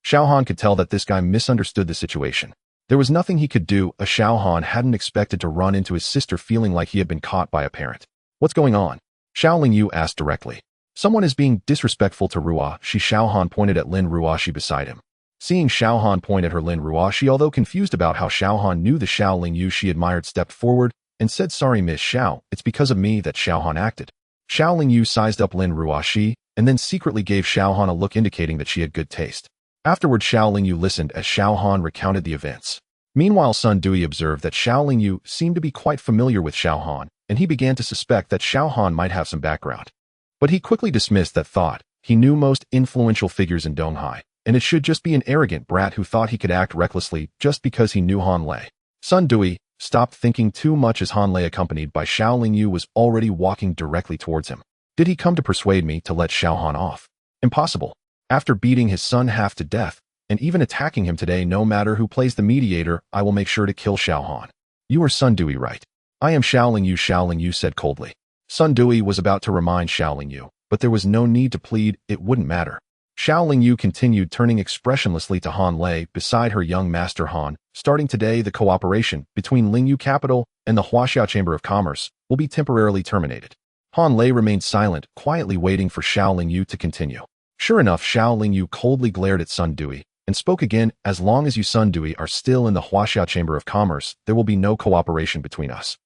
Xiao Han could tell that this guy misunderstood the situation. There was nothing he could do, as Xiao Han hadn't expected to run into his sister feeling like he had been caught by a parent. What's going on? Xiao Lingyu asked directly. Someone is being disrespectful to Ruoshi. Xiao Han pointed at Lin Ruoshi beside him. Seeing Xiao Han point at her, Lin Ruoshi, although confused about how Xiao Han knew the Xiao Lingyu she admired, stepped forward and said, sorry, Miss Xiao, it's because of me that Xiao Han acted. Xiao Lingyu sized up Lin Ruoshi and then secretly gave Xiao Han a look indicating that she had good taste. Afterward, Xiao Lingyu listened as Xiao Han recounted the events. Meanwhile, Sun Dui observed that Xiao Lingyu seemed to be quite familiar with Xiao Han, and he began to suspect that Xiao Han might have some background. But he quickly dismissed that thought. He knew most influential figures in Donghai, and it should just be an arrogant brat who thought he could act recklessly just because he knew Han Lei. Sun Dui stopped thinking too much as Han Lei, accompanied by Xiao Lingyu, was already walking directly towards him. Did he come to persuade me to let Xiao Han off? Impossible. After beating his son half to death, and even attacking him today, no matter who plays the mediator, I will make sure to kill Xiao Han. You are Sun Dui, right? I am Xiao Lingyu said coldly. Sun Dui was about to remind Xiao Lingyu, but there was no need to plead, it wouldn't matter. Xiao Lingyu continued, turning expressionlessly to Han Lei beside her young master. Han, starting today, the cooperation between Lingyu Capital and the Huaxiao Chamber of Commerce will be temporarily terminated. Han Lei remained silent, quietly waiting for Xiao Lingyu to continue. Sure enough, Xiao Lingyu coldly glared at Sun Dui and spoke again, as long as you Sun Dui are still in the Huaxiao Chamber of Commerce, there will be no cooperation between us.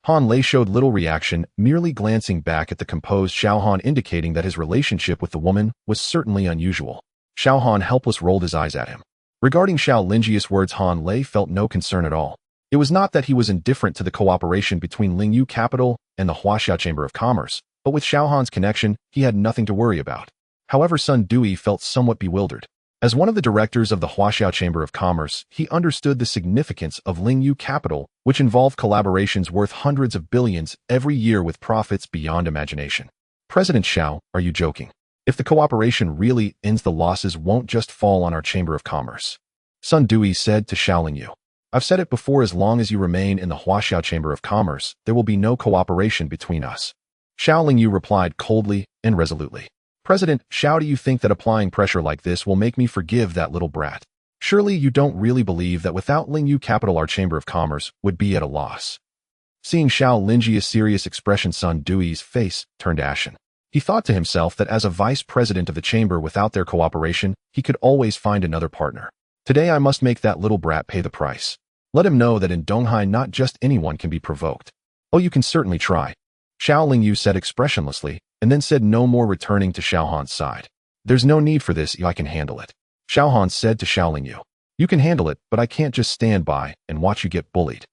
Han Lei showed little reaction, merely glancing back at the composed Xiao Han, indicating that his relationship with the woman was certainly unusual. Xiao Han helpless rolled his eyes at him. Regarding Xiao Lingyi's words, Han Lei felt no concern at all. It was not that he was indifferent to the cooperation between Lingyu Capital and the Huaxiao Chamber of Commerce, but with Xiao Han's connection, he had nothing to worry about. However, Sun Dui felt somewhat bewildered. As one of the directors of the Huaxiao Chamber of Commerce, he understood the significance of Lingyu Capital, which involved collaborations worth hundreds of billions every year with profits beyond imagination. President Xiao, are you joking? If the cooperation really ends, the losses won't just fall on our Chamber of Commerce. Sun Dui said to Xiao Lingyu. I've said it before, as long as you remain in the Huaxiao Chamber of Commerce, there will be no cooperation between us. Xiao Lingyu replied coldly and resolutely. President Xiao, do you think that applying pressure like this will make me forgive that little brat? Surely you don't really believe that without Lingyu Capital our Chamber of Commerce would be at a loss. Seeing Xiao Lingyi's serious expression, Sun Dui's face turned ashen. He thought to himself that as a vice president of the chamber, without their cooperation, he could always find another partner. Today I must make that little brat pay the price. Let him know that in Donghai not just anyone can be provoked. Oh, you can certainly try. Xiao Lingyu said expressionlessly, and then said no more, returning to Xiao Han's side. There's no need for this, I can handle it. Xiao Han said to Xiao Lingyu. You can handle it, but I can't just stand by and watch you get bullied.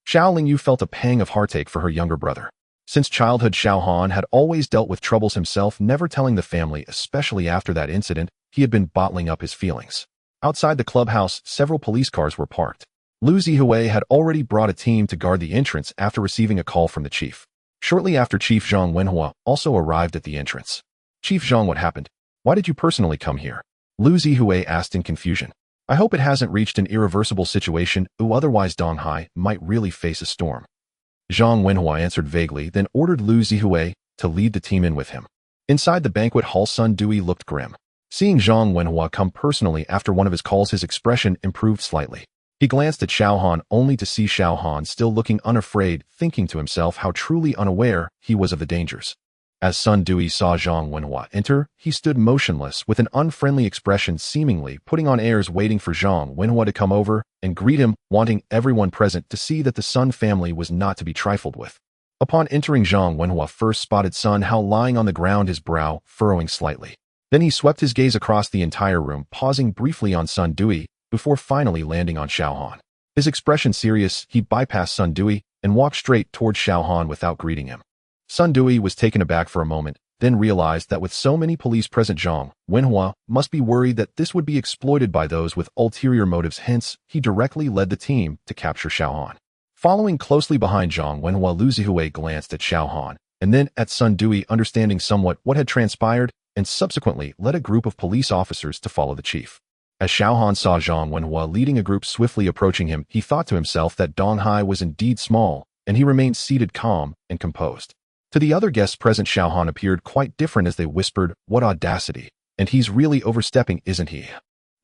Xiao Lingyu felt a pang of heartache for her younger brother. Since childhood, Xiao Han had always dealt with troubles himself, never telling the family, especially after that incident. He had been bottling up his feelings. Outside the clubhouse, several police cars were parked. Lu Zihui had already brought a team to guard the entrance after receiving a call from the chief. Shortly after, Chief Zhang Wenhua also arrived at the entrance. Chief Zhang, what happened? Why did you personally come here? Lu Zihui asked in confusion. I hope it hasn't reached an irreversible situation, otherwise Donghai might really face a storm. Zhang Wenhua answered vaguely, then ordered Lu Zihui to lead the team in with him. Inside the banquet hall, Sun Dui looked grim. Seeing Zhang Wenhua come personally after one of his calls, his expression improved slightly. He glanced at Xiao Han only to see Xiao Han still looking unafraid, thinking to himself how truly unaware he was of the dangers. As Sun Dui saw Zhang Wenhua enter, he stood motionless with an unfriendly expression, seemingly putting on airs, waiting for Zhang Wenhua to come over and greet him, wanting everyone present to see that the Sun family was not to be trifled with. Upon entering, Zhang Wenhua first spotted Sun Hao lying on the ground, his brow furrowing slightly. Then he swept his gaze across the entire room, pausing briefly on Sun Dui, before finally landing on Xiao Han. His expression serious, he bypassed Sun Dui and walked straight towards Xiao Han without greeting him. Sun Dui was taken aback for a moment, then realized that with so many police present, Zhang Wenhua must be worried that this would be exploited by those with ulterior motives. Hence, he directly led the team to capture Xiao Han. Following closely behind Zhang Wenhua, Lu Zihui glanced at Xiao Han and then at Sun Dui, understanding somewhat what had transpired, and subsequently led a group of police officers to follow the chief. As Xiao Han saw Zhang Wenhua leading a group swiftly approaching him, he thought to himself that Donghai was indeed small, and he remained seated calm and composed. To the other guests present, Xiao Han appeared quite different as they whispered, "What audacity! And he's really overstepping, isn't he?"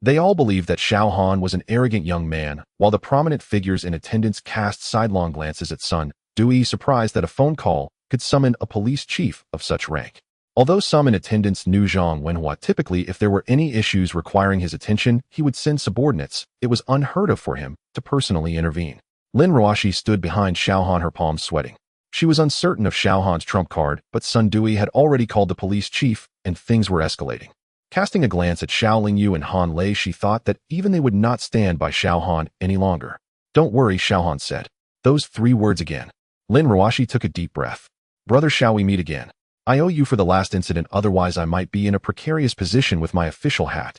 They all believed that Xiao Han was an arrogant young man, while the prominent figures in attendance cast sidelong glances at Sun Dui, surprised that a phone call could summon a police chief of such rank. Although some in attendance knew Zhang Wenhua, typically if there were any issues requiring his attention, he would send subordinates. It was unheard of for him to personally intervene. Lin Ruoshi stood behind Xiao Han, her palms sweating. She was uncertain of Xiao Han's trump card, but Sun Dui had already called the police chief, and things were escalating. Casting a glance at Xiao Lingyu and Han Lei, she thought that even they would not stand by Xiao Han any longer. Don't worry, Xiao Han said. Those 3 words again. Lin Ruoshi took a deep breath. Brother, shall we meet again? I owe you for the last incident, otherwise I might be in a precarious position with my official hat.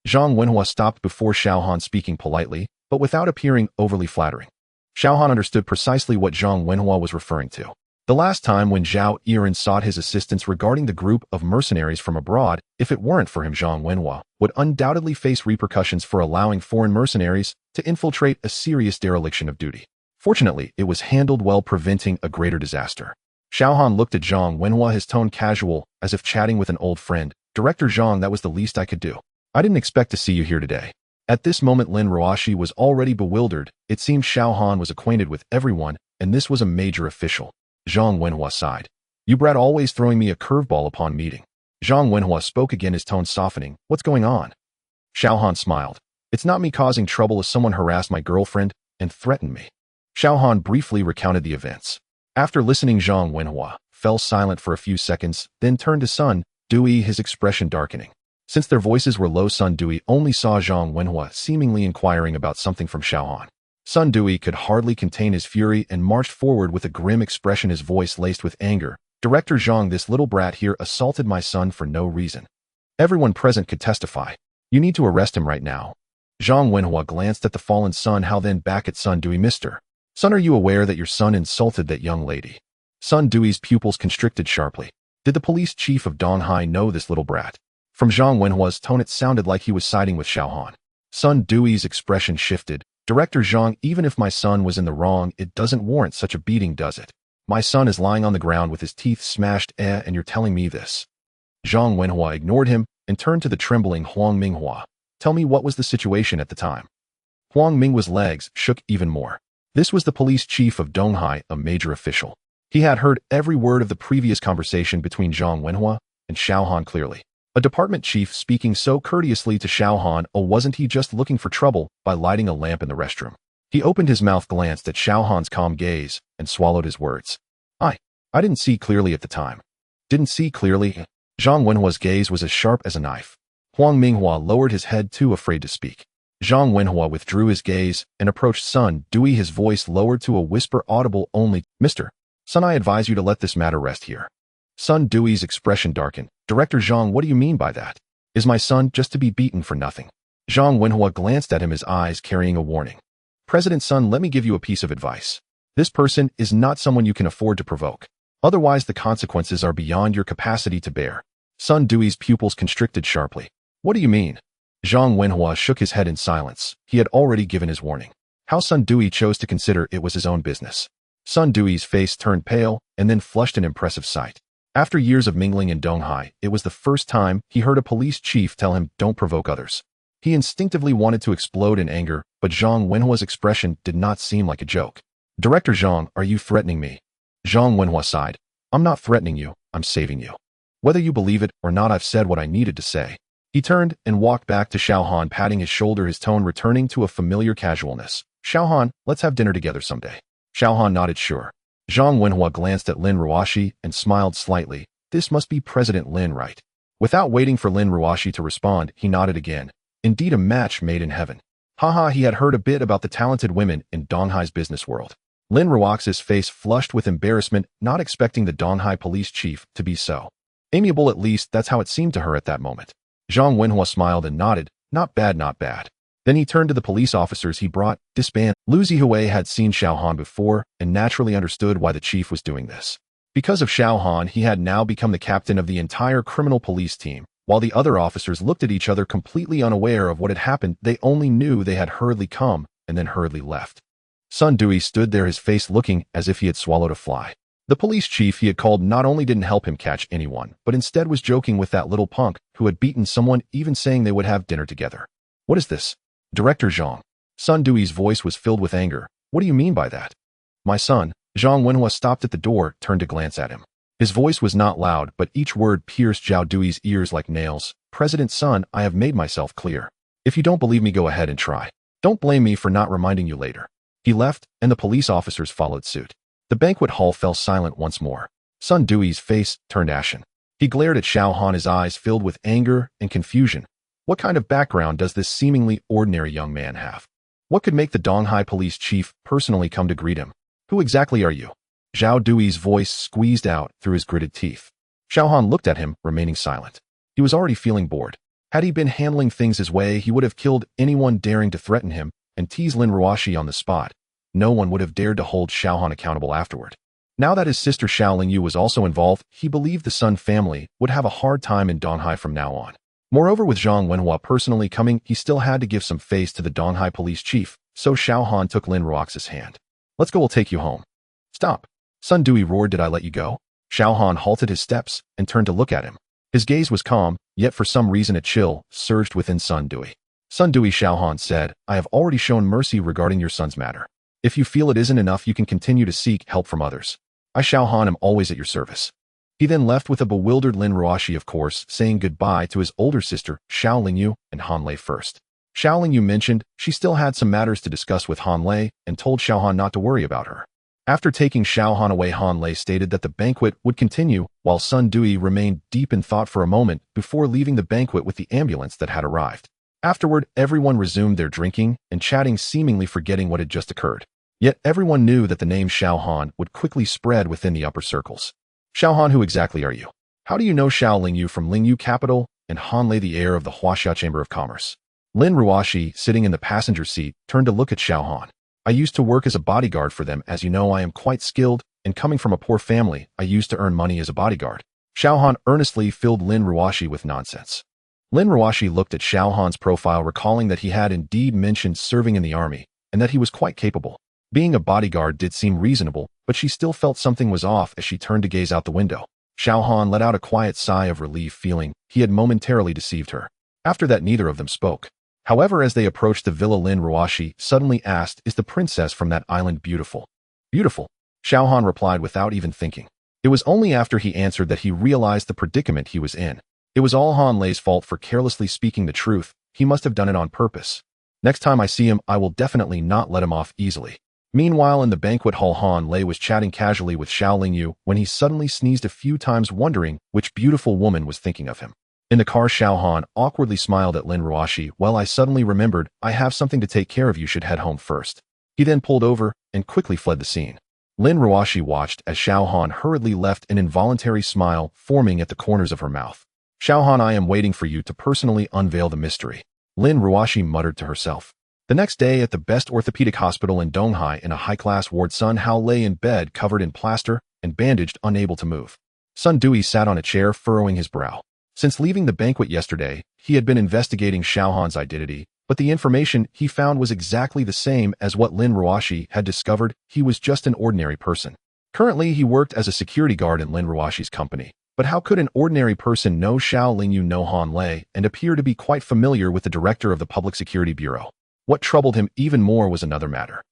Zhang Wenhua stopped before Xiao Han, speaking politely, but without appearing overly flattering. Xiao Han understood precisely what Zhang Wenhua was referring to. The last time when Zhao Yiren sought his assistance regarding the group of mercenaries from abroad, if it weren't for him, Zhang Wenhua would undoubtedly face repercussions for allowing foreign mercenaries to infiltrate a serious dereliction of duty. Fortunately, it was handled well, preventing a greater disaster. Xiao Han looked at Zhang Wenhua, his tone casual, as if chatting with an old friend. Director Zhang, that was the least I could do. I didn't expect to see you here today. At this moment, Lin Ruoshi was already bewildered. It seemed Xiao Han was acquainted with everyone, and this was a major official. Zhang Wenhua sighed. You brat, always throwing me a curveball upon meeting. Zhang Wenhua spoke again, his tone softening. What's going on? Xiao Han smiled. It's not me causing trouble, as someone harassed my girlfriend and threatened me. Xiao Han briefly recounted the events. After listening, Zhang Wenhua fell silent for a few seconds, then turned to Sun Dewey, his expression darkening. Since their voices were low, Sun Dewey only saw Zhang Wenhua seemingly inquiring about something from Xiaohan. Sun Dewey could hardly contain his fury and marched forward with a grim expression, his voice laced with anger. Director Zhang, this little brat here assaulted my son for no reason. Everyone present could testify. You need to arrest him right now. Zhang Wenhua glanced at the fallen Sun Hao, then back at Sun Dewey. Mr. Sun, are you aware that your son insulted that young lady? Sun Dewey's pupils constricted sharply. Did the police chief of Donghai know this little brat? From Zhang Wenhua's tone, it sounded like he was siding with Xiaohan. Sun Dewey's expression shifted. Director Zhang, even if my son was in the wrong, it doesn't warrant such a beating, does it? My son is lying on the ground with his teeth smashed, and you're telling me this? Zhang Wenhua ignored him and turned to the trembling Huang Minghua. Tell me, what was the situation at the time? Huang Minghua's legs shook even more. This was the police chief of Donghai, a major official. He had heard every word of the previous conversation between Zhang Wenhua and Xiaohan clearly. A department chief speaking so courteously to Xiaohan, oh, wasn't he just looking for trouble by lighting a lamp in the restroom? He opened his mouth, glanced at Xiaohan's calm gaze, and swallowed his words. I didn't see clearly at the time. Didn't see clearly? Zhang Wenhua's gaze was as sharp as a knife. Huang Minghua lowered his head, too afraid to speak. Zhang Wenhua withdrew his gaze and approached Sun Dewey, his voice lowered to a whisper audible only. Mr. Sun, I advise you to let this matter rest here. Sun Dewey's expression darkened. Director Zhang, what do you mean by that? Is my son just to be beaten for nothing? Zhang Wenhua glanced at him, his eyes carrying a warning. President Sun, let me give you a piece of advice. This person is not someone you can afford to provoke. Otherwise, the consequences are beyond your capacity to bear. Sun Dewey's pupils constricted sharply. What do you mean? Zhang Wenhua shook his head in silence. He had already given his warning. How Sun Dewey chose to consider it was his own business. Sun Dewey's face turned pale and then flushed an impressive sight. After years of mingling in Donghai, it was the first time he heard a police chief tell him, don't provoke others. He instinctively wanted to explode in anger, but Zhang Wenhua's expression did not seem like a joke. Director Zhang, are you threatening me? Zhang Wenhua sighed. I'm not threatening you, I'm saving you. Whether you believe it or not, I've said what I needed to say. He turned and walked back to Xiaohan, patting his shoulder, his tone returning to a familiar casualness. Xiaohan, let's have dinner together someday. Xiaohan nodded sure. Zhang Wenhua glanced at Lin Ruoshi and smiled slightly. This must be President Lin, right? Without waiting for Lin Ruoshi to respond, he nodded again. Indeed, a match made in heaven. Haha, he had heard a bit about the talented women in Donghai's business world. Lin Ruoxi's face flushed with embarrassment, not expecting the Donghai police chief to be so amiable. At least that's how it seemed to her at that moment. Zhang Wenhua smiled and nodded. Not bad, not bad. Then he turned to the police officers he brought. Disband. Lu Zihui had seen Xiaohan before and naturally understood why the chief was doing this. Because of Xiaohan, he had now become the captain of the entire criminal police team. While the other officers looked at each other completely unaware of what had happened, they only knew they had hurriedly come and then hurriedly left. Sun Dewey stood there, his face looking as if he had swallowed a fly. The police chief he had called not only didn't help him catch anyone, but instead was joking with that little punk who had beaten someone, even saying they would have dinner together. What is this? Director Zhang. Sun Dewey's voice was filled with anger. What do you mean by that? My son. Zhang Wenhua stopped at the door, turned to glance at him. His voice was not loud, but each word pierced Zhao Dewey's ears like nails. President Sun, I have made myself clear. If you don't believe me, go ahead and try. Don't blame me for not reminding you later. He left, and the police officers followed suit. The banquet hall fell silent once more. Sun Dewey's face turned ashen. He glared at Xiaohan, his eyes filled with anger and confusion. What kind of background does this seemingly ordinary young man have? What could make the Donghai police chief personally come to greet him? Who exactly are you? Zhao Dewey's voice squeezed out through his gritted teeth. Xiaohan looked at him, remaining silent. He was already feeling bored. Had he been handling things his way, he would have killed anyone daring to threaten him and tease Lin Ruoshi on the spot. No one would have dared to hold Xiaohan accountable afterward. Now that his sister Xiao Lingyu was also involved, he believed the Sun family would have a hard time in Donghai from now on. Moreover, with Zhang Wenhua personally coming, he still had to give some face to the Donghai police chief, so Xiaohan took Lin Ruoxi's hand. Let's go, we'll take you home. Stop. Sun Dewey roared, did I let you go? Xiaohan halted his steps and turned to look at him. His gaze was calm, yet for some reason a chill surged within Sun Dewey. Sun Dewey, Xiaohan said, I have already shown mercy regarding your son's matter. If you feel it isn't enough, you can continue to seek help from others. I, Xiaohan, am always at your service. He then left with a bewildered Lin Ruoshi, of course, saying goodbye to his older sister, Xiao Lingyu, and Han Lei first. Xiao Lingyu mentioned she still had some matters to discuss with Han Lei and told Xiaohan not to worry about her. After taking Xiao Han away, Han Lei stated that the banquet would continue, while Sun Dui remained deep in thought for a moment before leaving the banquet with the ambulance that had arrived. Afterward, everyone resumed their drinking and chatting, seemingly forgetting what had just occurred. Yet everyone knew that the name Xiao Han would quickly spread within the upper circles. Xiao Han, who exactly are you? How do you know Xiao Lingyu from Lingyu Capital? And Han Lei, the heir of the Huaxia Chamber of Commerce. Lin Ruoxi, sitting in the passenger seat, turned to look at Xiao Han. I used to work as a bodyguard for them. As you know, I am quite skilled, and coming from a poor family, I used to earn money as a bodyguard. Xiao Han earnestly filled Lin Ruoxi with nonsense. Lin Ruoxi looked at Xiao Han's profile, recalling that he had indeed mentioned serving in the army, and that he was quite capable. Being a bodyguard did seem reasonable, but she still felt something was off as she turned to gaze out the window. Xiao Han let out a quiet sigh of relief, feeling he had momentarily deceived her. After that, neither of them spoke. However, as they approached the villa, Lin Ruoxi suddenly asked, "Is the princess from that island beautiful?" "Beautiful," Xiao Han replied without even thinking. It was only after he answered that he realized the predicament he was in. It was all Han Lei's fault for carelessly speaking the truth. He must have done it on purpose. Next time I see him, I will definitely not let him off easily. Meanwhile, in the banquet hall, Han Lei was chatting casually with Xiao Lingyu when he suddenly sneezed a few times, wondering which beautiful woman was thinking of him. In the car, Xiao Han awkwardly smiled at Lin Ruoxi. "Well, I suddenly remembered, I have something to take care of. You should head home first." He then pulled over and quickly fled the scene. Lin Ruoxi watched as Xiao Han hurriedly left, an involuntary smile forming at the corners of her mouth. "Xiao Han, I am waiting for you to personally unveil the mystery," Lin Ruoxi muttered to herself. The next day, at the best orthopedic hospital in Donghai, in a high-class ward, Sun Hao lay in bed, covered in plaster and bandaged, unable to move. Sun Dui sat on a chair, furrowing his brow. Since leaving the banquet yesterday, he had been investigating Xiao Han's identity, but the information he found was exactly the same as what Lin Ruoxi had discovered. He was just an ordinary person. Currently, he worked as a security guard in Lin Ruoxi's company. But how could an ordinary person know Xiao Lingyu, know Han Lei, and appear to be quite familiar with the director of the Public Security Bureau? What troubled him even more was another matter.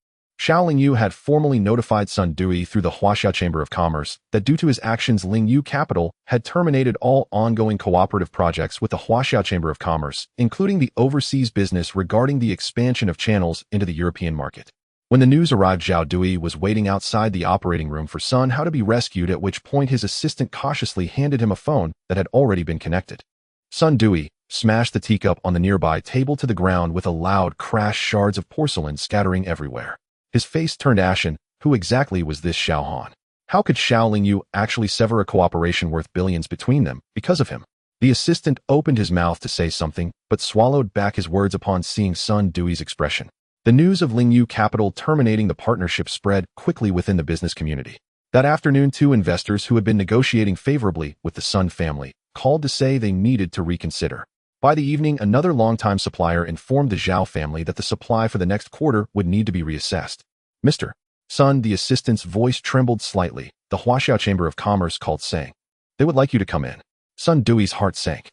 Xiao Lingyu had formally notified Sun Dui through the Huaxia Chamber of Commerce that due to his actions, Lingyu Capital had terminated all ongoing cooperative projects with the Huaxia Chamber of Commerce, including the overseas business regarding the expansion of channels into the European market. When the news arrived, Xiao Dui was waiting outside the operating room for Sun Hao to be rescued, at which point his assistant cautiously handed him a phone that had already been connected. Sun Dui smashed the teacup on the nearby table to the ground with a loud crash, shards of porcelain scattering everywhere. His face turned ashen. Who exactly was this Xiao Han? How could Xiao Lingyu actually sever a cooperation worth billions between them because of him? The assistant opened his mouth to say something, but swallowed back his words upon seeing Sun Dui's expression. The news of Lingyu Capital terminating the partnership spread quickly within the business community. That afternoon, two investors who had been negotiating favorably with the Sun family called to say they needed to reconsider. By the evening, another longtime supplier informed the Zhao family that the supply for the next quarter would need to be reassessed. "Mr. Sun," the assistant's voice trembled slightly, "the Huaxia Chamber of Commerce called, saying they would like you to come in." Sun Dui's heart sank.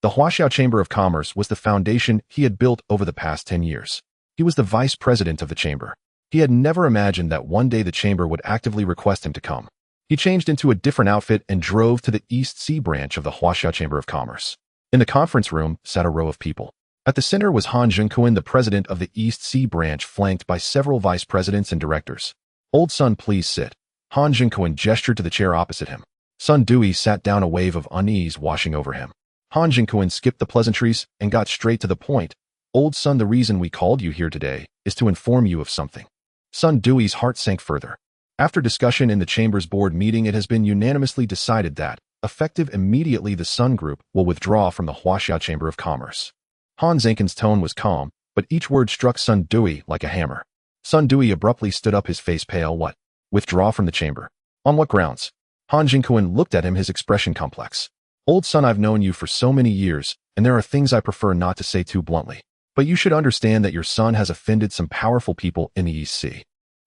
The Huaxia Chamber of Commerce was the foundation he had built over the past 10 years. He was the vice president of the chamber. He had never imagined that one day the chamber would actively request him to come. He changed into a different outfit and drove to the East Sea branch of the Huaxia Chamber of Commerce. In the conference room sat a row of people. At the center was Han Junquan, the president of the East Sea branch, flanked by several vice presidents and directors. "Old Sun, please sit." Han Junquan gestured to the chair opposite him. Sun Dui sat down, a wave of unease washing over him. Han Junquan skipped the pleasantries and got straight to the point. "Old Sun, the reason we called you here today is to inform you of something." Sun Dui's heart sank further. After discussion in the chamber's board meeting, it has been unanimously decided that, effective immediately, the Sun Group will withdraw from the Huaxia Chamber of Commerce. Han Zanken's tone was calm, but each word struck Sun Dui like a hammer. Sun Dui abruptly stood up, his face pale. "What? Withdraw from the chamber? On what grounds?" Han Jinkuan looked at him, his expression complex. "Old Sun, I've known you for so many years, and there are things I prefer not to say too bluntly. But you should understand that your son has offended some powerful people in the East Sea.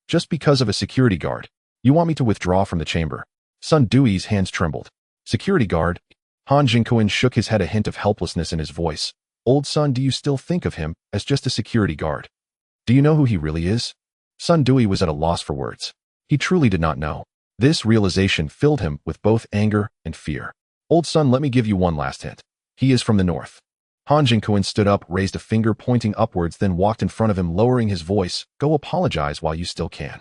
Just because of a security guard, you want me to withdraw from the chamber?" Sun Dui's hands trembled. "Security guard?" Han Jinkuan shook his head, a hint of helplessness in his voice. "Old Sun, do you still think of him as just a security guard? Do you know who he really is?" Sun Dui was at a loss for words. He truly did not know. This realization filled him with both anger and fear. "Old Sun, let me give you one last hint. He is from the north." Han Jinkuan stood up, raised a finger pointing upwards, then walked in front of him, lowering his voice. "Go apologize while you still can."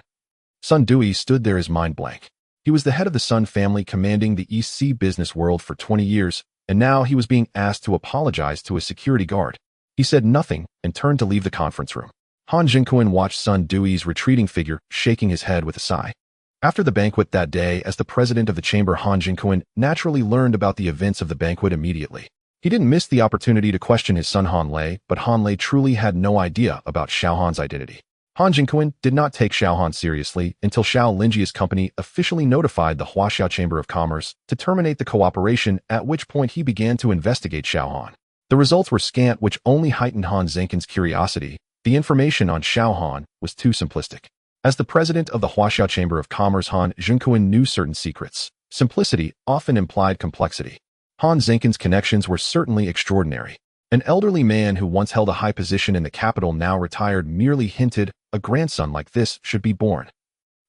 Sun Dewey stood there, his mind blank. He was the head of the Sun family, commanding the East Sea business world for 20 years, and now he was being asked to apologize to a security guard. He said nothing and turned to leave the conference room. Han Jinkuin watched Sun Dewey's retreating figure, shaking his head with a sigh. After the banquet that day, as the president of the chamber, Han Jinkuin naturally learned about the events of the banquet immediately. He didn't miss the opportunity to question his son Han Lei, but Han Lei truly had no idea about Xiao Han's identity. Han Jinkuin did not take Xiao Han seriously until Xiao Lingjia's company officially notified the Huaxiao Chamber of Commerce to terminate the cooperation, at which point he began to investigate Xiao Han. The results were scant, which only heightened Han Zenkin's curiosity. The information on Xiao Han was too simplistic. As the president of the Huaxiao Chamber of Commerce, Han Jinkuin knew certain secrets. Simplicity often implied complexity. Han Zenkin's connections were certainly extraordinary. An elderly man who once held a high position in the capital, now retired, merely hinted a grandson like this should be born.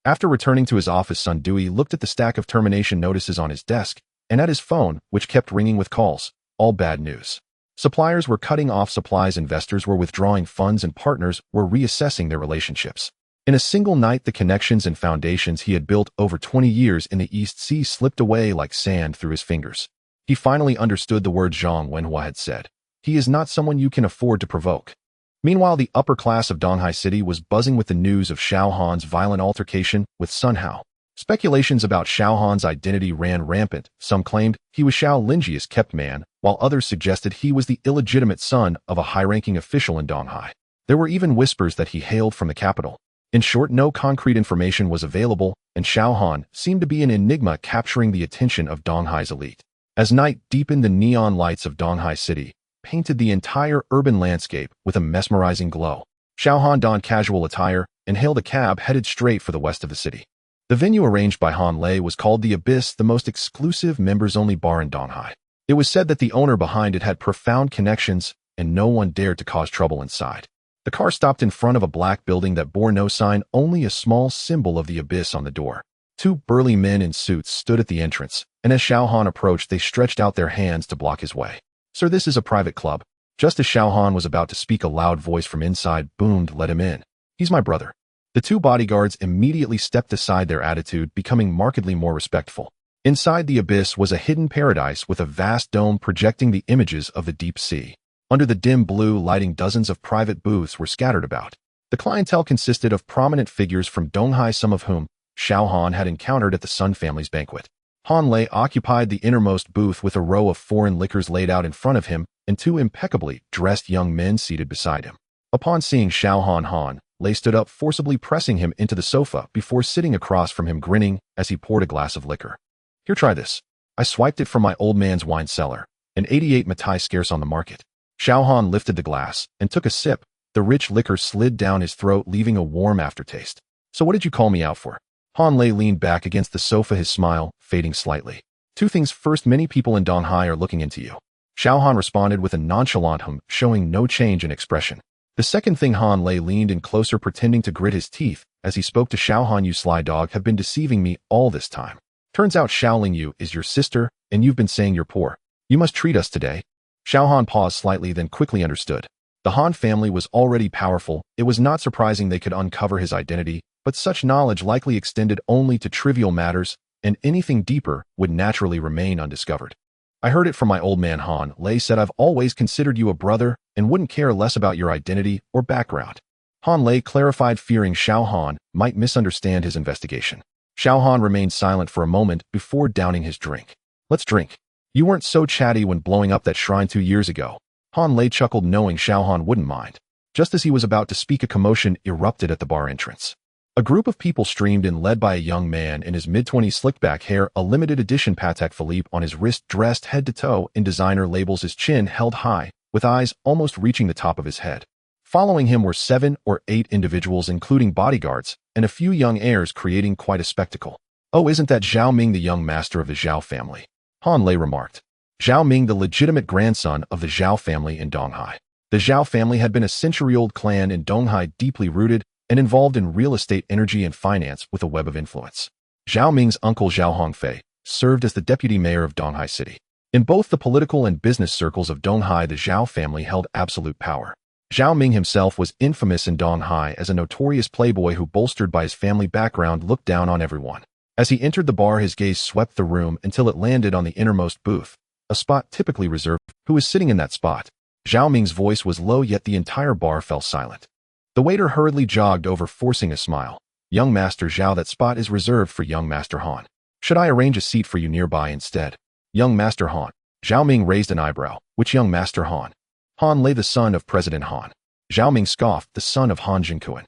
After returning to his office, Sun Dewey looked at the stack of termination notices on his desk and at his phone, which kept ringing with calls. All bad news. Suppliers were cutting off supplies, investors were withdrawing funds, and partners were reassessing their relationships. In a single night, the connections and foundations he had built over 20 years in the East Sea slipped away like sand through his fingers. He finally understood the word Zhang Wenhua had said. He is not someone you can afford to provoke. Meanwhile, the upper class of Donghai City was buzzing with the news of Xiao Han's violent altercation with Sun Hao. Speculations about Xiao Han's identity ran rampant. Some claimed he was Xiao Lingjia's kept man, while others suggested he was the illegitimate son of a high-ranking official in Donghai. There were even whispers that he hailed from the capital. In short, no concrete information was available, and Xiao Han seemed to be an enigma capturing the attention of Donghai's elite. As night deepened, the neon lights of Donghai City painted the entire urban landscape with a mesmerizing glow. Xiao Han donned casual attire and hailed a cab headed straight for the west of the city. The venue arranged by Han Lei was called the Abyss, the most exclusive members-only bar in Donghai. It was said that the owner behind it had profound connections, and no one dared to cause trouble inside. The car stopped in front of a black building that bore no sign, only a small symbol of the Abyss on the door. Two burly men in suits stood at the entrance, and as Xiao Han approached, they stretched out their hands to block his way. "Sir, this is a private club." Just as Xiao Han was about to speak, a loud voice from inside boomed, "Let him in. He's my brother." The two bodyguards immediately stepped aside, their attitude becoming markedly more respectful. Inside the Abyss was a hidden paradise with a vast dome projecting the images of the deep sea. Under the dim blue lighting, dozens of private booths were scattered about. The clientele consisted of prominent figures from Donghai, some of whom Xiao Han had encountered at the Sun family's banquet. Han Lei occupied the innermost booth with a row of foreign liquors laid out in front of him and two impeccably dressed young men seated beside him. Upon seeing Xiao Han, Han Lei stood up, forcibly pressing him into the sofa before sitting across from him, grinning as he poured a glass of liquor. "Here, try this. I swiped it from my old man's wine cellar, an 88 Matai, scarce on the market." Xiao Han lifted the glass and took a sip. The rich liquor slid down his throat, leaving a warm aftertaste. "So what did you call me out for?" Han Lei leaned back against the sofa, his smile fading slightly. "Two things. First, many people in Donghai are looking into you." Xiao Han responded with a nonchalant hum, showing no change in expression. "The second thing," Han Lei leaned in closer, pretending to grit his teeth as he spoke to Xiao Han, "you sly dog have been deceiving me all this time. Turns out Xiao Lingyu is your sister, and you've been saying you're poor. You must treat us today." Xiao Han paused slightly, then quickly understood. The Han family was already powerful. It was not surprising they could uncover his identity, but such knowledge likely extended only to trivial matters, and anything deeper would naturally remain undiscovered. "I heard it from my old man," Han Lei said. "I've always considered you a brother and wouldn't care less about your identity or background." Han Lei clarified, fearing Xiao Han might misunderstand his investigation. Xiao Han remained silent for a moment before downing his drink. "Let's drink. You weren't so chatty when blowing up that shrine 2 years ago." Han Lei chuckled, knowing Xiao Han wouldn't mind. Just as he was about to speak, a commotion erupted at the bar entrance. A group of people streamed in, led by a young man in his mid-20s, slicked back hair, a limited edition Patek Philippe on his wrist, dressed head to toe in designer labels, his chin held high, with eyes almost reaching the top of his head. Following him were 7 or 8 individuals, including bodyguards, and a few young heirs, creating quite a spectacle. "Oh, isn't that Zhao Ming, the young master of the Zhao family?" Han Lei remarked. Zhao Ming, the legitimate grandson of the Zhao family in Donghai. The Zhao family had been a century-old clan in Donghai, deeply rooted and involved in real estate, energy, and finance with a web of influence. Zhao Ming's uncle Zhao Hongfei served as the deputy mayor of Donghai City. In both the political and business circles of Donghai, the Zhao family held absolute power. Zhao Ming himself was infamous in Donghai as a notorious playboy who, bolstered by his family background, looked down on everyone. As he entered the bar, his gaze swept the room until it landed on the innermost booth, a spot typically reserved. Who was sitting in that spot? Zhao Ming's voice was low, yet the entire bar fell silent. The waiter hurriedly jogged over, forcing a smile. Young Master Zhao, that spot is reserved for young Master Han. Should I arrange a seat for you nearby instead? Young Master Han. Zhao Ming raised an eyebrow. Which young Master Han? Han Lei, the son of President Han. Zhao Ming scoffed. The son of Han Jinkuan.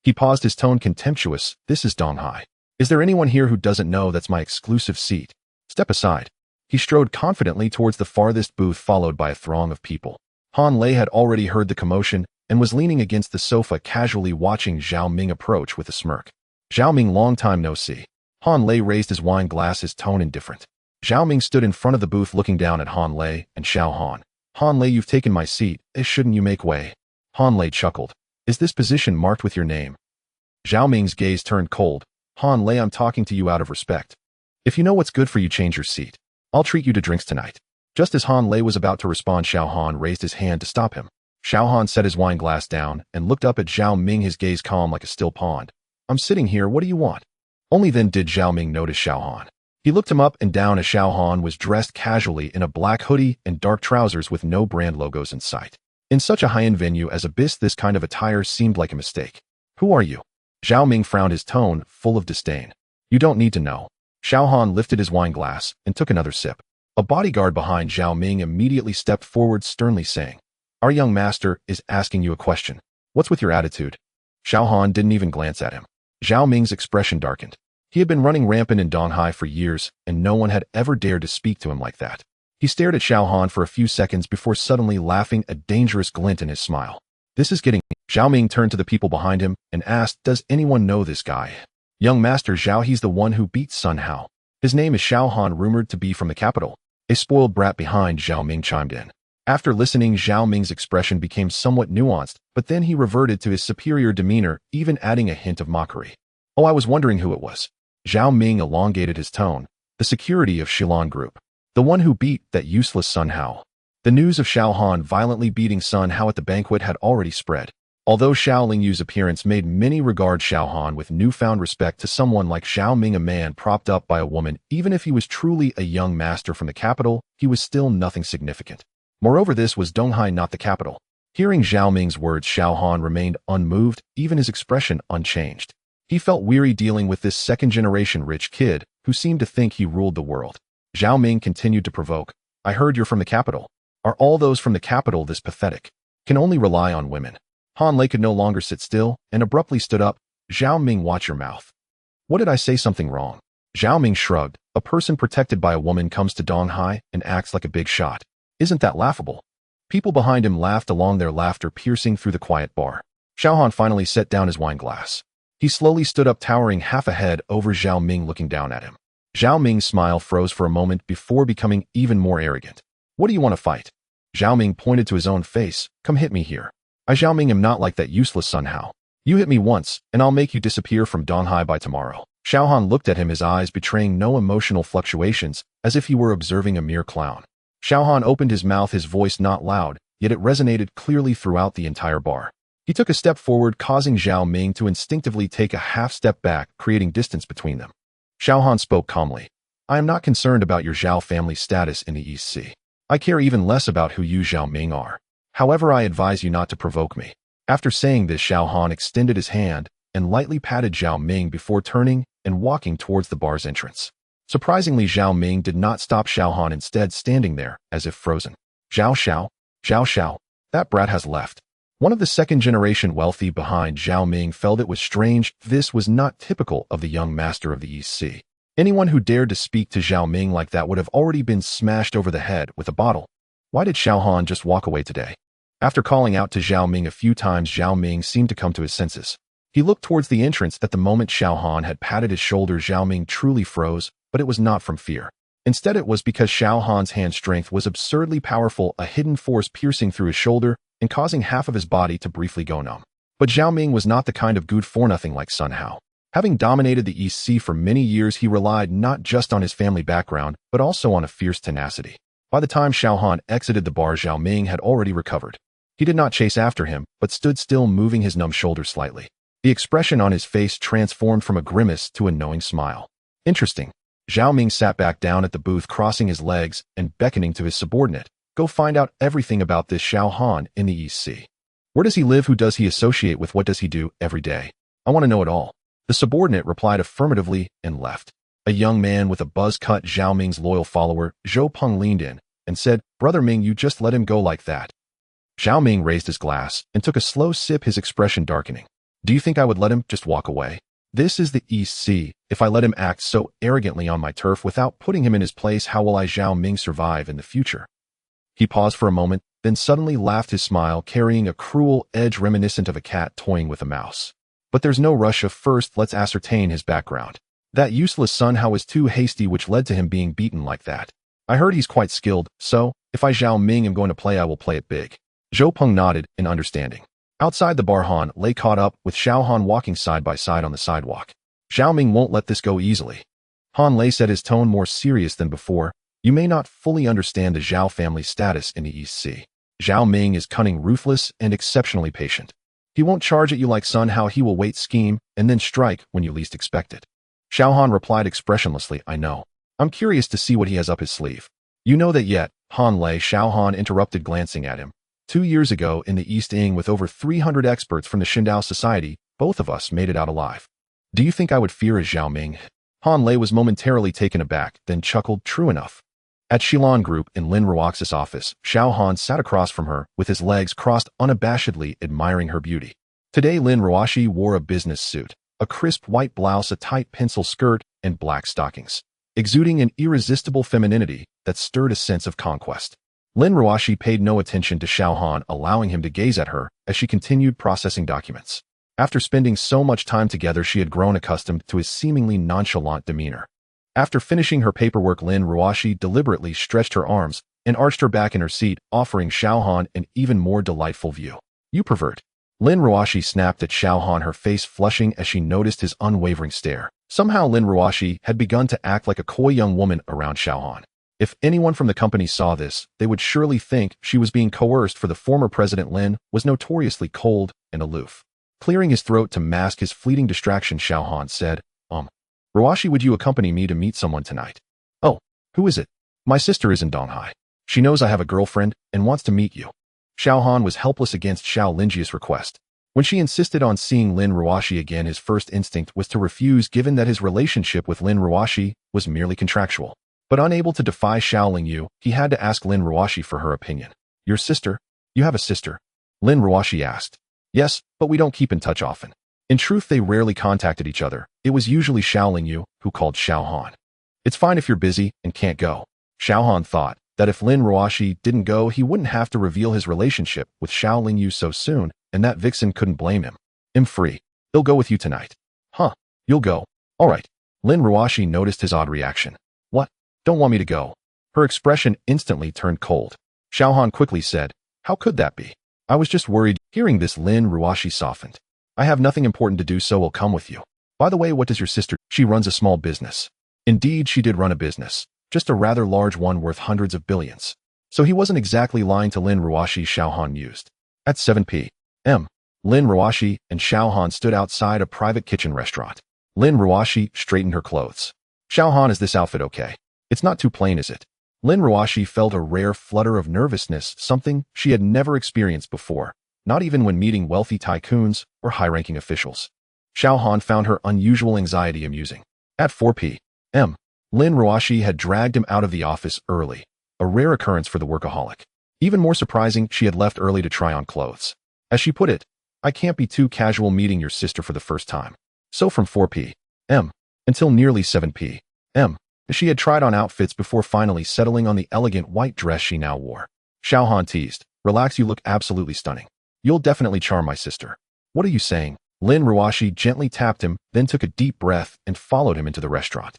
He paused, his tone contemptuous. This is Donghai. Is there anyone here who doesn't know that's my exclusive seat? Step aside. He strode confidently towards the farthest booth, followed by a throng of people. Han Lei had already heard the commotion and was leaning against the sofa, casually watching Zhao Ming approach with a smirk. Zhao Ming, long time no see. Han Lei raised his wine glass, his tone indifferent. Zhao Ming stood in front of the booth, looking down at Han Lei and Xiao Han. Han Lei, you've taken my seat. Shouldn't you make way? Han Lei chuckled. Is this position marked with your name? Zhao Ming's gaze turned cold. Han Lei, I'm talking to you out of respect. If you know what's good for you, change your seat. I'll treat you to drinks tonight. Just as Han Lei was about to respond, Xiao Han raised his hand to stop him. Xiao Han set his wine glass down and looked up at Zhao Ming, his gaze calm like a still pond. I'm sitting here, what do you want? Only then did Zhao Ming notice Xiao Han. He looked him up and down as Xiao Han was dressed casually in a black hoodie and dark trousers with no brand logos in sight. In such a high-end venue as Abyss, this kind of attire seemed like a mistake. Who are you? Zhao Ming frowned, his tone full of disdain. You don't need to know. Xiao Han lifted his wine glass and took another sip. A bodyguard behind Zhao Ming immediately stepped forward, sternly saying, Our young master is asking you a question. What's with your attitude? Xiao Han didn't even glance at him. Zhao Ming's expression darkened. He had been running rampant in Donghai for years, and no one had ever dared to speak to him like that. He stared at Xiao Han for a few seconds before suddenly laughing, a dangerous glint in his smile. This is getting... Zhao Ming turned to the people behind him and asked, Does anyone know this guy? Young Master Zhao, he's the one who beat Sun Hao. His name is Xiao Han, rumored to be from the capital. A spoiled brat behind Zhao Ming chimed in. After listening, Zhao Ming's expression became somewhat nuanced, but then he reverted to his superior demeanor, even adding a hint of mockery. Oh, I was wondering who it was. Zhao Ming elongated his tone. The security of Shilon Group. The one who beat that useless Sun Hao. The news of Xiao Han violently beating Sun Hao at the banquet had already spread. Although Xiao Lingyu's appearance made many regard Xiao Han with newfound respect, to someone like Xiao Ming, a man propped up by a woman, even if he was truly a young master from the capital, he was still nothing significant. Moreover, this was Donghai, not the capital. Hearing Zhao Ming's words, Xiao Han remained unmoved, even his expression unchanged. He felt weary dealing with this second-generation rich kid who seemed to think he ruled the world. Zhao Ming continued to provoke. I heard you're from the capital. Are all those from the capital this pathetic? Can only rely on women. Han Lei could no longer sit still and abruptly stood up. Zhao Ming, watch your mouth. What did I say something wrong? Zhao Ming shrugged. A person protected by a woman comes to Donghai and acts like a big shot. Isn't that laughable? People behind him laughed along, their laughter piercing through the quiet bar. Xiao Han finally set down his wine glass. He slowly stood up, towering half a head over Zhao Ming, looking down at him. Zhao Ming's smile froze for a moment before becoming even more arrogant. What do you want to fight? Zhao Ming pointed to his own face. Come hit me here. I, Zhao Ming, am not like that useless Sun Hao. You hit me once, and I'll make you disappear from Donghai by tomorrow. Xiao Han looked at him, his eyes betraying no emotional fluctuations, as if he were observing a mere clown. Xiao Han opened his mouth, his voice not loud, yet it resonated clearly throughout the entire bar. He took a step forward, causing Zhao Ming to instinctively take a half step back, creating distance between them. Xiao Han spoke calmly. I am not concerned about your Zhao family status in the East Sea. I care even less about who you, Zhao Ming, are. However, I advise you not to provoke me. After saying this, Xiao Han extended his hand and lightly patted Zhao Ming before turning and walking towards the bar's entrance. Surprisingly, Zhao Ming did not stop Xiao Han, instead standing there as if frozen. Zhao Xiao, that brat has left. One of the second-generation wealthy behind Zhao Ming felt it was strange. This was not typical of the young master of the East Sea. Anyone who dared to speak to Zhao Ming like that would have already been smashed over the head with a bottle. Why did Xiao Han just walk away today? After calling out to Zhao Ming a few times, Zhao Ming seemed to come to his senses. He looked towards the entrance. At the moment Xiao Han had patted his shoulder, Zhao Ming truly froze, but it was not from fear. Instead, it was because Xiao Han's hand strength was absurdly powerful, a hidden force piercing through his shoulder and causing half of his body to briefly go numb. But Zhao Ming was not the kind of good-for-nothing like Sun Hao. Having dominated the East Sea for many years, he relied not just on his family background, but also on a fierce tenacity. By the time Xiao Han exited the bar, Zhao Ming had already recovered. He did not chase after him, but stood still, moving his numb shoulders slightly. The expression on his face transformed from a grimace to a knowing smile. Interesting. Zhao Ming sat back down at the booth, crossing his legs and beckoning to his subordinate. Go find out everything about this Xiao Han in the East Sea. Where does he live? Who does he associate with? What does he do every day? I want to know it all. The subordinate replied affirmatively and left. A young man with a buzz cut, Zhao Ming's loyal follower, Zhou Peng, leaned in and said, Brother Ming, you just let him go like that. Zhao Ming raised his glass and took a slow sip, his expression darkening. Do you think I would let him just walk away? This is the East Sea. If I let him act so arrogantly on my turf without putting him in his place, how will I, Zhao Ming, survive in the future? He paused for a moment, then suddenly laughed, his smile carrying a cruel edge reminiscent of a cat toying with a mouse. But there's no rush. First, let's ascertain his background. That useless son, how was too hasty, which led to him being beaten like that. I heard he's quite skilled, so, if I, Zhao Ming, am going to play, I will play it big. Zhou Peng nodded in understanding. Outside the bar, Han Lei caught up with Xiao Han walking side by side on the sidewalk. Zhao Ming won't let this go easily. Han Lei said, his tone more serious than before. You may not fully understand the Zhao family's status in the East Sea. Zhao Ming is cunning, ruthless, and exceptionally patient. He won't charge at you like son, how he will wait, scheme, and then strike when you least expect it. Xiao Han replied expressionlessly, I know. I'm curious to see what he has up his sleeve. You know that yet, Han Lei? Xiao Han interrupted, glancing at him. 2 years ago in the East Ing, with over 300 experts from the Xindao Society, both of us made it out alive. Do you think I would fear a Zhao Ming? Han Lei was momentarily taken aback, then chuckled, true enough. At Shilon Group in Lin Ruox's office, Xiao Han sat across from her, with his legs crossed, unabashedly admiring her beauty. Today Lin Ruoxi wore a business suit, a crisp white blouse, a tight pencil skirt, and black stockings, exuding an irresistible femininity that stirred a sense of conquest. Lin Ruoxi paid no attention to Xiao Han, allowing him to gaze at her as she continued processing documents. After spending so much time together, she had grown accustomed to his seemingly nonchalant demeanor. After finishing her paperwork, Lin Ruoxi deliberately stretched her arms and arched her back in her seat, offering Xiao Han an even more delightful view. You pervert. Lin Ruoxi snapped at Xiao Han, her face flushing as she noticed his unwavering stare. Somehow Lin Ruoxi had begun to act like a coy young woman around Xiao Han. If anyone from the company saw this, they would surely think she was being coerced, for the former president Lin was notoriously cold and aloof. Clearing his throat to mask his fleeting distraction, Xiao Han said, Ruoxi, would you accompany me to meet someone tonight? Oh, who is it? My sister is in Donghai. She knows I have a girlfriend and wants to meet you. Xiao Han was helpless against Xiao Linjia's request. When she insisted on seeing Lin Ruoxi again, his first instinct was to refuse, given that his relationship with Lin Ruoxi was merely contractual. But unable to defy Xiao Lingyu, he had to ask Lin Ruoxi for her opinion. Your sister? You have a sister? Lin Ruoxi asked. Yes, but we don't keep in touch often. In truth, they rarely contacted each other. It was usually Xiao Lingyu who called Xiao Han. It's fine if you're busy and can't go. Xiao Han thought that if Lin Ruoxi didn't go, he wouldn't have to reveal his relationship with Xiao Lingyu so soon, and that vixen couldn't blame him. I'm free. He'll go with you tonight. Huh, you'll go. All right. Lin Ruoxi noticed his odd reaction. What? Don't want me to go? Her expression instantly turned cold. Xiao Han quickly said, how could that be? I was just worried. Hearing this, Lin Ruoxi softened. I have nothing important to do, so I'll come with you. By the way, what does your sister? She runs a small business. Indeed, she did run a business, just a rather large one worth hundreds of billions. So he wasn't exactly lying to Lin Ruoxi. Xiao Han mused. At 7 p.m., Lin Ruoxi and Xiao Han stood outside a private kitchen restaurant. Lin Ruoxi straightened her clothes. Xiao Han, is this outfit okay? It's not too plain, is it? Lin Ruoxi felt a rare flutter of nervousness, something she had never experienced before, not even when meeting wealthy tycoons or high-ranking officials. Xiao Han found her unusual anxiety amusing. At 4 p.m., Lin Ruoxi had dragged him out of the office early, a rare occurrence for the workaholic. Even more surprising, she had left early to try on clothes. As she put it, I can't be too casual meeting your sister for the first time. So from 4 p.m. until nearly 7 p.m., she had tried on outfits before finally settling on the elegant white dress she now wore. Xiao Han teased, relax, you look absolutely stunning. You'll definitely charm my sister. What are you saying? Lin Ruoxi gently tapped him, then took a deep breath and followed him into the restaurant.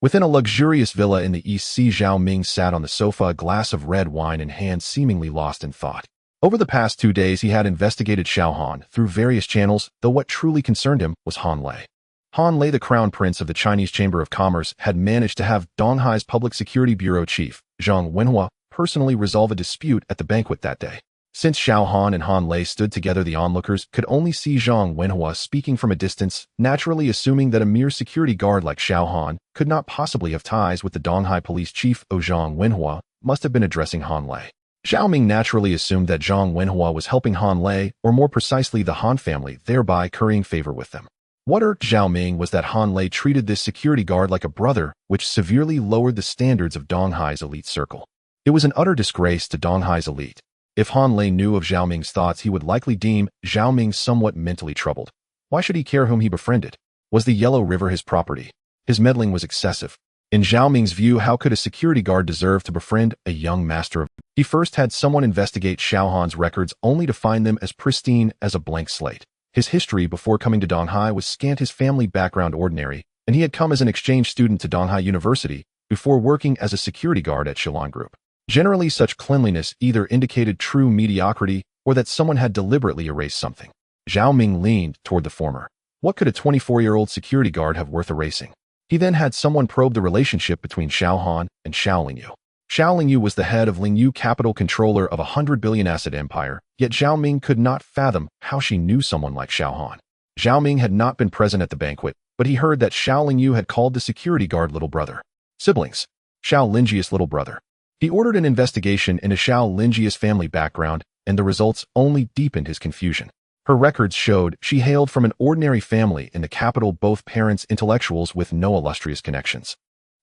Within a luxurious villa in the East Sea, Zhao Ming sat on the sofa, a glass of red wine in hand, seemingly lost in thought. Over the past 2 days, he had investigated Xiao Han through various channels, though what truly concerned him was Han Lei. Han Lei, the crown prince of the Chinese Chamber of Commerce, had managed to have Donghai's Public Security Bureau chief, Zhang Wenhua, personally resolve a dispute at the banquet that day. Since Xiao Han and Han Lei stood together, the onlookers could only see Zhang Wenhua speaking from a distance, naturally assuming that a mere security guard like Xiao Han could not possibly have ties with the Donghai police chief. Zhang Wenhua must have been addressing Han Lei. Zhao Ming naturally assumed that Zhang Wenhua was helping Han Lei, or more precisely the Han family, thereby currying favor with them. What irked Zhao Ming was that Han Lei treated this security guard like a brother, which severely lowered the standards of Donghai's elite circle. It was an utter disgrace to Donghai's elite. If Han Lei knew of Zhao Ming's thoughts, he would likely deem Zhao Ming somewhat mentally troubled. Why should he care whom he befriended? Was the Yellow River his property? His meddling was excessive. In Zhao Ming's view, how could a security guard deserve to befriend a young master of... He first had someone investigate Xiao Han's records only to find them as pristine as a blank slate. His history before coming to Donghai was scant, his family background ordinary, and he had come as an exchange student to Donghai University before working as a security guard at Shillong Group. Generally, such cleanliness either indicated true mediocrity or that someone had deliberately erased something. Zhao Ming leaned toward the former. What could a 24-year-old security guard have worth erasing? He then had someone probe the relationship between Xiao Han and Xiao Lingyu. Xiao Lingyu was the head of Lingyu Capital, controller of a 100 billion asset empire, yet Zhao Ming could not fathom how she knew someone like Xiao Han. Zhao Ming had not been present at the banquet, but he heard that Xiao Lingyu had called the security guard little brother. Siblings. Xiao Lingyi's little brother. He ordered an investigation into Xiao Lingyi's family background, and the results only deepened his confusion. Her records showed she hailed from an ordinary family in the capital, both parents intellectuals with no illustrious connections.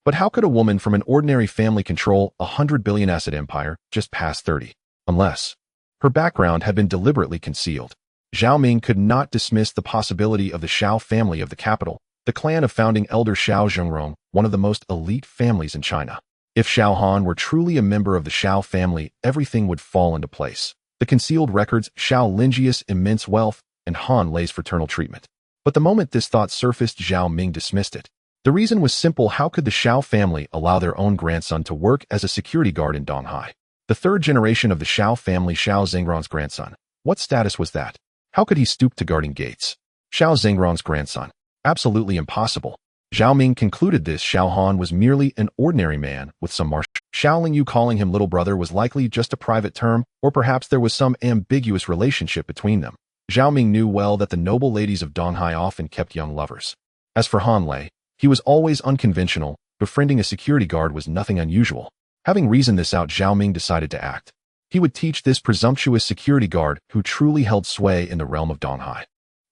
But how could a woman from an ordinary family control a 100 billion asset empire just past 30? Unless her background had been deliberately concealed. Zhao Ming could not dismiss the possibility of the Xiao family of the capital, the clan of founding elder Xiao Zhengrong, one of the most elite families in China. If Xiao Han were truly a member of the Xiao family, everything would fall into place. The concealed records, Xiao Lingyi's immense wealth, and Han Lei's fraternal treatment. But the moment this thought surfaced, Zhao Ming dismissed it. The reason was simple: how could the Xiao family allow their own grandson to work as a security guard in Donghai? The third generation of the Xiao family, Xiao Zhengrong's grandson. What status was that? How could he stoop to guarding gates? Xiao Zhengrong's grandson. Absolutely impossible. Zhao Ming concluded this Xiao Han was merely an ordinary man with some martial. Xiao Lingyu calling him little brother was likely just a private term, or perhaps there was some ambiguous relationship between them. Zhao Ming knew well that the noble ladies of Donghai often kept young lovers. As for Han Lei, he was always unconventional. Befriending a security guard was nothing unusual. Having reasoned this out, Zhao Ming decided to act. He would teach this presumptuous security guard who truly held sway in the realm of Donghai.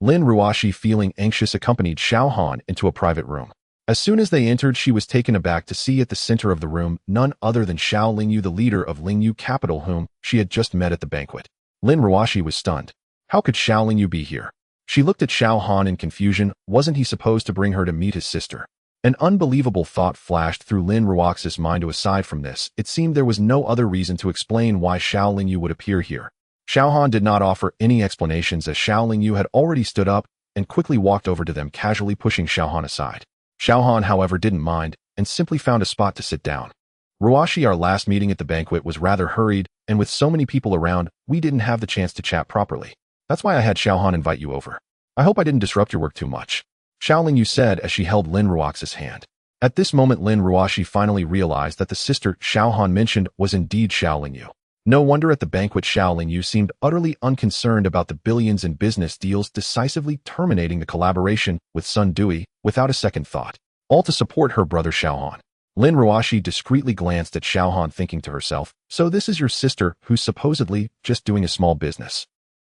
Lin Ruoshi, feeling anxious, accompanied Xiao Han into a private room. As soon as they entered, she was taken aback to see at the center of the room none other than Xiao Lingyu, the leader of Lingyu Capital, whom she had just met at the banquet. Lin Ruoshi was stunned. How could Xiao Lingyu be here? She looked at Xiao Han in confusion. Wasn't he supposed to bring her to meet his sister? An unbelievable thought flashed through Lin Ruoxi's mind. Aside from this, it seemed there was no other reason to explain why Xiao Lingyu would appear here. Xiao Han did not offer any explanations, as Xiao Lingyu had already stood up and quickly walked over to them, casually pushing Xiao Han aside. Xiao Han, however, didn't mind and simply found a spot to sit down. Ruoshi, our last meeting at the banquet was rather hurried, and with so many people around, we didn't have the chance to chat properly. That's why I had Xiao Han invite you over. I hope I didn't disrupt your work too much. Xiao Lingyu said as she held Lin Ruoxi's hand. At this moment, Lin Ruoshi finally realized that the sister Xiao Han mentioned was indeed Xiao Lingyu. No wonder at the banquet Xiao Lingyu seemed utterly unconcerned about the billions in business deals, decisively terminating the collaboration with Sun Dui without a second thought, all to support her brother Xiao Han. Lin Ruoshi discreetly glanced at Xiao Han, thinking to herself, so this is your sister who's supposedly just doing a small business.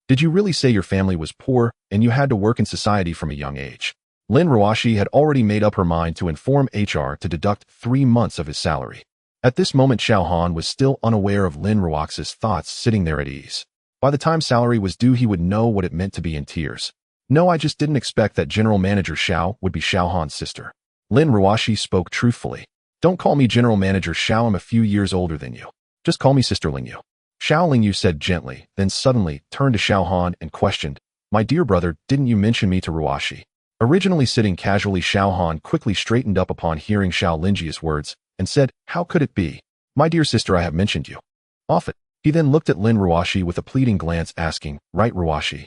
Did you really say your family was poor and you had to work in society from a young age? Lin Ruoshi had already made up her mind to inform HR to deduct 3 months of his salary. At this moment, Xiao Han was still unaware of Lin Ruoxi's thoughts, sitting there at ease. By the time salary was due, he would know what it meant to be in tears. No, I just didn't expect that General Manager Xiao would be Xiao Han's sister. Lin Ruoshi spoke truthfully. Don't call me General Manager Xiao, I'm a few years older than you. Just call me Sister Lingyu. Xiao Lingyu said gently, then suddenly turned to Xiao Han and questioned, my dear brother, didn't you mention me to Ruoshi? Originally sitting casually, Xiao Han quickly straightened up upon hearing Xiao Lingyi's words and said, how could it be? My dear sister, I have mentioned you often. He then looked at Lin Ruoshi with a pleading glance, asking, right, Ruoshi?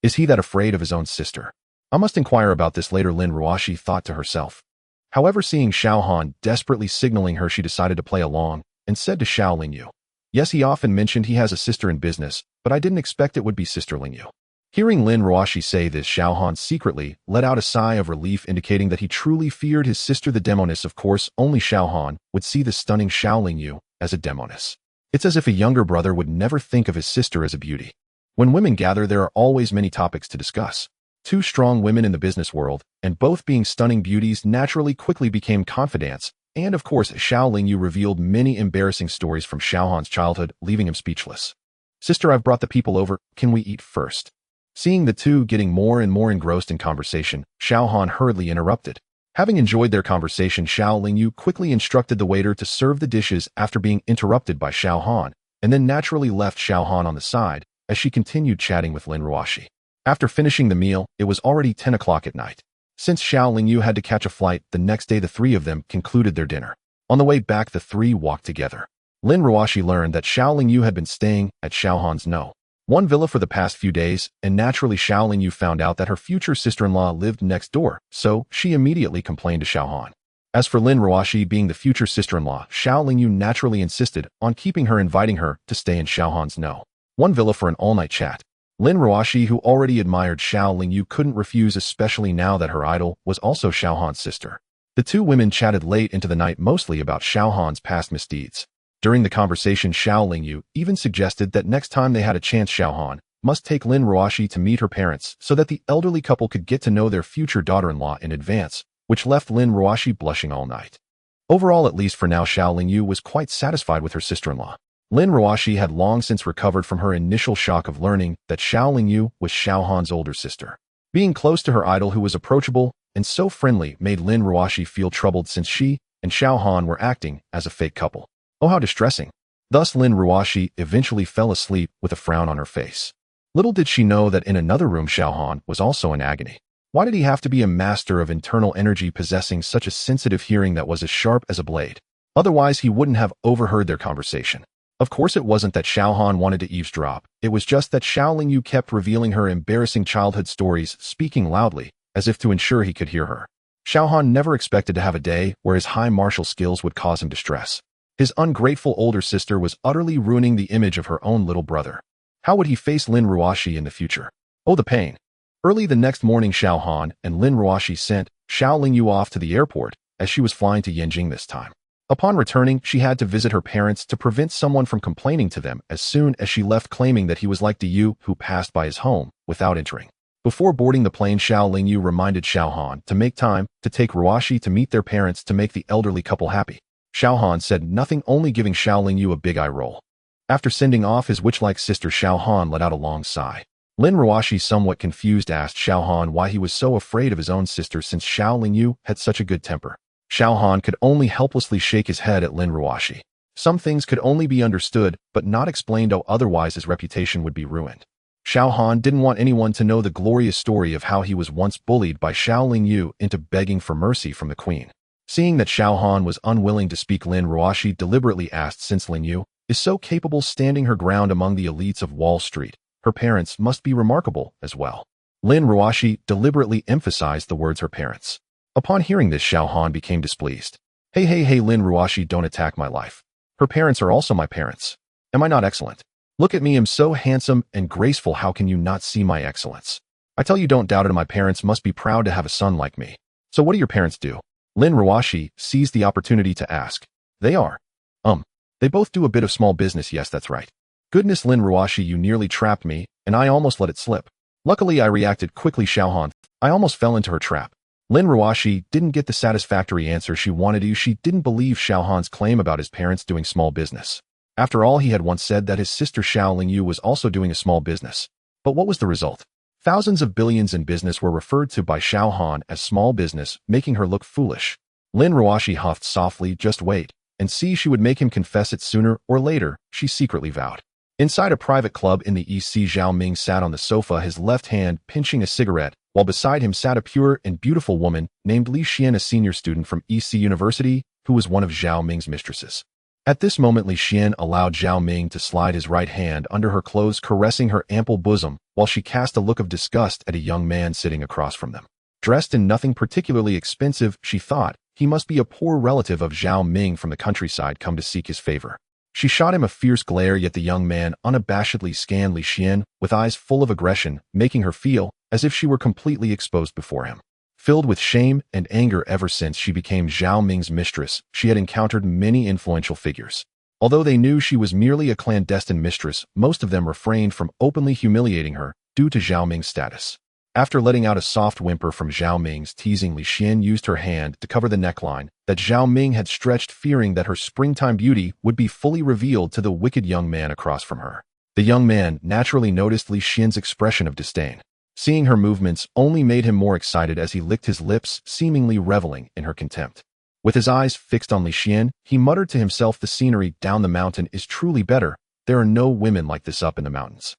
Is he that afraid of his own sister? I must inquire about this later, Lin Ruoshi thought to herself. However, seeing Xiao Han desperately signaling her, she decided to play along and said to Xiao Lingyu, Yes, he often mentioned he has a sister in business, but I didn't expect it would be Sister Lingyu. Hearing Lin Ruoshi say this, Xiaohan secretly let out a sigh of relief, indicating that he truly feared his sister the demoness. Of course, only Xiaohan would see the stunning Xiao Lingyu as a demoness. It's as if a younger brother would never think of his sister as a beauty. When women gather, there are always many topics to discuss. Two strong women in the business world, and both being stunning beauties, naturally quickly became confidants, and of course, Xiao Lingyu revealed many embarrassing stories from Xiaohan's childhood, leaving him speechless. Sister, I've brought the people over, can we eat first? Seeing the two getting more and more engrossed in conversation, Xiaohan hurriedly interrupted. Having enjoyed their conversation, Xiao Lingyu quickly instructed the waiter to serve the dishes after being interrupted by Xiaohan, and then naturally left Xiaohan on the side as she continued chatting with Lin Ruoshi. After finishing the meal, it was already 10 o'clock at night. Since Xiao Lingyu had to catch a flight the next day, the three of them concluded their dinner. On the way back, the three walked together. Lin Ruoshi learned that Xiao Lingyu had been staying at Xiaohan's one villa for the past few days, and naturally Xiao Lingyu found out that her future sister-in-law lived next door, so she immediately complained to Xiaohan. As for Lin Ruoshi being the future sister-in-law, Xiao Lingyu naturally insisted on keeping her, inviting her to stay in Xiaohan's one villa for an all-night chat. Lin Ruoshi, who already admired Xiao Lingyu, couldn't refuse, especially now that her idol was also Xiaohan's sister. The two women chatted late into the night, mostly about Xiaohan's past misdeeds. During the conversation, Xiao Lingyu even suggested that next time they had a chance, Xiaohan must take Lin Ruoshi to meet her parents so that the elderly couple could get to know their future daughter-in-law in advance, which left Lin Ruoshi blushing all night. Overall, at least for now, Xiao Lingyu was quite satisfied with her sister-in-law. Lin Ruoshi had long since recovered from her initial shock of learning that Xiao Lingyu was Xiaohan's older sister. Being close to her idol, who was approachable and so friendly, made Lin Ruoshi feel troubled, since she and Xiaohan were acting as a fake couple. Oh, how distressing. Thus, Lin Ruoshi eventually fell asleep with a frown on her face. Little did she know that in another room, Xiaohan was also in agony. Why did he have to be a master of internal energy, possessing such a sensitive hearing that was as sharp as a blade? Otherwise, he wouldn't have overheard their conversation. Of course, it wasn't that Xiaohan wanted to eavesdrop. It was just that Xiao Lingyu kept revealing her embarrassing childhood stories, speaking loudly, as if to ensure he could hear her. Xiaohan never expected to have a day where his high martial skills would cause him distress. His ungrateful older sister was utterly ruining the image of her own little brother. How would he face Lin Ruoshi in the future? Oh, the pain. Early the next morning, Xiaohan and Lin Ruoshi sent Xiao Lingyu off to the airport, as she was flying to Yanjing this time. Upon returning, she had to visit her parents to prevent someone from complaining to them as soon as she left, claiming that he was like Yu, who passed by his home without entering. Before boarding the plane, Xiao Lingyu reminded Xiaohan to make time to take Ruoshi to meet their parents to make the elderly couple happy. Xiaohan said nothing, only giving Xiao Lingyu a big eye roll. After sending off his witch-like sister, Xiaohan let out a long sigh. Lin Ruoshi, somewhat confused, asked Xiaohan why he was so afraid of his own sister, since Xiao Lingyu had such a good temper. Xiaohan could only helplessly shake his head at Lin Ruoshi. Some things could only be understood, but not explained, otherwise his reputation would be ruined. Xiaohan didn't want anyone to know the glorious story of how he was once bullied by Xiao Lingyu into begging for mercy from the queen. Seeing that Xiaohan was unwilling to speak, Lin Ruoshi deliberately asked, since Lingyu is so capable, standing her ground among the elites of Wall Street, her parents must be remarkable as well. Lin Ruoshi deliberately emphasized the words her parents. Upon hearing this, Xiaohan became displeased. Hey, Lin Ruoshi, don't attack my life. Her parents are also my parents. Am I not excellent? Look at me, I'm so handsome and graceful, how can you not see my excellence? I tell you, don't doubt it, my parents must be proud to have a son like me. So what do your parents do? Lin Ruoshi seized the opportunity to ask. They both do a bit of small business. Yes, that's right. Goodness, Lin Ruoshi, you nearly trapped me, and I almost let it slip. Luckily, I reacted quickly, Xiaohan. I almost fell into her trap. Lin Ruoshi didn't get the satisfactory answer she wanted to. She didn't believe Xiaohan's claim about his parents doing small business. After all, he had once said that his sister Xiao Lingyu was also doing a small business. But what was the result? Thousands of billions in business were referred to by Xiaohan as small business, making her look foolish. Lin Ruoshi huffed softly. Just wait and see, she would make him confess it sooner or later, she secretly vowed. Inside a private club in the East, Zhao Ming sat on the sofa, his left hand pinching a cigarette, while beside him sat a pure and beautiful woman named Li Xian, a senior student from EC University, who was one of Zhao Ming's mistresses. At this moment, Li Xian allowed Zhao Ming to slide his right hand under her clothes, caressing her ample bosom, while she cast a look of disgust at a young man sitting across from them. Dressed in nothing particularly expensive, she thought, he must be a poor relative of Zhao Ming from the countryside come to seek his favor. She shot him a fierce glare, yet the young man unabashedly scanned Li Xian with eyes full of aggression, making her feel as if she were completely exposed before him. Filled with shame and anger ever since she became Zhao Ming's mistress, she had encountered many influential figures. Although they knew she was merely a clandestine mistress, most of them refrained from openly humiliating her due to Zhao Ming's status. After letting out a soft whimper from Zhao Ming's teasing, Li Xian used her hand to cover the neckline that Zhao Ming had stretched, fearing that her springtime beauty would be fully revealed to the wicked young man across from her. The young man naturally noticed Li Xian's expression of disdain. Seeing her movements only made him more excited as he licked his lips, seemingly reveling in her contempt. With his eyes fixed on Li Xian, he muttered to himself, "The scenery down the mountain is truly better. There are no women like this up in the mountains."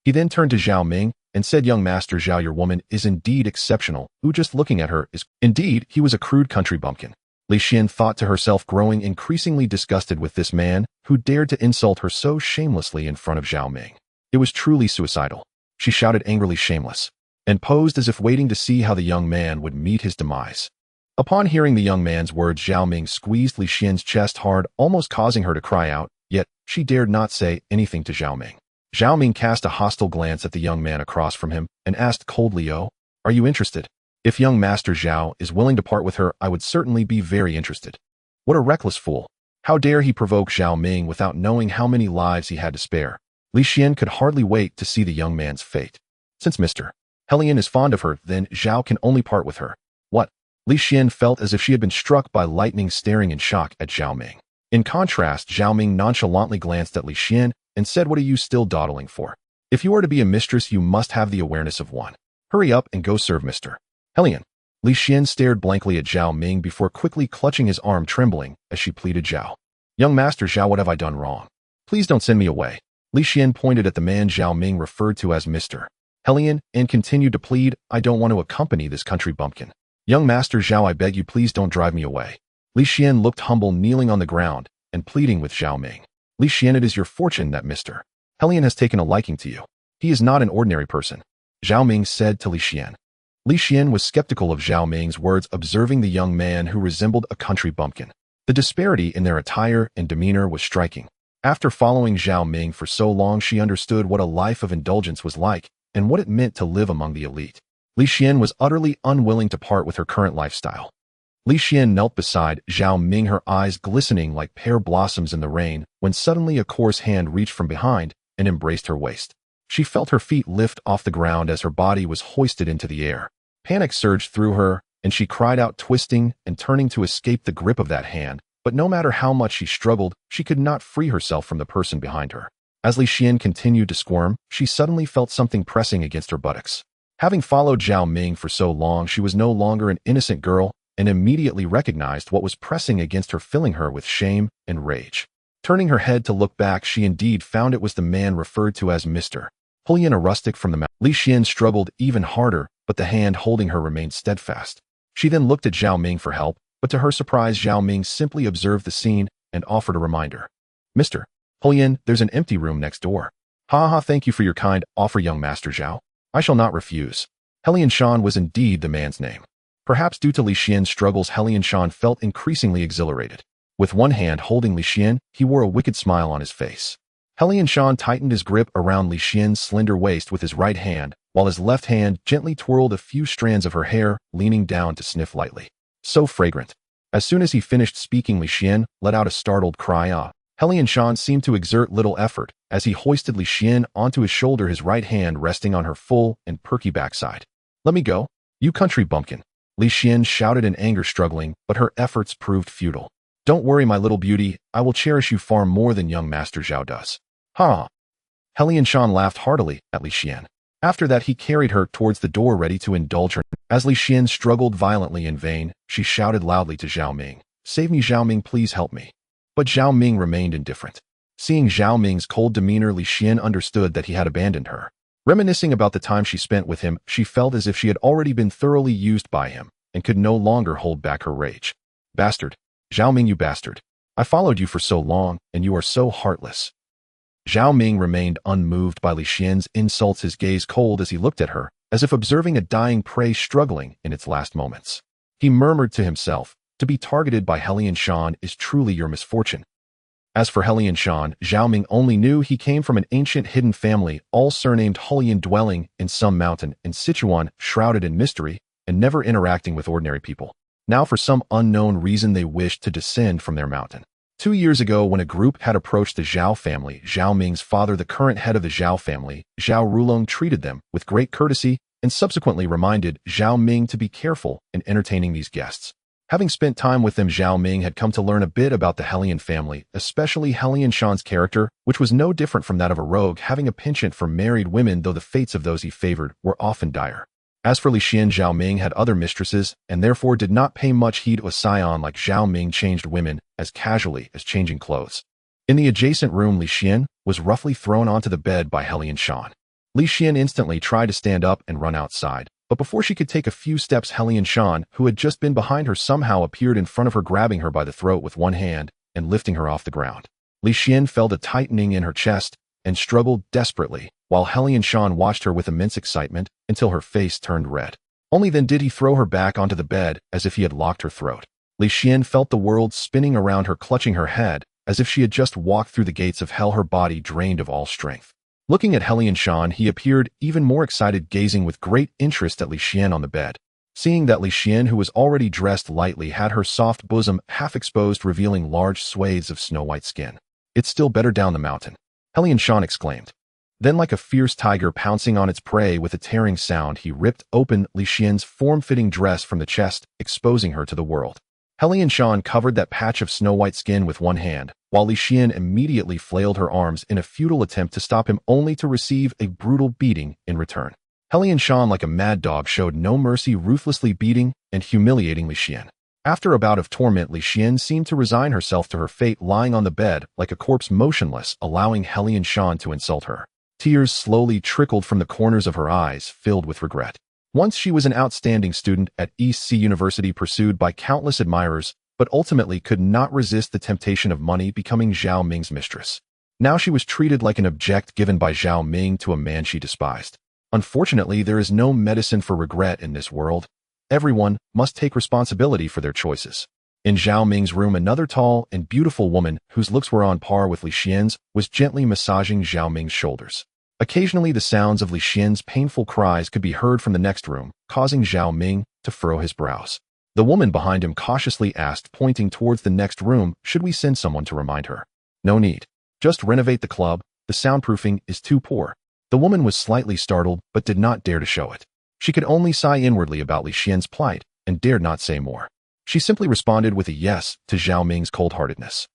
He then turned to Zhao Ming and said, "Young Master Zhao, your woman is indeed exceptional. Who just looking at her is..." Indeed, he was a crude country bumpkin. Li Xian thought to herself, growing increasingly disgusted with this man who dared to insult her so shamelessly in front of Zhao Ming. It was truly suicidal. She shouted angrily, "Shameless," and posed as if waiting to see how the young man would meet his demise. Upon hearing the young man's words, Zhao Ming squeezed Li Xian's chest hard, almost causing her to cry out, yet she dared not say anything to Zhao Ming. Zhao Ming cast a hostile glance at the young man across from him and asked coldly, "Oh, are you interested? If young Master Zhao is willing to part with her, I would certainly be very interested." What a reckless fool. How dare he provoke Zhao Ming without knowing how many lives he had to spare? Li Xian could hardly wait to see the young man's fate. Since Mr. Helian is fond of her, then Zhao can only part with her. What? Li Xian felt as if she had been struck by lightning, staring in shock at Zhao Ming. In contrast, Zhao Ming nonchalantly glanced at Li Xian and said, "What are you still dawdling for? If you are to be a mistress, you must have the awareness of one. Hurry up and go serve Mr. Helian." Li Xian stared blankly at Zhao Ming before quickly clutching his arm, trembling as she pleaded, "Zhao. Young Master Zhao, what have I done wrong? Please don't send me away." Li Xian pointed at the man Zhao Ming referred to as Mr. Helian and continued to plead, "I don't want to accompany this country bumpkin. Young Master Zhao, I beg you, please don't drive me away." Li Xian looked humble, kneeling on the ground and pleading with Zhao Ming. "Li Xian, it is your fortune that Mr. Helian has taken a liking to you. He is not an ordinary person," Zhao Ming said to Li Xian. Li Xian was skeptical of Zhao Ming's words, observing the young man who resembled a country bumpkin. The disparity in their attire and demeanor was striking. After following Zhao Ming for so long, she understood what a life of indulgence was like and what it meant to live among the elite. Li Xian was utterly unwilling to part with her current lifestyle. Li Xian knelt beside Zhao Ming, her eyes glistening like pear blossoms in the rain, when suddenly a coarse hand reached from behind and embraced her waist. She felt her feet lift off the ground as her body was hoisted into the air. Panic surged through her, and she cried out, twisting and turning to escape the grip of that hand. But no matter how much she struggled, she could not free herself from the person behind her. As Li Xian continued to squirm, she suddenly felt something pressing against her buttocks. Having followed Zhao Ming for so long, she was no longer an innocent girl and immediately recognized what was pressing against her, filling her with shame and rage. Turning her head to look back, she indeed found it was the man referred to as Mr. Helian, a rustic from the mountain. Li Xian struggled even harder, but the hand holding her remained steadfast. She then looked at Zhao Ming for help, but to her surprise, Zhao Ming simply observed the scene and offered a reminder. "Mr. Helian, there's an empty room next door." "Ha ha, thank you for your kind offer, young Master Zhao. I shall not refuse." Helian Shan was indeed the man's name. Perhaps due to Li Xian's struggles, Helian Shan felt increasingly exhilarated. With one hand holding Li Xian, he wore a wicked smile on his face. Helian Shan tightened his grip around Li Xian's slender waist with his right hand, while his left hand gently twirled a few strands of her hair, leaning down to sniff lightly. So fragrant. As soon as he finished speaking, Li Xian let out a startled cry. Helian Shan seemed to exert little effort as he hoisted Li Xian onto his shoulder, his right hand resting on her full and perky backside. "Let me go, you country bumpkin," Li Xian shouted in anger, struggling, but her efforts proved futile. "Don't worry, my little beauty, I will cherish you far more than young Master Zhao does." "Ha!" Helian Shan laughed heartily at Li Xian. After that, he carried her towards the door, ready to indulge her. As Li Xian struggled violently in vain, she shouted loudly to Zhao Ming, "Save me, Zhao Ming, please help me." But Zhao Ming remained indifferent. Seeing Zhao Ming's cold demeanor, Li Xian understood that he had abandoned her. Reminiscing about the time she spent with him, she felt as if she had already been thoroughly used by him and could no longer hold back her rage. "Bastard! Zhao Ming, you bastard! I followed you for so long, and you are so heartless." Zhao Ming remained unmoved by Li Xian's insults, his gaze cold as he looked at her, as if observing a dying prey struggling in its last moments. He murmured to himself, "To be targeted by Helian Shan is truly your misfortune." As for Helian Shan, Zhao Ming only knew he came from an ancient hidden family, all surnamed Hulian, dwelling in some mountain in Sichuan, shrouded in mystery, and never interacting with ordinary people. Now for some unknown reason they wished to descend from their mountain. 2 years ago, when a group had approached the Zhao family, Zhao Ming's father, the current head of the Zhao family, Zhao Rulong, treated them with great courtesy and subsequently reminded Zhao Ming to be careful in entertaining these guests. Having spent time with them, Zhao Ming had come to learn a bit about the Helian family, especially Helian Shan's character, which was no different from that of a rogue, having a penchant for married women, though the fates of those he favored were often dire. As for Li Xian, Zhao Ming had other mistresses and therefore did not pay much heed to a scion like Zhao Ming changed women as casually as changing clothes. In the adjacent room, Li Xian was roughly thrown onto the bed by Helian Shan. Li Xian instantly tried to stand up and run outside, but before she could take a few steps, Helian Shan, who had just been behind her, somehow appeared in front of her, grabbing her by the throat with one hand and lifting her off the ground. Li Xian felt a tightening in her chest and struggled desperately, while Helian Shan watched her with immense excitement until her face turned red. Only then did he throw her back onto the bed as if he had locked her throat. Li Xian felt the world spinning around her, clutching her head as if she had just walked through the gates of hell, her body drained of all strength. Looking at Helian Shan, he appeared even more excited, gazing with great interest at Li Xian on the bed. Seeing that Li Xian, who was already dressed lightly, had her soft bosom half exposed, revealing large swathes of snow-white skin. "It's still better down the mountain," Helian Shan exclaimed. Then, like a fierce tiger pouncing on its prey with a tearing sound, he ripped open Li Xian's form-fitting dress from the chest, exposing her to the world. Helian Shan covered that patch of snow-white skin with one hand, while Li Xian immediately flailed her arms in a futile attempt to stop him, only to receive a brutal beating in return. Helian Shan, like a mad dog, showed no mercy, ruthlessly beating and humiliating Li Xian. After a bout of torment, Li Xian seemed to resign herself to her fate, lying on the bed like a corpse, motionless, allowing Helian Shan to insult her. Tears slowly trickled from the corners of her eyes, filled with regret. Once she was an outstanding student at East Sea University, pursued by countless admirers, but ultimately could not resist the temptation of money, becoming Zhao Ming's mistress. Now she was treated like an object given by Zhao Ming to a man she despised. Unfortunately, there is no medicine for regret in this world. Everyone must take responsibility for their choices. In Zhao Ming's room, another tall and beautiful woman, whose looks were on par with Li Xian's, was gently massaging Zhao Ming's shoulders. Occasionally, the sounds of Li Xian's painful cries could be heard from the next room, causing Zhao Ming to furrow his brows. The woman behind him cautiously asked, pointing towards the next room, "Should we send someone to remind her?" "No need. Just renovate the club. The soundproofing is too poor." The woman was slightly startled, but did not dare to show it. She could only sigh inwardly about Li Xian's plight and dared not say more. She simply responded with a yes to Zhao Ming's cold-heartedness.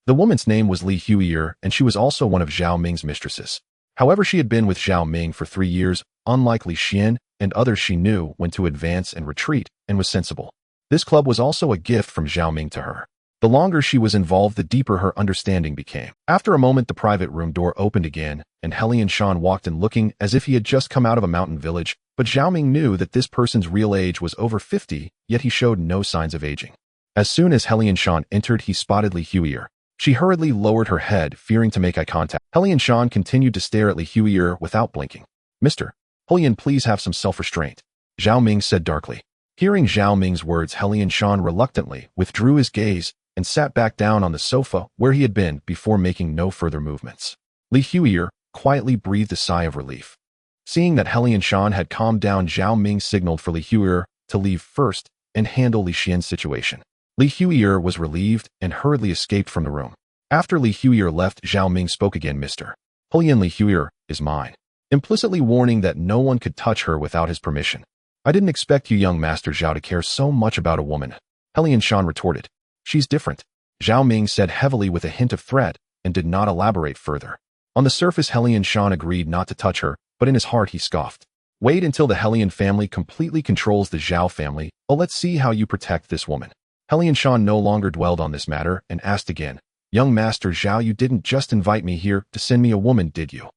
The woman's name was Li Huier, and she was also one of Zhao Ming's mistresses. However, she had been with Zhao Ming for 3 years, unlike Li Xian and others. She knew when to advance and retreat, and was sensible. This club was also a gift from Zhao Ming to her. The longer she was involved, the deeper her understanding became. After a moment, the private room door opened again, and Helian Shan walked in, looking as if he had just come out of a mountain village, but Zhao Ming knew that this person's real age was over 50, yet he showed no signs of aging. As soon as Helian Shan entered, he spotted Li Huier. She hurriedly lowered her head, fearing to make eye contact. Helian Shan continued to stare at Li Huier without blinking. "Mr. Helian, please have some self-restraint," Zhao Ming said darkly. Hearing Zhao Ming's words, Helian Shan reluctantly withdrew his gaze and sat back down on the sofa where he had been before, making no further movements. Li Huier quietly breathed a sigh of relief. Seeing that Helian Shan had calmed down, Zhao Ming signaled for Li Huier to leave first and handle Li Xian's situation. Li Huier was relieved and hurriedly escaped from the room. After Li Huier left, Zhao Ming spoke again. "Mr. Helian, Li Huier is mine," implicitly warning that no one could touch her without his permission. "I didn't expect you, young Master Zhao, to care so much about a woman," Helian Shan retorted. "She's different," Zhao Ming said heavily with a hint of threat, and did not elaborate further. On the surface, Helian Shan agreed not to touch her, but in his heart he scoffed. "Wait until the Helian family completely controls the Zhao family. Oh, let's see how you protect this woman." Helian Shan no longer dwelled on this matter and asked again, "Young Master Zhao, you didn't just invite me here to send me a woman, did you?"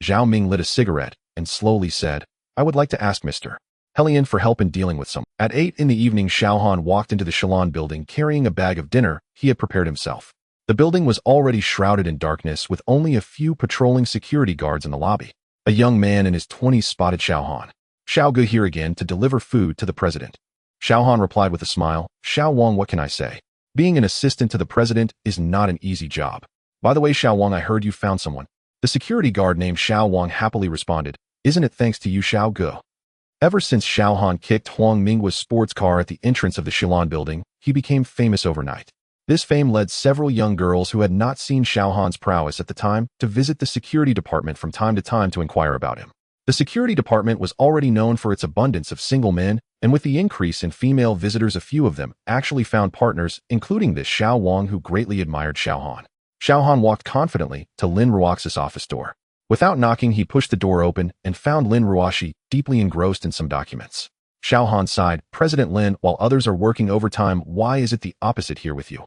Zhao Ming lit a cigarette and slowly said, "I would like to ask Mr. Helian for help in dealing with some." At 8 in the evening, Xiao Han walked into the Shalon building carrying a bag of dinner he had prepared himself. The building was already shrouded in darkness, with only a few patrolling security guards in the lobby. A young man in his 20s spotted Xiao Han. "Xiao Ge here again to deliver food to the president." Xiao Han replied with a smile, "Xiao Wang, what can I say? Being an assistant to the president is not an easy job." By the way, Xiao Wang, I heard you found someone. The security guard named Xiao Wang happily responded, isn't it thanks to you, Xiao Ge? Ever since Xiao Han kicked Huang Minghua's sports car at the entrance of the Shilin building, he became famous overnight. This fame led several young girls who had not seen Xiao Han's prowess at the time to visit the security department from time to time to inquire about him. The security department was already known for its abundance of single men, and with the increase in female visitors, a few of them actually found partners, including this Xiao Wang, who greatly admired Xiao Han. Xiao Han walked confidently to Lin Ruox's office door. Without knocking, he pushed the door open and found Lin Ruoxi deeply engrossed in some documents. Xiao Han sighed, President Lin, while others are working overtime, why is it the opposite here with you?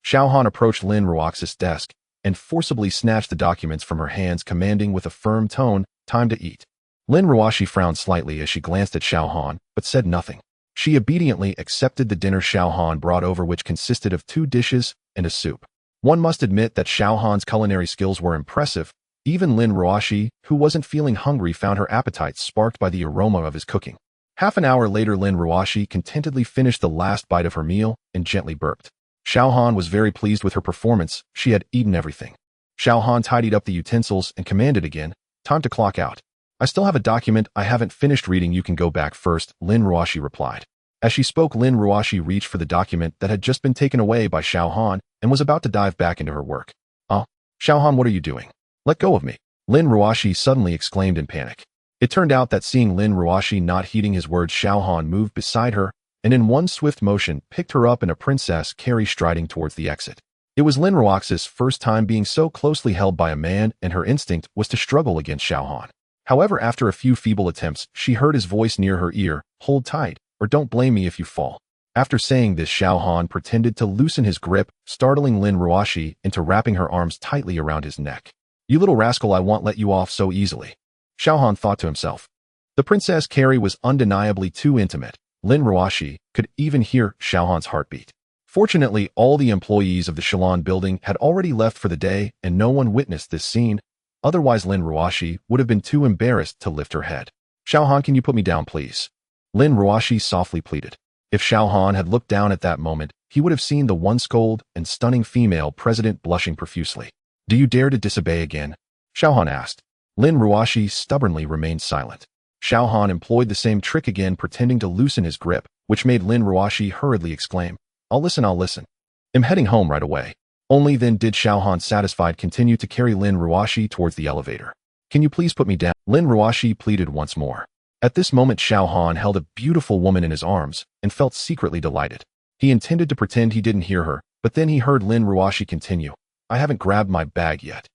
Xiao Han approached Lin Ruox's desk and forcibly snatched the documents from her hands, commanding with a firm tone, time to eat. Lin Ruoxi frowned slightly as she glanced at Xiao Han, but said nothing. She obediently accepted the dinner Xiao Han brought over, which consisted of 2 dishes and a soup. One must admit that Xiao Han's culinary skills were impressive. Even Lin Ruoxi, who wasn't feeling hungry, found her appetite sparked by the aroma of his cooking. Half an hour later, Lin Ruoxi contentedly finished the last bite of her meal and gently burped. Xiao Han was very pleased with her performance. She had eaten everything. Xiao Han tidied up the utensils and commanded again, time to clock out. I still have a document I haven't finished reading. You can go back first, Lin Ruoxi replied. As she spoke, Lin Ruoxi reached for the document that had just been taken away by Xiao Han and was about to dive back into her work. Xiao Han, what are you doing? Let go of me, Lin Ruoxi suddenly exclaimed in panic. It turned out that seeing Lin Ruoxi not heeding his words, Xiao Han moved beside her and in one swift motion picked her up in a princess carry, striding towards the exit. It was Lin Ruox's first time being so closely held by a man, and her instinct was to struggle against Xiao Han. However, after a few feeble attempts, she heard his voice near her ear, hold tight, or don't blame me if you fall. After saying this, Xiao Han pretended to loosen his grip, startling Lin Ruoxi into wrapping her arms tightly around his neck. You little rascal, I won't let you off so easily, Xiao Han thought to himself. The princess carry was undeniably too intimate. Lin Ruoxi could even hear Xiao Han's heartbeat. Fortunately, all the employees of the Shilin building had already left for the day, and no one witnessed this scene. Otherwise, Lin Ruoxi would have been too embarrassed to lift her head. Xiao Han, can you put me down, please? Lin Ruoxi softly pleaded. If Xiao Han had looked down at that moment, he would have seen the once cold and stunning female president blushing profusely. Do you dare to disobey again? Xiao Han asked. Lin Ruoxi stubbornly remained silent. Xiao Han employed the same trick again, pretending to loosen his grip, which made Lin Ruoxi hurriedly exclaim, I'll listen. I'm heading home right away. Only then did Xiao Han, satisfied, continue to carry Lin Ruoxi towards the elevator. Can you please put me down? Lin Ruoxi pleaded once more. At this moment, Xiao Han held a beautiful woman in his arms and felt secretly delighted. He intended to pretend he didn't hear her, but then he heard Lin Ruoxi continue, I haven't grabbed my bag yet.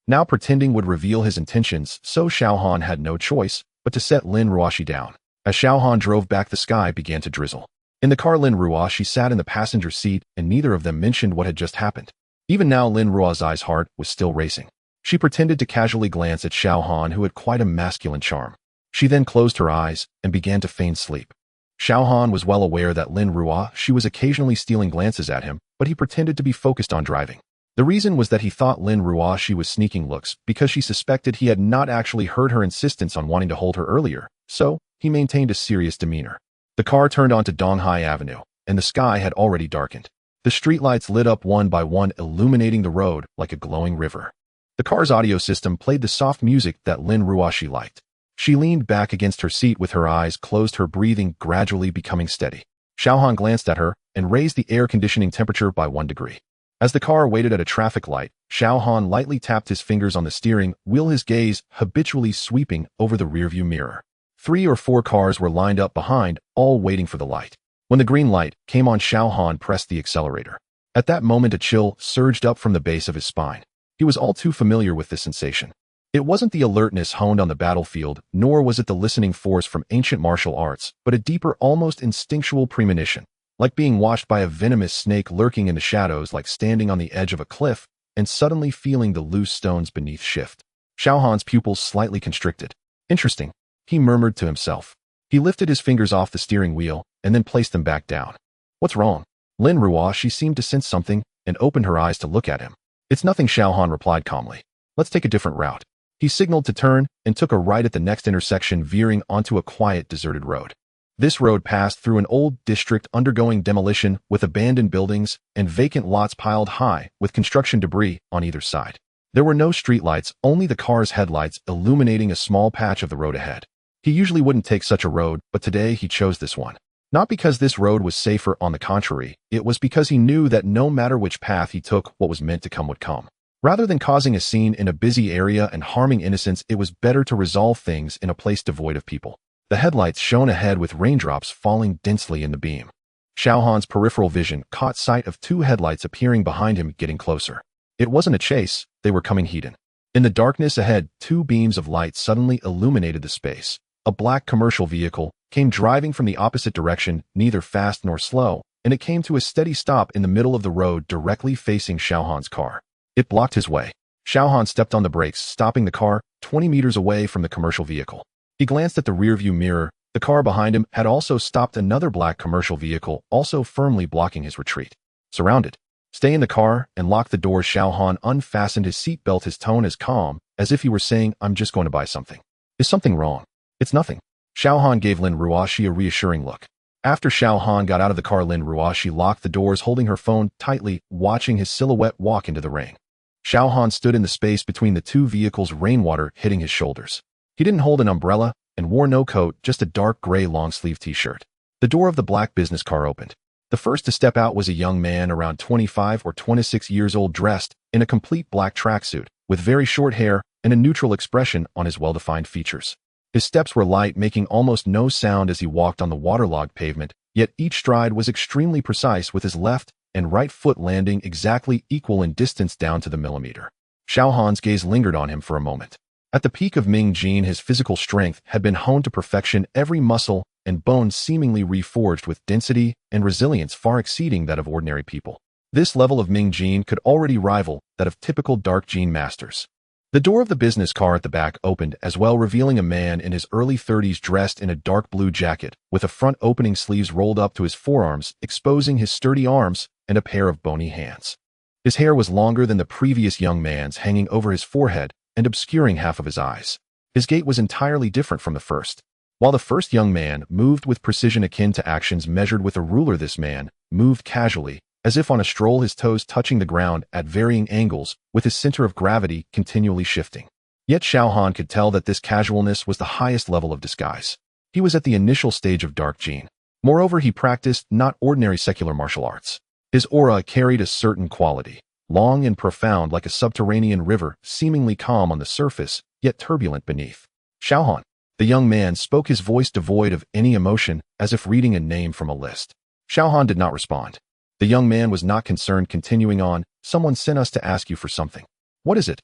Now pretending would reveal his intentions, so Xiao Han had no choice but to set Lin Ruoxi down. As Xiao Han drove back, the sky began to drizzle. In the car, Lin Ruoxi sat in the passenger seat, and neither of them mentioned what had just happened. Even now, Lin Ruoxi's heart was still racing. She pretended to casually glance at Xiao Han, who had quite a masculine charm. She then closed her eyes and began to feign sleep. Xiao Han was well aware that Lin Ruoxi was occasionally stealing glances at him, but he pretended to be focused on driving. The reason was that he thought Lin Ruoxi was sneaking looks because she suspected he had not actually heard her insistence on wanting to hold her earlier, so he maintained a serious demeanor. The car turned onto Donghai Avenue, and the sky had already darkened. The streetlights lit up one by one, illuminating the road like a glowing river. The car's audio system played the soft music that Lin Ruoxi liked. She leaned back against her seat with her eyes closed, her breathing gradually becoming steady. Xiao Han glanced at her and raised the air conditioning temperature by 1 degree. As the car waited at a traffic light, Xiao Han lightly tapped his fingers on the steering wheel, his gaze habitually sweeping over the rearview mirror. 3 or 4 cars were lined up behind, all waiting for the light. When the green light came on, Xiao Han pressed the accelerator. At that moment, a chill surged up from the base of his spine. He was all too familiar with this sensation. It wasn't the alertness honed on the battlefield, nor was it the listening force from ancient martial arts, but a deeper, almost instinctual premonition. Like being watched by a venomous snake lurking in the shadows, like standing on the edge of a cliff and suddenly feeling the loose stones beneath shift. Xiao Han's pupils slightly constricted. Interesting, he murmured to himself. He lifted his fingers off the steering wheel and then placed them back down. What's wrong? Lin Ruoxi seemed to sense something and opened her eyes to look at him. It's nothing, Xiao Han replied calmly. Let's take a different route. He signaled to turn and took a right at the next intersection, veering onto a quiet, deserted road. This road passed through an old district undergoing demolition with abandoned buildings and vacant lots piled high with construction debris on either side. There were no streetlights, only the car's headlights illuminating a small patch of the road ahead. He usually wouldn't take such a road, but today he chose this one. Not because this road was safer, on the contrary, it was because he knew that no matter which path he took, what was meant to come would come. Rather than causing a scene in a busy area and harming innocents, it was better to resolve things in a place devoid of people. The headlights shone ahead with raindrops falling densely in the beam. Xiaohan's peripheral vision caught sight of two headlights appearing behind him, getting closer. It wasn't a chase, they were coming heat-in. In the darkness ahead, two beams of light suddenly illuminated the space. A black commercial vehicle came driving from the opposite direction, neither fast nor slow, and it came to a steady stop in the middle of the road directly facing Xiaohan's car. It blocked his way. Xiaohan stepped on the brakes, stopping the car 20 meters away from the commercial vehicle. He glanced at the rearview mirror. The car behind him had also stopped, another black commercial vehicle also firmly blocking his retreat. Surrounded. Stay in the car and lock the doors. Xiaohan unfastened his seatbelt, his tone as calm as if he were saying, I'm just going to buy something. Is something wrong? It's nothing. Xiaohan gave Lin Ruoxi a reassuring look. After Xiaohan got out of the car, Lin Ruoxi locked the doors, holding her phone tightly, watching his silhouette walk into the rain. Xiaohan stood in the space between the two vehicles, rainwater hitting his shoulders. He didn't hold an umbrella and wore no coat, just a dark gray long-sleeve t-shirt. The door of the black business car opened. The first to step out was a young man around 25 or 26 years old, dressed in a complete black tracksuit, with very short hair and a neutral expression on his well-defined features. His steps were light, making almost no sound as he walked on the waterlogged pavement, yet each stride was extremely precise, with his left and right foot landing exactly equal in distance down to the millimeter. Xiaohan's gaze lingered on him for a moment. At the peak of Ming Jin, his physical strength had been honed to perfection, every muscle and bone seemingly reforged with density and resilience far exceeding that of ordinary people. This level of Ming Jin could already rival that of typical dark Jin masters. The door of the business car at the back opened as well, revealing a man in his early 30s dressed in a dark blue jacket, with a front opening, sleeves rolled up to his forearms, exposing his sturdy arms and a pair of bony hands. His hair was longer than the previous young man's, hanging over his forehead and obscuring half of his eyes. His gait was entirely different from the first. While the first young man moved with precision akin to actions measured with a ruler, this man moved casually, as if on a stroll, his toes touching the ground at varying angles, with his center of gravity continually shifting. Yet Xiaohan could tell that this casualness was the highest level of disguise. He was at the initial stage of dark Jin. Moreover, he practiced not ordinary secular martial arts. His aura carried a certain quality, long and profound like a subterranean river, seemingly calm on the surface, yet turbulent beneath. Xiaohan. The young man spoke, his voice devoid of any emotion, as if reading a name from a list. Xiaohan did not respond. The young man was not concerned, continuing on, someone sent us to ask you for something. What is it?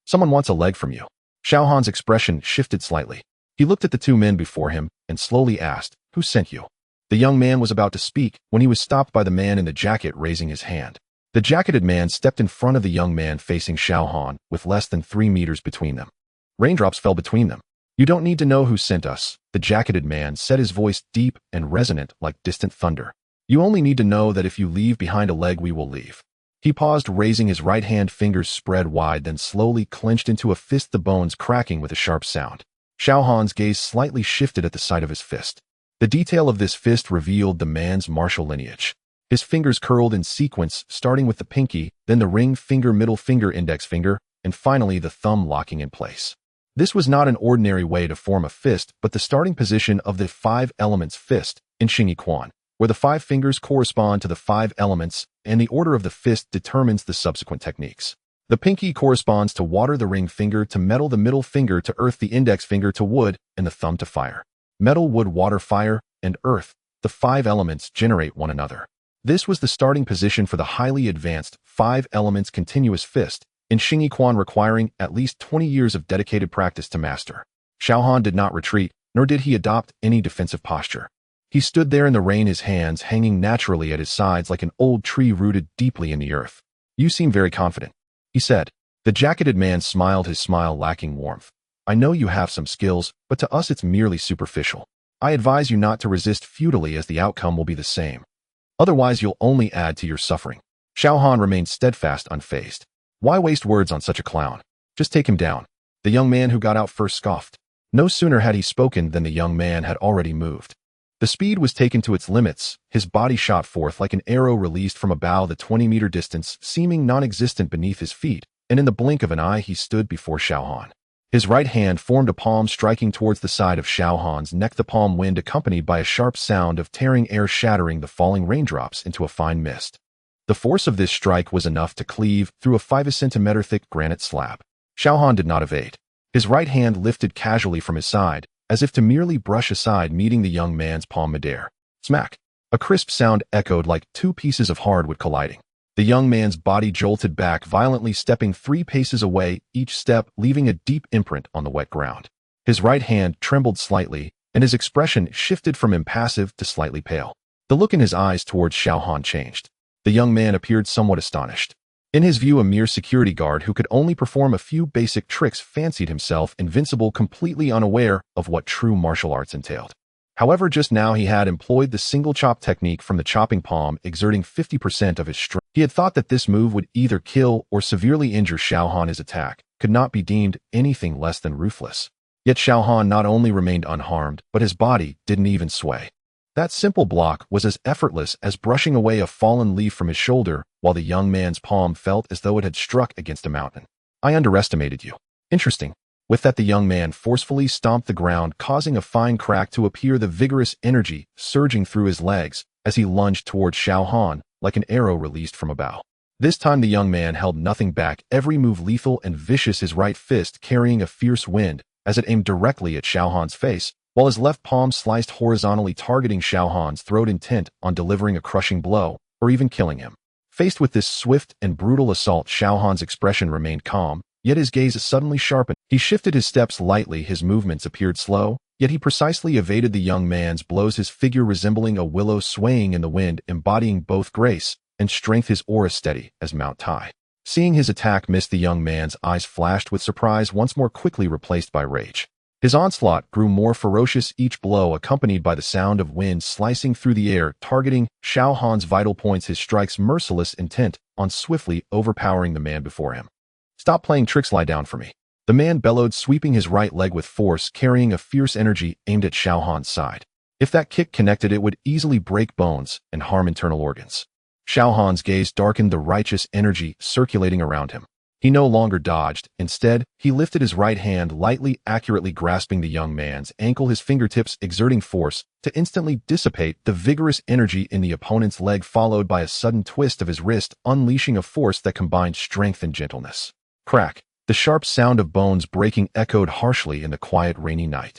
Someone wants a leg from you. Xiaohan's expression shifted slightly. He looked at the two men before him and slowly asked, who sent you? The young man was about to speak when he was stopped by the man in the jacket raising his hand. The jacketed man stepped in front of the young man facing Xiaohan, with less than 3 meters between them. Raindrops fell between them. You don't need to know who sent us, the jacketed man said, his voice deep and resonant like distant thunder. You only need to know that if you leave behind a leg, we will leave. He paused, raising his right hand, fingers spread wide, then slowly clenched into a fist, the bones cracking with a sharp sound. Xiaohan's gaze slightly shifted at the sight of his fist. The detail of this fist revealed the man's martial lineage. His fingers curled in sequence, starting with the pinky, then the ring finger, middle finger, index finger, and finally the thumb locking in place. This was not an ordinary way to form a fist, but the starting position of the 5 elements fist, in Xingyi Quan, where the 5 fingers correspond to the 5 elements, and the order of the fist determines the subsequent techniques. The pinky corresponds to water, the ring finger to metal, the middle finger to earth, the index finger to wood, and the thumb to fire. Metal, wood, water, fire, and earth, the 5 elements generate one another. This was the starting position for the highly advanced 5 elements continuous fist, in Xingyi Quan, requiring at least 20 years of dedicated practice to master. Xiaohan did not retreat, nor did he adopt any defensive posture. He stood there in the rain, his hands hanging naturally at his sides like an old tree rooted deeply in the earth. You seem very confident, he said. The jacketed man smiled, his smile lacking warmth. I know you have some skills, but to us it's merely superficial. I advise you not to resist futilely, as the outcome will be the same. Otherwise you'll only add to your suffering. Xiaohan remained steadfast, unfazed. Why waste words on such a clown? Just take him down. The young man who got out first scoffed. No sooner had he spoken than the young man had already moved. The speed was taken to its limits. His body shot forth like an arrow released from a bow the 20-meter distance, seeming non-existent beneath his feet, and in the blink of an eye he stood before Xiao Han. His right hand formed a palm striking towards the side of Xiao Han's neck, the palm wind accompanied by a sharp sound of tearing air shattering the falling raindrops into a fine mist. The force of this strike was enough to cleave through a 5-centimeter thick granite slab. Xiao Han did not evade. His right hand lifted casually from his side, as if to merely brush aside, meeting the young man's palm midair. Smack! A crisp sound echoed like two pieces of hardwood colliding. The young man's body jolted back violently, stepping 3 paces away, each step leaving a deep imprint on the wet ground. His right hand trembled slightly, and his expression shifted from impassive to slightly pale. The look in his eyes towards Xiao Han changed. The young man appeared somewhat astonished. In his view, a mere security guard who could only perform a few basic tricks fancied himself invincible, completely unaware of what true martial arts entailed. However, just now he had employed the single chop technique from the chopping palm, exerting 50% of his strength. He had thought that this move would either kill or severely injure Xiao Han. His attack could not be deemed anything less than ruthless. Yet Xiao Han not only remained unharmed, but his body didn't even sway. That simple block was as effortless as brushing away a fallen leaf from his shoulder, while the young man's palm felt as though it had struck against a mountain. I underestimated you. Interesting. With that, the young man forcefully stomped the ground, causing a fine crack to appear, the vigorous energy surging through his legs as he lunged towards Xiao Han like an arrow released from a bow. This time the young man held nothing back, every move lethal and vicious, his right fist carrying a fierce wind as it aimed directly at Xiao Han's face, while his left palm sliced horizontally, targeting Xiao Han's throat, intent on delivering a crushing blow or even killing him. Faced with this swift and brutal assault, Xiao Han's expression remained calm, yet his gaze suddenly sharpened. He shifted his steps lightly, his movements appeared slow, yet he precisely evaded the young man's blows, his figure resembling a willow swaying in the wind, embodying both grace and strength, his aura steady as Mount Tai. Seeing his attack miss, the young man's eyes flashed with surprise, once more quickly replaced by rage. His onslaught grew more ferocious, each blow accompanied by the sound of wind slicing through the air, targeting Xiao Han's vital points, his strikes merciless, intent on swiftly overpowering the man before him. Stop playing tricks, lie down for me. The man bellowed, sweeping his right leg with force, carrying a fierce energy aimed at Xiao Han's side. If that kick connected, it would easily break bones and harm internal organs. Xiao Han's gaze darkened, the righteous energy circulating around him. He no longer dodged. Instead, he lifted his right hand, lightly, accurately grasping the young man's ankle, his fingertips exerting force to instantly dissipate the vigorous energy in the opponent's leg, followed by a sudden twist of his wrist, unleashing a force that combined strength and gentleness. Crack! The sharp sound of bones breaking echoed harshly in the quiet, rainy night.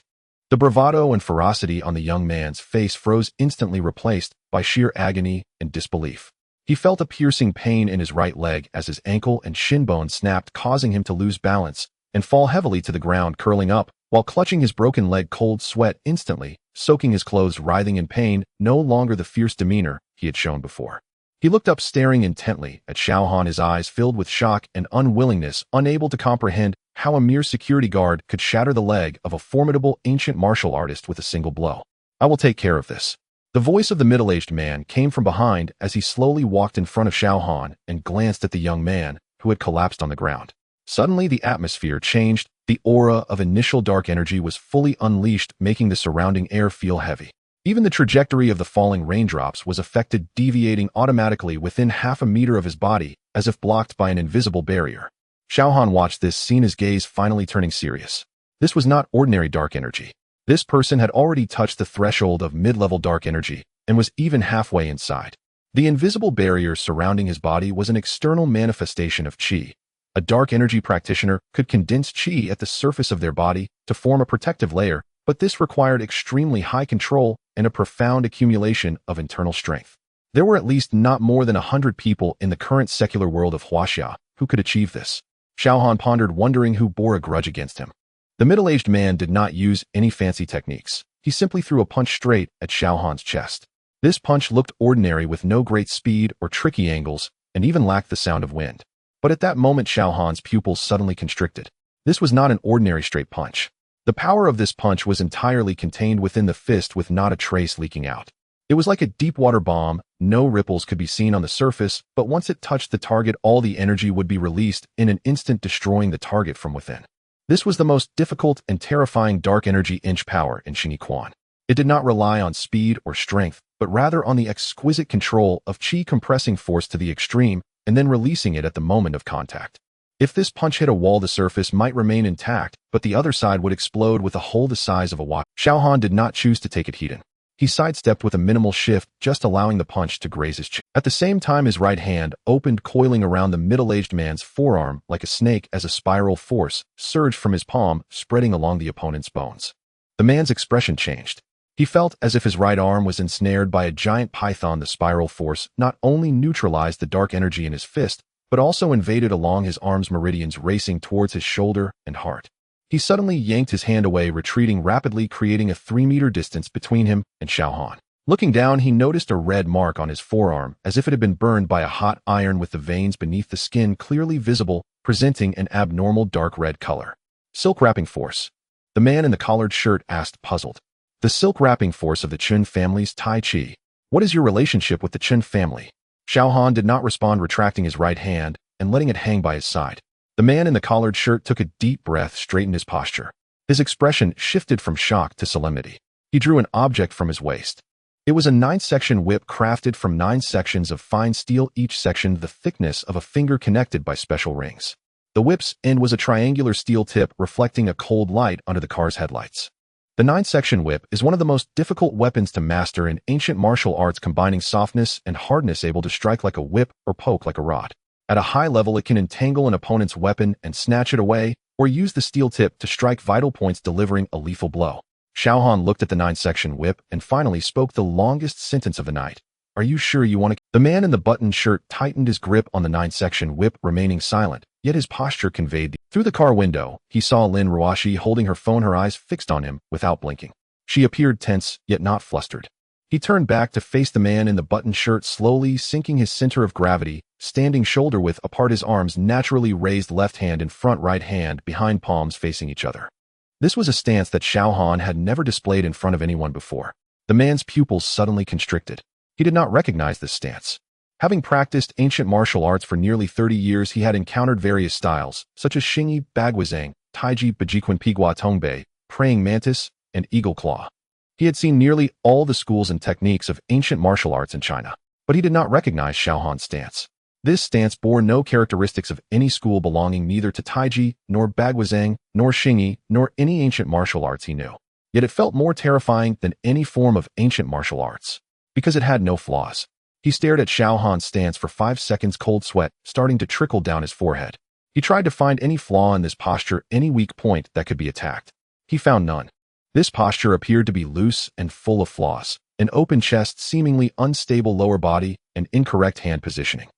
The bravado and ferocity on the young man's face froze, instantly replaced by sheer agony and disbelief. He felt a piercing pain in his right leg as his ankle and shin bone snapped, causing him to lose balance and fall heavily to the ground, curling up while clutching his broken leg, cold sweat instantly soaking his clothes, writhing in pain, no longer the fierce demeanor he had shown before. He looked up, staring intently at Xiao Han, his eyes filled with shock and unwillingness, unable to comprehend how a mere security guard could shatter the leg of a formidable ancient martial artist with a single blow. I will take care of this. The voice of the middle-aged man came from behind as he slowly walked in front of Xiao Han and glanced at the young man who had collapsed on the ground. Suddenly, the atmosphere changed. The aura of initial dark energy was fully unleashed, making the surrounding air feel heavy. Even the trajectory of the falling raindrops was affected, deviating automatically within half a meter of his body, as if blocked by an invisible barrier. Xiao Han watched this scene, his gaze finally turning serious. This was not ordinary dark energy. This person had already touched the threshold of mid-level dark energy and was even halfway inside. The invisible barrier surrounding his body was an external manifestation of qi. A dark energy practitioner could condense qi at the surface of their body to form a protective layer, but this required extremely high control and a profound accumulation of internal strength. There were at least not more than 100 people in the current secular world of Huaxia who could achieve this. Xiao Han pondered, wondering who bore a grudge against him. The middle-aged man did not use any fancy techniques. He simply threw a punch straight at Xiao Han's chest. This punch looked ordinary, with no great speed or tricky angles, and even lacked the sound of wind. But at that moment, Xiao Han's pupils suddenly constricted. This was not an ordinary straight punch. The power of this punch was entirely contained within the fist, with not a trace leaking out. It was like a deep-water bomb. No ripples could be seen on the surface, but once it touched the target, all the energy would be released in an instant, destroying the target from within. This was the most difficult and terrifying dark energy inch power in Xingyi Quan. It did not rely on speed or strength, but rather on the exquisite control of qi compressing force to the extreme and then releasing it at the moment of contact. If this punch hit a wall, the surface might remain intact, but the other side would explode with a hole the size of a water. Xiaohan did not choose to take it heat-in. He sidestepped with a minimal shift, just allowing the punch to graze his chin. At the same time, his right hand opened, coiling around the middle-aged man's forearm like a snake as a spiral force surged from his palm, spreading along the opponent's bones. The man's expression changed. He felt as if his right arm was ensnared by a giant python. The spiral force not only neutralized the dark energy in his fist, but also invaded along his arm's meridians, racing towards his shoulder and heart. He suddenly yanked his hand away, retreating rapidly, creating a 3-meter distance between him and Xiaohan. Looking down, he noticed a red mark on his forearm, as if it had been burned by a hot iron, with the veins beneath the skin clearly visible, presenting an abnormal dark red color. Silk wrapping force. The man in the collared shirt asked, puzzled. The silk wrapping force of the Chen family's Tai Chi. What is your relationship with the Chen family? Xiaohan did not respond, retracting his right hand and letting it hang by his side. The man in the collared shirt took a deep breath, straightened his posture. His expression shifted from shock to solemnity. He drew an object from his waist. It was a 9-section whip crafted from 9 sections of fine steel, each section the thickness of a finger, connected by special rings. The whip's end was a triangular steel tip, reflecting a cold light under the car's headlights. The 9-section whip is one of the most difficult weapons to master in ancient martial arts, combining softness and hardness, able to strike like a whip or poke like a rod. At a high level, it can entangle an opponent's weapon and snatch it away, or use the steel tip to strike vital points, delivering a lethal blow. Xiaohan looked at the 9-section whip and finally spoke the longest sentence of the night. Are you sure you want to? The man in the buttoned shirt tightened his grip on the 9-section whip, remaining silent, yet his posture conveyed. Through the car window, he saw Lin Ruoshi holding her phone, her eyes fixed on him without blinking. She appeared tense, yet not flustered. He turned back to face the man in the buttoned shirt, slowly sinking his center of gravity, standing shoulder-width apart, his arms naturally raised, left hand in front, right hand behind, palms facing each other. This was a stance that Xiaohan had never displayed in front of anyone before. The man's pupils suddenly constricted. He did not recognize this stance. Having practiced ancient martial arts for nearly 30 years, he had encountered various styles, such as Xingyi, Baguazhang, Taiji, Bajiquan, Pigua, Tongbei, Praying Mantis, and Eagle Claw. He had seen nearly all the schools and techniques of ancient martial arts in China, but he did not recognize Xiaohan's stance. This stance bore no characteristics of any school belonging neither to Taiji, nor Baguazhang, nor Xingyi, nor any ancient martial arts he knew. Yet it felt more terrifying than any form of ancient martial arts, because it had no flaws. He stared at Xiaohan's stance for 5 seconds, cold sweat starting to trickle down his forehead. He tried to find any flaw in this posture, any weak point that could be attacked. He found none. This posture appeared to be loose and full of flaws: an open chest, seemingly unstable lower body, and incorrect hand positioning.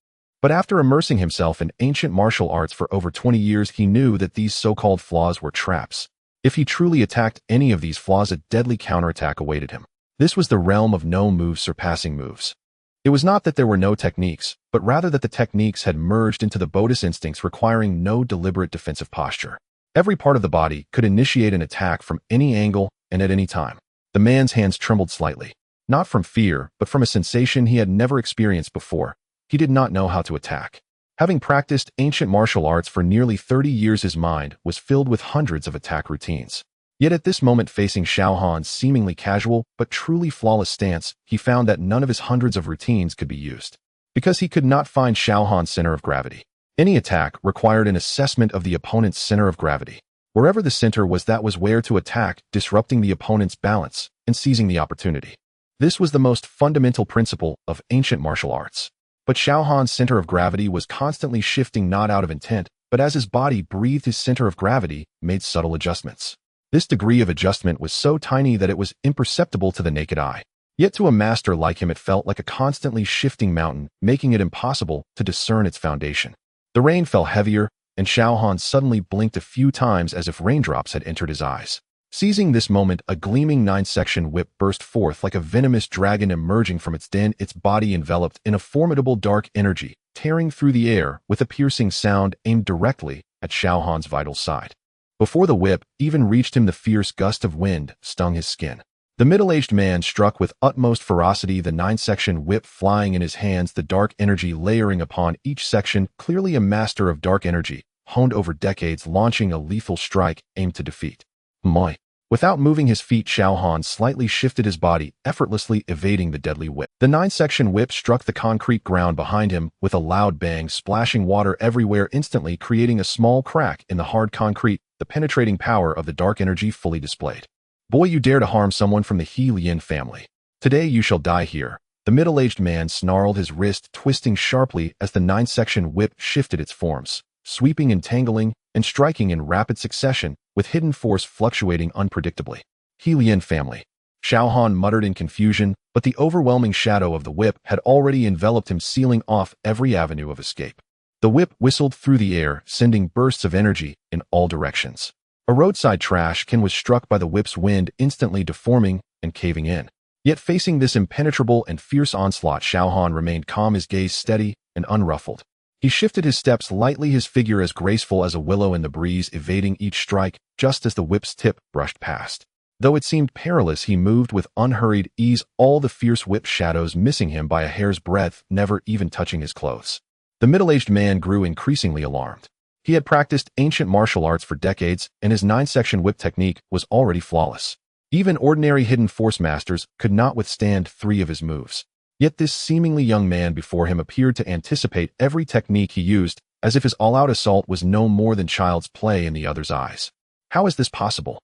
But after immersing himself in ancient martial arts for over 20 years, he knew that these so-called flaws were traps. If he truly attacked any of these flaws, a deadly counterattack awaited him. This was the realm of no moves surpassing moves. It was not that there were no techniques, but rather that the techniques had merged into the Buddhist instincts, requiring no deliberate defensive posture. Every part of the body could initiate an attack from any angle and at any time. The man's hands trembled slightly, not from fear, but from a sensation he had never experienced before. He did not know how to attack. Having practiced ancient martial arts for nearly 30 years, his mind was filled with hundreds of attack routines. Yet at this moment, facing Xiaohan's seemingly casual but truly flawless stance, he found that none of his hundreds of routines could be used, because he could not find Xiaohan's center of gravity. Any attack required an assessment of the opponent's center of gravity. Wherever the center was, that was where to attack, disrupting the opponent's balance and seizing the opportunity. This was the most fundamental principle of ancient martial arts. But Xiaohan's center of gravity was constantly shifting, not out of intent, but as his body breathed, his center of gravity made subtle adjustments. This degree of adjustment was so tiny that it was imperceptible to the naked eye. Yet to a master like him, it felt like a constantly shifting mountain, making it impossible to discern its foundation. The rain fell heavier, and Xiaohan suddenly blinked a few times as if raindrops had entered his eyes. Seizing this moment, a gleaming 9-section whip burst forth like a venomous dragon emerging from its den, its body enveloped in a formidable dark energy, tearing through the air with a piercing sound aimed directly at Xiaohan's vital side. Before the whip even reached him, the fierce gust of wind stung his skin. The middle-aged man struck with utmost ferocity, the 9-section whip flying in his hands, the dark energy layering upon each section, clearly a master of dark energy, honed over decades, launching a lethal strike aimed to defeat. Moi. Without moving his feet, Xiao Han slightly shifted his body, effortlessly evading the deadly whip. The 9-section whip struck the concrete ground behind him with a loud bang, splashing water everywhere, instantly creating a small crack in the hard concrete, the penetrating power of the dark energy fully displayed. Boy, you dare to harm someone from the He Lien family. Today you shall die here. The middle-aged man snarled, his wrist twisting sharply as the 9-section whip shifted its forms, sweeping and tangling, and striking in rapid succession, with hidden force fluctuating unpredictably. He Lien family. Xiao Han muttered in confusion, but the overwhelming shadow of the whip had already enveloped him, sealing off every avenue of escape. The whip whistled through the air, sending bursts of energy in all directions. A roadside trash can was struck by the whip's wind, instantly deforming and caving in. Yet facing this impenetrable and fierce onslaught, Xiao Han remained calm, his gaze steady and unruffled. He shifted his steps lightly, his figure as graceful as a willow in the breeze, evading each strike just as the whip's tip brushed past. Though it seemed perilous, he moved with unhurried ease, all the fierce whip shadows missing him by a hair's breadth, never even touching his clothes. The middle-aged man grew increasingly alarmed. He had practiced ancient martial arts for decades, and his 9-section whip technique was already flawless. Even ordinary hidden force masters could not withstand 3 of his moves. Yet this seemingly young man before him appeared to anticipate every technique he used, as if his all-out assault was no more than child's play in the other's eyes. How is this possible?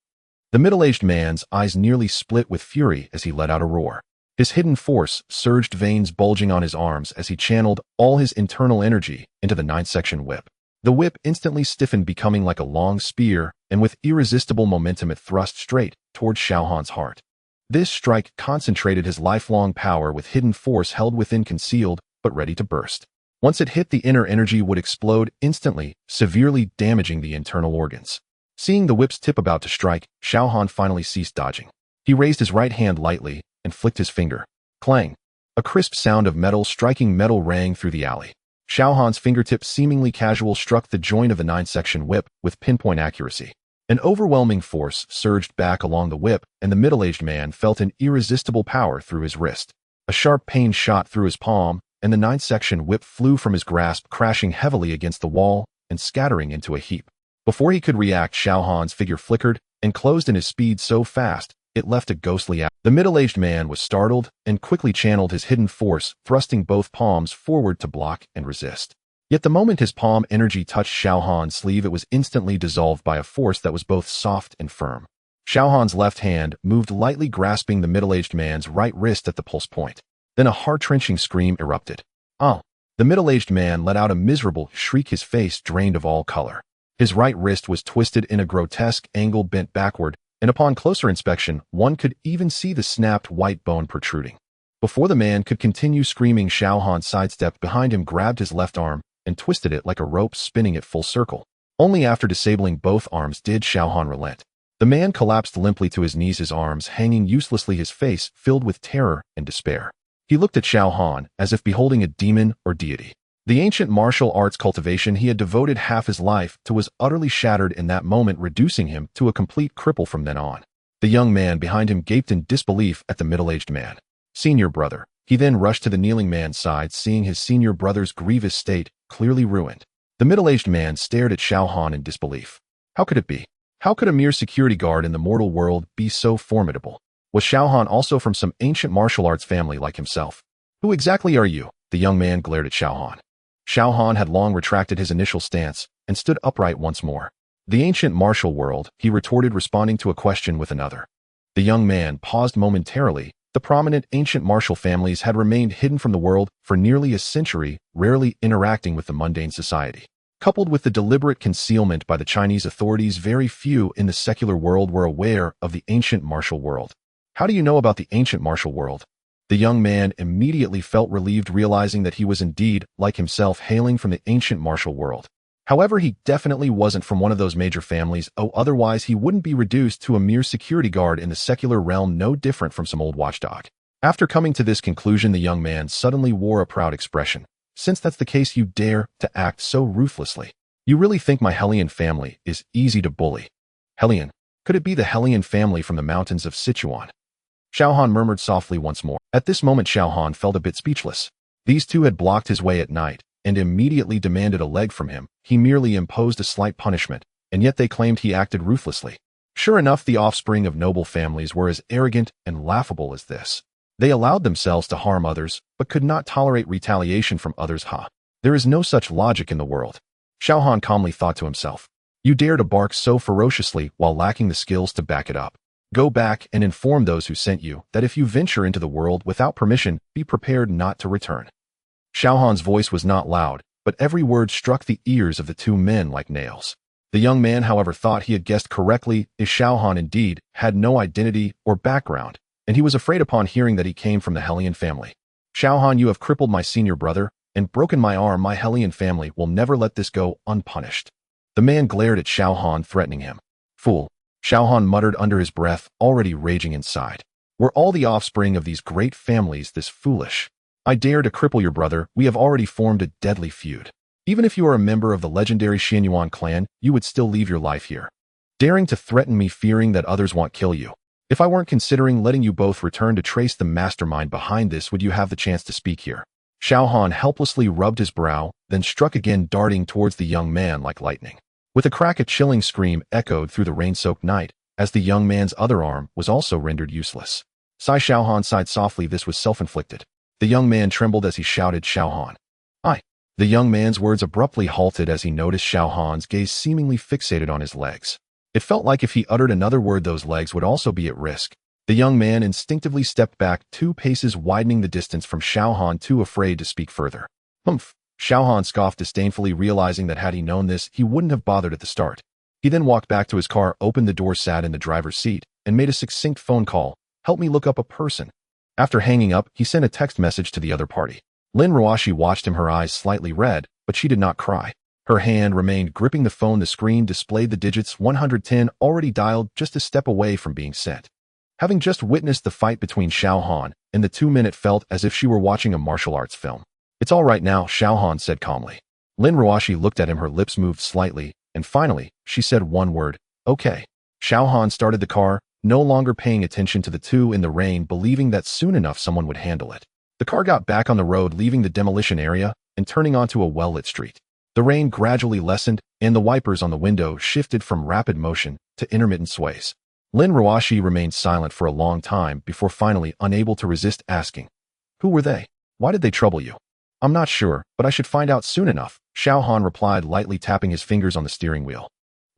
The middle-aged man's eyes nearly split with fury as he let out a roar. His hidden force surged, veins bulging on his arms as he channeled all his internal energy into the 9-section whip. The whip instantly stiffened, becoming like a long spear, and with irresistible momentum it thrust straight toward Xiao Han's heart. This strike concentrated his lifelong power, with hidden force held within, concealed but ready to burst. Once it hit, the inner energy would explode instantly, severely damaging the internal organs. Seeing the whip's tip about to strike, Xiao Han finally ceased dodging. He raised his right hand lightly and flicked his finger. Clang! A crisp sound of metal striking metal rang through the alley. Xiao Han's fingertip, seemingly casual, struck the joint of the 9-section whip with pinpoint accuracy. An overwhelming force surged back along the whip, and the middle-aged man felt an irresistible power through his wrist. A sharp pain shot through his palm, and the 9-section whip flew from his grasp, crashing heavily against the wall and scattering into a heap. Before he could react, Xiao Han's figure flickered and closed in, his speed so fast it left a ghostly out. The middle-aged man was startled and quickly channeled his hidden force, thrusting both palms forward to block and resist. Yet the moment his palm energy touched Xiao Han's sleeve, it was instantly dissolved by a force that was both soft and firm. Xiao Han's left hand moved lightly, grasping the middle-aged man's right wrist at the pulse point. Then a heart-wrenching scream erupted. "Oh!" The middle-aged man let out a miserable shriek, his face drained of all color. His right wrist was twisted in a grotesque angle, bent backward, and upon closer inspection, one could even see the snapped white bone protruding. Before the man could continue screaming, Xiao Han sidestepped behind him, grabbed his left arm, and twisted it like a rope, spinning it full circle. Only after disabling both arms did Xiao Han relent. The man collapsed limply to his knees, his arms hanging uselessly, his face filled with terror and despair. He looked at Xiao Han as if beholding a demon or deity. The ancient martial arts cultivation he had devoted half his life to was utterly shattered in that moment, reducing him to a complete cripple from then on. The young man behind him gaped in disbelief at the middle-aged man. "Senior brother." He then rushed to the kneeling man's side, seeing his senior brother's grievous state, clearly ruined. The middle-aged man stared at Xiao Han in disbelief. How could it be? How could a mere security guard in the mortal world be so formidable? Was Xiao Han also from some ancient martial arts family like himself? "Who exactly are you?" The young man glared at Xiao Han. Xiao Han had long retracted his initial stance and stood upright once more. "The ancient martial world," he retorted, responding to a question with another. The young man paused momentarily. The prominent ancient martial families had remained hidden from the world for nearly a century, rarely interacting with the mundane society. Coupled with the deliberate concealment by the Chinese authorities, very few in the secular world were aware of the ancient martial world. "How do you know about the ancient martial world?" The young man immediately felt relieved, realizing that he was indeed, like himself, hailing from the ancient martial world. However, he definitely wasn't from one of those major families, otherwise he wouldn't be reduced to a mere security guard in the secular realm, no different from some old watchdog. After coming to this conclusion, the young man suddenly wore a proud expression. "Since that's the case, you dare to act so ruthlessly. You really think my Hellion family is easy to bully?" "Hellion? Could it be the Hellion family from the mountains of Sichuan?" Xiao Han murmured softly once more. At this moment, Xiao Han felt a bit speechless. These two had blocked his way at night and immediately demanded a leg from him. He merely imposed a slight punishment, and yet they claimed he acted ruthlessly. Sure enough, the offspring of noble families were as arrogant and laughable as this. They allowed themselves to harm others, but could not tolerate retaliation from others. There is no such logic in the world. Xiaohan calmly thought to himself. You dare to bark so ferociously while lacking the skills to back it up. Go back and inform those who sent you that if you venture into the world without permission, be prepared not to return. Xiaohan's voice was not loud, but every word struck the ears of the two men like nails. The young man, however, thought he had guessed correctly, as Xiaohan indeed had no identity or background, and he was afraid upon hearing that he came from the Hellion family. Xiaohan, you have crippled my senior brother and broken my arm. My Hellion family will never let this go unpunished. The man glared at Xiaohan, threatening him. Fool, Xiaohan muttered under his breath, already raging inside. Were all the offspring of these great families this foolish? I dare to cripple your brother. We have already formed a deadly feud. Even if you are a member of the legendary Xianyuan clan, you would still leave your life here. Daring to threaten me, fearing that others won't kill you. If I weren't considering letting you both return to trace the mastermind behind this, would you have the chance to speak here? Xiaohan helplessly rubbed his brow, then struck again, darting towards the young man like lightning. With a crack, a chilling scream echoed through the rain-soaked night, as the young man's other arm was also rendered useless. Xiaohan sighed softly. This was self-inflicted. The young man trembled as he shouted, Xiaohan. I. The young man's words abruptly halted as he noticed Xiaohan's gaze seemingly fixated on his legs. It felt like if he uttered another word, those legs would also be at risk. The young man instinctively stepped back 2 paces, widening the distance from Xiaohan, too afraid to speak further. Humph. Xiaohan scoffed disdainfully, realizing that had he known this, he wouldn't have bothered at the start. He then walked back to his car, opened the door, sat in the driver's seat, and made a succinct phone call. Help me look up a person. After hanging up, he sent a text message to the other party. Lin Ruashi watched him, her eyes slightly red, but she did not cry. Her hand remained gripping the phone. The screen displayed the digits 110, already dialed, just a step away from being sent. Having just witnessed the fight between Xiaohan and the two men, it felt as if she were watching a martial arts film. It's all right now, Xiaohan said calmly. Lin Ruashi looked at him, her lips moved slightly, and finally, she said one word, okay. Xiaohan started the car, no longer paying attention to the two in the rain, believing that soon enough someone would handle it. The car got back on the road, leaving the demolition area and turning onto a well-lit street. The rain gradually lessened, and the wipers on the window shifted from rapid motion to intermittent sways. Lin Ruashi remained silent for a long time before finally, unable to resist, asking, who were they? Why did they trouble you? I'm not sure, but I should find out soon enough, Xiaohan replied, lightly tapping his fingers on the steering wheel.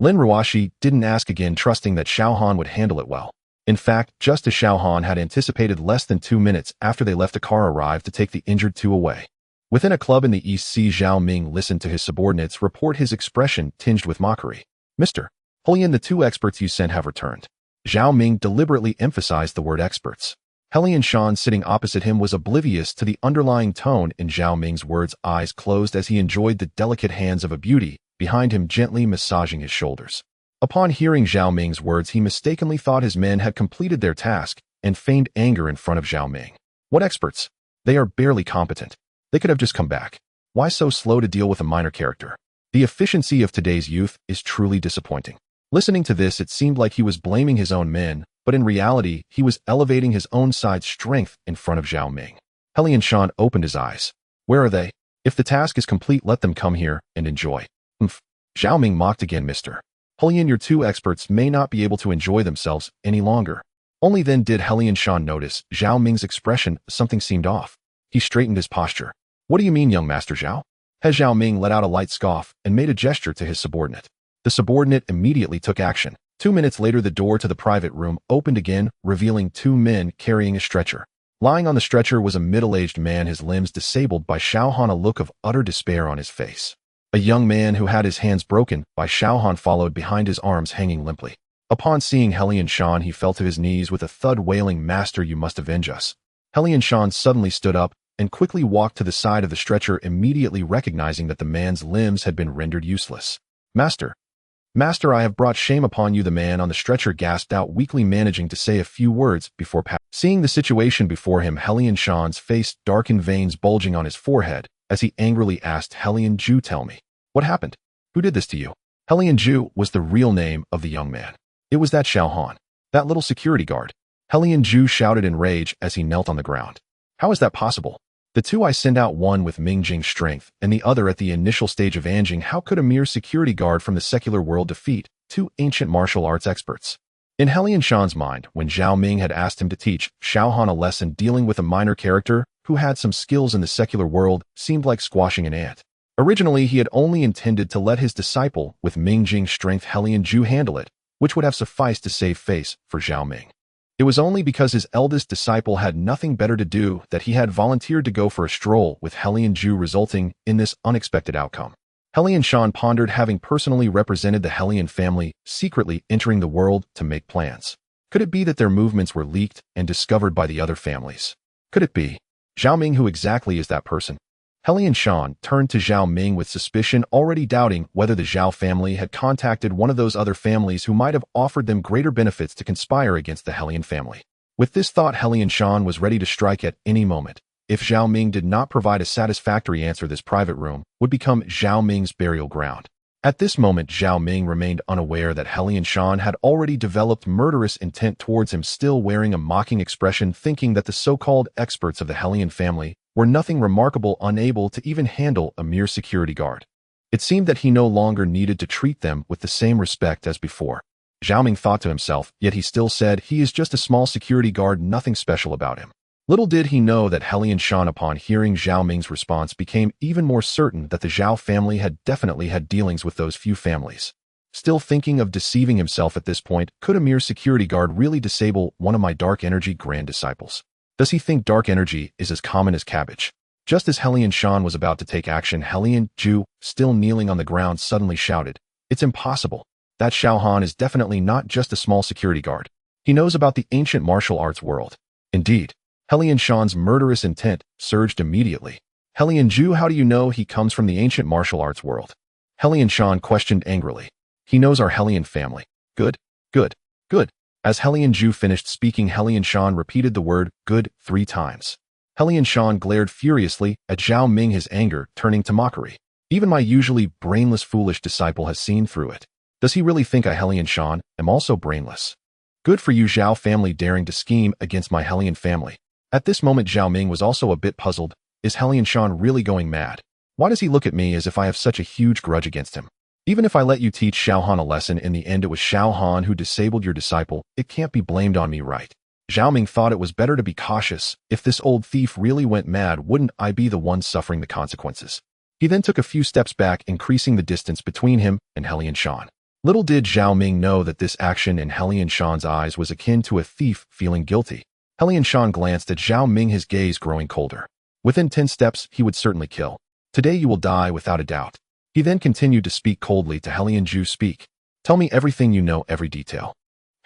Lin Ruashi didn't ask again, trusting that Xiaohan would handle it well. In fact, just as Xiaohan had anticipated, less than 2 minutes after they left, a car arrived to take the injured two away. Within a club in the East Sea, Zhao Ming listened to his subordinates report, his expression tinged with mockery. Mr. Hellion, the 2 experts you sent have returned. Zhao Ming deliberately emphasized the word experts. Hellion Shan, sitting opposite him, was oblivious to the underlying tone in Zhao Ming's words, eyes closed as he enjoyed the delicate hands of a beauty behind him gently massaging his shoulders. Upon hearing Zhao Ming's words, he mistakenly thought his men had completed their task and feigned anger in front of Zhao Ming. What experts? They are barely competent. They could have just come back. Why so slow to deal with a minor character? The efficiency of today's youth is truly disappointing. Listening to this, it seemed like he was blaming his own men, but in reality, he was elevating his own side's strength in front of Zhao Ming. Hellion Shan opened his eyes. Where are they? If the task is complete, let them come here and enjoy. Humph. Zhao Ming mocked again. Mr. Hellion, your 2 experts may not be able to enjoy themselves any longer. Only then did Hellion Shan notice Zhao Ming's expression. Something seemed off. He straightened his posture. What do you mean, young Master Zhao? Zhao Ming let out a light scoff and made a gesture to his subordinate. The subordinate immediately took action. 2 minutes later, the door to the private room opened again, revealing 2 men carrying a stretcher. Lying on the stretcher was a middle-aged man, his limbs disabled by Xiaohan, a look of utter despair on his face. A young man who had his hands broken by Xiaohan followed behind, his arms hanging limply. Upon seeing Hellion Shan, he fell to his knees with a thud, wailing, Master, you must avenge us. Hellion Shan suddenly stood up and quickly walked to the side of the stretcher, immediately recognizing that the man's limbs had been rendered useless. Master, I have brought shame upon you, the man on the stretcher gasped out, weakly managing to say a few words before Seeing the situation before him, Hellion Shan's face darkened, veins bulging on his forehead, as he angrily asked, Hellion Ju, tell me, what happened? Who did this to you? Hellion Ju was the real name of the young man. It was that Xiaohan, that little security guard. Hellion Ju shouted in rage as he knelt on the ground. How is that possible? The 2 I sent out, one with Mingjing's strength and the other at the initial stage of Anjing. How could a mere security guard from the secular world defeat 2 ancient martial arts experts? In Helian Shan's mind, when Zhao Ming had asked him to teach Xiao Han a lesson dealing with a minor character who had some skills in the secular world, seemed like squashing an ant. Originally, he had only intended to let his disciple with Ming Jing's strength Helian Zhu handle it, which would have sufficed to save face for Zhao Ming. It was only because his eldest disciple had nothing better to do that he had volunteered to go for a stroll with Helian Zhu, resulting in this unexpected outcome. Helian Shan pondered having personally represented the Helian family, secretly entering the world to make plans. Could it be that their movements were leaked and discovered by the other families? Could it be Zhao Ming? Who exactly is that person? Helian Shan turned to Zhao Ming with suspicion, already doubting whether the Zhao family had contacted one of those other families who might have offered them greater benefits to conspire against the Helian family. With this thought, Helian Shan was ready to strike at any moment. If Zhao Ming did not provide a satisfactory answer, this private room would become Zhao Ming's burial ground. At this moment, Zhao Ming remained unaware that Helian Shan had already developed murderous intent towards him, still wearing a mocking expression, thinking that the so-called experts of the Helian family were nothing remarkable, unable to even handle a mere security guard. It seemed that he no longer needed to treat them with the same respect as before. Zhao Ming thought to himself, yet he still said, he is just a small security guard, nothing special about him. Little did he know that Helian Shan, upon hearing Zhao Ming's response, became even more certain that the Zhao family had definitely had dealings with those few families. Still thinking of deceiving himself at this point, could a mere security guard really disable one of my dark energy grand disciples? Does he think dark energy is as common as cabbage? Just as Helian Shan was about to take action, Helian Zhu, still kneeling on the ground, suddenly shouted, "It's impossible. That Xiao Han is definitely not just a small security guard. He knows about the ancient martial arts world." Indeed, Helian Shan's murderous intent surged immediately. "Helian Zhu, how do you know he comes from the ancient martial arts world?" Helian Shan questioned angrily. "He knows our Helian family." "Good, good, good." As Helian Zhu finished speaking, Helian Shan repeated the word "good" 3 times. Helian Shan glared furiously at Zhao Ming, his anger turning to mockery. Even my usually brainless, foolish disciple has seen through it. Does he really think I, Helian Shan, am also brainless? Good for you, Zhao family, daring to scheme against my Helian family. At this moment, Zhao Ming was also a bit puzzled. Is Helian Shan really going mad? Why does he look at me as if I have such a huge grudge against him? Even if I let you teach Xiao Han a lesson, in the end it was Xiao Han who disabled your disciple. It can't be blamed on me, right? Zhao Ming thought it was better to be cautious. If this old thief really went mad, wouldn't I be the one suffering the consequences? He then took a few steps back, increasing the distance between him and Helian Shan. Little did Zhao Ming know that this action in Helian Shan's eyes was akin to a thief feeling guilty. Helian Shan glanced at Zhao Ming, his gaze growing colder. Within 10 steps, he would certainly kill. Today you will die without a doubt. He then continued to speak coldly to Helian Zhu. Speak. Tell me everything you know, every detail.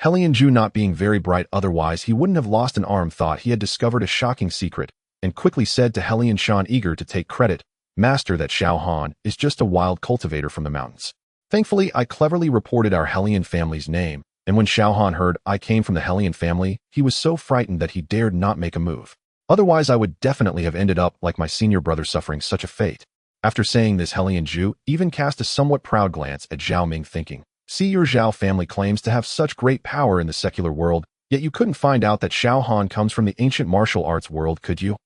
Helian Zhu, not being very bright, otherwise he wouldn't have lost an arm, thought he had discovered a shocking secret, and quickly said to Helian Shan, eager to take credit, "Master, that Xiao Han is just a wild cultivator from the mountains. Thankfully, I cleverly reported our Helian family's name, and when Xiao Han heard I came from the Helian family, he was so frightened that he dared not make a move. Otherwise, I would definitely have ended up like my senior brother, suffering such a fate." After saying this, Helian Zhu even cast a somewhat proud glance at Zhao Ming, thinking, "See, your Zhao family claims to have such great power in the secular world, yet you couldn't find out that Xiao Han comes from the ancient martial arts world, could you?"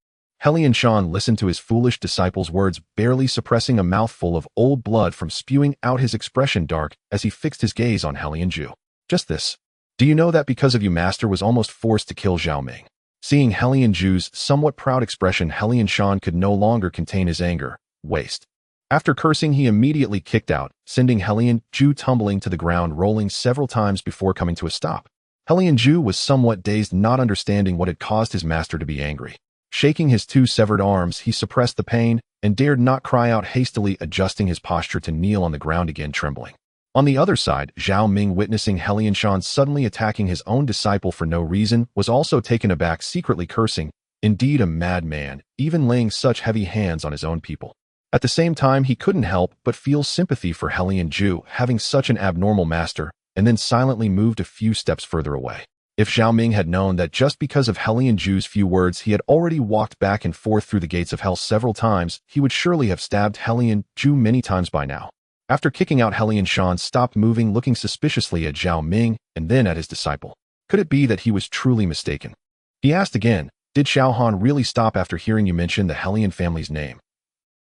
Helian Shan listened to his foolish disciple's words, barely suppressing a mouthful of old blood from spewing out, his expression dark as he fixed his gaze on Helian Zhu. "Just this. Do you know that because of you, Master was almost forced to kill Zhao Ming?" Seeing Helian Zhu's somewhat proud expression, Helian Shan could no longer contain his anger. "Waste." After cursing, he immediately kicked out, sending Helian Zhu tumbling to the ground, rolling several times before coming to a stop. Helian Zhu was somewhat dazed, not understanding what had caused his master to be angry. Shaking his 2 severed arms, he suppressed the pain and dared not cry out, hastily adjusting his posture to kneel on the ground again, trembling. On the other side, Zhao Ming, witnessing Helian Shan suddenly attacking his own disciple for no reason, was also taken aback, secretly cursing. Indeed, a madman, even laying such heavy hands on his own people. At the same time, he couldn't help but feel sympathy for Helian Zhu, having such an abnormal master, and then silently moved a few steps further away. If Zhao Ming had known that just because of Helian Zhu's few words he had already walked back and forth through the gates of hell several times, he would surely have stabbed Helian Zhu many times by now. After kicking out, Helian Shan stopped moving, looking suspiciously at Zhao Ming and then at his disciple. Could it be that he was truly mistaken? He asked again, "Did Xiao Han really stop after hearing you mention the Helian family's name?"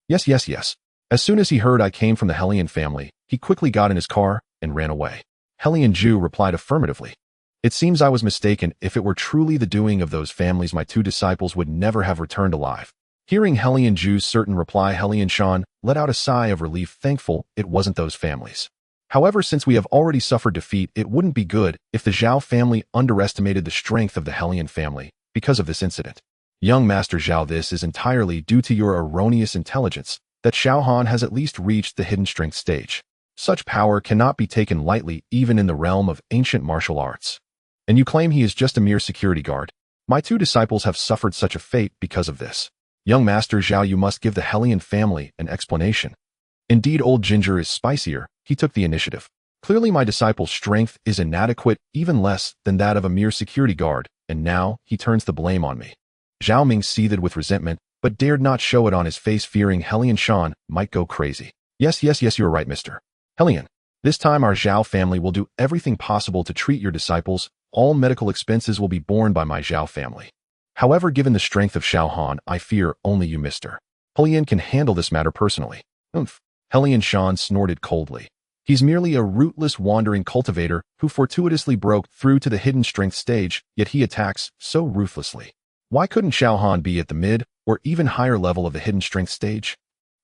Yes, yes, yes. As soon as he heard I came from the Helian family, he quickly got in his car and ran away." Helian Zhu replied affirmatively. It seems I was mistaken. If it were truly the doing of those families, my two disciples would never have returned alive. Hearing Helian Ju's certain reply, Helian Shan let out a sigh of relief, thankful it wasn't those families. However, since we have already suffered defeat, it wouldn't be good if the Zhao family underestimated the strength of the Helian family because of this incident. Young Master Zhao, this is entirely due to your erroneous intelligence that Xiao Han has at least reached the hidden strength stage. Such power cannot be taken lightly even in the realm of ancient martial arts. And you claim he is just a mere security guard. My two disciples have suffered such a fate because of this. Young Master Zhao, you must give the Helian family an explanation. Indeed, old Ginger is spicier. He took the initiative. Clearly my disciple's strength is inadequate, even less than that of a mere security guard, and now he turns the blame on me. Zhao Ming seethed with resentment, but dared not show it on his face, fearing Helian Shan might go crazy. Yes, you are right, Mr. Helian. This time our Zhao family will do everything possible to treat your disciples. All medical expenses will be borne by my Zhao family. However, given the strength of Xiao Han, I fear only you, Mr. Helian, can handle this matter personally. Oomph. Helian Shan snorted coldly. He's merely a rootless wandering cultivator who fortuitously broke through to the hidden strength stage, yet he attacks so ruthlessly. Why couldn't Xiao Han be at the mid or even higher level of the hidden strength stage?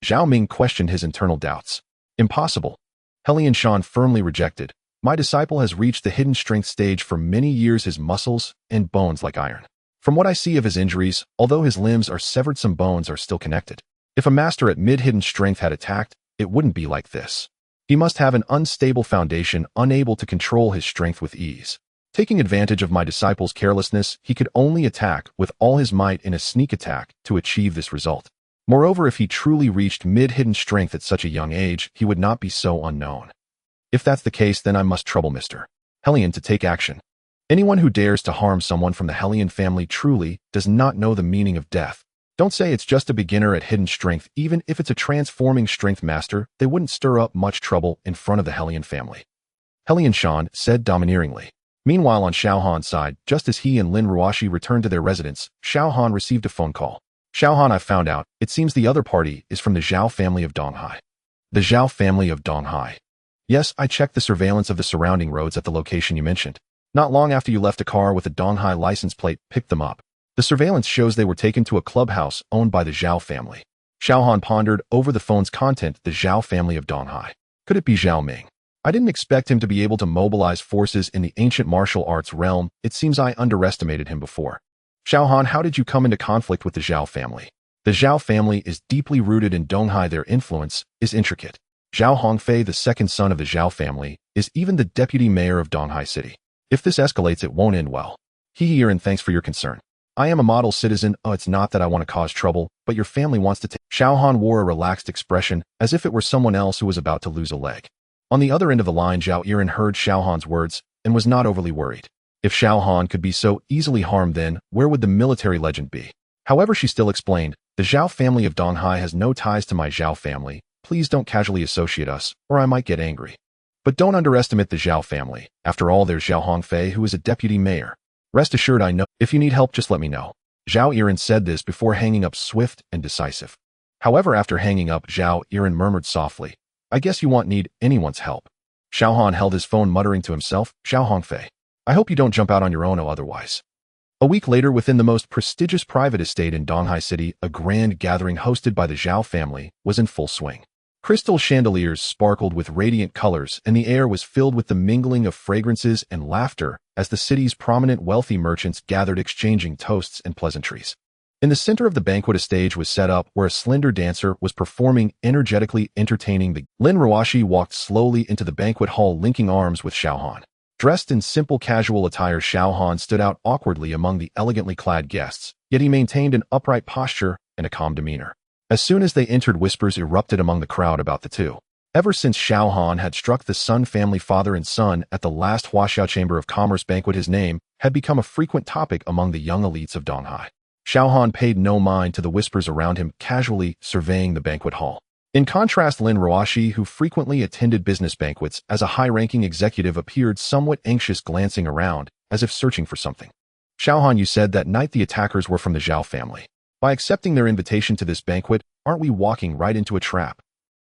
Zhao Ming questioned his internal doubts. Impossible. Helian Shan firmly rejected. My disciple has reached the hidden strength stage for many years, his muscles and bones like iron. From what I see of his injuries, although his limbs are severed, some bones are still connected. If a master at mid-hidden strength had attacked, it wouldn't be like this. He must have an unstable foundation, unable to control his strength with ease. Taking advantage of my disciple's carelessness, he could only attack with all his might in a sneak attack to achieve this result. Moreover, if he truly reached mid-hidden strength at such a young age, he would not be so unknown. If that's the case, then I must trouble Mr. Helian to take action. Anyone who dares to harm someone from the Helian family truly does not know the meaning of death. Don't say it's just a beginner at hidden strength. Even if it's a transforming strength master, they wouldn't stir up much trouble in front of the Helian family. Helian Shan said domineeringly. Meanwhile, on Xiao Han's side, just as he and Lin Ruoshi returned to their residence, Xiao Han received a phone call. Xiao Han, I found out, it seems the other party is from the Zhao family of Donghai. The Zhao family of Donghai. Yes, I checked the surveillance of the surrounding roads at the location you mentioned. Not long after you left, a car with a Donghai license plate picked them up. The surveillance shows they were taken to a clubhouse owned by the Zhao family. Xiao Han pondered over the phone's content, the Zhao family of Donghai. Could it be Zhao Ming? I didn't expect him to be able to mobilize forces in the ancient martial arts realm. It seems I underestimated him before. Xiao Han, how did you come into conflict with the Zhao family? The Zhao family is deeply rooted in Donghai. Their influence is intricate. Zhao Hongfei, the second son of the Zhao family, is even the deputy mayor of Donghai City. If this escalates, it won't end well. Here, and thanks for your concern. I am a model citizen. Oh, it's not that I want to cause trouble, but your family wants to take. Xiao Han wore a relaxed expression, as if it were someone else who was about to lose a leg. On the other end of the line, Zhao Yiren heard Xiao Han's words and was not overly worried. If Xiao Han could be so easily harmed, then where would the military legend be? However, she still explained, the Zhao family of Donghai has no ties to my Zhao family. Please don't casually associate us, or I might get angry. But don't underestimate the Zhao family. After all, there's Zhao Hongfei, who is a deputy mayor. Rest assured, I know. If you need help, just let me know. Zhao Yiren said this before hanging up, swift and decisive. However, after hanging up, Zhao Yiren murmured softly, I guess you won't need anyone's help. Xiao Han held his phone, muttering to himself, Zhao Hongfei. I hope you don't jump out on your own or otherwise. A week later, within the most prestigious private estate in Donghai City, a grand gathering hosted by the Zhao family was in full swing. Crystal chandeliers sparkled with radiant colors, and the air was filled with the mingling of fragrances and laughter as the city's prominent wealthy merchants gathered, exchanging toasts and pleasantries. In the center of the banquet, a stage was set up where a slender dancer was performing, energetically entertaining the. Lin Ruoshi walked slowly into the banquet hall, linking arms with Xiao Han. Dressed in simple casual attire, Xiao Han stood out awkwardly among the elegantly clad guests, yet he maintained an upright posture and a calm demeanor. As soon as they entered, whispers erupted among the crowd about the two. Ever since Xiao Han had struck the Sun family father and son at the last Huaxiao Chamber of Commerce banquet, his name had become a frequent topic among the young elites of Donghai. Xiao Han paid no mind to the whispers around him, casually surveying the banquet hall. In contrast, Lin Ruoshi, who frequently attended business banquets as a high-ranking executive, appeared somewhat anxious, glancing around as if searching for something. Xiao Han, you said that night the attackers were from the Zhao family. By accepting their invitation to this banquet, aren't we walking right into a trap?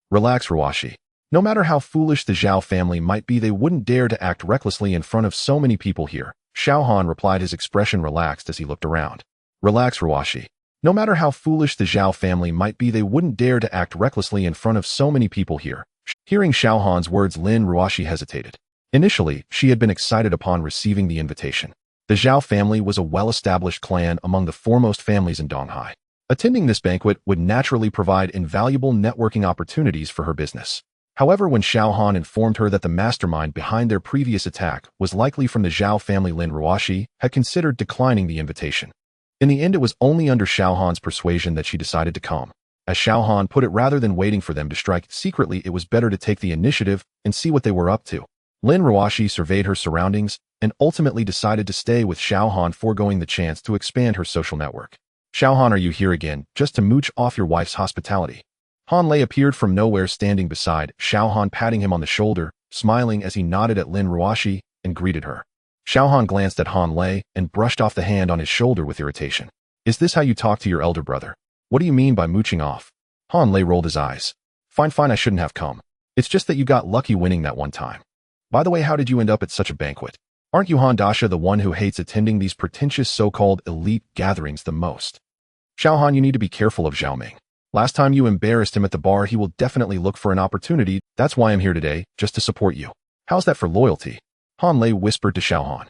Relax, Ruoshi. No matter how foolish the Zhao family might be, they wouldn't dare to act recklessly in front of so many people here. Xiao Han replied, his expression relaxed as he looked around. Relax, Ruashi. No matter how foolish the Zhao family might be, they wouldn't dare to act recklessly in front of so many people here. Hearing Xiao Han's words, Lin Ruashi hesitated. Initially, she had been excited upon receiving the invitation. The Zhao family was a well-established clan among the foremost families in Donghai. Attending this banquet would naturally provide invaluable networking opportunities for her business. However, when Xiao Han informed her that the mastermind behind their previous attack was likely from the Zhao family, Lin Ruashi had considered declining the invitation. In the end, it was only under Xiao Han's persuasion that she decided to come. As Xiao Han put it, rather than waiting for them to strike secretly, it was better to take the initiative and see what they were up to. Lin Ruashi surveyed her surroundings and ultimately decided to stay with Xiao Han, foregoing the chance to expand her social network. Xiao Han, are you here again, just to mooch off your wife's hospitality? Han Lei appeared from nowhere, standing beside Xiao Han, patting him on the shoulder, smiling as he nodded at Lin Ruashi and greeted her. Xiao Han glanced at Han Lei and brushed off the hand on his shoulder with irritation. Is this how you talk to your elder brother? What do you mean by mooching off? Han Lei rolled his eyes. Fine, I shouldn't have come. It's just that you got lucky winning that one time. By the way, how did you end up at such a banquet? Aren't you Han Dasha the one who hates attending these pretentious so-called elite gatherings the most? Xiao Han, you need to be careful of Zhao Ming. Last time you embarrassed him at the bar, he will definitely look for an opportunity. That's why I'm here today, just to support you. How's that for loyalty? Han Lei whispered to Xiao Han.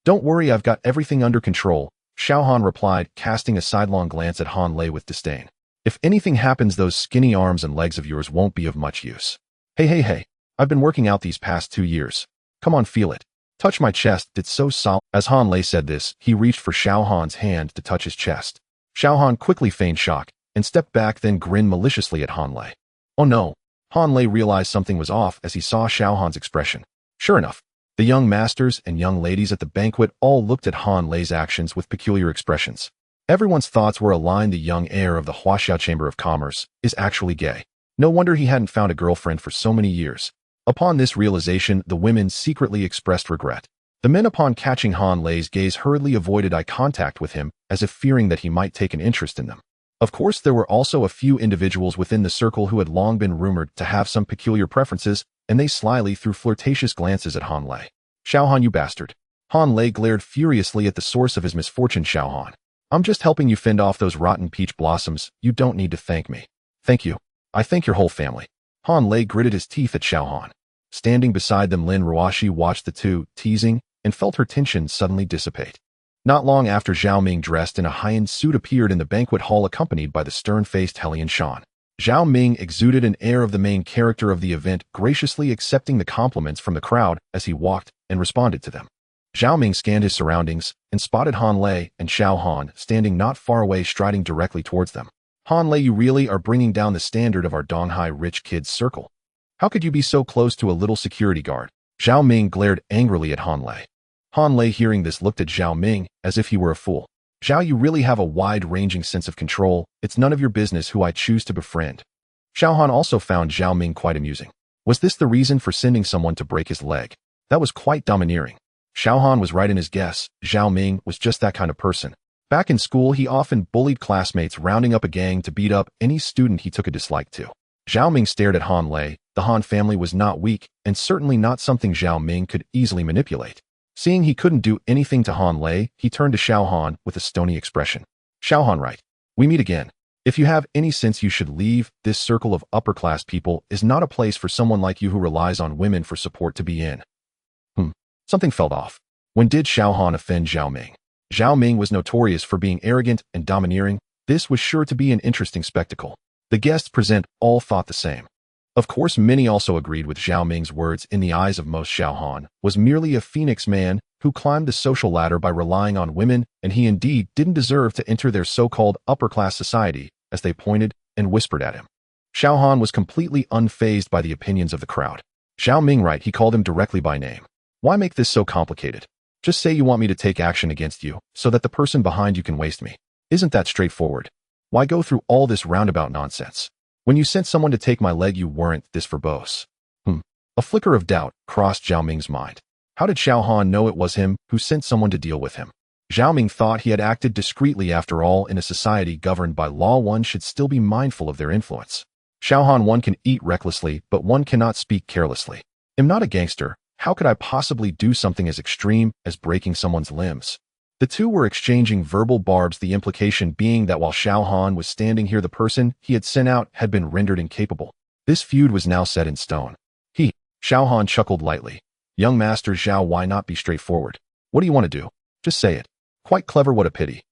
Don't worry, I've got everything under control, Xiao Han replied, casting a sidelong glance at Han Lei with disdain. If anything happens, those skinny arms and legs of yours won't be of much use. Hey, I've been working out these past 2 years. Come on, feel it. Touch my chest, it's so solid. As Han Lei said this, he reached for Xiao Han's hand to touch his chest. Xiao Han quickly feigned shock and stepped back, then grinned maliciously at Han Lei. Oh no. Han Lei realized something was off as he saw Xiao Han's expression. Sure enough, the young masters and young ladies at the banquet all looked at Han Lei's actions with peculiar expressions. Everyone's thoughts were aligned. The young heir of the Huaxiao Chamber of Commerce is actually gay. No wonder he hadn't found a girlfriend for so many years. Upon this realization, the women secretly expressed regret. The men, upon catching Han Lei's gaze, hurriedly avoided eye contact with him, as if fearing that he might take an interest in them. Of course, there were also a few individuals within the circle who had long been rumored to have some peculiar preferences, and they slyly threw flirtatious glances at Han Lei. Xiao Han, you bastard. Han Lei glared furiously at the source of his misfortune. Xiao Han, I'm just helping you fend off those rotten peach blossoms. You don't need to thank me. Thank you. I thank your whole family. Han Lei gritted his teeth at Xiao Han. Standing beside them, Lin Ruashi watched the two, teasing, and felt her tension suddenly dissipate. Not long after, Zhao Ming, dressed in a high-end suit, appeared in the banquet hall, accompanied by the stern-faced Helian Shan. Zhao Ming exuded an air of the main character of the event, graciously accepting the compliments from the crowd as he walked and responded to them. Zhao Ming scanned his surroundings and spotted Han Lei and Xiao Han standing not far away, striding directly towards them. Han Lei, you really are bringing down the standard of our Donghai rich kids circle. How could you be so close to a little security guard? Zhao Ming glared angrily at Han Lei. Han Lei, hearing this, looked at Zhao Ming as if he were a fool. Zhao, you really have a wide-ranging sense of control. It's none of your business who I choose to befriend. Xiao Han also found Zhao Ming quite amusing. Was this the reason for sending someone to break his leg? That was quite domineering. Xiao Han was right in his guess. Zhao Ming was just that kind of person. Back in school, he often bullied classmates, rounding up a gang to beat up any student he took a dislike to. Zhao Ming stared at Han Lei. The Han family was not weak, and certainly not something Zhao Ming could easily manipulate. Seeing he couldn't do anything to Han Lei, he turned to Xiao Han with a stony expression. Xiao Han, right. We meet again. If you have any sense, you should leave. This circle of upper-class people is not a place for someone like you who relies on women for support to be in. Something felt off. When did Xiao Han offend Zhao Ming? Zhao Ming was notorious for being arrogant and domineering. This was sure to be an interesting spectacle. The guests present all thought the same. Of course, many also agreed with Zhao Ming's words. In the eyes of most, Xiao Han was merely a phoenix man who climbed the social ladder by relying on women, and he indeed didn't deserve to enter their so-called upper-class society, as they pointed and whispered at him. Xiao Han was completely unfazed by the opinions of the crowd. Zhao Ming, right, he called him directly by name. Why make this so complicated? Just say you want me to take action against you, so that the person behind you can waste me. Isn't that straightforward? Why go through all this roundabout nonsense? When you sent someone to take my leg, you weren't this verbose. A flicker of doubt crossed Zhao Ming's mind. How did Xiao Han know it was him who sent someone to deal with him? Zhao Ming thought he had acted discreetly. After all, in a society governed by law, one should still be mindful of their influence. Xiao Han, one can eat recklessly, but one cannot speak carelessly. I'm not a gangster. How could I possibly do something as extreme as breaking someone's limbs? The two were exchanging verbal barbs, the implication being that while Xiao Han was standing here, the person he had sent out had been rendered incapable. This feud was now set in stone. Xiao Han chuckled lightly. Young Master Zhao, why not be straightforward? What do you want to do? Just say it. Quite clever, what a pity.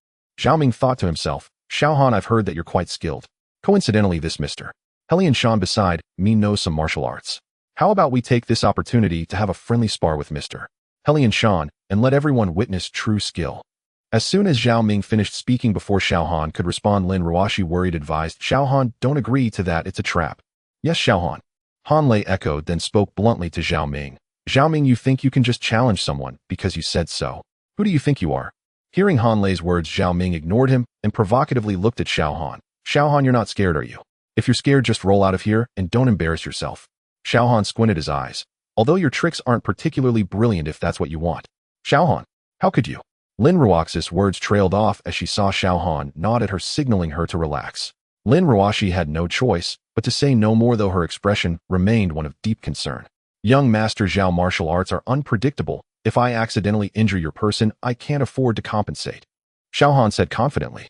Zhao Ming thought to himself, Xiao Han, I've heard that you're quite skilled. Coincidentally, this Mr. Helian Shan beside me knows some martial arts. How about we take this opportunity to have a friendly spar with Mr. Helian Shan and let everyone witness true skill? As soon as Zhao Ming finished speaking before Xiao Han could respond, Lin Ruoxi worried advised, Xiao Han, don't agree to that, it's a trap. Yes, Xiao Han. Han Lei echoed, then spoke bluntly to Zhao Ming. Zhao Ming, you think you can just challenge someone because you said so? Who do you think you are? Hearing Han Lei's words, Zhao Ming ignored him and provocatively looked at Xiao Han. Xiao Han, you're not scared, are you? If you're scared, just roll out of here and don't embarrass yourself. Xiao Han squinted his eyes. Although your tricks aren't particularly brilliant if that's what you want. Xiao Han, how could you? Lin Ruoxi's words trailed off as she saw Xiao Han nod at her, signaling her to relax. Lin Ruoxi had no choice but to say no more, though her expression remained one of deep concern. Young Master Zhao, martial arts are unpredictable. If I accidentally injure your person, I can't afford to compensate. Xiao Han said confidently.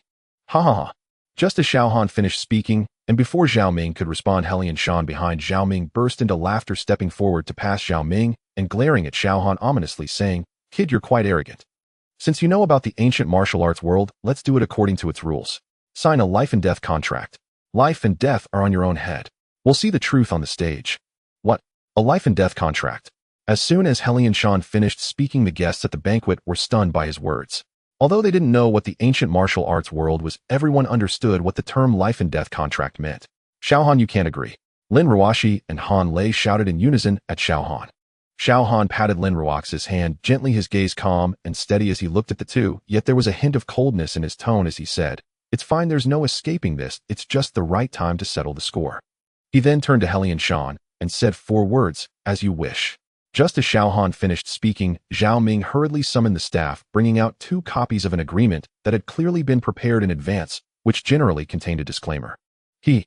Ha ha ha. Just as Xiao Han finished speaking, and before Zhao Ming could respond, Helian Shan behind Zhao Ming burst into laughter, stepping forward to pass Zhao Ming and glaring at Xiao Han ominously, saying, Kid, you're quite arrogant. Since you know about the ancient martial arts world, let's do it according to its rules. Sign a life and death contract. Life and death are on your own head. We'll see the truth on the stage. What? A life and death contract? As soon as Helian Shan finished speaking, the guests at the banquet were stunned by his words. Although they didn't know what the ancient martial arts world was, everyone understood what the term life and death contract meant. Xiao Han, you can't agree. Lin Ruoxi and Han Lei shouted in unison at Xiao Han. Xiao Han patted Lin Ruoxi's hand gently, his gaze calm and steady as he looked at the two, yet there was a hint of coldness in his tone as he said, It's fine, there's no escaping this, it's just the right time to settle the score. He then turned to Helian Shan and said 4 words, as you wish. Just as Xiao Han finished speaking, Zhao Ming hurriedly summoned the staff, bringing out 2 copies of an agreement that had clearly been prepared in advance, which generally contained a disclaimer. Xiao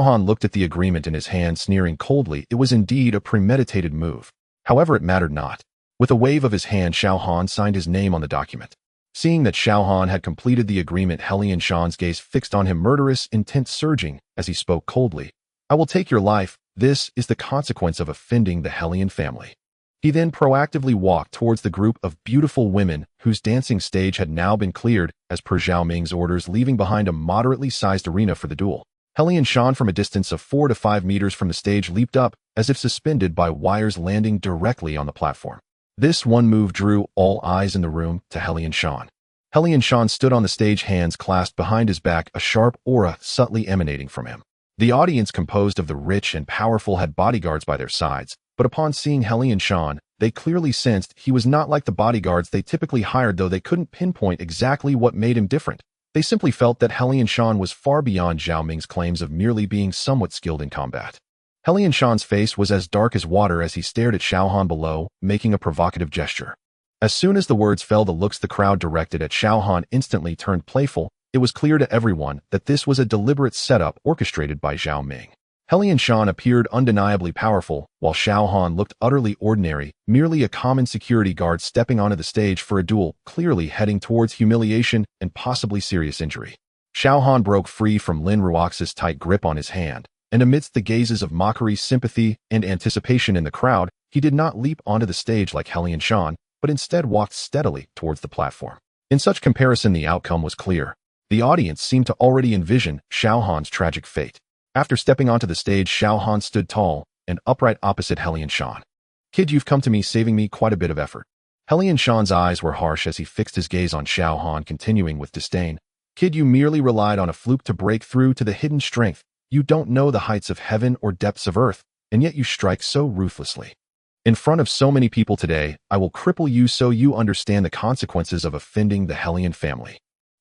Han looked at the agreement in his hand, sneering coldly. It was indeed a premeditated move. However, it mattered not. With a wave of his hand, Xiao Han signed his name on the document. Seeing that Xiao Han had completed the agreement, Helian Shan's gaze fixed on him, murderous intent surging as he spoke coldly. I will take your life. This is the consequence of offending the Helian family. He then proactively walked towards the group of beautiful women whose dancing stage had now been cleared as per Zhao Ming's orders, leaving behind a moderately sized arena for the duel. Helian Shan, from a distance of 4 to 5 meters from the stage, leaped up as if suspended by wires, landing directly on the platform. This one move drew all eyes in the room to Helian Shan. Helian Shan stood on the stage, hands clasped behind his back, a sharp aura subtly emanating from him. The audience, composed of the rich and powerful, had bodyguards by their sides, but upon seeing Helian Shan, they clearly sensed he was not like the bodyguards they typically hired, though they couldn't pinpoint exactly what made him different. They simply felt that Helian Shan was far beyond Zhao Ming's claims of merely being somewhat skilled in combat. Helian Shan's face was as dark as water as he stared at Xiao Han below, making a provocative gesture. As soon as the words fell, the looks the crowd directed at Xiao Han instantly turned playful. It was clear to everyone that this was a deliberate setup orchestrated by Zhao Ming. Helian Shan appeared undeniably powerful, while Xiao Han looked utterly ordinary, merely a common security guard stepping onto the stage for a duel, clearly heading towards humiliation and possibly serious injury. Xiao Han broke free from Lin Ruoxi's tight grip on his hand, and amidst the gazes of mockery, sympathy, and anticipation in the crowd, he did not leap onto the stage like Helian Shan, but instead walked steadily towards the platform. In such comparison, the outcome was clear. The audience seemed to already envision Xiao Han's tragic fate. After stepping onto the stage, Xiao Han stood tall and upright opposite Helian Shan. Kid, you've come to me, saving me quite a bit of effort. Helian Shan's eyes were harsh as he fixed his gaze on Xiao Han, continuing with disdain. Kid, you merely relied on a fluke to break through to the hidden strength. You don't know the heights of heaven or depths of earth, and yet you strike so ruthlessly. In front of so many people today, I will cripple you so you understand the consequences of offending the Helian family.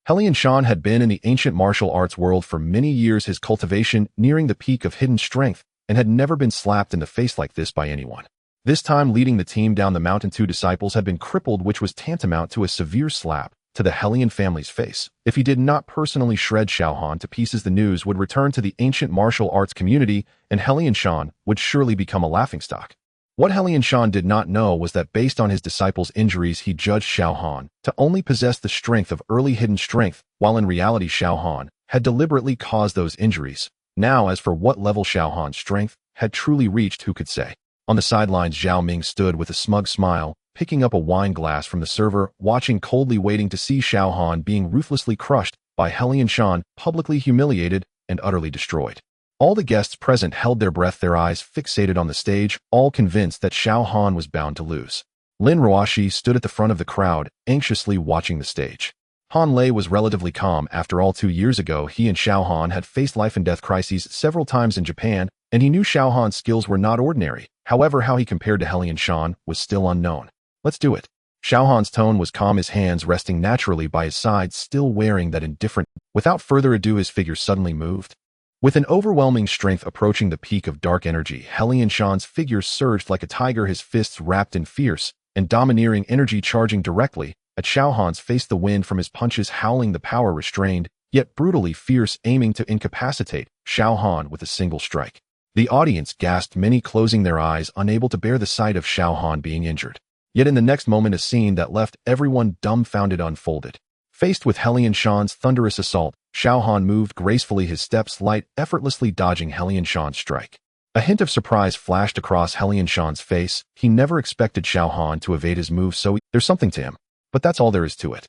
Helian Shan had been in the ancient martial arts world for many years, his cultivation nearing the peak of hidden strength, and had never been slapped in the face like this by anyone. This time, leading the team down the mountain, 2 disciples had been crippled, which was tantamount to a severe slap to the Helian family's face. If he did not personally shred Xiao Han to pieces, the news would return to the ancient martial arts community, and Helian Shan would surely become a laughingstock. What Helian Shan did not know was that based on his disciples' injuries, he judged Xiao Han to only possess the strength of early hidden strength, while in reality Xiao Han had deliberately caused those injuries. Now, as for what level Xiao Han's strength had truly reached, who could say? On the sidelines, Zhao Ming stood with a smug smile, picking up a wine glass from the server, watching coldly, waiting to see Xiao Han being ruthlessly crushed by Helian Shan, publicly humiliated and utterly destroyed. All the guests present held their breath, their eyes fixated on the stage, all convinced that Xiao Han was bound to lose. Lin Ruoxi stood at the front of the crowd, anxiously watching the stage. Han Lei was relatively calm. After all, 2 years ago, he and Xiao Han had faced life-and-death crises several times in Japan, and he knew Xiao Han's skills were not ordinary. However, how he compared to Helian Shan was still unknown. Let's do it. Xiao Han's tone was calm, his hands resting naturally by his side, still wearing that indifferent. Without further ado, his figure suddenly moved. With an overwhelming strength approaching the peak of dark energy, Helian Shan's figure surged like a tiger, his fists wrapped in fierce and domineering energy, charging directly at Xiao Han's face, the wind from his punches howling, the power restrained, yet brutally fierce, aiming to incapacitate Xiao Han with a single strike. The audience gasped, many closing their eyes, unable to bear the sight of Xiao Han being injured. Yet in the next moment, a scene that left everyone dumbfounded unfolded. Faced with Helian Shan's thunderous assault, Xiao Han moved gracefully, his steps light, effortlessly dodging Helian Shan's strike. A hint of surprise flashed across Helian Shan's face. He never expected Xiao Han to evade his move so there's something to him. But that's all there is to it.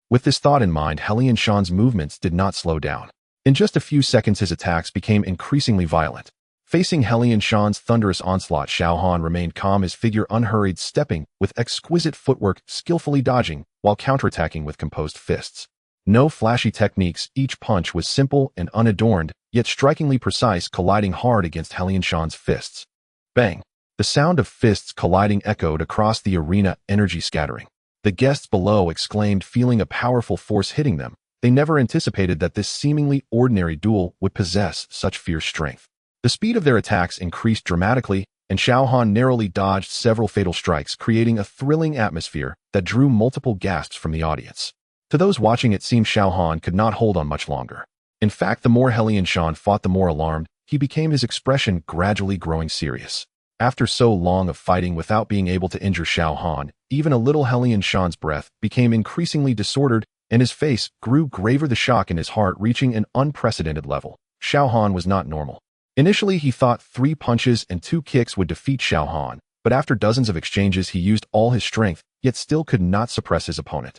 With this thought in mind, Helian Shan's movements did not slow down. In just a few seconds, his attacks became increasingly violent. Facing Helian Shan's thunderous onslaught, Xiao Han remained calm, his figure unhurried, stepping with exquisite footwork, skillfully dodging while counterattacking with composed fists. No flashy techniques, each punch was simple and unadorned, yet strikingly precise, colliding hard against Helian Shan's fists. Bang! The sound of fists colliding echoed across the arena, energy scattering. The guests below exclaimed, feeling a powerful force hitting them. They never anticipated that this seemingly ordinary duel would possess such fierce strength. The speed of their attacks increased dramatically, and Xiao Han narrowly dodged several fatal strikes, creating a thrilling atmosphere that drew multiple gasps from the audience. To those watching, it seemed Xiao Han could not hold on much longer. In fact, the more Helian Shan fought, the more alarmed he became, his expression gradually growing serious. After so long of fighting without being able to injure Xiao Han, even a little, Helian Shan's breath became increasingly disordered, and his face grew graver, the shock in his heart reaching an unprecedented level. Xiao Han was not normal. Initially, he thought 3 punches and 2 kicks would defeat Xiao Han, but after dozens of exchanges, he used all his strength, yet still could not suppress his opponent.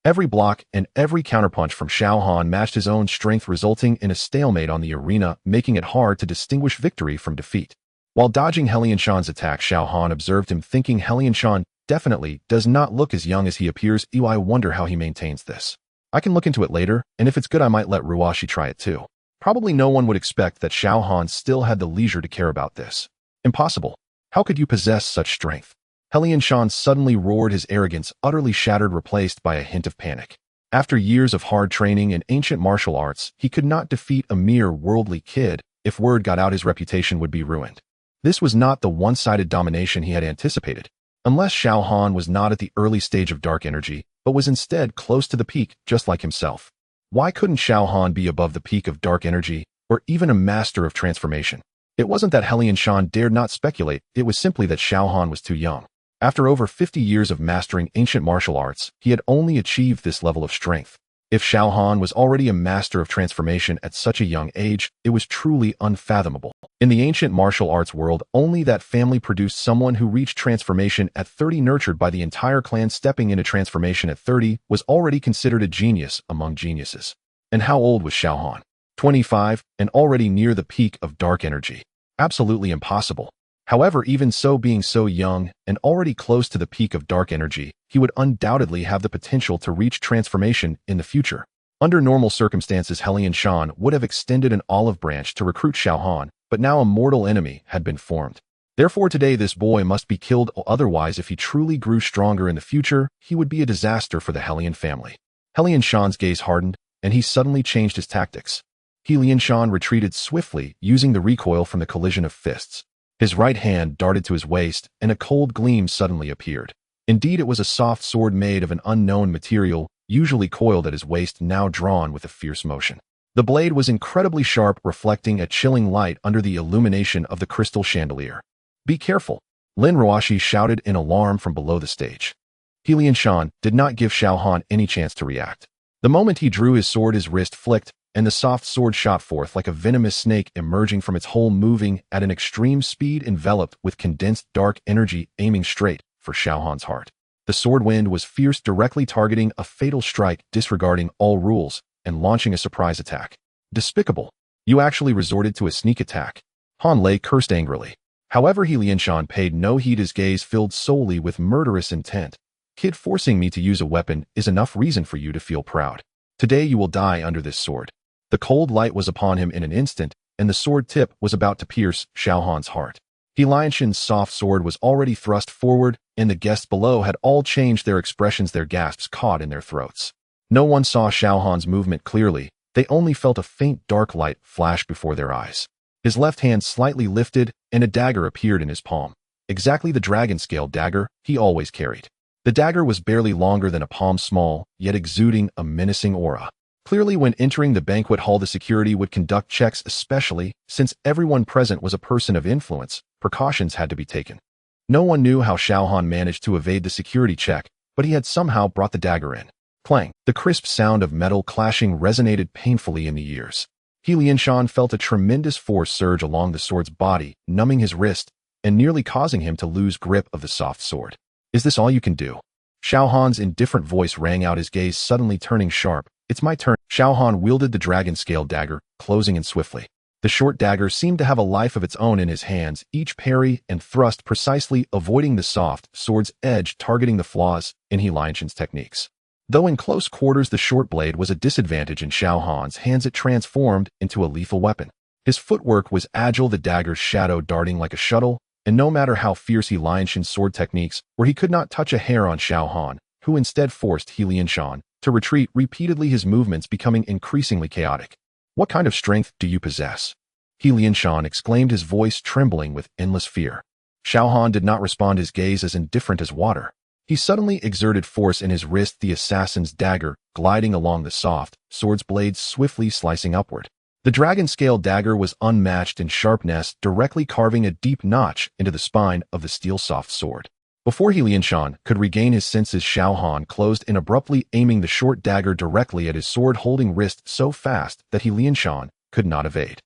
Every block and every counterpunch from Xiao Han matched his own strength, resulting in a stalemate on the arena, making it hard to distinguish victory from defeat. While dodging Helian Shan's attack, Xiao Han observed him, thinking, Helian Shan definitely does not look as young as he appears. I wonder how he maintains this. I can look into it later, and if it's good, I might let Ruoxi try it too. Probably no one would expect that Xiao Han still had the leisure to care about this. Impossible. How could you possess such strength? Helian Shan suddenly roared, his arrogance utterly shattered, replaced by a hint of panic. After years of hard training in ancient martial arts, he could not defeat a mere worldly kid. If word got out, his reputation would be ruined. This was not the one-sided domination he had anticipated. Unless Xiao Han was not at the early stage of dark energy, but was instead close to the peak, just like himself. Why couldn't Xiao Han be above the peak of dark energy, or even a master of transformation? It wasn't that Helian Shan dared not speculate, it was simply that Xiao Han was too young. After over 50 years of mastering ancient martial arts, he had only achieved this level of strength. If Xiao Han was already a master of transformation at such a young age, it was truly unfathomable. In the ancient martial arts world, only that family produced someone who reached transformation at 30, nurtured by the entire clan. Stepping into transformation at 30 was already considered a genius among geniuses. And how old was Xiao Han? 25, and already near the peak of dark energy. Absolutely impossible. However, even so, being so young and already close to the peak of dark energy, he would undoubtedly have the potential to reach transformation in the future. Under normal circumstances, Helian Shan would have extended an olive branch to recruit Xiao Han, but now a mortal enemy had been formed. Therefore, today this boy must be killed, otherwise if he truly grew stronger in the future, he would be a disaster for the Helian family. Helian Shan's gaze hardened, and he suddenly changed his tactics. Helian Shan retreated swiftly, using the recoil from the collision of fists. His right hand darted to his waist, and a cold gleam suddenly appeared. Indeed, it was a soft sword made of an unknown material, usually coiled at his waist, now drawn with a fierce motion. The blade was incredibly sharp, reflecting a chilling light under the illumination of the crystal chandelier. Be careful. Lin Ruoxi shouted in alarm from below the stage. He Lianshan did not give Xiao Han any chance to react. The moment he drew his sword, his wrist flicked, and the soft sword shot forth like a venomous snake emerging from its hole, moving at an extreme speed, enveloped with condensed dark energy, aiming straight for Xiao Han's heart. The sword wind was fierce, directly targeting a fatal strike, disregarding all rules, and launching a surprise attack. Despicable. You actually resorted to a sneak attack. Han Lei cursed angrily. However, He Lianshan paid no heed, his gaze filled solely with murderous intent. Kid, forcing me to use a weapon is enough reason for you to feel proud. Today you will die under this sword. The cold light was upon him in an instant, and the sword tip was about to pierce Xiao Han's heart. He Lianshan's soft sword was already thrust forward, and the guests below had all changed their expressions, their gasps caught in their throats. No one saw Xiao Han's movement clearly, they only felt a faint dark light flash before their eyes. His left hand slightly lifted, and a dagger appeared in his palm. Exactly the dragon-scale dagger he always carried. The dagger was barely longer than a palm small, yet exuding a menacing aura. Clearly, when entering the banquet hall, the security would conduct checks, especially since everyone present was a person of influence. Precautions had to be taken. No one knew how Xiao Han managed to evade the security check, but he had somehow brought the dagger in. Clang! The crisp sound of metal clashing resonated painfully in the ears. He Lianshan felt a tremendous force surge along the sword's body, numbing his wrist, and nearly causing him to lose grip of the soft sword. Is this all you can do? Xiao Han's indifferent voice rang out, his gaze suddenly turning sharp. It's my turn. Xiao Han wielded the dragon-scale dagger, closing in swiftly. The short dagger seemed to have a life of its own in his hands, each parry and thrust precisely avoiding the soft sword's edge, targeting the flaws in He Lianshan's techniques. Though in close quarters the short blade was a disadvantage in Xiao Han's hands, it transformed into a lethal weapon. His footwork was agile, the dagger's shadow darting like a shuttle, and no matter how fierce He Lianshan's sword techniques were, he could not touch a hair on Xiao Han, who instead forced He Lianshan to retreat repeatedly, his movements becoming increasingly chaotic. What kind of strength do you possess? He Lianshan exclaimed, his voice trembling with endless fear. Xiao Han did not respond, his gaze as indifferent as water. He suddenly exerted force in his wrist, the assassin's dagger gliding along the soft sword's blade, swiftly slicing upward. The dragon-scale dagger was unmatched in sharpness, directly carving a deep notch into the spine of the steel soft sword. Before He Lianshan could regain his senses, Xiao Han closed in abruptly, aiming the short dagger directly at his sword-holding wrist so fast that He Lianshan could not evade.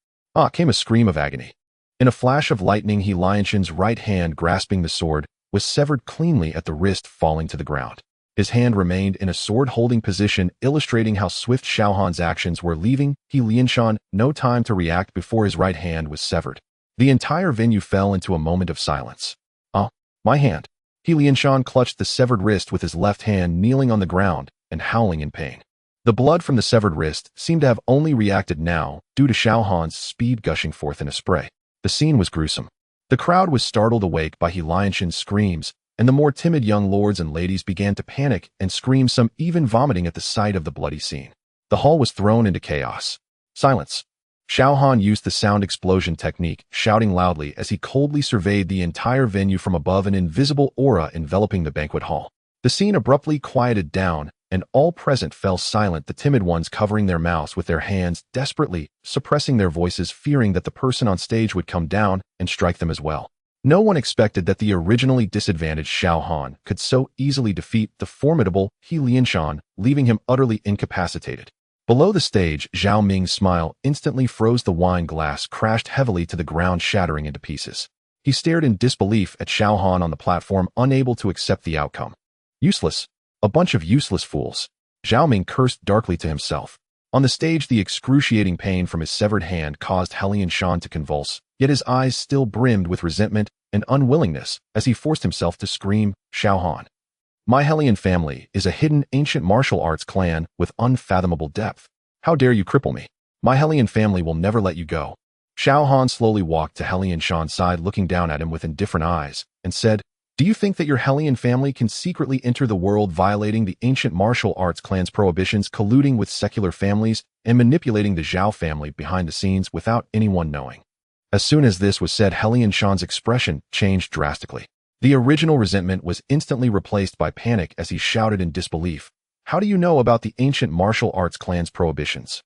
Came a scream of agony. In a flash of lightning, He Lianshan's right hand grasping the sword was severed cleanly at the wrist, falling to the ground. His hand remained in a sword-holding position, illustrating how swift Xiao Han's actions were, leaving He Lianshan no time to react before his right hand was severed. The entire venue fell into a moment of silence. My hand. He Lianshan clutched the severed wrist with his left hand, kneeling on the ground and howling in pain. The blood from the severed wrist seemed to have only reacted now, due to Xiao Han's speed gushing forth in a spray. The scene was gruesome. The crowd was startled awake by He Lianshan's screams, and the more timid young lords and ladies began to panic and scream, some even vomiting at the sight of the bloody scene. The hall was thrown into chaos. Silence. Xiao Han used the sound explosion technique, shouting loudly as he coldly surveyed the entire venue from above, an invisible aura enveloping the banquet hall. The scene abruptly quieted down, and all present fell silent, the timid ones covering their mouths with their hands, desperately suppressing their voices, fearing that the person on stage would come down and strike them as well. No one expected that the originally disadvantaged Xiao Han could so easily defeat the formidable He Lianshan, leaving him utterly incapacitated. Below the stage, Zhao Ming's smile instantly froze. The wine glass crashed heavily to the ground, shattering into pieces. He stared in disbelief at Xiao Han on the platform, unable to accept the outcome. Useless. A bunch of useless fools. Zhao Ming cursed darkly to himself. On the stage, the excruciating pain from his severed hand caused He Lianshan to convulse, yet his eyes still brimmed with resentment and unwillingness as he forced himself to scream, Xiao Han. My Hellion family is a hidden ancient martial arts clan with unfathomable depth. How dare you cripple me? My Hellion family will never let you go. Xiao Han slowly walked to He Lianshan's side, looking down at him with indifferent eyes, and said, Do you think that your Hellion family can secretly enter the world, violating the ancient martial arts clan's prohibitions, colluding with secular families, and manipulating the Zhao family behind the scenes without anyone knowing? As soon as this was said, He Lianshan's expression changed drastically. The original resentment was instantly replaced by panic as he shouted in disbelief, How do you know about the ancient martial arts clan's prohibitions?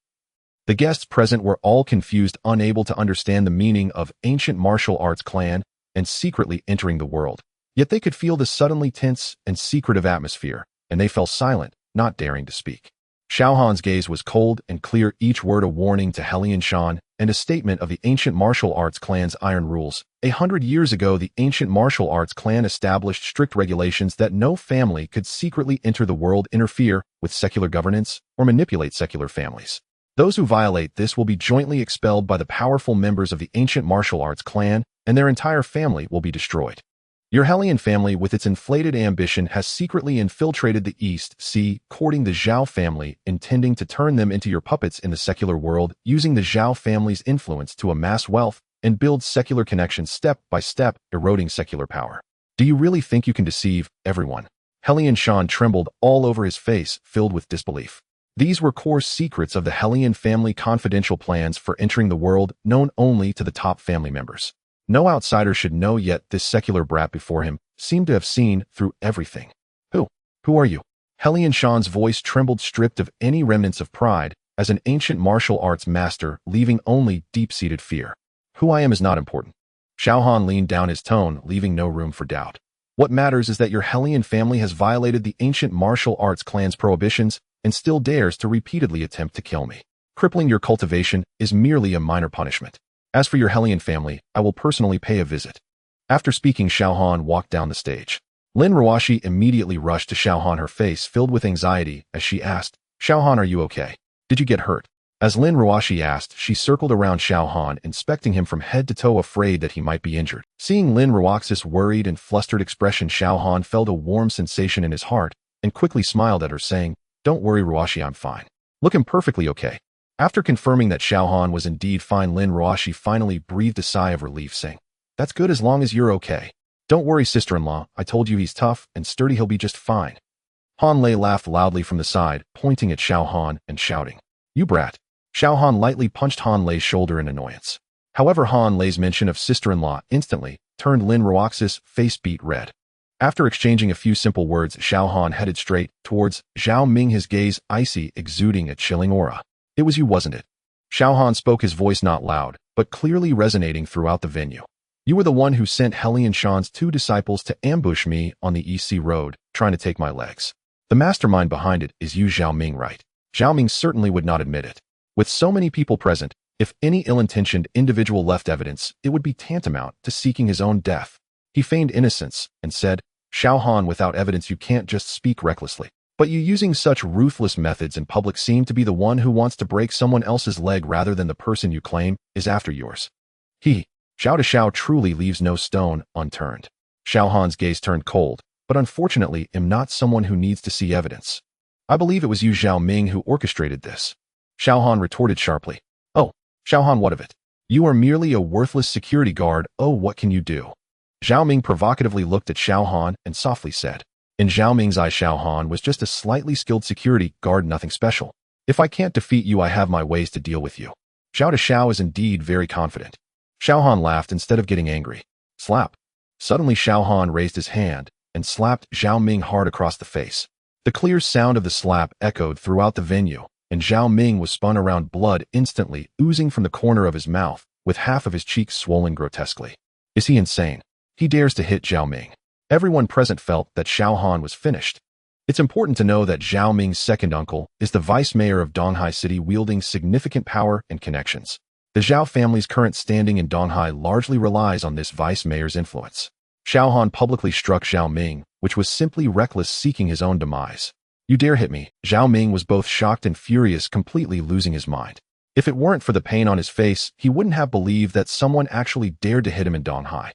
The guests present were all confused, unable to understand the meaning of ancient martial arts clan, and secretly entering the world. Yet they could feel the suddenly tense and secretive atmosphere, and they fell silent, not daring to speak. Xiao Han's gaze was cold and clear, each word a warning to Hellion Shan and a statement of the ancient martial arts clan's iron rules. 100 years ago, the ancient martial arts clan established strict regulations that no family could secretly enter the world, interfere with secular governance, or manipulate secular families. Those who violate this will be jointly expelled by the powerful members of the ancient martial arts clan, and their entire family will be destroyed. Your Hellion family, with its inflated ambition, has secretly infiltrated the East Sea, courting the Zhao family, intending to turn them into your puppets in the secular world, using the Zhao family's influence to amass wealth and build secular connections step by step, eroding secular power. Do you really think you can deceive everyone? Hellion Shan trembled all over, his face filled with disbelief. These were core secrets of the Hellion family, confidential plans for entering the world, known only to the top family members. No outsider should know, yet this secular brat before him seemed to have seen through everything. Who are you? Hellion Shan's voice trembled, stripped of any remnants of pride, as an ancient martial arts master, leaving only deep-seated fear. Who I am is not important. Xiao Han leaned down, his tone leaving no room for doubt. What matters is that your Hellion family has violated the ancient martial arts clan's prohibitions and still dares to repeatedly attempt to kill me. Crippling your cultivation is merely a minor punishment. As for your Hellion family, I will personally pay a visit. After speaking, Xiao Han walked down the stage. Lin Ruoshi immediately rushed to Xiao Han, her face filled with anxiety as she asked, "Xiao Han, are you okay? Did you get hurt?" As Lin Ruoshi asked, she circled around Xiao Han, inspecting him from head to toe, afraid that he might be injured. Seeing Lin Ruoxi's worried and flustered expression, Xiao Han felt a warm sensation in his heart and quickly smiled at her, saying, "Don't worry, Ruoshi, I'm fine. Look, I'm perfectly okay." After confirming that Xiao Han was indeed fine, Lin Ruoshi finally breathed a sigh of relief, saying, "That's good as long as you're okay. Don't worry, sister-in-law, I told you he's tough and sturdy, he'll be just fine." Han Lei laughed loudly from the side, pointing at Xiao Han and shouting, "You brat." Xiao Han lightly punched Han Lei's shoulder in annoyance. However, Han Lei's mention of sister-in-law instantly turned Lin Ruoxi's face beet red. After exchanging a few simple words, Xiao Han headed straight towards Zhao Ming, his gaze icy, exuding a chilling aura. "It was you, wasn't it?" Xiao Han spoke, his voice not loud, but clearly resonating throughout the venue. "You were the one who sent Hellion Shan's 2 disciples to ambush me on the East Sea Road, trying to take my legs. The mastermind behind it is you, Zhao Ming, right?" Zhao Ming certainly would not admit it. With so many people present, if any ill-intentioned individual left evidence, it would be tantamount to seeking his own death. He feigned innocence and said, "Xiao Han, without evidence you can't just speak recklessly. But you using such ruthless methods in public seem to be the one who wants to break someone else's leg rather than the person you claim is after yours." Xiao to Xiao truly leaves no stone unturned. Xiao Han's gaze turned cold, but unfortunately am not someone who needs to see evidence. "I believe it was you, Zhao Ming, who orchestrated this." Xiao Han retorted sharply. "Oh, Xiao Han, what of it? You are merely a worthless security guard. Oh, what can you do?" Zhao Ming provocatively looked at Xiao Han and softly said. In Zhao Ming's eye, Xiao Han was just a slightly skilled security guard, nothing special. "If I can't defeat you, I have my ways to deal with you." Xiao to Xiao is indeed very confident. Xiao Han laughed instead of getting angry. Slap. Suddenly Xiao Han raised his hand and slapped Zhao Ming hard across the face. The clear sound of the slap echoed throughout the venue, and Zhao Ming was spun around, blood instantly oozing from the corner of his mouth, with half of his cheeks swollen grotesquely. Is he insane? He dares to hit Zhao Ming. Everyone present felt that Xiao Han was finished. It's important to know that Zhao Ming's second uncle is the vice mayor of Donghai City, wielding significant power and connections. The Zhao family's current standing in Donghai largely relies on this vice mayor's influence. Xiao Han publicly struck Zhao Ming, which was simply reckless, seeking his own demise. "You dare hit me?" Zhao Ming was both shocked and furious, completely losing his mind. If it weren't for the pain on his face, he wouldn't have believed that someone actually dared to hit him in Donghai.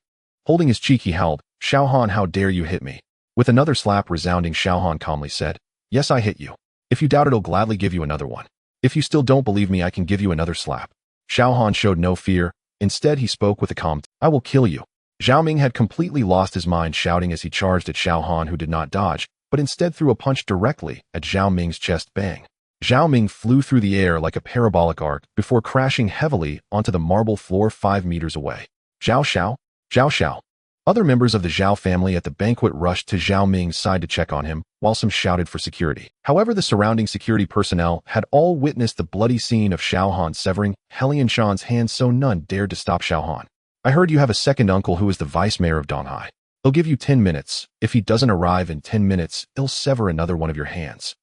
Holding his cheek, he howled, "Xiao Han, how dare you hit me?" With another slap resounding, Xiao Han calmly said, "Yes, I hit you. If you doubt it, I'll gladly give you another one. If you still don't believe me, I can give you another slap." Xiao Han showed no fear. Instead, he spoke with a calm tone. "I will kill you." Zhao Ming had completely lost his mind, shouting as he charged at Xiao Han, who did not dodge, but instead threw a punch directly at Zhao Ming's chest. Bang! Zhao Ming flew through the air like a parabolic arc before crashing heavily onto the marble floor 5 meters away. "Zhao Xiao! Zhao Xiao!" Other members of the Zhao family at the banquet rushed to Zhao Ming's side to check on him, while some shouted for security. However, the surrounding security personnel had all witnessed the bloody scene of Xiao Han severing Hellion Shan's hand, so none dared to stop Xiao Han. I heard you have a second uncle who is the vice mayor of Donghai. He'll give you 10 minutes. If he doesn't arrive in 10 minutes, he'll sever another one of your hands.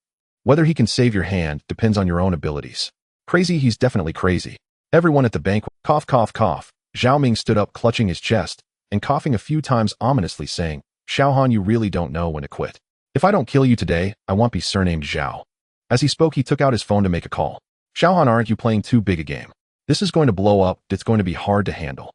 Whether he can save your hand depends on your own abilities. Crazy, he's definitely crazy. Everyone at the banquet, cough, cough, cough. Zhao Ming stood up, clutching his chest and coughing a few times ominously, saying, Xiaohan, you really don't know when to quit. If I don't kill you today, I won't be surnamed Zhao. As he spoke, he took out his phone to make a call. Xiaohan, aren't you playing too big a game? This is going to blow up. It's going to be hard to handle.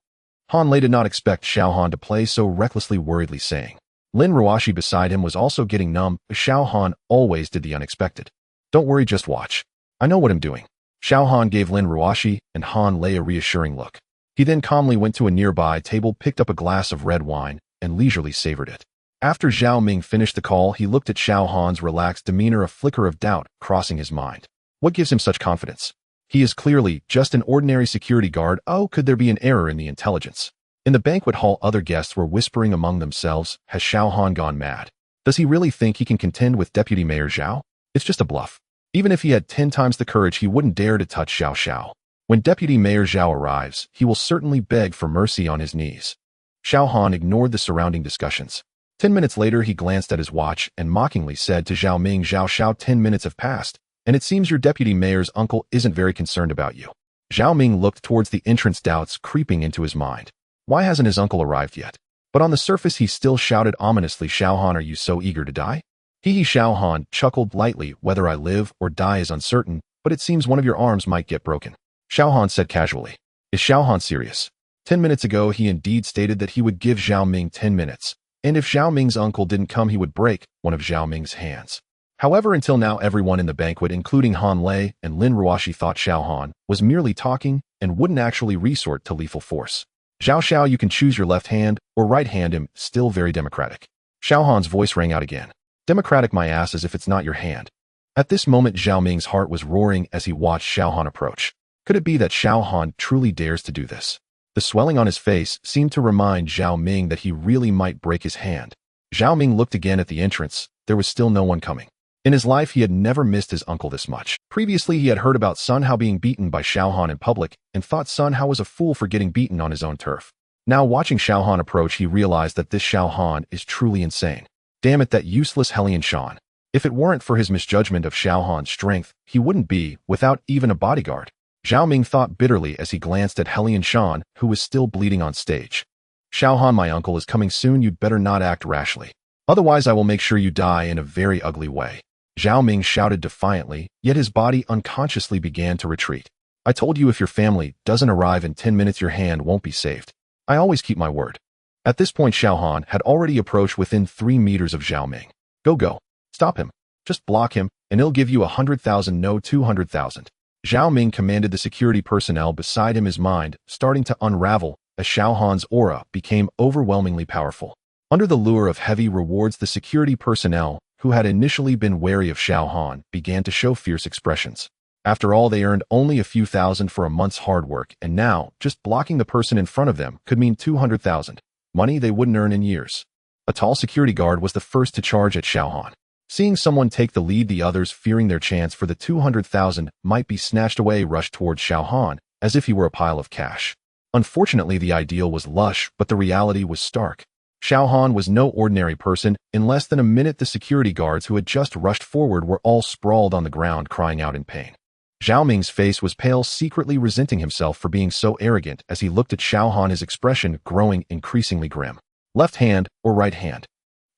Han Lei did not expect Xiaohan to play so recklessly, worriedly saying. Lin Ruashi beside him was also getting numb, but Xiaohan always did the unexpected. Don't worry, just watch. I know what I'm doing. Xiaohan gave Lin Ruashi and Han Lei a reassuring look. He then calmly went to a nearby table, picked up a glass of red wine, and leisurely savored it. After Zhao Ming finished the call, he looked at Xiaohan's relaxed demeanor, a flicker of doubt crossing his mind. What gives him such confidence? He is clearly just an ordinary security guard. Oh, could there be an error in the intelligence? In the banquet hall, other guests were whispering among themselves. Has Xiaohan gone mad? Does he really think he can contend with Deputy Mayor Zhao? It's just a bluff. Even if he had 10 times the courage, he wouldn't dare to touch Xiao Xiao. When Deputy Mayor Zhao arrives, he will certainly beg for mercy on his knees. Xiaohan ignored the surrounding discussions. 10 minutes later, he glanced at his watch and mockingly said to Zhao Ming, Zhao Xiao, 10 minutes have passed, and it seems your deputy mayor's uncle isn't very concerned about you. Zhao Ming looked towards the entrance, doubts creeping into his mind. Why hasn't his uncle arrived yet? But on the surface, he still shouted ominously, Xiaohan, are you so eager to die? Xiaohan chuckled lightly. Whether I live or die is uncertain, but it seems one of your arms might get broken. Xiaohan said casually. Is Xiaohan serious? 10 minutes ago, he indeed stated that he would give Zhao Ming 10 minutes, and if Zhao Ming's uncle didn't come, he would break one of Zhao Ming's hands. However, until now, everyone in the banquet, including Han Lei and Lin Ruashi, thought Xiaohan was merely talking and wouldn't actually resort to lethal force. Zhao Xiao, you can choose your left hand or right hand him, still very democratic. Xiaohan's voice rang out again. Democratic my ass, as if it's not your hand. At this moment, Zhao Ming's heart was roaring as he watched Xiaohan approach. Could it be that Xiaohan truly dares to do this? The swelling on his face seemed to remind Zhao Ming that he really might break his hand. Zhao Ming looked again at the entrance. There was still no one coming. In his life, he had never missed his uncle this much. Previously, he had heard about Sun Hao being beaten by Xiaohan in public and thought Sun Hao was a fool for getting beaten on his own turf. Now, watching Xiaohan approach, he realized that this Xiaohan is truly insane. Damn it, that useless Helian Shan. If it weren't for his misjudgment of Xiaohan's strength, he wouldn't be without even a bodyguard. Zhao Ming thought bitterly as he glanced at Helian Shan, who was still bleeding on stage. Xiaohan, my uncle is coming soon. You'd better not act rashly. Otherwise, I will make sure you die in a very ugly way. Zhao Ming shouted defiantly, yet his body unconsciously began to retreat. I told you if your family doesn't arrive in 10 minutes, your hand won't be saved. I always keep my word. At this point, Xiaohan had already approached within 3 meters of Zhao Ming. Go. Stop him. Just block him, and he'll give you 100,000, no 200,000. Zhao Ming commanded the security personnel beside him, his mind starting to unravel as Xiaohan's aura became overwhelmingly powerful. Under the lure of heavy rewards, the security personnel, who had initially been wary of Xiaohan, began to show fierce expressions. After all, they earned only a few thousand for a month's hard work, and now, just blocking the person in front of them could mean 200,000, money they wouldn't earn in years. A tall security guard was the first to charge at Xiaohan. Seeing someone take the lead, the others, fearing their chance for the 200,000 might be snatched away, rushed towards Xiaohan as if he were a pile of cash. Unfortunately, the ideal was lush, but the reality was stark. Xiaohan was no ordinary person. In less than a minute, the security guards who had just rushed forward were all sprawled on the ground, crying out in pain. Zhao Ming's face was pale, secretly resenting himself for being so arrogant as he looked at Xiaohan, his expression growing increasingly grim. Left hand or right hand?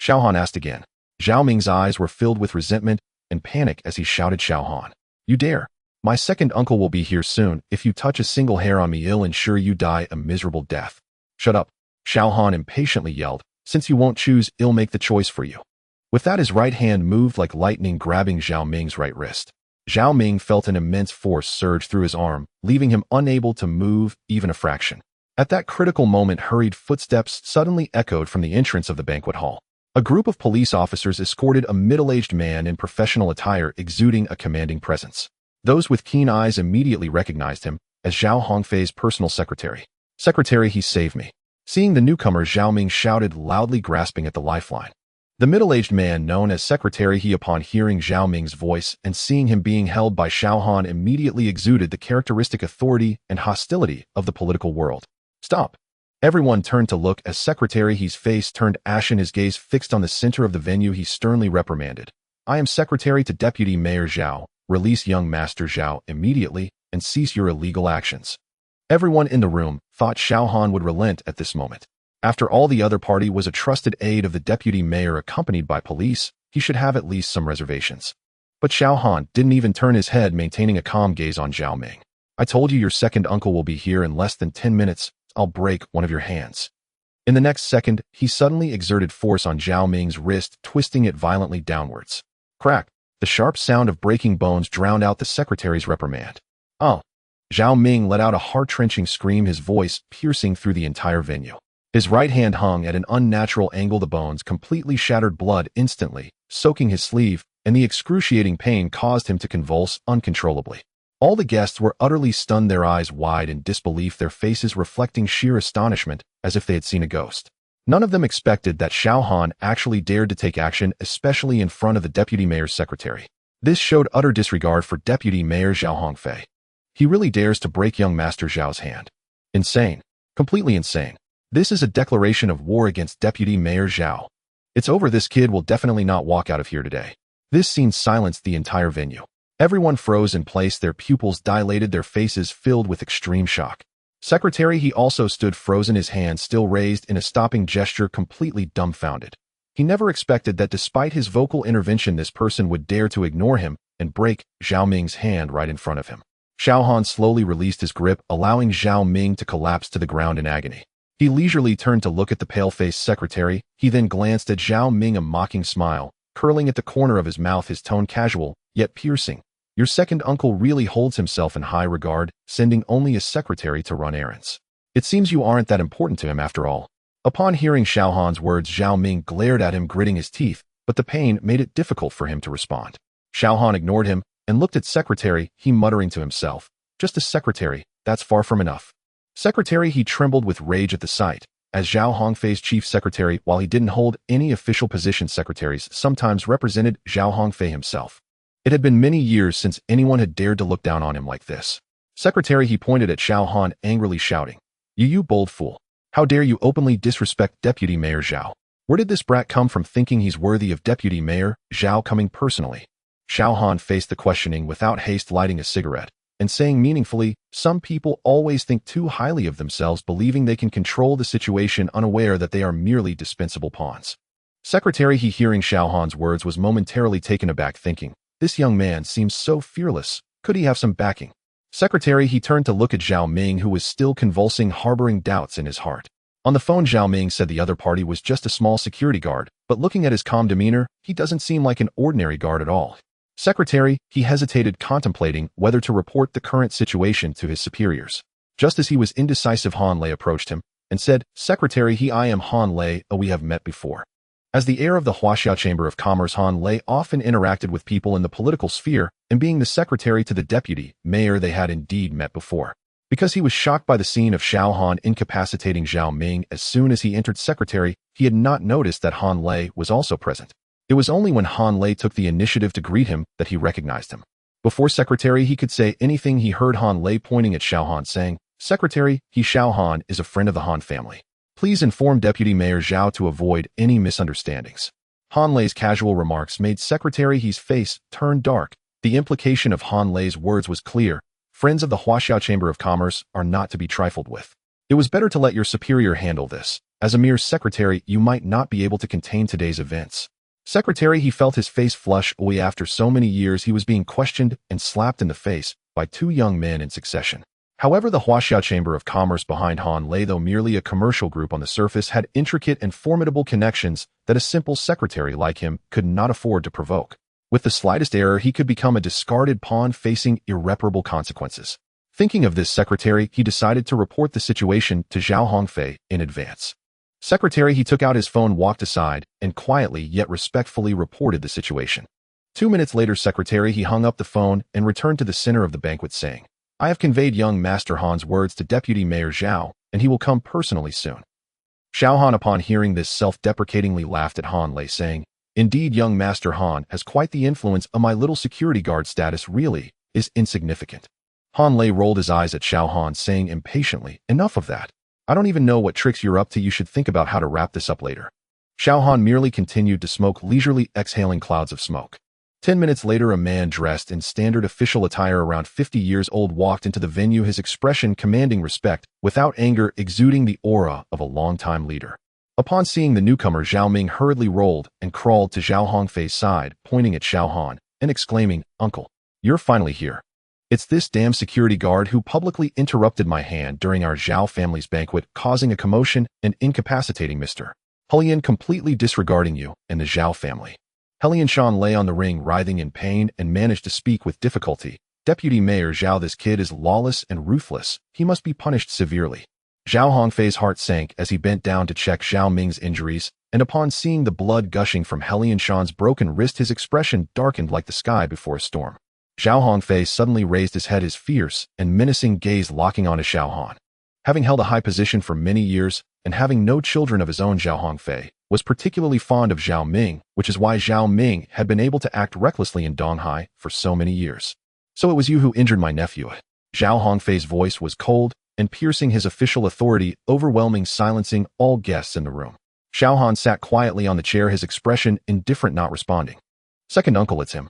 Xiaohan asked again. Zhao Ming's eyes were filled with resentment and panic as he shouted, Xiaohan, you dare? My second uncle will be here soon. If you touch a single hair on me, he'll ensure you die a miserable death. Shut up, Xiaohan impatiently yelled. Since you won't choose, he'll make the choice for you. With that, his right hand moved like lightning, grabbing Zhao Ming's right wrist. Zhao Ming felt an immense force surge through his arm, leaving him unable to move even a fraction. At that critical moment, hurried footsteps suddenly echoed from the entrance of the banquet hall. A group of police officers escorted a middle-aged man in professional attire, exuding a commanding presence. Those with keen eyes immediately recognized him as Zhao Hongfei's personal secretary. Secretary, he saved me. Seeing the newcomer, Zhao Ming shouted loudly, grasping at the lifeline. The middle-aged man known as Secretary, he, upon hearing Zhao Ming's voice and seeing him being held by Xiaohan, immediately exuded the characteristic authority and hostility of the political world. Stop! Everyone turned to look as Secretary He's face turned ashen, his gaze fixed on the center of the venue. He sternly reprimanded. I am Secretary to Deputy Mayor Zhao. Release young Master Zhao immediately and cease your illegal actions. Everyone in the room thought Xiao Han would relent at this moment. After all, the other party was a trusted aide of the deputy mayor accompanied by police. He should have at least some reservations. But Xiao Han didn't even turn his head, maintaining a calm gaze on Zhao Ming. I told you your second uncle will be here in less than 10 minutes. I'll break one of your hands. In the next second, he suddenly exerted force on Zhao Ming's wrist, twisting it violently downwards. Crack! The sharp sound of breaking bones drowned out the secretary's reprimand. Oh! Zhao Ming let out a heart-wrenching scream, his voice piercing through the entire venue. His right hand hung at an unnatural angle. The bones completely shattered, blood instantly soaking his sleeve, and the excruciating pain caused him to convulse uncontrollably. All the guests were utterly stunned, their eyes wide in disbelief, their faces reflecting sheer astonishment, as if they had seen a ghost. None of them expected that Xiao Han actually dared to take action, especially in front of the deputy mayor's secretary. This showed utter disregard for Deputy Mayor Zhao Hongfei. He really dares to break young Master Zhao's hand. Insane. Completely insane. This is a declaration of war against Deputy Mayor Zhao. It's over. This kid will definitely not walk out of here today. This scene silenced the entire venue. Everyone froze in place, their pupils dilated, their faces filled with extreme shock. Secretary He also stood frozen, his hands still raised in a stopping gesture, completely dumbfounded. He never expected that despite his vocal intervention, this person would dare to ignore him and break Zhao Ming's hand right in front of him. Xiao Han slowly released his grip, allowing Zhao Ming to collapse to the ground in agony. He leisurely turned to look at the pale-faced secretary. He then glanced at Zhao Ming, a mocking smile curling at the corner of his mouth, his tone casual, yet piercing. Your second uncle really holds himself in high regard, sending only a secretary to run errands. It seems you aren't that important to him after all. Upon hearing Xiao Han's words, Zhao Ming glared at him, gritting his teeth, but the pain made it difficult for him to respond. Xiao Han ignored him and looked at Secretary He, muttering to himself, just a secretary, that's far from enough. Secretary He trembled with rage at the sight. As Zhao Hongfei's chief secretary, while he didn't hold any official position, secretaries sometimes represented Zhao Hongfei himself. It had been many years since anyone had dared to look down on him like this. Secretary He pointed at Xiao Han, angrily shouting, You bold fool. How dare you openly disrespect Deputy Mayor Zhao? Where did this brat come from, thinking he's worthy of Deputy Mayor Zhao coming personally? Xiao Han faced the questioning without haste, lighting a cigarette and saying meaningfully, Some people always think too highly of themselves, believing they can control the situation, unaware that they are merely dispensable pawns. Secretary He, hearing Xiao Han's words, was momentarily taken aback, thinking, This young man seems so fearless. Could he have some backing? Secretary He turned to look at Zhao Ming, who was still convulsing, harboring doubts in his heart. On the phone, Zhao Ming said the other party was just a small security guard, but looking at his calm demeanor, he doesn't seem like an ordinary guard at all. Secretary He hesitated, contemplating whether to report the current situation to his superiors. Just as he was indecisive, Han Lei approached him and said, Secretary He, I am Han Lei, we have met before. As the heir of the Huaxiao Chamber of Commerce, Han Lei often interacted with people in the political sphere, and being the secretary to the deputy mayor, they had indeed met before. Because he was shocked by the scene of Xiao Han incapacitating Zhao Ming as soon as he entered, Secretary He had not noticed that Han Lei was also present. It was only when Han Lei took the initiative to greet him that he recognized him. Before Secretary He could say anything, he heard Han Lei pointing at Xiao Han, saying, Secretary He, Xiao Han is a friend of the Han family. Please inform Deputy Mayor Zhao to avoid any misunderstandings. Han Lei's casual remarks made Secretary He's face turn dark. The implication of Han Lei's words was clear. Friends of the Huaxiao Chamber of Commerce are not to be trifled with. It was better to let your superior handle this. As a mere secretary, you might not be able to contain today's events. Secretary He felt his face flush. After so many years, he was being questioned and slapped in the face by two young men in succession. However, the Huaxiao Chamber of Commerce behind Han Lei, though merely a commercial group on the surface, had intricate and formidable connections that a simple secretary like him could not afford to provoke. With the slightest error, he could become a discarded pawn facing irreparable consequences. Thinking of this, Secretary He decided to report the situation to Zhao Hongfei in advance. Secretary He took out his phone, walked aside, and quietly yet respectfully reported the situation. 2 minutes later, Secretary He hung up the phone and returned to the center of the banquet, saying, I have conveyed young Master Han's words to Deputy Mayor Zhao, and he will come personally soon. Xiao Han, upon hearing this, self-deprecatingly laughed at Han Lei, saying, Indeed, young Master Han has quite the influence. My little security guard status really is insignificant. Han Lei rolled his eyes at Xiao Han, saying impatiently, Enough of that. I don't even know what tricks you're up to. You should think about how to wrap this up later. Xiao Han merely continued to smoke, leisurely exhaling clouds of smoke. 10 minutes later, a man dressed in standard official attire, around 50 years old, walked into the venue, his expression commanding respect, without anger, exuding the aura of a longtime leader. Upon seeing the newcomer, Zhao Ming hurriedly rolled and crawled to Zhao Hongfei's side, pointing at Xiao Han and exclaiming, "Uncle, you're finally here. It's this damn security guard who publicly interrupted my hand during our Zhao family's banquet, causing a commotion and incapacitating Mr. Helian, completely disregarding you and the Zhao family." Helian Shan lay on the ring, writhing in pain, and managed to speak with difficulty. "Deputy Mayor Zhao, this kid is lawless and ruthless. He must be punished severely." Zhao Hongfei's heart sank as he bent down to check Zhao Ming's injuries, and upon seeing the blood gushing from Helian Shan's broken wrist, his expression darkened like the sky before a storm. Zhao Hongfei suddenly raised his head, his fierce and menacing gaze locking onto Xiao Han. Having held a high position for many years, and having no children of his own, Zhao Hongfei was particularly fond of Zhao Ming, which is why Zhao Ming had been able to act recklessly in Donghai for so many years. "So it was you who injured my nephew." Zhao Hongfei's voice was cold and piercing, his official authority overwhelming, silencing all guests in the room. Xiao Han sat quietly on the chair, his expression indifferent, not responding. "Second uncle, it's him."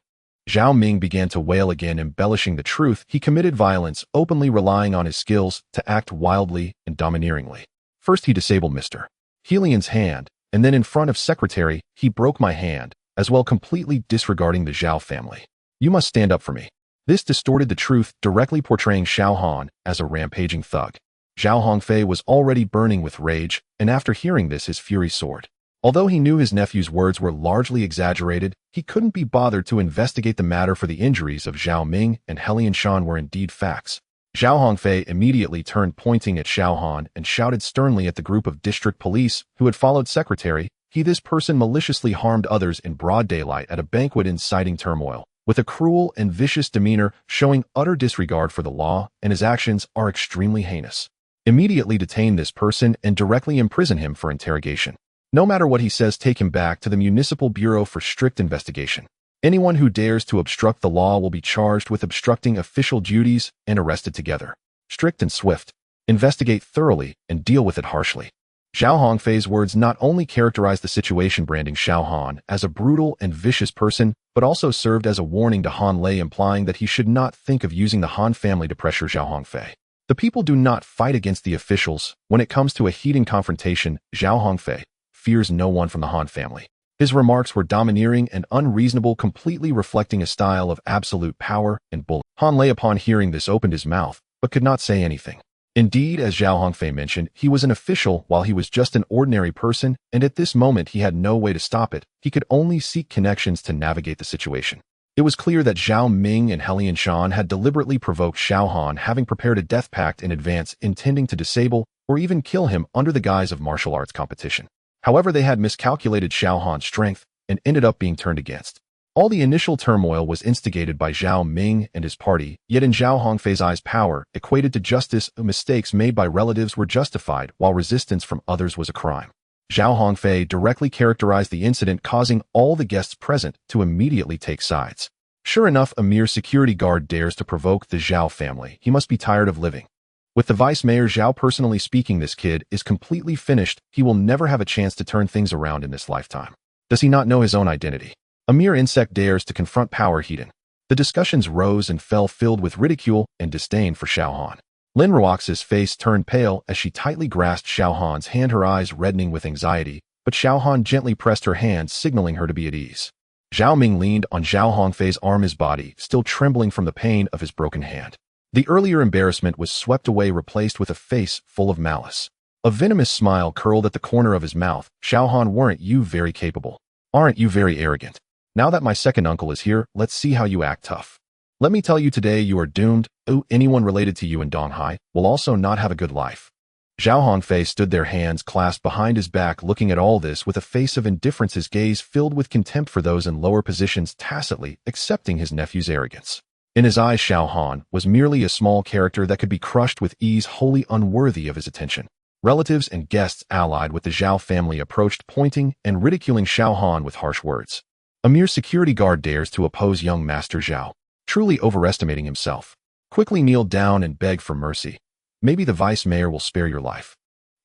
Zhao Ming began to wail again, embellishing the truth. He committed violence, openly relying on his skills to act wildly and domineeringly. First, he disabled Mr. Helian's hand, and then in front of Secretary, he broke my hand, as well, completely disregarding the Zhao family. "You must stand up for me." This distorted the truth, directly portraying Xiao Han as a rampaging thug. Zhao Hongfei was already burning with rage, and after hearing this, his fury soared. Although he knew his nephew's words were largely exaggerated, he couldn't be bothered to investigate the matter, for the injuries of Zhao Ming and Helian Shan were indeed facts. Zhao Hongfei immediately turned, pointing at Xiao Han, and shouted sternly at the group of district police who had followed Secretary. This person maliciously harmed others in broad daylight at a banquet, inciting turmoil, with a cruel and vicious demeanor, showing utter disregard for the law, and his actions are extremely heinous. Immediately detain this person and directly imprison him for interrogation. No matter what he says, take him back to the Municipal Bureau for strict investigation. Anyone who dares to obstruct the law will be charged with obstructing official duties and arrested together. Strict and swift. Investigate thoroughly and deal with it harshly. Zhao Hongfei's words not only characterized the situation, branding Xiao Han as a brutal and vicious person, but also served as a warning to Han Lei, implying that he should not think of using the Han family to pressure Zhao Hongfei. The people do not fight against the officials. When it comes to a heated confrontation, Zhao Hongfei fears no one from the Han family. His remarks were domineering and unreasonable, completely reflecting a style of absolute power and bullying. Han Lei, upon hearing this, opened his mouth, but could not say anything. Indeed, as Zhao Hongfei mentioned, he was an official while he was just an ordinary person, and at this moment he had no way to stop it. He could only seek connections to navigate the situation. It was clear that Zhao Ming and Helian Shan had deliberately provoked Xiao Han, having prepared a death pact in advance, intending to disable or even kill him under the guise of martial arts competition. However, they had miscalculated Xiao Han's strength and ended up being turned against. All the initial turmoil was instigated by Zhao Ming and his party, yet in Zhao Hongfei's eyes, power equated to justice. Mistakes made by relatives were justified, while resistance from others was a crime. Zhao Hongfei directly characterized the incident, causing all the guests present to immediately take sides. Sure enough, a mere security guard dares to provoke the Zhao family. He must be tired of living. With the vice mayor Zhao personally speaking, this kid is completely finished. He will never have a chance to turn things around in this lifetime. Does he not know his own identity? A mere insect dares to confront power hidden. The discussions rose and fell, filled with ridicule and disdain for Xiao Han. Lin Ruox's face turned pale as she tightly grasped Xiao Han's hand, her eyes reddening with anxiety, but Xiao Han gently pressed her hand, signaling her to be at ease. Zhao Ming leaned on Zhao Hongfei's arm, his body still trembling from the pain of his broken hand. The earlier embarrassment was swept away, replaced with a face full of malice. A venomous smile curled at the corner of his mouth. Xiao Han, weren't you very capable? Aren't you very arrogant? Now that my second uncle is here, let's see how you act tough. Let me tell you, today you are doomed. Anyone related to you in Donghai will also not have a good life. Zhao Hongfei stood there, hands clasped behind his back, looking at all this with a face of indifference, his gaze filled with contempt for those in lower positions, tacitly accepting his nephew's arrogance. In his eyes, Xiao Han was merely a small character that could be crushed with ease, wholly unworthy of his attention. Relatives and guests allied with the Zhao family approached, pointing and ridiculing Xiao Han with harsh words. A mere security guard dares to oppose young Master Zhao, truly overestimating himself. Quickly kneel down and beg for mercy. Maybe the vice mayor will spare your life.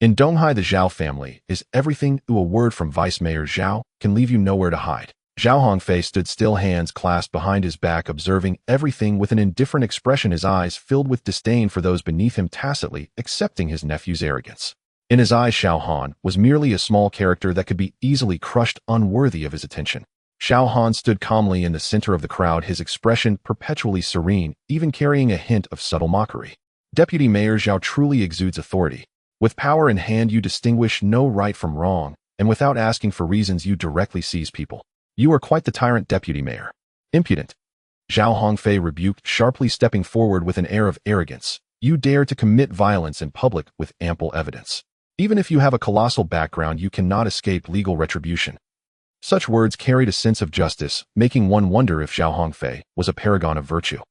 In Donghai, the Zhao family is everything. A word from Vice Mayor Zhao can leave you nowhere to hide. Zhao Hongfei stood still, hands clasped behind his back, observing everything with an indifferent expression, his eyes filled with disdain for those beneath him, tacitly accepting his nephew's arrogance. In his eyes, Xiao Han was merely a small character that could be easily crushed, unworthy of his attention. Xiao Han stood calmly in the center of the crowd, his expression perpetually serene, even carrying a hint of subtle mockery. Deputy Mayor Zhao truly exudes authority. With power in hand, you distinguish no right from wrong, and without asking for reasons, you directly seize people. You are quite the tyrant, Deputy Mayor. Impudent. Zhao Hongfei rebuked, sharply stepping forward with an air of arrogance. You dare to commit violence in public with ample evidence. Even if you have a colossal background, you cannot escape legal retribution. Such words carried a sense of justice, making one wonder if Zhao Hongfei was a paragon of virtue.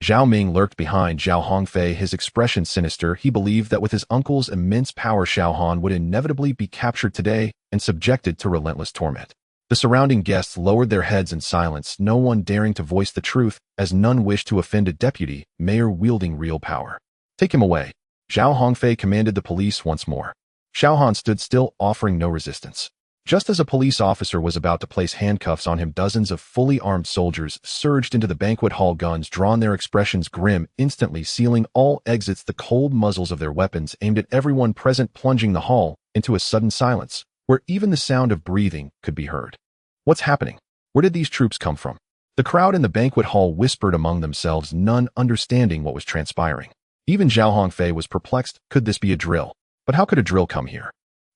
Zhao Ming lurked behind Zhao Hongfei, his expression sinister. He believed that with his uncle's immense power, Xiao Han would inevitably be captured today and subjected to relentless torment. The surrounding guests lowered their heads in silence, no one daring to voice the truth, as none wished to offend a deputy mayor wielding real power. Take him away. Zhao Hongfei commanded the police once more. Xiao Han stood still, offering no resistance. Just as a police officer was about to place handcuffs on him, dozens of fully armed soldiers surged into the banquet hall, guns drawn, their expressions grim, instantly sealing all exits, the cold muzzles of their weapons aimed at everyone present, plunging the hall into a sudden silence, where even the sound of breathing could be heard. What's happening? Where did these troops come from? The crowd in the banquet hall whispered among themselves, none understanding what was transpiring. Even Zhao Hongfei was perplexed. Could this be a drill? But how could a drill come here?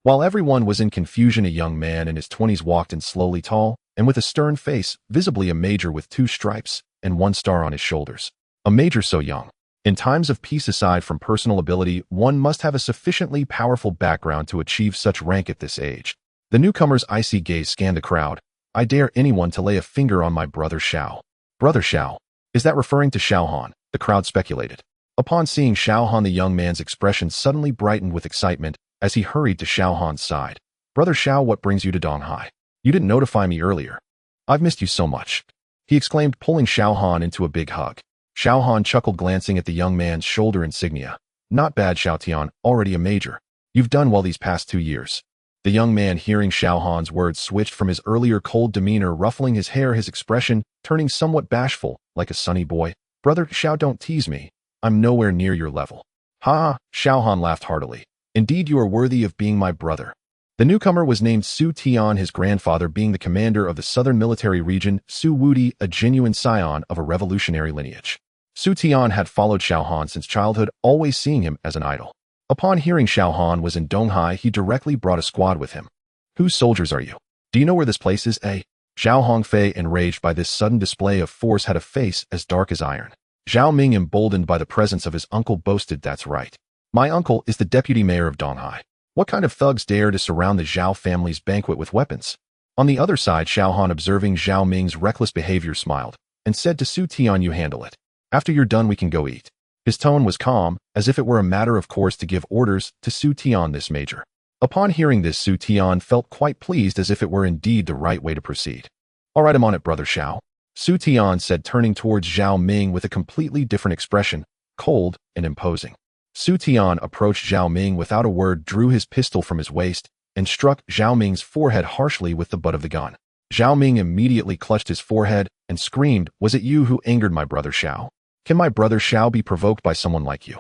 While everyone was in confusion, a young man in his 20s walked in, slowly, tall, and with a stern face, visibly a major with 2 stripes and 1 star on his shoulders. A major so young. In times of peace, aside from personal ability, one must have a sufficiently powerful background to achieve such rank at this age. The newcomer's icy gaze scanned the crowd. I dare anyone to lay a finger on my brother Xiao. Brother Xiao? Is that referring to Xiao Han? The crowd speculated. Upon seeing Xiao Han, the young man's expression suddenly brightened with excitement as he hurried to Xiao Han's side. Brother Xiao, what brings you to Donghai? You didn't notify me earlier. I've missed you so much, he exclaimed, pulling Xiao Han into a big hug. Xiao Han chuckled, glancing at the young man's shoulder insignia. Not bad, Xiao Tian, already a major. You've done well these past 2 years. The young man, hearing Xiao Han's words, switched from his earlier cold demeanor, ruffling his hair, his expression turning somewhat bashful, like a sunny boy. Brother Xiao, don't tease me. I'm nowhere near your level. Ha! Xiao Han laughed heartily. Indeed, you are worthy of being my brother. The newcomer was named Su Tian, his grandfather being the commander of the Southern Military Region, Su Wudi, a genuine scion of a revolutionary lineage. Su Tian had followed Xiao Han since childhood, always seeing him as an idol. Upon hearing Xiao Han was in Donghai, he directly brought a squad with him. Whose soldiers are you? Do you know where this place is, eh? Zhao Hongfei, enraged by this sudden display of force, had a face as dark as iron. Zhao Ming, emboldened by the presence of his uncle, boasted, that's right. My uncle is the deputy mayor of Donghai. What kind of thugs dare to surround the Zhao family's banquet with weapons? On the other side, Xiao Han, observing Zhao Ming's reckless behavior, smiled and said to Su Tian, you handle it. After you're done, we can go eat. His tone was calm, as if it were a matter of course to give orders to Su Tian, this major. Upon hearing this, Su Tian felt quite pleased, as if it were indeed the right way to proceed. All right, I'm on it, brother Xiao. Su Tian said, turning towards Zhao Ming with a completely different expression, cold and imposing. Su Tian approached Zhao Ming without a word, drew his pistol from his waist, and struck Zhao Ming's forehead harshly with the butt of the gun. Zhao Ming immediately clutched his forehead and screamed, was it you who angered my brother Xiao? Can my brother Xiao be provoked by someone like you?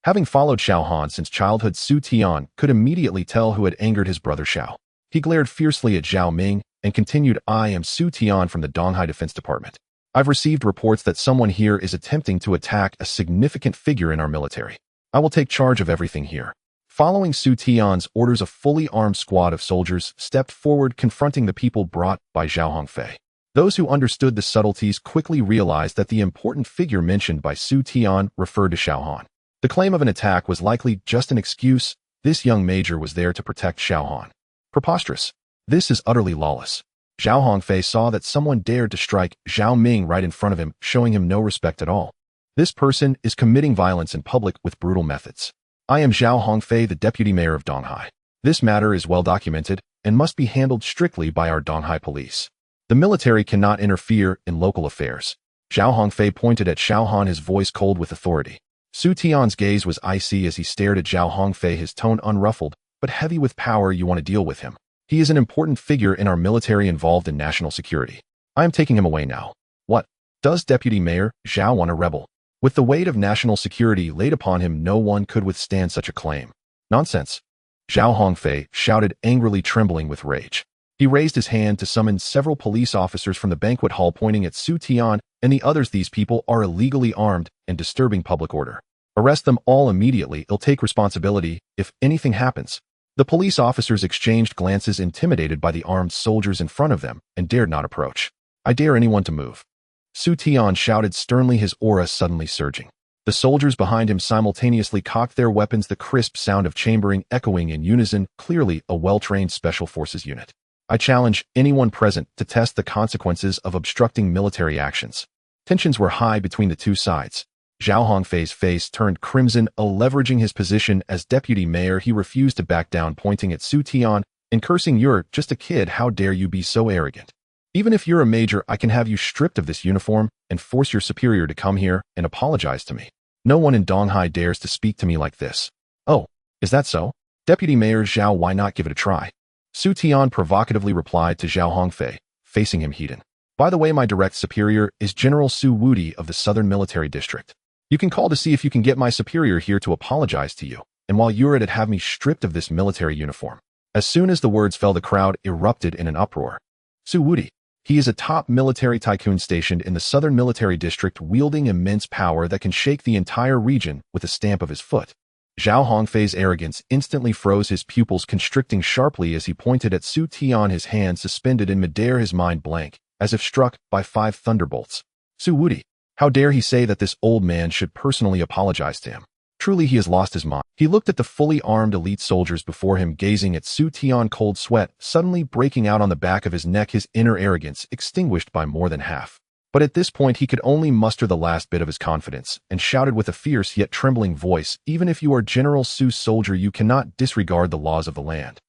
Having followed Xiao Han since childhood, Su Tian could immediately tell who had angered his brother Xiao. He glared fiercely at Zhao Ming and continued, I am Su Tian from the Donghai Defense Department. I've received reports that someone here is attempting to attack a significant figure in our military. I will take charge of everything here. Following Su Tian's orders, a fully armed squad of soldiers stepped forward, confronting the people brought by Zhao Hongfei. Those who understood the subtleties quickly realized that the important figure mentioned by Su Tian referred to Xiao Han. The claim of an attack was likely just an excuse. This young major was there to protect Xiao Han. Preposterous. This is utterly lawless. Zhao Hongfei saw that someone dared to strike Zhao Ming right in front of him, showing him no respect at all. This person is committing violence in public with brutal methods. I am Zhao Hongfei, the deputy mayor of Donghai. This matter is well documented and must be handled strictly by our Donghai police. The military cannot interfere in local affairs. Zhao Hongfei pointed at Xiao Han, his voice cold with authority. Su Tian's gaze was icy as he stared at Zhao Hongfei, his tone unruffled, but heavy with power. You want to deal with him. He is an important figure in our military involved in national security. I am taking him away now. What? Does Deputy Mayor Zhao want a rebel? With the weight of national security laid upon him, no one could withstand such a claim. Nonsense. Zhao Hongfei shouted angrily, trembling with rage. He raised his hand to summon several police officers from the banquet hall, pointing at Su Tian and the others. These people are illegally armed and disturbing public order. Arrest them all immediately. He'll take responsibility if anything happens. The police officers exchanged glances, intimidated by the armed soldiers in front of them, and dared not approach. I dare anyone to move. Su Tian shouted sternly, his aura suddenly surging. The soldiers behind him simultaneously cocked their weapons, the crisp sound of chambering echoing in unison, clearly a well-trained special forces unit. I challenge anyone present to test the consequences of obstructing military actions. Tensions were high between the two sides. Zhao Hongfei's face turned crimson. Leveraging his position as deputy mayor, he refused to back down, pointing at Su Tian and cursing, "You're just a kid. How dare you be so arrogant? Even if you're a major, I can have you stripped of this uniform and force your superior to come here and apologize to me. No one in Donghai dares to speak to me like this." "Oh, is that so? Deputy Mayor Zhao, why not give it a try?" Su Tian provocatively replied to Zhao Hongfei, facing him heated. "By the way, my direct superior is General Su Wudi of the Southern Military District. You can call to see if you can get my superior here to apologize to you, and while you're at it, have me stripped of this military uniform." As soon as the words fell, the crowd erupted in an uproar. Su Wudi. He is a top military tycoon stationed in the Southern Military District, wielding immense power that can shake the entire region with a stamp of his foot. Zhao Hongfei's arrogance instantly froze, his pupils constricting sharply as he pointed at Su Tian, his hand suspended in midair, his mind blank, as if struck by 5 thunderbolts. Su Wudi. How dare he say that this old man should personally apologize to him? Truly, he has lost his mind. He looked at the fully armed elite soldiers before him, gazing at Su Tian, cold sweat suddenly breaking out on the back of his neck, his inner arrogance extinguished by more than half. But at this point, he could only muster the last bit of his confidence and shouted with a fierce yet trembling voice, "Even if you are General Su's soldier, you cannot disregard the laws of the land.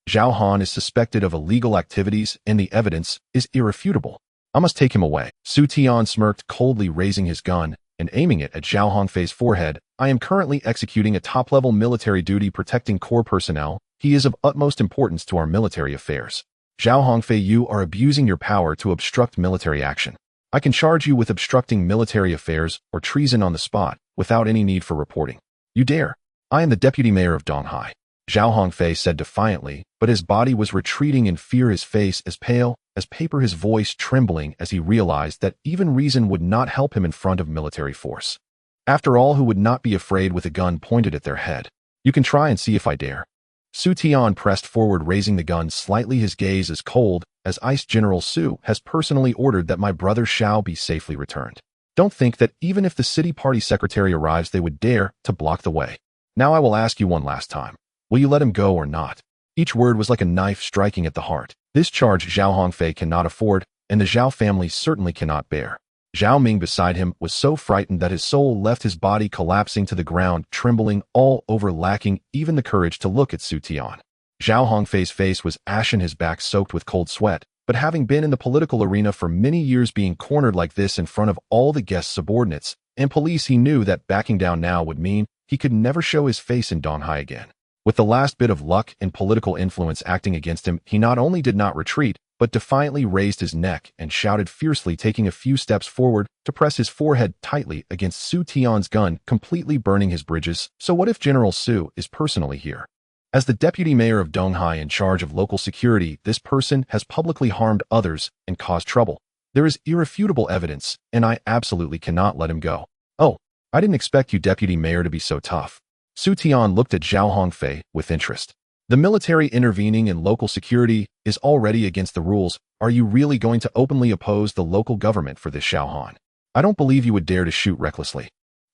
Zhao Han is suspected of illegal activities, and the evidence is irrefutable. I must take him away." Su Tian smirked coldly, raising his gun and aiming it at Zhao Hongfei's forehead. "I am currently executing a top-level military duty protecting core personnel. He is of utmost importance to our military affairs. Zhao Hongfei, you are abusing your power to obstruct military action. I can charge you with obstructing military affairs or treason on the spot without any need for reporting. You dare? I am the deputy mayor of Donghai." Zhao Hongfei said defiantly, but his body was retreating in fear, his face as pale as paper, his voice trembling as he realized that even reason would not help him in front of military force. After all, who would not be afraid with a gun pointed at their head? "You can try and see if I dare." Su Tian pressed forward, raising the gun slightly, his gaze as cold as ice. "General Su has personally ordered that my brother shall be safely returned. Don't think that even if the city party secretary arrives, they would dare to block the way. Now I will ask you one last time. Will you let him go or not?" Each word was like a knife striking at the heart. This charge Zhao Hongfei cannot afford, and the Zhao family certainly cannot bear. Zhao Ming beside him was so frightened that his soul left his body, collapsing to the ground, trembling all over, lacking even the courage to look at Su Tian. Zhao Hongfei's face was ashen, his back soaked with cold sweat, but having been in the political arena for many years, being cornered like this in front of all the guest subordinates and police, he knew that backing down now would mean he could never show his face in Donghai again. With the last bit of luck and political influence acting against him, he not only did not retreat, but defiantly raised his neck and shouted fiercely, taking a few steps forward to press his forehead tightly against Su Tian's gun, completely burning his bridges. "So what if General Su is personally here? As the deputy mayor of Donghai in charge of local security, this person has publicly harmed others and caused trouble. There is irrefutable evidence, and I absolutely cannot let him go." "Oh, I didn't expect you, deputy mayor, to be so tough." Su Tian looked at Zhao Hongfei with interest. "The military intervening in local security is already against the rules. Are you really going to openly oppose the local government for this, Zhao Han? I don't believe you would dare to shoot recklessly."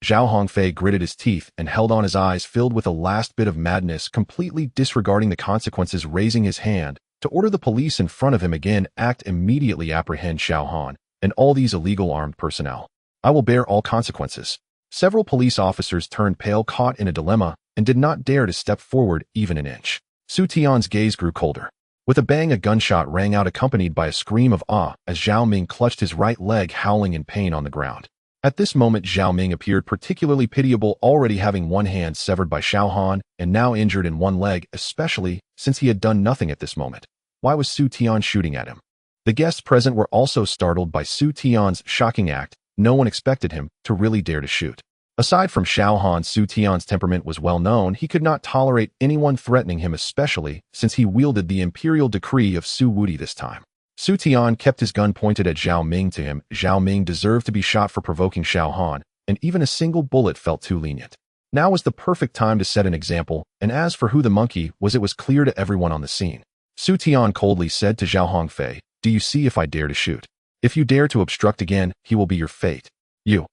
Zhao Hongfei gritted his teeth and held on, his eyes filled with a last bit of madness, completely disregarding the consequences, raising his hand to order the police in front of him again, "Act immediately, apprehend Zhao Han and all these illegal armed personnel. I will bear all consequences." Several police officers turned pale, caught in a dilemma, and did not dare to step forward even an inch. Su Tian's gaze grew colder. With a bang, a gunshot rang out, accompanied by a scream of awe as Zhao Ming clutched his right leg, howling in pain on the ground. At this moment, Zhao Ming appeared particularly pitiable, already having one hand severed by Xiao Han and now injured in one leg, especially since he had done nothing at this moment. Why was Su Tian shooting at him? The guests present were also startled by Su Tian's shocking act. No one expected him to really dare to shoot. Aside from Xiao Han, Su Tian's temperament was well known. He could not tolerate anyone threatening him, especially since he wielded the imperial decree of Su Wudi this time. Su Tian kept his gun pointed at Zhao Ming. To him, Zhao Ming deserved to be shot for provoking Xiao Han, and even a single bullet felt too lenient. Now was the perfect time to set an example, and as for who the monkey was, it was clear to everyone on the scene. Su Tian coldly said to Zhao Hongfei, "Do you see if I dare to shoot? If you dare to obstruct again, he will be your fate. You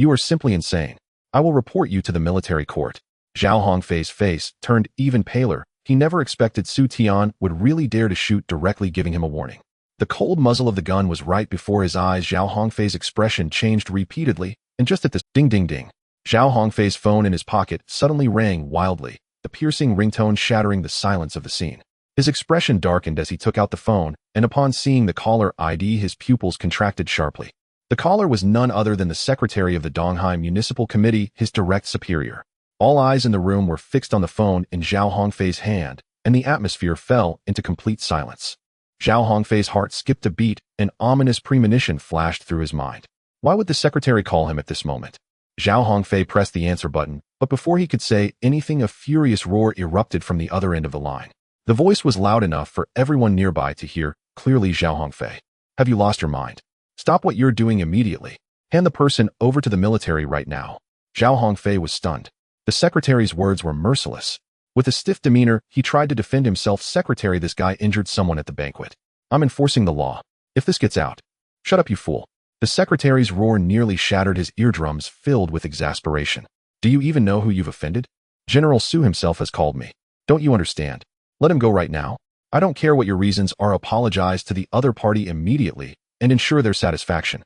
are simply insane. I will report you to the military court." Zhao Hongfei's face turned even paler. He never expected Su Tian would really dare to shoot directly, giving him a warning. The cold muzzle of the gun was right before his eyes. Zhao Hongfei's expression changed repeatedly, and just at this ding ding ding, Zhao Hongfei's phone in his pocket suddenly rang wildly, the piercing ringtone shattering the silence of the scene. His expression darkened as he took out the phone, and upon seeing the caller ID, his pupils contracted sharply. The caller was none other than the secretary of the Donghai Municipal Committee, his direct superior. All eyes in the room were fixed on the phone in Zhao Hongfei's hand, and the atmosphere fell into complete silence. Zhao Hongfei's heart skipped a beat. An ominous premonition flashed through his mind. Why would the secretary call him at this moment? Zhao Hongfei pressed the answer button, but before he could say anything, a furious roar erupted from the other end of the line. The voice was loud enough for everyone nearby to hear clearly. "Zhao Hongfei, have you lost your mind? Stop what you're doing immediately. Hand the person over to the military right now." Zhao Hongfei was stunned. The secretary's words were merciless. With a stiff demeanor, he tried to defend himself. "Secretary, this guy injured someone at the banquet. I'm enforcing the law. If this gets out..." "Shut up, you fool." The secretary's roar nearly shattered his eardrums, filled with exasperation. "Do you even know who you've offended? General Su himself has called me. Don't you understand? Let him go right now. I don't care what your reasons are. Apologize to the other party immediately and ensure their satisfaction."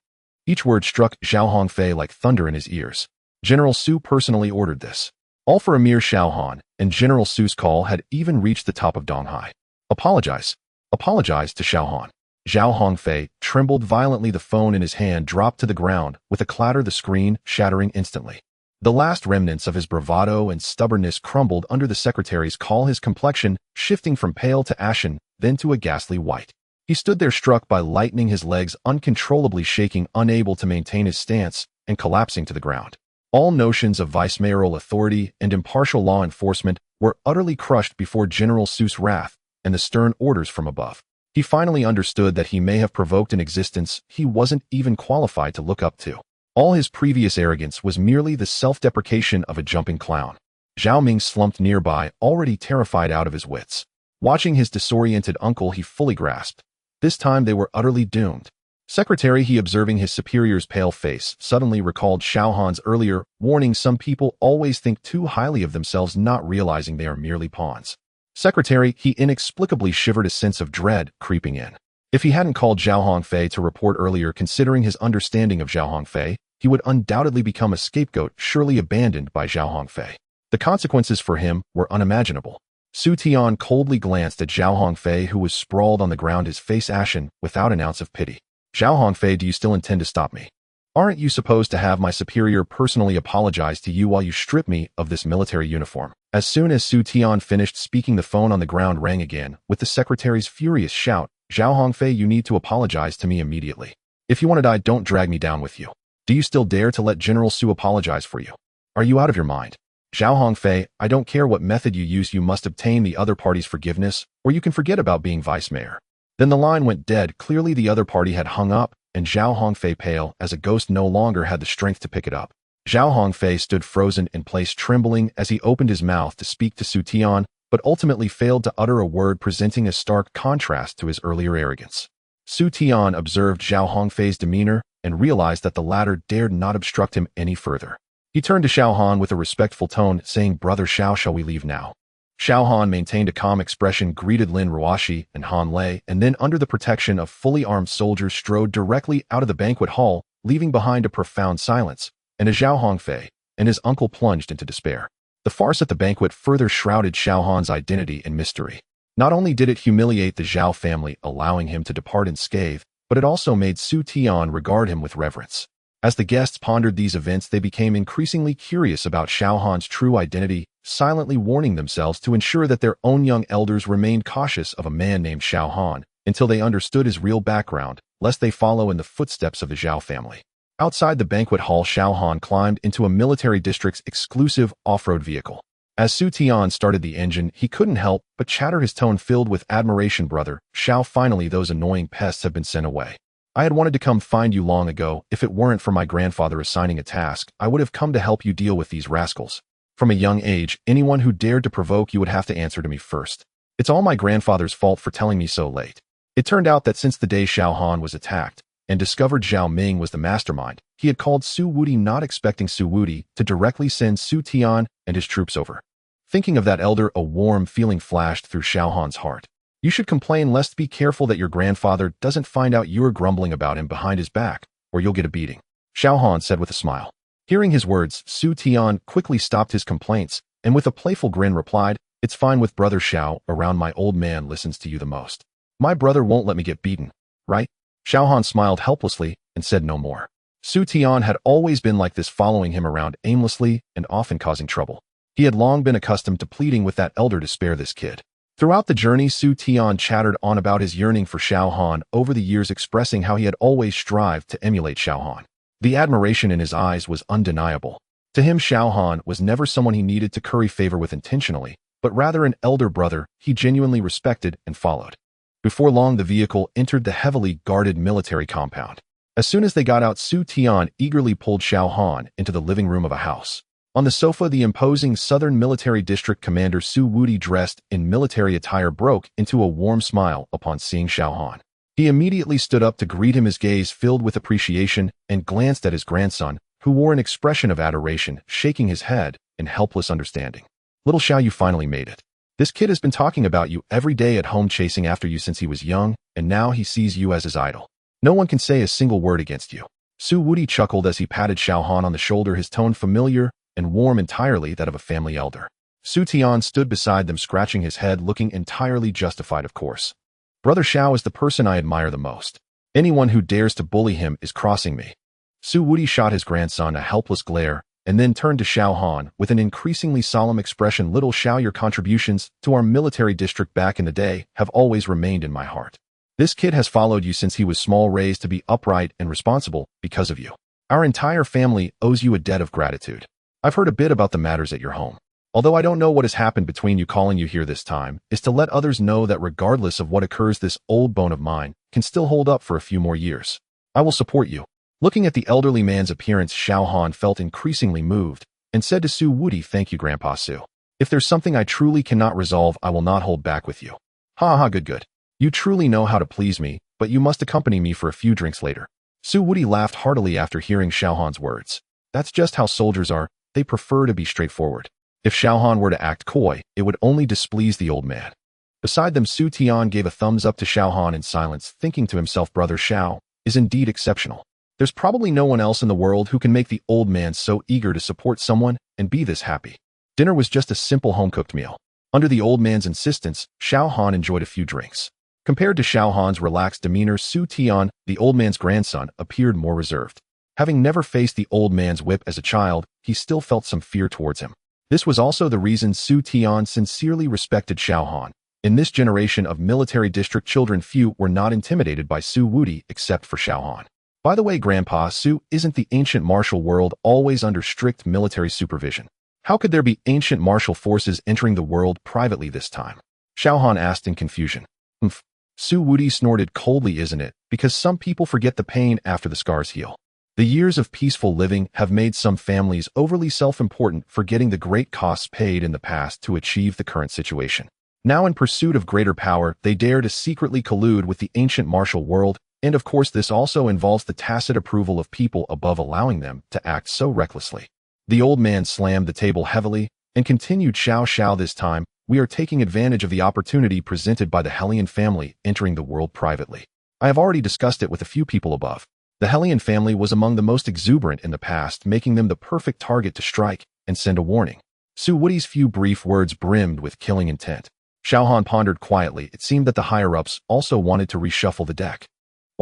Each word struck Zhao Hongfei like thunder in his ears. General Su personally ordered this. All for a mere Xiao Han, and General Su's call had even reached the top of Donghai. "Apologize. Apologize to Xiao Han." Zhao Hongfei trembled violently. The phone in his hand dropped to the ground. With a clatter, the screen shattering instantly. The last remnants of his bravado and stubbornness crumbled under the secretary's call, his complexion shifting from pale to ashen, then to a ghastly white. He stood there, struck by lightning, his legs uncontrollably shaking, unable to maintain his stance, and collapsing to the ground. All notions of vice-mayoral authority and impartial law enforcement were utterly crushed before General Su's wrath and the stern orders from above. He finally understood that he may have provoked an existence he wasn't even qualified to look up to. All his previous arrogance was merely the self-deprecation of a jumping clown. Zhao Ming slumped nearby, already terrified out of his wits. Watching his disoriented uncle, he fully grasped. This time they were utterly doomed. "Secretary," he, observing his superior's pale face, suddenly recalled Xiao Han's earlier warning, "Some people always think too highly of themselves, not realizing they are merely pawns." "Secretary," he inexplicably shivered, a sense of dread creeping in. If he hadn't called Zhao Hongfei to report earlier, considering his understanding of Zhao Hongfei, he would undoubtedly become a scapegoat, surely abandoned by Zhao Hongfei. The consequences for him were unimaginable. Su Tian coldly glanced at Zhao Hongfei, who was sprawled on the ground, his face ashen, without an ounce of pity. "Zhao Hongfei, do you still intend to stop me? Aren't you supposed to have my superior personally apologize to you while you strip me of this military uniform?" As soon as Su Tian finished speaking, the phone on the ground rang again, with the secretary's furious shout, "Zhao Hongfei, you need to apologize to me immediately. If you want to die, don't drag me down with you. Do you still dare to let General Su apologize for you? Are you out of your mind? Zhao Hongfei, I don't care what method you use, you must obtain the other party's forgiveness, or you can forget about being vice mayor." Then the line went dead. Clearly the other party had hung up, and Zhao Hongfei, pale as a ghost, no longer had the strength to pick it up. Zhao Hongfei stood frozen in place, trembling as he opened his mouth to speak to Su Tian, but ultimately failed to utter a word, presenting a stark contrast to his earlier arrogance. Su Tian observed Zhao Hongfei's demeanor and realized that the latter dared not obstruct him any further. He turned to Xiao Han with a respectful tone, saying, "Brother Xiao, shall we leave now?" Xiao Han maintained a calm expression, greeted Lin Ruoxi and Han Lei, and then, under the protection of fully armed soldiers, strode directly out of the banquet hall, leaving behind a profound silence, and as Zhao Hongfei and his uncle plunged into despair. The farce at the banquet further shrouded Xiao Han's identity in mystery. Not only did it humiliate the Zhao family, allowing him to depart unscathed, but it also made Su Tian regard him with reverence. As the guests pondered these events, they became increasingly curious about Xiao Han's true identity, silently warning themselves to ensure that their own young elders remained cautious of a man named Xiao Han until they understood his real background, lest they follow in the footsteps of the Zhao family. Outside the banquet hall, Xiao Han climbed into a military district's exclusive off-road vehicle. As Su Tian started the engine, he couldn't help but chatter, his tone filled with admiration. "Brother Xiao, finally those annoying pests have been sent away. I had wanted to come find you long ago. If it weren't for my grandfather assigning a task, I would have come to help you deal with these rascals. From a young age, anyone who dared to provoke you would have to answer to me first. It's all my grandfather's fault for telling me so late." It turned out that since the day Xiao Han was attacked and discovered Zhao Ming was the mastermind, he had called Su Wudi, not expecting Su Wudi to directly send Su Tian and his troops over. Thinking of that elder, a warm feeling flashed through Xiao Han's heart. "You should complain, lest be careful that your grandfather doesn't find out you are grumbling about him behind his back, or you'll get a beating," Xiao Han said with a smile. Hearing his words, Su Tian quickly stopped his complaints and with a playful grin replied, "It's fine with brother Xiao, around my old man listens to you the most. My brother won't let me get beaten, right?" Xiao Han smiled helplessly and said no more. Su Tian had always been like this, following him around aimlessly and often causing trouble. He had long been accustomed to pleading with that elder to spare this kid. Throughout the journey, Su Tian chattered on about his yearning for Xiao Han over the years, expressing how he had always strived to emulate Xiao Han. The admiration in his eyes was undeniable. To him, Xiao Han was never someone he needed to curry favor with intentionally, but rather an elder brother he genuinely respected and followed. Before long, the vehicle entered the heavily guarded military compound. As soon as they got out, Su Tian eagerly pulled Xiao Han into the living room of a house. On the sofa, the imposing Southern Military District Commander Su Wudi, dressed in military attire, broke into a warm smile upon seeing Xiao Han. He immediately stood up to greet him, his gaze filled with appreciation, and glanced at his grandson, who wore an expression of adoration, shaking his head in helpless understanding. "Little Xiao, you finally made it. This kid has been talking about you every day at home, chasing after you since he was young, and now he sees you as his idol. No one can say a single word against you." Su Wudi chuckled as he patted Xiao Han on the shoulder, his tone familiar and warm, entirely that of a family elder. Su Tian stood beside them, scratching his head, looking entirely justified. "Of course. Brother Xiao is the person I admire the most. Anyone who dares to bully him is crossing me." Su Wudi shot his grandson a helpless glare and then turned to Xiao Han with an increasingly solemn expression. "Little Xiao, your contributions to our military district back in the day have always remained in my heart. This kid has followed you since he was small, raised to be upright and responsible because of you. Our entire family owes you a debt of gratitude. I've heard a bit about the matters at your home. Although I don't know what has happened between you, calling you here this time is to let others know that regardless of what occurs, this old bone of mine can still hold up for a few more years. I will support you." Looking at the elderly man's appearance, Xiao Han felt increasingly moved and said to Su Wudi, "Thank you, Grandpa Su. If there's something I truly cannot resolve, I will not hold back with you." "Ha ha, good. You truly know how to please me, but you must accompany me for a few drinks later." Su Wudi laughed heartily after hearing Xiao Han's words. That's just how soldiers are. They prefer to be straightforward. If Xiao Han were to act coy, it would only displease the old man. Beside them, Su Tian gave a thumbs up to Xiao Han in silence, thinking to himself, "Brother Xiao is indeed exceptional. There's probably no one else in the world who can make the old man so eager to support someone and be this happy." Dinner was just a simple home-cooked meal. Under the old man's insistence, Xiao Han enjoyed a few drinks. Compared to Xiao Han's relaxed demeanor, Su Tian, the old man's grandson, appeared more reserved. Having never faced the old man's whip as a child, he still felt some fear towards him. This was also the reason Su Tian sincerely respected Xiao Han. In this generation of military district children, few were not intimidated by Su Wudi except for Xiao Han. "By the way, Grandpa Su, isn't the ancient martial world always under strict military supervision? How could there be ancient martial forces entering the world privately this time?" Xiao Han asked in confusion. "Humph." Su Wudi snorted coldly. "Isn't it? Because some people forget the pain after the scars heal. The years of peaceful living have made some families overly self-important, forgetting the great costs paid in the past to achieve the current situation. Now, in pursuit of greater power, they dare to secretly collude with the ancient martial world, and of course this also involves the tacit approval of people above, allowing them to act so recklessly." The old man slammed the table heavily and continued, Xiao, this time, we are taking advantage of the opportunity presented by the Hellion family entering the world privately. I have already discussed it with a few people above. The Hellion family was among the most exuberant in the past, making them the perfect target to strike and send a warning." Su Wudi's few brief words brimmed with killing intent. Xiao Han pondered quietly. It seemed that the higher-ups also wanted to reshuffle the deck.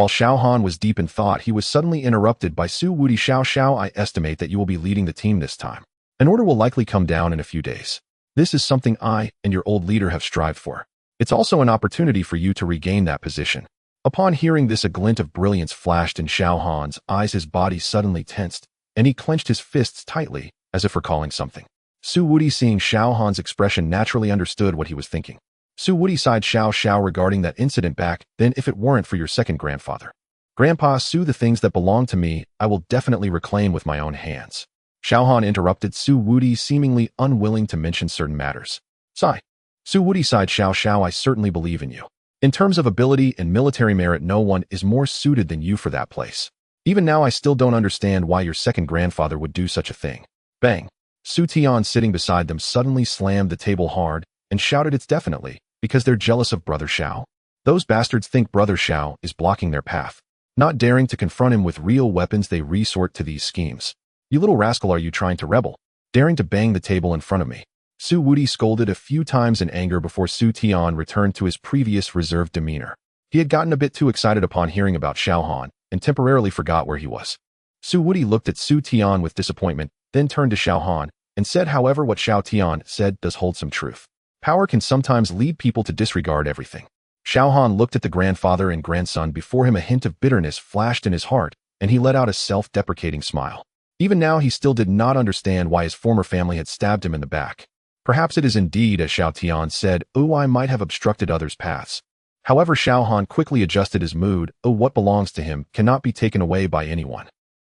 While Xiao Han was deep in thought, he was suddenly interrupted by Su Wudi. Xiao, I estimate that you will be leading the team this time. An order will likely come down in a few days. This is something I and your old leader have strived for. It's also an opportunity for you to regain that position. Upon hearing this, a glint of brilliance flashed in Xiao Han's eyes. His body suddenly tensed, and he clenched his fists tightly, as if recalling something. Su Wudi, seeing Xiao Han's expression, naturally understood what he was thinking. Su Wudi sighed. Xiao, regarding that incident back then, if it weren't for your second grandfather. Grandpa Su, the things that belong to me, I will definitely reclaim with my own hands. Xiao Han interrupted Su Wudi, seemingly unwilling to mention certain matters. Sigh. Su Wudi sighed. Xiao, I certainly believe in you. In terms of ability and military merit, no one is more suited than you for that place. Even now, I still don't understand why your second grandfather would do such a thing. Bang. Su Tian, sitting beside them, suddenly slammed the table hard and shouted, it's definitely because they're jealous of Brother Xiao. Those bastards think Brother Xiao is blocking their path. Not daring to confront him with real weapons, they resort to these schemes. You little rascal, are you trying to rebel? Daring to bang the table in front of me? Su Wudi scolded a few times in anger before Su Tian returned to his previous reserved demeanor. He had gotten a bit too excited upon hearing about Xiao Han and temporarily forgot where he was. Su Wudi looked at Su Tian with disappointment, then turned to Xiao Han and said, however, what Xiao Tian said does hold some truth. Power can sometimes lead people to disregard everything. Xiao Han looked at the grandfather and grandson before him. A hint of bitterness flashed in his heart, and he let out a self-deprecating smile. Even now, he still did not understand why his former family had stabbed him in the back. Perhaps it is indeed, as Xiao Tian said, oh, I might have obstructed others' paths. However, Xiao Han quickly adjusted his mood. Oh, what belongs to him cannot be taken away by anyone.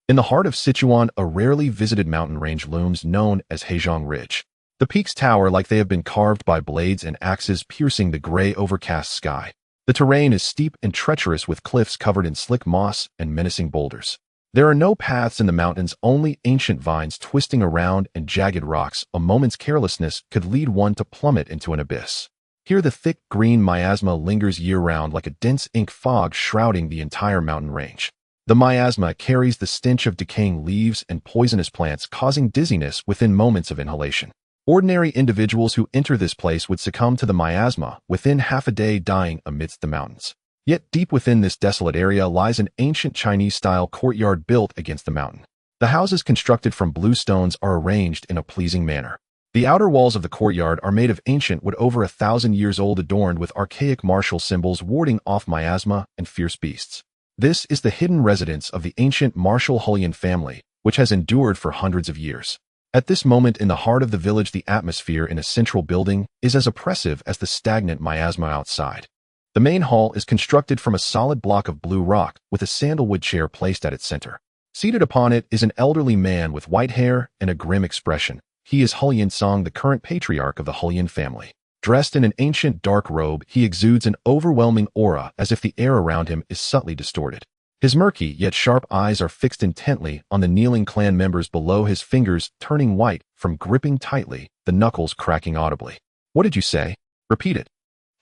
In the heart of Sichuan, a rarely visited mountain range looms known as Heizhong Ridge. The peaks tower like they have been carved by blades and axes, piercing the gray, overcast sky. The terrain is steep and treacherous, with cliffs covered in slick moss and menacing boulders. There are no paths in the mountains, only ancient vines twisting around and jagged rocks. A moment's carelessness could lead one to plummet into an abyss. Here the thick green miasma lingers year-round like a dense ink fog shrouding the entire mountain range. The miasma carries the stench of decaying leaves and poisonous plants, causing dizziness within moments of inhalation. Ordinary individuals who enter this place would succumb to the miasma within half a day, dying amidst the mountains. Yet deep within this desolate area lies an ancient Chinese-style courtyard built against the mountain. The houses, constructed from blue stones, are arranged in a pleasing manner. The outer walls of the courtyard are made of ancient wood over 1,000 years old, adorned with archaic martial symbols warding off miasma and fierce beasts. This is the hidden residence of the ancient martial Hulian family, which has endured for hundreds of years. At this moment, in the heart of the village, the atmosphere in a central building is as oppressive as the stagnant miasma outside. The main hall is constructed from a solid block of blue rock, with a sandalwood chair placed at its center. Seated upon it is an elderly man with white hair and a grim expression. He is Hulian Song, the current patriarch of the Hulian family. Dressed in an ancient dark robe, he exudes an overwhelming aura, as if the air around him is subtly distorted. His murky yet sharp eyes are fixed intently on the kneeling clan members below, his fingers turning white from gripping tightly, the knuckles cracking audibly. What did you say? Repeat it.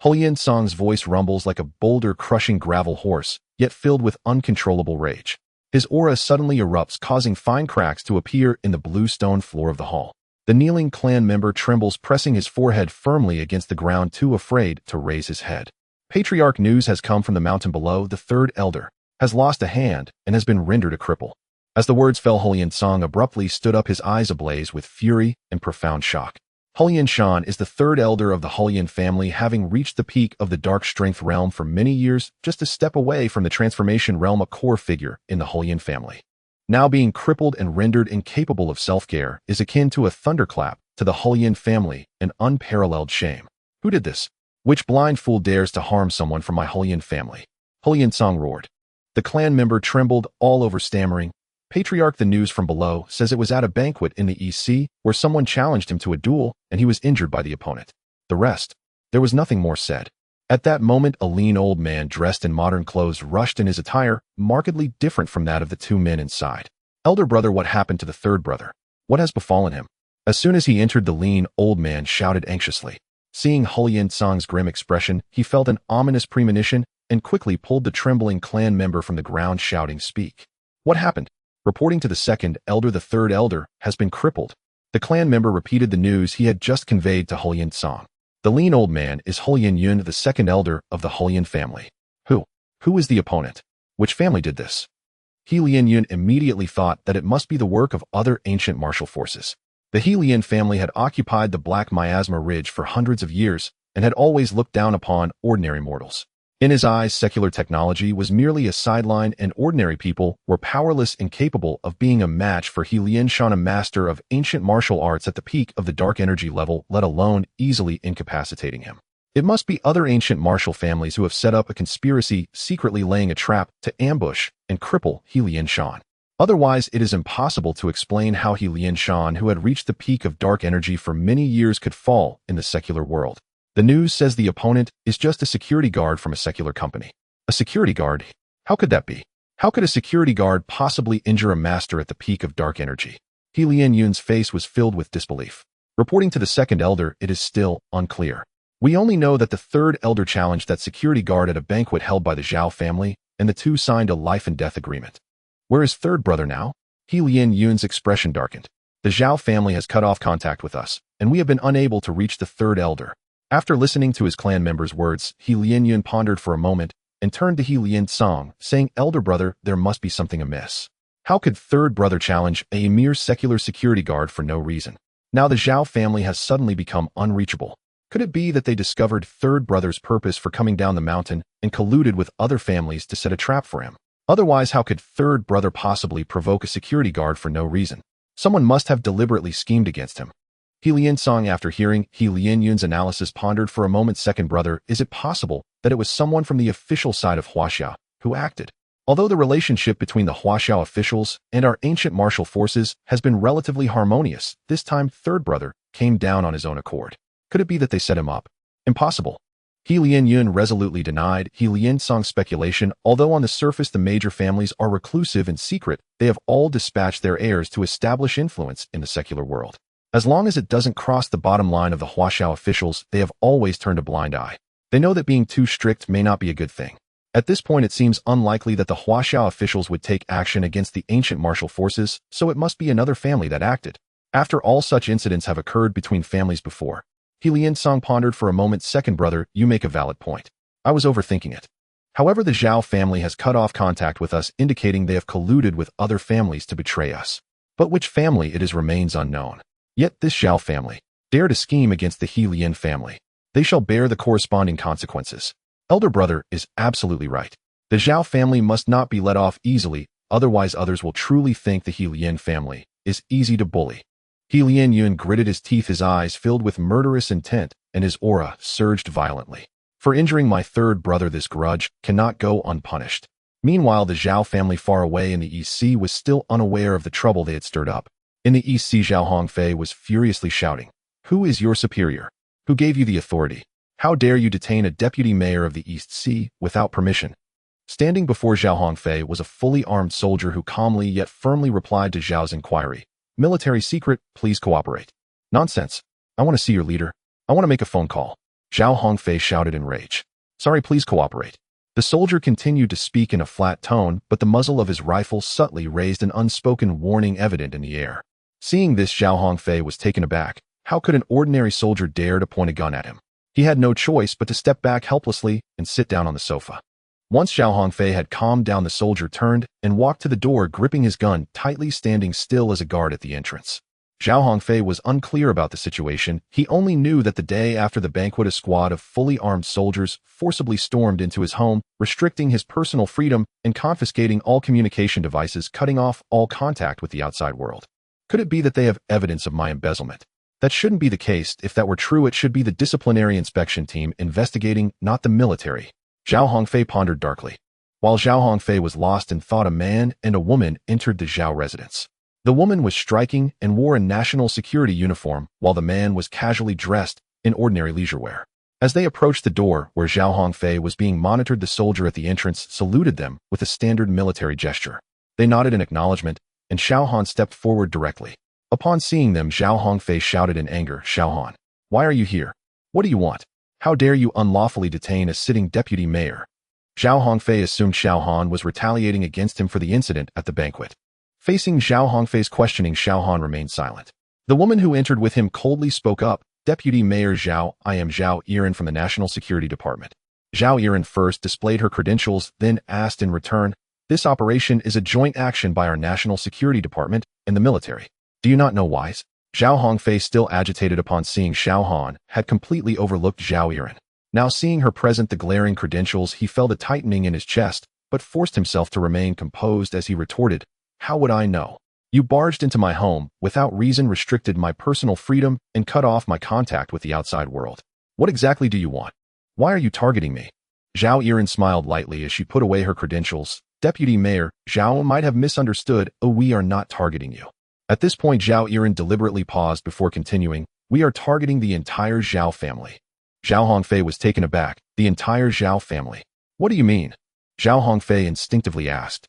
Hulian Song's voice rumbles like a boulder-crushing gravel horse, yet filled with uncontrollable rage. His aura suddenly erupts, causing fine cracks to appear in the blue stone floor of the hall. The kneeling clan member trembles, pressing his forehead firmly against the ground, too afraid to raise his head. Patriarch news has come from the mountain below. The third elder has lost a hand and has been rendered a cripple. As the words fell, Hulian Song abruptly stood up, his eyes ablaze with fury and profound shock. Hulian Shan is the third elder of the Hulian family, having reached the peak of the dark strength realm for many years, just a step away from the transformation realm, a core figure in the Hulian family. Now being crippled and rendered incapable of self-care is akin to a thunderclap to the Hulian family, an unparalleled shame. Who did this? Which blind fool dares to harm someone from my Hulian family? Hulian Song roared. The clan member trembled all over, stammering, Patriarch, the news from below says it was at a banquet in the EC where someone challenged him to a duel and he was injured by the opponent. The rest. There was nothing more said. At that moment, a lean old man dressed in modern clothes rushed in, his attire markedly different from that of the two men inside. Elder brother, what happened to the third brother? What has befallen him? As soon as he entered, the lean old man shouted anxiously. Seeing Hulian Song's grim expression, he felt an ominous premonition and quickly pulled the trembling clan member from the ground, shouting, "Speak." What happened? Reporting to the second elder, the third elder has been crippled. The clan member repeated the news he had just conveyed to Hulian Song. The lean old man is Hulian Yun, the second elder of the Hulian family. Who is the opponent? Which family did this? He Lianyun immediately thought that it must be the work of other ancient martial forces. The He Lian family had occupied the Black Miasma Ridge for hundreds of years and had always looked down upon ordinary mortals. In his eyes, secular technology was merely a sideline and ordinary people were powerless and capable of being a match for He Lianshan, a master of ancient martial arts at the peak of the dark energy level, let alone easily incapacitating him. It must be other ancient martial families who have set up a conspiracy, secretly laying a trap to ambush and cripple He Lianshan. Otherwise, it is impossible to explain how He Lianshan, who had reached the peak of dark energy for many years, could fall in the secular world. The news says the opponent is just a security guard from a secular company. A security guard? How could that be? How could a security guard possibly injure a master at the peak of dark energy? He Lianyun's face was filled with disbelief. Reporting to the second elder, it is still unclear. We only know that the third elder challenged that security guard at a banquet held by the Zhao family, and the two signed a life and death agreement. Where is third brother now? He Lianyun's expression darkened. The Zhao family has cut off contact with us, and we have been unable to reach the third elder. After listening to his clan members' words, He Lianyun pondered for a moment and turned to He Liansong, saying, "Elder brother, there must be something amiss. How could third brother challenge a mere secular security guard for no reason? Now the Zhao family has suddenly become unreachable. Could it be that they discovered third brother's purpose for coming down the mountain and colluded with other families to set a trap for him? Otherwise, how could third brother possibly provoke a security guard for no reason? Someone must have deliberately schemed against him." He Liansong, after hearing He Lianyun's analysis, pondered for a moment. Second brother, is it possible that it was someone from the official side of Huaxiao who acted? Although the relationship between the Huaxiao officials and our ancient martial forces has been relatively harmonious, this time third brother came down on his own accord. Could it be that they set him up? Impossible. He Lianyun resolutely denied He Liansong's speculation. Although on the surface the major families are reclusive and secret, they have all dispatched their heirs to establish influence in the secular world. As long as it doesn't cross the bottom line of the Huaxiao officials, they have always turned a blind eye. They know that being too strict may not be a good thing. At this point, it seems unlikely that the Huaxiao officials would take action against the ancient martial forces, so it must be another family that acted. After all, such incidents have occurred between families before. He Liansong pondered for a moment. Second brother, you make a valid point. I was overthinking it. However, the Zhao family has cut off contact with us, indicating they have colluded with other families to betray us. But which family it is remains unknown. Yet this Zhao family dare to scheme against the He Lian family. They shall bear the corresponding consequences. Elder brother is absolutely right. The Zhao family must not be let off easily, otherwise others will truly think the He Lian family is easy to bully. He Lianyun gritted his teeth, his eyes filled with murderous intent, and his aura surged violently. For injuring my third brother, this grudge cannot go unpunished. Meanwhile, the Zhao family far away in the East Sea was still unaware of the trouble they had stirred up. In the East Sea, Zhao Hongfei was furiously shouting, "Who is your superior? Who gave you the authority? How dare you detain a deputy mayor of the East Sea without permission?" Standing before Zhao Hongfei was a fully armed soldier who calmly yet firmly replied to Zhao's inquiry, "Military secret, please cooperate." "Nonsense. I want to see your leader. I want to make a phone call." Zhao Hongfei shouted in rage. "Sorry, please cooperate." The soldier continued to speak in a flat tone, but the muzzle of his rifle subtly raised an unspoken warning evident in the air. Seeing this, Zhao Hongfei was taken aback. How could an ordinary soldier dare to point a gun at him? He had no choice but to step back helplessly and sit down on the sofa. Once Zhao Hongfei had calmed down, the soldier turned and walked to the door, gripping his gun tightly, standing still as a guard at the entrance. Zhao Hongfei was unclear about the situation. He only knew that the day after the banquet, a squad of fully armed soldiers forcibly stormed into his home, restricting his personal freedom and confiscating all communication devices, cutting off all contact with the outside world. Could it be that they have evidence of my embezzlement? That shouldn't be the case. If that were true, it should be the disciplinary inspection team investigating, not the military. Zhao Hongfei pondered darkly. While Zhao Hongfei was lost in thought, a man and a woman entered the Zhao residence. The woman was striking and wore a national security uniform, while the man was casually dressed in ordinary leisure wear. As they approached the door where Zhao Hongfei was being monitored, the soldier at the entrance saluted them with a standard military gesture. They nodded in acknowledgement, and Xiao Han stepped forward directly. Upon seeing them, Zhao Hongfei shouted in anger, "Xiao Han, why are you here? What do you want? How dare you unlawfully detain a sitting deputy mayor?" Zhao Hongfei assumed Xiao Han was retaliating against him for the incident at the banquet. Facing Zhao Hongfei's questioning, Xiao Han remained silent. The woman who entered with him coldly spoke up, "Deputy Mayor Zhao, I am Zhao Yiren from the National Security Department." Zhao Yiren first displayed her credentials, then asked in return, This operation is a joint action by our National Security Department and the military. Do you not know why? Zhao Hongfei, still agitated upon seeing Xiao Han, had completely overlooked Zhao Yiren. Now seeing her present the glaring credentials, he felt a tightening in his chest, but forced himself to remain composed as he retorted, "How would I know? You barged into my home, without reason restricted my personal freedom, and cut off my contact with the outside world. What exactly do you want? Why are you targeting me?" Zhao Yiren smiled lightly as she put away her credentials. "Deputy Mayor, Zhao might have misunderstood. Oh, we are not targeting you." At this point, Zhao Yiren deliberately paused before continuing, "We are targeting the entire Zhao family." Zhao Hongfei was taken aback. "The entire Zhao family? What do you mean?" Zhao Hongfei instinctively asked.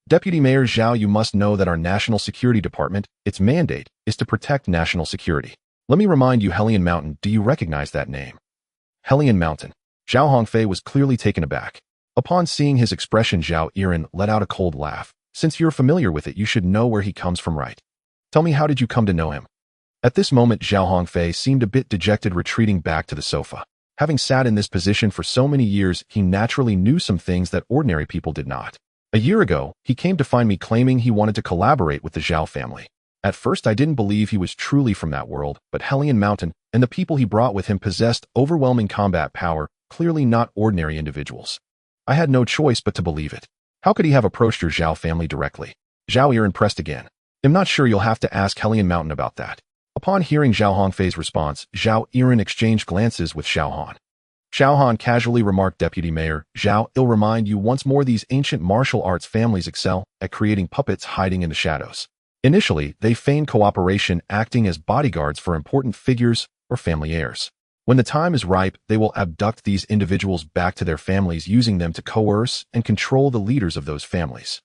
"Deputy Mayor Zhao, you must know that our National Security Department, its mandate, is to protect national security. Let me remind you, Hellion Mountain, do you recognize that name?" Hellion Mountain. Zhao Hongfei was clearly taken aback. Upon seeing his expression, Zhao Yiren let out a cold laugh. "Since you're familiar with it, you should know where he comes from, right? Tell me, how did you come to know him?" At this moment, Zhao Hongfei seemed a bit dejected, retreating back to the sofa. Having sat in this position for so many years, he naturally knew some things that ordinary people did not. "A year ago, he came to find me claiming he wanted to collaborate with the Zhao family. At first, I didn't believe he was truly from that world, but Hellion Mountain and the people he brought with him possessed overwhelming combat power, clearly not ordinary individuals. I had no choice but to believe it. How could he have approached your Zhao family directly?" Zhao Yiren pressed again. "I'm not sure, you'll have to ask Hellion Mountain about that." Upon hearing Zhao Hongfei's response, Zhao Yiren exchanged glances with Xiao Han. Xiao Han casually remarked, "Deputy Mayor, Zhao, I'll remind you once more, these ancient martial arts families excel at creating puppets hiding in the shadows. Initially, they feign cooperation, acting as bodyguards for important figures or family heirs. When the time is ripe, they will abduct these individuals back to their families, using them to coerce and control the leaders of those families."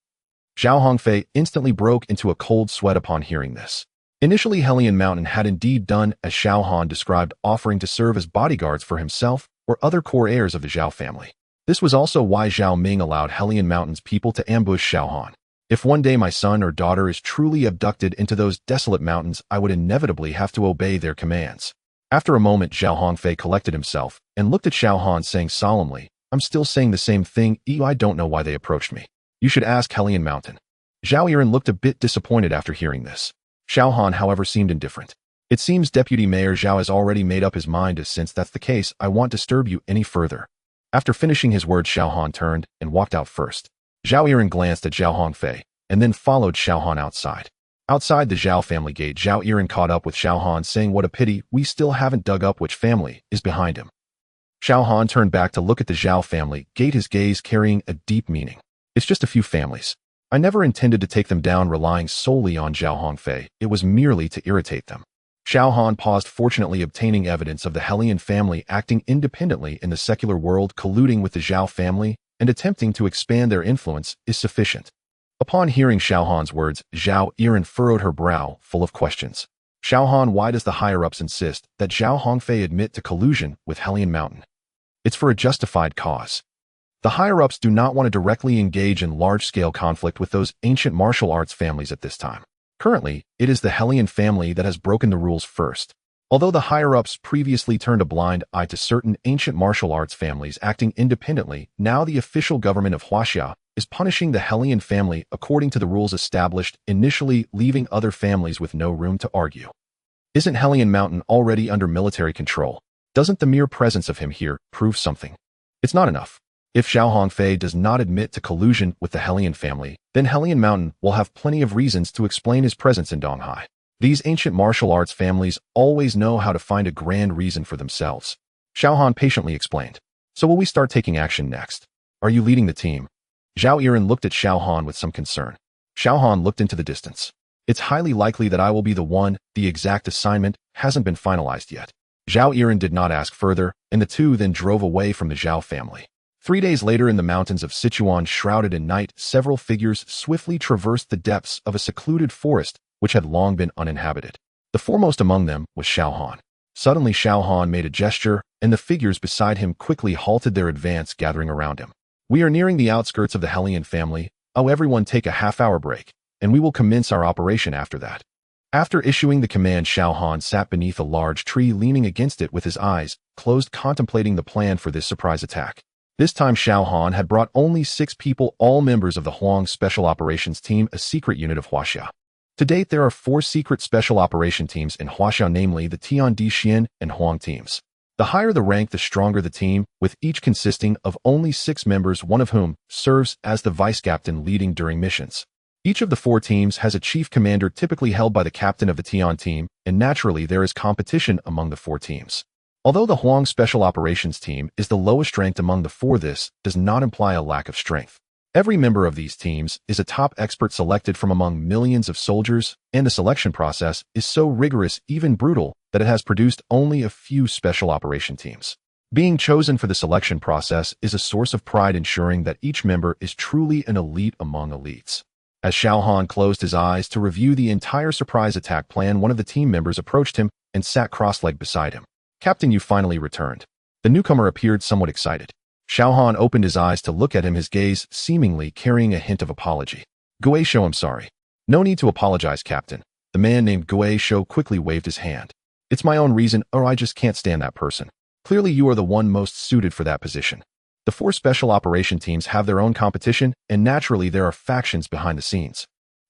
Zhao Hongfei instantly broke into a cold sweat upon hearing this. Initially, Hellion Mountain had indeed done as Xiao Han described, offering to serve as bodyguards for himself or other core heirs of the Zhao family. This was also why Zhao Ming allowed Hellion Mountain's people to ambush Xiao Han. "If one day my son or daughter is truly abducted into those desolate mountains, I would inevitably have to obey their commands." After a moment, Zhao Hongfei collected himself and looked at Xiao Han, saying solemnly, "I'm still saying the same thing. I don't know why they approached me. You should ask Hellion Mountain." Zhao Yiren looked a bit disappointed after hearing this. Xiao Han, however, seemed indifferent. "It seems Deputy Mayor Zhao has already made up his mind. Since that's the case, I won't disturb you any further." After finishing his words, Xiao Han turned and walked out first. Zhao Yiren glanced at Zhao Hongfei and then followed Xiao Han outside. Outside the Zhao family gate, Zhao Yiren caught up with Xiao Han, saying, "What a pity, we still haven't dug up which family is behind him." Xiao Han turned back to look at the Zhao family gate, his gaze carrying a deep meaning. "It's just a few families. I never intended to take them down relying solely on Zhao Hongfei. It was merely to irritate them." Xiao Han paused. Fortunately, obtaining evidence of the Hellion family acting independently in the secular world, colluding with the Zhao family, and attempting to expand their influence is sufficient. Upon hearing Xiao Han's words, Zhao Yiren furrowed her brow, full of questions. "Xiao Han, why does the higher-ups insist that Zhao Hongfei admit to collusion with Hellion Mountain? It's for a justified cause. The higher-ups do not want to directly engage in large-scale conflict with those ancient martial arts families at this time. Currently, it is the Hellion family that has broken the rules first. Although the higher-ups previously turned a blind eye to certain ancient martial arts families acting independently, now the official government of Huaxia is punishing the Hellion family according to the rules established initially, leaving other families with no room to argue. Isn't Hellion Mountain already under military control? Doesn't the mere presence of him here prove something? It's not enough. If Zhao Hongfei does not admit to collusion with the Hellion family, then Hellion Mountain will have plenty of reasons to explain his presence in Donghai. These ancient martial arts families always know how to find a grand reason for themselves." Xiao Han patiently explained. "So will we start taking action next? Are you leading the team?" Zhao Yiren looked at Xiao Han with some concern. Xiao Han looked into the distance. "It's highly likely that I will be the one. The exact assignment hasn't been finalized yet." Zhao Yiren did not ask further, and the two then drove away from the Zhao family. 3 days later, in the mountains of Sichuan, shrouded in night, several figures swiftly traversed the depths of a secluded forest which had long been uninhabited. The foremost among them was Xiao Han. Suddenly, Xiao Han made a gesture, and the figures beside him quickly halted their advance, gathering around him. "We are nearing the outskirts of the Hellion family. Oh, everyone take a half-hour break, and we will commence our operation after that." After issuing the command, Xiao Han sat beneath a large tree, leaning against it with his eyes closed, contemplating the plan for this surprise attack. This time Xiao Han had brought only 6 people, all members of the Huang Special Operations Team, a secret unit of Huaxia. To date, there are 4 secret special operation teams in Huaxia, namely the Tian and Huang teams. The higher the rank, the stronger the team, with each consisting of only 6 members, one of whom serves as the vice captain leading during missions. Each of the 4 teams has a chief commander typically held by the captain of the Tian team, and naturally there is competition among the 4 teams. Although the Huang Special Operations Team is the lowest ranked among the 4, this does not imply a lack of strength. Every member of these teams is a top expert selected from among millions of soldiers, and the selection process is so rigorous, even brutal, that it has produced only a few special operation teams. Being chosen for the selection process is a source of pride, ensuring that each member is truly an elite among elites. As Xiao Han closed his eyes to review the entire surprise attack plan, one of the team members approached him and sat cross-legged beside him. "Captain, you finally returned." The newcomer appeared somewhat excited. Xiao Han opened his eyes to look at him, his gaze seemingly carrying a hint of apology. "Gui Shou, I'm sorry." "No need to apologize, Captain." The man named Gui Shou quickly waved his hand. "It's my own reason, or I just can't stand that person. Clearly you are the one most suited for that position." The 4 special operation teams have their own competition, and naturally there are factions behind the scenes.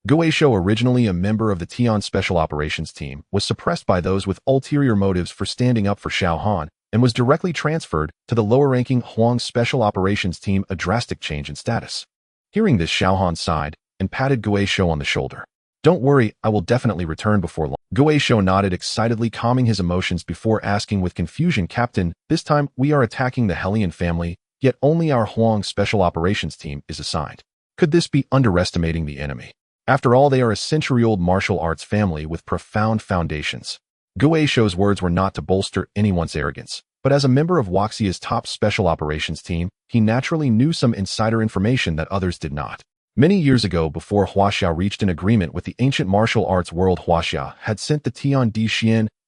Gui Shou, originally a member of the Tian Special Operations Team, was suppressed by those with ulterior motives for standing up for Xiao Han, and was directly transferred to the lower-ranking Huang Special Operations Team, a drastic change in status. Hearing this, Xiao Han sighed and patted Gui Shou on the shoulder. "Don't worry, I will definitely return before long." Gui Shou nodded excitedly, calming his emotions before asking with confusion, "Captain, this time we are attacking the Hellion family, yet only our Huang Special Operations Team is assigned. Could this be underestimating the enemy? After all, they are a century-old martial arts family with profound foundations." Gui Shou's words were not to bolster anyone's arrogance, but as a member of Huaxia's top special operations team, he naturally knew some insider information that others did not. Many years ago, before Huaxia reached an agreement with the ancient martial arts world, Huaxia had sent the Tian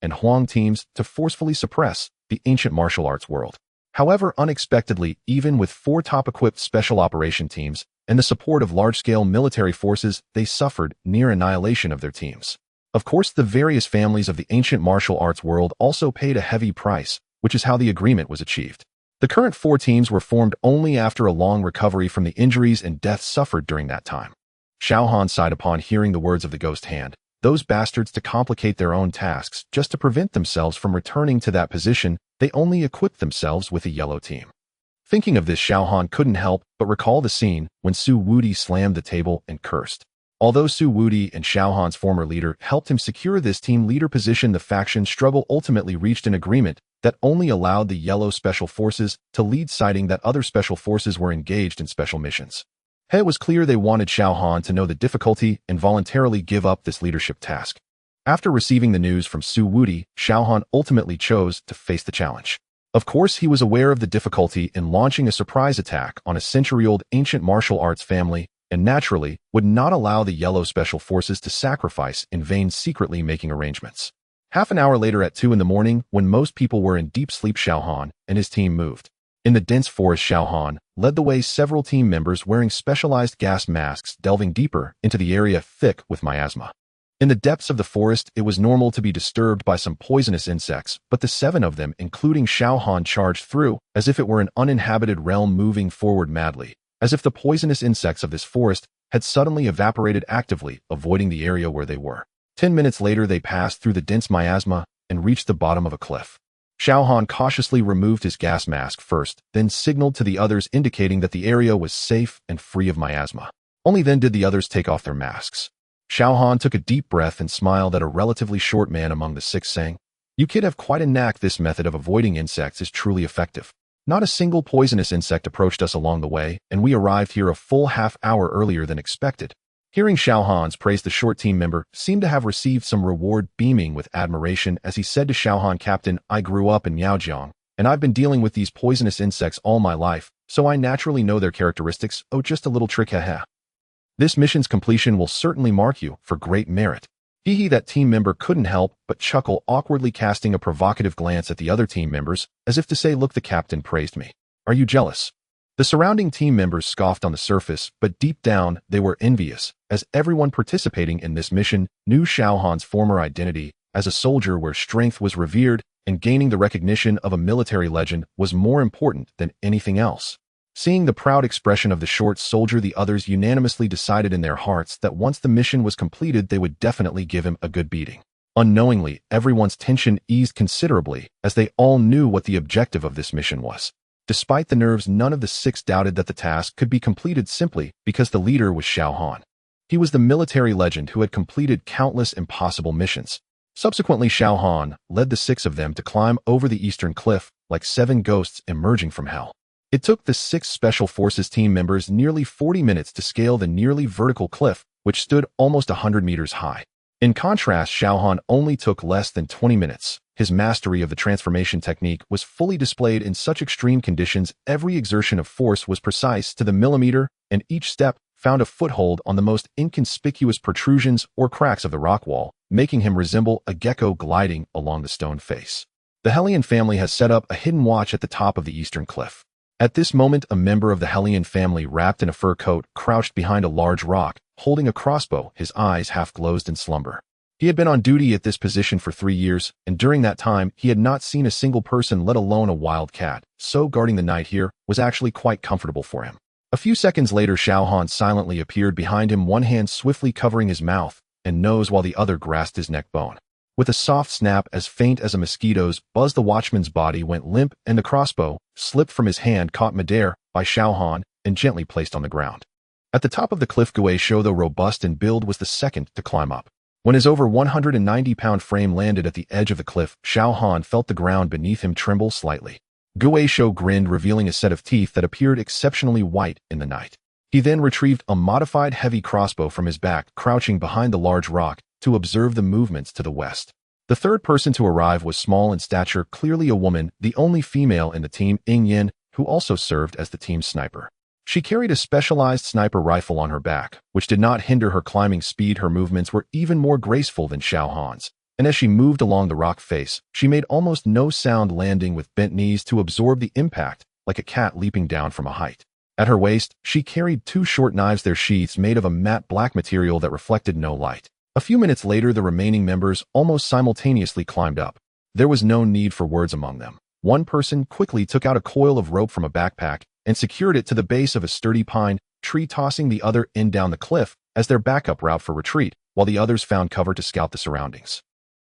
and Huang teams to forcefully suppress the ancient martial arts world. However, unexpectedly, even with 4 top-equipped special operation teams and the support of large-scale military forces, they suffered near annihilation of their teams. Of course, the various families of the ancient martial arts world also paid a heavy price, which is how the agreement was achieved. The current 4 teams were formed only after a long recovery from the injuries and deaths suffered during that time. Xiao Han sighed upon hearing the words of the ghost hand. Those bastards, to complicate their own tasks, just to prevent themselves from returning to that position, they only equipped themselves with a yellow team. Thinking of this, Xiao Han couldn't help but recall the scene when Su Wudi slammed the table and cursed. Although Su Wudi and Xiao Han's former leader helped him secure this team leader position, the faction struggle ultimately reached an agreement that only allowed the Yellow Special Forces to lead, citing that other special forces were engaged in special missions. It was clear they wanted Xiao Han to know the difficulty and voluntarily give up this leadership task. After receiving the news from Su Wudi, Xiao Han ultimately chose to face the challenge. Of course, he was aware of the difficulty in launching a surprise attack on a century-old ancient martial arts family, and naturally would not allow the Yellow Special Forces to sacrifice in vain, secretly making arrangements. Half an hour later, at 2 in the morning, when most people were in deep sleep, Xiao Han and his team moved. In the dense forest, Xiao Han led the way, several team members wearing specialized gas masks, delving deeper into the area thick with miasma. In the depths of the forest, it was normal to be disturbed by some poisonous insects, but the 7 of them, including Xiao Han, charged through as if it were an uninhabited realm, moving forward madly, as if the poisonous insects of this forest had suddenly evaporated, actively avoiding the area where they were. 10 minutes later, they passed through the dense miasma and reached the bottom of a cliff. Xiao Han cautiously removed his gas mask first, then signaled to the others, indicating that the area was safe and free of miasma. Only then did the others take off their masks. Xiao Han took a deep breath and smiled at a relatively short man among the 6, saying, "You kid have quite a knack. This method of avoiding insects is truly effective. Not a single poisonous insect approached us along the way, and we arrived here a full half-hour earlier than expected." Hearing Xiao Han's praise, the short team member seemed to have received some reward, beaming with admiration as he said to Xiao Han, "Captain, I grew up in Yaojiang, and I've been dealing with these poisonous insects all my life, so I naturally know their characteristics. Oh, just a little trick, haha. This mission's completion will certainly mark you for great merit." Hee, that team member couldn't help but chuckle, awkwardly casting a provocative glance at the other team members, as if to say, "Look, the captain praised me. Are you jealous?" The surrounding team members scoffed on the surface, but deep down they were envious, as everyone participating in this mission knew Xiao Han's former identity as a soldier where strength was revered, and gaining the recognition of a military legend was more important than anything else. Seeing the proud expression of the short soldier, the others unanimously decided in their hearts that once the mission was completed, they would definitely give him a good beating. Unknowingly, everyone's tension eased considerably as they all knew what the objective of this mission was. Despite the nerves, none of the six doubted that the task could be completed simply because the leader was Xiao Han. He was the military legend who had completed countless impossible missions. Subsequently, Xiao Han led the six of them to climb over the eastern cliff like seven ghosts emerging from hell. It took the six Special Forces team members nearly 40 minutes to scale the nearly vertical cliff, which stood almost 100 meters high. In contrast, Xiao Han only took less than 20 minutes. His mastery of the transformation technique was fully displayed in such extreme conditions. Every exertion of force was precise to the millimeter, and each step found a foothold on the most inconspicuous protrusions or cracks of the rock wall, making him resemble a gecko gliding along the stone face. The Hellion family has set up a hidden watch at the top of the eastern cliff. At this moment, a member of the Hellion family wrapped in a fur coat crouched behind a large rock, holding a crossbow, his eyes half closed in slumber. He had been on duty at this position for 3 years, and during that time, he had not seen a single person, let alone a wild cat, so guarding the night here was actually quite comfortable for him. A few seconds later, Xiao Han silently appeared behind him, one hand swiftly covering his mouth and nose while the other grasped his neck bone. With a soft snap as faint as a mosquito's buzz, the watchman's body went limp and the crossbow slipped from his hand, caught midair by Xiao Han and gently placed on the ground. At the top of the cliff, Gui Shou, though robust in build, was the second to climb up. When his over 190-pound frame landed at the edge of the cliff, Xiao Han felt the ground beneath him tremble slightly. Gui Shou grinned, revealing a set of teeth that appeared exceptionally white in the night. He then retrieved a modified heavy crossbow from his back, crouching behind the large rock to observe the movements to the west. The third person to arrive was small in stature, clearly a woman, the only female in the team, Ying Yin, who also served as the team's sniper. She carried a specialized sniper rifle on her back, which did not hinder her climbing speed. Her movements were even more graceful than Xiao Han's, and as she moved along the rock face, she made almost no sound, landing with bent knees to absorb the impact, like a cat leaping down from a height. At her waist, she carried 2 short knives, their sheaths made of a matte black material that reflected no light. A few minutes later, the remaining members almost simultaneously climbed up. There was no need for words among them. One person quickly took out a coil of rope from a backpack and secured it to the base of a sturdy pine tree, tossing the other end down the cliff as their backup route for retreat, while the others found cover to scout the surroundings.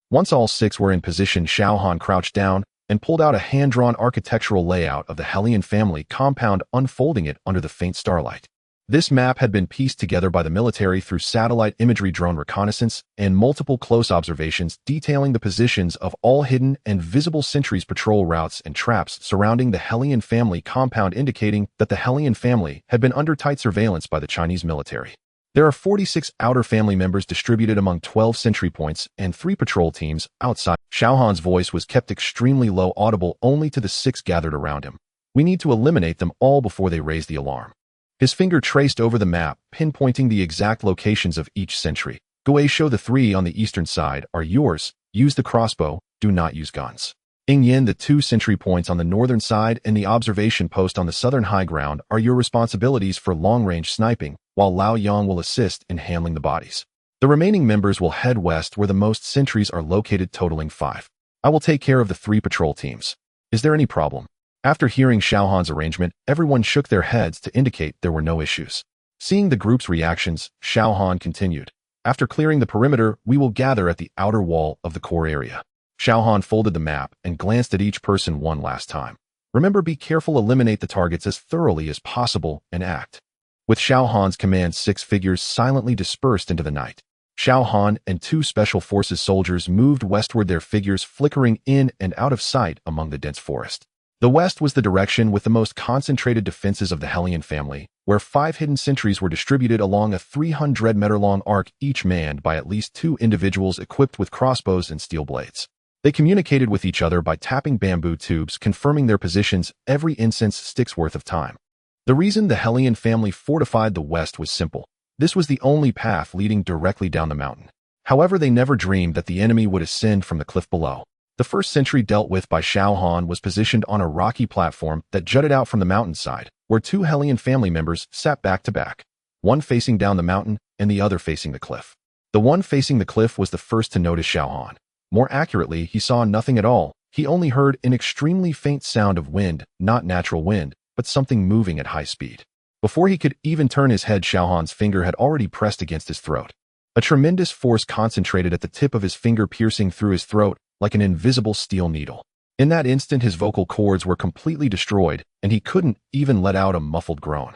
Once all 6 were in position, Xiao Han crouched down and pulled out a hand-drawn architectural layout of the Hellion family compound, unfolding it under the faint starlight. This map had been pieced together by the military through satellite imagery, drone reconnaissance, and multiple close observations, detailing the positions of all hidden and visible sentries, patrol routes, and traps surrounding the Hellion family compound, indicating that the Hellion family had been under tight surveillance by the Chinese military. There are 46 outer family members distributed among 12 sentry points and 3 patrol teams outside. Xiao Han's voice was kept extremely low, audible only to the 6 gathered around him. We need to eliminate them all before they raise the alarm. His finger traced over the map, pinpointing the exact locations of each sentry. Gui Shou, the 3 on the eastern side are yours. Use the crossbow. Do not use guns. Ying Yin, the 2 sentry points on the northern side and the observation post on the southern high ground are your responsibilities for long-range sniping, while Lao Yang will assist in handling the bodies. The remaining members will head west where the most sentries are located, totaling 5. I will take care of the 3 patrol teams. Is there any problem? After hearing Xiao Han's arrangement, everyone shook their heads to indicate there were no issues. Seeing the group's reactions, Xiao Han continued. After clearing the perimeter, we will gather at the outer wall of the core area. Xiao Han folded the map and glanced at each person one last time. Remember, be careful, eliminate the targets as thoroughly as possible, and act. With Xiao Han's command, 6 figures silently dispersed into the night. Xiao Han and 2 Special Forces soldiers moved westward, their figures flickering in and out of sight among the dense forest. The west was the direction with the most concentrated defenses of the Hellion family, where 5 hidden sentries were distributed along a 300-meter-long arc, each manned by at least 2 individuals equipped with crossbows and steel blades. They communicated with each other by tapping bamboo tubes, confirming their positions every incense stick's worth of time. The reason the Hellion family fortified the west was simple. This was the only path leading directly down the mountain. However, they never dreamed that the enemy would ascend from the cliff below. The first sentry dealt with by Xiao Han was positioned on a rocky platform that jutted out from the mountainside, where 2 Hellion family members sat back to back, one facing down the mountain and the other facing the cliff. The one facing the cliff was the first to notice Xiao Han. More accurately, he saw nothing at all. He only heard an extremely faint sound of wind, not natural wind, but something moving at high speed. Before he could even turn his head, Xiao Han's finger had already pressed against his throat. A tremendous force concentrated at the tip of his finger, piercing through his throat like an invisible steel needle. In that instant, his vocal cords were completely destroyed, and he couldn't even let out a muffled groan.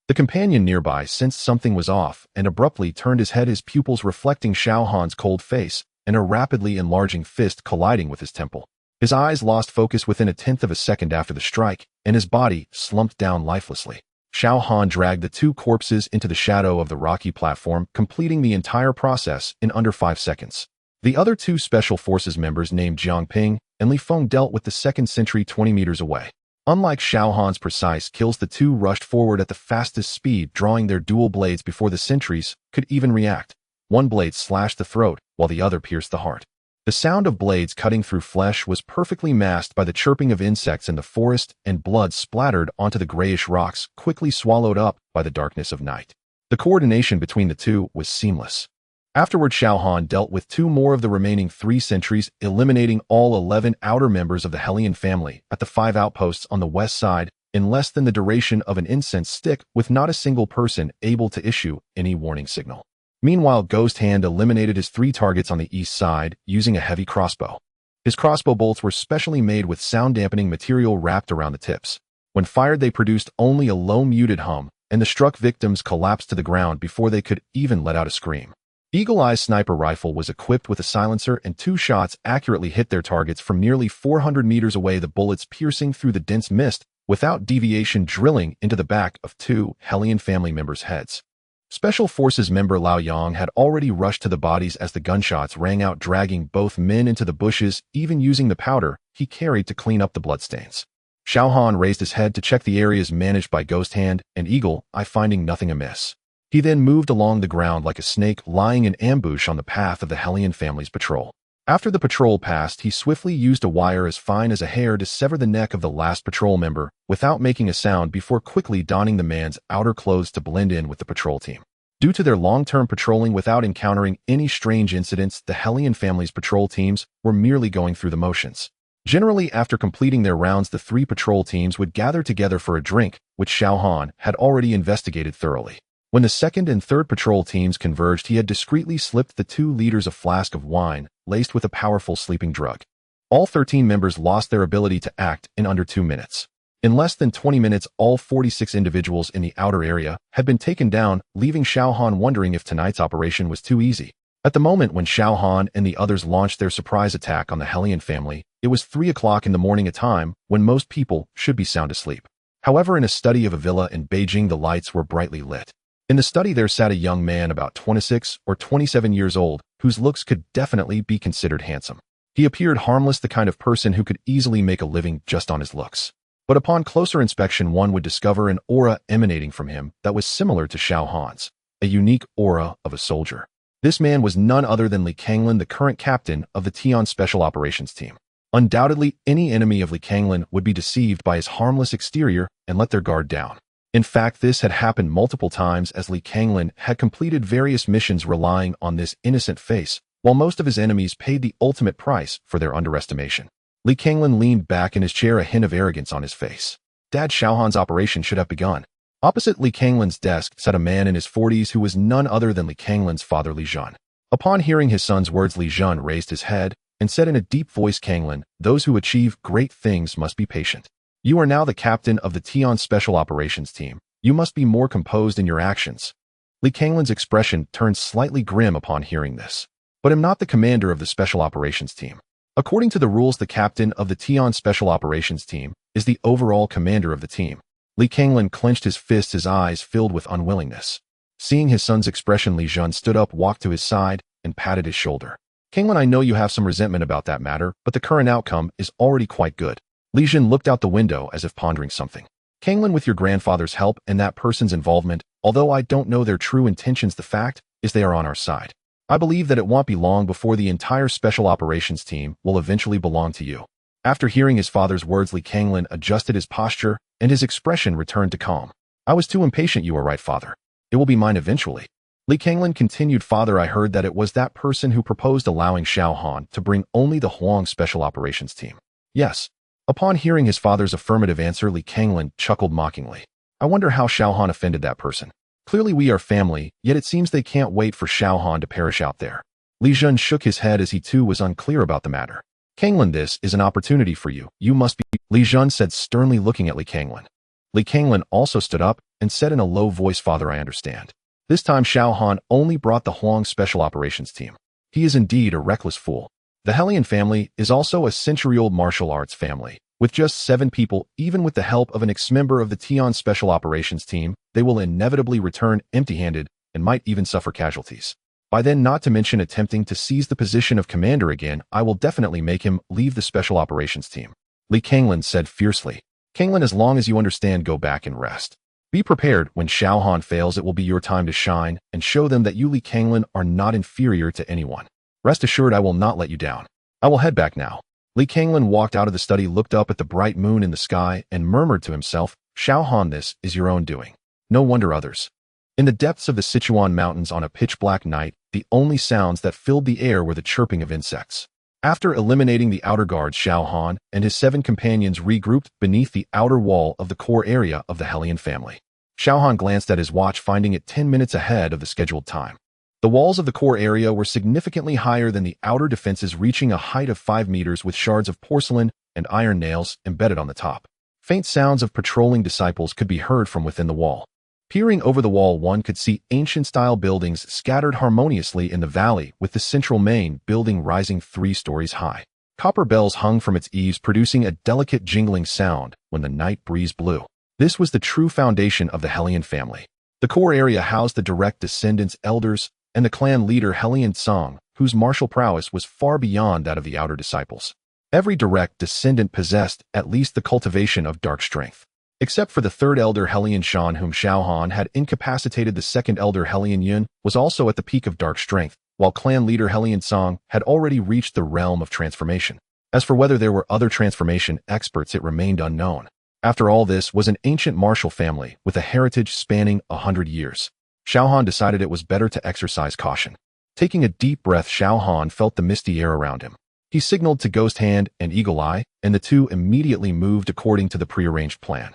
The companion nearby sensed something was off and abruptly turned his head, his pupils reflecting Xiao Han's cold face and a rapidly enlarging fist colliding with his temple. His eyes lost focus within a tenth of a second after the strike, and his body slumped down lifelessly. Xiao Han dragged the two corpses into the shadow of the rocky platform, completing the entire process in under 5 seconds. The other two Special Forces members named Jiang Ping and Li Feng dealt with the second sentry 20 meters away. Unlike Xiao Han's precise kills, the two rushed forward at the fastest speed, drawing their dual blades before the sentries could even react. One blade slashed the throat, while the other pierced the heart. The sound of blades cutting through flesh was perfectly masked by the chirping of insects in the forest, and blood splattered onto the grayish rocks, quickly swallowed up by the darkness of night. The coordination between the two was seamless. Afterward, Xiao Han dealt with 2 more of the remaining 3 sentries, eliminating all 11 outer members of the Hellion family at the 5 outposts on the west side in less than the duration of an incense stick, with not a single person able to issue any warning signal. Meanwhile, Ghost Hand eliminated his 3 targets on the east side using a heavy crossbow. His crossbow bolts were specially made with sound-dampening material wrapped around the tips. When fired, they produced only a low muted hum, and the struck victims collapsed to the ground before they could even let out a scream. Eagle Eye's sniper rifle was equipped with a silencer, and 2 shots accurately hit their targets from nearly 400 meters away, the bullets piercing through the dense mist without deviation, drilling into the back of 2 Hellion family members' heads. Special Forces member Lao Yang had already rushed to the bodies as the gunshots rang out, dragging both men into the bushes, even using the powder he carried to clean up the bloodstains. Xiao Han raised his head to check the areas managed by Ghost Hand and Eagle Eye, finding nothing amiss. He then moved along the ground like a snake, lying in ambush on the path of the Hellion family's patrol. After the patrol passed, he swiftly used a wire as fine as a hair to sever the neck of the last patrol member without making a sound, before quickly donning the man's outer clothes to blend in with the patrol team. Due to their long-term patrolling without encountering any strange incidents, the Hellion family's patrol teams were merely going through the motions. Generally, after completing their rounds, the 3 patrol teams would gather together for a drink, which Xiao Han had already investigated thoroughly. When the second and third patrol teams converged, he had discreetly slipped the 2 liters a flask of wine laced with a powerful sleeping drug. All 13 members lost their ability to act in under 2 minutes. In less than 20 minutes, all 46 individuals in the outer area had been taken down, leaving Xiao Han wondering if tonight's operation was too easy. At the moment when Xiao Han and the others launched their surprise attack on the Hellion family, it was 3 o'clock in the morning, a time when most people should be sound asleep. However, in a study of a villa in Beijing, the lights were brightly lit. In the study there sat a young man about 26 or 27 years old, whose looks could definitely be considered handsome. He appeared harmless, the kind of person who could easily make a living just on his looks. But upon closer inspection, one would discover an aura emanating from him that was similar to Xiao Han's, a unique aura of a soldier. This man was none other than Li Kanglin, the current captain of the Tian Special Operations Team. Undoubtedly, any enemy of Li Kanglin would be deceived by his harmless exterior and let their guard down. In fact, this had happened multiple times, as Li Kanglin had completed various missions relying on this innocent face, while most of his enemies paid the ultimate price for their underestimation. Li Kanglin leaned back in his chair, a hint of arrogance on his face. Dad, Xiao Han's operation should have begun. Opposite Li Kanglin's desk sat a man in his 40s who was none other than Li Kanglin's father, Li Zhen. Upon hearing his son's words, Li Zhen raised his head and said in a deep voice, "Kanglin, those who achieve great things must be patient. You are now the captain of the Tian Special Operations Team. You must be more composed in your actions." Li Kanglin's expression turned slightly grim upon hearing this. "But I'm not the commander of the Special Operations Team. According to the rules, the captain of the Tian Special Operations Team is the overall commander of the team." Li Kanglin clenched his fists, his eyes filled with unwillingness. Seeing his son's expression, Li Zhen stood up, walked to his side, and patted his shoulder. "Kanglin, I know you have some resentment about that matter, but the current outcome is already quite good." Li Zhen looked out the window as if pondering something. "Kanglin, with your grandfather's help and that person's involvement, although I don't know their true intentions, the fact is they are on our side. I believe that it won't be long before the entire Special Operations Team will eventually belong to you." After hearing his father's words, Li Kanglin adjusted his posture, and his expression returned to calm. "I was too impatient. You are right, father. It will be mine eventually." Li Kanglin continued, "Father, I heard that it was that person who proposed allowing Xiao Han to bring only the Huang Special Operations Team." "Yes. Upon hearing his father's affirmative answer, Li Kanglin chuckled mockingly. I wonder how Xiaohan offended that person. Clearly we are family, yet it seems they can't wait for Xiaohan to perish out there. Li Jun shook his head as he too was unclear about the matter. Kanglin, this is an opportunity for you. You must be, Li Jun said sternly, looking at Li Kanglin. Li Kanglin also stood up and said in a low voice, Father, I understand. This time Xiaohan only brought the Huang Special Operations Team. He is indeed a reckless fool. The Hellion family is also a century-old martial arts family. With just 7 people, even with the help of an ex-member of the Tian Special Operations Team, they will inevitably return empty-handed and might even suffer casualties. By then, not to mention attempting to seize the position of commander again, I will definitely make him leave the Special Operations Team. Li Kanglin said fiercely. Kanglin, as long as you understand, go back and rest. Be prepared. When Xiaohan fails, it will be your time to shine and show them that you, Li Kanglin, are not inferior to anyone. Rest assured, I will not let you down. I will head back now. Li Kanglin walked out of the study, looked up at the bright moon in the sky, and murmured to himself, Xiaohan, this is your own doing. No wonder others. In the depths of the Sichuan Mountains on a pitch-black night, the only sounds that filled the air were the chirping of insects. After eliminating the outer guards, Xiaohan and his 7 companions regrouped beneath the outer wall of the core area of the Hellion family. Xiaohan glanced at his watch, finding it 10 minutes ahead of the scheduled time. The walls of the core area were significantly higher than the outer defenses, reaching a height of 5 meters with shards of porcelain and iron nails embedded on the top. Faint sounds of patrolling disciples could be heard from within the wall. Peering over the wall, one could see ancient-style buildings scattered harmoniously in the valley, with the central main building rising 3 stories high. Copper bells hung from its eaves, producing a delicate jingling sound when the night breeze blew. This was the true foundation of the Hellion family. The core area housed the direct descendants, elders, and the clan leader Hellion Song, whose martial prowess was far beyond that of the outer disciples. Every direct descendant possessed at least the cultivation of dark strength. Except for the 3rd elder Hellion Shan, whom Xiaohan had incapacitated, the 2nd elder Hellion Yun was also at the peak of dark strength, while clan leader Hellion Song had already reached the realm of transformation. As for whether there were other transformation experts, it remained unknown. After all, this was an ancient martial family with a heritage spanning 100 years. Xiaohan decided it was better to exercise caution. Taking a deep breath, Xiaohan felt the misty air around him. He signaled to Ghost Hand and Eagle Eye, and the two immediately moved according to the prearranged plan.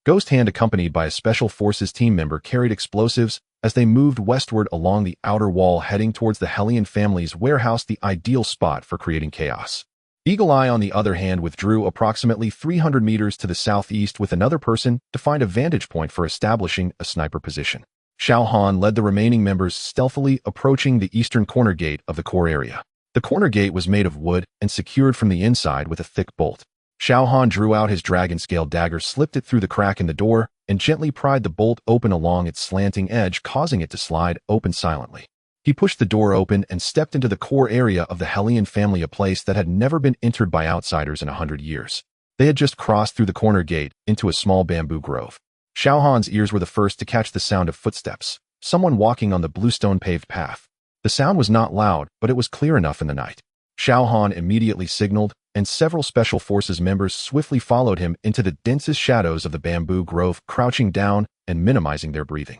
Ghost Hand, accompanied by a Special Forces team member, carried explosives as they moved westward along the outer wall, heading towards the Hellion family's warehouse, the ideal spot for creating chaos. Eagle Eye, on the other hand, withdrew approximately 300 meters to the southeast with another person to find a vantage point for establishing a sniper position. Xiaohan led the remaining members, stealthily approaching the eastern corner gate of the core area. The corner gate was made of wood and secured from the inside with a thick bolt. Xiaohan drew out his dragon-scale dagger, slipped it through the crack in the door, and gently pried the bolt open along its slanting edge, causing it to slide open silently. He pushed the door open and stepped into the core area of the Hellion family, a place that had never been entered by outsiders in 100 years. They had just crossed through the corner gate into a small bamboo grove. Xiaohan's ears were the first to catch the sound of footsteps, someone walking on the bluestone-paved path. The sound was not loud, but it was clear enough in the night. Xiaohan immediately signaled, and several Special Forces members swiftly followed him into the densest shadows of the bamboo grove, crouching down and minimizing their breathing.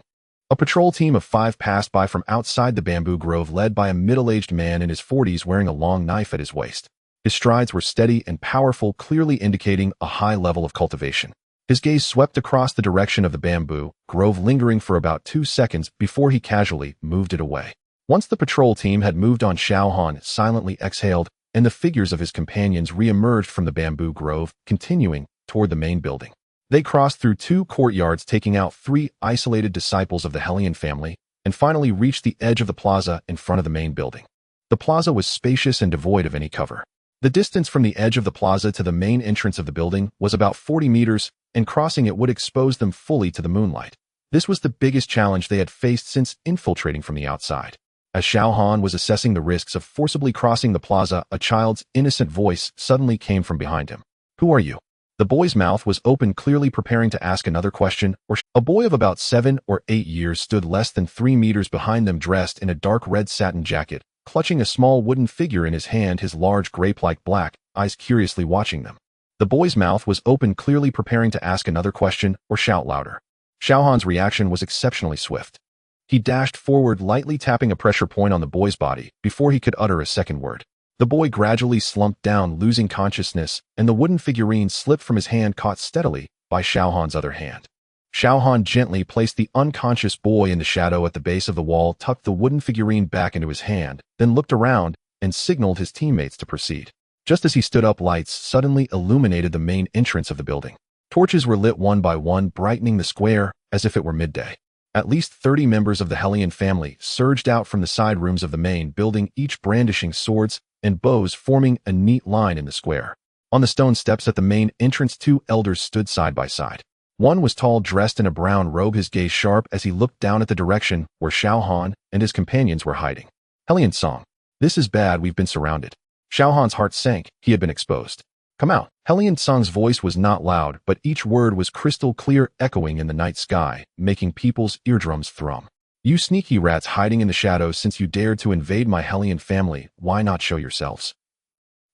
A patrol team of 5 passed by from outside the bamboo grove, led by a middle-aged man in his 40s wearing a long knife at his waist. His strides were steady and powerful, clearly indicating a high level of cultivation. His gaze swept across the direction of the bamboo grove, lingering for about 2 seconds before he casually moved it away. Once the patrol team had moved on, Xiaohan silently exhaled, and the figures of his companions re-emerged from the bamboo grove, continuing toward the main building. They crossed through 2 courtyards, taking out 3 isolated disciples of the Hellion family, and finally reached the edge of the plaza in front of the main building. The plaza was spacious and devoid of any cover. The distance from the edge of the plaza to the main entrance of the building was about 40 meters, and crossing it would expose them fully to the moonlight. This was the biggest challenge they had faced since infiltrating from the outside. As Xiaohan was assessing the risks of forcibly crossing the plaza, a child's innocent voice suddenly came from behind him. "Who are you?" The boy's mouth was open, clearly preparing to ask another question. A boy of about 7 or 8 years stood less than 3 meters behind them, dressed in a dark red satin jacket, clutching a small wooden figure in his hand, his large grape-like black eyes curiously watching them. The boy's mouth was open, clearly preparing to ask another question or shout louder. Xiaohan's reaction was exceptionally swift. He dashed forward, lightly tapping a pressure point on the boy's body before he could utter a second word. The boy gradually slumped down, losing consciousness, and the wooden figurine slipped from his hand, caught steadily by Xiaohan's other hand. Xiaohan gently placed the unconscious boy in the shadow at the base of the wall, tucked the wooden figurine back into his hand, then looked around and signaled his teammates to proceed. Just as he stood up, lights suddenly illuminated the main entrance of the building. Torches were lit one by one, brightening the square as if it were midday. At least 30 members of the Hellion family surged out from the side rooms of the main building, each brandishing swords and bows, forming a neat line in the square. On the stone steps at the main entrance, 2 elders stood side by side. One was tall, dressed in a brown robe, his gaze sharp as he looked down at the direction where Xiaohan and his companions were hiding. Hellion Song. This is bad, we've been surrounded. Xiaohan's heart sank, he had been exposed. Come out. Hellion Song's voice was not loud, but each word was crystal clear, echoing in the night sky, making people's eardrums thrum. You sneaky rats hiding in the shadows, since you dared to invade my Hellion family, why not show yourselves?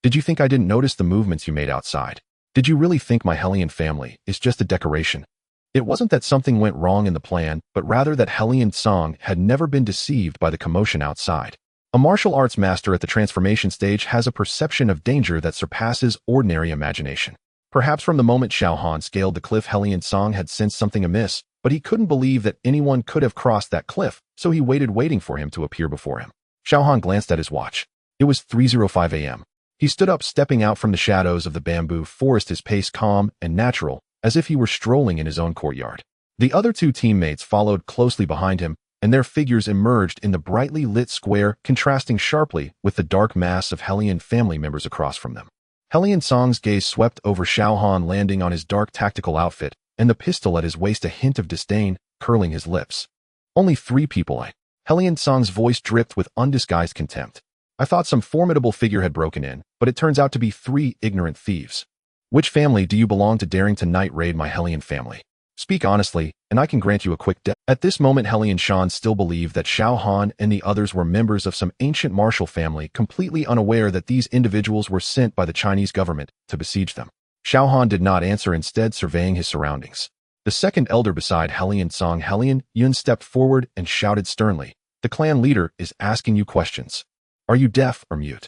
Did you think I didn't notice the movements you made outside? Did you really think my Hellion family is just a decoration? It wasn't that something went wrong in the plan, but rather that Hellion Song had never been deceived by the commotion outside. A martial arts master at the transformation stage has a perception of danger that surpasses ordinary imagination. Perhaps from the moment Xiaohan scaled the cliff, Hellion Song had sensed something amiss, but he couldn't believe that anyone could have crossed that cliff, so he waiting for him to appear before him. Xiaohan glanced at his watch. It was 3:05 a.m. He stood up, stepping out from the shadows of the bamboo forest, his pace calm and natural, as if he were strolling in his own courtyard. The other 2 teammates followed closely behind him, and their figures emerged in the brightly lit square, contrasting sharply with the dark mass of Hellion family members across from them. Hellion Song's gaze swept over Xiaohan, landing on his dark tactical outfit and the pistol at his waist, a hint of disdain curling his lips. Only 3 people, Hellion Song's voice dripped with undisguised contempt. I thought some formidable figure had broken in, but it turns out to be 3 ignorant thieves. Which family do you belong to, daring to night raid my Hellion family? Speak honestly, and I can grant you a quick death. At this moment, Hellion Shan still believed that Xiaohan and the others were members of some ancient martial family, completely unaware that these individuals were sent by the Chinese government to besiege them. Xiaohan did not answer, instead surveying his surroundings. The second elder beside Hellion Song, Hellion Yun, stepped forward and shouted sternly, "The clan leader is asking you questions. Are you deaf or mute?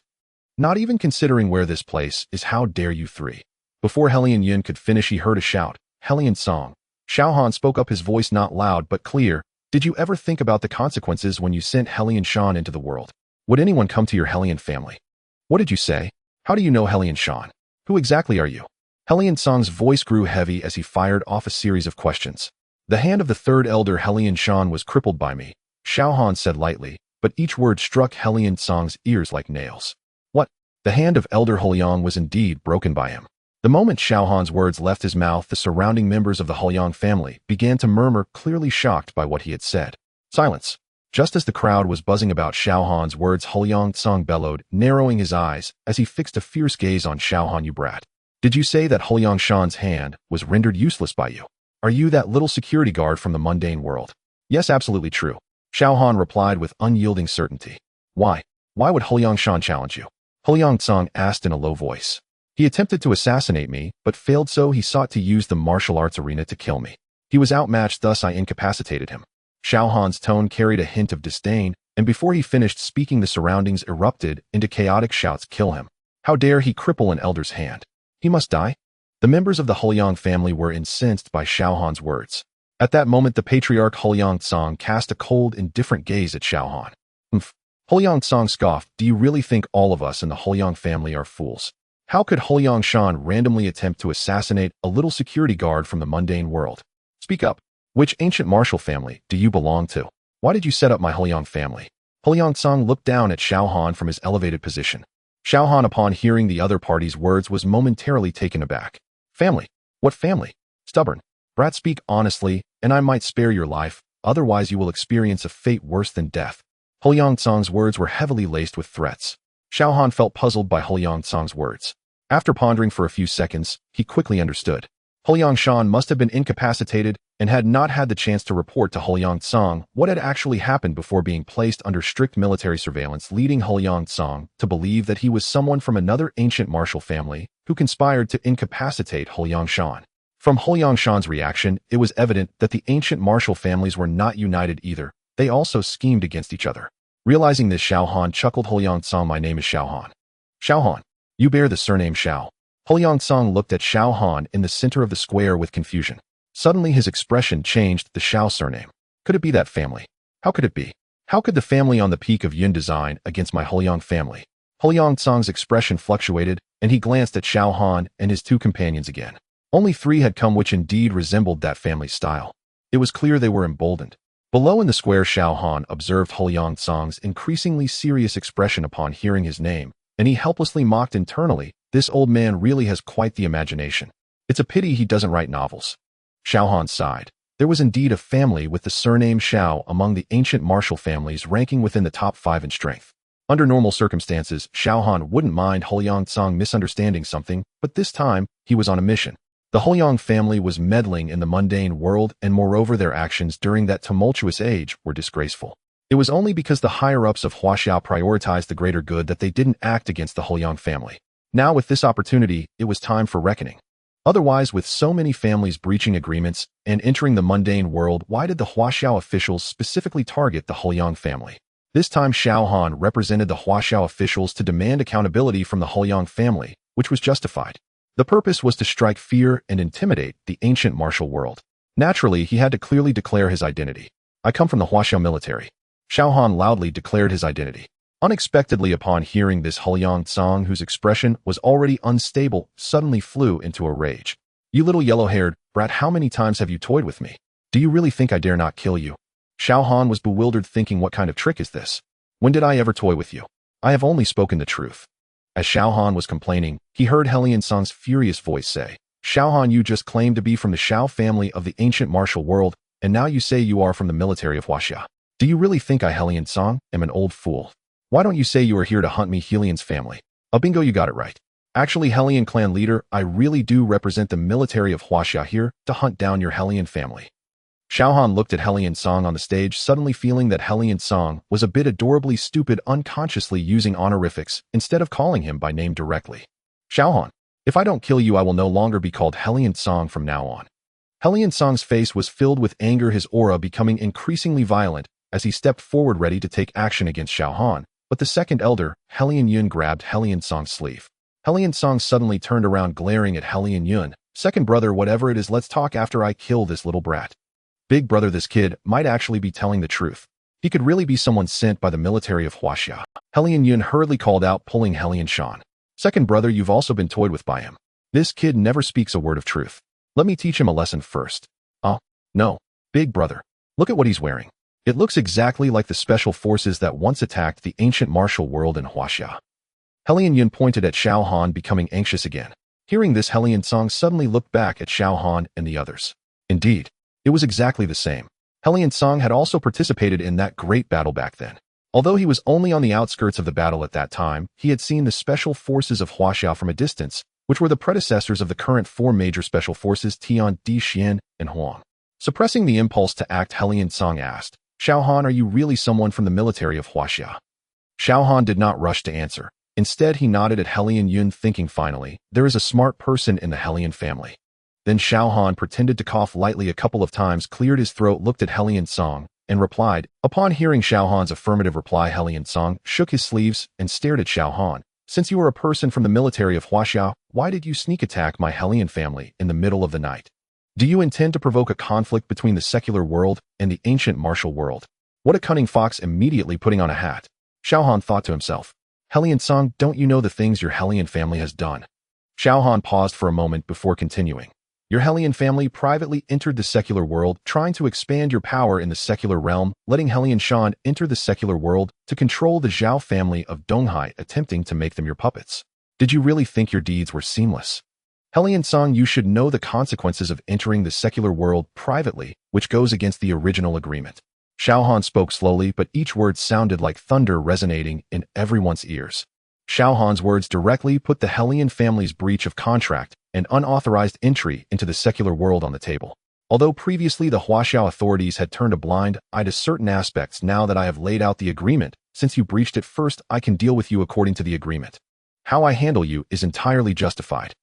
Not even considering where this place is, how dare you 3?" Before Hellion Yun could finish, he heard a shout. Hellion Song. Xiaohan spoke up, his voice not loud but clear. Did you ever think about the consequences when you sent Hellion Shan into the world? Would anyone come to your Hellion family? What did you say? How do you know Hellion Shan? Who exactly are you? Hellion Song's voice grew heavy as he fired off a series of questions. The hand of the third elder Hellion Shan was crippled by me, Xiaohan said lightly, but each word struck Hellion Song's ears like nails. What? The hand of Elder Huliang was indeed broken by him. The moment Xiaohan's words left his mouth, the surrounding members of the Huliang family began to murmur, clearly shocked by what he had said. Silence. Just as the crowd was buzzing about Xiaohan's words, Huliang Song bellowed, narrowing his eyes as he fixed a fierce gaze on Xiaohan. You brat. Did you say that Huliang Shan's hand was rendered useless by you? Are you that little security guard from the mundane world? Yes, absolutely true. Xiaohan replied with unyielding certainty. Why? Why would Huliang Shan challenge you? Huliang Song asked in a low voice. He attempted to assassinate me, but failed, so he sought to use the martial arts arena to kill me. He was outmatched, thus I incapacitated him. Xiaohan's tone carried a hint of disdain, and before he finished speaking, the surroundings erupted into chaotic shouts. Kill him. How dare he cripple an elder's hand? He must die. The members of the Huliang family were incensed by Xiaohan's words. At that moment, the patriarch Huliang Song cast a cold, indifferent gaze at Xiaohan. Huliang Song scoffed. Do you really think all of us in the Huliang family are fools? How could Huliang Shan randomly attempt to assassinate a little security guard from the mundane world? Speak up. Which ancient martial family do you belong to? Why did you set up my Huliang family? Huliang Song looked down at Xiaohan from his elevated position. Xiaohan, upon hearing the other party's words, was momentarily taken aback. Family? What family? Stubborn. Brat, speak honestly, and I might spare your life, otherwise you will experience a fate worse than death. Huliang Song's words were heavily laced with threats. Xiaohan felt puzzled by Huliang Song's words. After pondering for a few seconds, he quickly understood. Huliang Shan must have been incapacitated and had not had the chance to report to Huliang Song what had actually happened before being placed under strict military surveillance, leading Huliang Song to believe that he was someone from another ancient martial family who conspired to incapacitate Huliang Shan. From Huliang Shan's reaction, it was evident that the ancient martial families were not united either. They also schemed against each other. Realizing this, Xiaohan chuckled. Huliang Song, my name is Xiaohan. Xiao Han. You bear the surname Xiao. Huliang Song looked at Xiao Han in the center of the square with confusion. Suddenly his expression changed. The Xiao surname. Could it be that family? How could it be? How could the family on the peak of Yun design against my Huliang family? Huliang Song's expression fluctuated, and he glanced at Xiao Han and his two companions again. Only three had come which indeed resembled that family's style. It was clear they were emboldened. Below in the square, Xiao Han observed Huliang Song's increasingly serious expression upon hearing his name, and he helplessly mocked internally, this old man really has quite the imagination. It's a pity he doesn't write novels. Xiao Han sighed. There was indeed a family with the surname Xiao among the ancient martial families ranking within the top 5 in strength. Under normal circumstances, Xiao Han wouldn't mind Huliang Song misunderstanding something, but this time, he was on a mission. The Huliang family was meddling in the mundane world, and moreover their actions during that tumultuous age were disgraceful. It was only because the higher-ups of Huaxiao prioritized the greater good that they didn't act against the Huliang family. Now with this opportunity, it was time for reckoning. Otherwise, with so many families breaching agreements and entering the mundane world, why did the Huaxiao officials specifically target the Huliang family? This time Xiao Han represented the Huaxiao officials to demand accountability from the Huliang family, which was justified. The purpose was to strike fear and intimidate the ancient martial world. Naturally, he had to clearly declare his identity. I come from the Huaxiao military. Xiao Han loudly declared his identity. Unexpectedly upon hearing this, Huliang Song, whose expression was already unstable, suddenly flew into a rage. You little yellow-haired brat, how many times have you toyed with me? Do you really think I dare not kill you? Xiao Han was bewildered, thinking, what kind of trick is this? When did I ever toy with you? I have only spoken the truth. As Xiao Han was complaining, he heard Huliang Song's furious voice say, Xiao Han, you just claimed to be from the Xiao family of the ancient martial world, and now you say you are from the military of Huaxia. Do you really think I, Huliang Song, am an old fool? Why don't you say you are here to hunt me, Huliang's family? Oh, bingo, you got it right. Actually, Huliang clan leader, I really do represent the military of Huaxia here to hunt down your Huliang family. Xiao Han looked at Huliang Song on the stage, suddenly feeling that Huliang Song was a bit adorably stupid, unconsciously using honorifics instead of calling him by name directly. Xiao Han, if I don't kill you, I will no longer be called Huliang Song from now on. Huliang Song's face was filled with anger, his aura becoming increasingly violent as he stepped forward ready to take action against Xiao Han, but the second elder, Huliang Yun, grabbed Huliang Song's sleeve. Huliang Song suddenly turned around, glaring at Huliang Yun. Second brother, whatever it is, let's talk after I kill this little brat. Big brother, this kid might actually be telling the truth. He could really be someone sent by the military of Huaxia. Huliang Yun hurriedly called out, pulling Huliang Shan. Second brother, you've also been toyed with by him. This kid never speaks a word of truth. Let me teach him a lesson first. No. Big brother. Look at what he's wearing. It looks exactly like the special forces that once attacked the ancient martial world in Huaxia. Huliang Yun pointed at Xiao Han, becoming anxious again. Hearing this, Huliang Song suddenly looked back at Xiao Han and the others. Indeed, it was exactly the same. Huliang Song had also participated in that great battle back then. Although he was only on the outskirts of the battle at that time, he had seen the special forces of Huaxia from a distance, which were the predecessors of the current 4 major special forces Tian, Di, Xian, and Huang. Suppressing the impulse to act, Huliang Song asked, Xiao Han, are you really someone from the military of Huaxia? Xiao Han did not rush to answer. Instead, he nodded at Huliang Yun, thinking, finally, there is a smart person in the Huliang family. Then Xiao Han pretended to cough lightly a couple of times, cleared his throat, looked at Huliang Song, and replied. Upon hearing Xiao Han's affirmative reply, Huliang Song shook his sleeves and stared at Xiao Han. Since you are a person from the military of Huaxia, why did you sneak attack my Huliang family in the middle of the night? Do you intend to provoke a conflict between the secular world and the ancient martial world? What a cunning fox! Immediately putting on a hat, Xiao Han thought to himself. Huliang Song, don't you know the things your Huliang family has done? Xiao Han paused for a moment before continuing. Your Huliang family privately entered the secular world, trying to expand your power in the secular realm, letting Huliang Shan enter the secular world to control the Zhao family of Donghai, attempting to make them your puppets. Did you really think your deeds were seamless? Huliang Song, you should know the consequences of entering the secular world privately, which goes against the original agreement. Xiao Han spoke slowly, but each word sounded like thunder resonating in everyone's ears. Xiao Han's words directly put the Huliang family's breach of contract and unauthorized entry into the secular world on the table. Although previously the Huaxiao authorities had turned a blind eye to certain aspects, now that I have laid out the agreement, since you breached it first, I can deal with you according to the agreement. How I handle you is entirely justified.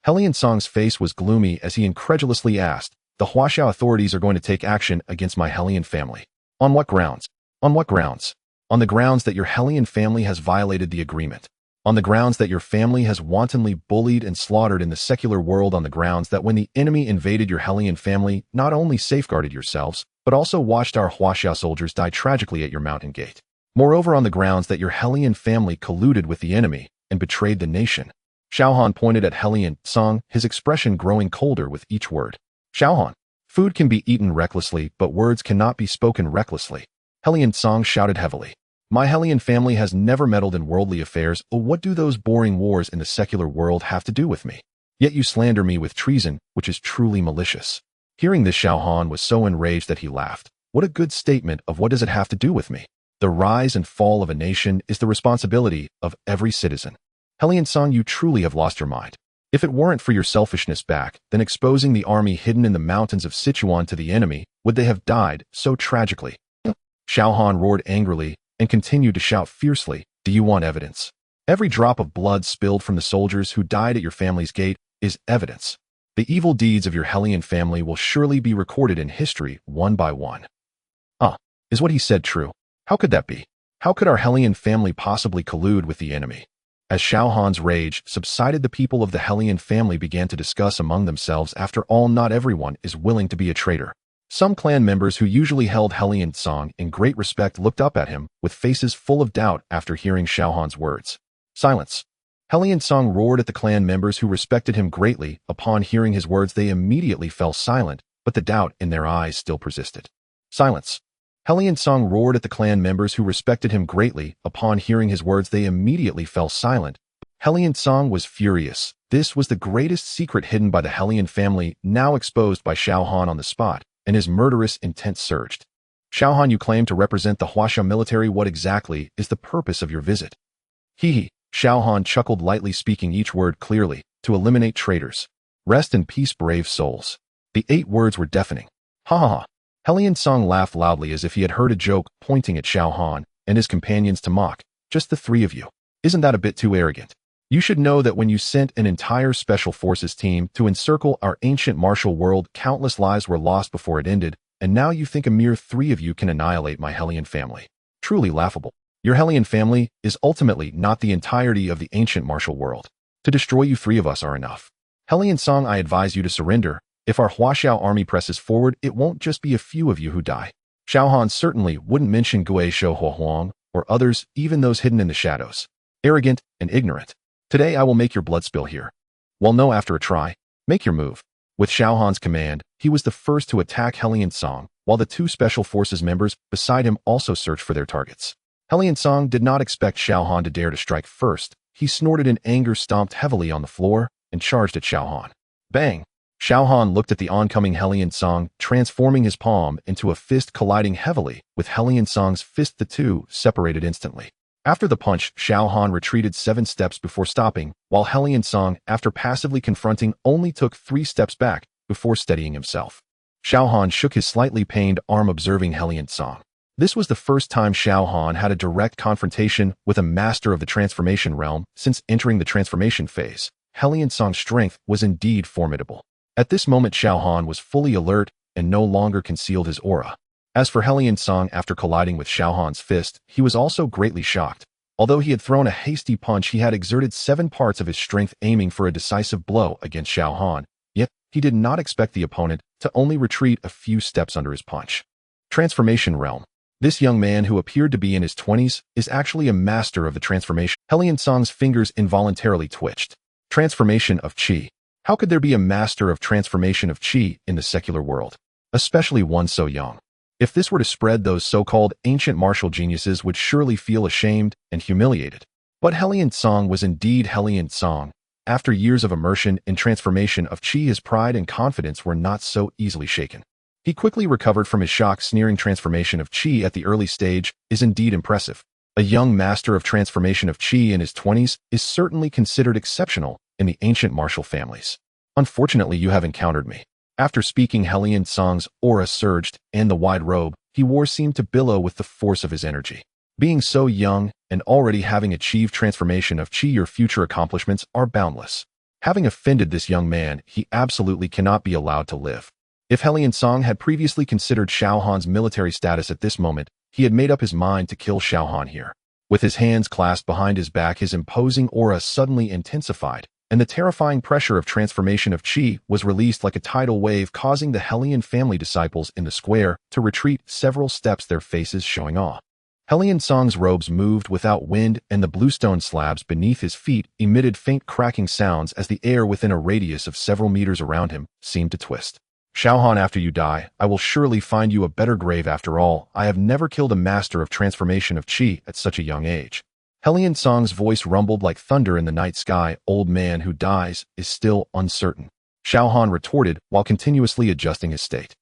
Huliang Song's face was gloomy as he incredulously asked, the Huaxiao authorities are going to take action against my Huliang family. On what grounds? On what grounds? On the grounds that your Huliang family has violated the agreement. On the grounds that your family has wantonly bullied and slaughtered in the secular world, on the grounds that when the enemy invaded your Hellion family, not only safeguarded yourselves, but also watched our Huaxia soldiers die tragically at your mountain gate. Moreover, on the grounds that your Hellion family colluded with the enemy and betrayed the nation. Xiaohan pointed at Hellion Song, his expression growing colder with each word. Xiaohan, food can be eaten recklessly, but words cannot be spoken recklessly. Hellion Song shouted heavily. My Hellion family has never meddled in worldly affairs. What do those boring wars in the secular world have to do with me? Yet you slander me with treason, which is truly malicious. Hearing this, Xiaohan was so enraged that he laughed. What a good statement of what does it have to do with me? The rise and fall of a nation is the responsibility of every citizen. Hellion Song, you truly have lost your mind. If it weren't for your selfishness back, then exposing the army hidden in the mountains of Sichuan to the enemy, would they have died so tragically? Xiaohan roared angrily and continued to shout fiercely, do you want evidence? Every drop of blood spilled from the soldiers who died at your family's gate is evidence. The evil deeds of your Hellion family will surely be recorded in history one by one. Is what he said true? How could that be? How could our Hellion family possibly collude with the enemy? As Xiaohan's rage subsided, the people of the Hellion family began to discuss among themselves. After all, not everyone is willing to be a traitor. Some clan members who usually held Hellion Song in great respect looked up at him with faces full of doubt after hearing Xiaohan's words. Silence. Hellion Song roared at the clan members who respected him greatly. Upon hearing his words, they immediately fell silent, but the doubt in their eyes still persisted. Silence. Hellion Song roared at the clan members who respected him greatly. Upon hearing his words, they immediately fell silent. Hellion Song was furious. This was the greatest secret hidden by the Hellion family, now exposed by Xiaohan on the spot, and his murderous intent surged. Xiaohan, you claim to represent the Huaxia military. What exactly is the purpose of your visit? Hee. Xiaohan chuckled lightly, speaking each word clearly, to eliminate traitors. Rest in peace, brave souls. The 8 words were deafening. Ha ha ha. Hellion Song laughed loudly as if he had heard a joke, pointing at Xiaohan and his companions to mock. Just the 3 of you. Isn't that a bit too arrogant? You should know that when you sent an entire special forces team to encircle our ancient martial world, countless lives were lost before it ended, and now you think a mere 3 of you can annihilate my Hellion family. Truly laughable. Your Hellion family is ultimately not the entirety of the ancient martial world. To destroy you, 3 of us are enough. Hellion Song, I advise you to surrender. If our Huaxiao army presses forward, it won't just be a few of you who die. Xiaohan certainly wouldn't mention Gui Shou Huang or others, even those hidden in the shadows. Arrogant and ignorant. Today I will make your blood spill here. Well, no, after a try. Make your move. With Xiaohan's command, he was the first to attack Hellion Song, while the 2 special forces members beside him also searched for their targets. Hellion Song did not expect Xiaohan to dare to strike first. He snorted in anger, stomped heavily on the floor, and charged at Xiaohan. Bang! Xiaohan looked at the oncoming Hellion Song, transforming his palm into a fist, colliding heavily with Hellion Song's fist. The 2 separated instantly. After the punch, Xiaohan retreated 7 steps before stopping, while Hellion Song, after passively confronting, only took 3 steps back before steadying himself. Xiaohan shook his slightly pained arm, observing Hellion Song. This was the first time Xiaohan had a direct confrontation with a master of the transformation realm since entering the transformation phase. Hellion Song's strength was indeed formidable. At this moment, Xiaohan was fully alert and no longer concealed his aura. As for Hellion Song, after colliding with Xiaohan's fist, he was also greatly shocked. Although he had thrown a hasty punch, he had exerted 7 parts of his strength aiming for a decisive blow against Xiaohan, yet he did not expect the opponent to only retreat a few steps under his punch. Transformation realm. This young man, who appeared to be in his 20s, is actually a master of the transformation. Hellion Song's fingers involuntarily twitched. Transformation of Qi. How could there be a master of transformation of Qi in the secular world, especially one so young? If this were to spread, those so-called ancient martial geniuses would surely feel ashamed and humiliated. But Hellion Song was indeed Hellion Song. After years of immersion in transformation of Qi, his pride and confidence were not so easily shaken. He quickly recovered from his shock, sneering. Transformation of Qi at the early stage is indeed impressive. A young master of transformation of Qi in his 20s is certainly considered exceptional in the ancient martial families. Unfortunately, you have encountered me. After speaking, Hellion Song's aura surged, and the wide robe he wore seemed to billow with the force of his energy. Being so young and already having achieved transformation of Qi, your future accomplishments are boundless. Having offended this young man, he absolutely cannot be allowed to live. If Hellion Song had previously considered Xiaohan's military status, at this moment, he had made up his mind to kill Xiaohan here. With his hands clasped behind his back, his imposing aura suddenly intensified, and the terrifying pressure of transformation of Qi was released like a tidal wave, causing the Hellion family disciples in the square to retreat several steps, their faces showing awe. Hellion Song's robes moved without wind, and the bluestone slabs beneath his feet emitted faint cracking sounds as the air within a radius of several meters around him seemed to twist. Xiaohan, after you die, I will surely find you a better grave. After all, I have never killed a master of transformation of Qi at such a young age. Hellion Song's voice rumbled like thunder in the night sky. Old man who dies is still uncertain, Xiaohan retorted while continuously adjusting his state.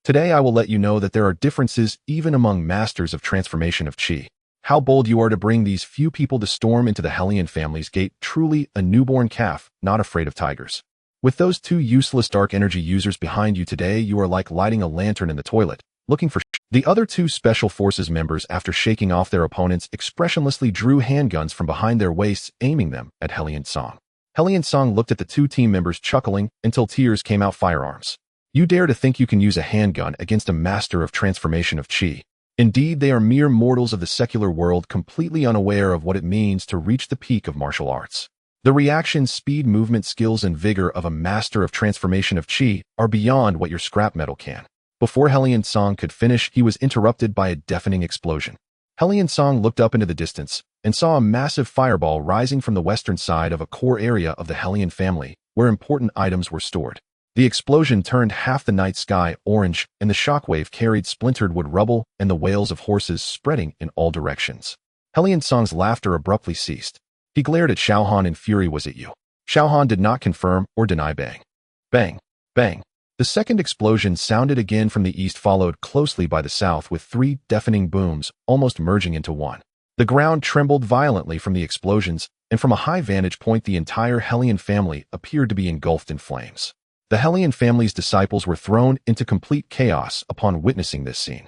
Today I will let you know that there are differences even among masters of transformation of Qi. How bold you are to bring these few people to storm into the Hellion family's gate, truly a newborn calf, not afraid of tigers. With those two useless dark energy users behind you today, you are like lighting a lantern in the toilet, looking for The other two Special Forces members, after shaking off their opponents, expressionlessly drew handguns from behind their waists, aiming them at Hellion Song. Hellion Song looked at the two team members, chuckling until tears came out. Firearms. You dare to think you can use a handgun against a master of transformation of Qi? Indeed, they are mere mortals of the secular world, completely unaware of what it means to reach the peak of martial arts. The reaction speed, movement skills, and vigor of a master of transformation of Qi are beyond what your scrap metal can. Before Hellion Song could finish, he was interrupted by a deafening explosion. Hellion Song looked up into the distance and saw a massive fireball rising from the western side of a core area of the Hellion family, where important items were stored. The explosion turned half the night sky orange, and the shockwave carried splintered wood, rubble, and the wails of horses spreading in all directions. Hellion Song's laughter abruptly ceased. He glared at Xiaohan in fury. Was it you? Xiaohan did not confirm or deny. Bang. Bang. Bang. The second explosion sounded again from the east, followed closely by the south with three deafening booms, almost merging into one. The ground trembled violently from the explosions, and from a high vantage point the entire Hellion family appeared to be engulfed in flames. The Hellion family's disciples were thrown into complete chaos upon witnessing this scene.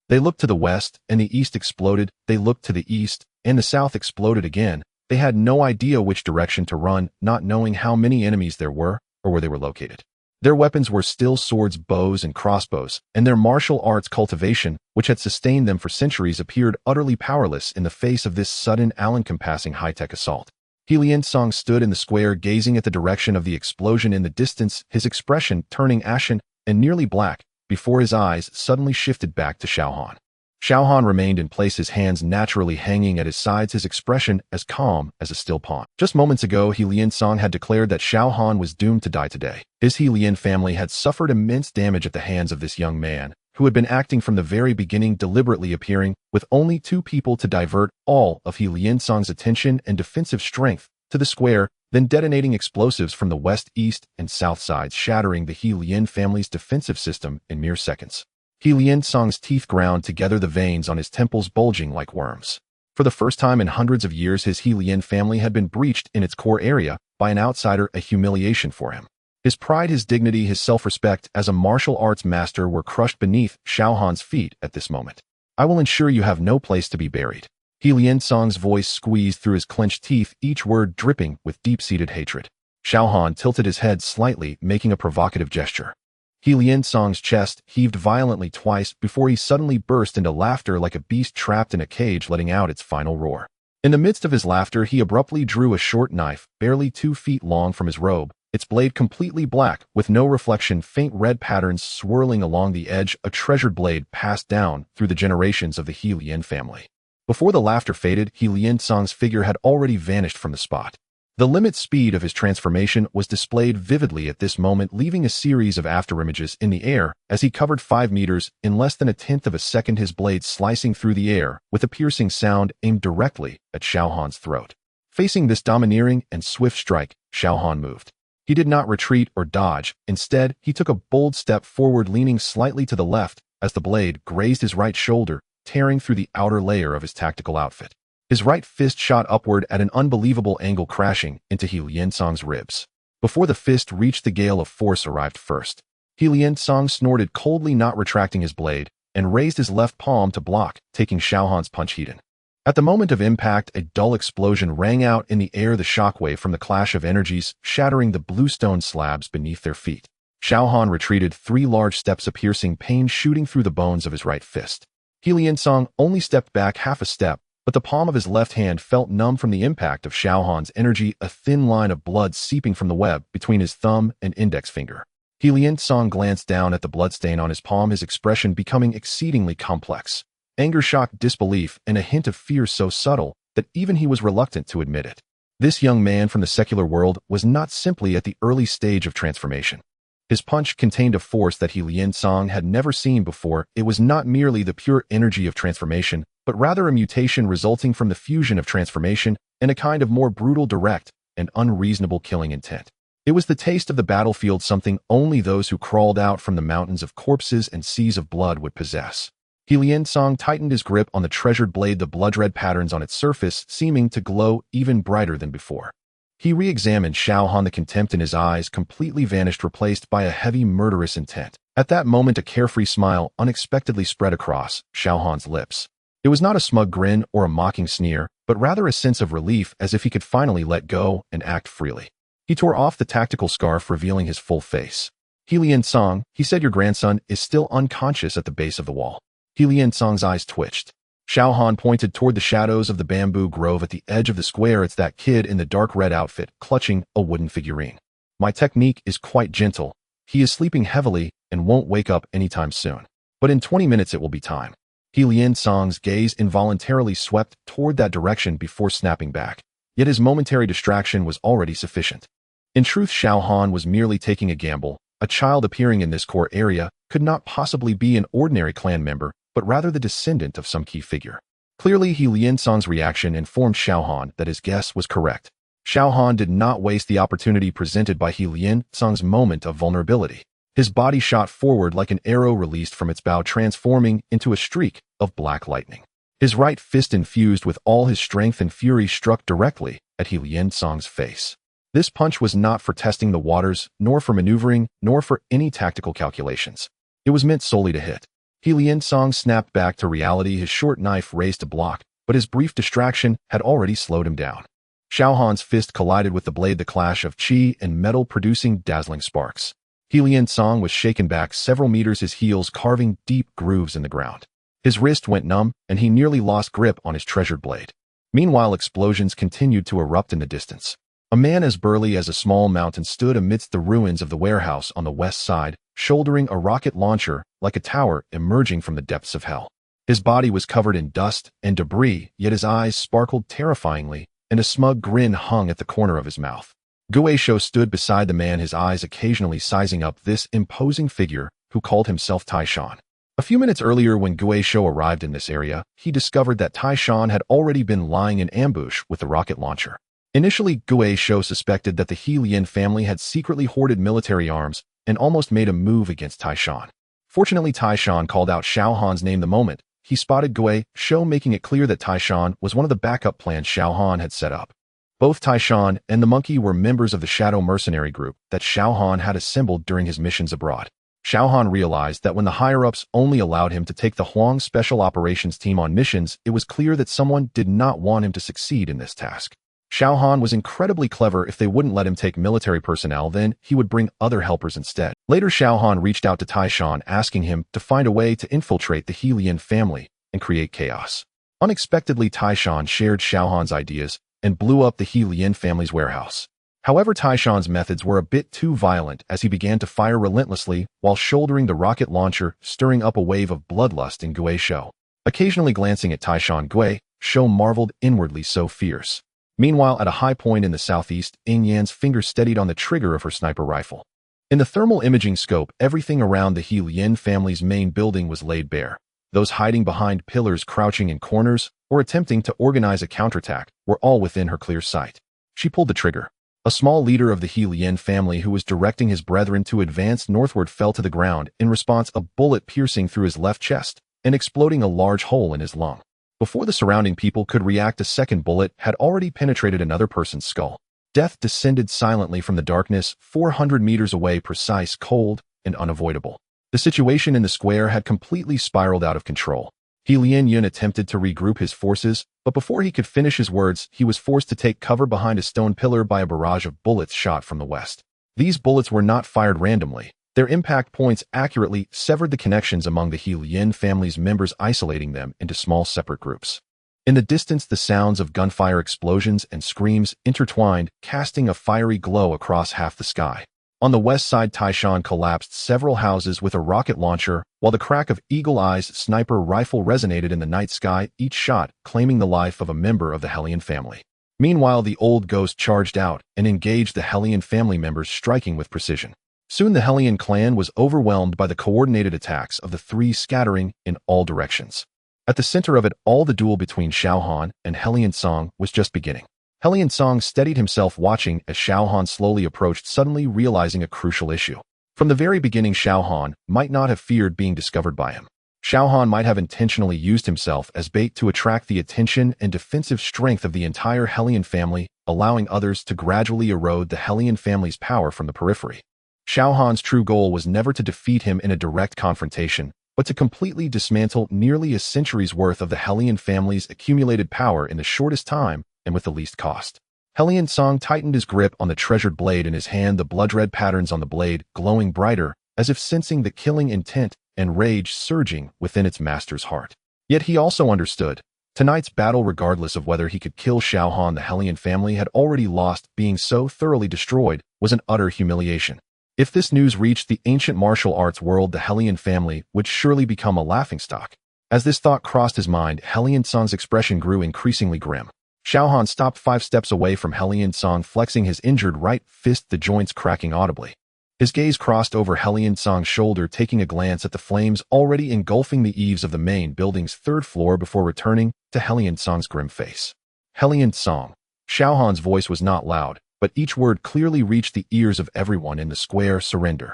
They looked to the west, and the east exploded. They looked to the east, and the south exploded again. They had no idea which direction to run, not knowing how many enemies there were or where they were located. Their weapons were still swords, bows, and crossbows, and their martial arts cultivation, which had sustained them for centuries, appeared utterly powerless in the face of this sudden, all-encompassing high-tech assault. Hellion Song stood in the square, gazing at the direction of the explosion in the distance, his expression turning ashen and nearly black, before his eyes suddenly shifted back to Xiaohan. Xiaohan remained in place, his hands naturally hanging at his sides, his expression as calm as a still pond. Just moments ago, Hellion Song had declared that Xiaohan was doomed to die today. His Hellion family had suffered immense damage at the hands of this young man, who had been acting from the very beginning, deliberately appearing with only two people to divert all of Hellion Song's attention and defensive strength to the square, then detonating explosives from the west, east, and south sides, shattering the Hellion family's defensive system in mere seconds. Hellion Song's teeth ground together, the veins on his temples bulging like worms. For the first time in hundreds of years, his Hellion family had been breached in its core area by an outsider, a humiliation for him. His pride, his dignity, his self-respect as a martial arts master were crushed beneath Xiaohan's feet at this moment. I will ensure you have no place to be buried. Hellion Song's voice squeezed through his clenched teeth, each word dripping with deep-seated hatred. Xiaohan tilted his head slightly, making a provocative gesture. Hellion Song's chest heaved violently twice before he suddenly burst into laughter like a beast trapped in a cage, letting out its final roar. In the midst of his laughter, he abruptly drew a short knife, barely 2 feet long, from his robe, its blade completely black, with no reflection, faint red patterns swirling along the edge, a treasured blade passed down through the generations of the Hellion family. Before the laughter faded, Hellion Song's figure had already vanished from the spot. The limit speed of his transformation was displayed vividly at this moment, leaving a series of afterimages in the air as he covered 5 meters in less than a tenth of a second, his blade slicing through the air with a piercing sound aimed directly at Xiaohan's throat. Facing this domineering and swift strike, Xiaohan moved. He did not retreat or dodge. Instead, he took a bold step forward, leaning slightly to the left as the blade grazed his right shoulder, tearing through the outer layer of his tactical outfit. His right fist shot upward at an unbelievable angle, crashing into Hellion Song's ribs. Before the fist reached, the gale of force arrived first. Hellion Song snorted coldly, not retracting his blade, and raised his left palm to block, taking Xiaohan's punch head. At the moment of impact, a dull explosion rang out in the air, the shockwave from the clash of energies shattering the bluestone slabs beneath their feet. Xiaohan retreated 3 large steps, a piercing pain shooting through the bones of his right fist. Hellion Song only stepped back half a step, but the palm of his left hand felt numb from the impact of Xiao Han's energy, a thin line of blood seeping from the web between his thumb and index finger. He Lian-song glanced down at the bloodstain on his palm, his expression becoming exceedingly complex. Anger, shock, disbelief, and a hint of fear so subtle that even he was reluctant to admit it. This young man from the secular world was not simply at the early stage of transformation. His punch contained a force that He Lian-song had never seen before. It was not merely the pure energy of transformation, but rather a mutation resulting from the fusion of transformation and a kind of more brutal, direct, and unreasonable killing intent. It was the taste of the battlefield, something only those who crawled out from the mountains of corpses and seas of blood would possess. He Lian-song tightened his grip on the treasured blade, the blood-red patterns on its surface seeming to glow even brighter than before. He re-examined Xiao Han. The contempt in his eyes completely vanished, replaced by a heavy, murderous intent. At that moment, a carefree smile unexpectedly spread across Xiao Han's lips. It was not a smug grin or a mocking sneer, but rather a sense of relief, as if he could finally let go and act freely. He tore off the tactical scarf, revealing his full face. He Lian-song, he said, your grandson is still unconscious at the base of the wall. He Lian-song's eyes twitched. Xiao Han pointed toward the shadows of the bamboo grove at the edge of the square. It's that kid in the dark red outfit, clutching a wooden figurine. My technique is quite gentle. He is sleeping heavily and won't wake up anytime soon. But in 20 minutes it will be time. He Lian-song's gaze involuntarily swept toward that direction before snapping back. Yet his momentary distraction was already sufficient. In truth, Xiao Han was merely taking a gamble. A child appearing in this core area could not possibly be an ordinary clan member, but rather the descendant of some key figure. Clearly, He Lian-song's reaction informed Xiao Han that his guess was correct. Xiao Han did not waste the opportunity presented by He Lian-song's moment of vulnerability. His body shot forward like an arrow released from its bow, transforming into a streak of black lightning. His right fist, infused with all his strength and fury, struck directly at He Lian-song's face. This punch was not for testing the waters, nor for maneuvering, nor for any tactical calculations. It was meant solely to hit. He Lian-song snapped back to reality, his short knife raised to block, but his brief distraction had already slowed him down. Xiao Han's fist collided with the blade, the clash of qi and metal producing dazzling sparks. He Lian-song was shaken back several meters, his heels carving deep grooves in the ground. His wrist went numb, and he nearly lost grip on his treasured blade. Meanwhile, explosions continued to erupt in the distance. A man as burly as a small mountain stood amidst the ruins of the warehouse on the west side, shouldering a rocket launcher like a tower emerging from the depths of hell. His body was covered in dust and debris, yet his eyes sparkled terrifyingly, and a smug grin hung at the corner of his mouth. Guisho stood beside the man, his eyes occasionally sizing up this imposing figure who called himself Taishan. A few minutes earlier, when Guisho arrived in this area, he discovered that Taishan had already been lying in ambush with the rocket launcher. Initially, Guisho suspected that the He Lian family had secretly hoarded military arms and almost made a move against Taishan. Fortunately, Taishan called out Xiao Han's name the moment he spotted Guisho, making it clear that Taishan was one of the backup plans Xiao Han had set up. Both Taishan and the monkey were members of the shadow mercenary group that Xiao Han had assembled during his missions abroad. Xiao Han realized that when the higher-ups only allowed him to take the Huang Special Operations Team on missions, it was clear that someone did not want him to succeed in this task. Xiao Han was incredibly clever. If they wouldn't let him take military personnel, then he would bring other helpers instead. Later, Xiao Han reached out to Taishan, asking him to find a way to infiltrate the He Lian family and create chaos. Unexpectedly, Taishan shared Xiao Han's ideas and blew up the He Lian family's warehouse. However, Taishan's methods were a bit too violent, as he began to fire relentlessly while shouldering the rocket launcher, stirring up a wave of bloodlust in Guisho. Occasionally glancing at Taishan, Guisho marveled inwardly, so fierce. Meanwhile, at a high point in the southeast, Yin Yan's finger steadied on the trigger of her sniper rifle. In the thermal imaging scope, everything around the He Lian family's main building was laid bare. Those hiding behind pillars, crouching in corners, or attempting to organize a counterattack were all within her clear sight. She pulled the trigger. A small leader of the He Lian family who was directing his brethren to advance northward fell to the ground, in response a bullet piercing through his left chest and exploding a large hole in his lung. Before the surrounding people could react, a second bullet had already penetrated another person's skull. Death descended silently from the darkness, 400 meters away, precise, cold, and unavoidable. The situation in the square had completely spiraled out of control. He Lian attempted to regroup his forces, but before he could finish his words, he was forced to take cover behind a stone pillar by a barrage of bullets shot from the west. These bullets were not fired randomly. Their impact points accurately severed the connections among the He Lian family's members, isolating them into small separate groups. In the distance, the sounds of gunfire explosions and screams intertwined, casting a fiery glow across half the sky. On the west side, Taishan collapsed several houses with a rocket launcher, while the crack of Eagle Eye's sniper rifle resonated in the night sky, each shot claiming the life of a member of the Hellion family. Meanwhile, the old ghost charged out and engaged the Hellion family members, striking with precision. Soon the Hellion clan was overwhelmed by the coordinated attacks of the three, scattering in all directions. At the center of it all, the duel between Xiao Han and Hellion Song was just beginning. Hellion Song steadied himself, watching as Xiao Han slowly approached, suddenly realizing a crucial issue. From the very beginning, Xiao Han might not have feared being discovered by him. Xiao Han might have intentionally used himself as bait to attract the attention and defensive strength of the entire Hellion family, allowing others to gradually erode the Hellion family's power from the periphery. Xiao Han's true goal was never to defeat him in a direct confrontation, but to completely dismantle nearly a century's worth of the Hellion family's accumulated power in the shortest time and with the least cost. Hellion Song tightened his grip on the treasured blade in his hand, the blood-red patterns on the blade glowing brighter, as if sensing the killing intent and rage surging within its master's heart. Yet he also understood. Tonight's battle, regardless of whether he could kill Xiao Han, the Hellion family had already lost. Being so thoroughly destroyed was an utter humiliation. If this news reached the ancient martial arts world, the Hellion family would surely become a laughingstock. As this thought crossed his mind, Hellion Song's expression grew increasingly grim. Xiao Han stopped 5 steps away from Hellion Song, flexing his injured right fist, the joints cracking audibly. His gaze crossed over Hellion Song's shoulder, taking a glance at the flames already engulfing the eaves of the main building's 3rd floor before returning to Hellion Song's grim face. Hellion Song. Xiao Han's voice was not loud, but each word clearly reached the ears of everyone in the square. Surrender.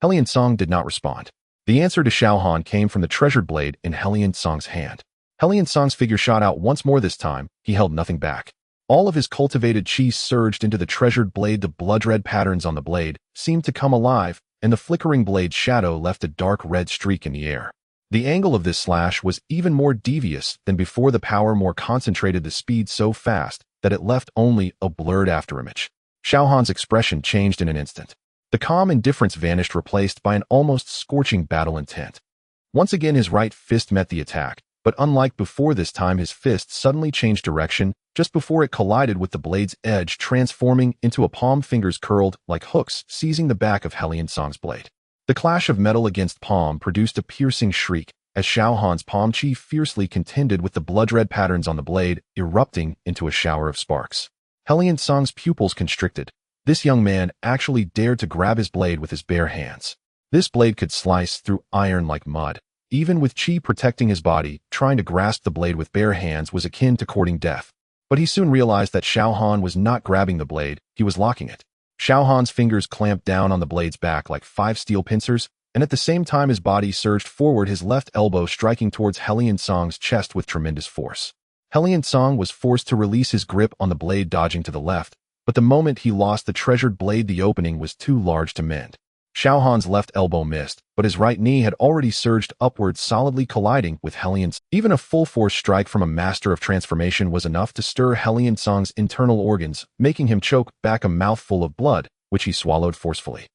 Hellion Song did not respond. The answer to Xiao Han came from the treasured blade in Hellion Song's hand. Hellion Song's figure shot out once more. This time, he held nothing back. All of his cultivated chi surged into the treasured blade. The blood-red patterns on the blade seemed to come alive, and the flickering blade's shadow left a dark red streak in the air. The angle of this slash was even more devious than before, the power more concentrated, the speed so fast that it left only a blurred afterimage. Xiao Han's expression changed in an instant. The calm indifference vanished, replaced by an almost scorching battle intent. Once again, his right fist met the attack, but unlike before, this time his fist suddenly changed direction just before it collided with the blade's edge, transforming into a palm, fingers curled like hooks, seizing the back of Hellion Song's blade. The clash of metal against palm produced a piercing shriek, as Xiao Han's palm chi fiercely contended with the blood-red patterns on the blade, erupting into a shower of sparks. Hellion Song's pupils constricted. This young man actually dared to grab his blade with his bare hands. This blade could slice through iron like mud. Even with chi protecting his body, trying to grasp the blade with bare hands was akin to courting death. But he soon realized that Xiao Han was not grabbing the blade, he was locking it. Xiao Han's fingers clamped down on the blade's back like 5 steel pincers, and at the same time his body surged forward, his left elbow striking towards Hellion Song's chest with tremendous force. Hellion Song was forced to release his grip on the blade, dodging to the left, but the moment he lost the treasured blade, the opening was too large to mend. Xiao Han's left elbow missed, but his right knee had already surged upwards, solidly colliding with Hellion's. Even a full-force strike from a master of transformation was enough to stir Hellion Song's internal organs, making him choke back a mouthful of blood, which he swallowed forcefully.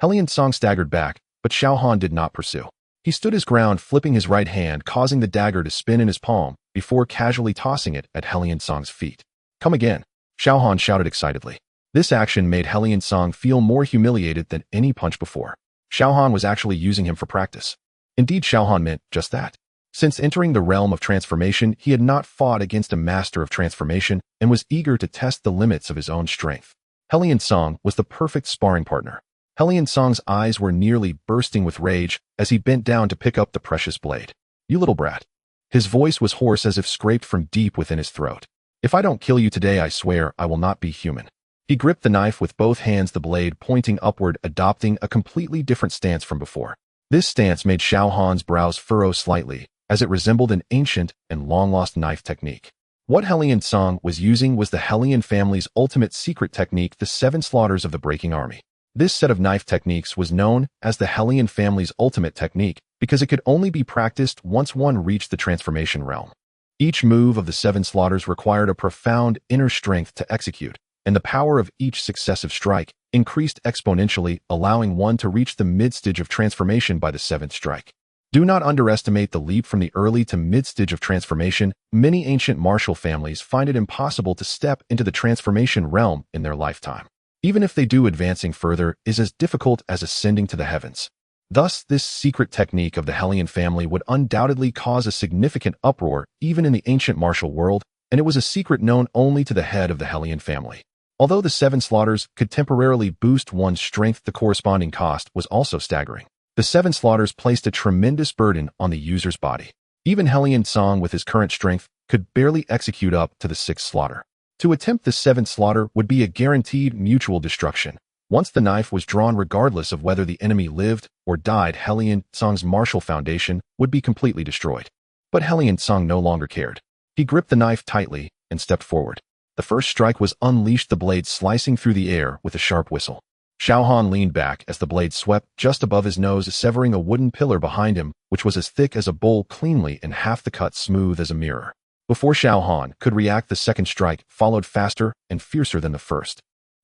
Hellion Song staggered back, but Xiao Han did not pursue. He stood his ground, flipping his right hand, causing the dagger to spin in his palm, before casually tossing it at Hellion Song's feet. Come again, Xiao Han shouted excitedly. This action made Hellion Song feel more humiliated than any punch before. Xiao Han was actually using him for practice. Indeed, Xiao Han meant just that. Since entering the realm of transformation, he had not fought against a master of transformation and was eager to test the limits of his own strength. Hellion Song was the perfect sparring partner. Hellion Song's eyes were nearly bursting with rage as he bent down to pick up the precious blade. You little brat. His voice was hoarse, as if scraped from deep within his throat. If I don't kill you today, I swear I will not be human. He gripped the knife with both hands, the blade pointing upward, adopting a completely different stance from before. This stance made Xiao Han's brows furrow slightly, as it resembled an ancient and long-lost knife technique. What Hellion Song was using was the Hellion family's ultimate secret technique, the 7 slaughters of the Breaking Army. This set of knife techniques was known as the Hellion family's ultimate technique because it could only be practiced once one reached the transformation realm. Each move of the 7 slaughters required a profound inner strength to execute, and the power of each successive strike increased exponentially, allowing one to reach the mid-stage of transformation by the 7th strike. Do not underestimate the leap from the early to mid-stage of transformation. Many ancient martial families find it impossible to step into the transformation realm in their lifetime. Even if they do, advancing further is as difficult as ascending to the heavens. Thus, this secret technique of the Hellion family would undoubtedly cause a significant uproar even in the ancient martial world, and it was a secret known only to the head of the Hellion family. Although the 7 slaughters could temporarily boost one's strength, the corresponding cost was also staggering. The 7 slaughters placed a tremendous burden on the user's body. Even Hellion Song, with his current strength, could barely execute up to the 6th slaughter. To attempt the 7th slaughter would be a guaranteed mutual destruction. Once the knife was drawn, regardless of whether the enemy lived or died, Hellion Song's martial foundation would be completely destroyed. But Hellion Song no longer cared. He gripped the knife tightly and stepped forward. The first strike was unleashed, the blade slicing through the air with a sharp whistle. Xiao Han leaned back as the blade swept just above his nose, severing a wooden pillar behind him, which was as thick as a bowl, cleanly in half, the cut smooth as a mirror. Before Xiao Han could react, the second strike followed, faster and fiercer than the first.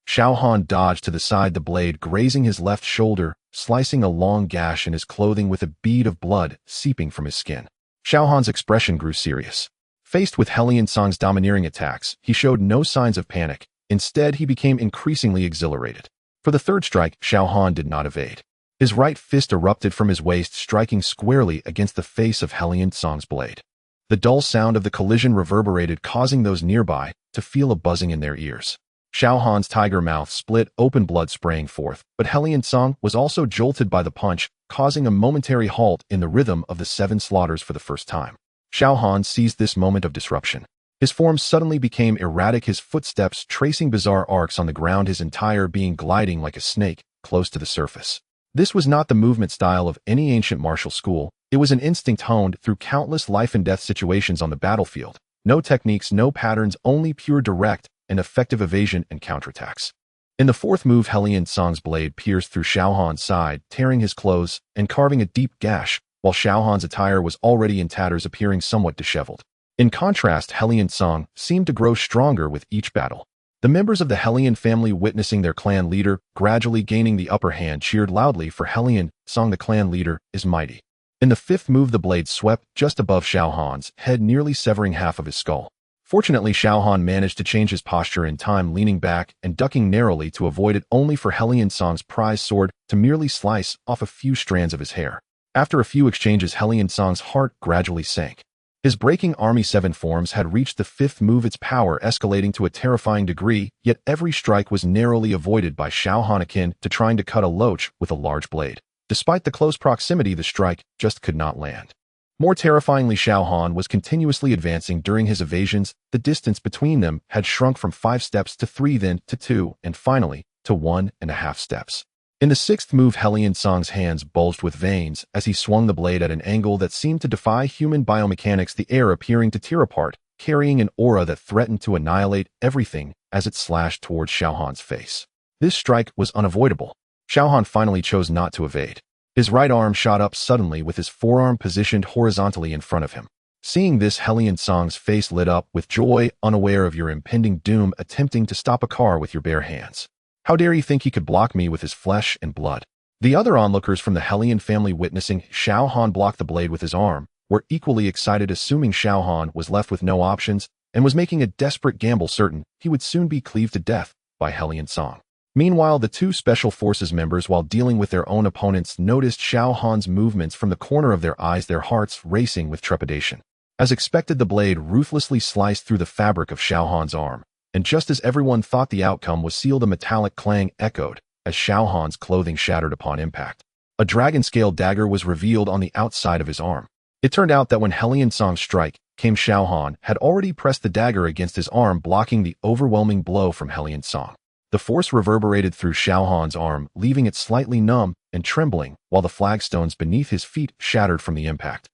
Xiao Han dodged to the side, the blade grazing his left shoulder, slicing a long gash in his clothing with a bead of blood seeping from his skin. Xiao Han's expression grew serious. Faced with Hellion Song's domineering attacks, he showed no signs of panic. Instead, he became increasingly exhilarated. For the third strike, Xiao Han did not evade. His right fist erupted from his waist, striking squarely against the face of Hellion Song's blade. The dull sound of the collision reverberated, causing those nearby to feel a buzzing in their ears. Xiao Han's tiger mouth split open, blood spraying forth, but Hellion Song was also jolted by the punch, causing a momentary halt in the rhythm of the 7 slaughters for the first time. Xiao Han seized this moment of disruption. His form suddenly became erratic, his footsteps tracing bizarre arcs on the ground, his entire being gliding like a snake close to the surface. This was not the movement style of any ancient martial school. It was an instinct honed through countless life-and-death situations on the battlefield. No techniques, no patterns, only pure direct and effective evasion and counterattacks. In the fourth move, Hellion Song's blade pierced through Xiao Han's side, tearing his clothes and carving a deep gash, while Xiao Han's attire was already in tatters, appearing somewhat disheveled. In contrast, Hellion Song seemed to grow stronger with each battle. The members of the Hellion family, witnessing their clan leader gradually gaining the upper hand, cheered loudly for Hellion Song. The clan leader is mighty. In the fifth move, the blade swept just above Xiao Han's head, nearly severing half of his skull. Fortunately, Xiao Han managed to change his posture in time, leaning back and ducking narrowly to avoid it, only for Hellion Song's prize sword to merely slice off a few strands of his hair. After a few exchanges, Hellion Song's heart gradually sank. His breaking Army 7 forms had reached the fifth move, its power escalating to a terrifying degree, yet every strike was narrowly avoided by Xiao Han, akin to trying to cut a loach with a large blade. Despite the close proximity, the strike just could not land. More terrifyingly, Xiao Han was continuously advancing during his evasions. The distance between them had shrunk from 5 steps to 3, then to 2, and finally to 1.5 steps. In the sixth move, Hellion Song's hands bulged with veins as he swung the blade at an angle that seemed to defy human biomechanics, the air appearing to tear apart, carrying an aura that threatened to annihilate everything as it slashed towards Xiao Han's face. This strike was unavoidable. Xiao Han finally chose not to evade. His right arm shot up suddenly, with his forearm positioned horizontally in front of him. Seeing this, Hellion Song's face lit up with joy, unaware of your impending doom, attempting to stop a car with your bare hands. How dare you think he could block me with his flesh and blood? The other onlookers from the Hellion family, witnessing Xiao Han block the blade with his arm, were equally excited, assuming Xiao Han was left with no options and was making a desperate gamble, certain he would soon be cleaved to death by Hellion Song. Meanwhile, the two Special Forces members, while dealing with their own opponents, noticed Xiao Han's movements from the corner of their eyes, their hearts racing with trepidation. As expected, the blade ruthlessly sliced through the fabric of Xiao Han's arm, and just as everyone thought the outcome was sealed, a metallic clang echoed as Xiao Han's clothing shattered upon impact. A dragon-scale dagger was revealed on the outside of his arm. It turned out that when Hellion Song's strike came, Xiao Han had already pressed the dagger against his arm, blocking the overwhelming blow from Hellion Song. The force reverberated through Xiao Han's arm, leaving it slightly numb and trembling, while the flagstones beneath his feet shattered from the impact.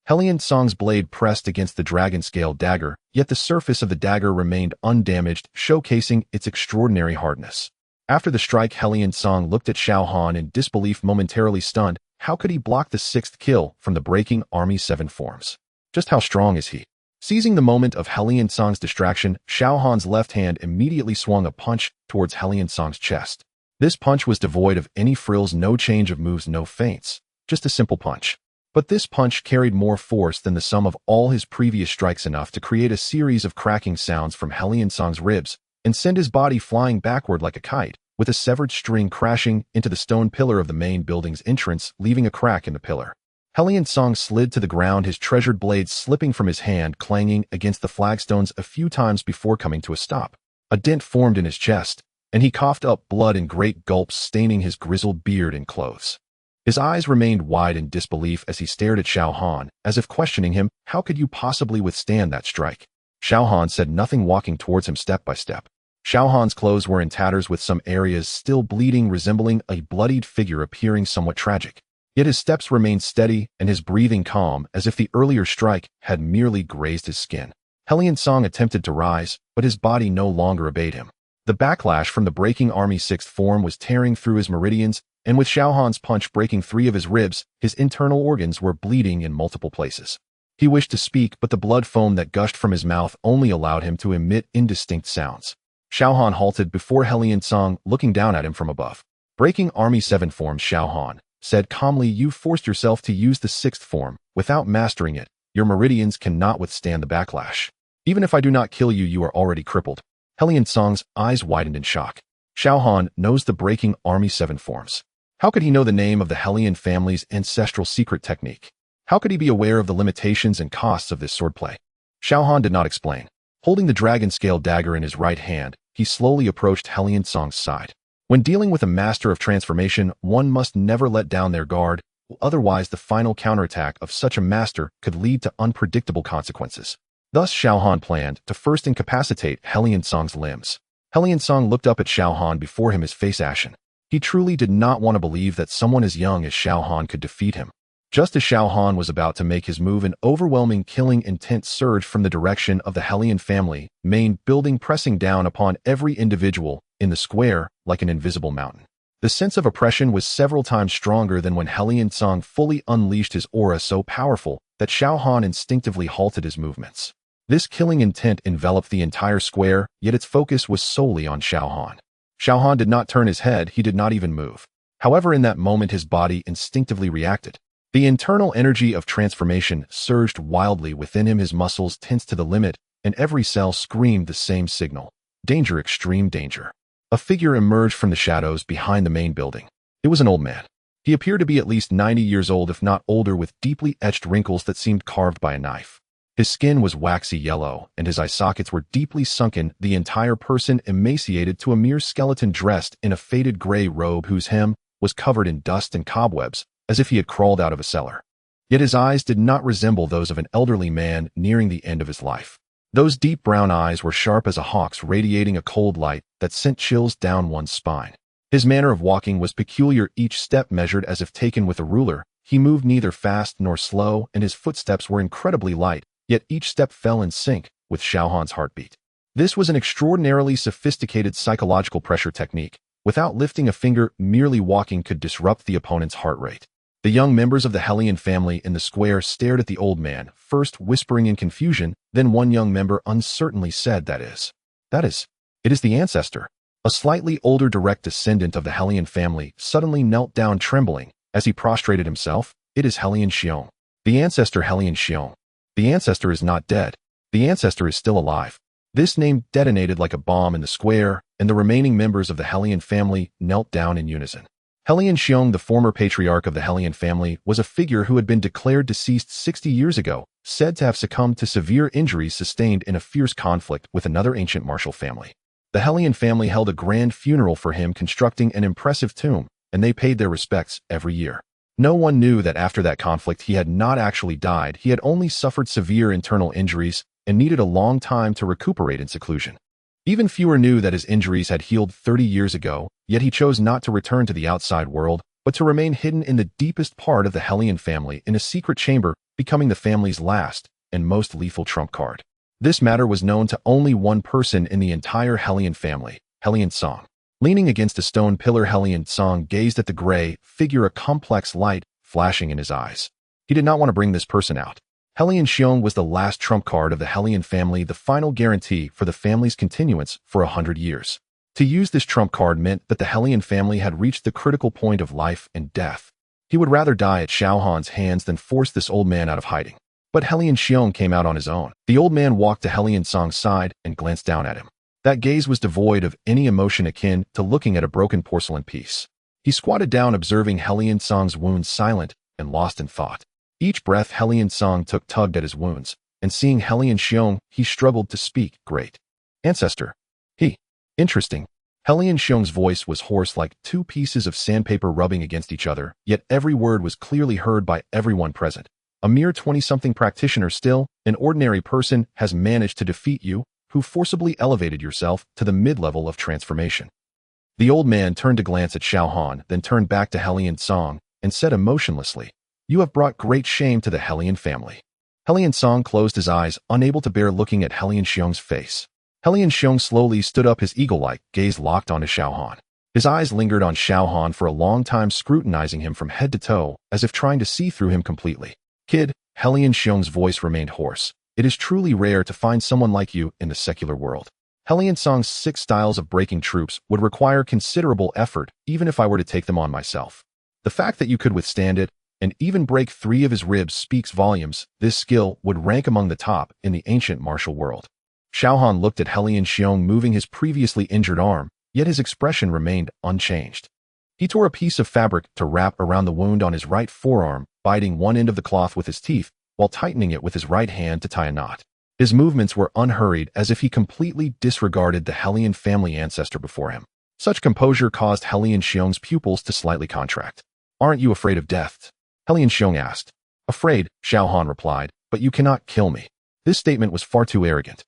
Hellion Song's blade pressed against the dragon-scale dagger, yet the surface of the dagger remained undamaged, showcasing its extraordinary hardness. After the strike, Hellion Song looked at Xiao Han in disbelief, momentarily stunned. How could he block the 6th kill from the breaking Army 7 forms? Just how strong is he? Seizing the moment of Hellion Song's distraction, Xiao Han's left hand immediately swung a punch towards Hellion Song's chest. This punch was devoid of any frills, no change of moves, no feints, just a simple punch. But this punch carried more force than the sum of all his previous strikes, enough to create a series of cracking sounds from Helian Song's ribs and send his body flying backward like a kite, with a severed string crashing into the stone pillar of the main building's entrance, leaving a crack in the pillar. Helian Song slid to the ground, his treasured blade slipping from his hand, clanging against the flagstones a few times before coming to a stop. A dent formed in his chest, and he coughed up blood in great gulps, staining his grizzled beard and clothes. His eyes remained wide in disbelief as he stared at Xiao Han, as if questioning him. How could you possibly withstand that strike? Xiao Han said nothing, walking towards him step by step. Xiao Han's clothes were in tatters, with some areas still bleeding, resembling a bloodied figure appearing somewhat tragic. Yet his steps remained steady and his breathing calm, as if the earlier strike had merely grazed his skin. Helian Song attempted to rise, but his body no longer obeyed him. The backlash from the breaking army sixth form was tearing through his meridians, and with Xiao Han's punch breaking 3 of his ribs, his internal organs were bleeding in multiple places. He wished to speak, but the blood foam that gushed from his mouth only allowed him to emit indistinct sounds. Xiao Han halted before Helian Song, looking down at him from above. Breaking army 7 forms, Xiao Han said calmly, you forced yourself to use the 6th form. Without mastering it, your meridians cannot withstand the backlash. Even if I do not kill you, you are already crippled. Helian Song's eyes widened in shock. Xiao Han knows the breaking army 7 forms. How could he know the name of the Helian family's ancestral secret technique? How could he be aware of the limitations and costs of this swordplay? Xiao Han did not explain. Holding the dragon scale dagger in his right hand, he slowly approached Helian Song's side. When dealing with a master of transformation, one must never let down their guard, otherwise the final counterattack of such a master could lead to unpredictable consequences. Thus Xiao Han planned to first incapacitate Helian Song's limbs. Helian Song looked up at Xiao Han before him, his face ashen. He truly did not want to believe that someone as young as Xiao Han could defeat him. Just as Xiao Han was about to make his move, an overwhelming killing intent surged from the direction of the Helian family main building, pressing down upon every individual in the square like an invisible mountain. The sense of oppression was several times stronger than when Helian Song fully unleashed his aura, so powerful that Xiao Han instinctively halted his movements. This killing intent enveloped the entire square, yet its focus was solely on Xiao Han. Xiao Han did not turn his head, he did not even move. However, in that moment his body instinctively reacted. The internal energy of transformation surged wildly within him, his muscles tensed to the limit, and every cell screamed the same signal. Danger, extreme danger. A figure emerged from the shadows behind the main building. It was an old man. He appeared to be at least 90 years old, if not older, with deeply etched wrinkles that seemed carved by a knife. His skin was waxy yellow, and his eye sockets were deeply sunken, the entire person emaciated to a mere skeleton dressed in a faded gray robe whose hem was covered in dust and cobwebs, as if he had crawled out of a cellar. Yet his eyes did not resemble those of an elderly man nearing the end of his life. Those deep brown eyes were sharp as a hawk's, radiating a cold light that sent chills down one's spine. His manner of walking was peculiar, each step measured as if taken with a ruler. He moved neither fast nor slow, and his footsteps were incredibly light, yet each step fell in sync with Xiao Han's heartbeat. This was an extraordinarily sophisticated psychological pressure technique. Without lifting a finger, merely walking could disrupt the opponent's heart rate. The young members of the Helian family in the square stared at the old man, first whispering in confusion, then one young member uncertainly said, it is the ancestor. A slightly older direct descendant of the Helian family suddenly knelt down trembling as he prostrated himself. It is Helian Xiong. The ancestor Helian Xiong. The ancestor is not dead. The ancestor is still alive. This name detonated like a bomb in the square, and the remaining members of the Helian family knelt down in unison. Helian Xiong, the former patriarch of the Helian family, was a figure who had been declared deceased 60 years ago, said to have succumbed to severe injuries sustained in a fierce conflict with another ancient martial family. The Helian family held a grand funeral for him, constructing an impressive tomb, and they paid their respects every year. No one knew that after that conflict he had not actually died, he had only suffered severe internal injuries and needed a long time to recuperate in seclusion. Even fewer knew that his injuries had healed 30 years ago, yet he chose not to return to the outside world, but to remain hidden in the deepest part of the Helian family in a secret chamber, becoming the family's last and most lethal trump card. This matter was known to only one person in the entire Helian family, Helian Song. Leaning against a stone pillar, Helian Song gazed at the gray figure, a complex light flashing in his eyes. He did not want to bring this person out. Helian Xiong was the last trump card of the Helian family, the final guarantee for the family's continuance for 100 years. To use this trump card meant that the Helian family had reached the critical point of life and death. He would rather die at Xiao Han's hands than force this old man out of hiding. But Helian Xiong came out on his own. The old man walked to Helian Song's side and glanced down at him. That gaze was devoid of any emotion akin to looking at a broken porcelain piece. He squatted down, observing Helian Song's wounds, silent and lost in thought. Each breath Helian Song took tugged at his wounds, and seeing Helian Xiong, he struggled to speak. Great ancestor. Interesting. Helian Xiong's voice was hoarse, like two pieces of sandpaper rubbing against each other, yet every word was clearly heard by everyone present. A mere 20-something practitioner still, an ordinary person has managed to defeat you, who forcibly elevated yourself to the mid-level of transformation. The old man turned to glance at Xiao Han, then turned back to Helian Song, and said emotionlessly, "You have brought great shame to the Helian family." Helian Song closed his eyes, unable to bear looking at Helian Xiong's face. Helian Xiong slowly stood up, his eagle-like gaze locked onto Xiao Han. His eyes lingered on Xiao Han for a long time, scrutinizing him from head to toe, as if trying to see through him completely. "Kid," Helian Xiong's voice remained hoarse, "it is truly rare to find someone like you in the secular world. Helian Song's 6 styles of breaking troops would require considerable effort, even if I were to take them on myself. The fact that you could withstand it, and even break 3 of his ribs, speaks volumes. This skill would rank among the top in the ancient martial world." Xiao Han looked at Helian Xiong, moving his previously injured arm, yet his expression remained unchanged. He tore a piece of fabric to wrap around the wound on his right forearm, biting one end of the cloth with his teeth, while tightening it with his right hand to tie a knot. His movements were unhurried, as if he completely disregarded the Helian family ancestor before him. Such composure caused Helian Xiong's pupils to slightly contract. "Aren't you afraid of death?" Helian Xiong asked. "Afraid," Xiao Han replied, "but you cannot kill me." This statement was far too arrogant.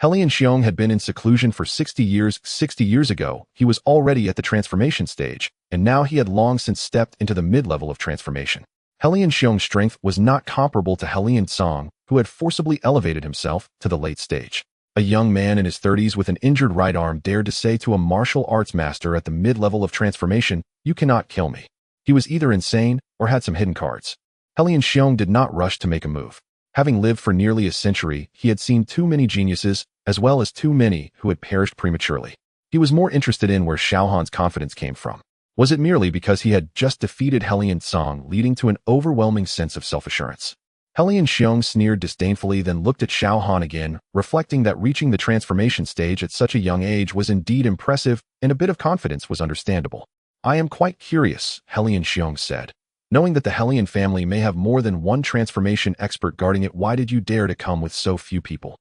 Helian Xiong had been in seclusion for 60 years. 60 years ago, he was already at the transformation stage, and now he had long since stepped into the mid-level of transformation. Helian Xiong's strength was not comparable to Helian Song, who had forcibly elevated himself to the late stage. A young man in his 30s with an injured right arm dared to say to a martial arts master at the mid-level of transformation, "You cannot kill me." He was either insane or had some hidden cards. Helian Xiong did not rush to make a move. Having lived for nearly a century, he had seen too many geniuses, as well as too many who had perished prematurely. He was more interested in where Xiao Han's confidence came from. Was it merely because he had just defeated Helian Song, leading to an overwhelming sense of self-assurance? Helian Xiong sneered disdainfully, then looked at Xiao Han again, reflecting that reaching the transformation stage at such a young age was indeed impressive, and a bit of confidence was understandable. "I am quite curious," Helian Xiong said. "Knowing that the Helian family may have more than one transformation expert guarding it, why did you dare to come with so few people?"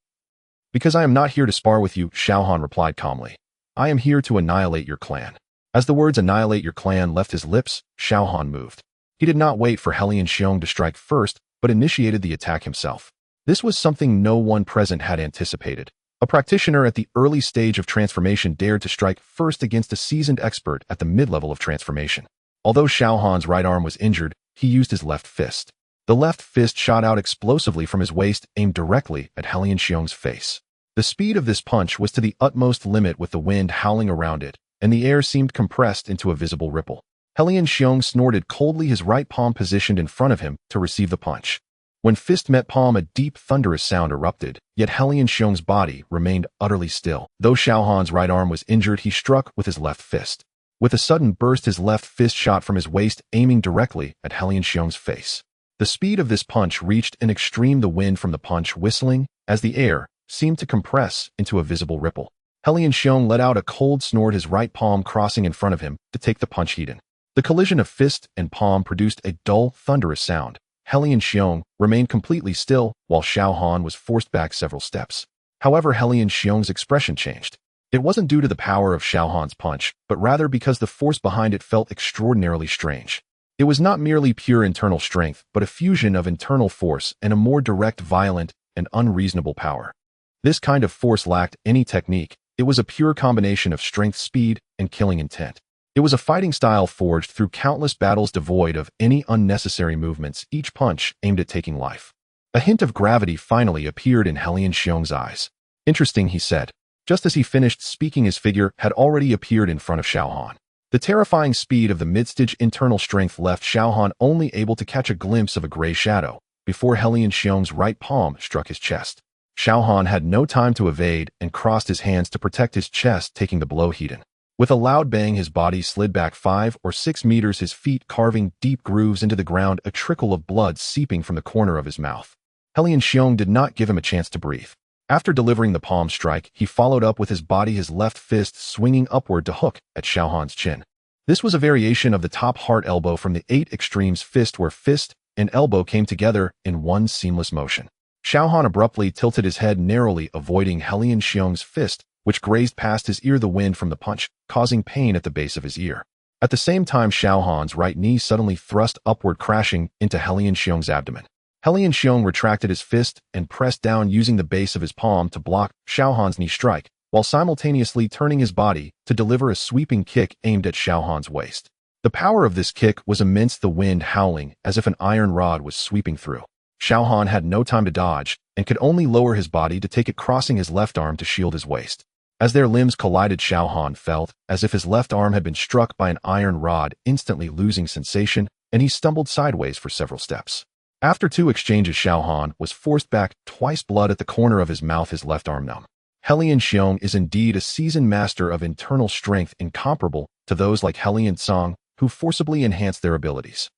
"Because I am not here to spar with you," Xiao Han replied calmly. "I am here to annihilate your clan." As the words "annihilate your clan" left his lips, Xiao Han moved. He did not wait for Helian Xiong to strike first, but initiated the attack himself. This was something no one present had anticipated. A practitioner at the early stage of transformation dared to strike first against a seasoned expert at the mid-level of transformation. Although Xiao Han's right arm was injured, he used his left fist. The left fist shot out explosively from his waist, aimed directly at Helian Xiong's face. The speed of this punch was to the utmost limit, with the wind howling around it, and the air seemed compressed into a visible ripple. Helian Xiong snorted coldly, his right palm positioned in front of him to receive the punch. When fist met palm, a deep, thunderous sound erupted, yet Helian Xiong's body remained utterly still. Though Xiao Han's right arm was injured, he struck with his left fist. With a sudden burst, his left fist shot from his waist, aiming directly at Helian Xiong's face. The speed of this punch reached an extreme, the wind from the punch whistling, as the air seemed to compress into a visible ripple. Helian Xiong let out a cold snort, his right palm crossing in front of him to take the punch heat in. The collision of fist and palm produced a dull, thunderous sound. Helian Xiong remained completely still, while Xiao Han was forced back several steps. However, Helian Xiong's expression changed. It wasn't due to the power of Xiao Han's punch, but rather because the force behind it felt extraordinarily strange. It was not merely pure internal strength, but a fusion of internal force and a more direct, violent, and unreasonable power. This kind of force lacked any technique. It was a pure combination of strength, speed, and killing intent. It was a fighting style forged through countless battles, devoid of any unnecessary movements, each punch aimed at taking life. A hint of gravity finally appeared in Helian Xiong's eyes. "Interesting," he said. Just as he finished speaking, his figure had already appeared in front of Xiao Han. The terrifying speed of the mid-stage internal strength left Xiao Han only able to catch a glimpse of a gray shadow before Helian Xiong's right palm struck his chest. Xiao Han had no time to evade and crossed his hands to protect his chest, taking the blow heat in. With a loud bang, his body slid back 5 or 6 meters, his feet carving deep grooves into the ground, a trickle of blood seeping from the corner of his mouth. Helian Xiong did not give him a chance to breathe. After delivering the palm strike, he followed up with his body, his left fist swinging upward to hook at Xiaohan's chin. This was a variation of the top heart elbow from the 8 Extremes fist, where fist and elbow came together in one seamless motion. Xiaohan abruptly tilted his head narrowly, avoiding Helian Xiong's fist, which grazed past his ear, the wind from the punch causing pain at the base of his ear. At the same time, Xiaohan's right knee suddenly thrust upward, crashing into Helian Xiong's abdomen. Helian Xiong retracted his fist and pressed down, using the base of his palm to block Xiaohan's knee strike, while simultaneously turning his body to deliver a sweeping kick aimed at Xiaohan's waist. The power of this kick was immense, the wind howling as if an iron rod was sweeping through. Xiaohan had no time to dodge and could only lower his body to take it, crossing his left arm to shield his waist. As their limbs collided, Xiaohan felt as if his left arm had been struck by an iron rod, instantly losing sensation, and he stumbled sideways for several steps. After 2 exchanges, Xiaohan was forced back, twice, blood at the corner of his mouth, his left arm numb. Helian Xiong is indeed a seasoned master of internal strength, incomparable to those like Helian Song, who forcibly enhanced their abilities.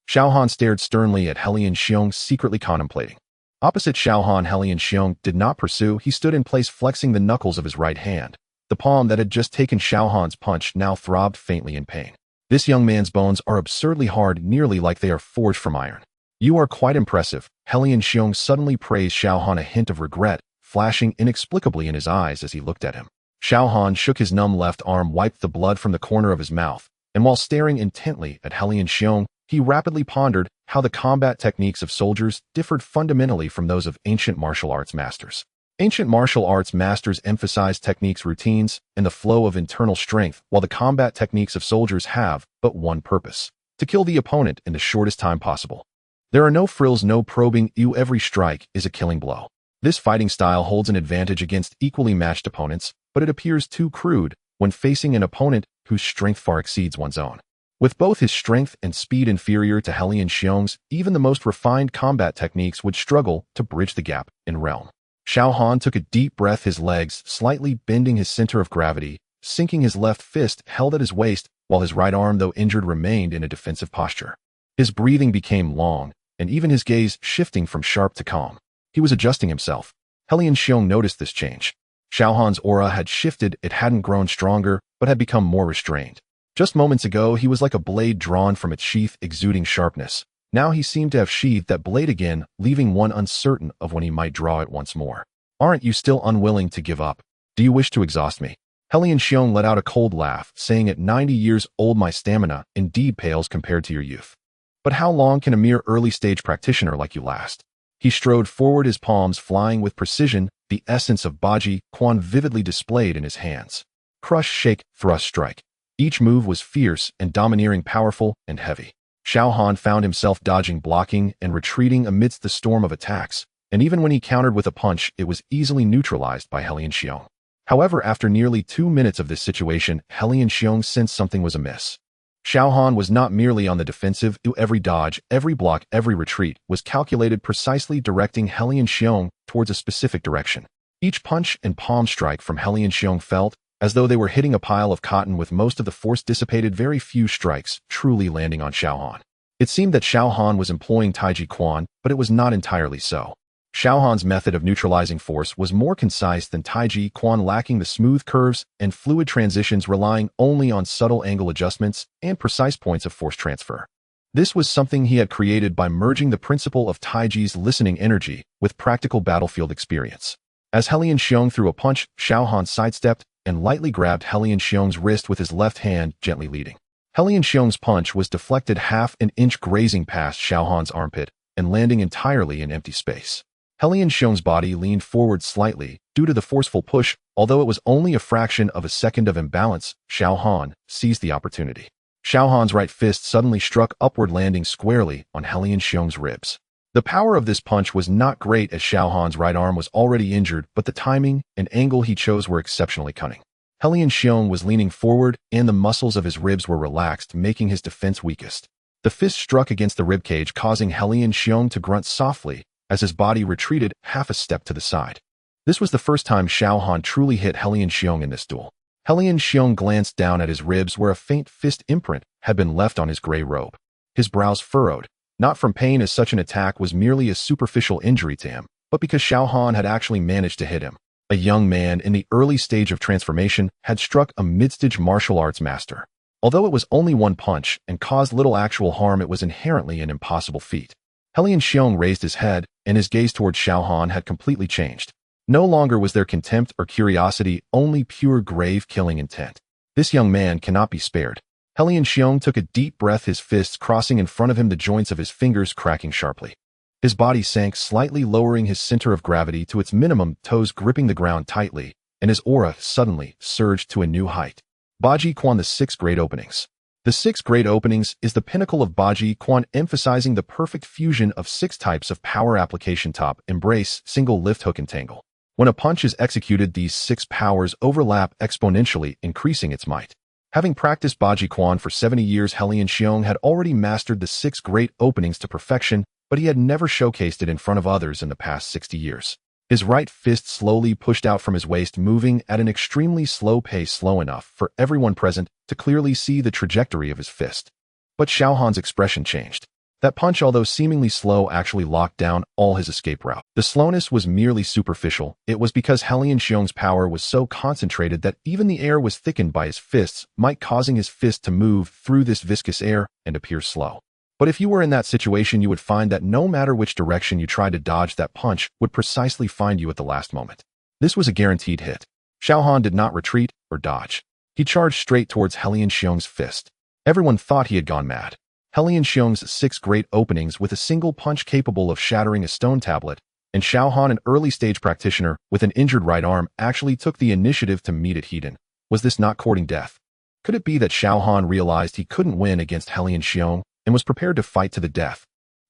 Xiaohan stared sternly at Helian Xiong, secretly contemplating. Opposite Xiaohan, Helian Xiong did not pursue. He stood in place, flexing the knuckles of his right hand. The palm that had just taken Xiaohan's punch now throbbed faintly in pain. This young man's bones are absurdly hard, nearly like they are forged from iron. You are quite impressive. Helian Xiong suddenly praised Xiaohan, a hint of regret flashing inexplicably in his eyes as he looked at him. Xiaohan shook his numb left arm, wiped the blood from the corner of his mouth, and while staring intently at Helian Xiong, he rapidly pondered how the combat techniques of soldiers differed fundamentally from those of ancient martial arts masters. Ancient martial arts masters emphasized techniques, routines, and the flow of internal strength, while the combat techniques of soldiers have but one purpose: to kill the opponent in the shortest time possible. There are no frills, no probing. Every strike is a killing blow. This fighting style holds an advantage against equally matched opponents, but it appears too crude when facing an opponent whose strength far exceeds one's own. With both his strength and speed inferior to Helian Xiong's, even the most refined combat techniques would struggle to bridge the gap in realm. Xiaohan took a deep breath, his legs slightly bending his center of gravity, sinking his left fist held at his waist, while his right arm, though injured, remained in a defensive posture. His breathing became long, and even his gaze shifting from sharp to calm. He was adjusting himself. Helian Xiong noticed this change. Xiaohan's aura had shifted. It hadn't grown stronger, but had become more restrained. Just moments ago, he was like a blade drawn from its sheath, exuding sharpness. Now he seemed to have sheathed that blade again, leaving one uncertain of when he might draw it once more. Aren't you still unwilling to give up? Do you wish to exhaust me? Helian Xiong let out a cold laugh, saying, at 90 years old, my stamina indeed pales compared to your youth. But how long can a mere early-stage practitioner like you last? He strode forward, his palms flying with precision, the essence of Baji Quan vividly displayed in his hands. Crush, shake, thrust, strike. Each move was fierce and domineering, powerful and heavy. Xiaohan found himself dodging, blocking, and retreating amidst the storm of attacks, and even when he countered with a punch, it was easily neutralized by Helian Xiong. However, after nearly 2 minutes of this situation, Helian Xiong sensed something was amiss. Xiaohan was not merely on the defensive. Every dodge, every block, every retreat was calculated, precisely directing Helian Xiong towards a specific direction. Each punch and palm strike from Helian Xiong felt as though they were hitting a pile of cotton, with most of the force dissipated, very few strikes truly landing on Xiaohan. It seemed that Xiaohan was employing Taiji Quan, but it was not entirely so. Xiaohan's method of neutralizing force was more concise than Taiji Quan, lacking the smooth curves and fluid transitions, relying only on subtle angle adjustments and precise points of force transfer. This was something he had created by merging the principle of Taiji's listening energy with practical battlefield experience. As Helian Xiong threw a punch, Xiaohan sidestepped and lightly grabbed Helian Xiong's wrist with his left hand, gently leading. Helian Xiong's punch was deflected half an inch, grazing past Xiaohan's armpit and landing entirely in empty space. Helian Xiong's body leaned forward slightly due to the forceful push. Although it was only a fraction of a second of imbalance, Xiaohan seized the opportunity. Xiaohan's right fist suddenly struck upward, landing squarely on Helian Xiong's ribs. The power of this punch was not great, as Xiaohan's right arm was already injured, but the timing and angle he chose were exceptionally cunning. Helian Xiong was leaning forward, and the muscles of his ribs were relaxed, making his defense weakest. The fist struck against the ribcage, causing Helian Xiong to grunt softly as his body retreated half a step to the side. This was the first time Xiaohan truly hit Helian Xiong in this duel. Helian Xiong glanced down at his ribs where a faint fist imprint had been left on his gray robe. His brows furrowed, not from pain as such an attack was merely a superficial injury to him, but because Xiao Han had actually managed to hit him. A young man in the early stage of transformation had struck a mid-stage martial arts master. Although it was only one punch and caused little actual harm, it was inherently an impossible feat. Helian Xiong raised his head, and his gaze towards Xiao Han had completely changed. No longer was there contempt or curiosity, only pure grave killing intent. This young man cannot be spared. Helian Xiong took a deep breath, his fists crossing in front of him, the joints of his fingers cracking sharply. His body sank slightly, lowering his center of gravity to its minimum, toes gripping the ground tightly, and his aura suddenly surged to a new height. Baji Quan, the 6 Great Openings. The 6 Great Openings is the pinnacle of Baji Quan, emphasizing the perfect fusion of 6 types of power application: top, embrace, single, lift, hook, and tangle. When a punch is executed, these 6 powers overlap exponentially, increasing its might. Having practiced Baji Quan for 70 years, Helian Xiong had already mastered the 6 Great Openings to perfection, but he had never showcased it in front of others in the past 60 years. His right fist slowly pushed out from his waist, moving at an extremely slow pace, slow enough for everyone present to clearly see the trajectory of his fist. But Xiao Han's expression changed. That punch, although seemingly slow, actually locked down all his escape route. The slowness was merely superficial. It was because Helian Xiong's power was so concentrated that even the air was thickened by his fists, might causing his fist to move through this viscous air and appear slow. But if you were in that situation, you would find that no matter which direction you tried to dodge, that punch would precisely find you at the last moment. This was a guaranteed hit. Xiao Han did not retreat or dodge. He charged straight towards Helian Xiong's fist. Everyone thought he had gone mad. Helian Xiong's 6 Great Openings with a single punch capable of shattering a stone tablet, and Xiao Han, an early-stage practitioner with an injured right arm, actually took the initiative to meet it head-on. Was this not courting death? Could it be that Xiao Han realized he couldn't win against Helian Xiong and was prepared to fight to the death?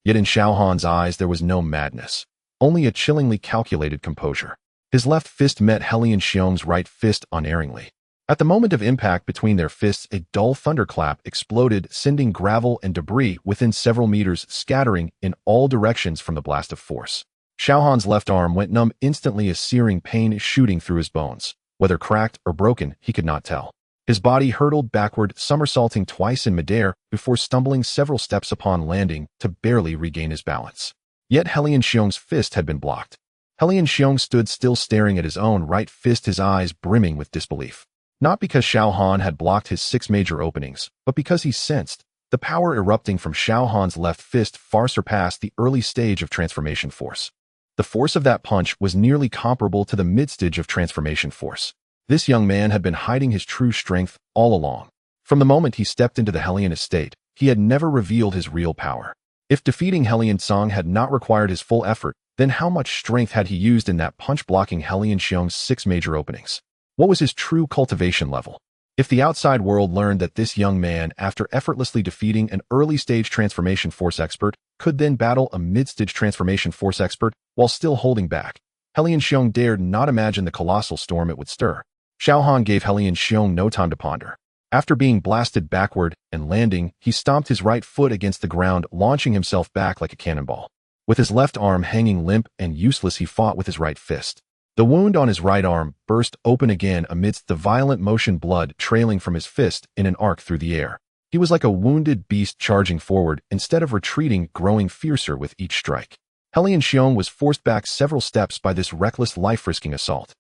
Yet in Xiao Han's eyes there was no madness, only a chillingly calculated composure. His left fist met Helian Xiong's right fist unerringly. At the moment of impact between their fists, a dull thunderclap exploded, sending gravel and debris within several meters scattering in all directions from the blast of force. Xiao Han's left arm went numb instantly, a searing pain shooting through his bones. Whether cracked or broken, he could not tell. His body hurtled backward, somersaulting twice in midair before stumbling several steps upon landing to barely regain his balance. Yet Helian Xiong's fist had been blocked. Helian Xiong stood still, staring at his own right fist, his eyes brimming with disbelief. Not because Xiao Han had blocked his 6 major openings, but because he sensed the power erupting from Xiao Han's left fist far surpassed the early stage of transformation force. The force of that punch was nearly comparable to the mid-stage of transformation force. This young man had been hiding his true strength all along. From the moment he stepped into the Helian estate, he had never revealed his real power. If defeating Helian Song had not required his full effort, then how much strength had he used in that punch blocking Helian Xiong's 6 major openings? What was his true cultivation level? If the outside world learned that this young man, after effortlessly defeating an early-stage transformation force expert, could then battle a mid-stage transformation force expert while still holding back, Helian Xiong dared not imagine the colossal storm it would stir. Xiao Han gave Helian Xiong no time to ponder. After being blasted backward and landing, he stomped his right foot against the ground, launching himself back like a cannonball. With his left arm hanging limp and useless, he fought with his right fist. The wound on his right arm burst open again amidst the violent motion, blood trailing from his fist in an arc through the air. He was like a wounded beast charging forward instead of retreating, growing fiercer with each strike. Helian Xiong was forced back several steps by this reckless, life-risking assault.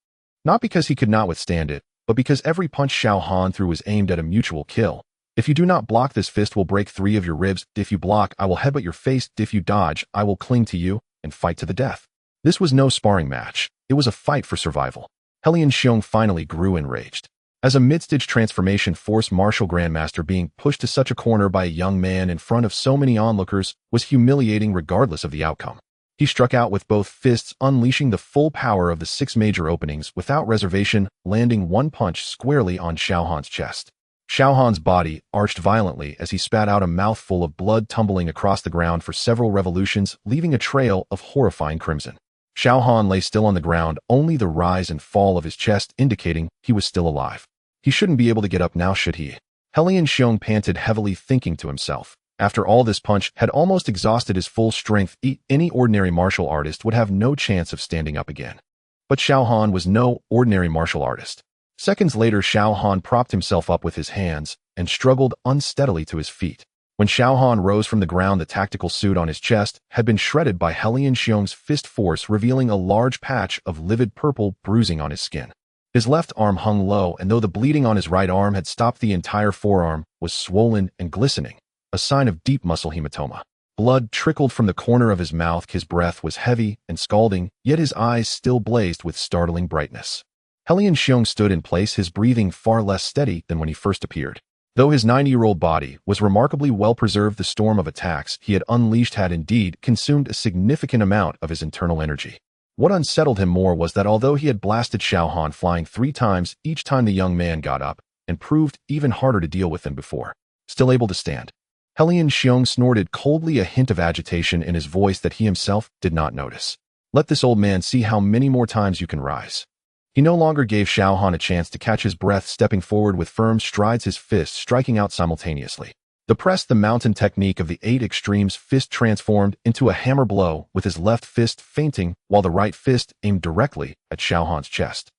Not because he could not withstand it, but because every punch Xiao Han threw was aimed at a mutual kill. If you do not block, this fist will break 3 of your ribs. If you block, I will headbutt your face. If you dodge, I will cling to you and fight to the death. This was no sparring match. It was a fight for survival. Helian Xiong finally grew enraged. As a mid-stage transformation force martial grandmaster, being pushed to such a corner by a young man in front of so many onlookers was humiliating regardless of the outcome. He struck out with both fists, unleashing the full power of the 6 major openings without reservation, landing one punch squarely on Xiao Han's chest. Xiao Han's body arched violently as he spat out a mouthful of blood, tumbling across the ground for several revolutions, leaving a trail of horrifying crimson. Xiao Han lay still on the ground, only the rise and fall of his chest indicating he was still alive. He shouldn't be able to get up now, should he? Helian Xiong panted heavily, thinking to himself. After all, this punch had almost exhausted his full strength. Any ordinary martial artist would have no chance of standing up again. But Xiao Han was no ordinary martial artist. Seconds later, Xiao Han propped himself up with his hands and struggled unsteadily to his feet. When Xiao Han rose from the ground, the tactical suit on his chest had been shredded by Helian Xiong's fist force, revealing a large patch of livid purple bruising on his skin. His left arm hung low, and though the bleeding on his right arm had stopped, the entire forearm was swollen and glistening, a sign of deep muscle hematoma. Blood trickled from the corner of his mouth. His breath was heavy and scalding, yet his eyes still blazed with startling brightness. Helian Xiong stood in place, his breathing far less steady than when he first appeared. Though his 90-year-old body was remarkably well preserved, the storm of attacks he had unleashed had indeed consumed a significant amount of his internal energy. What unsettled him more was that although he had blasted Xiao Han flying 3 times, each time the young man got up and proved even harder to deal with than before. Still able to stand, Helian Xiong snorted coldly, a hint of agitation in his voice that he himself did not notice. Let this old man see how many more times you can rise. He no longer gave Xiao Han a chance to catch his breath, stepping forward with firm strides, his fists striking out simultaneously. The mountain technique of the 8 extremes fist transformed into a hammer blow, with his left fist feinting while the right fist aimed directly at Xiao Han's chest.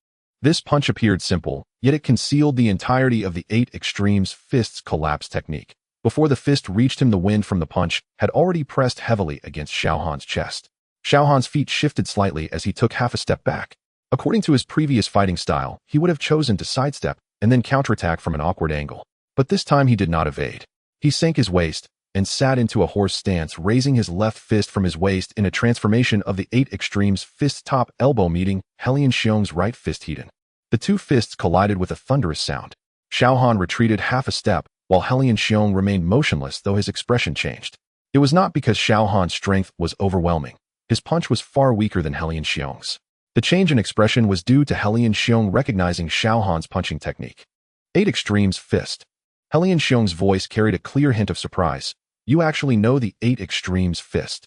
This punch appeared simple, yet it concealed the entirety of the 8 extremes fist's collapse technique. Before the fist reached him, the wind from the punch had already pressed heavily against Xiao Han's chest. Xiao Han's feet shifted slightly as he took half a step back. According to his previous fighting style, he would have chosen to sidestep and then counterattack from an awkward angle. But this time he did not evade. He sank his waist and sat into a horse stance, raising his left fist from his waist in a transformation of the 8 extremes fist's top elbow meeting Helian Xiong's right fist heaten. The 2 fists collided with a thunderous sound. Xiao Han retreated half a step, while Helian Xiong remained motionless, though his expression changed. It was not because Xiao Han's strength was overwhelming. His punch was far weaker than Helian Xiong's. The change in expression was due to Helian Xiong recognizing Xiao Han's punching technique. 8 extremes fist. Helian Xiong's voice carried a clear hint of surprise. You actually know the 8 extremes fist.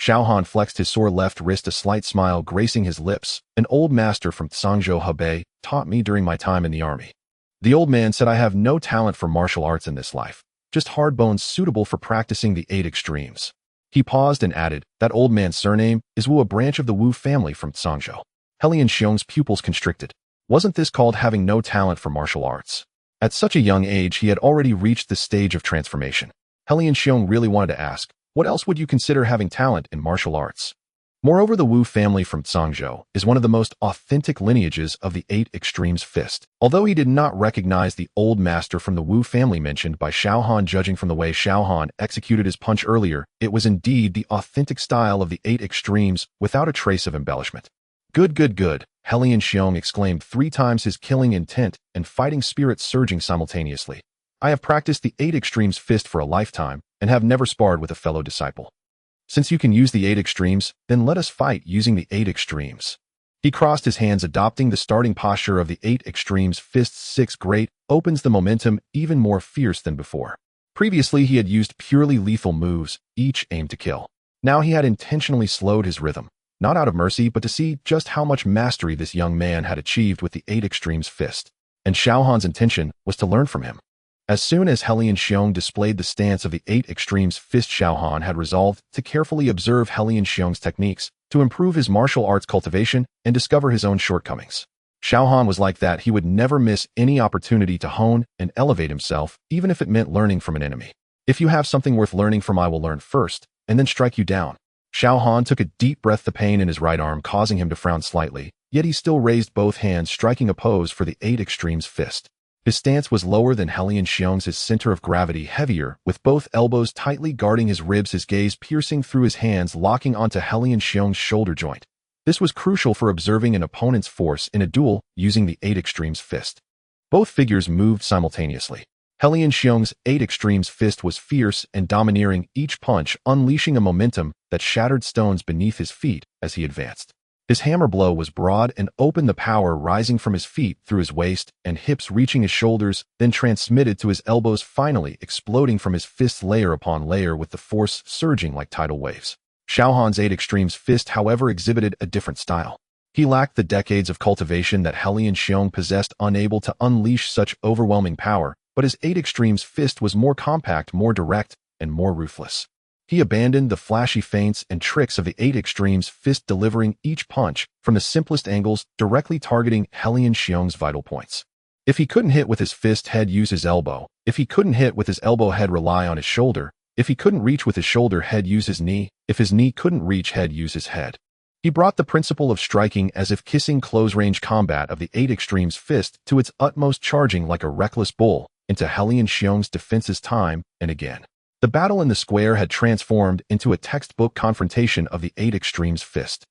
Xiao Han flexed his sore left wrist, a slight smile gracing his lips. An old master from Zhangzhou Hebei taught me during my time in the army. The old man said I have no talent for martial arts in this life, just hard bones suitable for practicing the 8 extremes. He paused and added, that old man's surname is Wu, a branch of the Wu family from Zhangzhou. Helian Xiong's pupils constricted. Wasn't this called having no talent for martial arts? At such a young age, he had already reached the stage of transformation. Helian Xiong really wanted to ask, what else would you consider having talent in martial arts? Moreover, the Wu family from Zhangzhou is one of the most authentic lineages of the 8 extremes fist. Although he did not recognize the old master from the Wu family mentioned by Xiao Han, judging from the way Xiao Han executed his punch earlier, it was indeed the authentic style of the 8 extremes without a trace of embellishment. Good, good, good, Helian Xiong exclaimed 3 times, his killing intent and fighting spirit surging simultaneously. I have practiced the 8 extremes fist for a lifetime and have never sparred with a fellow disciple. Since you can use the 8 extremes, then let us fight using the 8 extremes. He crossed his hands, adopting the starting posture of the 8 extremes fist's 6 great, opens the momentum even more fierce than before. Previously, he had used purely lethal moves, each aimed to kill. Now he had intentionally slowed his rhythm, not out of mercy, but to see just how much mastery this young man had achieved with the 8 extremes fist. And Xiao Han's intention was to learn from him. As soon as Helian Xiong displayed the stance of the 8 extremes fist, Xiao Han had resolved to carefully observe Helian Xiong's techniques, to improve his martial arts cultivation and discover his own shortcomings. Xiao Han was like that. He would never miss any opportunity to hone and elevate himself, even if it meant learning from an enemy. If you have something worth learning from, I will learn first, and then strike you down. Xiao Han took a deep breath, the pain in his right arm causing him to frown slightly, yet he still raised both hands, striking a pose for the 8 extremes fist. His stance was lower than Helian Xiong's, his center of gravity heavier, with both elbows tightly guarding his ribs, his gaze piercing through his hands, locking onto Helian Xiong's shoulder joint. This was crucial for observing an opponent's force in a duel using the 8 extremes fist. Both figures moved simultaneously. Helian Xiong's 8 extremes fist was fierce and domineering, each punch unleashing a momentum that shattered stones beneath his feet as he advanced. His hammer blow was broad and open, the power rising from his feet through his waist and hips, reaching his shoulders, then transmitted to his elbows, finally exploding from his fists layer upon layer, with the force surging like tidal waves. Xiao Han's 8 extremes fist, however, exhibited a different style. He lacked the decades of cultivation that Helian Xiong possessed, unable to unleash such overwhelming power, but his 8 extremes fist was more compact, more direct, and more ruthless. He abandoned the flashy feints and tricks of the 8 extremes fist, delivering each punch from the simplest angles, directly targeting Helian Xiong's vital points. If he couldn't hit with his fist, he'd use his elbow. If he couldn't hit with his elbow, he'd rely on his shoulder. If he couldn't reach with his shoulder, he'd use his knee. If his knee couldn't reach, he'd use his head. He brought the principle of striking as if kissing close-range combat of the 8 Extremes fist to its utmost, charging like a reckless bull into Helian Xiong's defenses time and again. The battle in the square had transformed into a textbook confrontation of the 8 Extremes fist.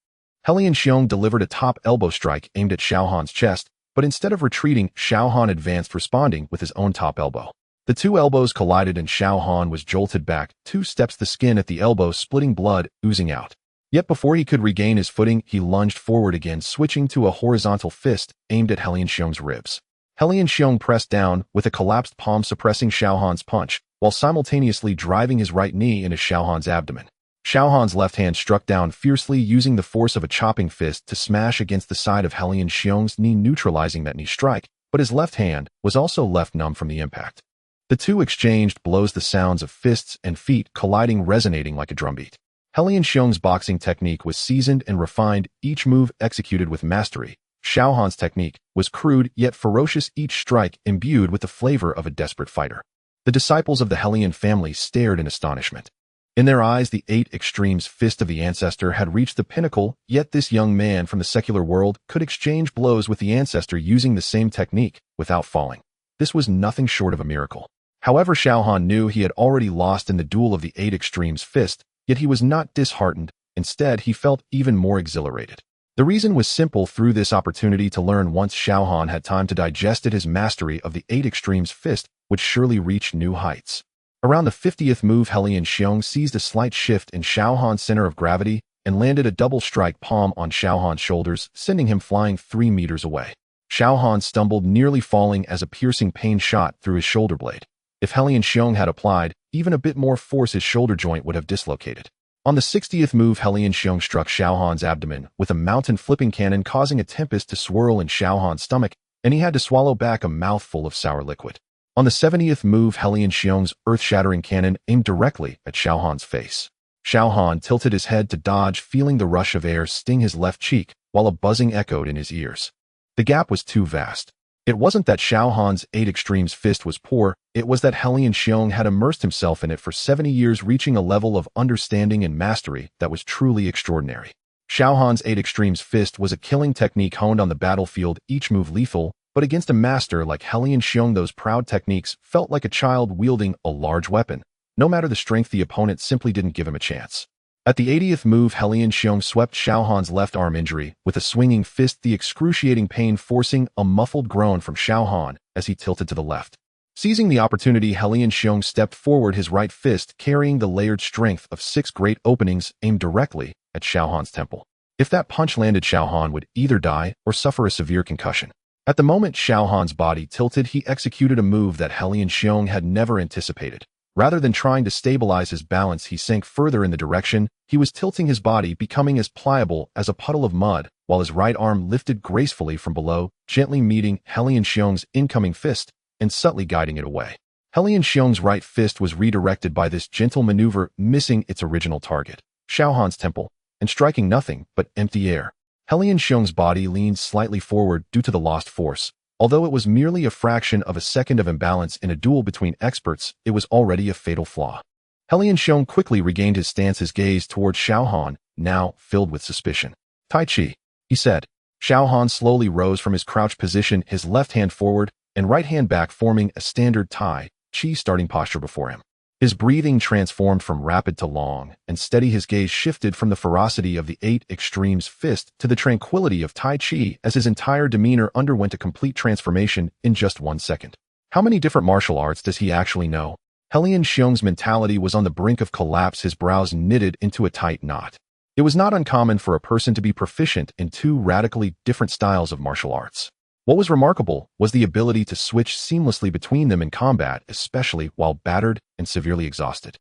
Helian Xiong delivered a top elbow strike aimed at Xiaohan's chest, but instead of retreating, Xiaohan advanced, responding with his own top elbow. The two elbows collided and Xiaohan was jolted back 2 steps, the skin at the elbow splitting, blood oozing out. Yet before he could regain his footing, he lunged forward again, switching to a horizontal fist aimed at Helian Xiong's ribs. Helian Xiong pressed down with a collapsed palm, suppressing Xiaohan's punch, while simultaneously driving his right knee into Xiaohan's abdomen. Xiaohan's left hand struck down fiercely, using the force of a chopping fist to smash against the side of Helian Xiong's knee, neutralizing that knee strike, but his left hand was also left numb from the impact. The two exchanged blows, the sounds of fists and feet colliding resonating like a drumbeat. Helian Xiong's boxing technique was seasoned and refined, each move executed with mastery. Xiaohan's technique was crude yet ferocious, each strike imbued with the flavor of a desperate fighter. The disciples of the Helian family stared in astonishment. In their eyes, the 8 Extremes fist of the ancestor had reached the pinnacle, yet this young man from the secular world could exchange blows with the ancestor using the same technique without falling. This was nothing short of a miracle. However, Xiaohan knew he had already lost in the duel of the 8 Extremes fist, yet he was not disheartened. Instead, he felt even more exhilarated. The reason was simple: through this opportunity to learn, once Xiaohan had time to digest it, his mastery of the 8 Extremes fist would surely reach new heights. Around the 50th move, Helian Xiong seized a slight shift in Xiaohan's center of gravity and landed a double strike palm on Xiaohan's shoulders, sending him flying 3 meters away. Xiaohan stumbled, nearly falling as a piercing pain shot through his shoulder blade. If Helian Xiong had applied even a bit more force, his shoulder joint would have dislocated. On the 60th move, Helian Xiong struck Xiaohan's abdomen with a mountain flipping cannon, causing a tempest to swirl in Xiaohan's stomach, and he had to swallow back a mouthful of sour liquid. On the 70th move, Helian Xiong's earth-shattering cannon aimed directly at Xiaohan's face. Xiaohan tilted his head to dodge, feeling the rush of air sting his left cheek, while a buzzing echoed in his ears. The gap was too vast. It wasn't that Xiaohan's 8 Extremes fist was poor, it was that Helian Xiong had immersed himself in it for 70 years, reaching a level of understanding and mastery that was truly extraordinary. Xiaohan's 8 Extremes fist was a killing technique honed on the battlefield, each move lethal, but against a master like Helian Xiong, those proud techniques felt like a child wielding a large weapon. No matter the strength, the opponent simply didn't give him a chance. At the 80th move, Helian Xiong swept Xiaohan's left arm injury with a swinging fist, the excruciating pain forcing a muffled groan from Xiaohan as he tilted to the left. Seizing the opportunity, Helian Xiong stepped forward, his right fist carrying the layered strength of 6 great openings aimed directly at Xiaohan's temple. If that punch landed, Xiaohan would either die or suffer a severe concussion. At the moment Xiaohan's body tilted, he executed a move that Helian Xiong had never anticipated. Rather than trying to stabilize his balance, he sank further in the direction he was tilting, his body becoming as pliable as a puddle of mud, while his right arm lifted gracefully from below, gently meeting Helian Xiong's incoming fist and subtly guiding it away. Helian Xiong's right fist was redirected by this gentle maneuver, missing its original target, Xiaohan's temple, and striking nothing but empty air. Helian Xiong's body leaned slightly forward due to the lost force. Although it was merely a fraction of a second of imbalance in a duel between experts, it was already a fatal flaw. Helian Xiong quickly regained his stance, his gaze towards Xiaohan, now filled with suspicion. Tai Chi, he said. Xiaohan slowly rose from his crouched position, his left hand forward and right hand back, forming a standard Tai Chi starting posture before him. His breathing transformed from rapid to long and steady. His gaze shifted from the ferocity of the 8 Extremes fist to the tranquility of Tai Chi as his entire demeanor underwent a complete transformation in just 1 second. How many different martial arts does he actually know? Helian Xiong's mentality was on the brink of collapse, his brows knitted into a tight knot. It was not uncommon for a person to be proficient in 2 radically different styles of martial arts. What was remarkable was the ability to switch seamlessly between them in combat, especially while battered and severely exhausted.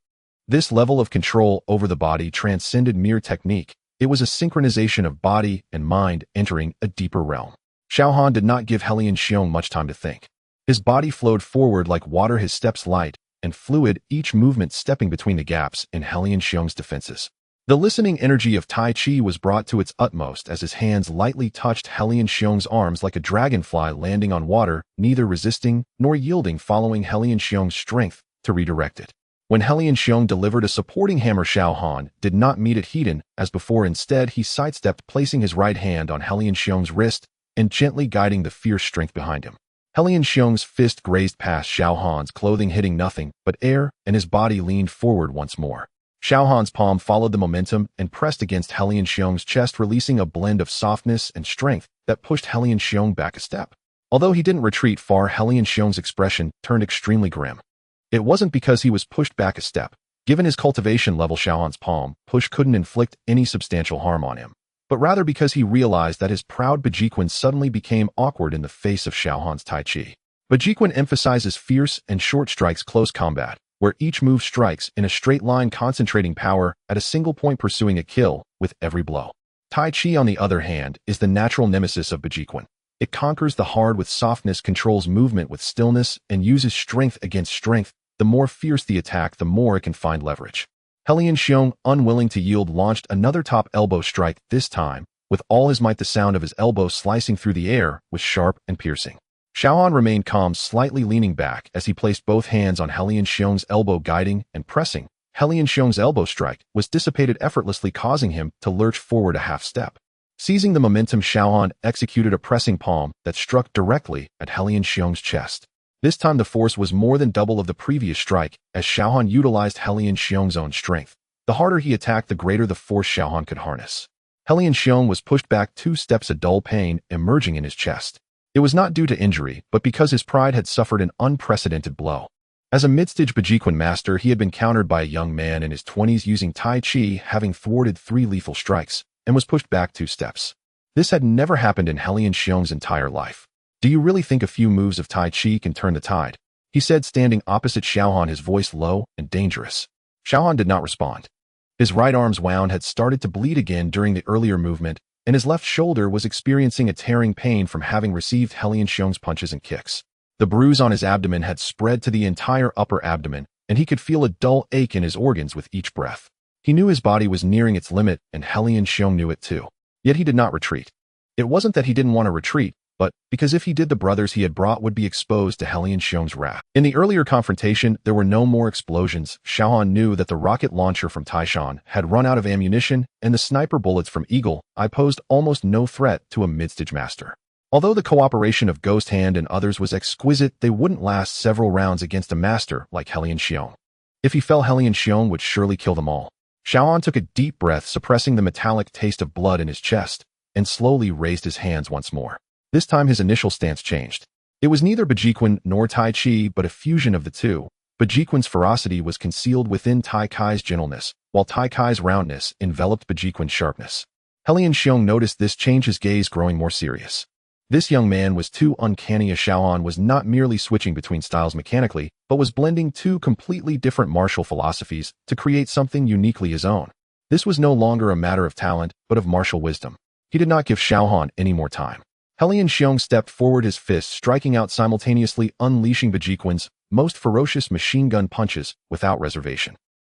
This level of control over the body transcended mere technique. It was a synchronization of body and mind entering a deeper realm. Xiaohan did not give Helian Xiong much time to think. His body flowed forward like water, his steps light and fluid, each movement stepping between the gaps in Helian Xiong's defenses. The listening energy of Tai Chi was brought to its utmost as his hands lightly touched Helian Xiong's arms like a dragonfly landing on water, neither resisting nor yielding, following Helian Xiong's strength to redirect it. When Helian Xiong delivered a supporting hammer, Xiao Han did not meet it heat-in as before. Instead, he sidestepped, placing his right hand on Helian Xiong's wrist and gently guiding the fierce strength behind him. Helian Xiong's fist grazed past Xiao Han's clothing, hitting nothing but air, and his body leaned forward once more. Xiao Han's palm followed the momentum and pressed against Helian Xiong's chest, releasing a blend of softness and strength that pushed Helian Xiong back a step. Although he didn't retreat far, Helian Xiong's expression turned extremely grim. It wasn't because he was pushed back a step. Given his cultivation level, Xiao Han's palm push couldn't inflict any substantial harm on him, but rather because he realized that his proud Bejiquin suddenly became awkward in the face of Xiao Han's Tai Chi. Bejiquin emphasizes fierce and short strikes, close combat, where each move strikes in a straight line, concentrating power at a single point, pursuing a kill with every blow. Tai Chi, on the other hand, is the natural nemesis of Bejiquin. It conquers the hard with softness, controls movement with stillness, and uses strength against strength. The more fierce the attack, the more it can find leverage. Helian Xiong, unwilling to yield, launched another top elbow strike, this time with all his might. The sound of his elbow slicing through the air was sharp and piercing. Xiao Han remained calm, slightly leaning back as he placed both hands on Helian Xiong's elbow, guiding and pressing. Helian Xiong's elbow strike was dissipated effortlessly, causing him to lurch forward a half step. Seizing the momentum, Xiao Han executed a pressing palm that struck directly at Helian Xiong's chest. This time the force was more than double of the previous strike, as Xiao Han utilized Helian Xiong's own strength. The harder he attacked, the greater the force Xiao Han could harness. Helian Xiong was pushed back 2 steps, a dull pain emerging in his chest. It was not due to injury, but because his pride had suffered an unprecedented blow. As a mid-stage Bejiquin master, he had been countered by a young man in his 20s using Tai Chi, having thwarted 3 lethal strikes, and was pushed back 2 steps. This had never happened in Helian Xiong's entire life. "Do you really think a few moves of Tai Chi can turn the tide?" he said, standing opposite Xiao Han, his voice low and dangerous. Xiao Han did not respond. His right arm's wound had started to bleed again during the earlier movement, and his left shoulder was experiencing a tearing pain from having received Helian Xiong's punches and kicks. The bruise on his abdomen had spread to the entire upper abdomen, and he could feel a dull ache in his organs with each breath. He knew his body was nearing its limit, and Helian Xiong knew it too. Yet he did not retreat. It wasn't that he didn't want to retreat, but because if he did, the brothers he had brought would be exposed to Helian Xiong's wrath. In the earlier confrontation, there were no more explosions. Xiao Han knew that the rocket launcher from Taishan had run out of ammunition, and the sniper bullets from Eagle Eye posed almost no threat to a mid-stage master. Although the cooperation of Ghost Hand and others was exquisite, they wouldn't last several rounds against a master like Helian Xiong. If he fell, Helian Xiong would surely kill them all. Xiao Han took a deep breath, suppressing the metallic taste of blood in his chest, and slowly raised his hands once more. This time his initial stance changed. It was neither Bejiquin nor Tai Chi, but a fusion of the two. Bejiquin's ferocity was concealed within Tai Kai's gentleness, while Tai Kai's roundness enveloped Bejiquin's sharpness. Helian Xiong noticed this change, his gaze growing more serious. This young man was too uncanny. As Xiao Han was not merely switching between styles mechanically, but was blending 2 completely different martial philosophies to create something uniquely his own. This was no longer a matter of talent, but of martial wisdom. He did not give Xiao Han any more time. Helian Xiong stepped forward, his fists striking out simultaneously, unleashing Bejiquin's most ferocious machine gun punches without reservation.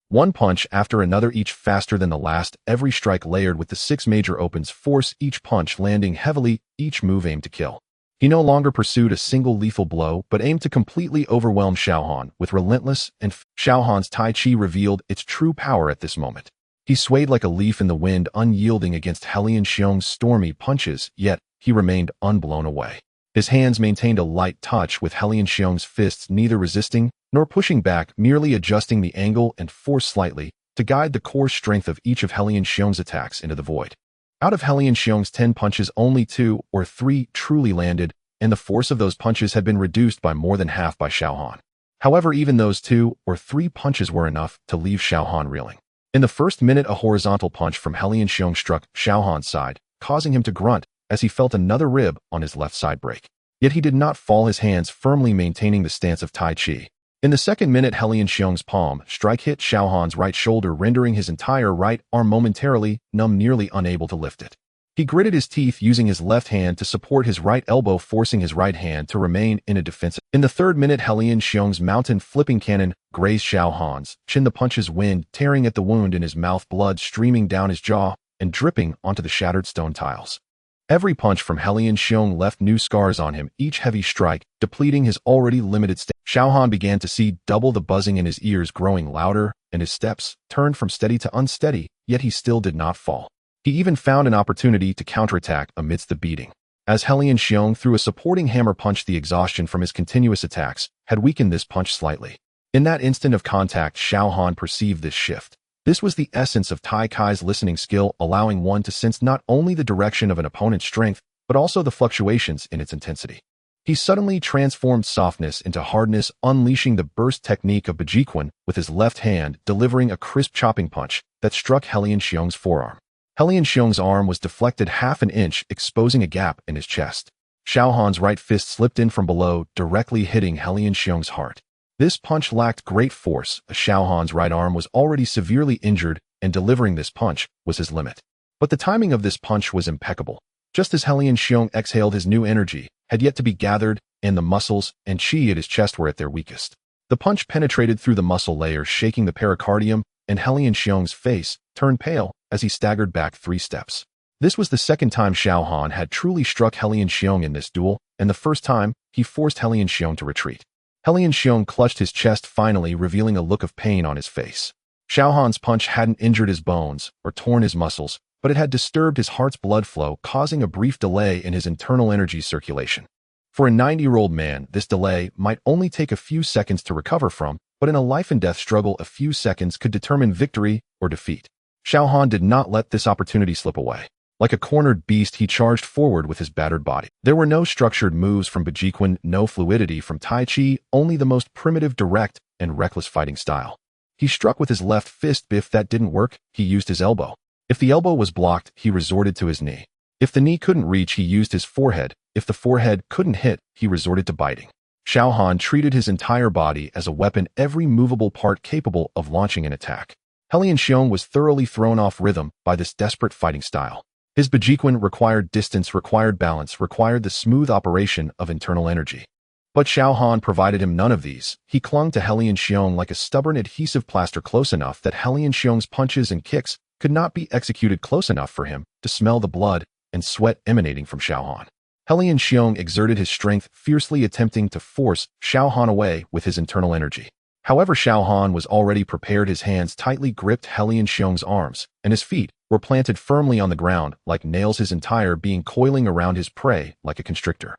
One punch after another, each faster than the last, every strike layered with the 6 major opens force, each punch landing heavily, each move aimed to kill. He no longer pursued a single lethal blow, but aimed to completely overwhelm Xiao Han with relentless and Xiao Han's Tai Chi revealed its true power at this moment. He swayed like a leaf in the wind, unyielding against Helian Xiong's stormy punches, yet he remained unblown away. His hands maintained a light touch with Helian Xiong's fists, neither resisting nor pushing back, merely adjusting the angle and force slightly to guide the core strength of each of Helian Xiong's attacks into the void. Out of Helian Xiong's 10 punches, only 2 or 3 truly landed, and the force of those punches had been reduced by more than half by Xiao Han. However, even those 2 or 3 punches were enough to leave Xiao Han reeling. In the first minute, a horizontal punch from Helian Xiong struck Xiao Han's side, causing him to grunt as he felt another rib on his left side break. Yet he did not fall, his hands firmly maintaining the stance of Tai Chi. In the second minute, Helian Xiong's palm strike hit Xiao Han's right shoulder, rendering his entire right arm momentarily numb, nearly unable to lift it. He gritted his teeth using his left hand to support his right elbow, forcing his right hand to remain in a defensive. In the third minute, Helian Xiong's mountain flipping cannon grazed Xiao Han's chin, the punch's wind tearing at the wound in his mouth, blood streaming down his jaw and dripping onto the shattered stone tiles. Every punch from Helian Xiong left new scars on him, each heavy strike depleting his already limited stamina. Xiao Han began to see double the buzzing in his ears growing louder, and his steps turned from steady to unsteady, yet he still did not fall. He even found an opportunity to counterattack amidst the beating. As Helian Xiong threw a supporting hammer punch, the exhaustion from his continuous attacks had weakened this punch slightly. In that instant of contact, Xiao Han perceived this shift. This was the essence of Tai Kai's listening skill, allowing one to sense not only the direction of an opponent's strength, but also the fluctuations in its intensity. He suddenly transformed softness into hardness, unleashing the burst technique of Bejiquan with his left hand, delivering a crisp chopping punch that struck Helian Xiong's forearm. Helian Xiong's arm was deflected half an inch, exposing a gap in his chest. Xiao Han's right fist slipped in from below, directly hitting Helian Xiong's heart. This punch lacked great force, as Xiao Han's right arm was already severely injured, and delivering this punch was his limit. But the timing of this punch was impeccable. Just as Helian Xiong exhaled, his new energy had yet to be gathered, and the muscles and chi at his chest were at their weakest. The punch penetrated through the muscle layers, shaking the pericardium, and Helian Xiong's face turned pale as he staggered back 3 steps. This was the second time Xiao Han had truly struck Helian Xiong in this duel, and the first time he forced Helian Xiong to retreat. Helian Xiong clutched his chest, finally revealing a look of pain on his face. Xiao Han's punch hadn't injured his bones or torn his muscles, but it had disturbed his heart's blood flow, causing a brief delay in his internal energy circulation. For a 90-year-old man, this delay might only take a few seconds to recover from, but in a life-and-death struggle, a few seconds could determine victory or defeat. Xiao Han did not let this opportunity slip away. Like a cornered beast, he charged forward with his battered body. There were no structured moves from Bejiquan, no fluidity from Tai Chi, only the most primitive, direct, and reckless fighting style. He struck with his left fist. If that didn't work, he used his elbow. If the elbow was blocked, he resorted to his knee. If the knee couldn't reach, he used his forehead. If the forehead couldn't hit, he resorted to biting. Xiao Han treated his entire body as a weapon, every movable part capable of launching an attack. Helian Xiong was thoroughly thrown off rhythm by this desperate fighting style. His Bejiquan required distance, required balance, required the smooth operation of internal energy. But Xiao Han provided him none of these. He clung to Helian Xiong like a stubborn adhesive plaster, close enough that Helian Xiong's punches and kicks could not be executed close enough for him to smell the blood and sweat emanating from Xiao Han. Helian Xiong exerted his strength, fiercely attempting to force Xiao Han away with his internal energy. However, Xiao Han was already prepared. His hands tightly gripped Helian Xiong's arms, and his feet were planted firmly on the ground like nails, his entire being coiling around his prey like a constrictor.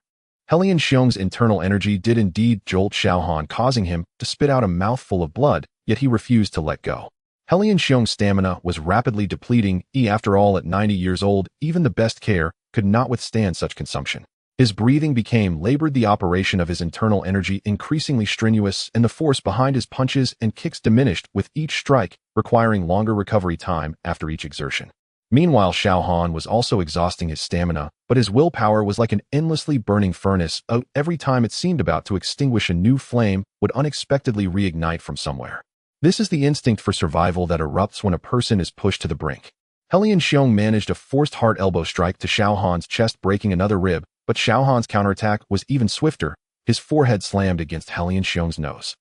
Helian Xiong's internal energy did indeed jolt Xiao Han, causing him to spit out a mouthful of blood, yet he refused to let go. Helian Xiong's stamina was rapidly depleting. After all, at 90 years old, even the best care could not withstand such consumption. His breathing became labored, the operation of his internal energy increasingly strenuous, and the force behind his punches and kicks diminished with each strike, requiring longer recovery time after each exertion. Meanwhile, Xiao Han was also exhausting his stamina, but his willpower was like an endlessly burning furnace. Every time it seemed about to extinguish, a new flame would unexpectedly reignite from somewhere. This is the instinct for survival that erupts when a person is pushed to the brink. Helian Xiong managed a forced hard elbow strike to Xiao Han's chest, breaking another rib, but Xiao Han's counterattack was even swifter. His forehead slammed against Helian Xiong's nose.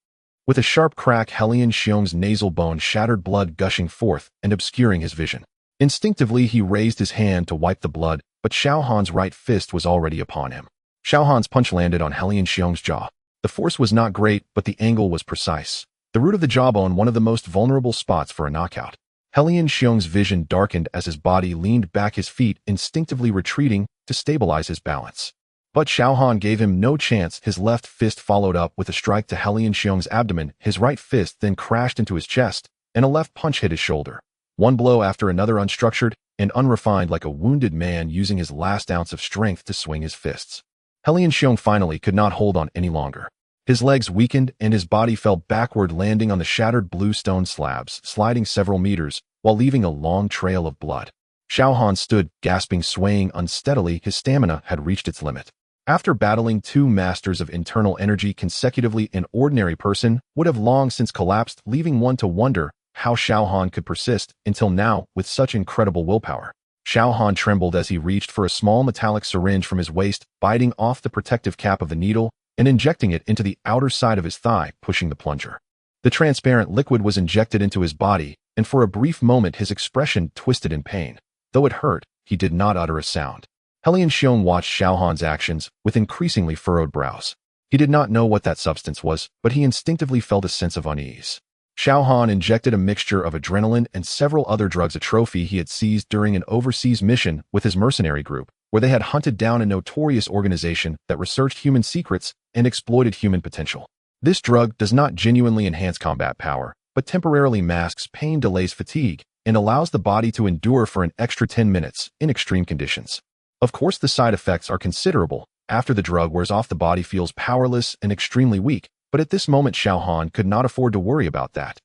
With a sharp crack, Helian Xiong's nasal bone shattered, blood gushing forth and obscuring his vision. Instinctively, he raised his hand to wipe the blood, but Xiao Han's right fist was already upon him. Xiao Han's punch landed on Helian Xiong's jaw. The force was not great, but the angle was precise. The root of the jawbone, one of the most vulnerable spots for a knockout. Helian Xiong's vision darkened as his body leaned back, his feet instinctively retreating to stabilize his balance. But Xiao Han gave him no chance. His left fist followed up with a strike to Helian Xiong's abdomen. His right fist then crashed into his chest, and a left punch hit his shoulder. One blow after another, unstructured and unrefined, like a wounded man using his last ounce of strength to swing his fists. Helian Xiong finally could not hold on any longer. His legs weakened and his body fell backward, landing on the shattered blue stone slabs, sliding several meters while leaving a long trail of blood. Xiao Han stood, gasping, swaying unsteadily. His stamina had reached its limit. After battling 2 masters of internal energy consecutively, an ordinary person would have long since collapsed, leaving one to wonder how Xiao Han could persist until now with such incredible willpower. Xiao Han trembled as he reached for a small metallic syringe from his waist, biting off the protective cap of the needle and injecting it into the outer side of his thigh, pushing the plunger. The transparent liquid was injected into his body, and for a brief moment his expression twisted in pain. Though it hurt, he did not utter a sound. Helian Xiong watched Xiao Han's actions with increasingly furrowed brows. He did not know what that substance was, but he instinctively felt a sense of unease. Xiao Han injected a mixture of adrenaline and several other drugs, a trophy he had seized during an overseas mission with his mercenary group, where they had hunted down a notorious organization that researched human secrets and exploited human potential. This drug does not genuinely enhance combat power, but temporarily masks pain, delays fatigue, and allows the body to endure for an extra 10 minutes in extreme conditions. Of course, the side effects are considerable. After the drug wears off, the body feels powerless and extremely weak, but at this moment Xiao Han could not afford to worry about that.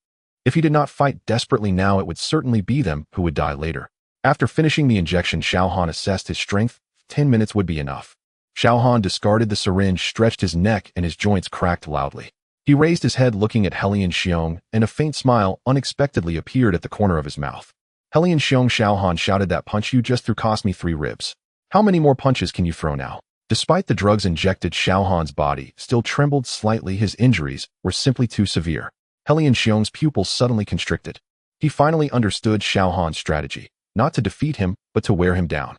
If he did not fight desperately now, it would certainly be them who would die later. After finishing the injection, Xiao Han assessed his strength. 10 minutes would be enough. Xiao Han discarded the syringe, stretched his neck, and his joints cracked loudly. He raised his head, looking at Helian Xiong, and a faint smile unexpectedly appeared at the corner of his mouth. Helian Xiong, Xiao Han shouted, "That punch you just threw cost me 3 ribs. How many more punches can you throw now?" Despite the drugs injected, Xiao Han's body still trembled slightly. His injuries were simply too severe. Helian Xiong's pupils suddenly constricted. He finally understood Xiao Han's strategy, not to defeat him, but to wear him down.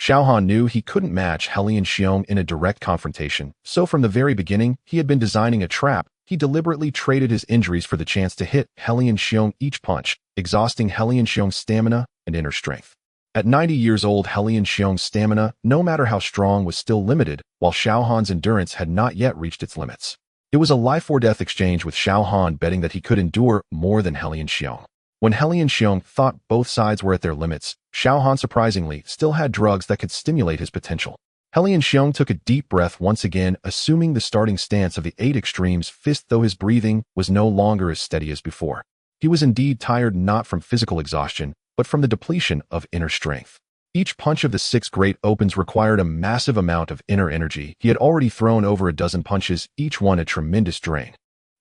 Xiao Han knew he couldn't match Helian Xiong in a direct confrontation, so from the very beginning, he had been designing a trap. He deliberately traded his injuries for the chance to hit Helian Xiong each punch, exhausting Helian Xiong's stamina and inner strength. At 90 years old, Helian Xiong's stamina, no matter how strong, was still limited, while Xiao Han's endurance had not yet reached its limits. It was a life-or-death exchange, with Xiao Han betting that he could endure more than Helian Xiong. When Helian Xiong thought both sides were at their limits, Xiao Han surprisingly still had drugs that could stimulate his potential. Helian Xiong took a deep breath once again, assuming the starting stance of the 8 extremes fist, though his breathing was no longer as steady as before. He was indeed tired, not from physical exhaustion, but from the depletion of inner strength. Each punch of the 6 great opens required a massive amount of inner energy. He had already thrown over a dozen punches, each one a tremendous drain.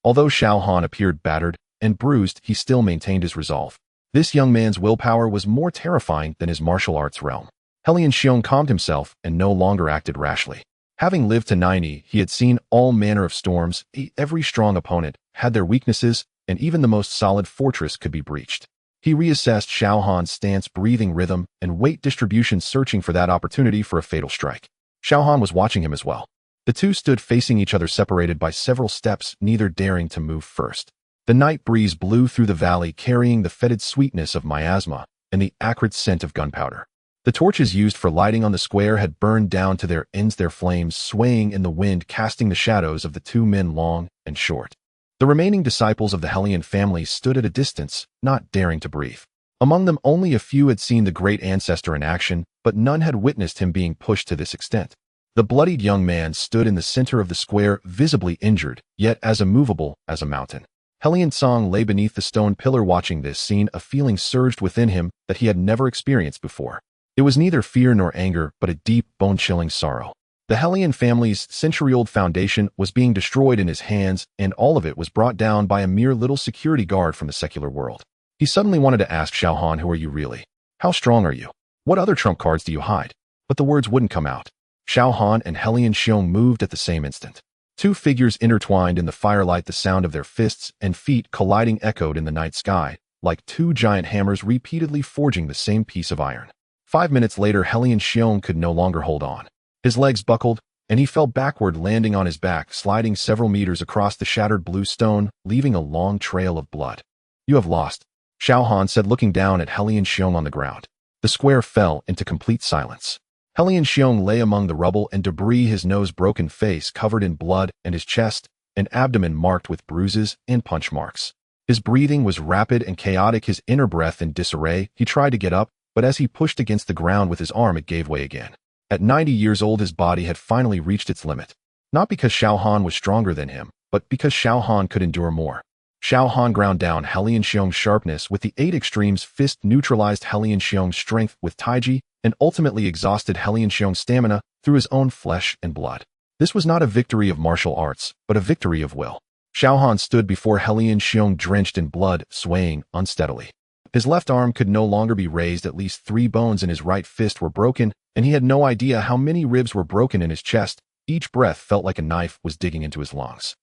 Although Xiao Han appeared battered and bruised, he still maintained his resolve. This young man's willpower was more terrifying than his martial arts realm. Helian Xiong calmed himself and no longer acted rashly. Having lived to 90, he had seen all manner of storms. Every strong opponent had their weaknesses, and even the most solid fortress could be breached. He reassessed Xiao Han's stance, breathing rhythm, and weight distribution, searching for that opportunity for a fatal strike. Xiao Han was watching him as well. The two stood facing each other, separated by several steps, neither daring to move first. The night breeze blew through the valley, carrying the fetid sweetness of miasma and the acrid scent of gunpowder. The torches used for lighting on the square had burned down to their ends, their flames swaying in the wind, casting the shadows of the 2 men long and short. The remaining disciples of the Helian family stood at a distance, not daring to breathe. Among them, only a few had seen the great ancestor in action, but none had witnessed him being pushed to this extent. The bloodied young man stood in the center of the square, visibly injured, yet as immovable as a mountain. Helian Song lay beneath the stone pillar. Watching this scene, a feeling surged within him that he had never experienced before. It was neither fear nor anger, but a deep, bone-chilling sorrow. The Helian family's century-old foundation was being destroyed in his hands, and all of it was brought down by a mere little security guard from the secular world. He suddenly wanted to ask Xiao Han, "Who are you really? How strong are you? What other trump cards do you hide?" But the words wouldn't come out. Xiao Han and Helian Xiong moved at the same instant. 2 figures intertwined in the firelight, the sound of their fists and feet colliding echoed in the night sky, like 2 giant hammers repeatedly forging the same piece of iron. 5 minutes later, Helian Xiong could no longer hold on. His legs buckled, and he fell backward, landing on his back, sliding several meters across the shattered blue stone, leaving a long trail of blood. "You have lost," Xiao Han said, looking down at Helian Xiong on the ground. The square fell into complete silence. Helian Xiong lay among the rubble and debris, his nose broken, face covered in blood, and his chest and abdomen marked with bruises and punch marks. His breathing was rapid and chaotic, his inner breath in disarray. He tried to get up, but as he pushed against the ground with his arm, it gave way again. At 90 years old, his body had finally reached its limit. Not because Xiao Han was stronger than him, but because Xiao Han could endure more. Xiao Han ground down Helian Xiong's sharpness with the 8 extremes fist, neutralized Helian Xiong's strength with Taiji, and ultimately exhausted Helian Xiong's stamina through his own flesh and blood. This was not a victory of martial arts, but a victory of will. Xiao Han stood before Helian Xiong, drenched in blood, swaying unsteadily. His left arm could no longer be raised. At least 3 bones in his right fist were broken, and he had no idea how many ribs were broken in his chest. Each breath felt like a knife was digging into his lungs.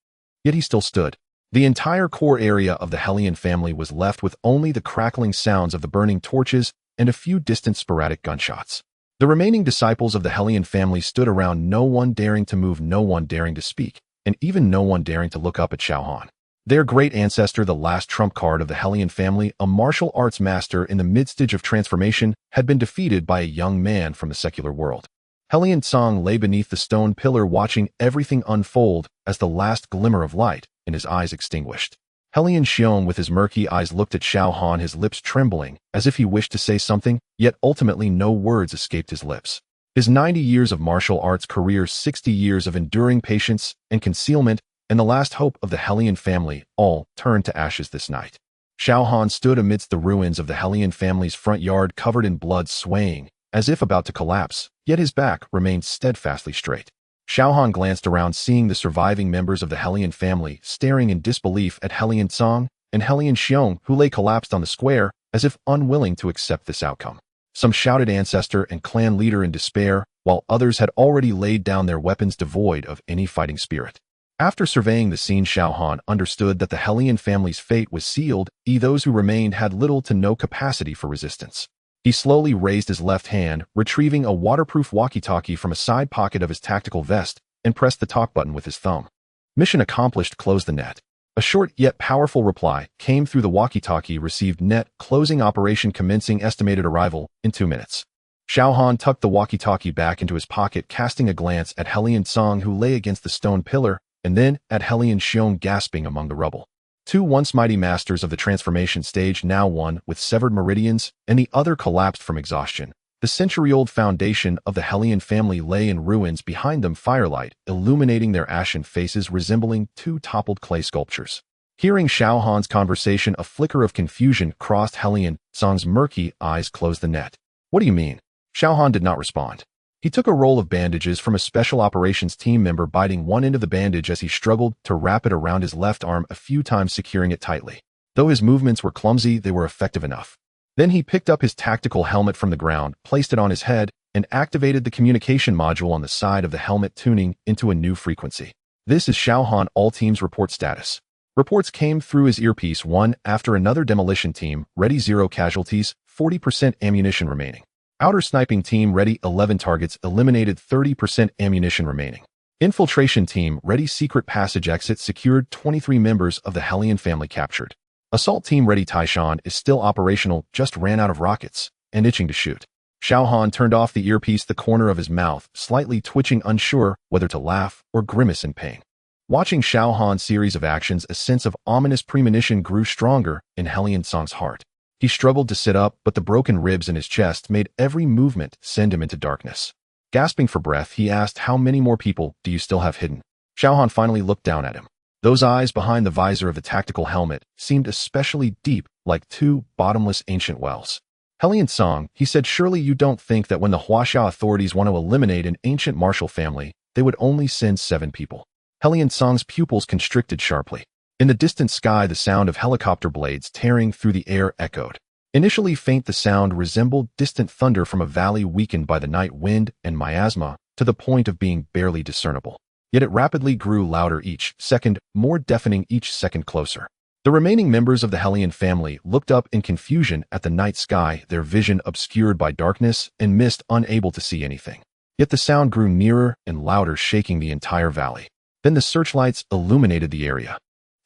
Yet he still stood. The entire core area of the Hellion family was left with only the crackling sounds of the burning torches and a few distant sporadic gunshots. The remaining disciples of the Hellion family stood around, no one daring to move, no one daring to speak, and even no one daring to look up at Xiao Han. Their great ancestor, the last trump card of the Hellion family, a martial arts master in the mid-stage of transformation, had been defeated by a young man from the secular world. Hellion Song lay beneath the stone pillar watching everything unfold as the last glimmer of light in his eyes extinguished. Hellion Xiong with his murky eyes looked at Xiao Han, his lips trembling, as if he wished to say something, yet ultimately no words escaped his lips. His 90 years of martial arts career, 60 years of enduring patience and concealment, and the last hope of the Hellion family, all turned to ashes this night. Xiao Han stood amidst the ruins of the Hellion family's front yard, covered in blood, swaying, as if about to collapse, yet his back remained steadfastly straight. Xiao Han glanced around, seeing the surviving members of the Hellion family staring in disbelief at Hellion Song and Hellion Xiong, who lay collapsed on the square, as if unwilling to accept this outcome. Some shouted ancestor and clan leader in despair, while others had already laid down their weapons, devoid of any fighting spirit. After surveying the scene, Xiao Han understood that the Hellion family's fate was sealed, those who remained had little to no capacity for resistance. He slowly raised his left hand, retrieving a waterproof walkie-talkie from a side pocket of his tactical vest, and pressed the talk button with his thumb. Mission accomplished, close the net. A short yet powerful reply came through the walkie-talkie. Received net, closing operation commencing, estimated arrival in 2 minutes. Xiao Han tucked the walkie-talkie back into his pocket, casting a glance at Hellion Song, who lay against the stone pillar, and then at Hellion Xiong gasping among the rubble. 2 once mighty masters of the transformation stage, now one with severed meridians and the other collapsed from exhaustion. The century-old foundation of the Hellion family lay in ruins behind them, firelight illuminating their ashen faces, resembling 2 toppled clay sculptures. Hearing Xiao Han's conversation, a flicker of confusion crossed Hellion Song's murky eyes. Close the net. What do you mean? Xiao Han did not respond. He took a roll of bandages from a special operations team member, biting one end of the bandage as he struggled to wrap it around his left arm, a few times securing it tightly. Though his movements were clumsy, they were effective enough. Then he picked up his tactical helmet from the ground, placed it on his head, and activated the communication module on the side of the helmet, tuning into a new frequency. This is Xiao Han. All teams report status. Reports came through his earpiece one after another. Demolition team, ready, 0 casualties, 40% ammunition remaining. Outer sniping team, ready, 11 targets, eliminated, 30% ammunition remaining. Infiltration team, ready, secret passage exit secured, 23 members of the Hellion family captured. Assault team, ready, Taishan is still operational, just ran out of rockets, and itching to shoot. Xiao Han turned off the earpiece, the corner of his mouth slightly twitching, unsure whether to laugh or grimace in pain. Watching Xiao Han's series of actions, a sense of ominous premonition grew stronger in Hellion Song's heart. He struggled to sit up, but the broken ribs in his chest made every movement send him into darkness. Gasping for breath, he asked, "How many more people do you still have hidden?" Xiao Han finally looked down at him. Those eyes behind the visor of the tactical helmet seemed especially deep, like 2 bottomless ancient wells. "Hellion Song," he said, "surely you don't think that when the Huaxia authorities want to eliminate an ancient martial family, they would only send 7 people?" Hellion Song's pupils constricted sharply. In the distant sky, the sound of helicopter blades tearing through the air echoed. Initially faint, the sound resembled distant thunder from a valley weakened by the night wind and miasma to the point of being barely discernible. Yet it rapidly grew louder each second, more deafening each second closer. The remaining members of the Hellion family looked up in confusion at the night sky, their vision obscured by darkness and mist, unable to see anything. Yet the sound grew nearer and louder, shaking the entire valley. Then the searchlights illuminated the area.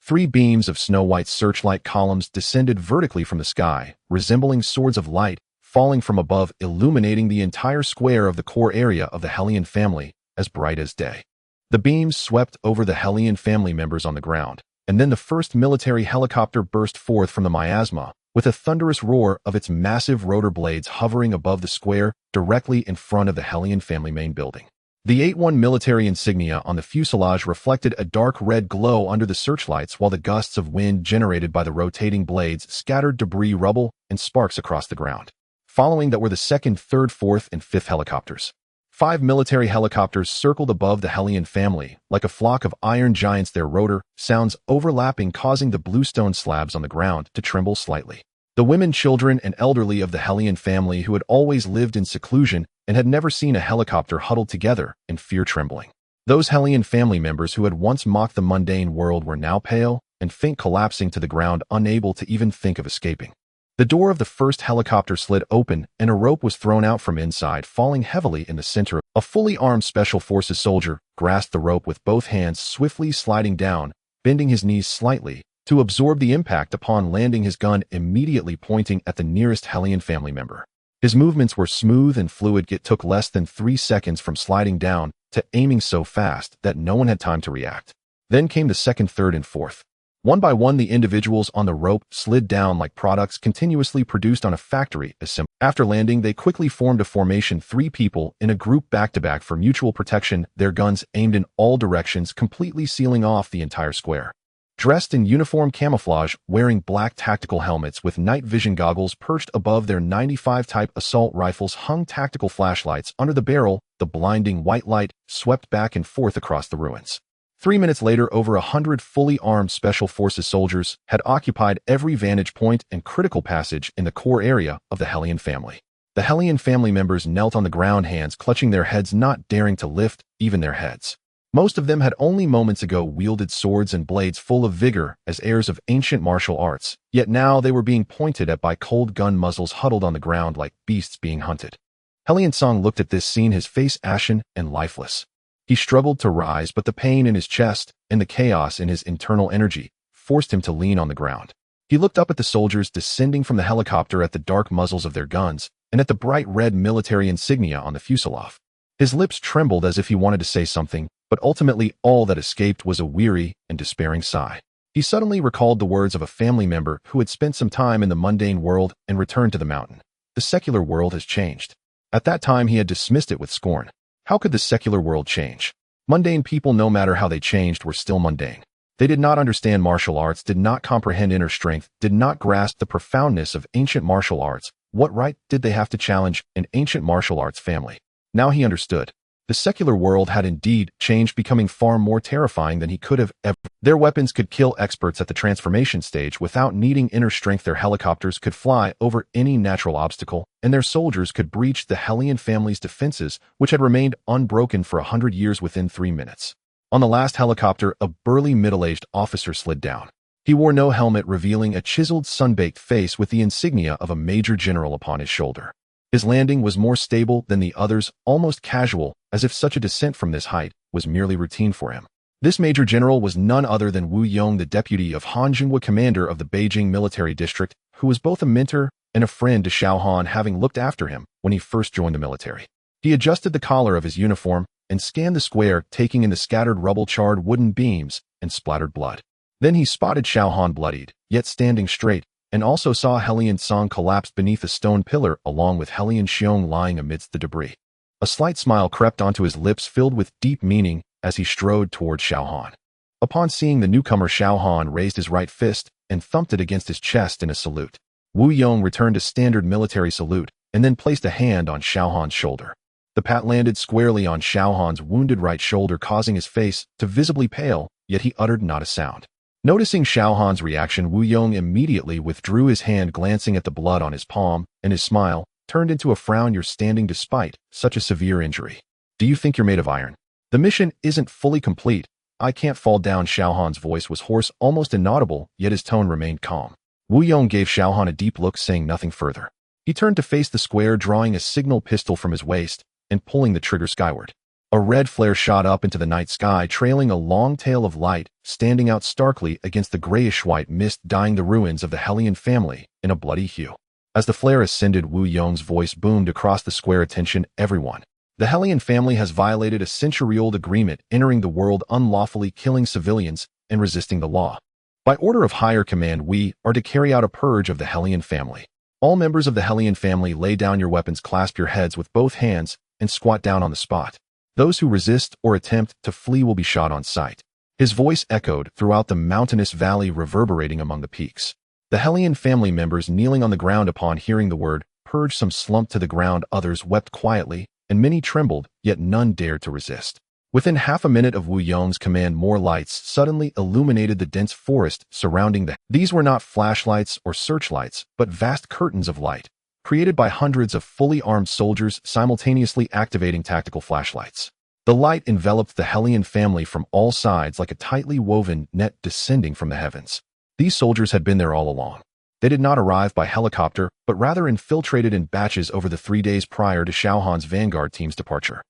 3 beams of snow-white searchlight columns descended vertically from the sky, resembling swords of light, falling from above, illuminating the entire square of the core area of the Hellion family, as bright as day. The beams swept over the Hellion family members on the ground, and then the first military helicopter burst forth from the miasma, with a thunderous roar of its massive rotor blades hovering above the square, directly in front of the Hellion family main building. The 8-1 military insignia on the fuselage reflected a dark red glow under the searchlights, while the gusts of wind generated by the rotating blades scattered debris, rubble, and sparks across the ground. Following that were the 2nd, 3rd, 4th, and 5th helicopters. 5 military helicopters circled above the Hellion family, like a flock of iron giants, their rotor sounds overlapping, causing the bluestone slabs on the ground to tremble slightly. The women, children, and elderly of the Hellion family who had always lived in seclusion and had never seen a helicopter huddled together in fear trembling. Those Hellion family members who had once mocked the mundane world were now pale and faint, collapsing to the ground, unable to even think of escaping. The door of the first helicopter slid open and a rope was thrown out from inside, falling heavily in the center. A fully armed Special Forces soldier grasped the rope with both hands, swiftly sliding down, bending his knees slightly to absorb the impact upon landing, his gun immediately pointing at the nearest Hellion family member. His movements were smooth and fluid. It took less than 3 seconds from sliding down to aiming so fast that no one had time to react. Then came the second, third, and fourth. One by one, the individuals on the rope slid down like products continuously produced on a factory assembly. After landing, they quickly formed a formation, 3 people in a group back-to-back for mutual protection, their guns aimed in all directions, completely sealing off the entire square. Dressed in uniform camouflage, wearing black tactical helmets with night vision goggles perched above their 95 type assault rifles, hung tactical flashlights under the barrel. The blinding white light swept back and forth across the ruins. 3 minutes later, over 100 fully armed Special Forces soldiers had occupied every vantage point and critical passage in the core area of the Hellion family. The Hellion family members knelt on the ground, hands clutching their heads, not daring to lift even their heads. Most of them had only moments ago wielded swords and blades full of vigor as heirs of ancient martial arts, yet now they were being pointed at by cold gun muzzles, huddled on the ground like beasts being hunted. Hellion Song looked at this scene, his face ashen and lifeless. He struggled to rise, but the pain in his chest and the chaos in his internal energy forced him to lean on the ground. He looked up at the soldiers descending from the helicopter, at the dark muzzles of their guns, and at the bright red military insignia on the fuselage. His lips trembled as if he wanted to say something, but ultimately all that escaped was a weary and despairing sigh. He suddenly recalled the words of a family member who had spent some time in the mundane world and returned to the mountain. The secular world has changed. At that time, he had dismissed it with scorn. How could the secular world change? Mundane people, no matter how they changed, were still mundane. They did not understand martial arts, did not comprehend inner strength, did not grasp the profoundness of ancient martial arts. What right did they have to challenge an ancient martial arts family? Now he understood. The secular world had indeed changed, becoming far more terrifying than he could have ever. Their weapons could kill experts at the transformation stage without needing inner strength. Their helicopters could fly over any natural obstacle, and their soldiers could breach the Hellion family's defenses, which had remained unbroken for 100 years, within 3 minutes. On the last helicopter, a burly middle-aged officer slid down. He wore no helmet, revealing a chiseled, sun-baked face with the insignia of a major general upon his shoulder. His landing was more stable than the others, almost casual, as if such a descent from this height was merely routine for him. This major general was none other than Wu Yong, the deputy of Han Junhua, commander of the Beijing military district, who was both a mentor and a friend to Xiao Han, having looked after him when he first joined the military. He adjusted the collar of his uniform and scanned the square, taking in the scattered rubble, charred wooden beams, and splattered blood. Then he spotted Xiao Han bloodied, yet standing straight, and also saw Hellion Song collapsed beneath a stone pillar, along with Hellion Xiong lying amidst the debris. A slight smile crept onto his lips, filled with deep meaning, as he strode toward Xiao Han. Upon seeing the newcomer, Xiao Han raised his right fist and thumped it against his chest in a salute. Wu Yong returned a standard military salute and then placed a hand on Xiao Han's shoulder. The pat landed squarely on Xiao Han's wounded right shoulder, causing his face to visibly pale, yet he uttered not a sound. Noticing Xiao Han's reaction, Wu Yong immediately withdrew his hand, glancing at the blood on his palm, and his smile turned into a frown. You're standing despite such a severe injury. Do you think you're made of iron? The mission isn't fully complete. I can't fall down. Xiao Han's voice was hoarse, almost inaudible, yet his tone remained calm. Wu Yong gave Xiao Han a deep look, saying nothing further. He turned to face the square, drawing a signal pistol from his waist and pulling the trigger skyward. A red flare shot up into the night sky, trailing a long tail of light, standing out starkly against the grayish-white mist, dyeing the ruins of the Hellion family in a bloody hue. As the flare ascended, Wu Yong's voice boomed across the square. Attention, everyone. The Hellion family has violated a century-old agreement, entering the world unlawfully, killing civilians, and resisting the law. By order of higher command, we are to carry out a purge of the Hellion family. All members of the Hellion family, lay down your weapons, clasp your heads with both hands, and squat down on the spot. Those who resist or attempt to flee will be shot on sight. His voice echoed throughout the mountainous valley, reverberating among the peaks. The Hellion family members kneeling on the ground upon hearing the word purge, some slumped to the ground, others wept quietly, and many trembled, yet none dared to resist. Within half a minute of Wu Yong's command, more lights suddenly illuminated the dense forest surrounding them. These were not flashlights or searchlights, but vast curtains of light, created by hundreds of fully armed soldiers simultaneously activating tactical flashlights. The light enveloped the Hellion family from all sides like a tightly woven net descending from the heavens. These soldiers had been there all along. They did not arrive by helicopter, but rather infiltrated in batches over the 3 days prior to Xiao Han's vanguard team's departure.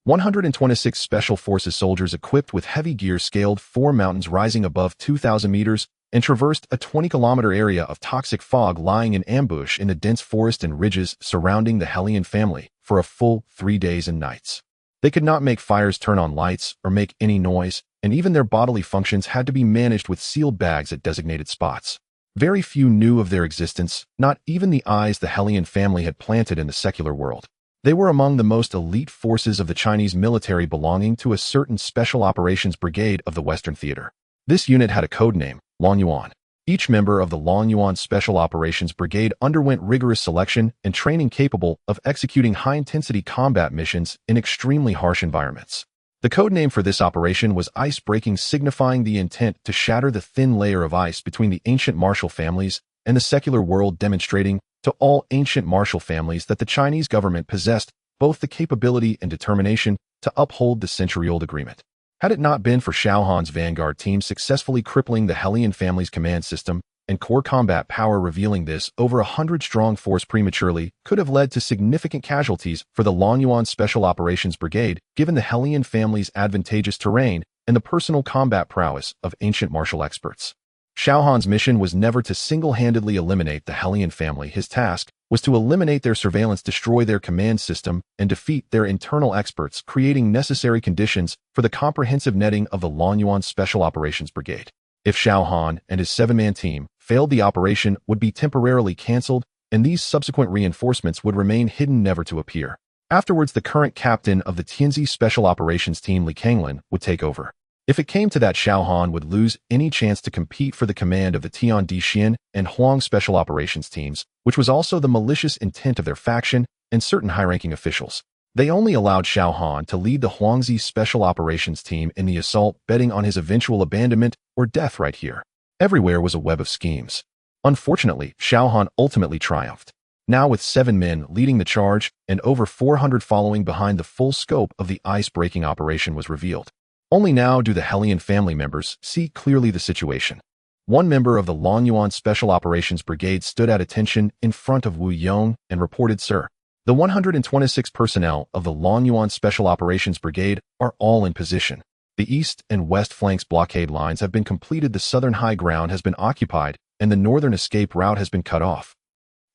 126 Special Forces soldiers equipped with heavy gear scaled 4 mountains rising above 2,000 meters and traversed a 20-kilometer area of toxic fog lying in ambush in the dense forest and ridges surrounding the Hellion family for a full 3 days and nights. They could not make fires, turn on lights, or make any noise, and even their bodily functions had to be managed with sealed bags at designated spots. Very few knew of their existence, not even the eyes the Hellion family had planted in the secular world. They were among the most elite forces of the Chinese military, belonging to a certain Special Operations Brigade of the Western Theater. This unit had a code name, Longyuan. Each member of the Longyuan Special Operations Brigade underwent rigorous selection and training capable of executing high-intensity combat missions in extremely harsh environments. The code name for this operation was Ice Breaking, signifying the intent to shatter the thin layer of ice between the ancient martial families and the secular world, demonstrating to all ancient martial families that the Chinese government possessed both the capability and determination to uphold the century-old agreement. Had it not been for Xiao Han's vanguard team successfully crippling the Hellion family's command system and core combat power, revealing this over 100-strong force prematurely could have led to significant casualties for the Longyuan Special Operations Brigade, given the Hellion family's advantageous terrain and the personal combat prowess of ancient martial experts. Xiao Han's mission was never to single-handedly eliminate the Hellion family. His task was to eliminate their surveillance, destroy their command system, and defeat their internal experts, creating necessary conditions for the comprehensive netting of the Longyuan Special Operations Brigade. If Xiao Han and his 7-man team failed, the operation would be temporarily cancelled, and these subsequent reinforcements would remain hidden, never to appear. Afterwards, the current captain of the Tianzi Special Operations Team, Li Kanglin, would take over. If it came to that, Xiao Han would lose any chance to compete for the command of the Tian Dixin and Huang Special Operations teams, which was also the malicious intent of their faction and certain high-ranking officials. They only allowed Xiao Han to lead the Huangzi Special Operations team in the assault, betting on his eventual abandonment or death right here. Everywhere was a web of schemes. Unfortunately, Xiao Han ultimately triumphed. Now with 7 men leading the charge and over 400 following behind, the full scope of the ice-breaking operation was revealed. Only now do the Hellion family members see clearly the situation. One member of the Longyuan Special Operations Brigade stood at attention in front of Wu Yong and reported, "Sir, the 126 personnel of the Longyuan Special Operations Brigade are all in position. The east and west flanks blockade lines have been completed, the southern high ground has been occupied, and the northern escape route has been cut off.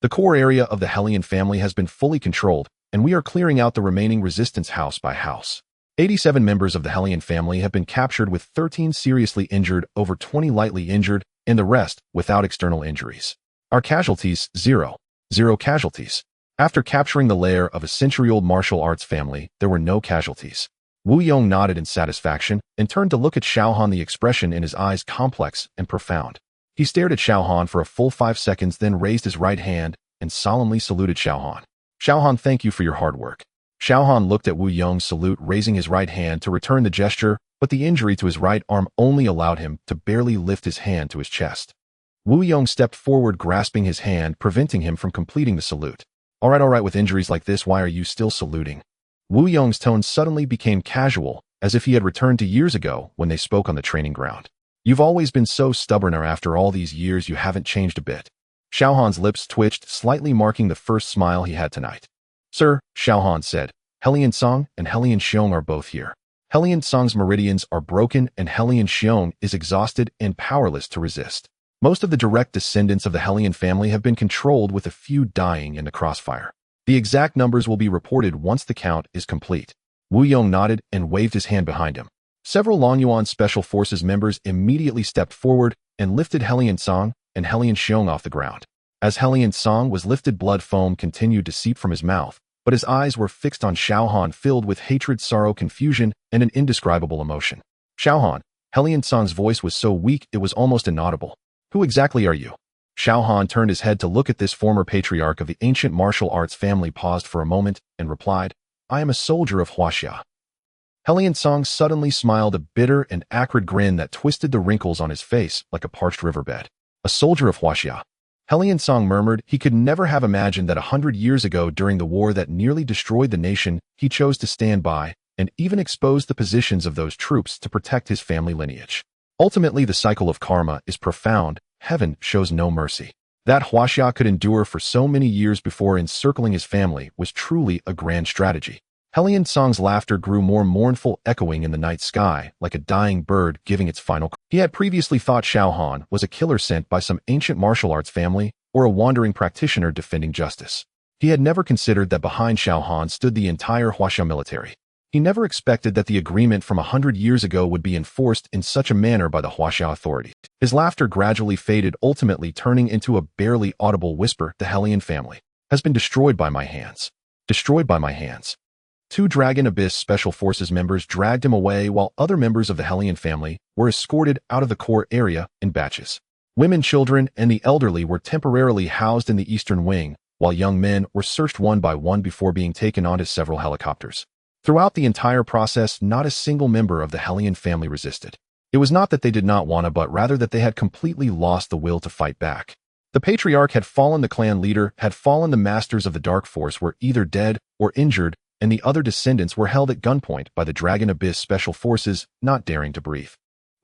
The core area of the Hellion family has been fully controlled, and we are clearing out the remaining resistance house by house. 87 members of the Hellion family have been captured, with 13 seriously injured, over 20 lightly injured, and the rest without external injuries. Our casualties, 0. 0 casualties. After capturing the lair of a century-old martial arts family, there were no casualties." Wu Yong nodded in satisfaction and turned to look at Xiao Han, the expression in his eyes complex and profound. He stared at Xiao Han for a full 5 seconds, then raised his right hand and solemnly saluted Xiao Han. "Xiao Han, thank you for your hard work." Xiao Han looked at Wu Yong's salute, raising his right hand to return the gesture, but the injury to his right arm only allowed him to barely lift his hand to his chest. Wu Yong stepped forward, grasping his hand, preventing him from completing the salute. All right, with injuries like this, why are you still saluting?" Wu Yong's tone suddenly became casual, as if he had returned to years ago when they spoke on the training ground. "You've always been so stubborn, or after all these years you haven't changed a bit." Xiao Han's lips twitched slightly, marking the first smile he had tonight. "Sir," Xiao Han said, "Hellion Song and Hellion Xiong are both here. Hellion Song's meridians are broken and Hellion Xiong is exhausted and powerless to resist. Most of the direct descendants of the Hellion family have been controlled, with a few dying in the crossfire. The exact numbers will be reported once the count is complete." Wu Yong nodded and waved his hand behind him. Several Longyuan Special Forces members immediately stepped forward and lifted Hellion Song and Hellion Xiong off the ground. As Hellion Song was lifted, blood foam continued to seep from his mouth, but his eyes were fixed on Xiao Han, filled with hatred, sorrow, confusion, and an indescribable emotion. "Xiao Han," Hellion Song's voice was so weak it was almost inaudible. "Who exactly are you?" Xiao Han turned his head to look at this former patriarch of the ancient martial arts family, paused for a moment, and replied, "I am a soldier of Huaxia." Helian Song suddenly smiled a bitter and acrid grin that twisted the wrinkles on his face like a parched riverbed. A soldier of Huaxia. Helian Song murmured he could never have imagined that 100 years ago during the war that nearly destroyed the nation, he chose to stand by and even expose the positions of those troops to protect his family lineage. Ultimately, the cycle of karma is profound. Heaven shows no mercy. That Huaxia could endure for so many years before encircling his family was truly a grand strategy. Helian Song's laughter grew more mournful, echoing in the night sky like a dying bird giving its final. He had previously thought Xiao Han was a killer sent by some ancient martial arts family or a wandering practitioner defending justice. He had never considered that behind Xiao Han stood the entire Huaxia military. He never expected that the agreement from 100 years ago would be enforced in such a manner by the Huaxia authorities. His laughter gradually faded, ultimately turning into a barely audible whisper. The Helian family has been destroyed by my hands. Destroyed by my hands. 2 Dragon Abyss Special Forces members dragged him away while other members of the Helian family were escorted out of the core area in batches. Women, children, and the elderly were temporarily housed in the eastern wing, while young men were searched one by one before being taken onto several helicopters. Throughout the entire process, not a single member of the Helian family resisted. It was not that they did not want to, but rather that they had completely lost the will to fight back. The patriarch had fallen, the clan leader had fallen, the masters of the Dark Force were either dead or injured, and the other descendants were held at gunpoint by the Dragon Abyss Special Forces, not daring to breathe.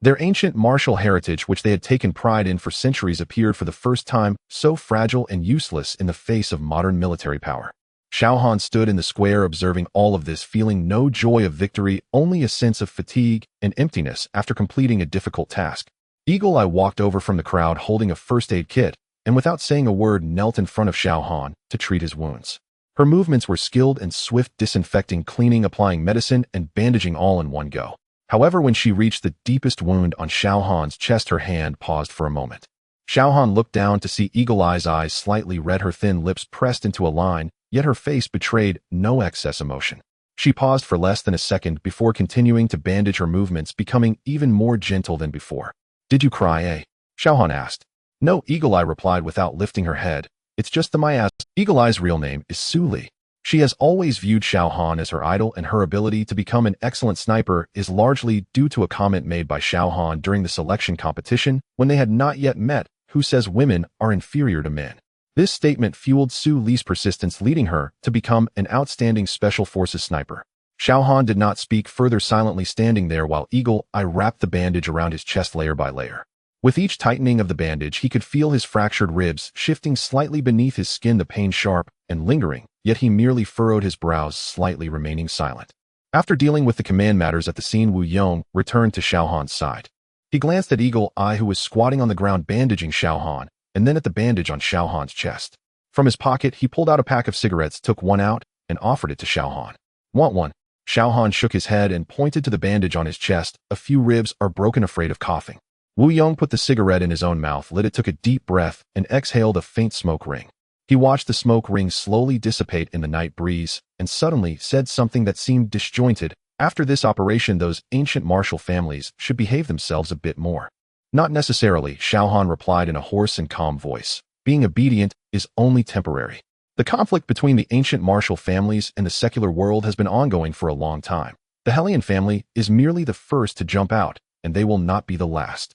Their ancient martial heritage, which they had taken pride in for centuries, appeared for the first time, so fragile and useless in the face of modern military power. Xiao Han stood in the square observing all of this, feeling no joy of victory, only a sense of fatigue and emptiness after completing a difficult task. Eagle Eye walked over from the crowd holding a first aid kit, and without saying a word knelt in front of Xiao Han to treat his wounds. Her movements were skilled and swift, disinfecting, cleaning, applying medicine, and bandaging all in one go. However, when she reached the deepest wound on Xiao Han's chest, her hand paused for a moment. Xiao Han looked down to see Eagle Eye's eyes slightly red, her thin lips pressed into a line, yet her face betrayed no excess emotion. She paused for less than a second before continuing to bandage, her movements becoming even more gentle than before. "Did you cry, eh?" Xiao Han asked. "No," Eagle Eye replied without lifting her head. "It's just the my ass." Eagle Eye's real name is Su Li. She has always viewed Xiao Han as her idol, and her ability to become an excellent sniper is largely due to a comment made by Xiao Han during the selection competition when they had not yet met, who says women are inferior to men. This statement fueled Su Li's persistence, leading her to become an outstanding Special Forces sniper. Xiao Han did not speak further, silently standing there while Eagle Eye wrapped the bandage around his chest layer by layer. With each tightening of the bandage, he could feel his fractured ribs shifting slightly beneath his skin, the pain sharp and lingering, yet he merely furrowed his brows slightly, remaining silent. After dealing with the command matters at the scene, Wu Yong returned to Xiao Han's side. He glanced at Eagle Eye, who was squatting on the ground bandaging Xiao Han, and then at the bandage on Xiao Han's chest. From his pocket, he pulled out a pack of cigarettes, took one out, and offered it to Xiao Han. "Want one?" Xiao Han shook his head and pointed to the bandage on his chest. "A few ribs are broken, afraid of coughing." Wu Yong put the cigarette in his own mouth, lit it, took a deep breath, and exhaled a faint smoke ring. He watched the smoke ring slowly dissipate in the night breeze, and suddenly said something that seemed disjointed. "After this operation, those ancient martial families should behave themselves a bit more." "Not necessarily," Xiao Han replied in a hoarse and calm voice. "Being obedient is only temporary. The conflict between the ancient martial families and the secular world has been ongoing for a long time. The Helian family is merely the first to jump out, and they will not be the last.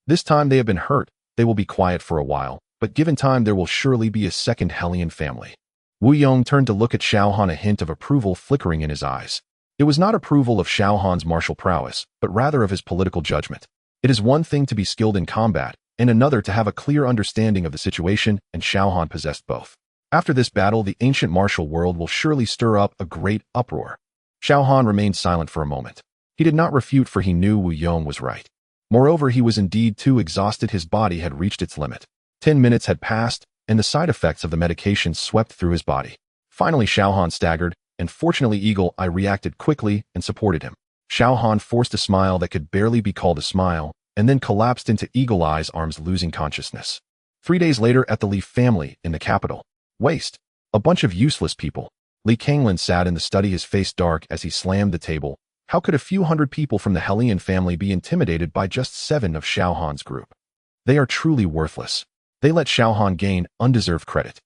This time they have been hurt, they will be quiet for a while, but given time there will surely be a second Helian family." Wu Yong turned to look at Xiao Han, a hint of approval flickering in his eyes. It was not approval of Xiao Han's martial prowess, but rather of his political judgment. It is one thing to be skilled in combat, and another to have a clear understanding of the situation, and Xiao Han possessed both. After this battle, the ancient martial world will surely stir up a great uproar. Xiao Han remained silent for a moment. He did not refute, for he knew Wu Yong was right. Moreover, he was indeed too exhausted. His body had reached its limit. 10 minutes had passed, and the side effects of the medication swept through his body. Finally, Xiao Han staggered, and fortunately Eagle Eye reacted quickly and supported him. Xiao Han forced a smile that could barely be called a smile, and then collapsed into Eagle Eye's arms, losing consciousness. 3 days later, at the Li family in the capital. Waste. A bunch of useless people. Li Kanglin sat in the study, his face dark as he slammed the table. How could a few hundred people from the Helian family be intimidated by just 7 of Xiao Han's group? They are truly worthless. They let Xiao Han gain undeserved credit.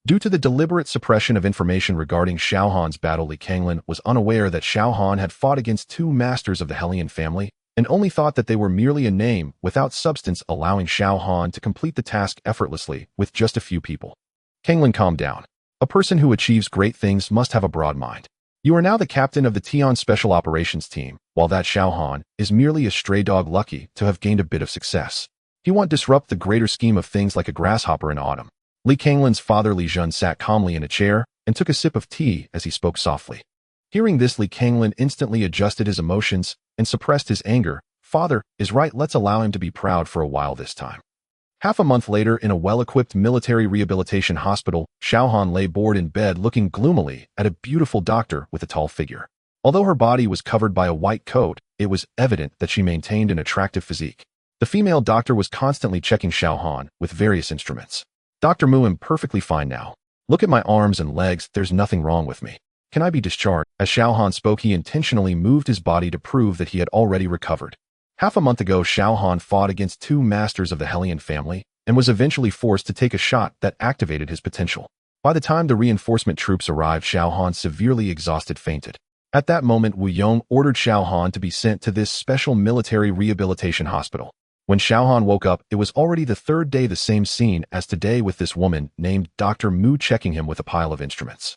Due to the deliberate suppression of information regarding Xiao Han's battle, Li Kanglin was unaware that Xiao Han had fought against two masters of the Hellion family and only thought that they were merely a name without substance, allowing Xiao Han to complete the task effortlessly with just a few people. Kanglin, calm down. A person who achieves great things must have a broad mind. You are now the captain of the Tian Special Operations Team, while that Xiao Han is merely a stray dog lucky to have gained a bit of success. He won't disrupt the greater scheme of things like a grasshopper in autumn. Li Kanglin's father Li Jun sat calmly in a chair and took a sip of tea as he spoke softly. Hearing this, Li Kanglin instantly adjusted his emotions and suppressed his anger. Father is right, let's allow him to be proud for a while this time. Half a month later, in a well-equipped military rehabilitation hospital, Xiao Han lay bored in bed looking gloomily at a beautiful doctor with a tall figure. Although her body was covered by a white coat, it was evident that she maintained an attractive physique. The female doctor was constantly checking Xiao Han with various instruments. Dr. Mu, I'm perfectly fine now. Look at my arms and legs, there's nothing wrong with me. Can I be discharged? As Xiao Han spoke, he intentionally moved his body to prove that he had already recovered. Half a month ago, Xiao Han fought against two masters of the Hellion family and was eventually forced to take a shot that activated his potential. By the time the reinforcement troops arrived, Xiao Han, severely exhausted, fainted. At that moment, Wu Yong ordered Xiao Han to be sent to this special military rehabilitation hospital. When Xiao Han woke up, it was already the third day, the same scene as today, with this woman named Dr. Mu checking him with a pile of instruments.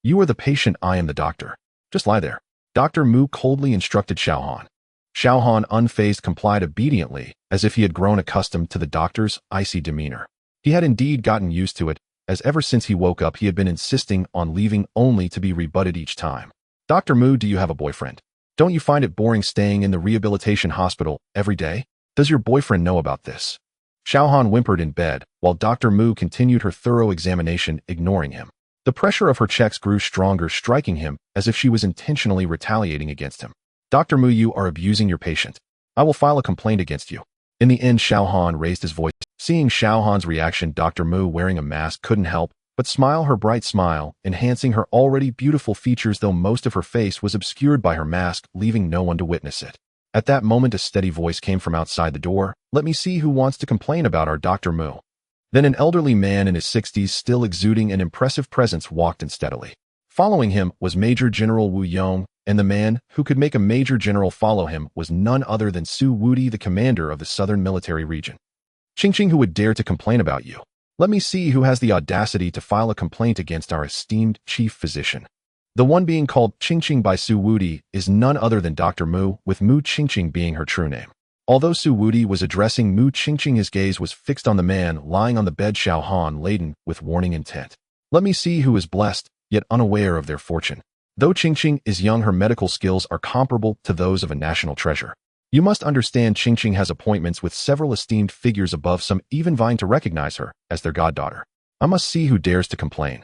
You are the patient, I am the doctor. Just lie there. Dr. Mu coldly instructed Xiao Han. Xiao Han, unfazed, complied obediently, as if he had grown accustomed to the doctor's icy demeanor. He had indeed gotten used to it, as ever since he woke up he had been insisting on leaving only to be rebutted each time. Dr. Mu, do you have a boyfriend? Don't you find it boring staying in the rehabilitation hospital every day? Does your boyfriend know about this? Xiao Han whimpered in bed, while Dr. Mu continued her thorough examination, ignoring him. The pressure of her checks grew stronger, striking him as if she was intentionally retaliating against him. Dr. Mu, you are abusing your patient. I will file a complaint against you. In the end, Xiao Han raised his voice. Seeing Xiao Han's reaction, Dr. Mu, wearing a mask, couldn't help but smile, her bright smile enhancing her already beautiful features, though most of her face was obscured by her mask, leaving no one to witness it. At that moment, a steady voice came from outside the door. Let me see who wants to complain about our Dr. Mu. Then an elderly man in his 60s, still exuding an impressive presence, walked in steadily. Following him was Major General Wu Yong, and the man who could make a Major General follow him was none other than Su Wudi, the commander of the Southern Military Region. Qingqing, who would dare to complain about you? Let me see who has the audacity to file a complaint against our esteemed chief physician. The one being called Qingqing by Su Wudi is none other than Dr. Mu, with Mu Qingqing being her true name. Although Su Wudi was addressing Mu Qingqing, his gaze was fixed on the man lying on the bed, Xiao Han, laden with warning intent. Let me see who is blessed, yet unaware of their fortune. Though Qingqing is young, her medical skills are comparable to those of a national treasure. You must understand, Qingqing has appointments with several esteemed figures above, some even vying to recognize her as their goddaughter. I must see who dares to complain.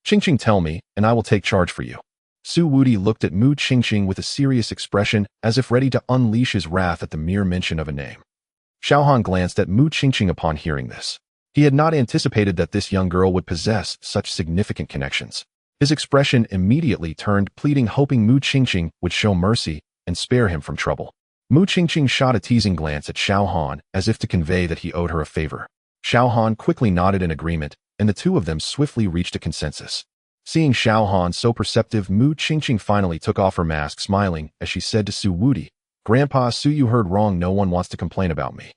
Qingqing, tell me, and I will take charge for you. Su Wudi looked at Mu Qingqing with a serious expression, as if ready to unleash his wrath at the mere mention of a name. Xiao Han glanced at Mu Qingqing upon hearing this. He had not anticipated that this young girl would possess such significant connections. His expression immediately turned pleading, hoping Mu Qingqing would show mercy and spare him from trouble. Mu Qingqing shot a teasing glance at Xiao Han, as if to convey that he owed her a favor. Xiao Han quickly nodded in agreement, and the two of them swiftly reached a consensus. Seeing Xiao Han so perceptive, Mu Qingqing finally took off her mask, smiling as she said to Su Wudi, Grandpa Su, you heard wrong, no one wants to complain about me.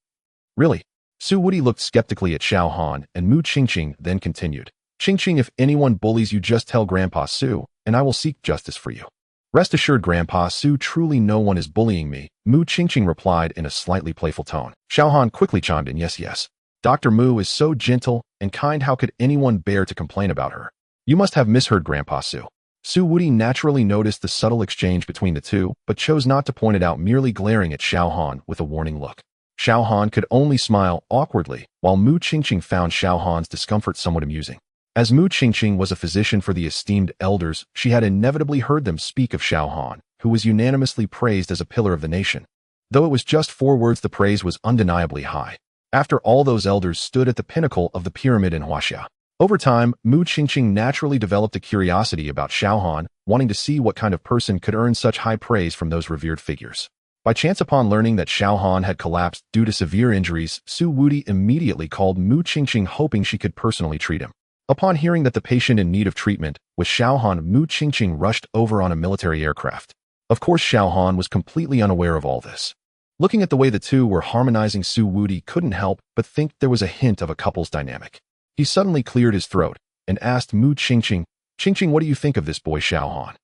Really? Su Wudi looked skeptically at Xiao Han, and Mu Qingqing then continued, Qingqing, if anyone bullies you, just tell Grandpa Su, and I will seek justice for you. Rest assured, Grandpa Su, truly no one is bullying me, Mu Qingqing replied in a slightly playful tone. Xiao Han quickly chimed in, yes. Dr. Mu is so gentle and kind, how could anyone bear to complain about her? You must have misheard, Grandpa Su. Su Wudi naturally noticed the subtle exchange between the two, but chose not to point it out, merely glaring at Xiao Han with a warning look. Xiao Han could only smile awkwardly, while Mu Qingqing found Xiao Han's discomfort somewhat amusing. As Mu Qingqing was a physician for the esteemed elders, she had inevitably heard them speak of Xiao Han, who was unanimously praised as a pillar of the nation. Though it was just 4 words, the praise was undeniably high. After all, those elders stood at the pinnacle of the pyramid in Huaxia. Over time, Mu Qingqing naturally developed a curiosity about Xiao Han, wanting to see what kind of person could earn such high praise from those revered figures. By chance, upon learning that Xiao Han had collapsed due to severe injuries, Su Wudi immediately called Mu Qingqing, hoping she could personally treat him. Upon hearing that the patient in need of treatment was Xiaohan, Mu Qingqing rushed over on a military aircraft. Of course, Xiaohan was completely unaware of all this. Looking at the way the two were harmonizing, Su Wudi couldn't help but think there was a hint of a couple's dynamic. He suddenly cleared his throat and asked Mu Qingqing, "Qingqing, what do you think of this boy Xiaohan?"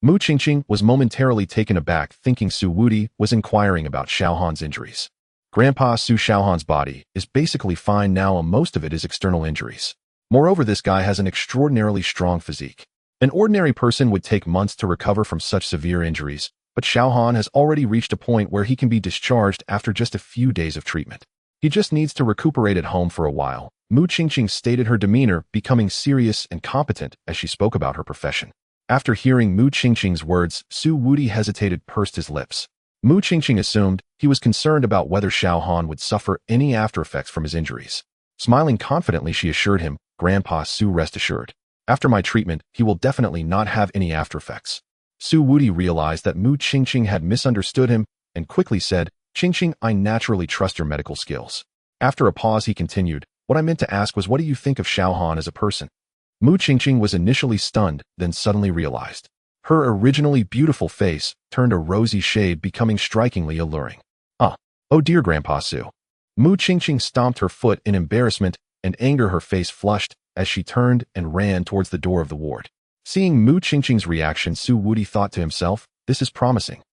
Mu Qingqing was momentarily taken aback, thinking Su Wudi was inquiring about Xiaohan's injuries. Grandpa Su Xiaohan's body is basically fine now, and most of it is external injuries. Moreover, this guy has an extraordinarily strong physique. An ordinary person would take months to recover from such severe injuries, but Xiaohan has already reached a point where he can be discharged after just a few days of treatment. He just needs to recuperate at home for a while. Mu Qingqing stated, her demeanor becoming serious and competent as she spoke about her profession. After hearing Mu Qingqing's words, Su Wudi hesitated, pursed his lips. Mu Qingqing assumed he was concerned about whether Xiaohan would suffer any aftereffects from his injuries. Smiling confidently, she assured him, "Grandpa Su, rest assured. After my treatment, he will definitely not have any aftereffects." Su Wudi realized that Mu Qingqing had misunderstood him and quickly said, "Qingqing, I naturally trust your medical skills." After a pause, he continued, "What I meant to ask was, what do you think of Xiaohan as a person?" Mu Qingqing was initially stunned, then suddenly realized. Her originally beautiful face turned a rosy shade, becoming strikingly alluring. Oh dear, Grandpa Su." Mu Qingqing stomped her foot in embarrassment and anger. Her face flushed as she turned and ran towards the door of the ward. Seeing Mu Qingqing's reaction, Su Wudi thought to himself, this is promising.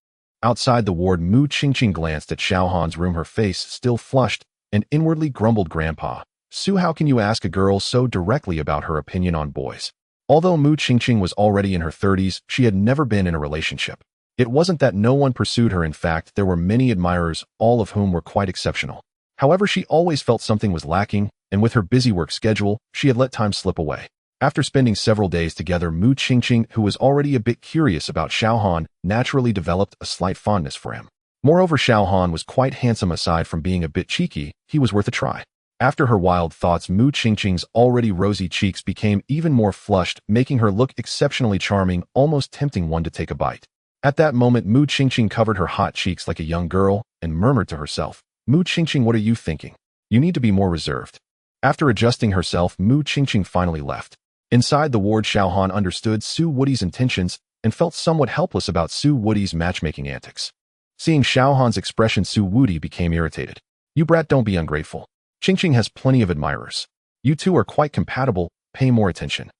Outside the ward, Mu Qingqing glanced at Xiaohan's room, her face still flushed, and inwardly grumbled, "Grandpa Su, how can you ask a girl so directly about her opinion on boys?" Although Mu Qingqing was already in her 30s, she had never been in a relationship. It wasn't that no one pursued her. In fact, there were many admirers, all of whom were quite exceptional. However, she always felt something was lacking, and with her busy work schedule, she had let time slip away. After spending several days together, Mu Qingqing, who was already a bit curious about Xiaohan, naturally developed a slight fondness for him. Moreover, Xiaohan was quite handsome. Aside from being a bit cheeky, he was worth a try. After her wild thoughts, Mu Qingqing's already rosy cheeks became even more flushed, making her look exceptionally charming, almost tempting one to take a bite. At that moment, Mu Qingqing covered her hot cheeks like a young girl and murmured to herself, "Mu Qingqing, what are you thinking? You need to be more reserved." After adjusting herself, Mu Qingqing finally left. Inside the ward, Xiaohan understood Su Wudi's intentions and felt somewhat helpless about Su Wudi's matchmaking antics. Seeing Xiaohan's expression, Su Wudi became irritated. "You brat, don't be ungrateful. Qingqing has plenty of admirers. You two are quite compatible, pay more attention."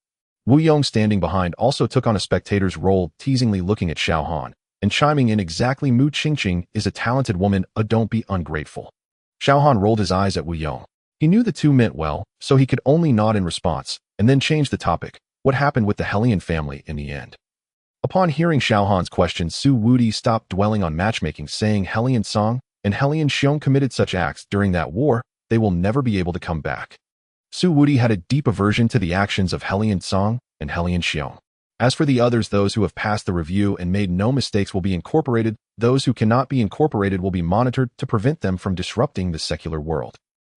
Wu Yong, standing behind, also took on a spectator's role, teasingly looking at Xiaohan and chiming in, "Exactly, Mu Qingqing is a talented woman, don't be ungrateful." Xiaohan rolled his eyes at Wu Yong. He knew the two meant well, so he could only nod in response, and then changed the topic. What happened with the Helian family in the end? Upon hearing Xiaohan's question, Su Wudi stopped dwelling on matchmaking, saying Helian Song and Helian Xiong committed such acts during that war, they will never be able to come back. Su Wudi had a deep aversion to the actions of Helian Song and Helian Xiong. As for the others, those who have passed the review and made no mistakes will be incorporated. Those who cannot be incorporated will be monitored to prevent them from disrupting the secular world.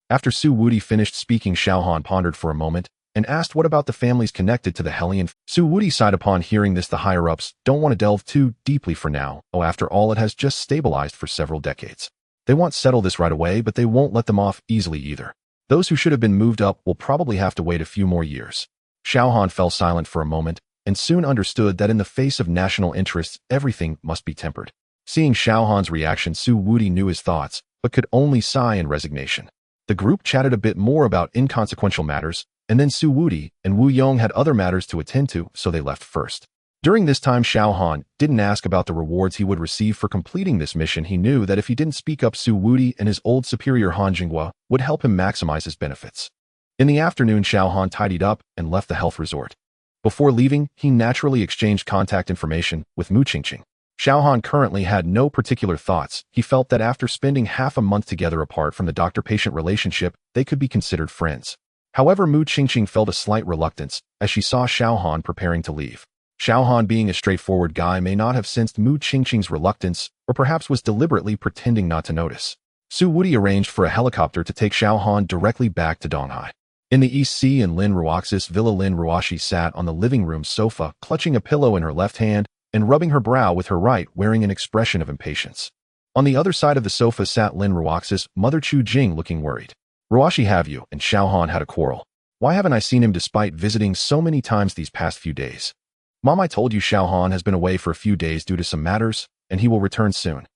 After Su Wudi finished speaking, Xiaohan pondered for a moment and asked, "What about the families connected to the Helian?" Su Wudi sighed upon hearing this. The higher-ups don't want to delve too deeply for now. After all, it has just stabilized for several decades. They want to settle this right away, but they won't let them off easily either. Those who should have been moved up will probably have to wait a few more years. Xiaohan fell silent for a moment and soon understood that in the face of national interests, everything must be tempered. Seeing Xiaohan's reaction, Su Wudi knew his thoughts, but could only sigh in resignation. The group chatted a bit more about inconsequential matters, and then Su Wudi and Wu Yong had other matters to attend to, so they left first. During this time, Xiaohan didn't ask about the rewards he would receive for completing this mission. He knew that if he didn't speak up, Su Wudi and his old superior Han Jinghua would help him maximize his benefits. In the afternoon, Xiaohan tidied up and left the health resort. Before leaving, he naturally exchanged contact information with Mu Qingqing. Xiaohan currently had no particular thoughts. He felt that after spending half a month together apart from the doctor-patient relationship, they could be considered friends. However, Mu Qingqing felt a slight reluctance as she saw Xiaohan preparing to leave. Xiaohan, being a straightforward guy, may not have sensed Mu Qingqing's reluctance, or perhaps was deliberately pretending not to notice. Su Wudi arranged for a helicopter to take Xiaohan directly back to Donghai. In the East Sea in Lin Ruox's villa, Lin Ruoxi sat on the living room sofa, clutching a pillow in her left hand and rubbing her brow with her right, wearing an expression of impatience. On the other side of the sofa sat Lin Ruox's mother, Chu Jing, looking worried. "Ruoxi, have you and Xiaohan had a quarrel?" Why haven't I seen him despite visiting so many times these past few days? Mom, I told you Xiao Han has been away for a few days due to some matters, and he will return soon.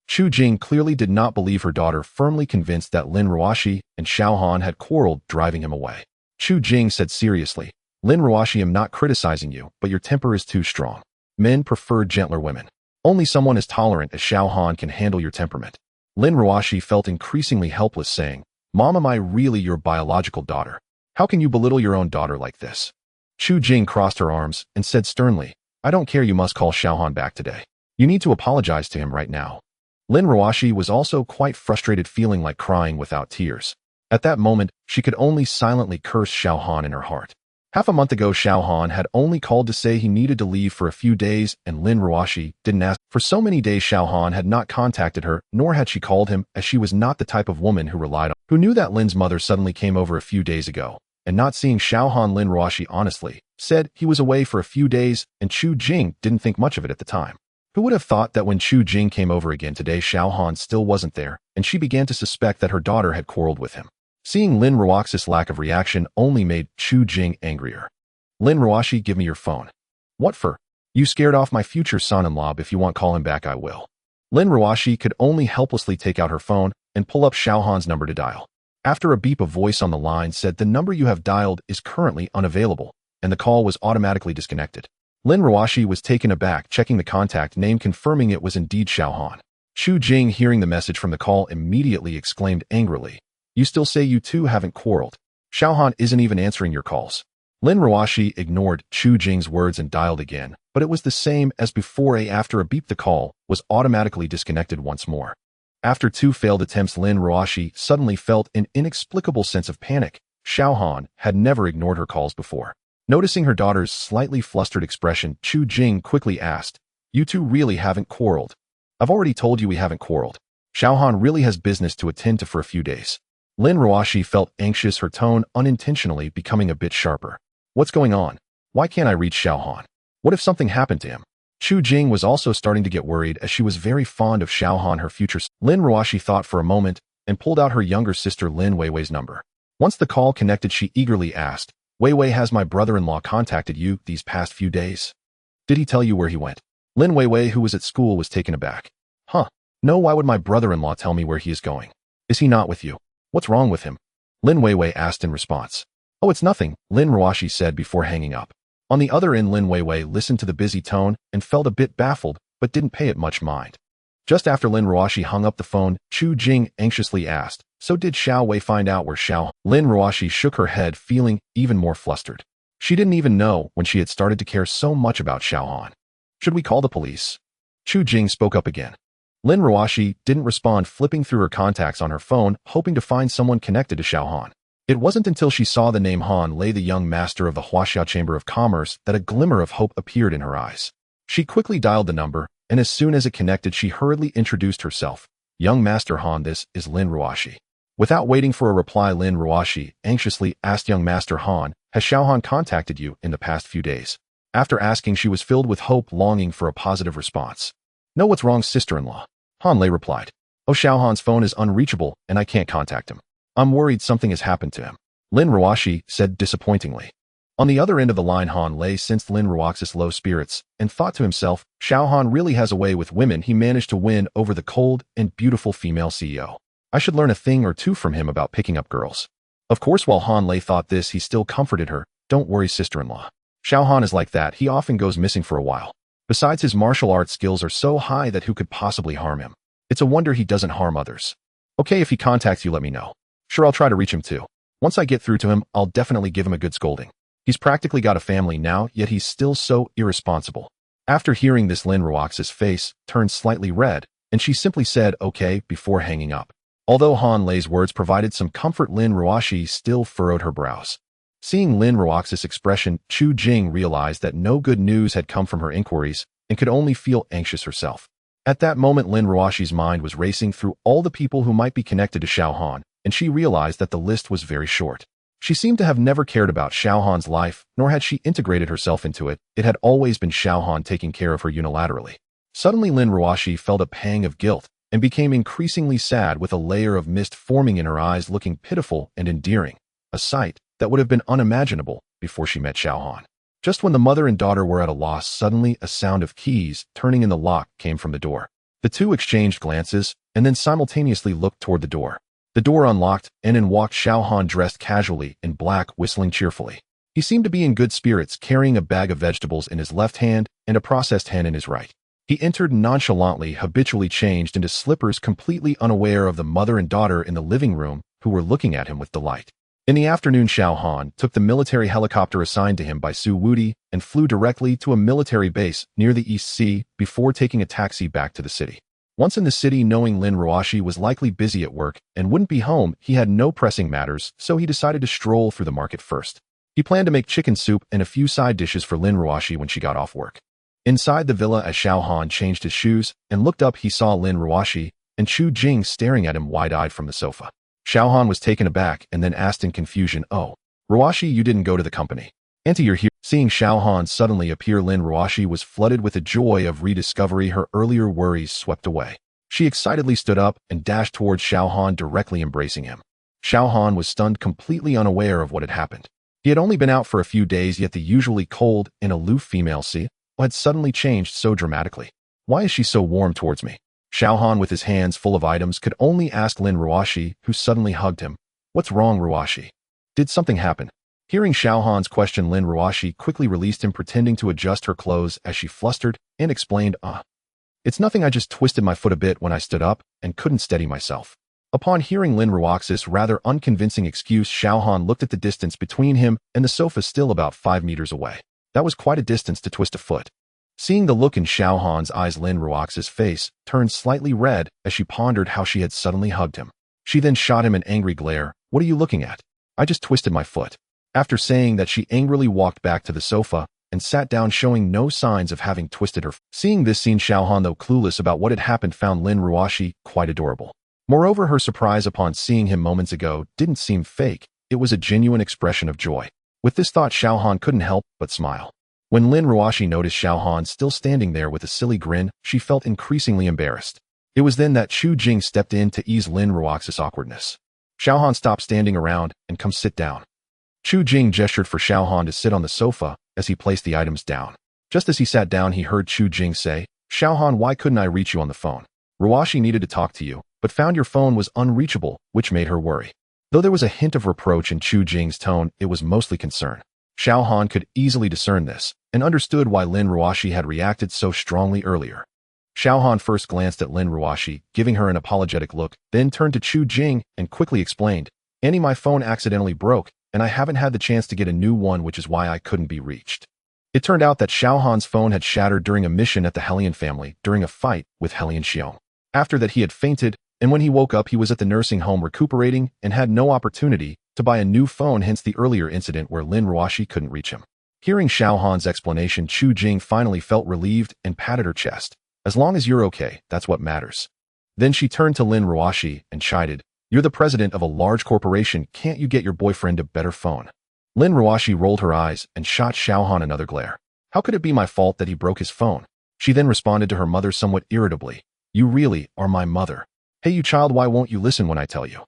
Chu Jing clearly did not believe her daughter, firmly convinced that Lin Ruoxi and Xiao Han had quarreled, driving him away. Chu Jing said seriously, Lin Ruoxi, I'm not criticizing you, but your temper is too strong. Men prefer gentler women. Only someone as tolerant as Xiao Han can handle your temperament. Lin Ruoxi felt increasingly helpless, saying, Mom, am I really your biological daughter? How can you belittle your own daughter like this? Chu Jing crossed her arms and said sternly, I don't care, you must call Xiao Han back today. You need to apologize to him right now. Lin Ruoxi was also quite frustrated, feeling like crying without tears. At that moment, she could only silently curse Xiao Han in her heart. Half a month ago, Xiao Han had only called to say he needed to leave for a few days, and Lin Ruoxi didn't ask. For so many days, Xiao Han had not contacted her, nor had she called him, as she was not the type of woman who relied on. Who knew that Lin's mother suddenly came over a few days ago, and not seeing Xiao Han, Lin Ruoxi honestly said he was away for a few days, and Chu Jing didn't think much of it at the time. Who would have thought that when Chu Jing came over again today, Xiao Han still wasn't there, and she began to suspect that her daughter had quarreled with him. Seeing Lin Ruoxi's lack of reaction only made Chu Jing angrier. Lin Ruoxi, give me your phone. What for? You scared off my future son-in-law. If you want call him back, I will. Lin Ruoxi could only helplessly take out her phone and pull up Xiao Han's number to dial. After a beep, a voice on the line said the number you have dialed is currently unavailable, and the call was automatically disconnected. Lin Ruoxi was taken aback, checking the contact name, confirming it was indeed Xiao Han. Chu Jing, hearing the message from the call, immediately exclaimed angrily, You still say you two haven't quarreled? Xiao Han isn't even answering your calls. Lin Ruoxi ignored Chu Jing's words and dialed again, but it was the same as before. After a beep, the call was automatically disconnected once more. After two failed attempts, Lin Ruoxi suddenly felt an inexplicable sense of panic. Xiao Han had never ignored her calls before. Noticing her daughter's slightly flustered expression, Chu Jing quickly asked, You two really haven't quarreled? I've already told you we haven't quarreled. Xiao Han really has business to attend to for a few days. Lin Ruoxi felt anxious, her tone unintentionally becoming a bit sharper. What's going on? Why can't I reach Xiao Han? What if something happened to him? Chu Jing was also starting to get worried, as she was very fond of Xiao Han, her future. Lin Ruoxi thought for a moment and pulled out her younger sister Lin Weiwei's number. Once the call connected, she eagerly asked, Weiwei, has my brother-in-law contacted you these past few days? Did he tell you where he went? Lin Weiwei, who was at school, was taken aback. Huh? No, why would my brother-in-law tell me where he is going? Is he not with you? What's wrong with him? Lin Weiwei asked in response. Oh, it's nothing, Lin Ruoxi said before hanging up. On the other end, Lin Weiwei listened to the busy tone and felt a bit baffled, but didn't pay it much mind. Just after Lin Ruoxi hung up the phone, Chu Jing anxiously asked, So did Xiao Wei find out where Xiao? Lin Ruoxi shook her head, feeling even more flustered. She didn't even know when she had started to care so much about Xiao Han. Should we call the police? Chu Jing spoke up again. Lin Ruoxi didn't respond, flipping through her contacts on her phone, hoping to find someone connected to Xiao Han. It wasn't until she saw the name Han Lei, the young master of the Huaxiao Chamber of Commerce, that a glimmer of hope appeared in her eyes. She quickly dialed the number, and as soon as it connected, she hurriedly introduced herself. Young Master Han, this is Lin Ruoxi. Without waiting for a reply, Lin Ruoxi anxiously asked Young Master Han, Has Xiao Han contacted you in the past few days? After asking, she was filled with hope, longing for a positive response. No, what's wrong, sister-in-law? Han Lei replied. Oh, Xiao Han's phone is unreachable, and I can't contact him. I'm worried something has happened to him, Lin Ruoxi said disappointingly. On the other end of the line, Han Lei sensed Lin Ruoxi's low spirits and thought to himself, Xiao Han really has a way with women. He managed to win over the cold and beautiful female CEO. I should learn a thing or two from him about picking up girls. Of course, while Han Lei thought this, he still comforted her. Don't worry, sister-in-law. Xiao Han is like that. He often goes missing for a while. Besides, his martial arts skills are so high that who could possibly harm him? It's a wonder he doesn't harm others. Okay, if he contacts you, let me know. Sure, I'll try to reach him too. Once I get through to him, I'll definitely give him a good scolding. He's practically got a family now, yet he's still so irresponsible. After hearing this, Lin Ruoxi's face turned slightly red, and she simply said, okay, before hanging up. Although Han Lei's words provided some comfort, Lin Ruoxi still furrowed her brows. Seeing Lin Ruoxi's expression, Chu Jing realized that no good news had come from her inquiries and could only feel anxious herself. At that moment, Lin Ruoxi's mind was racing through all the people who might be connected to Xiao Han, and she realized that the list was very short. She seemed to have never cared about Xiao Han's life, nor had she integrated herself into it. It had always been Xiao Han taking care of her unilaterally. Suddenly, Lin Ruoxi felt a pang of guilt and became increasingly sad, with a layer of mist forming in her eyes, looking pitiful and endearing, a sight that would have been unimaginable before she met Xiao Han. Just when the mother and daughter were at a loss, suddenly a sound of keys turning in the lock came from the door. The two exchanged glances and then simultaneously looked toward the door. The door unlocked, and in walked Xiao Han dressed casually in black, whistling cheerfully. He seemed to be in good spirits, carrying a bag of vegetables in his left hand and a processed hen in his right. He entered nonchalantly, habitually changed into slippers, completely unaware of the mother and daughter in the living room who were looking at him with delight. In the afternoon, Xiao Han took the military helicopter assigned to him by Su Wudi and flew directly to a military base near the East Sea before taking a taxi back to the city. Once in the city, knowing Lin Ruoxi was likely busy at work and wouldn't be home, he had no pressing matters, so he decided to stroll through the market first. He planned to make chicken soup and a few side dishes for Lin Ruoxi when she got off work. Inside the villa, as Xiao Han changed his shoes and looked up, he saw Lin Ruoxi and Chu Jing staring at him wide-eyed from the sofa. Xiao Han was taken aback and then asked in confusion, "Oh, Ruoxi, you didn't go to the company. Auntie, you're here." Seeing Xiao Han suddenly appear, Lin Ruoxi was flooded with the joy of rediscovery. Her earlier worries swept away. She excitedly stood up and dashed towards Xiao Han, directly embracing him. Xiao Han was stunned, completely unaware of what had happened. He had only been out for a few days, yet the usually cold and aloof female had suddenly changed so dramatically. "Why is she so warm towards me?" Xiao Han, with his hands full of items, could only ask Lin Ruoxi, who suddenly hugged him. "What's wrong, Ruoxi? Did something happen?" Hearing Xiao Han's question, Lin Ruoxi quickly released him, pretending to adjust her clothes as she flustered, and explained, "It's nothing, I just twisted my foot a bit when I stood up and couldn't steady myself." Upon hearing Lin Ruoxi's rather unconvincing excuse, Xiao Han looked at the distance between him and the sofa, still about 5 meters away. That was quite a distance to twist a foot. Seeing the look in Xiao Han's eyes, Lin Ruoxi's face turned slightly red as she pondered how she had suddenly hugged him. She then shot him an angry glare. "What are you looking at? I just twisted my foot." After saying that, she angrily walked back to the sofa and sat down, showing no signs of having twisted her foot. Seeing this scene, Xiao Han, though clueless about what had happened, found Lin Ruoxi quite adorable. Moreover, her surprise upon seeing him moments ago didn't seem fake. It was a genuine expression of joy. With this thought, Xiao Han couldn't help but smile. When Lin Ruoxi noticed Xiao Han still standing there with a silly grin, she felt increasingly embarrassed. It was then that Chu Jing stepped in to ease Lin Ruoxi's awkwardness. "Xiao Han, stop standing around and come sit down." Chu Jing gestured for Xiao Han to sit on the sofa as he placed the items down. Just as he sat down, he heard Chu Jing say, "Xiao Han, why couldn't I reach you on the phone? Ruoxi needed to talk to you, but found your phone was unreachable," which made her worry. Though there was a hint of reproach in Chu Jing's tone, it was mostly concern. Xiao Han could easily discern this and understood why Lin Ruoxi had reacted so strongly earlier. Xiao Han first glanced at Lin Ruoxi, giving her an apologetic look, then turned to Chu Jing and quickly explained, "Annie, my phone accidentally broke, and I haven't had the chance to get a new one, which is why I couldn't be reached." It turned out that Xiao Han's phone had shattered during a mission at the Hellion family during a fight with Hellion Xiong. After that, he had fainted, and when he woke up, he was at the nursing home recuperating and had no opportunity to buy a new phone, hence the earlier incident where Lin Ruoxi couldn't reach him. Hearing Xiao Han's explanation, Chu Jing finally felt relieved and patted her chest. "As long as you're okay, that's what matters." Then she turned to Lin Ruoxi and chided, "You're the president of a large corporation, can't you get your boyfriend a better phone?" Lin Ruoxi rolled her eyes and shot Xiao Han another glare. "How could it be my fault that he broke his phone?" She then responded to her mother somewhat irritably, "You really are my mother. Hey, you child, why won't you listen when I tell you?"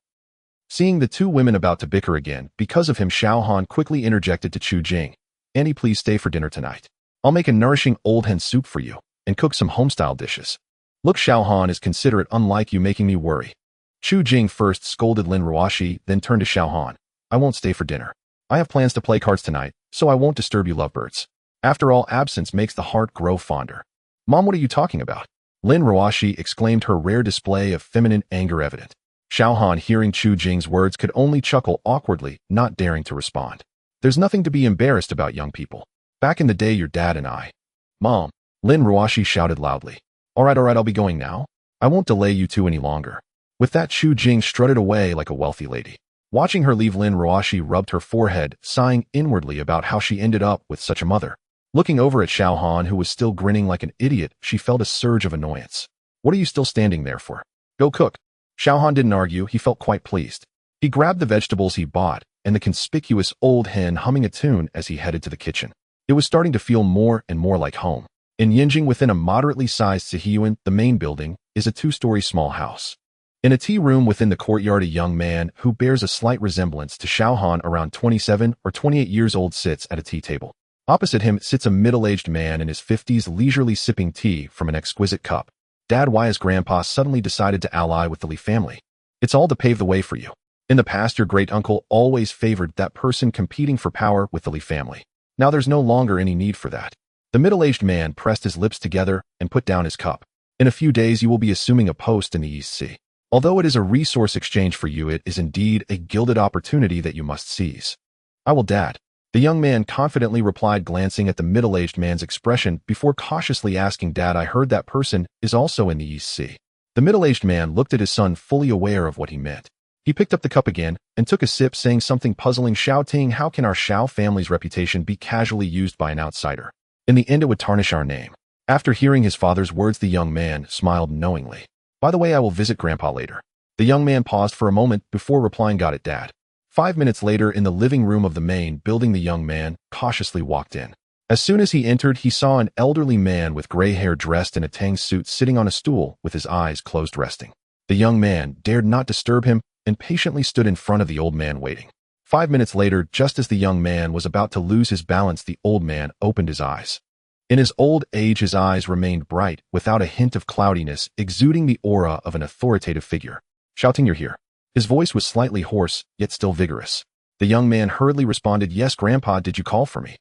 Seeing the two women about to bicker again because of him, Xiao Han quickly interjected to Chu Jing, "Annie, please stay for dinner tonight. I'll make a nourishing old hen soup for you and cook some homestyle dishes." "Look, Xiao Han is considerate, unlike you, making me worry." Chu Jing first scolded Lin Ruoxi, then turned to Xiao Han. "I won't stay for dinner. I have plans to play cards tonight, so I won't disturb you lovebirds. After all, absence makes the heart grow fonder." "Mom, what are you talking about?" Lin Ruoxi exclaimed, her rare display of feminine anger evident. Xiao Han, hearing Chu Jing's words, could only chuckle awkwardly, not daring to respond. "There's nothing to be embarrassed about, young people. Back in the day, your dad and I—" "Mom!" Lin Ruoxi shouted loudly. All right, I'll be going now. I won't delay you two any longer." With that, Chu Jing strutted away like a wealthy lady. Watching her leave, Lin Ruoxi rubbed her forehead, sighing inwardly about how she ended up with such a mother. Looking over at Xiao Han, who was still grinning like an idiot, she felt a surge of annoyance. "What are you still standing there for? Go cook." Xiao Han didn't argue, he felt quite pleased. He grabbed the vegetables he bought and the conspicuous old hen, humming a tune as he headed to the kitchen. It was starting to feel more and more like home. In Yinjing, within a moderately sized Sihiyuan, the main building, is a 2-story small house. In a tea room within the courtyard, a young man who bears a slight resemblance to Xiao Han, around 27 or 28 years old, sits at a tea table. Opposite him sits a middle-aged man in his 50s, leisurely sipping tea from an exquisite cup. Dad, why has Grandpa suddenly decided to ally with the Li family? It's all to pave the way for you. In the past, your great-uncle always favored that person competing for power with the Li family. Now there's no longer any need for that. The middle-aged man pressed his lips together and put down his cup. In a few days, you will be assuming a post in the East Sea. Although it is a resource exchange for you, it is indeed a gilded opportunity that you must seize. I will, Dad. The young man confidently replied, glancing at the middle-aged man's expression before cautiously asking, Dad, I heard that person is also in the East Sea. The middle-aged man looked at his son, fully aware of what he meant. He picked up the cup again and took a sip, saying something puzzling. Xiao Ting, how can our Xiao family's reputation be casually used by an outsider? In the end, it would tarnish our name. After hearing his father's words, the young man smiled knowingly. By the way, I will visit Grandpa later. The young man paused for a moment before replying, got it, Dad. 5 minutes later, in the living room of the main building, the young man cautiously walked in. As soon as he entered, he saw an elderly man with gray hair dressed in a Tang suit sitting on a stool with his eyes closed, resting. The young man dared not disturb him and patiently stood in front of the old man, waiting. 5 minutes later, just as the young man was about to lose his balance, the old man opened his eyes. In his old age, his eyes remained bright, without a hint of cloudiness, exuding the aura of an authoritative figure. Shouting, you're here. His voice was slightly hoarse, yet still vigorous. The young man hurriedly responded, yes, Grandpa, did you call for me?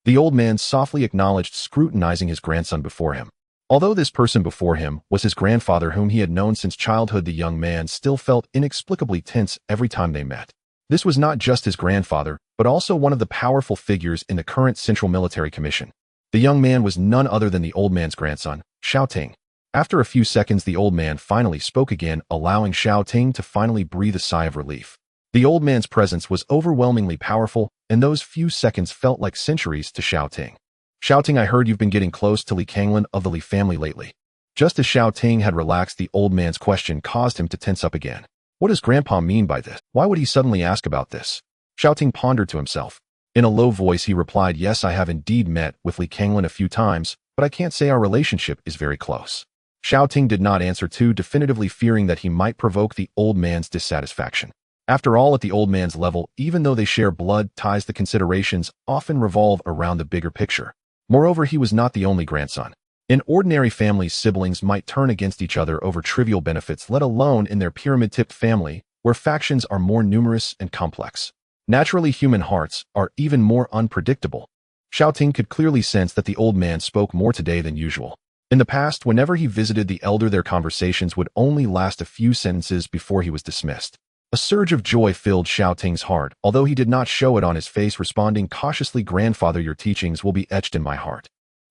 The old man softly acknowledged, scrutinizing his grandson before him. Although this person before him was his grandfather, whom he had known since childhood, the young man still felt inexplicably tense every time they met. This was not just his grandfather, but also one of the powerful figures in the current Central Military Commission. The young man was none other than the old man's grandson, Xiao Ting. After a few seconds, the old man finally spoke again, allowing Xiao Ting to finally breathe a sigh of relief. The old man's presence was overwhelmingly powerful, and those few seconds felt like centuries to Xiao Ting. Xiao Ting, I heard you've been getting close to Li Kanglin of the Li family lately. Just as Xiao Ting had relaxed, the old man's question caused him to tense up again. What does Grandpa mean by this? Why would he suddenly ask about this? Xiao Ting pondered to himself. In a low voice, he replied, yes, I have indeed met with Li Kanglin a few times, but I can't say our relationship is very close. Xiao Ting did not answer, too definitively, fearing that he might provoke the old man's dissatisfaction. After all, at the old man's level, even though they share blood ties, the considerations often revolve around the bigger picture. Moreover, he was not the only grandson. In ordinary families, siblings might turn against each other over trivial benefits, let alone in their pyramid-tipped family, where factions are more numerous and complex. Naturally, human hearts are even more unpredictable. Xiao Ting could clearly sense that the old man spoke more today than usual. In the past, whenever he visited the elder, their conversations would only last a few sentences before he was dismissed. A surge of joy filled Xiao Ting's heart, although he did not show it on his face, responding cautiously, Grandfather, your teachings will be etched in my heart.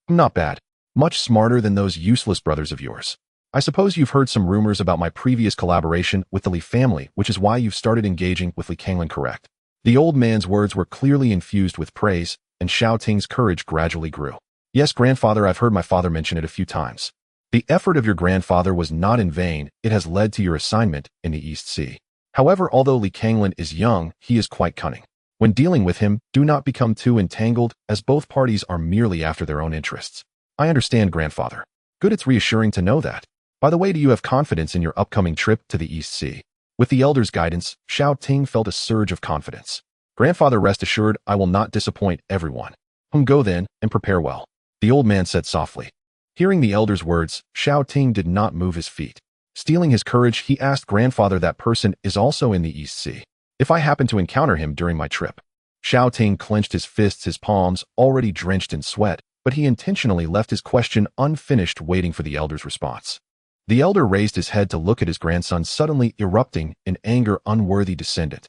Not bad. Much smarter than those useless brothers of yours. I suppose you've heard some rumors about my previous collaboration with the Li family, which is why you've started engaging with Li Kanglin, correct? The old man's words were clearly infused with praise, and Xiao Ting's courage gradually grew. Yes, Grandfather, I've heard my father mention it a few times. The effort of your grandfather was not in vain. It has led to your assignment in the East Sea. However, although Li Kanglin is young, he is quite cunning. When dealing with him, do not become too entangled, as both parties are merely after their own interests. I understand, Grandfather. Good, it's reassuring to know that. By the way, do you have confidence in your upcoming trip to the East Sea? With the elder's guidance, Xiao Ting felt a surge of confidence. Grandfather, rest assured, I will not disappoint everyone. Go then, and prepare well. The old man said softly. Hearing the elder's words, Xiao Ting did not move his feet. Stealing his courage, he asked, Grandfather, that person is also in the East Sea. If I happen to encounter him during my trip. Xiao Ting clenched his fists, his palms already drenched in sweat, but he intentionally left his question unfinished, waiting for the elder's response. The elder raised his head to look at his grandson, suddenly erupting in anger, unworthy descendant.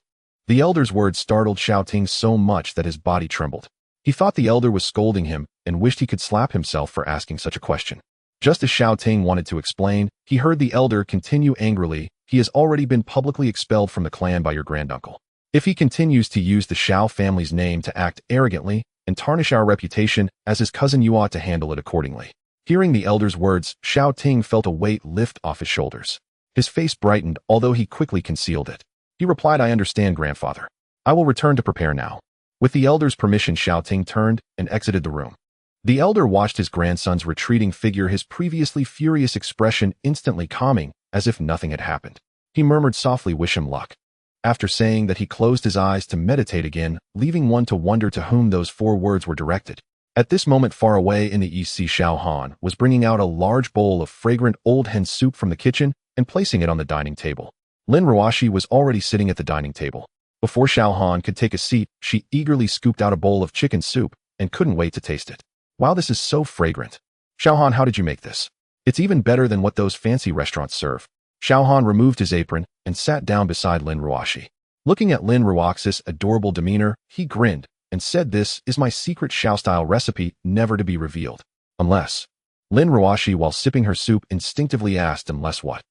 The elder's words startled Xiao Ting so much that his body trembled. He thought the elder was scolding him and wished he could slap himself for asking such a question. Just as Xiao Ting wanted to explain, he heard the elder continue angrily, he has already been publicly expelled from the clan by your granduncle. If he continues to use the Xiao family's name to act arrogantly and tarnish our reputation as his cousin, you ought to handle it accordingly. Hearing the elder's words, Xiao Ting felt a weight lift off his shoulders. His face brightened, although he quickly concealed it. He replied, I understand, Grandfather. I will return to prepare now. With the elder's permission, Xiao Ting turned and exited the room. The elder watched his grandson's retreating figure, his previously furious expression instantly calming as if nothing had happened. He murmured softly, "Wish him luck." After saying that, he closed his eyes to meditate again, leaving one to wonder to whom those 4 words were directed. At this moment, far away in the east, Xiao Han was bringing out a large bowl of fragrant old hen soup from the kitchen and placing it on the dining table. Lin Ruoshi was already sitting at the dining table. Before Xiao Han could take a seat, she eagerly scooped out a bowl of chicken soup and couldn't wait to taste it. "Wow, this is so fragrant. Xiao Han, how did you make this? It's even better than what those fancy restaurants serve." Xiao Han removed his apron and sat down beside Lin Ruoshi. Looking at Lin Ruoxi's adorable demeanor, he grinned and said, "This is my secret Xiao-style recipe, never to be revealed. Unless..." Lin Ruoshi, while sipping her soup, instinctively asked, "Unless what?"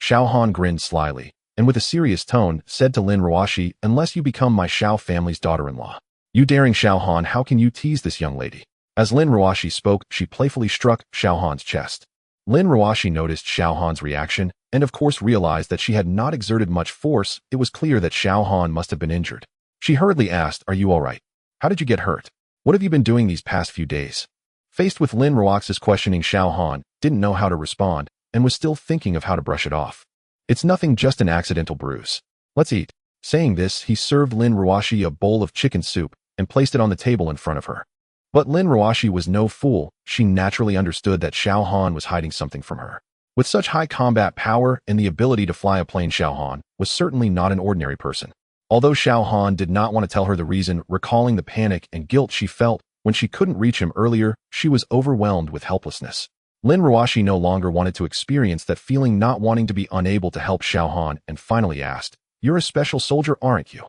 Xiao Han grinned slyly, and with a serious tone, said to Lin Ruoshi, "Unless you become my Xiao family's daughter-in-law." "You daring Xiao Han, how can you tease this young lady?" As Lin Ruoshi spoke, she playfully struck Xiao Han's chest. Lin Ruoshi noticed Xiao Han's reaction, and of course realized that she had not exerted much force. It was clear that Xiao Han must have been injured. She hurriedly asked, "Are you all right? How did you get hurt? What have you been doing these past few days?" Faced with Lin Ruoxi's questioning, Xiao Han didn't know how to respond and was still thinking of how to brush it off. "It's nothing, just an accidental bruise. Let's eat." Saying this, he served Lin Ruoshi a bowl of chicken soup and placed it on the table in front of her. But Lin Ruoshi was no fool. She naturally understood that Xiao Han was hiding something from her. With such high combat power and the ability to fly a plane, Xiao Han was certainly not an ordinary person. Although Xiao Han did not want to tell her the reason, recalling the panic and guilt she felt when she couldn't reach him earlier, she was overwhelmed with helplessness. Lin Ruoshi no longer wanted to experience that feeling, not wanting to be unable to help Xiao Han, and finally asked, "You're a special soldier, aren't you?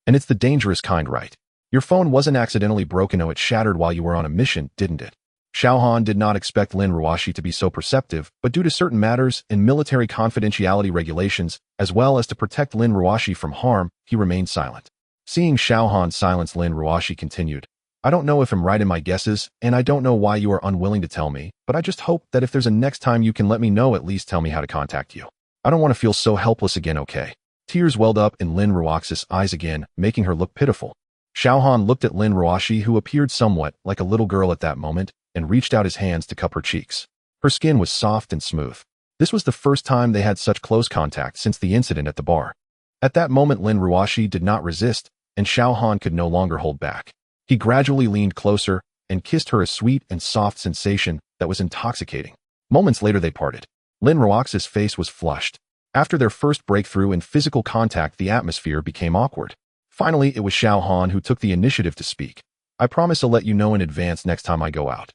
And it's the dangerous kind, right? Your phone wasn't accidentally broken? Oh, it shattered while you were on a mission, didn't it?" Xiao Han did not expect Lin Ruoshi to be so perceptive, but due to certain matters and military confidentiality regulations, as well as to protect Lin Ruoshi from harm, he remained silent. Seeing Xiao Han's silence, Lin Ruoshi continued, "I don't know if I'm right in my guesses, and I don't know why you are unwilling to tell me, but I just hope that if there's a next time you can let me know, at least tell me how to contact you. I don't want to feel so helpless again, okay?" Tears welled up in Lin Ruoxi's eyes again, making her look pitiful. Xiao Han looked at Lin Ruoshi, who appeared somewhat like a little girl at that moment, and reached out his hands to cup her cheeks. Her skin was soft and smooth. This was the first time they had such close contact since the incident at the bar. At that moment, Lin Ruoshi did not resist, and Xiao Han could no longer hold back. He gradually leaned closer and kissed her, a sweet and soft sensation that was intoxicating. Moments later, they parted. Lin Ruoxi's face was flushed. After their first breakthrough in physical contact, the atmosphere became awkward. Finally, it was Xiao Han who took the initiative to speak. "I promise I'll let you know in advance next time I go out."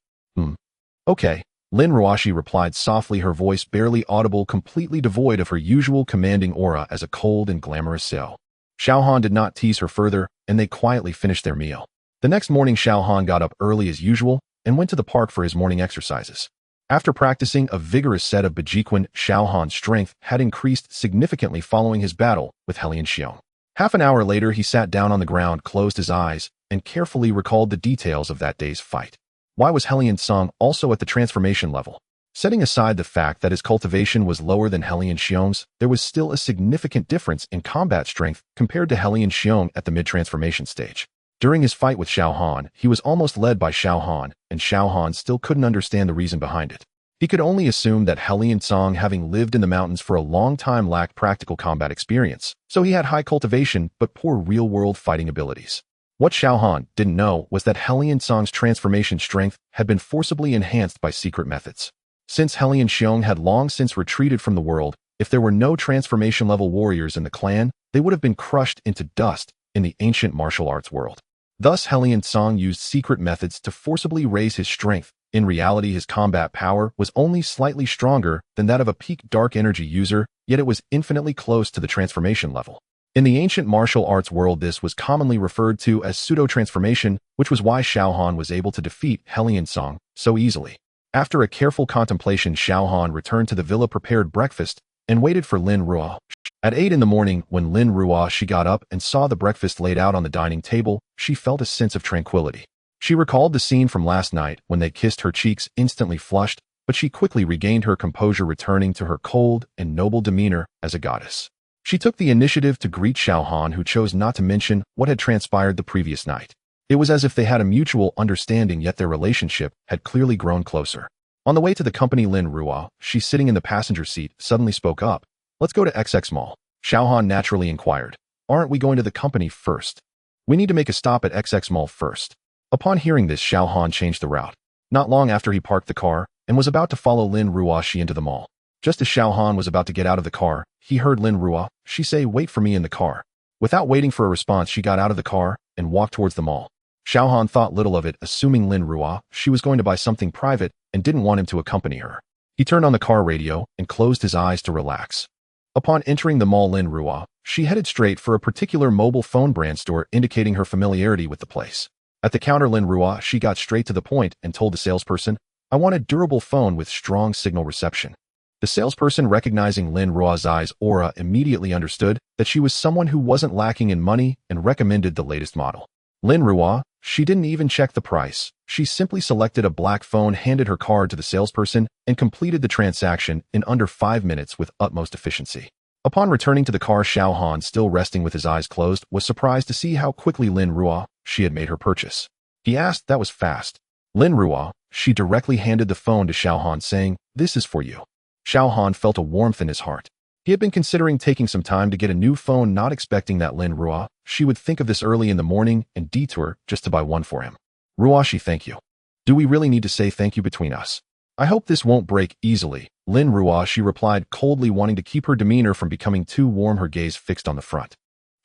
Okay," Lin Ruoshi replied softly, her voice barely audible, completely devoid of her usual commanding aura as a cold and glamorous cell. Xiao Han did not tease her further, and they quietly finished their meal. The next morning, Xiao Han got up early as usual and went to the park for his morning exercises. After practicing a vigorous set of Bejiquan, Xiao Han's strength had increased significantly following his battle with Helian Xiong. Half an hour later, he sat down on the ground, closed his eyes, and carefully recalled the details of that day's fight. Why was Helian Song also at the transformation level? Setting aside the fact that his cultivation was lower than Helian Xiong's, there was still a significant difference in combat strength compared to Helian Xiong at the mid-transformation stage. During his fight with Xiao Han, he was almost led by Xiao Han, and Xiao Han still couldn't understand the reason behind it. He could only assume that Helian Song, having lived in the mountains for a long time, lacked practical combat experience, so he had high cultivation but poor real-world fighting abilities. What Xiao Han didn't know was that Helian Song's transformation strength had been forcibly enhanced by secret methods. Since Helian Xiong had long since retreated from the world, if there were no transformation-level warriors in the clan, they would have been crushed into dust in the ancient martial arts world. Thus, Helian Song used secret methods to forcibly raise his strength. In reality, his combat power was only slightly stronger than that of a peak dark energy user, yet it was infinitely close to the transformation level. In the ancient martial arts world, this was commonly referred to as pseudo-transformation, which was why Xiao Han was able to defeat Helian Song so easily. After a careful contemplation, Xiao Han returned to the villa, prepared breakfast, and waited for Lin Ruoshi. At 8 in the morning, when Lin Ruoshi got up and saw the breakfast laid out on the dining table, she felt a sense of tranquility. She recalled the scene from last night when they kissed, her cheeks instantly flushed, but she quickly regained her composure, returning to her cold and noble demeanor as a goddess. She took the initiative to greet Xiao Han, who chose not to mention what had transpired the previous night. It was as if they had a mutual understanding, yet their relationship had clearly grown closer. On the way to the company, Lin Ruo, she's sitting in the passenger seat, suddenly spoke up. Let's go to XX Mall. Xiaohan naturally inquired. Aren't we going to the company first? We need to make a stop at XX Mall first. Upon hearing this, Xiaohan changed the route. Not long after he parked the car and was about to follow Lin Ruoshi into the mall. Just as Xiaohan was about to get out of the car, he heard Lin Ruoshi say, "Wait for me in the car." Without waiting for a response, she got out of the car and walked towards the mall. Xiaohan thought little of it, assuming Lin Ruoshi was going to buy something private and didn't want him to accompany her. He turned on the car radio and closed his eyes to relax. Upon entering the mall, Lin Ruoshi headed straight for a particular mobile phone brand store, indicating her familiarity with the place. At the counter, Lin Ruoshi got straight to the point and told the salesperson, "I want a durable phone with strong signal reception." The salesperson, recognizing Lin Ruoxi's aura, immediately understood that she was someone who wasn't lacking in money and recommended the latest model. Lin Ruoshi didn't even check the price. She simply selected a black phone, handed her card to the salesperson, and completed the transaction in under 5 minutes with utmost efficiency. Upon returning to the car, Xiaohan, still resting with his eyes closed, was surprised to see how quickly Lin Ruoshi had made her purchase. He asked, "That was fast." Lin Ruoshi directly handed the phone to Xiaohan, saying, "This is for you." Xiaohan felt a warmth in his heart. He had been considering taking some time to get a new phone, not expecting that Lin Ruoshi would think of this early in the morning and detour just to buy one for him. "Ruoshi, thank you. Do we really need to say thank you between us? I hope this won't break easily." Lin Ruoshi replied coldly, wanting to keep her demeanor from becoming too warm, her gaze fixed on the front.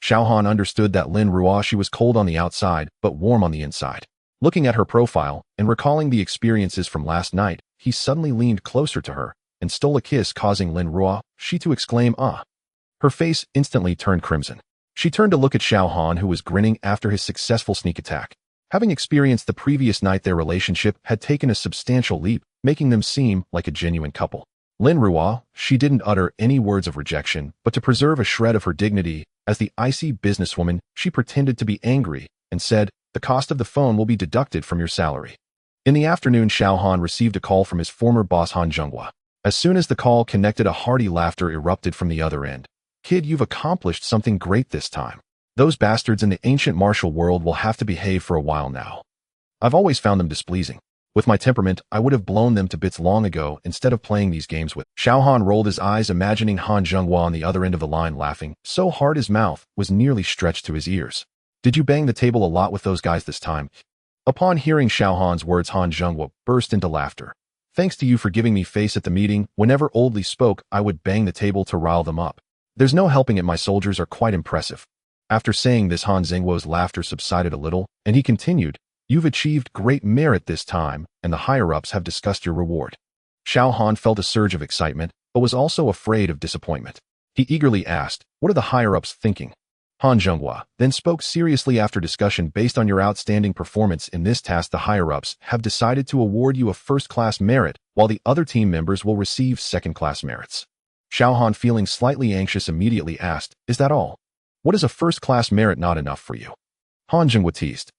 Xiaohan understood that Lin Ruoshi was cold on the outside, but warm on the inside. Looking at her profile and recalling the experiences from last night, he suddenly leaned closer to her and stole a kiss, causing Lin Ruoshi to exclaim, "Ah!" Her face instantly turned crimson. She turned to look at Xiaohan, who was grinning after his successful sneak attack. Having experienced the previous night, their relationship had taken a substantial leap, making them seem like a genuine couple. Lin Ruoshi didn't utter any words of rejection, but to preserve a shred of her dignity as the icy businesswoman, she pretended to be angry and said, "The cost of the phone will be deducted from your salary." In the afternoon, Xiaohan received a call from his former boss, Han Zhenghua. As soon as the call connected, a hearty laughter erupted from the other end. "Kid, you've accomplished something great this time. Those bastards in the ancient martial world will have to behave for a while now. I've always found them displeasing. With my temperament, I would have blown them to bits long ago instead of playing these games with." Xiaohan rolled his eyes, imagining Han Zhenghua on the other end of the line, laughing so hard his mouth was nearly stretched to his ears. "Did you bang the table a lot with those guys this time?" Upon hearing Xiaohan's words, Han Zhenghua burst into laughter. "Thanks to you for giving me face at the meeting. Whenever Oldly spoke, I would bang the table to rile them up. There's no helping it, my soldiers are quite impressive." After saying this, Han Zhenghua's laughter subsided a little, and he continued, "You've achieved great merit this time, and the higher-ups have discussed your reward." Xiaohan felt a surge of excitement, but was also afraid of disappointment. He eagerly asked, "What are the higher-ups thinking?" Han Zhenghua then spoke seriously. "After discussion, based on your outstanding performance in this task, the higher-ups have decided to award you a first-class merit, while the other team members will receive second-class merits." Xiaohan, feeling slightly anxious, immediately asked, "Is that all? What is a first-class merit not enough for you?" Han Zhenghua teased.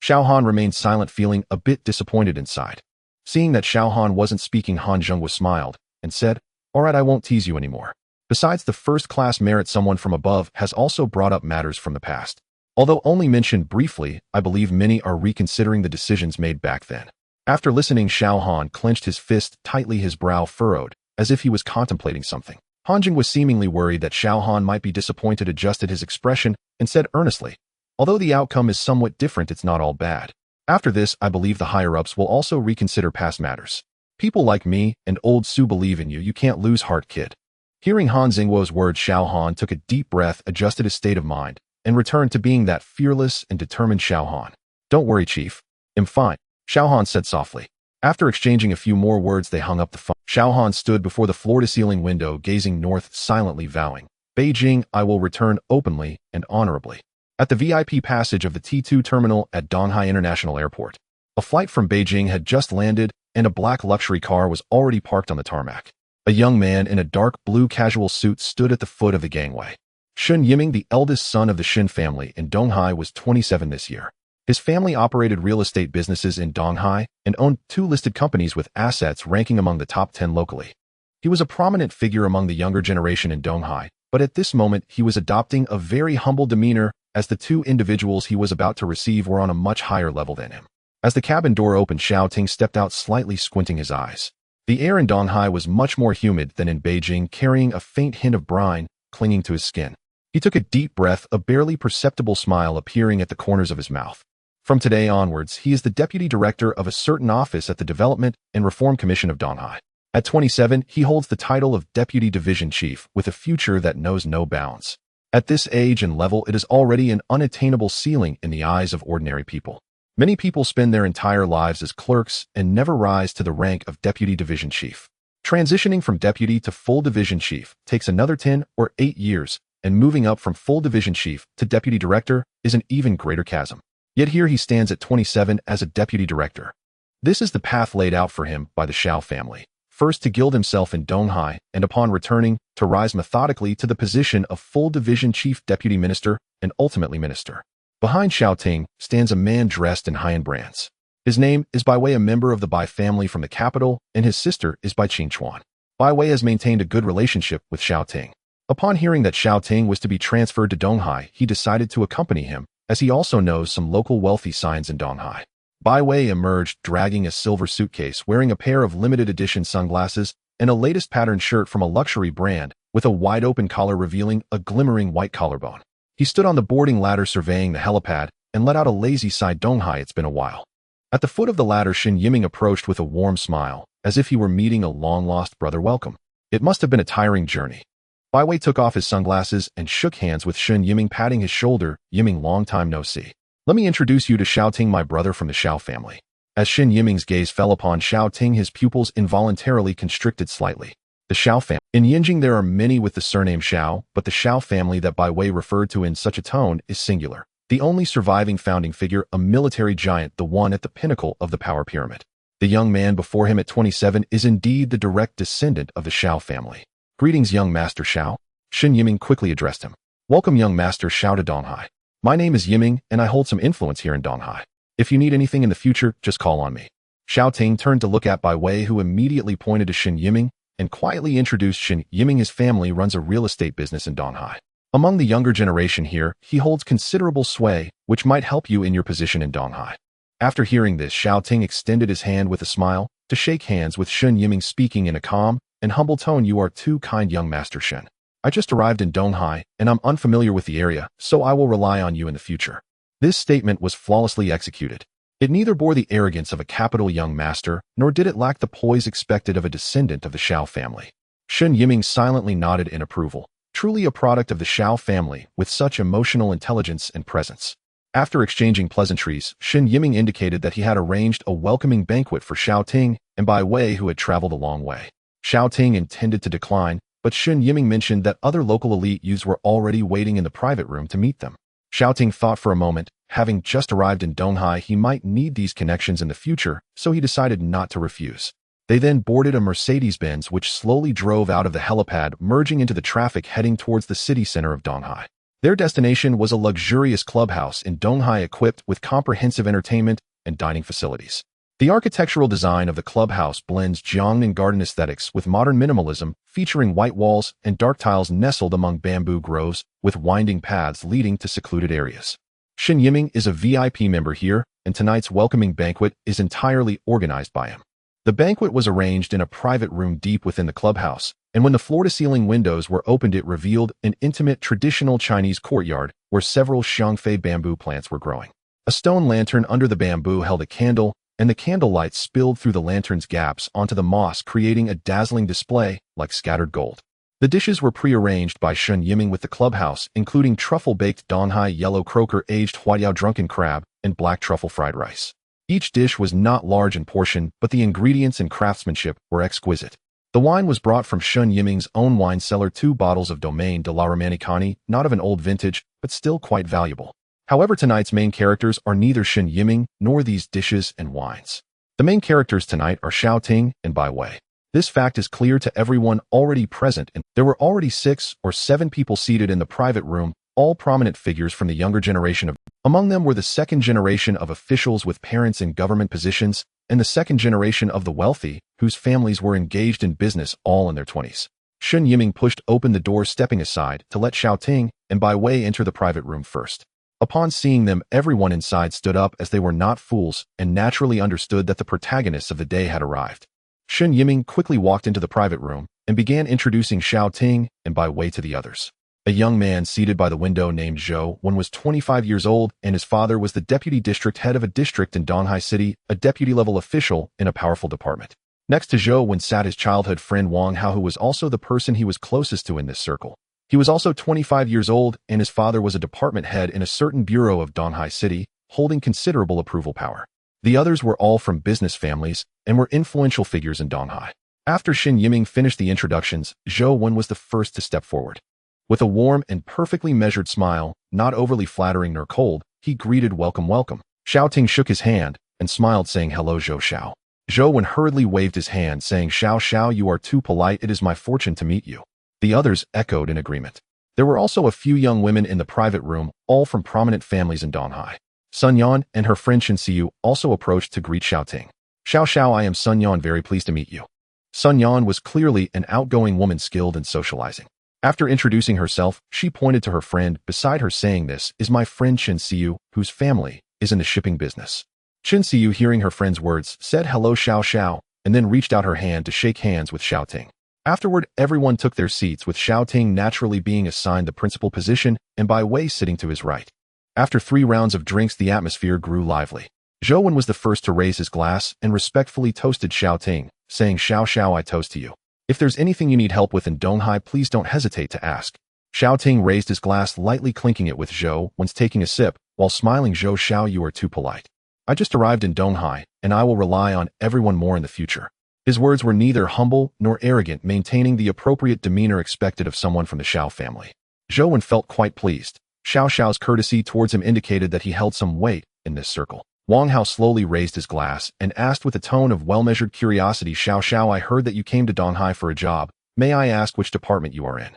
Xiaohan remained silent, feeling a bit disappointed inside. Seeing that Xiaohan wasn't speaking, Han Zhenghua smiled and said, "All right, I won't tease you anymore. Besides the first-class merit, someone from above has also brought up matters from the past. Although only mentioned briefly, I believe many are reconsidering the decisions made back then." After listening, Xiaohan clenched his fist tightly, his brow furrowed, as if he was contemplating something. Han Jing was seemingly worried that Xiaohan might be disappointed, adjusted his expression, and said earnestly, "Although the outcome is somewhat different, it's not all bad. After this, I believe the higher-ups will also reconsider past matters. People like me and old Su believe in you. You can't lose heart, kid." Hearing Han Xingwo's words, Xiaohan took a deep breath, adjusted his state of mind, and returned to being that fearless and determined Xiaohan. "Don't worry, Chief. I'm fine," Xiaohan said softly. After exchanging a few more words, they hung up the phone. Xiaohan stood before the floor-to-ceiling window, gazing north, silently vowing, "Beijing, I will return openly and honorably." At the VIP passage of the T2 terminal at Donghai International Airport, a flight from Beijing had just landed, and a black luxury car was already parked on the tarmac. A young man in a dark blue casual suit stood at the foot of the gangway. Shun Yiming, the eldest son of the Shin family in Donghai, was 27 this year. His family operated real estate businesses in Donghai and owned 2 listed companies with assets ranking among the top 10 locally. He was a prominent figure among the younger generation in Donghai, but at this moment he was adopting a very humble demeanor, as the 2 individuals he was about to receive were on a much higher level than him. As the cabin door opened, Xiao Ting stepped out, slightly squinting his eyes. The air in Donghai was much more humid than in Beijing, carrying a faint hint of brine clinging to his skin. He took a deep breath, a barely perceptible smile appearing at the corners of his mouth. From today onwards, he is the deputy director of a certain office at the Development and Reform Commission of Donghai. At 27, he holds the title of deputy division chief with a future that knows no bounds. At this age and level, it is already an unattainable ceiling in the eyes of ordinary people. Many people spend their entire lives as clerks and never rise to the rank of deputy division chief. Transitioning from deputy to full division chief takes another 10 or 8 years, and moving up from full division chief to deputy director is an even greater chasm. Yet here he stands at 27 as a deputy director. This is the path laid out for him by the Xiao family. First to gild himself in Donghai, and upon returning, to rise methodically to the position of full division chief deputy minister and ultimately minister. Behind Xiao Ting stands a man dressed in high-end brands. His name is Bai Wei, a member of the Bai family from the capital, and his sister is Bai Qingchuan. Bai Wei has maintained a good relationship with Xiao Ting. Upon hearing that Xiao Ting was to be transferred to Donghai, he decided to accompany him, as he also knows some local wealthy signs in Donghai. Bai Wei emerged dragging a silver suitcase, wearing a pair of limited edition sunglasses and a latest patterned shirt from a luxury brand with a wide-open collar revealing a glimmering white collarbone. He stood on the boarding ladder surveying the helipad and let out a lazy sigh. Donghai, it's been a while. At the foot of the ladder, Shen Yiming approached with a warm smile, as if he were meeting a long-lost brother. Welcome. It must have been a tiring journey. Bai Wei took off his sunglasses and shook hands with Shen Yiming, patting his shoulder. Yiming, long time no see. Let me introduce you to Xiao Ting, my brother from the Xiao family. As Shen Yiming's gaze fell upon Xiao Ting, his pupils involuntarily constricted slightly. The Xiao family. In Yinjing there are many with the surname Xiao, but the Xiao family that Bai Wei referred to in such a tone is singular. The only surviving founding figure, a military giant, the one at the pinnacle of the power pyramid. The young man before him at 27 is indeed the direct descendant of the Xiao family. Greetings, young Master Xiao. Shen Yiming quickly addressed him. Welcome, young Master Xiao, to Donghai. My name is Yiming, and I hold some influence here in Donghai. If you need anything in the future, just call on me. Xiao Ting turned to look at Bai Wei, who immediately pointed to Shen Yiming and quietly introduced Shen Yiming. His family runs a real estate business in Donghai. Among the younger generation here, he holds considerable sway, which might help you in your position in Donghai. After hearing this, Xiao Ting extended his hand with a smile to shake hands with Shen Yiming, speaking in a calm and humble tone. You are too kind, young Master Shen. I just arrived in Donghai, and I'm unfamiliar with the area, so I will rely on you in the future. This statement was flawlessly executed. It neither bore the arrogance of a capital young master, nor did it lack the poise expected of a descendant of the Xiao family. Shen Yiming silently nodded in approval. Truly a product of the Xiao family, with such emotional intelligence and presence. After exchanging pleasantries, Shen Yiming indicated that he had arranged a welcoming banquet for Xiao Ting and Bai Wei, who had traveled a long way. Xiao Ting intended to decline, but Shen Yiming mentioned that other local elite youths were already waiting in the private room to meet them. Xiao Ting thought for a moment. Having just arrived in Donghai, he might need these connections in the future, so he decided not to refuse. They then boarded a Mercedes-Benz which slowly drove out of the helipad, merging into the traffic heading towards the city center of Donghai. Their destination was a luxurious clubhouse in Donghai equipped with comprehensive entertainment and dining facilities. The architectural design of the clubhouse blends Jiangnan garden aesthetics with modern minimalism, featuring white walls and dark tiles nestled among bamboo groves, with winding paths leading to secluded areas. Shen Yiming is a VIP member here, and tonight's welcoming banquet is entirely organized by him. The banquet was arranged in a private room deep within the clubhouse, and when the floor-to-ceiling windows were opened, it revealed an intimate traditional Chinese courtyard where several xiangfei bamboo plants were growing. A stone lantern under the bamboo held a candle, and the candlelight spilled through the lantern's gaps onto the moss, creating a dazzling display like scattered gold. The dishes were pre-arranged by Shen Yiming with the clubhouse, including truffle-baked Donghai yellow croaker, aged huaiyao drunken crab, and black truffle fried rice. Each dish was not large in portion, but the ingredients and craftsmanship were exquisite. The wine was brought from Shen Yiming's own wine cellar, 2 bottles of Domaine de la Romanicani, not of an old vintage, but still quite valuable. However, tonight's main characters are neither Shen Yiming nor these dishes and wines. The main characters tonight are Xiao Ting and Bai Wei. This fact is clear to everyone already present, and there were already 6 or 7 people seated in the private room, all prominent figures from the younger generation of. Among them were the second generation of officials with parents in government positions, and the second generation of the wealthy, whose families were engaged in business, all in their 20s. Shen Yiming pushed open the door, stepping aside to let Xiao Ting and Bai Wei enter the private room first. Upon seeing them, everyone inside stood up, as they were not fools and naturally understood that the protagonists of the day had arrived. Shen Yiming quickly walked into the private room and began introducing Xiao Ting and Bai Wei to the others. A young man seated by the window named Zhou Wen was 25 years old, and his father was the deputy district head of a district in Donghai City, a deputy-level official in a powerful department. Next to Zhou Wen sat his childhood friend Wang Hao, who was also the person he was closest to in this circle. He was also 25 years old, and his father was a department head in a certain bureau of Donghai City, holding considerable approval power. The others were all from business families and were influential figures in Donghai. After Shen Yiming finished the introductions, Zhou Wen was the first to step forward. With a warm and perfectly measured smile, not overly flattering nor cold, he greeted welcome. Xiao Ting shook his hand and smiled, saying hello Zhou Xiao. Zhou Wen hurriedly waved his hand, saying Xiao, you are too polite, it is my fortune to meet you. The others echoed in agreement. There were also a few young women in the private room, all from prominent families in Donghai. Sun Yan and her friend Chen Xiu also approached to greet Xiao Ting. Xiao, I am Sun Yan, very pleased to meet you. Sun Yan was clearly an outgoing woman skilled in socializing. After introducing herself, she pointed to her friend beside her, saying, this is my friend Chen Xiu, whose family is in the shipping business. Chen Xiu, hearing her friend's words, said hello Xiao, and then reached out her hand to shake hands with Xiao Ting. Afterward, everyone took their seats, with Xiao Ting naturally being assigned the principal position and Bai Wei sitting to his right. After 3 rounds of drinks, the atmosphere grew lively. Zhou Wen was the first to raise his glass and respectfully toasted Xiao Ting, saying, Xiao, I toast to you. If there's anything you need help with in Donghai, please don't hesitate to ask. Xiao Ting raised his glass, lightly clinking it with Zhou Wen's taking a sip, while smiling. Zhou Xiao, you are too polite. I just arrived in Donghai, and I will rely on everyone more in the future. His words were neither humble nor arrogant, maintaining the appropriate demeanor expected of someone from the Xiao family. Zhou Wen felt quite pleased. Xiao's courtesy towards him indicated that he held some weight in this circle. Wang Hao slowly raised his glass and asked with a tone of well-measured curiosity, Xiao, I heard that you came to Donghai for a job. May I ask which department you are in?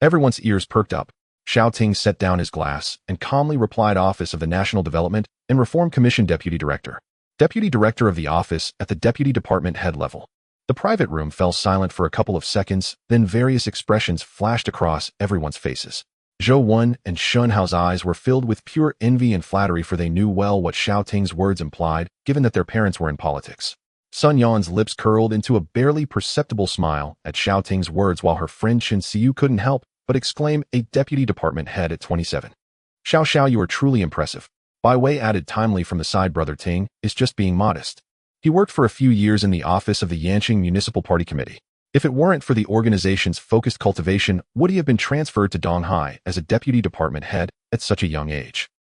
Everyone's ears perked up. Xiao Ting set down his glass and calmly replied, Office of the National Development and Reform Commission Deputy Director. Deputy Director of the office at the Deputy Department head level. The private room fell silent for a couple of seconds, then various expressions flashed across everyone's faces. Zhou Wen and Shen Hao's eyes were filled with pure envy and flattery, for they knew well what Xiao Ting's words implied, given that their parents were in politics. Sun Yan's lips curled into a barely perceptible smile at Xiao Ting's words, while her friend Chen Xiu couldn't help but exclaim, a deputy department head at 27. Xiao, you are truly impressive. Bai Wei added timely from the side. Brother Ting is just being modest. He worked for a few years in the office of the Yanqing Municipal Party Committee. If it weren't for the organization's focused cultivation, would he have been transferred to Donghai as a deputy department head at such a young age?